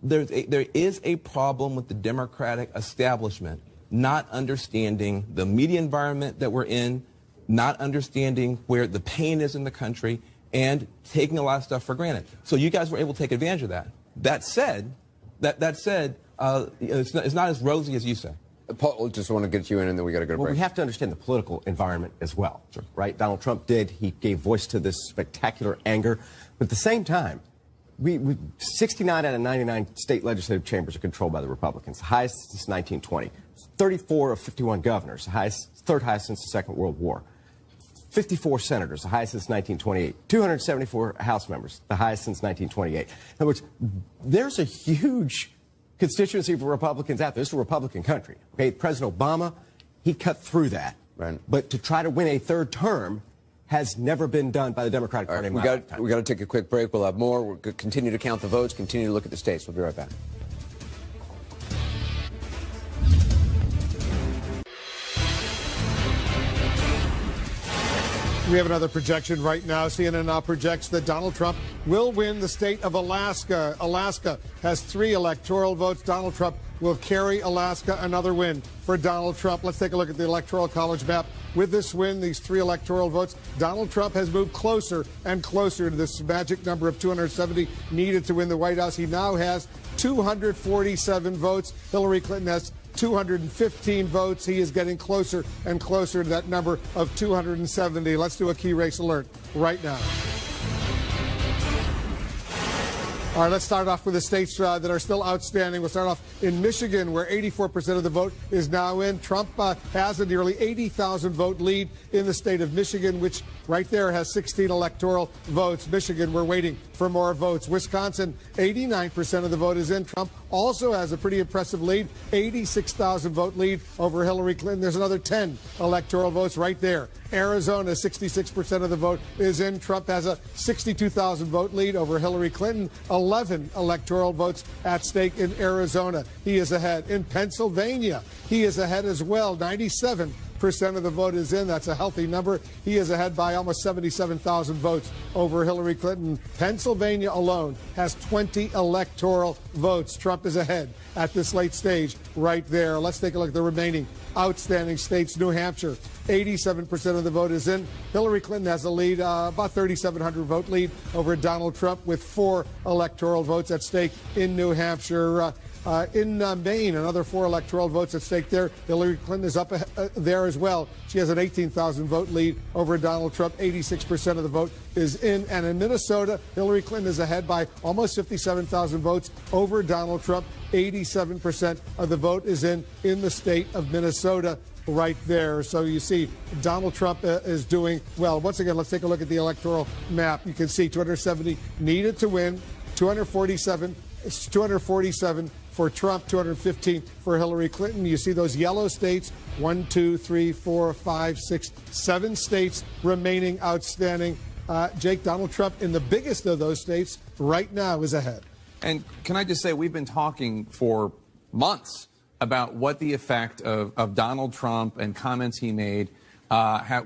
There is a problem with the Democratic establishment not understanding the media environment that we're in, not understanding where the pain is in the country, and taking a lot of stuff for granted. So you guys were able to take advantage of that. That said, it's not as rosy as you say. Paul, just want to get you in, and then we got to go to break. Well, we have to understand the political environment as well, right? Donald Trump he gave voice to this spectacular anger. But at the same time, 69 out of 99 state legislative chambers are controlled by the Republicans, the highest since 1920. 34 of 51 governors, the third highest since the Second World War. 54 senators, the highest since 1928. 274 House members, the highest since 1928. In other words, there's a huge constituency for Republicans out there. This is a Republican country. Okay, President Obama, he cut through that. Right. But to try to win a third term has never been done by the Democratic Party. We got to take a quick break. We'll have more. We'll continue to count the votes, continue to look at the states. We'll be right back. We have another projection right now. CNN now projects that Donald Trump will win the state of Alaska. Alaska has 3 electoral votes. Donald Trump will carry Alaska. Another win for Donald Trump. Let's take a look at the Electoral College map. With this win, these 3 electoral votes, Donald Trump has moved closer and closer to this magic number of 270 needed to win the White House. He now has 247 votes. Hillary Clinton has 215 votes. He is getting closer and closer to that number of 270. Let's do a key race alert right now. All right, let's start off with the states that are still outstanding. We'll start off in Michigan, where 84% of the vote is now in. Trump has a nearly 80,000 vote lead in the state of Michigan, which right there has 16 electoral votes. Michigan, we're waiting for more votes. Wisconsin, 89% of the vote is in. Trump also has a pretty impressive lead, 86,000 vote lead over Hillary Clinton. There's another 10 electoral votes right there. Arizona, 66% of the vote is in. Trump has a 62,000 vote lead over Hillary Clinton. 11 electoral votes at stake in Arizona. He is ahead. In Pennsylvania, he is ahead as well. 97% 8% of the vote is in. That's a healthy number. He is ahead by almost 77,000 votes over Hillary Clinton. Pennsylvania alone has 20 electoral votes. Trump is ahead at this late stage right there. Let's take a look at the remaining outstanding states. New Hampshire, 87% of the vote is in. Hillary Clinton has a lead, about 3,700 vote lead over Donald Trump, with 4 electoral votes at stake in New Hampshire. In Maine, another 4 electoral votes at stake there. Hillary Clinton is up there as well. She has an 18,000 vote lead over Donald Trump. 86% of the vote is in. And in Minnesota, Hillary Clinton is ahead by almost 57,000 votes over Donald Trump. 87% of the vote is in the state of Minnesota right there. So you see Donald Trump is doing well. Once again, let's take a look at the electoral map. You can see 270 needed to win, 247 for Trump, 215 for Hillary Clinton. You see those yellow states, 1, 2, 3, 4, 5, 6, 7 states remaining outstanding. Jake, Donald Trump in the biggest of those states right now is ahead. And can I just say, we've been talking for months about what the effect of Donald Trump and comments he made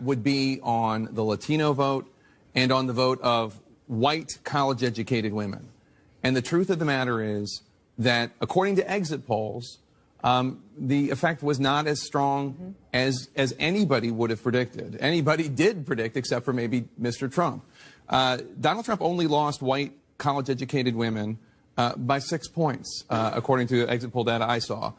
would be on the Latino vote and on the vote of white college-educated women. And the truth of the matter is that, according to exit polls, the effect was not as strong as anybody would have predicted. Anybody did predict, except for maybe Mr. Trump. Donald Trump only lost white college-educated women by 6 points, according to exit poll data I saw.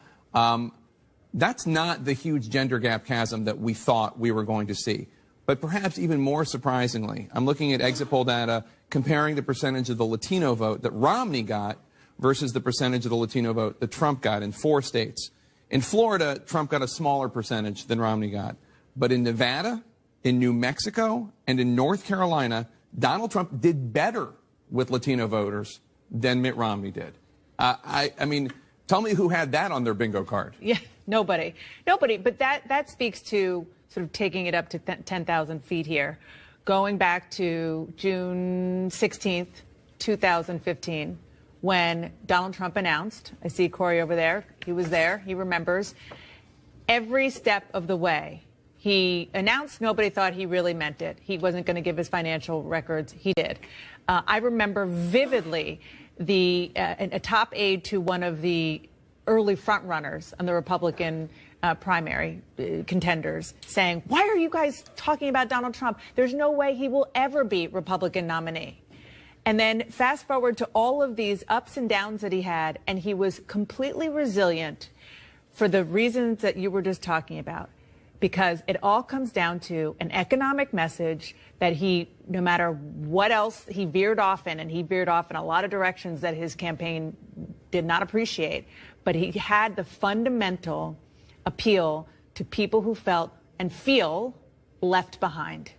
That's not the huge gender gap chasm that we thought we were going to see. But perhaps even more surprisingly, I'm looking at exit poll data comparing the percentage of the Latino vote that Romney got versus the percentage of the Latino vote that Trump got in 4 states. In Florida, Trump got a smaller percentage than Romney got. But in Nevada, in New Mexico, and in North Carolina, Donald Trump did better with Latino voters than Mitt Romney did. I mean, tell me who had that on their bingo card. Yeah, nobody. Nobody. But that speaks to sort of taking it up to 10,000 feet here. Going back to June 16th, 2015, when Donald Trump announced, I see Corey over there, he was there, he remembers, every step of the way. He announced, nobody thought he really meant it. He wasn't going to give his financial records. He did. I remember vividly a top aide to one of the early frontrunners on the Republican primary contenders saying, "Why are you guys talking about Donald Trump? There's no way he will ever be Republican nominee." And then fast forward to all of these ups and downs that he had, and he was completely resilient for the reasons that you were just talking about. Because it all comes down to an economic message that he, no matter what else he veered off in, and he veered off in a lot of directions that his campaign did not appreciate, but he had the fundamental appeal to people who felt and feel left behind.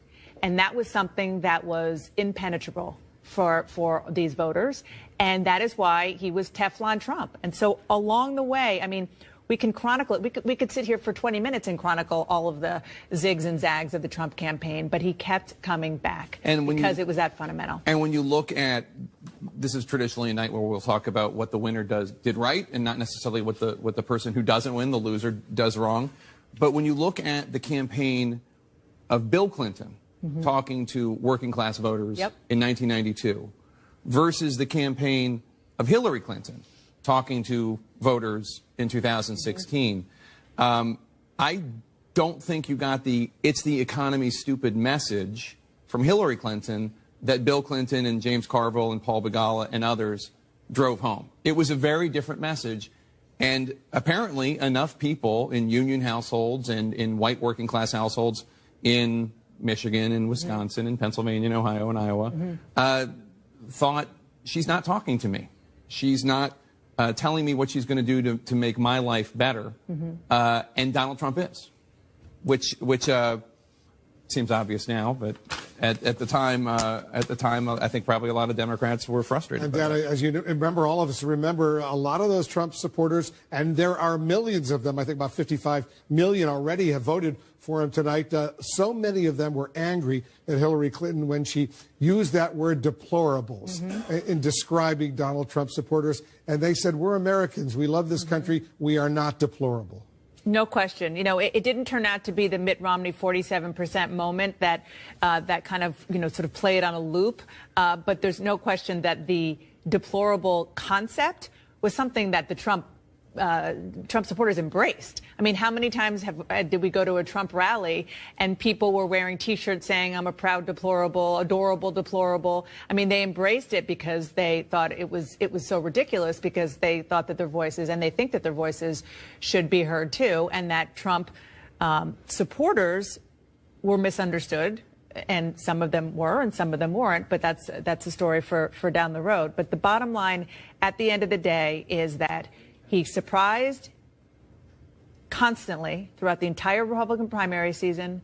And that was something that was impenetrable for these voters. And that is why he was Teflon Trump. And so along the way, I mean, we can chronicle it. We could sit here for 20 minutes and chronicle all of the zigs and zags of the Trump campaign, but he kept coming back because it was that fundamental. And when you look at, this is traditionally a night where we'll talk about what the winner did right, and not necessarily what the person who doesn't win, the loser, does wrong. But when you look at the campaign of Bill Clinton talking to working class voters in 1992 versus the campaign of Hillary Clinton talking to voters in 2016, I don't think you got the "it's the economy, stupid" message from Hillary Clinton that Bill Clinton and James Carville and Paul Begala and others drove home. It was a very different message, and apparently enough people in union households and in white working class households in Michigan and Wisconsin and Pennsylvania and Ohio and Iowa thought, she's not talking to me. She's not telling me what she's going to do to make my life better. And Donald Trump is, which seems obvious now, but at the time, I think probably a lot of Democrats were frustrated. And that, as you remember, all of us remember a lot of those Trump supporters, and there are millions of them. I think about 55 million already have voted for him tonight. So many of them were angry at Hillary Clinton when she used that word deplorables in describing Donald Trump supporters. And they said, "We're Americans. We love this country. We are not deplorable." No question. You know, it didn't turn out to be the Mitt Romney 47% moment that that kind of, sort of played on a loop. But there's no question that the deplorable concept was something that the Trump supporters embraced. I mean, how many times did we go to a Trump rally and people were wearing T-shirts saying, "I'm a proud deplorable, adorable deplorable"? I mean, they embraced it because they thought it was so ridiculous, because they thought that their voices, and they think that their voices, should be heard too, and that Trump supporters were misunderstood. And some of them were, and some of them weren't. But that's a story for down the road. But the bottom line, at the end of the day, is that he surprised constantly throughout the entire Republican primary season,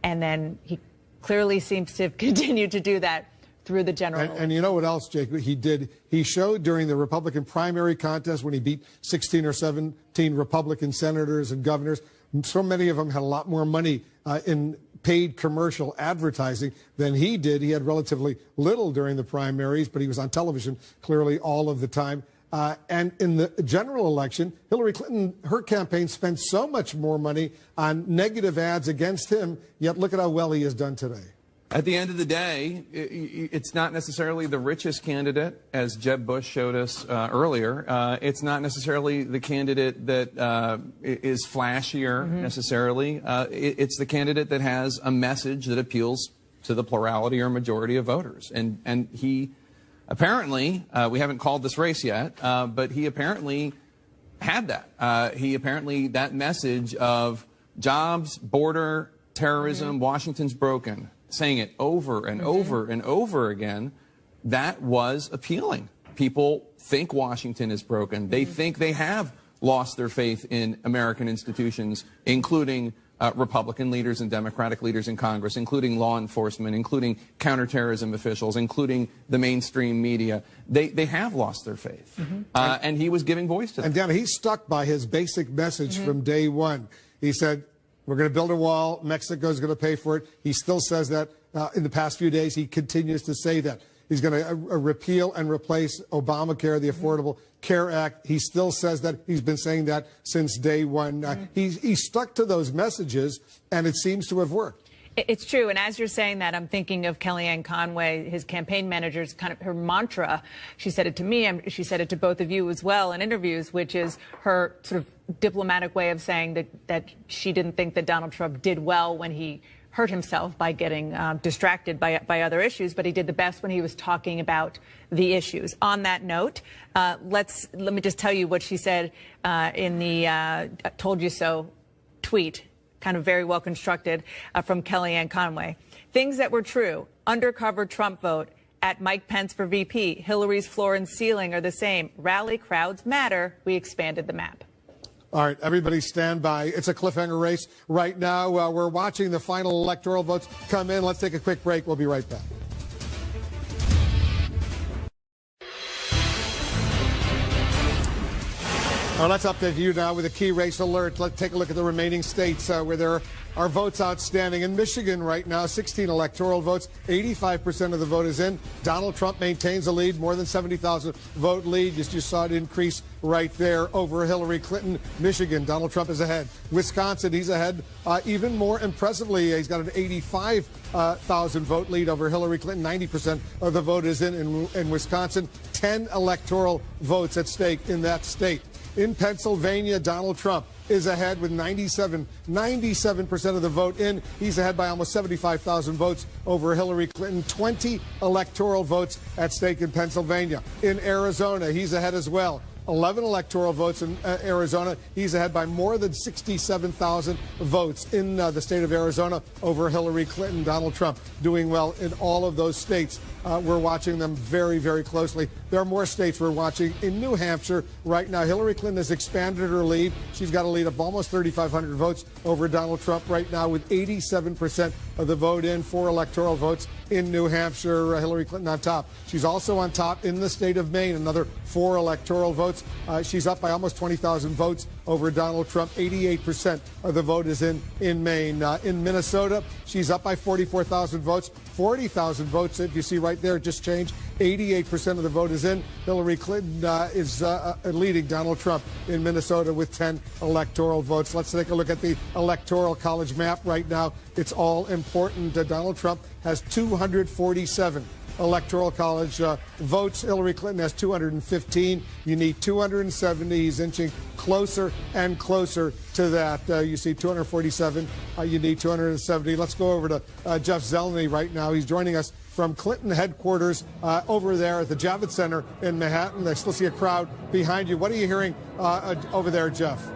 and then he clearly seems to have continued to do that through the general election. And you know what else, Jake? He did. He showed during the Republican primary contest when he beat 16 or 17 Republican senators and governors. So many of them had a lot more money in paid commercial advertising than he did. He had relatively little during the primaries, but he was on television clearly all of the time. And in the general election, Hillary Clinton, her campaign spent so much more money on negative ads against him, yet look at how well he has done today. At the end of the day, it's not necessarily the richest candidate, as Jeb Bush showed us earlier. It's not necessarily the candidate that is flashier necessarily. It's the candidate that has a message that appeals to the plurality or majority of voters. And he apparently, we haven't called this race yet, but he apparently had that. That message of jobs, border, terrorism, Washington's broken, saying it over and over and over again, that was appealing. People think Washington is broken. They think they have lost their faith in American institutions, including Republican leaders and Democratic leaders in Congress, including law enforcement, including counterterrorism officials, including the mainstream media. They have lost their faith. And he was giving voice to them. And Dana, he stuck by his basic message from day one. He said, we're going to build a wall. Mexico's going to pay for it. He still says that. In the past few days, he continues to say that. He's going to repeal and replace Obamacare, the Affordable Care Act. He still says that. He's been saying that since day one. He stuck to those messages, and it seems to have worked. It's true. And as you're saying that, I'm thinking of Kellyanne Conway, his campaign manager's kind of her mantra. She said it to me, and she said it to both of you as well in interviews, which is her sort of diplomatic way of saying that she didn't think that Donald Trump did well when he hurt himself by getting distracted by other issues, but he did the best when he was talking about the issues. On that note, let me just tell you what she said in the "Told You So" tweet, kind of very well constructed from Kellyanne Conway. Things that were true: undercover Trump vote, at Mike Pence for VP, Hillary's floor and ceiling are the same. Rally crowds matter. We expanded the map. All right, everybody stand by. It's a cliffhanger race right now. We're watching the final electoral votes come in. Let's take a quick break. We'll be right back. Let's update you now with a key race alert. Let's take a look at the remaining states where there are votes outstanding. In Michigan right now, 16 electoral votes, 85% of the vote is in. Donald Trump maintains a lead, more than 70,000 vote lead. You just saw it increase right there over Hillary Clinton. Michigan, Donald Trump is ahead. Wisconsin, he's ahead even more impressively. He's got an 85,000 vote lead over Hillary Clinton. 90% of the vote is in Wisconsin. 10 electoral votes at stake in that state. In Pennsylvania, Donald Trump is ahead with 97% of the vote in. He's ahead by almost 75,000 votes over Hillary Clinton. 20 electoral votes at stake in Pennsylvania. In Arizona, he's ahead as well. 11 electoral votes in Arizona. He's ahead by more than 67,000 votes in the state of Arizona over Hillary Clinton. Donald Trump doing well in all of those states. We're watching them very, very closely. There are more states we're watching. In New Hampshire right now, Hillary Clinton has expanded her lead. She's got a lead of almost 3,500 votes over Donald Trump right now with 87% of the vote in. 4 electoral votes in New Hampshire. Hillary Clinton on top. She's also on top in the state of Maine. Another 4 electoral votes. She's up by almost 20,000 votes over Donald Trump. 88% of the vote is in Maine. In Minnesota, she's up by 44,000 votes. 40,000 votes, if you see right there, just changed. 88% of the vote is in. Hillary Clinton is leading Donald Trump in Minnesota with 10 electoral votes. Let's take a look at the Electoral College map right now. It's all important. Donald Trump has 247 Electoral College votes. Hillary Clinton has 215. You need 270. He's inching closer and closer to that. You see 247. You need 270. Let's go over to Jeff Zeleny right now. He's joining us from Clinton headquarters over there at the Javits Center in Manhattan. I still see a crowd behind you. What are you hearing over there, Jeff?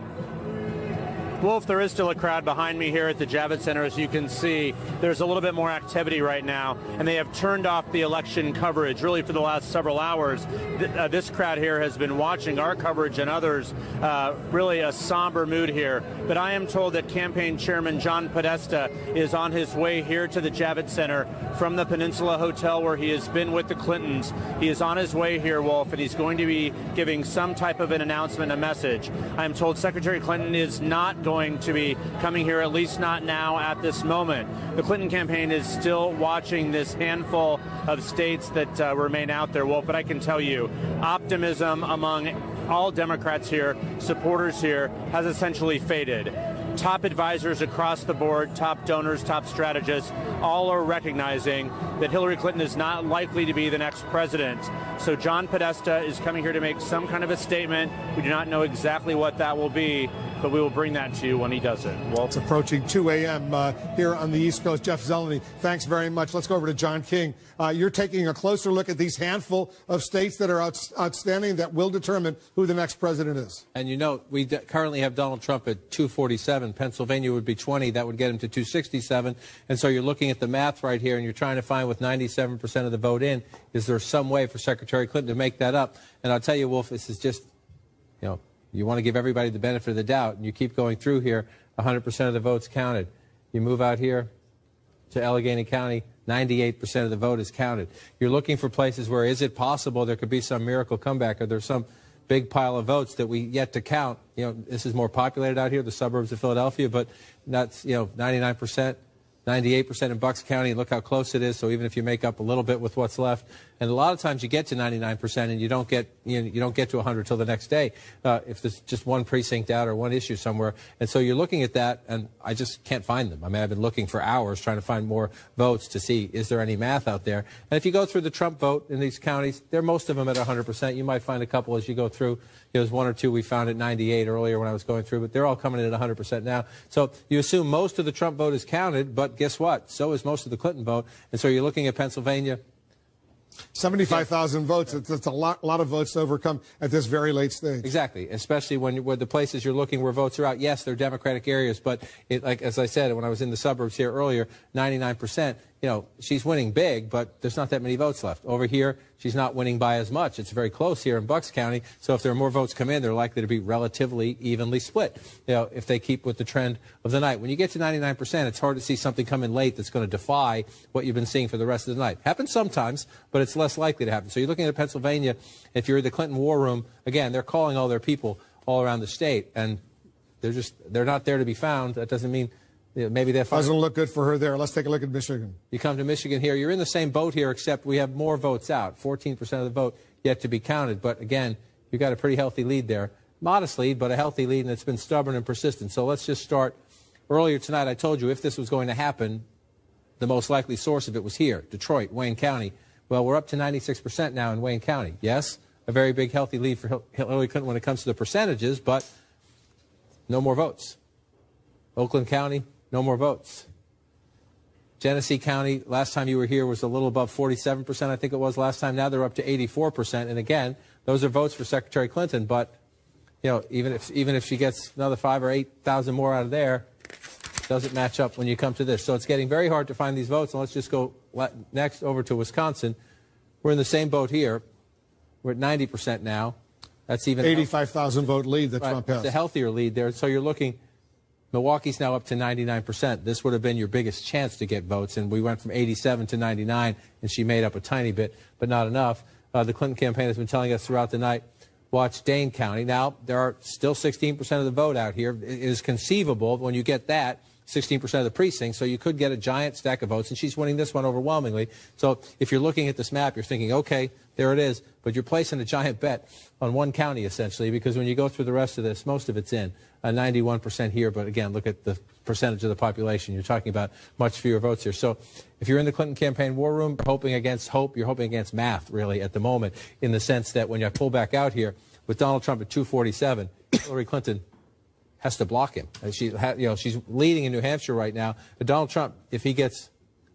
Wolf, there is still a crowd behind me here at the Javits Center. As you can see, there's a little bit more activity right now, and they have turned off the election coverage really for the last several hours. This crowd here has been watching our coverage and others. Really a somber mood here. But I am told that campaign chairman John Podesta is on his way here to the Javits Center from the Peninsula Hotel where he has been with the Clintons. He is on his way here, Wolf, and he's going to be giving some type of an announcement, a message. I am told Secretary Clinton is not going to be coming here, at least not now at this moment. The Clinton campaign is still watching this handful of states that remain out there, Wolf, but I can tell you, optimism among all Democrats here, supporters here, has essentially faded. Top advisors across the board, top donors, top strategists, all are recognizing that Hillary Clinton is not likely to be the next president. So John Podesta is coming here to make some kind of a statement. We do not know exactly what that will be, but we will bring that to you when he does it. Well, it's approaching 2 a.m. Here on the East Coast. Jeff Zeleny, thanks very much. Let's go over to John King. You're taking a closer look at these handful of states that are outstanding that will determine who the next president is. And you know, we currently have Donald Trump at 247. Pennsylvania would be 20. That would get him to 267. And so you're looking at the math right here, and you're trying to find with 97% of the vote in, is there some way for Secretary Clinton to make that up? And I'll tell you, Wolf, this is just, you know, you want to give everybody the benefit of the doubt, and you keep going through here, 100% of the votes counted. You move out here to Allegheny County, 98% of the vote is counted. You're looking for places where is it possible there could be some miracle comeback, or there's some big pile of votes that we yet to count. You know, this is more populated out here, the suburbs of Philadelphia, but that's, you know, 99%. 98% in Bucks County. Look how close it is. So even if you make up a little bit with what's left, and a lot of times you get to 99% and you don't get to 100 till the next day if there's just one precinct out or one issue somewhere. And so you're looking at that, and I just can't find them. I mean, I've been looking for hours trying to find more votes to see is there any math out there. And if you go through the Trump vote in these counties, they're most of them at 100%. You might find a couple as you go through. There's one or two we found at 98 earlier when I was going through, but they're all coming in at 100% now. So you assume most of the Trump vote is counted, but guess what? So is most of the Clinton vote. And so you're looking at Pennsylvania. 75,000 votes. It's a lot of votes to overcome at this very late stage. Exactly, especially where the places you're looking where votes are out. Yes, they're Democratic areas, but like as I said when I was in the suburbs here earlier, 99%. You know, she's winning big, but there's not that many votes left. Over here, she's not winning by as much. It's very close here in Bucks County. So if there are more votes come in, they're likely to be relatively evenly split, you know, if they keep with the trend of the night. When you get to 99%, it's hard to see something come in late that's going to defy what you've been seeing for the rest of the night. Happens sometimes, but it's less likely to happen. So you're looking at Pennsylvania. If you're in the Clinton war room, again, they're calling all their people all around the state, and they're not there to be found. That doesn't mean maybe they're fine. Doesn't look good for her there. Let's take a look at Michigan. You come to Michigan here. You're in the same boat here, except we have more votes out. 14% of the vote yet to be counted. But again, you've got a pretty healthy lead there. Modest lead, but a healthy lead, and it's been stubborn and persistent. So let's just start. Earlier tonight, I told you if this was going to happen, the most likely source of it was here, Detroit, Wayne County. Well, we're up to 96% now in Wayne County. Yes, a very big, healthy lead for Hillary Clinton when it comes to the percentages, but no more votes. Oakland County, no more votes. Genesee County, last time you were here, was a little above 47%, I think it was last time. Now they're up to 84%. And again, those are votes for Secretary Clinton. But, you know, even if she gets another 5,000 or 8,000 more out of there, it doesn't match up when you come to this. So it's getting very hard to find these votes. And let's just go next over to Wisconsin. We're in the same boat here. We're at 90% now. That's even 85,000 vote lead that Trump has. It's a healthier lead there. So you're looking. Milwaukee's now up to 99%. This would have been your biggest chance to get votes, and we went from 87 to 99, and she made up a tiny bit, but not enough. The Clinton campaign has been telling us throughout the night, watch Dane County. Now, there are still 16% of the vote out here. It is conceivable when you get that, 16% of the precinct, so you could get a giant stack of votes, and she's winning this one overwhelmingly. So if you're looking at this map, you're thinking, okay, there it is, but you're placing a giant bet on one county, essentially, because when you go through the rest of this, most of it's in. 91% here, but again, look at the percentage of the population. You're talking about much fewer votes here. So if you're in the Clinton campaign war room, you're hoping against hope, you're hoping against math, really, at the moment, in the sense that when you pull back out here, with Donald Trump at 247, Hillary Clinton has to block him. She's leading in New Hampshire right now. But Donald Trump, if he gets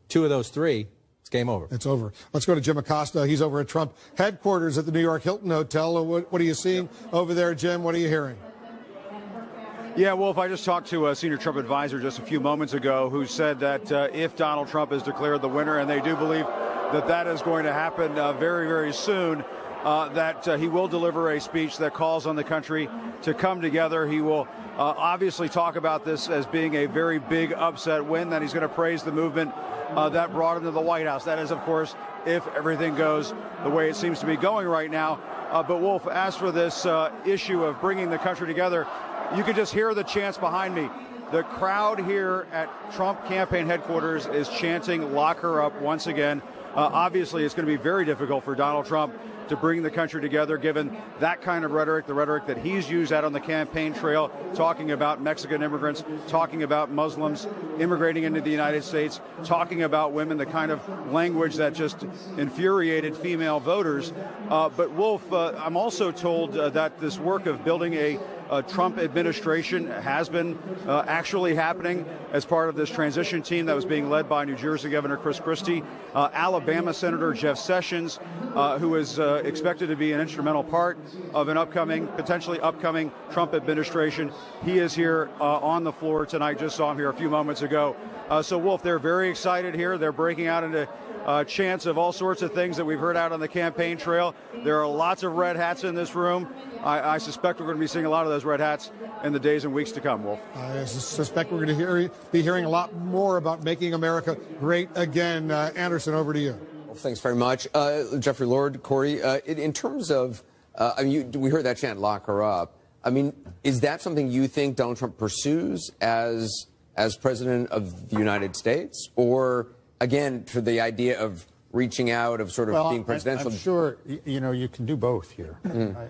2 of those 3, it's game over. It's over. Let's go to Jim Acosta. He's over at Trump headquarters at the New York Hilton Hotel. What are you seeing over there, Jim? What are you hearing? Yeah, Wolf, I just talked to a senior Trump advisor just a few moments ago who said that if Donald Trump is declared the winner, and they do believe that that is going to happen very, very soon, that he will deliver a speech that calls on the country to come together. He will obviously talk about this as being a very big upset win, that he's going to praise the movement that brought him to the White House. That is, of course, if everything goes the way it seems to be going right now. But, Wolf, as for this issue of bringing the country together, you can just hear the chants behind me. The crowd here at Trump campaign headquarters is chanting "Lock her up" once again. Obviously, it's going to be very difficult for Donald Trump to bring the country together, given that kind of rhetoric, the rhetoric that he's used out on the campaign trail, talking about Mexican immigrants, talking about Muslims immigrating into the United States, talking about women, the kind of language that just infuriated female voters. But, Wolf, I'm also told that this work of building a Trump administration has been actually happening as part of this transition team that was being led by New Jersey Governor Chris Christie, Alabama Senator Jeff Sessions, who is expected to be an instrumental part of an potentially upcoming Trump administration. He is here on the floor tonight. Just saw him here a few moments ago. So, Wolf, they're very excited here. They're breaking out into chants of all sorts of things that we've heard out on the campaign trail. There are lots of red hats in this room. I suspect we're going to be seeing a lot of those red hats in the days and weeks to come, Wolf. I suspect we're going to be hearing a lot more about making America great again. Anderson, over to you. Well, thanks very much. Jeffrey Lord, Corey, in terms of, we heard that chant, "Lock her up." I mean, is that something you think Donald Trump pursues as president of the United States? Or, again, for the idea of reaching out, of sort of being presidential? I'm sure, you can do both here.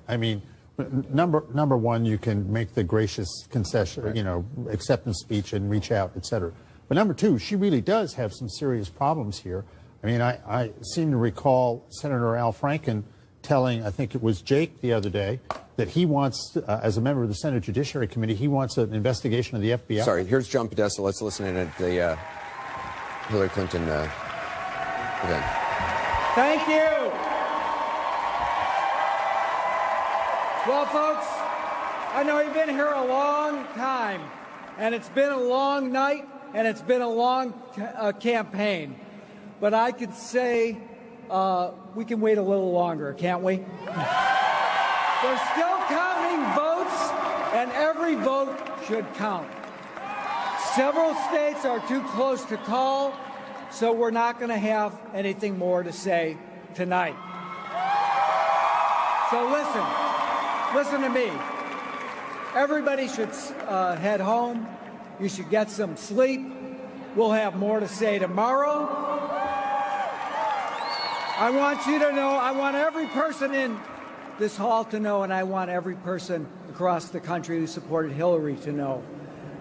I mean, number one, you can make the gracious concession, right, acceptance speech and reach out, et cetera. But number two, she really does have some serious problems here. I mean, I seem to recall Senator Al Franken telling, I think it was Jake the other day, that he wants, as a member of the Senate Judiciary Committee, he wants an investigation of the FBI. Sorry, here's John Podesta. Let's listen in at the Hillary Clinton event. Thank you. Well, folks, I know you've been here a long time, and it's been a long night, and it's been a long campaign. But I could say we can wait a little longer, can't we? They're still counting votes, and every vote should count. Several states are too close to call, so we're not going to have anything more to say tonight. So listen to me. Everybody should head home. You should get some sleep. We'll have more to say tomorrow. I want you to know, I want every person in this hall to know, and I want every person across the country who supported Hillary to know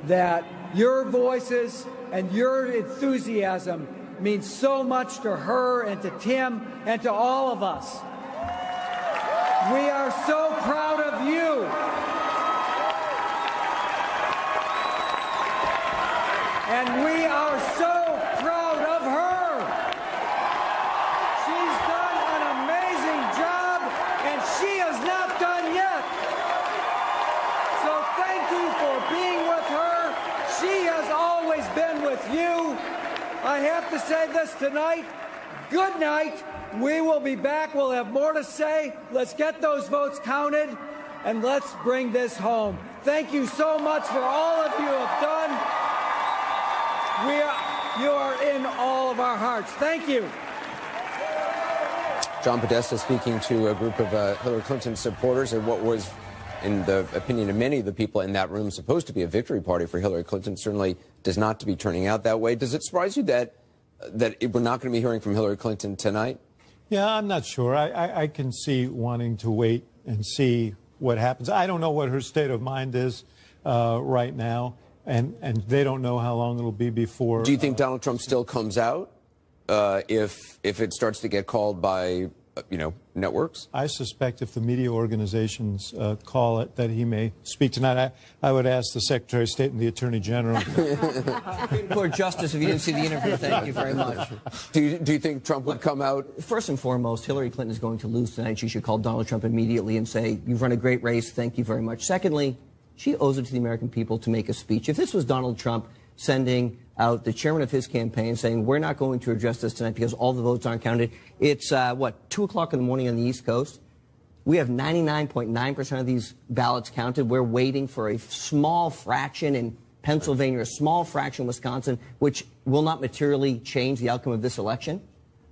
that your voices and your enthusiasm means so much to her and to Tim and to all of us. We are so proud of you. And we are so proud of her. She's done an amazing job, and she is not done yet. So thank you for being with her. She has always been with you. I have to say this tonight. Good night. We will be back. We'll have more to say. Let's get those votes counted, and let's bring this home. Thank you so much for all of you have done. You are in all of our hearts. Thank you. John Podesta speaking to a group of Hillary Clinton supporters at what was, in the opinion of many of the people in that room, supposed to be a victory party for Hillary Clinton. Certainly does not to be turning out that way. Does it surprise you that we're not going to be hearing from Hillary Clinton tonight? Yeah, I'm not sure. I can see wanting to wait and see what happens. I don't know what her state of mind is right now, and they don't know how long it'll be before. Do you think Donald Trump still comes out if it starts to get called by networks? I suspect if the media organizations call it, that he may speak tonight. I would ask the Secretary of State and the Attorney General. Supreme Court Justice, if you didn't see the interview, thank you very much. Do you think Trump would come out? First and foremost, Hillary Clinton is going to lose tonight. She should call Donald Trump immediately and say, you've run a great race, thank you very much. Secondly, she owes it to the American people to make a speech. If this was Donald Trump sending out the chairman of his campaign saying, we're not going to address this tonight because all the votes aren't counted. It's, 2 o'clock in the morning on the East Coast. We have 99.9% of these ballots counted. We're waiting for a small fraction in Pennsylvania, a small fraction in Wisconsin, which will not materially change the outcome of this election.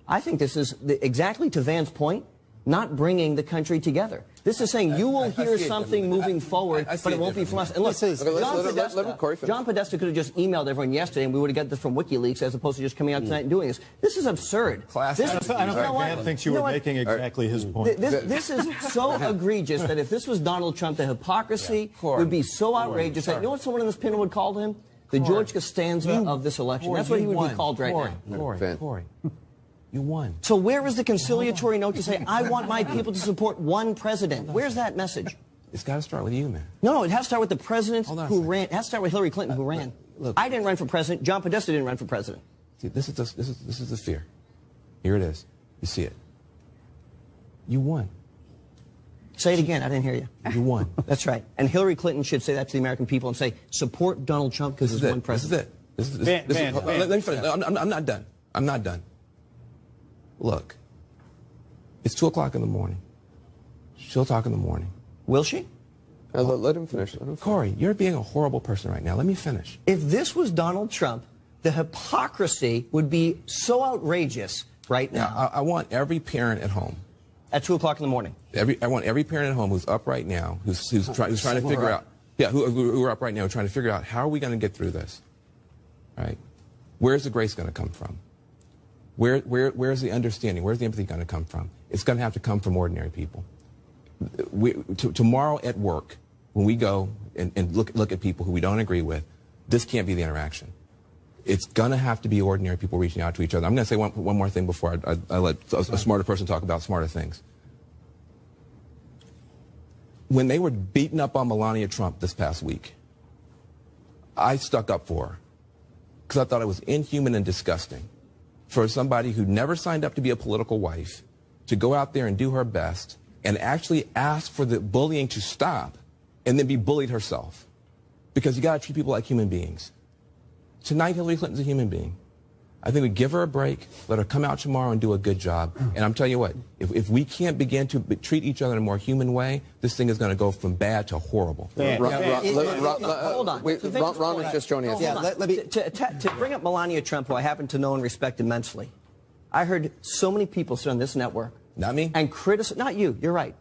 I think this is, exactly to Van's point, not bringing the country together. This is saying you will hear something moving forward, but it won't be from us. And look, John Podesta could have just emailed everyone yesterday, and we would have got this from WikiLeaks, as opposed to just coming out tonight and doing this. This is absurd. I don't think Van thinks you were making exactly his point. This is so egregious that if this was Donald Trump, the hypocrisy would be so outrageous that, you know what someone in this panel would call him? The George Costanza of this election. That's what he would be called right now. Corey. You won. So where is the conciliatory note to say, I want my people to support one president? Where's that message? It's got to start with you, man. No, it has to start with the president who ran. It has to start with Hillary Clinton, who ran. Look, I didn't run for president. John Podesta didn't run for president. See, this is the fear. Here it is. You see it. You won. Say it again. I didn't hear you. You won. That's right. And Hillary Clinton should say that to the American people and say, support Donald Trump because he's one president. This is it. Let me finish. I'm not done. I'm not done. Look, it's 2 o'clock in the morning. She'll talk in the morning. Will she? Let him finish. Corey, you're being a horrible person right now. Let me finish. If this was Donald Trump, the hypocrisy would be so outrageous right now. Yeah, I want every parent at home. At 2 o'clock in the morning. I want every parent at home who's up right now, who's trying to figure out. Yeah, who are up right now trying to figure out how are we going to get through this? Right? Where's the grace going to come from? Where's the understanding? Where's the empathy going to come from? It's going to have to come from ordinary people. Tomorrow at work, when we go and look at people who we don't agree with, this can't be the interaction. It's going to have to be ordinary people reaching out to each other. I'm going to say one more thing before I let a smarter person talk about smarter things. When they were beating up on Melania Trump this past week, I stuck up for her because I thought it was inhuman and disgusting for somebody who never signed up to be a political wife to go out there and do her best and actually ask for the bullying to stop and then be bullied herself. Because you got to treat people like human beings. Tonight, Hillary Clinton's a human being. I think we give her a break, let her come out tomorrow and do a good job. And I'm telling you what, if we can't begin to treat each other in a more human way, this thing is going to go from bad to horrible. Hold on. Ron is just joining us. Yeah, to bring up Melania Trump, who I happen to know and respect immensely, I heard so many people sit on this network. Not me. And criticize, not you, you're right.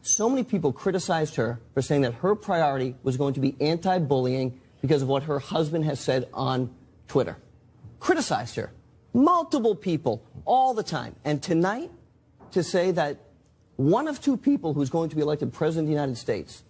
So many people criticized her for saying that her priority was going to be anti-bullying because of what her husband has said on Twitter. Criticized her. Multiple people, all the time. And tonight, to say that one of two people who's going to be elected president of the United States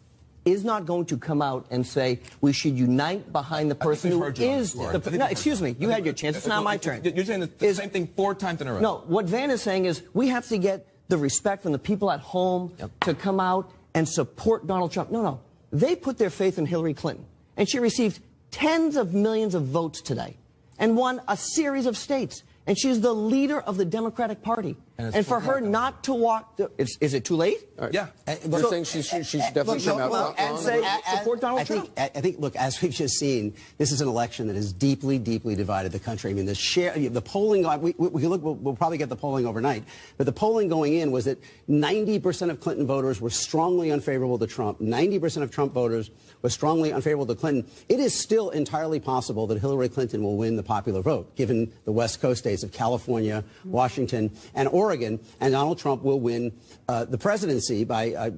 is not going to come out and say we should unite behind the person who is the... No, excuse me. You had your chance. It's not my turn. You're saying the same thing 4 times in a row. No, what Van is saying is we have to get the respect from the people at home to come out and support Donald Trump. No. They put their faith in Hillary Clinton. And she received tens of millions of votes today and won a series of states. And she's the leader of the Democratic Party. And for her not to walk... Is it too late? Yeah. You're saying she should definitely come out and say support Donald Trump? I think, look, as we've just seen, this is an election that has deeply, deeply divided the country. I mean, the polling, we'll probably get the polling overnight, but the polling going in was that 90% of Clinton voters were strongly unfavorable to Trump. 90% of Trump voters were strongly unfavorable to Clinton. It is still entirely possible that Hillary Clinton will win the popular vote, given the West Coast states of California, Washington, and Oregon. Oregon, and Donald Trump will win the presidency by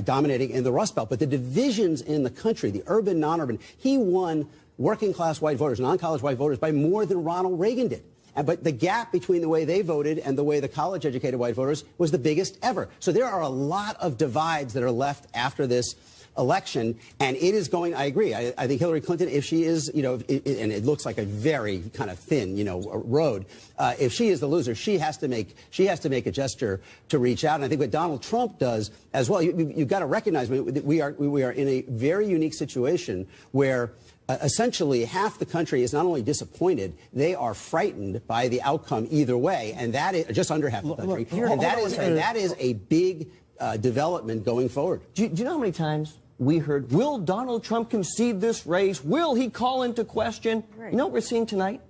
dominating in the Rust Belt. But the divisions in the country, the urban, non-urban, he won working-class white voters, non-college white voters, by more than Ronald Reagan did. But the gap between the way they voted and the way the college-educated white voters was the biggest ever. So there are a lot of divides that are left after this election, and it is going, I agree, I think Hillary Clinton, if she is, and it looks like a very kind of thin, road, if she is the loser, she has to make a gesture to reach out. And I think what Donald Trump does as well, you've got to recognize we are in a very unique situation where essentially half the country is not only disappointed, they are frightened by the outcome either way, and that is just under half the country. And that is a big development going forward. Do you know how many times we heard, will Donald Trump concede this race? Will he call into question? Right. You know what we're seeing tonight?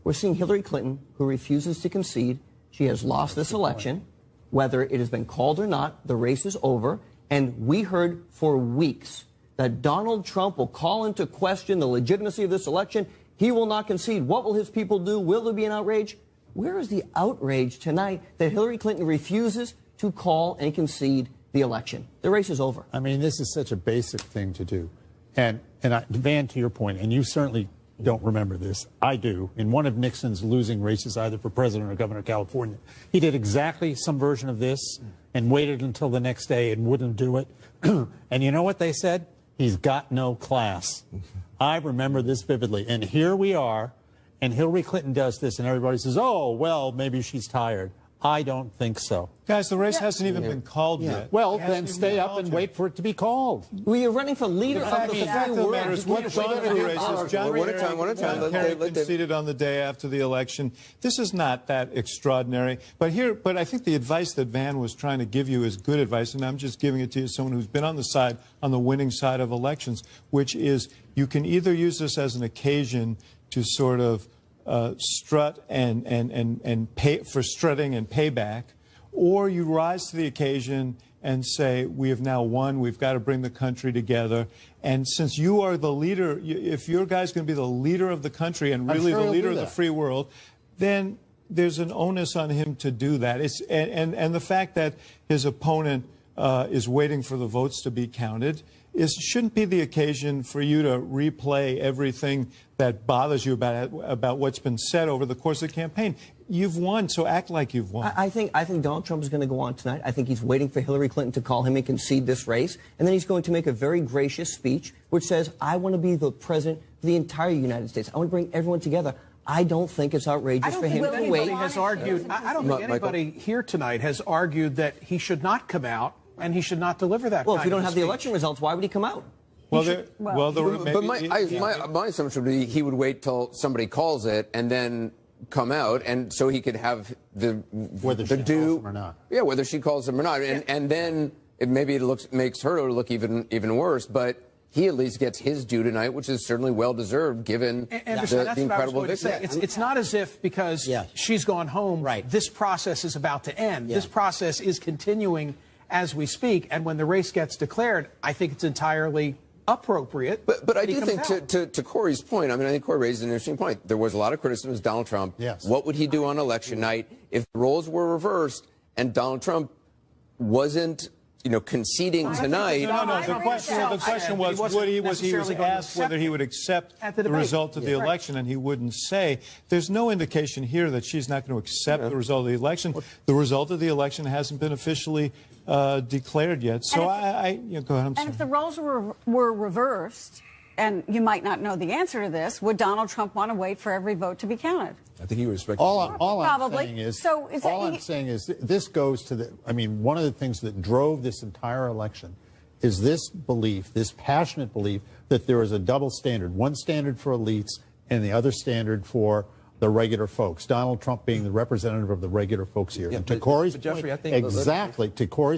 We're seeing Hillary Clinton, who refuses to concede. She has lost this election. Whether it has been called or not, the race is over. And we heard for weeks that Donald Trump will call into question the legitimacy of this election. He will not concede. What will his people do? Will there be an outrage? Where is the outrage tonight that Hillary Clinton refuses to call and concede the election? The race is over. I mean, this is such a basic thing to do. And Van, to your point, and you certainly don't remember this, I do, in one of Nixon's losing races, either for president or governor of California, he did exactly some version of this and waited until the next day and wouldn't do it. And you know what they said? He's got no class. I remember this vividly. And here we are, and Hillary Clinton does this, and everybody says, oh, well, maybe she's tired. I don't think so. Guys, the race hasn't even been called yet. Well, then stay up and wait for it to be called. We are running for leader of the fact of the matter is what's gone through the races. John Kerry conceded on the day after the election. This is not that extraordinary. But I think the advice that Van was trying to give you is good advice, and I'm just giving it to you as someone who's been on the winning side of elections, which is you can either use this as an occasion to sort of strut and pay for strutting and payback, or you rise to the occasion and say, we have now won, we've got to bring the country together. And since you are the leader, if your guy's going to be the leader of the country and really the leader of the free world, then there's an onus on him to do that. And the fact that his opponent is waiting for the votes to be counted shouldn't be the occasion for you to replay everything that bothers you about what's been said over the course of the campaign. You've won, so act like you've won. I think Donald Trump is going to go on tonight. I think he's waiting for Hillary Clinton to call him and concede this race, and then he's going to make a very gracious speech which says, I want to be the president of the entire United States. I want to bring everyone together. I don't think it's outrageous for him to wait. I don't think anybody here tonight has argued that he should not come out and he should not deliver that. Well, if we don't have the election results, why would he come out? But my assumption would be he would wait till somebody calls it and then come out, and so he could have whether she calls him or not. Yeah, whether she calls him or not, and then maybe it makes her look even worse, but he at least gets his due tonight, which is certainly well deserved given the incredible victory. It's not as if because she's gone home, this process is about to end. This process is continuing as we speak, and when the race gets declared, I think it's entirely appropriate. But I do think, to Corey's point, I think Corey raised an interesting point. There was a lot of criticism of Donald Trump. Yes. What would he do on election night if the roles were reversed and Donald Trump wasn't, conceding tonight? No. The question was, he was asked whether he would accept the result of the election, and he wouldn't say. There's no indication here that she's not going to accept the result of the election. The result of the election hasn't been officially declared yet. So go ahead. I'm sorry. And if the roles were reversed, and you might not know the answer to this, would Donald Trump want to wait for every vote to be counted? I think he would respect all I'm saying is this goes to one of the things that drove this entire election is this belief, this passionate belief that there is a double standard, one standard for elites and the other standard for the regular folks. Donald Trump being the representative of the regular folks here. And to Corey's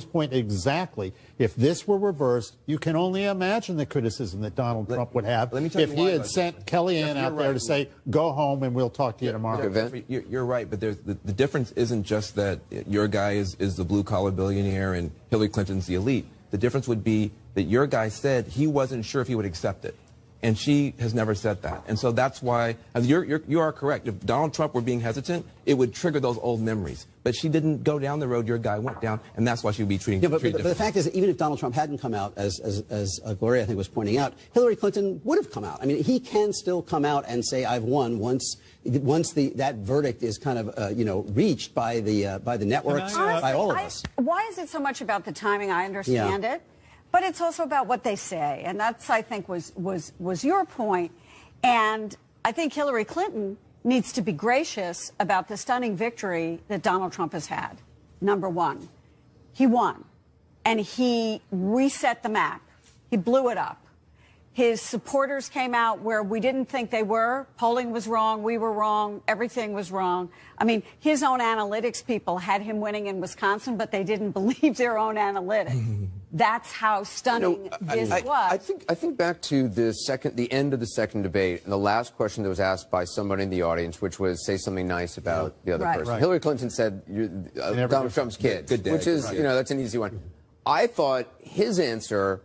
point, exactly. If this were reversed, you can only imagine the criticism that Donald Trump would have if he had sent Kellyanne out there to say, go home and we'll talk to you tomorrow. You're right, but the difference isn't just that your guy is the blue-collar billionaire and Hillary Clinton's the elite. The difference would be that your guy said he wasn't sure if he would accept it. And she has never said that. And so that's why, you are correct. If Donald Trump were being hesitant, it would trigger those old memories. But she didn't go down the road your guy went down, and that's why she would be treating but the fact is that even if Donald Trump hadn't come out, as Gloria, I think, was pointing out, Hillary Clinton would have come out. I mean, he can still come out and say, I've won once that verdict is kind of, reached by the networks, by all of us. Why is it so much about the timing? I understand it. But it's also about what they say, and that's, I think, was your point. And I think Hillary Clinton needs to be gracious about the stunning victory that Donald Trump has had. Number one, he won, and he reset the map. He blew it up. His supporters came out where we didn't think they were. Polling was wrong. We were wrong. Everything was wrong. I mean, his own analytics people had him winning in Wisconsin, but they didn't believe their own analytics. That's how stunning this was. I think back to the end of the second debate, and the last question that was asked by somebody in the audience, which was, say something nice about the other person. Right. Hillary Clinton said, Donald Trump's kid, which is, that's an easy one. I thought his answer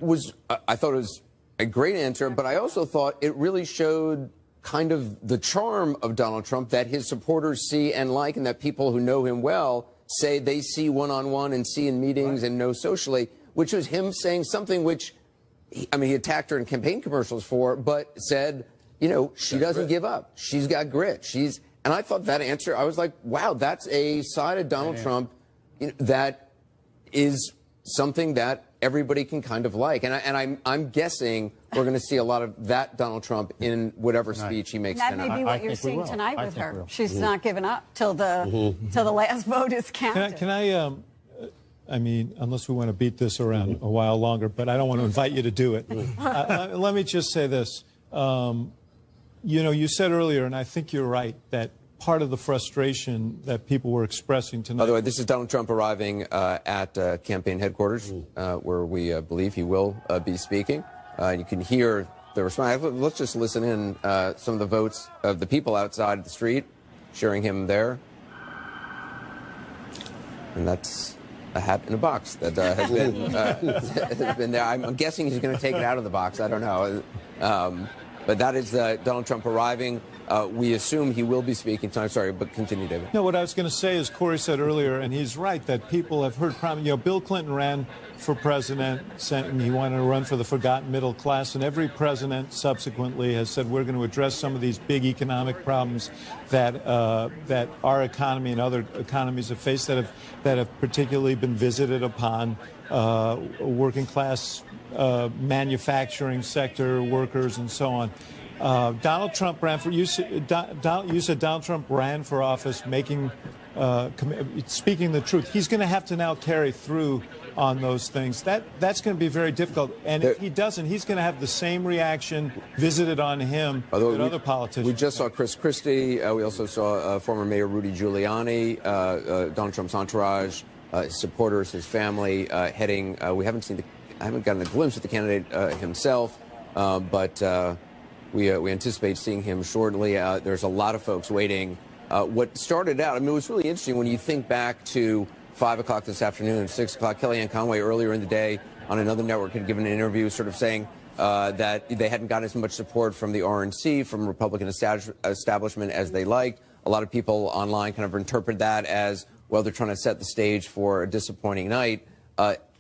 was, I thought it was a great answer, but I also thought it really showed kind of the charm of Donald Trump that his supporters see and like, and that people who know him well say they see one-on-one and see in meetings and know socially, which was him saying something which, he attacked her in campaign commercials for, but said, she doesn't give up. She's got grit. And I thought that answer, I was like, wow, that's a side of Donald Trump that is something that everybody can kind of like. And I'm guessing we're going to see a lot of that Donald Trump in whatever speech he makes tonight. That may be what you're seeing tonight with her. She's not giving up till the last vote is counted. Can I unless we want to beat this around a while longer, but I don't want to invite you to do it. Let me just say this. You said earlier, and I think you're right, that part of the frustration that people were expressing tonight. By the way, this is Donald Trump arriving at campaign headquarters, where we believe he will be speaking. You can hear the response. Let's just listen in some of the votes of the people outside the street cheering him there. And that's a hat in a box that has been there. I'm guessing he's going to take it out of the box. I don't know. But that is Donald Trump arriving. We assume he will be speaking tonight. Sorry, but continue, David. No, what I was going to say is Corey said earlier, and he's right, that people have heard Bill Clinton ran for president, saying he wanted to run for the forgotten middle class, and every president subsequently has said we're going to address some of these big economic problems that our economy and other economies have faced that have particularly been visited upon working class manufacturing sector workers and so on. Donald Trump ran for you said Donald Trump ran for office, speaking the truth. He's going to have to now carry through on those things. That's going to be very difficult. And if he doesn't, he's going to have the same reaction visited on him that other politicians. We just saw Chris Christie. We also saw former Mayor Rudy Giuliani, Donald Trump's entourage, his supporters, his family heading. I haven't gotten a glimpse of the candidate himself, but. We anticipate seeing him shortly. There's a lot of folks waiting. What started out, it was really interesting when you think back to 5 o'clock this afternoon, 6 o'clock. Kellyanne Conway earlier in the day on another network had given an interview sort of saying that they hadn't gotten as much support from the RNC, from Republican establishment as they liked. A lot of people online kind of interpret that as, well, they're trying to set the stage for a disappointing night.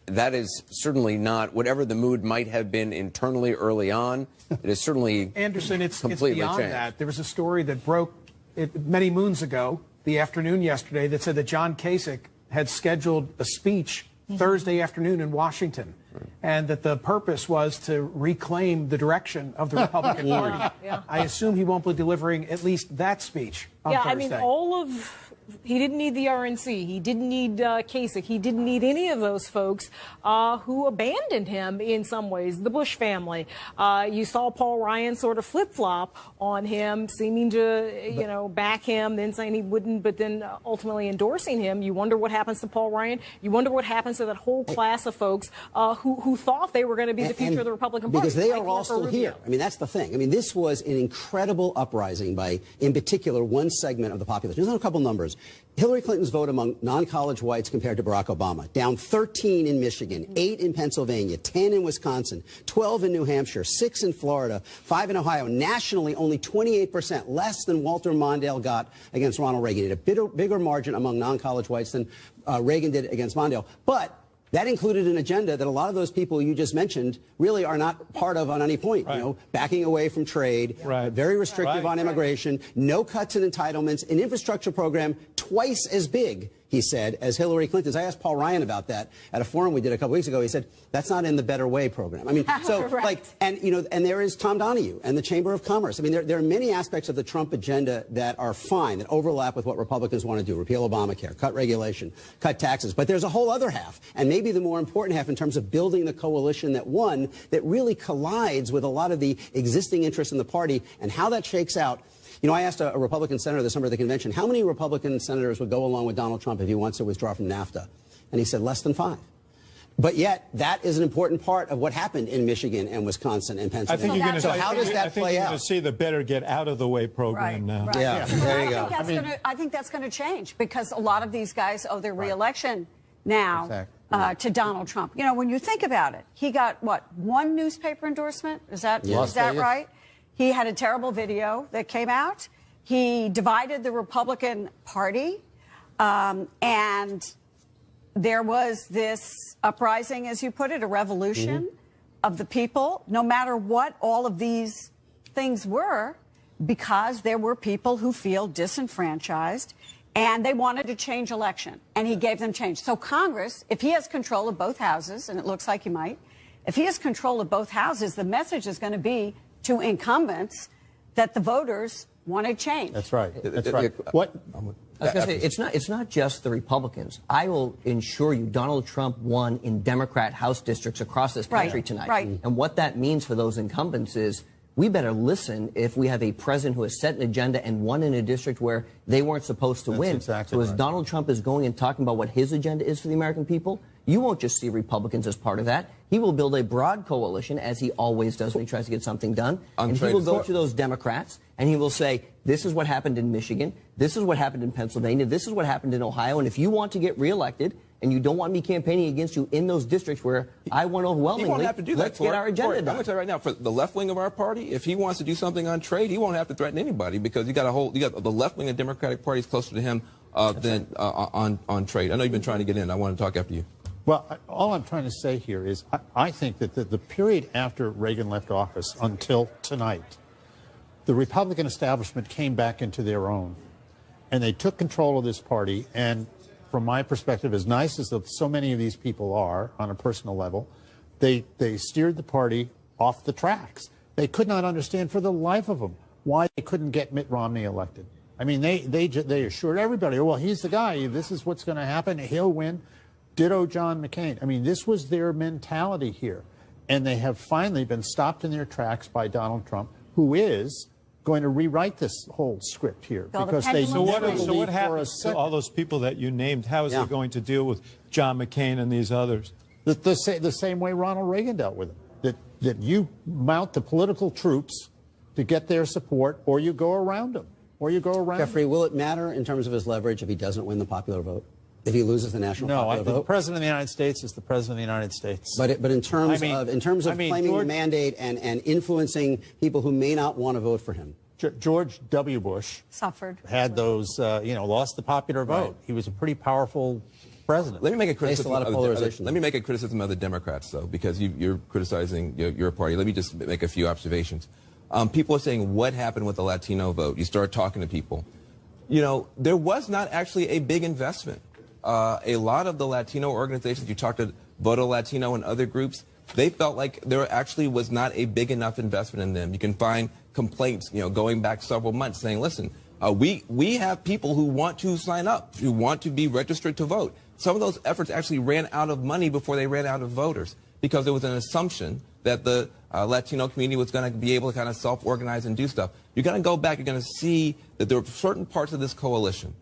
That is certainly not, whatever the mood might have been internally early on, it is certainly Anderson, it's completely beyond changed. that. There was a story that broke many moons ago, the afternoon yesterday, that said that John Kasich had scheduled a speech Thursday afternoon in Washington, and that the purpose was to reclaim the direction of the Republican Party. I assume he won't be delivering at least that speech on Thursday. He didn't need the RNC. He didn't need Kasich. He didn't need any of those folks who abandoned him in some ways, the Bush family. You saw Paul Ryan sort of flip-flop on him, seeming to, back him, then saying he wouldn't, but then ultimately endorsing him. You wonder what happens to Paul Ryan. You wonder what happens to that whole class of folks who thought they were going to be the future of the Republican Party. Because they are all still here. That's the thing. This was an incredible uprising by, in particular, one segment of the population. There's not a couple numbers. numbers. Hillary Clinton's vote among non-college whites compared to Barack Obama, down 13 in Michigan, 8 in Pennsylvania, 10 in Wisconsin, 12 in New Hampshire, 6 in Florida, 5 in Ohio. Nationally, only 28%, less than Walter Mondale got against Ronald Reagan. He had a bigger margin among non-college whites than Reagan did against Mondale. But that included an agenda that a lot of those people you just mentioned really are not part of on any point. Right. You know, backing away from trade, very restrictive on immigration, no cuts in entitlements, an infrastructure program twice as big, he said, as Hillary Clinton's. I asked Paul Ryan about that at a forum we did a couple weeks ago. He said, that's not in the Better Way program. I mean, so and there is Tom Donahue and the Chamber of Commerce. I mean, there are many aspects of the Trump agenda that are fine, that overlap with what Republicans want to do. Repeal Obamacare, cut regulation, cut taxes. But there's a whole other half, and maybe the more important half in terms of building the coalition that won, that really collides with a lot of the existing interests in the party, and how that shakes out. You know, I asked a Republican senator this summer at the convention, how many Republican senators would go along with Donald Trump if he wants to withdraw from NAFTA? And he said less than 5. But yet, that is an important part of what happened in Michigan and Wisconsin and Pennsylvania. I think you're going to, so how does that play out? You're going to see the Better Get Out of the Way program now. Right. Yeah, there you go. I think that's going to change, because a lot of these guys owe their reelection now to Donald Trump. You know, when you think about it, he got, what, 1 newspaper endorsement? Is that right? He had a terrible video that came out. He divided the Republican Party, and there was this uprising, as you put it, a revolution of the people, no matter what all of these things were, because there were people who feel disenfranchised, and they wanted to change election, and he gave them change. So Congress, if he has control of both houses, and it looks like he might, if he has control of both houses, the message is going to be to incumbents that the voters wanted change. That's right. That's right. What? I was going to say, it's not just the Republicans. I will ensure you Donald Trump won in Democrat House districts across this country tonight. Right. And what that means for those incumbents is we better listen if we have a president who has set an agenda and won in a district where they weren't supposed to win. Exactly so as Donald Trump is going and talking about what his agenda is for the American people, you won't just see Republicans as part of that. He will build a broad coalition, as he always does when he tries to get something done. And he will go to those Democrats, and he will say, this is what happened in Michigan, this is what happened in Pennsylvania, this is what happened in Ohio, and if you want to get reelected, and you don't want me campaigning against you in those districts where I won overwhelmingly, he won't have to do that. Let's get our agenda done. I'm going to tell you right now, for the left wing of our party, if he wants to do something on trade, he won't have to threaten anybody, because you got the left wing of the Democratic Party is closer to him than on trade. I know you've been trying to get in. I want to talk after you. Well, all I'm trying to say here is I think that the period after Reagan left office until tonight, the Republican establishment came back into their own, and they took control of this party. And from my perspective, as nice as so many of these people are on a personal level, they steered the party off the tracks. They could not understand for the life of them why they couldn't get Mitt Romney elected. I mean, they assured everybody, well, he's the guy. This is what's going to happen. He'll win. Ditto John McCain. I mean, this was their mentality here. And they have finally been stopped in their tracks by Donald Trump, who is going to rewrite this whole script here. Because they so what happens to all those people that you named? How is he going to deal with John McCain and these others? The same way Ronald Reagan dealt with it. That you mount the political troops to get their support, or you go around them. Jeffrey, will it matter in terms of his leverage if he doesn't win the popular vote? If he loses the national popular vote? The president of the United States is the president of the United States. But in terms of claiming the mandate and influencing people who may not want to vote for him. George W. Bush had those, lost the popular vote. Right. He was a pretty powerful president. Let me make a criticism. Let me make a criticism of the Democrats, though, because you're criticizing your party. Let me just make a few observations. People are saying, what happened with the Latino vote? You start talking to people. You know, there was not actually a big investment. A lot of the Latino organizations, you talk to Voto Latino and other groups, they felt like there actually was not a big enough investment in them. You can find complaints, going back several months saying, listen, we have people who want to sign up, who want to be registered to vote. Some of those efforts actually ran out of money before they ran out of voters, because there was an assumption that the Latino community was going to be able to kind of self-organize and do stuff. You're going to go back, you're going to see that there are certain parts of this coalition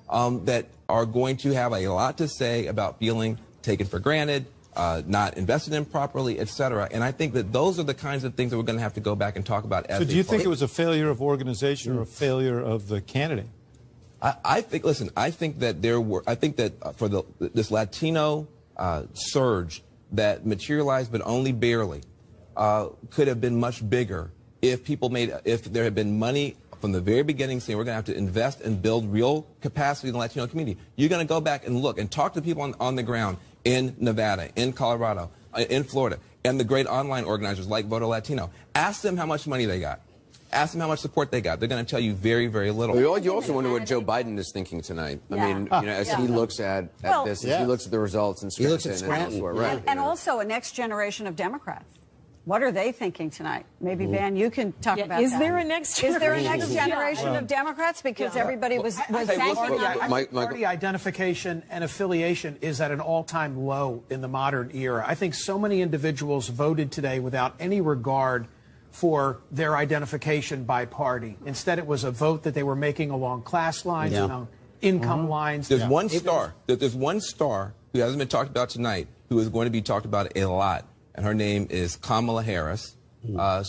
that are going to have a lot to say about feeling taken for granted, not invested in properly, etc. And I think that those are the kinds of things that we're going to have to go back and talk about. So do you think it was a failure of organization or a failure of the candidate? I think that for this Latino surge that materialized, but only barely, could have been much bigger if there had been money from the very beginning saying we're going to have to invest and build real capacity in the Latino community. You're going to go back and look and talk to people on the ground in Nevada, in Colorado, in Florida, and the great online organizers like Voto Latino. Ask them how much money they got. Ask them how much support they got. They're going to tell you very, very little. Well, you also wonder what Joe Biden is thinking tonight. I mean, as he looks at this, as he looks at the results in Scranton. He looks at Scranton. Right. And also a next generation of Democrats. What are they thinking tonight? Maybe, Van, you can talk about is that. there a next Is there a next generation of Democrats? Because everybody was thanking them. Party identification and affiliation is at an all-time low in the modern era. I think so many individuals voted today without any regard for their identification by party. Instead, it was a vote that they were making along class lines, along income lines. There's one star. There's one star who hasn't been talked about tonight who is going to be talked about a lot. And her name is Kamala Harris.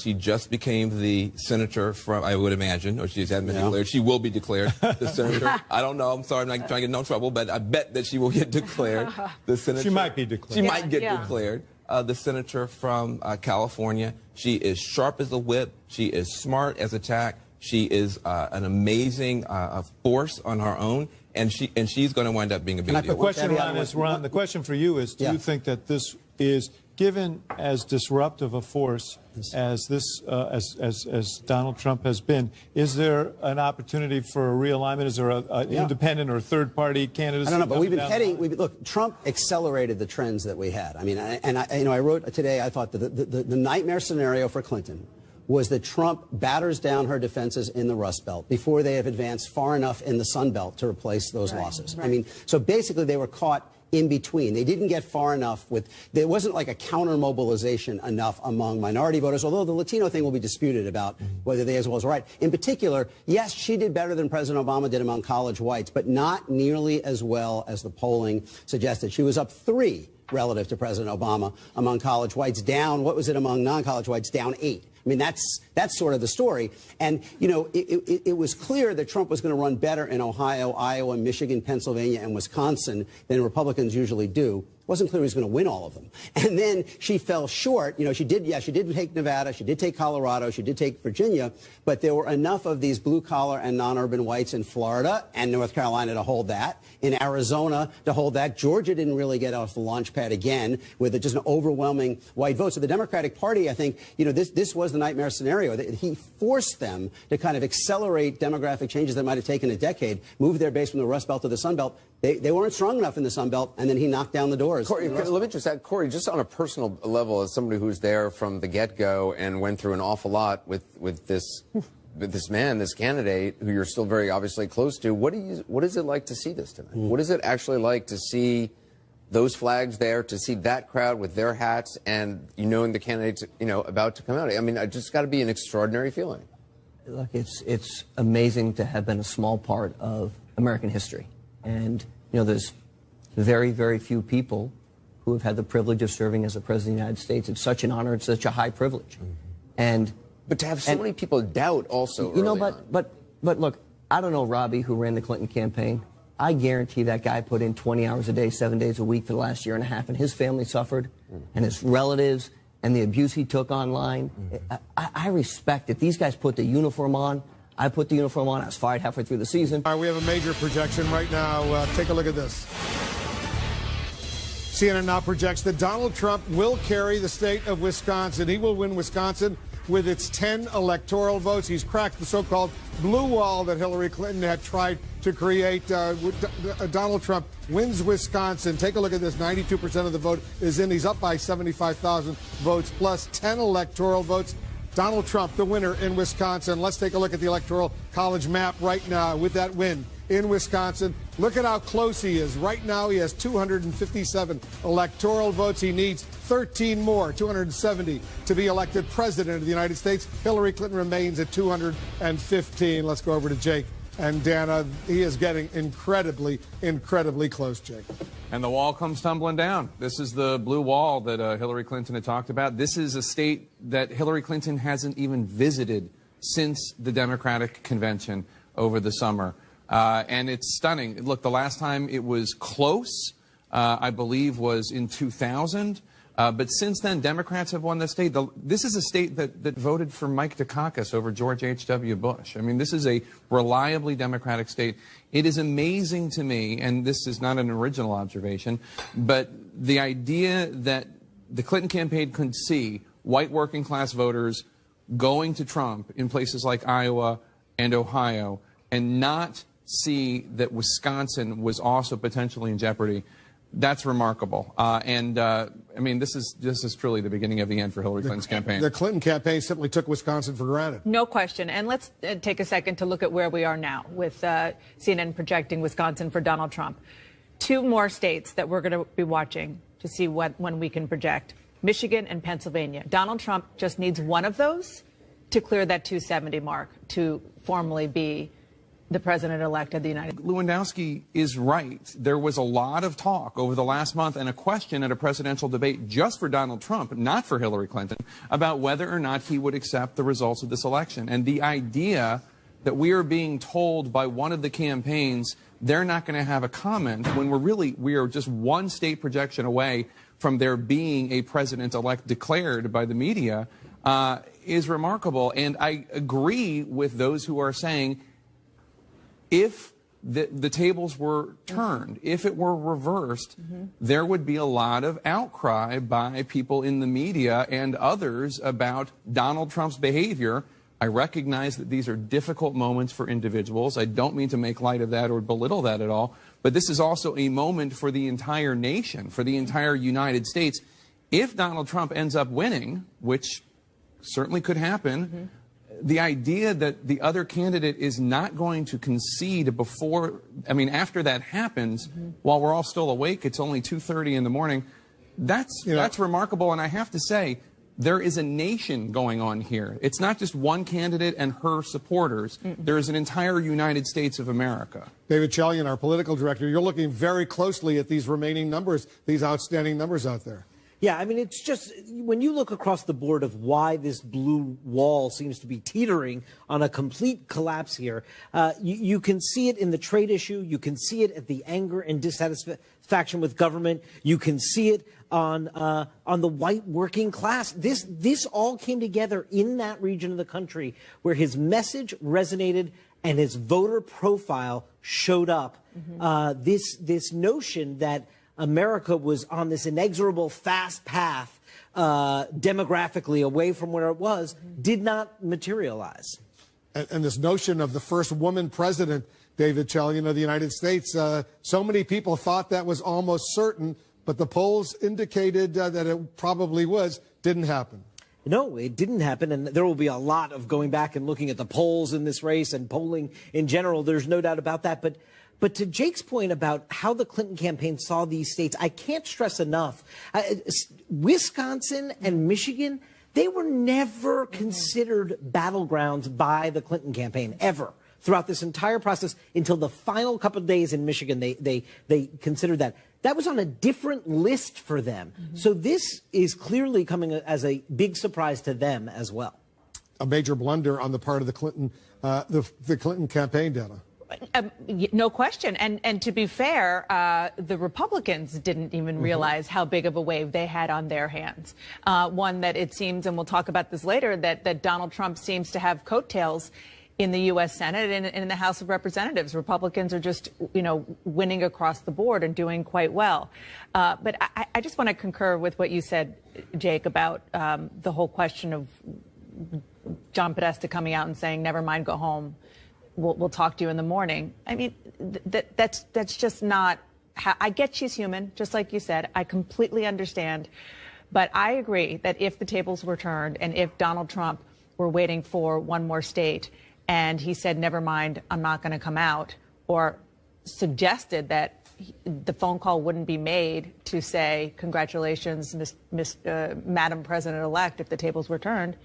She just became the senator from, I would imagine, or she hasn't been declared. She will be declared the senator. I don't know. I'm sorry. I'm not trying to get in no trouble, but I bet that she will get declared the senator. She might be declared. She might get declared the senator from California. She is sharp as a whip. She is smart as a tack. She is an amazing force on her own. And she's going to wind up being a big deal. The question, Ron, the question for you is, do you think that this is, given as disruptive a force as this, as Donald Trump has been, is there an opportunity for a realignment? Is there an independent or third-party candidate? I don't know, but we've been heading. Look, Trump accelerated the trends that we had. I mean, I wrote today. I thought that the nightmare scenario for Clinton was that Trump batters down her defenses in the Rust Belt before they have advanced far enough in the Sun Belt to replace those losses. Right. I mean, so basically they were caught in between. They didn't get far enough there wasn't like a counter mobilization enough among minority voters, although the Latino thing will be disputed about whether they as well as right. In particular, yes, she did better than President Obama did among college whites, but not nearly as well as the polling suggested. She was up 3 relative to President Obama among college whites, down, what was it among non-college whites, down 8. I mean, that's sort of the story. And, you know, it was clear that Trump was going to run better in Ohio, Iowa, Michigan, Pennsylvania, and Wisconsin than Republicans usually do. It wasn't clear he was going to win all of them. And then she fell short. You know, she did take Nevada, she did take Colorado, she did take Virginia, but there were enough of these blue-collar and non-urban whites in Florida and North Carolina to hold that, in Arizona to hold that. Georgia didn't really get off the launch pad again with just an overwhelming white vote. So the Democratic Party, I think, you know, this was the nightmare scenario. He forced them to kind of accelerate demographic changes that might have taken a decade, move their base from the Rust Belt to the Sun Belt. They weren't strong enough in the Sun Belt, and then he knocked down the doors. Corey, let me just add, Corey, just on a personal level, as somebody who's there from the get-go and went through an awful lot with this man, this candidate, who you're still very obviously close to, what is it like to see this tonight? What is it actually like to see those flags there, to see that crowd with their hats, and knowing the candidates, about to come out? I mean, it just got to be an extraordinary feeling. Look, it's amazing to have been a small part of American history. And, there's very, very few people who have had the privilege of serving as a president of the United States. It's such an honor. It's such a high privilege. But to have so many people doubt also. But look, I don't know Robbie, who ran the Clinton campaign. I guarantee that guy put in 20 hours a day, 7 days a week for the last year and a half, and his family suffered, and his relatives, and the abuse he took online. I respect it. These guys put the uniform on. I put the uniform on. I was fired halfway through the season. All right, we have a major projection right now. Take a look at this. CNN now projects that Donald Trump will carry the state of Wisconsin. He will win Wisconsin with its 10 electoral votes. He's cracked the so-called blue wall that Hillary Clinton had tried to create. Donald Trump wins Wisconsin. Take a look at this. 92% of the vote is in. He's up by 75,000 votes plus 10 electoral votes. Donald Trump, the winner in Wisconsin. Let's take a look at the Electoral College map right now with that win in Wisconsin. Look at how close he is. Right now, he has 257 electoral votes. He needs 13 more, 270, to be elected president of the United States. Hillary Clinton remains at 215. Let's go over to Jake and Dana. He is getting incredibly, incredibly close, Jake. And the wall comes tumbling down. This is the blue wall that Hillary Clinton had talked about. This is a state that Hillary Clinton hasn't even visited since the Democratic convention over the summer. And it's stunning. Look, the last time it was close, I believe, was in 2000. But since then, Democrats have won the state. This is a state that voted for Mike Dukakis over George H.W. Bush. I mean, this is a reliably Democratic state. It is amazing to me, and this is not an original observation, but the idea that the Clinton campaign could see white working class voters going to Trump in places like Iowa and Ohio and not see that Wisconsin was also potentially in jeopardy. That's remarkable. I mean, this is truly the beginning of the end for Hillary Clinton's campaign. The Clinton campaign simply took Wisconsin for granted. No question. And let's take a second to look at where we are now with CNN projecting Wisconsin for Donald Trump. 2 more states that we're going to be watching to see when we can project: Michigan and Pennsylvania. Donald Trump just needs one of those to clear that 270 mark to formally be the president-elect of the United States. Lewandowski is right. There was a lot of talk over the last month and a question at a presidential debate just for Donald Trump, not for Hillary Clinton, about whether or not he would accept the results of this election. And the idea that we are being told by one of the campaigns they're not going to have a comment when we are just one state projection away from there being a president-elect declared by the media is remarkable. And I agree with those who are saying, if the tables were turned, if it were reversed, there would be a lot of outcry by people in the media and others about Donald Trump's behavior. I recognize that these are difficult moments for individuals. I don't mean to make light of that or belittle that at all. But this is also a moment for the entire nation, for the entire United States. If Donald Trump ends up winning, which certainly could happen, the idea that the other candidate is not going to concede after that happens, while we're all still awake, it's only 2:30 in the morning, that's remarkable. And I have to say, there is a nation going on here. It's not just one candidate and her supporters. There is an entire United States of America. David Chalian, our political director, you're looking very closely at these remaining numbers, these outstanding numbers out there. Yeah, I mean, it's just when you look across the board of why this blue wall seems to be teetering on a complete collapse here, you can see it in the trade issue. You can see it at the anger and dissatisfaction with government. You can see it on the white working class. This all came together in that region of the country where his message resonated and his voter profile showed up. This notion that America was on this inexorable fast path demographically away from where it was did not materialize. And this notion of the first woman president, David Chalian, of the United States, so many people thought that was almost certain, but the polls indicated that it probably didn't happen. No, it didn't happen, and there will be a lot of going back and looking at the polls in this race and polling in general. There's no doubt about that. But to Jake's point about how the Clinton campaign saw these states, I can't stress enough. Wisconsin and Michigan, they were never considered battlegrounds by the Clinton campaign, ever. Throughout this entire process, until the final couple of days in Michigan, they considered that. That was on a different list for them. So this is clearly coming as a big surprise to them as well. A major blunder on the part of the Clinton, the Clinton campaign data. No question. And to be fair, the Republicans didn't even realize how big of a wave they had on their hands. One that it seems, and we'll talk about this later, that Donald Trump seems to have coattails in the U.S. Senate and in the House of Representatives. Republicans are just, winning across the board and doing quite well. But I just want to concur with what you said, Jake, about the whole question of John Podesta coming out and saying, never mind, go home. We'll talk to you in the morning. I mean, that's just not how. I get she's human, just like you said. I completely understand. But I agree that if the tables were turned and if Donald Trump were waiting for one more state and he said, never mind, I'm not going to come out, or suggested that the phone call wouldn't be made to say, congratulations, Madam President-elect, if the tables were turned,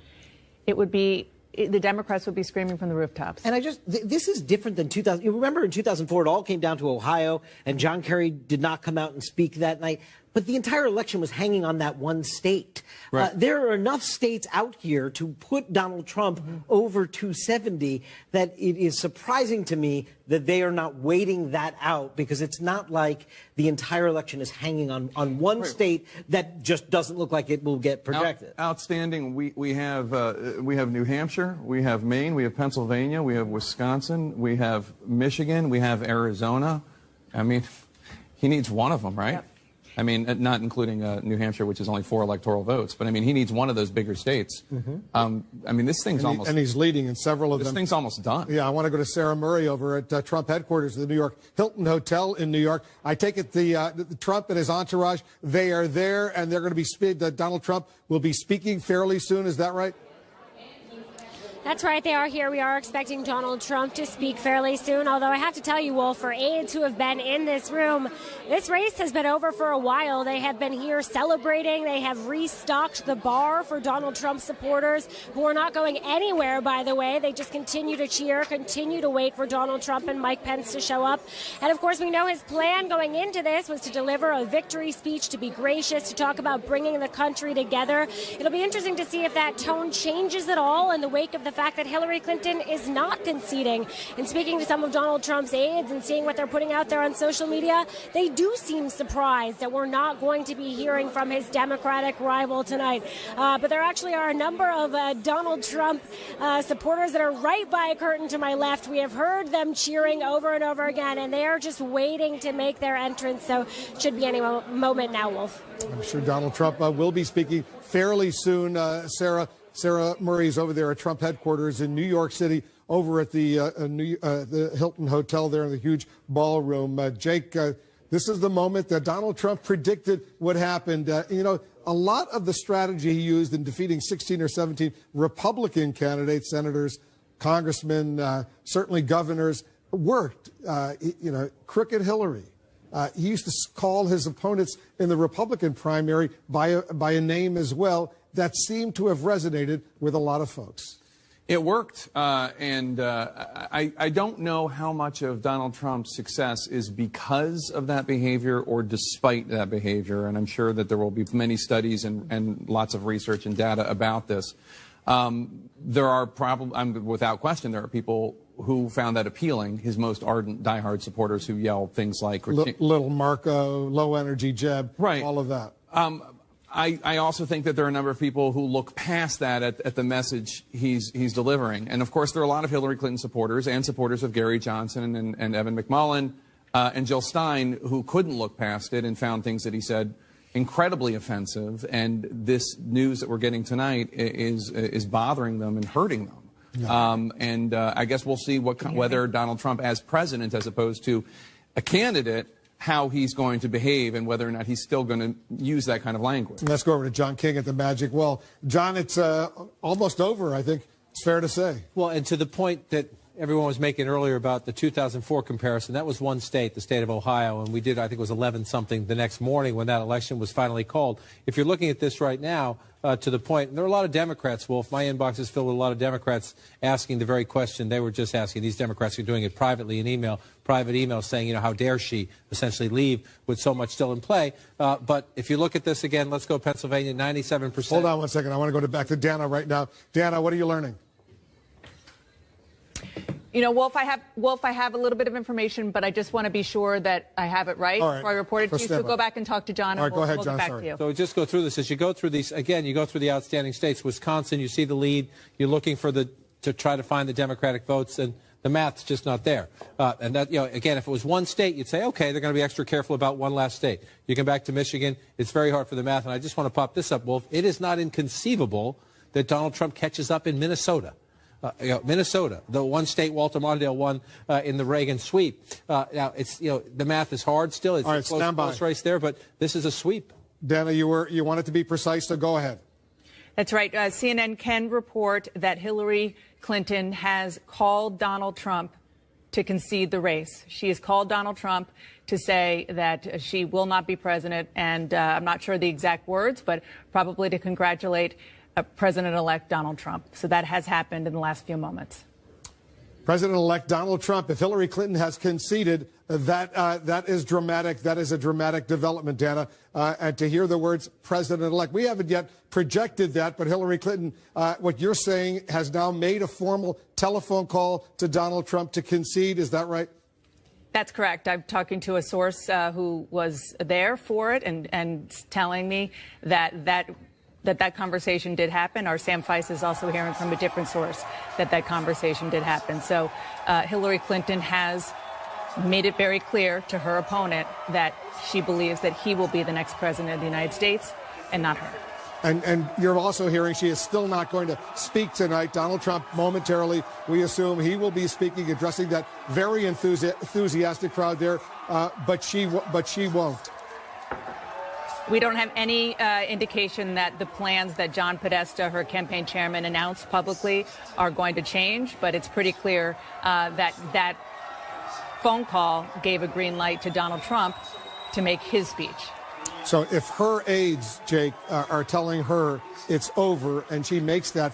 it would be, the Democrats would be screaming from the rooftops. And this is different than 2000. You remember in 2004, it all came down to Ohio, and John Kerry did not come out and speak that night. but the entire election was hanging on that one state. Right. There are enough states out here to put Donald Trump over 270 that it is surprising to me that they are not waiting that out, because it's not like the entire election is hanging on one state that just doesn't look like it will get projected. Outstanding. We have New Hampshire, we have Maine, we have Pennsylvania, we have Wisconsin, we have Michigan, we have Arizona. I mean, he needs one of them, right? Yep. I mean, not including New Hampshire, which is only 4 electoral votes, but I mean, he needs one of those bigger states. I mean, this thing's almost... And he's leading in several of them. This thing's almost done. Yeah, I want to go to Sarah Murray over at Trump headquarters, the New York Hilton Hotel in New York. I take it the Trump and his entourage, they are there, and they're going to be... Donald Trump will be speaking fairly soon, is that right? That's right, they are here. We are expecting Donald Trump to speak fairly soon, although I have to tell you, Wolf, for aides who have been in this room, this race has been over for a while. They have been here celebrating. They have restocked the bar for Donald Trump supporters who are not going anywhere, by the way. They just continue to cheer, continue to wait for Donald Trump and Mike Pence to show up. And, of course, we know his plan going into this was to deliver a victory speech, to be gracious, to talk about bringing the country together. It'll be interesting to see if that tone changes at all in the wake of the fact that Hillary Clinton is not conceding. And speaking to some of Donald Trump's aides and seeing what they're putting out there on social media, they do seem surprised that we're not going to be hearing from his Democratic rival tonight. But there actually are a number of Donald Trump supporters that are right by a curtain to my left. We have heard them cheering over and over again, and they are just waiting to make their entrance. So should be any moment now, Wolf. I'm sure Donald Trump will be speaking fairly soon, Sarah. Sarah Murray's over there at Trump headquarters in New York City, over at the Hilton Hotel there in the huge ballroom. Jake, this is the moment that Donald Trump predicted would happen. You know, a lot of the strategy he used in defeating 16 or 17 Republican candidates, senators, congressmen, certainly governors, worked. You know, Crooked Hillary. He used to call his opponents in the Republican primary by a name as well. That seemed to have resonated with a lot of folks. It worked, and I don't know how much of Donald Trump's success is because of that behavior or despite that behavior, and I'm sure that there will be many studies and lots of research and data about this. There are probably, without question, there are people who found that appealing, his most ardent, diehard supporters who yell things like... Little Marco, low energy Jeb, right. All of that. I also think that there are a number of people who look past that at the message he's delivering. And, of course, there are a lot of Hillary Clinton supporters and supporters of Gary Johnson and Evan McMullin and Jill Stein who couldn't look past it and found things that he said incredibly offensive. And this news that we're getting tonight is bothering them and hurting them. Yeah. I guess we'll see whether Donald Trump as president as opposed to a candidate, how he's going to behave and whether or not he's still going to use that kind of language. Let's go over to John King at the Magic Well. John, it's almost over, I think. It's fair to say. Well, and to the point that everyone was making earlier about the 2004 comparison, that was one state, the state of Ohio, and we did, I think it was 11-something the next morning when that election was finally called. If you're looking at this right now, to the point, and there are a lot of Democrats, Wolf, my inbox is filled with a lot of Democrats asking the very question they were just asking. These Democrats are doing it privately in email, private email saying, you know, how dare she essentially leave with so much still in play. But if you look at this again, let's go Pennsylvania, 97%. Hold on one second. I want to go back to Dana right now. Dana, what are you learning? You know, Wolf, I have a little bit of information, but I just want to be sure that I have it right before I report it to you. So go back and talk to John, and we'll get back to you. So just go through this. As you go through these, again, you go through the outstanding states. Wisconsin, you see the lead. You're looking for to try to find the Democratic votes, and the math's just not there. And that, you know, again, if it was one state, you'd say, okay, they're going to be extra careful about one last state. You come back to Michigan, it's very hard for the math. And I just want to pop this up, Wolf. It is not inconceivable that Donald Trump catches up in Minnesota. Minnesota, the one state Walter Mondale won in the Reagan sweep. Now, it's, you know, the math is hard still. It's a close race there, but this is a sweep. Dana, you wanted to be precise, so go ahead. That's right. CNN can report that Hillary Clinton has called Donald Trump to concede the race. She has called Donald Trump to say that she will not be president, and I'm not sure the exact words, but probably to congratulate President-elect Donald Trump. So that has happened in the last few moments. President-elect Donald Trump, if Hillary Clinton has conceded, That is dramatic. That is a dramatic development, Dana. And to hear the words president-elect, we haven't yet projected that, but Hillary Clinton, what you're saying, has now made a formal telephone call to Donald Trump to concede. Is that right? That's correct. I'm talking to a source who was there for it and telling me that conversation did happen. Our Sam Feist is also hearing from a different source that conversation did happen. So Hillary Clinton has made it very clear to her opponent that she believes that he will be the next president of the United States and not her. And you're also hearing she is still not going to speak tonight. Donald Trump, momentarily, we assume he will be speaking, addressing that very enthusiastic crowd there, but she won't. We don't have any indication that the plans that John Podesta, her campaign chairman, announced publicly are going to change, but it's pretty clear that phone call gave a green light to Donald Trump to make his speech. So if her aides, Jake, are telling her it's over, and she makes that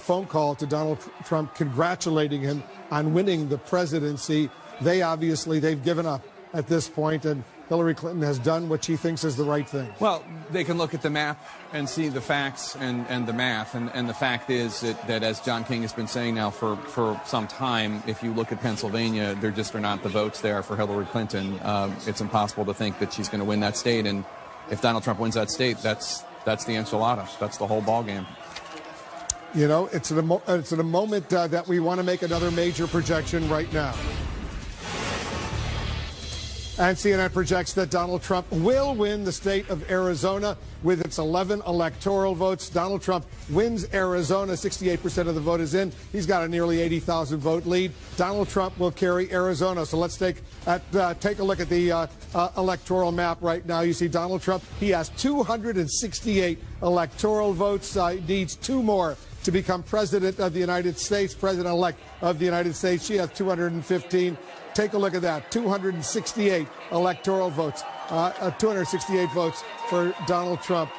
phone call to Donald Trump congratulating him on winning the presidency, they've given up at this point, and Hillary Clinton has done what she thinks is the right thing. Well, they can look at the map and see the facts and the math. And the fact is that, as John King has been saying now for some time, if you look at Pennsylvania, there just are not the votes there for Hillary Clinton. It's impossible to think that she's going to win that state. And if Donald Trump wins that state, that's the enchilada. That's the whole ballgame. You know, it's at a moment that we want to make another major projection right now. And CNN projects that Donald Trump will win the state of Arizona with its 11 electoral votes. Donald Trump wins Arizona. 68% of the vote is in. He's got a nearly 80,000 vote lead. Donald Trump will carry Arizona. So let's take a look at the electoral map right now. You see Donald Trump. He has 268 electoral votes. Needs 2 more to become president of the United States, president-elect of the United States. She has 215. Take a look at that. 268 electoral votes. 268 votes for Donald Trump.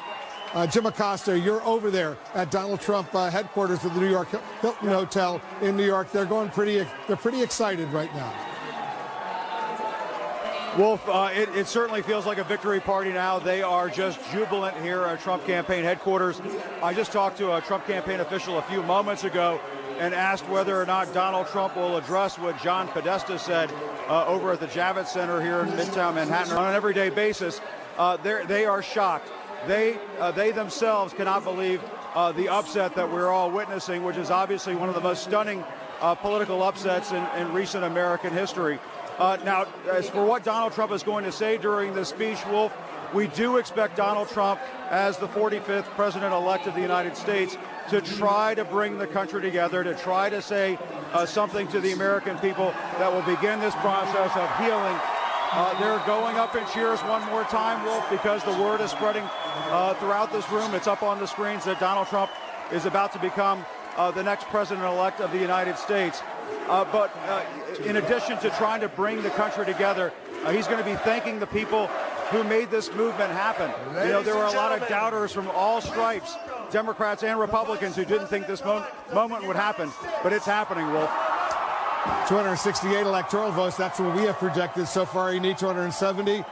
Jim Acosta, you're over there at Donald Trump headquarters of the New York Hilton Hotel in New York. They're pretty excited right now. Wolf, it certainly feels like a victory party now. They are just jubilant here at Trump campaign headquarters. I just talked to a Trump campaign official a few moments ago and asked whether or not Donald Trump will address what John Podesta said over at the Javits Center here in Midtown Manhattan on an everyday basis. They are shocked. They themselves cannot believe the upset that we're all witnessing, which is obviously one of the most stunning political upsets in recent American history. Now, as for what Donald Trump is going to say during this speech, Wolf, we do expect Donald Trump, as the 45th president-elect of the United States, to try to bring the country together, to try to say something to the American people that will begin this process of healing. They're going up in cheers one more time, Wolf, because the word is spreading throughout this room. It's up on the screens that Donald Trump is about to become the next president-elect of the United States. But in addition to trying to bring the country together, he's going to be thanking the people who made this movement happen. You know, there were a lot of doubters from all stripes, Democrats and Republicans, who didn't think this moment would happen, but it's happening, Wolf. 268 electoral votes. That's what we have projected so far. You need 270.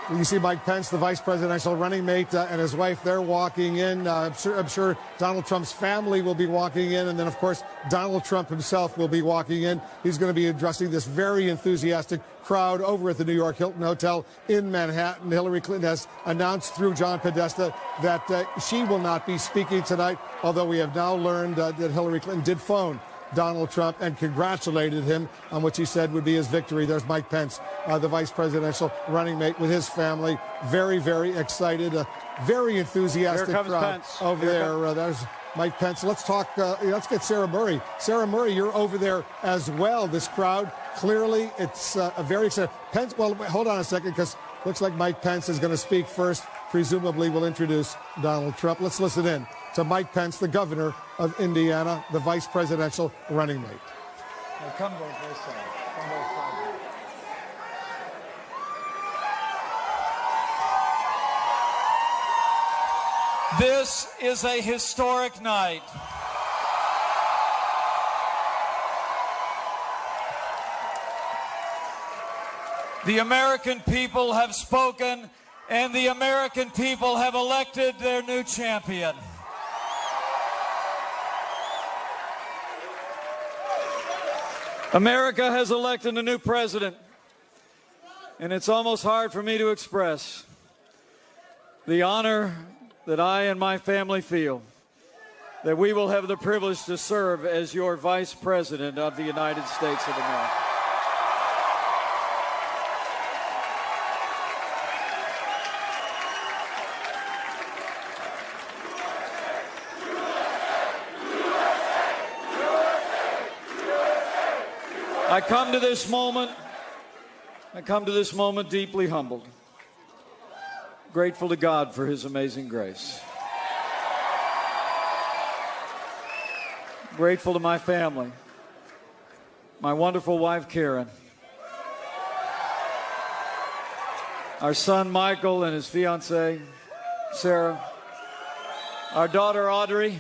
You see Mike Pence, the vice presidential running mate, and his wife. They're walking in. I'm sure Donald Trump's family will be walking in, and then, of course, Donald Trump himself will be walking in. He's going to be addressing this very enthusiastic crowd over at the New York Hilton Hotel in Manhattan. Hillary Clinton has announced through John Podesta that she will not be speaking tonight, although we have now learned that Hillary Clinton did phone Donald Trump and congratulated him on what she said would be his victory. There's Mike Pence, the vice presidential running mate, with his family. Very, very excited. A very enthusiastic crowd Pence. Over there. There's Mike Pence. Let's talk. Let's get Sarah Murray. Sarah Murray, you're over there as well. This crowd, clearly, it's a very excited. Pence. Well, hold on a second, because looks like Mike Pence is going to speak first. Presumably, will introduce Donald Trump. Let's listen in to Mike Pence, the governor of Indiana, the vice presidential running mate. Now come over this side. Come over side. This is a historic night. The American people have spoken, and the American people have elected their new champion. America has elected a new president, and it's almost hard for me to express the honor that I and my family feel that we will have the privilege to serve as your Vice President of the United States of America. I come to this moment deeply humbled, grateful to God for his amazing grace. Grateful to my family, my wonderful wife, Karen, our son, Michael, and his fiancée, Sarah, our daughter, Audrey,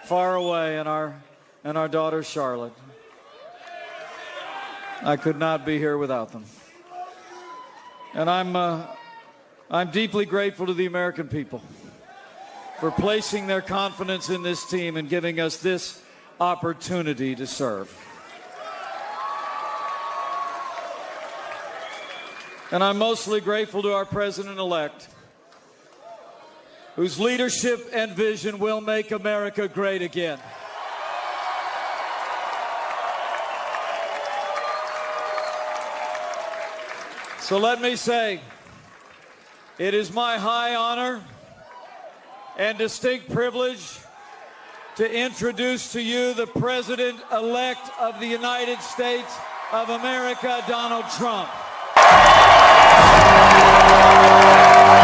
far away, and our daughter, Charlotte. I could not be here without them. And I'm deeply grateful to the American people for placing their confidence in this team and giving us this opportunity to serve. And I'm mostly grateful to our president-elect, whose leadership and vision will make America great again. So let me say, it is my high honor and distinct privilege to introduce to you the President-elect of the United States of America, Donald Trump.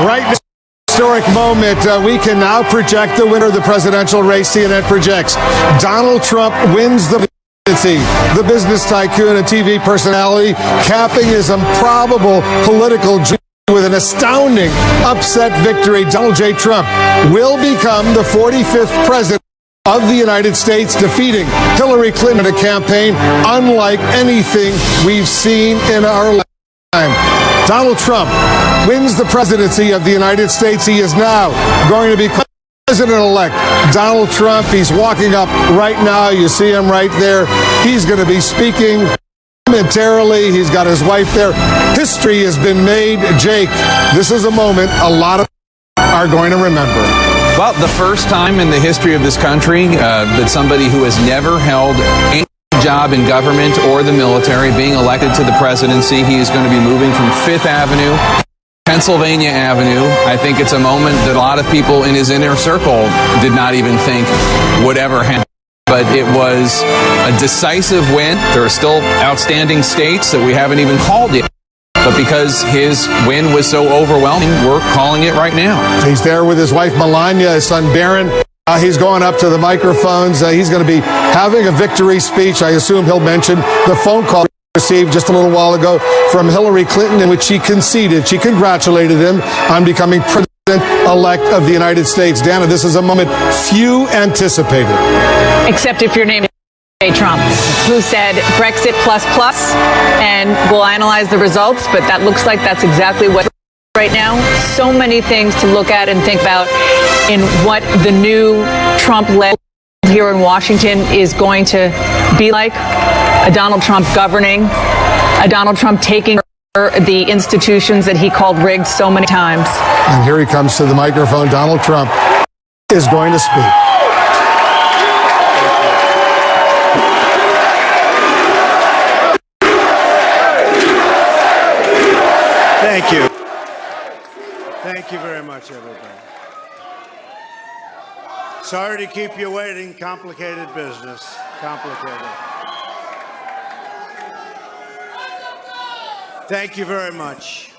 Right now, historic moment. We can now project the winner of the presidential race. CNN projects Donald Trump wins the presidency. The business tycoon and TV personality capping his improbable political journey with an astounding upset victory. Donald J. Trump will become the 45th president of the United States, defeating Hillary Clinton in a campaign unlike anything we've seen in our lifetime. Donald Trump wins the presidency of the United States. He is now going to become President-elect Donald Trump. He's walking up right now. You see him right there. He's going to be speaking momentarily. He's got his wife there. History has been made. Jake, this is a moment a lot of people are going to remember. Well, the first time in the history of this country that somebody who has never held any job in government or the military being elected to the presidency. He is going to be moving from Fifth Avenue, Pennsylvania Avenue. I think it's a moment that a lot of people in his inner circle did not even think would ever happen. But it was a decisive win. There are still outstanding states that we haven't even called yet. But because his win was so overwhelming, we're calling it right now. He's there with his wife Melania, his son Barron. He's going up to the microphones. He's going to be having a victory speech. I assume he'll mention the phone call he received just a little while ago from Hillary Clinton, in which she conceded. She congratulated him on becoming President-elect of the United States. Dana, this is a moment few anticipated. Except if your name is Trump, who said Brexit plus, and we'll analyze the results, but that looks like that's exactly what right now. So many things to look at and think about in what the new Trump-led here in Washington is going to be like. A Donald Trump governing, a Donald Trump taking the institutions that he called rigged so many times. And here he comes to the microphone. Donald Trump is going to speak. Thank you. Thank you very much, everybody. Sorry to keep you waiting. Complicated business. Complicated. Thank you very much.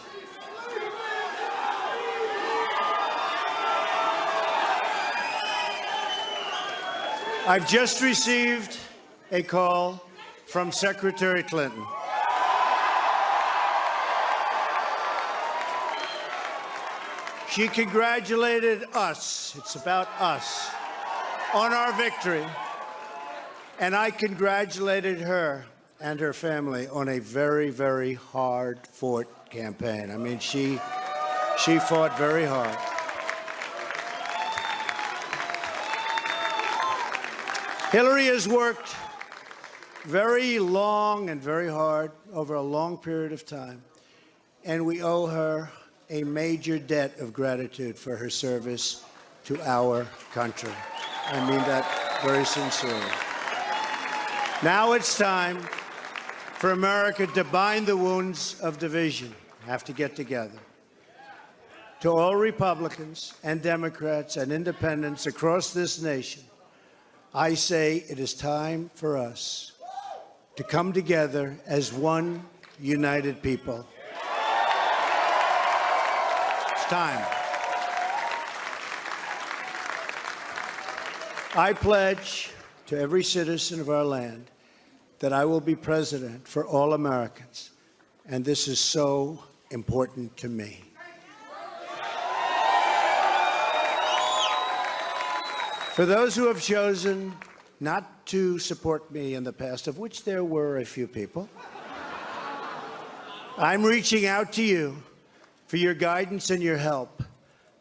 I've just received a call from Secretary Clinton. She congratulated us, it's about us, on our victory, and I congratulated her and her family on a very, very hard-fought campaign. I mean, she fought very hard. Hillary has worked very long and very hard over a long period of time, and we owe her a major debt of gratitude for her service to our country. I mean that very sincerely. Now it's time for America to bind the wounds of division. Have to get together. To all Republicans and Democrats and independents across this nation, I say it is time for us to come together as one united people. It's time. I pledge to every citizen of our land that I will be president for all Americans, and this is so important to me. For those who have chosen not to support me in the past, of which there were a few people, I'm reaching out to you for your guidance and your help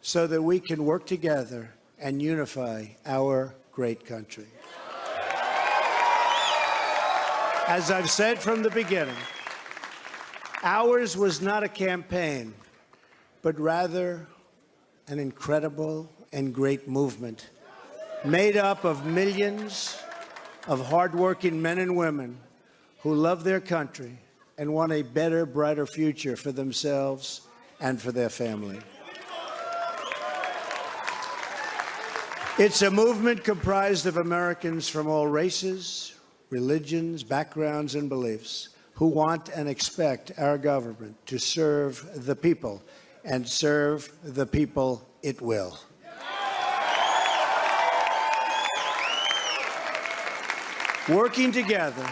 so that we can work together and unify our great country. As I've said from the beginning, ours was not a campaign, but rather an incredible and great movement made up of millions of hardworking men and women who love their country and want a better, brighter future for themselves and for their family. It's a movement comprised of Americans from all races, religions, backgrounds, and beliefs who want and expect our government to serve the people, and serve the people it will. Working together,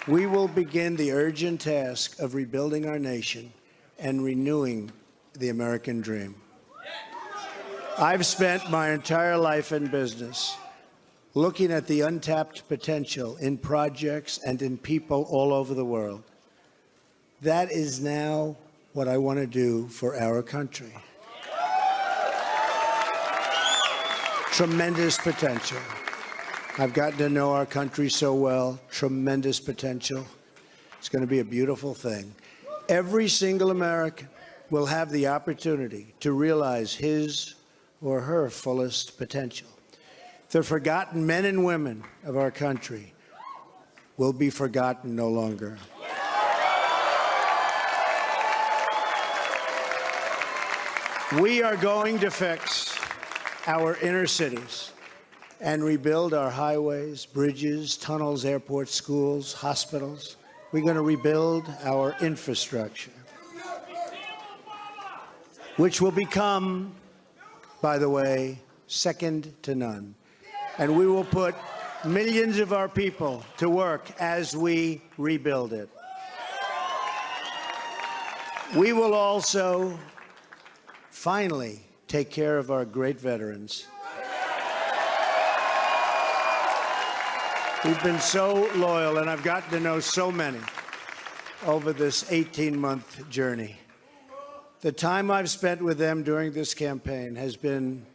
we will begin the urgent task of rebuilding our nation and renewing the American dream. I've spent my entire life in business looking at the untapped potential in projects and in people all over the world. That is now what I want to do for our country. Tremendous potential. I've gotten to know our country so well. Tremendous potential. It's going to be a beautiful thing. Every single American will have the opportunity to realize his or her fullest potential. The forgotten men and women of our country will be forgotten no longer. We are going to fix our inner cities and rebuild our highways, bridges, tunnels, airports, schools, hospitals. We're going to rebuild our infrastructure, which will become, by the way, second to none. And we will put millions of our people to work as we rebuild it. We will also finally take care of our great veterans. We've been so loyal, and I've gotten to know so many over this 18-month journey. The time I've spent with them during this campaign has been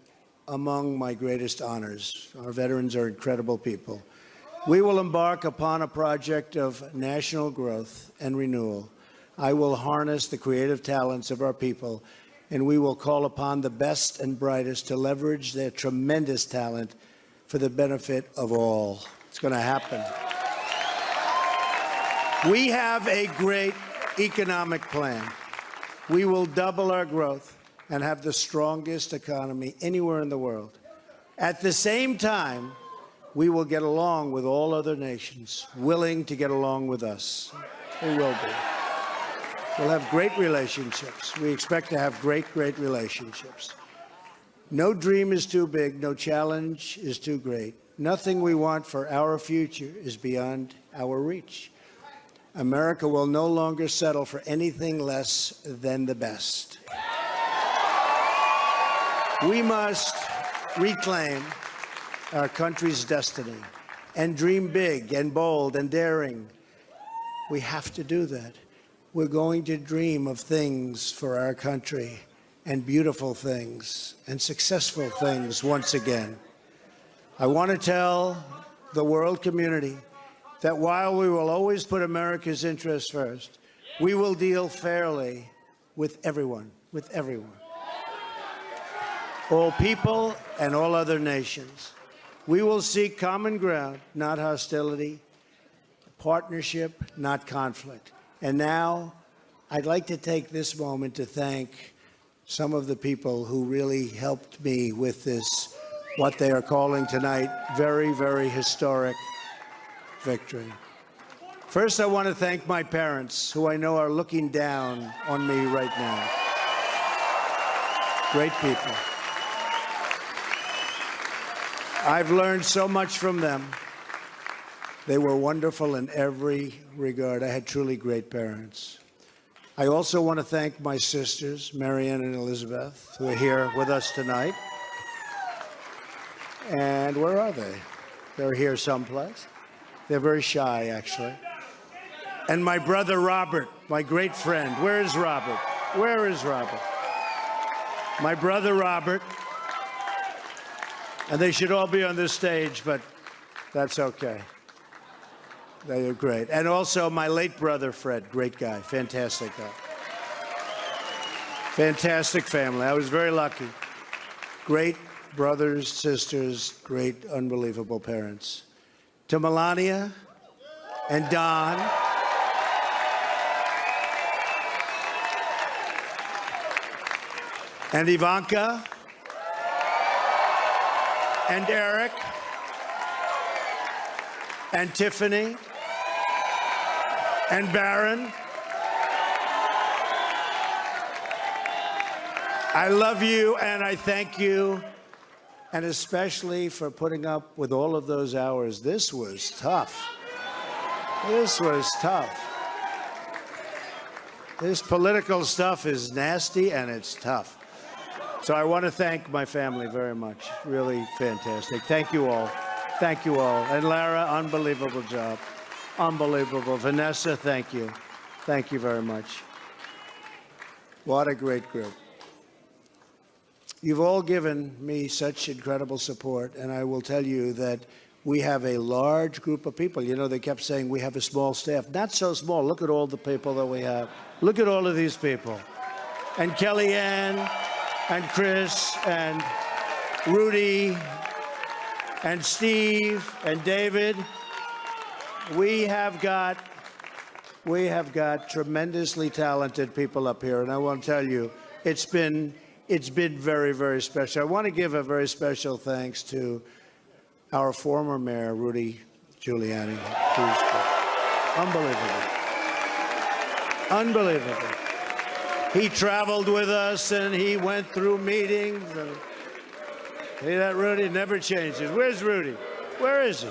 among my greatest honors. Our veterans are incredible people. We will embark upon a project of national growth and renewal. I will harness the creative talents of our people, and we will call upon the best and brightest to leverage their tremendous talent for the benefit of all. It's going to happen. We have a great economic plan. We will double our growth and have the strongest economy anywhere in the world. At the same time, we will get along with all other nations willing to get along with us. We will be. We'll have great relationships. We expect to have great relationships. No dream is too big. No challenge is too great. Nothing we want for our future is beyond our reach. America will no longer settle for anything less than the best. We must reclaim our country's destiny and dream big and bold and daring We have to do that. We're going to dream of things for our country, and beautiful things and successful things once again. I want to tell the world community that while we will always put America's interests first, we will deal fairly with everyone, all people and all other nations. We will seek common ground, not hostility, partnership, not conflict. And now, I'd like to take this moment to thank some of the people who really helped me with this, what they are calling tonight, very, very historic victory. First, I want to thank my parents, who I know are looking down on me right now. Great people. I've learned so much from them. They were wonderful in every regard. I had truly great parents. I also want to thank my sisters, Marianne and Elizabeth, who are here with us tonight. And where are they? They're here someplace. They're very shy, actually. And my brother Robert, my great friend. Where is Robert? Where is Robert? My brother Robert. And they should all be on this stage, but that's okay. They are great. And also my late brother, Fred, great guy, fantastic guy. Fantastic family. I was very lucky. Great brothers, sisters, great, unbelievable parents. To Melania and Don. And Ivanka. And Eric. And Tiffany. And Barron, I love you and I thank you, and especially for putting up with all of those hours. This was tough. This was tough. This political stuff is nasty and it's tough. So I want to thank my family very much. Really fantastic. Thank you all. Thank you all. And Lara, unbelievable job. Unbelievable. Vanessa, thank you. Thank you very much. What a great group. You've all given me such incredible support, and I will tell you that we have a large group of people. You know, they kept saying we have a small staff. Not so small. Look at all the people that we have. Look at all of these people. And Kellyanne, and Chris, and Rudy, and Steve, and David. We have got tremendously talented people up here, and I want to tell you, it's been very, very special. I want to give a very special thanks to our former mayor, Rudy Giuliani. Unbelievable. Unbelievable. He traveled with us, and he went through meetings. And see that, Rudy? Never changes. Where's Rudy? Where is he?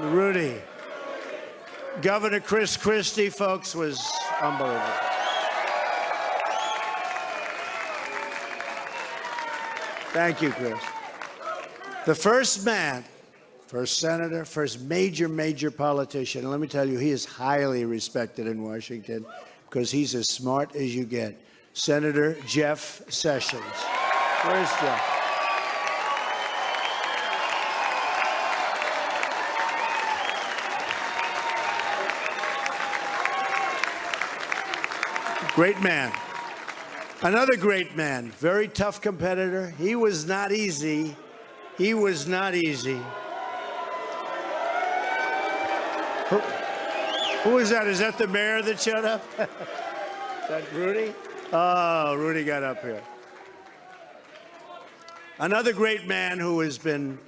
Rudy. Governor Chris Christie, folks, was unbelievable. Thank you, Chris. The first man, first senator, first major politician, and let me tell you, he is highly respected in Washington because he's as smart as you get. Senator Jeff Sessions. Where's Jeff? Great man. Another great man, very tough competitor. He was not easy. He was not easy. Who is that? Is that the mayor that showed up? Is that Rudy? Oh, Rudy got up here. Another great man who has been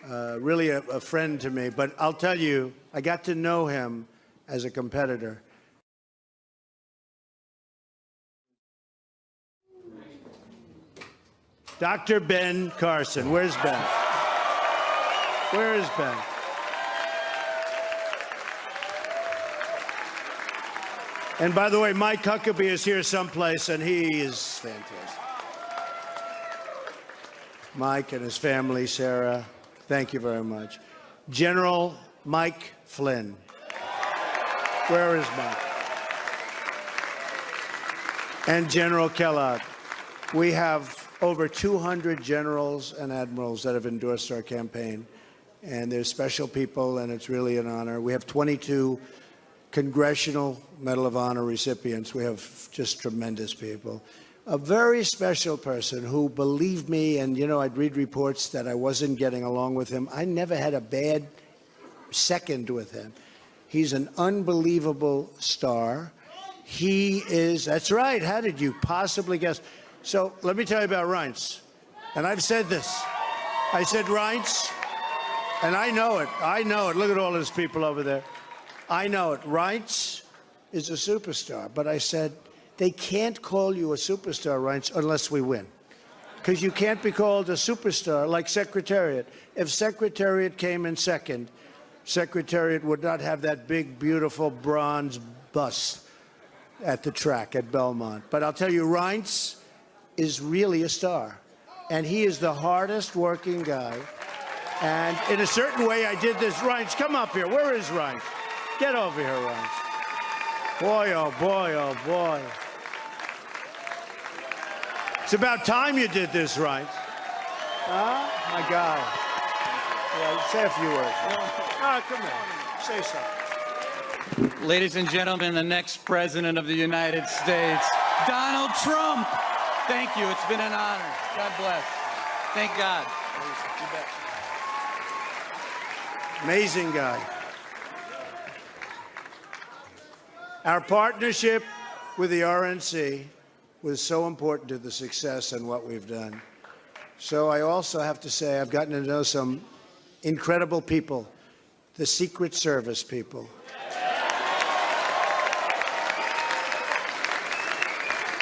really a friend to me, but I'll tell you, I got to know him as a competitor. Dr. Ben Carson. Where's Ben? Where is Ben? And by the way, Mike Huckabee is here someplace, and he is fantastic. Mike and his family, Sarah, thank you very much. General Mike Flynn. Where is Mike? And General Kellogg. We have over 200 generals and admirals that have endorsed our campaign. And they're special people, and it's really an honor. We have 22 Congressional Medal of Honor recipients. We have just tremendous people. A very special person who believed me, and, you know, I'd read reports that I wasn't getting along with him. I never had a bad second with him. He's an unbelievable star. He is, that's right, how did you possibly guess? So let me tell you about Reince. And I've said this. I said, Reince, and I know it. I know it. Look at all those people over there. I know it. Reince is a superstar. But I said, they can't call you a superstar, Reince, unless we win. Because you can't be called a superstar like Secretariat. If Secretariat came in second, Secretariat would not have that big, beautiful bronze bus at the track at Belmont. But I'll tell you, Reince is really a star. And he is the hardest working guy. And in a certain way, I did this. Reince, come up here. Where is Reince? Get over here, Reince. Boy, oh boy, oh boy. It's about time you did this, Reince. Huh? My guy. Yeah, say a few words. Ah, come on. Say something. Ladies and gentlemen, the next president of the United States, Donald Trump. Thank you. It's been an honor. God bless. Thank God. Amazing guy. Our partnership with the RNC was so important to the success and what we've done. So I also have to say I've gotten to know some incredible people, the Secret Service people.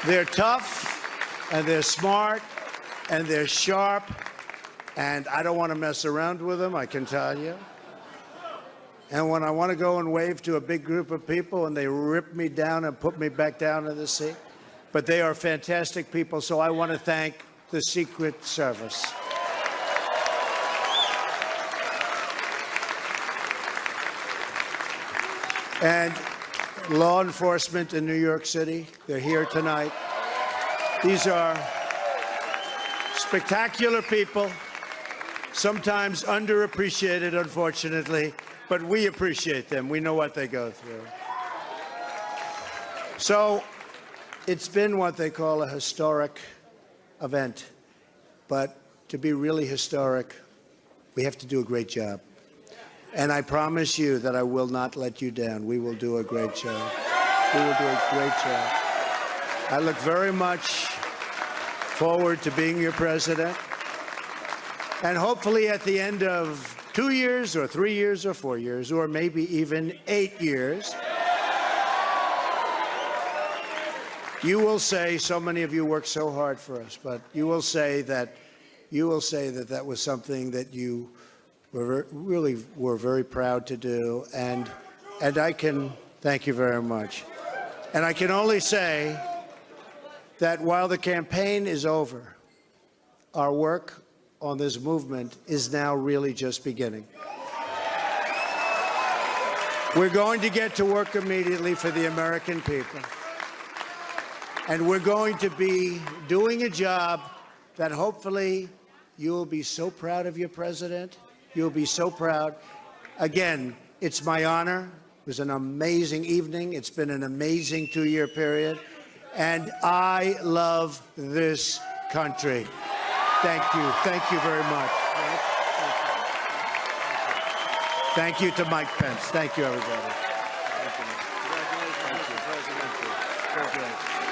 They're tough, and they're smart, and they're sharp, and I don't want to mess around with them, I can tell you. And when I want to go and wave to a big group of people and they rip me down and put me back down in the seat, but they are fantastic people, so I want to thank the Secret Service. And law enforcement in New York City, they're here tonight. These are spectacular people, sometimes underappreciated, unfortunately, but we appreciate them. We know what they go through. So it's been what they call a historic event. But to be really historic, we have to do a great job. And I promise you that I will not let you down. We will do a great job. We will do a great job. I look very much forward to being your president. And hopefully at the end of 2 years or 3 years or 4 years, or maybe even 8 years, you will say, so many of you worked so hard for us, but you will say that that was something that you really were very proud to do, and I can thank you very much. And I can only say that while the campaign is over, our work on this movement is now really just beginning. We're going to get to work immediately for the American people. And we're going to be doing a job that hopefully you will be so proud of your president. You'll be so proud. Again, it's my honor. It was an amazing evening. It's been an amazing 2-year period. And I love this country. Thank you. Thank you very much. Thank you to Mike Pence. Thank you, everybody. Thank you. Congratulations, Mr. President. Thank you.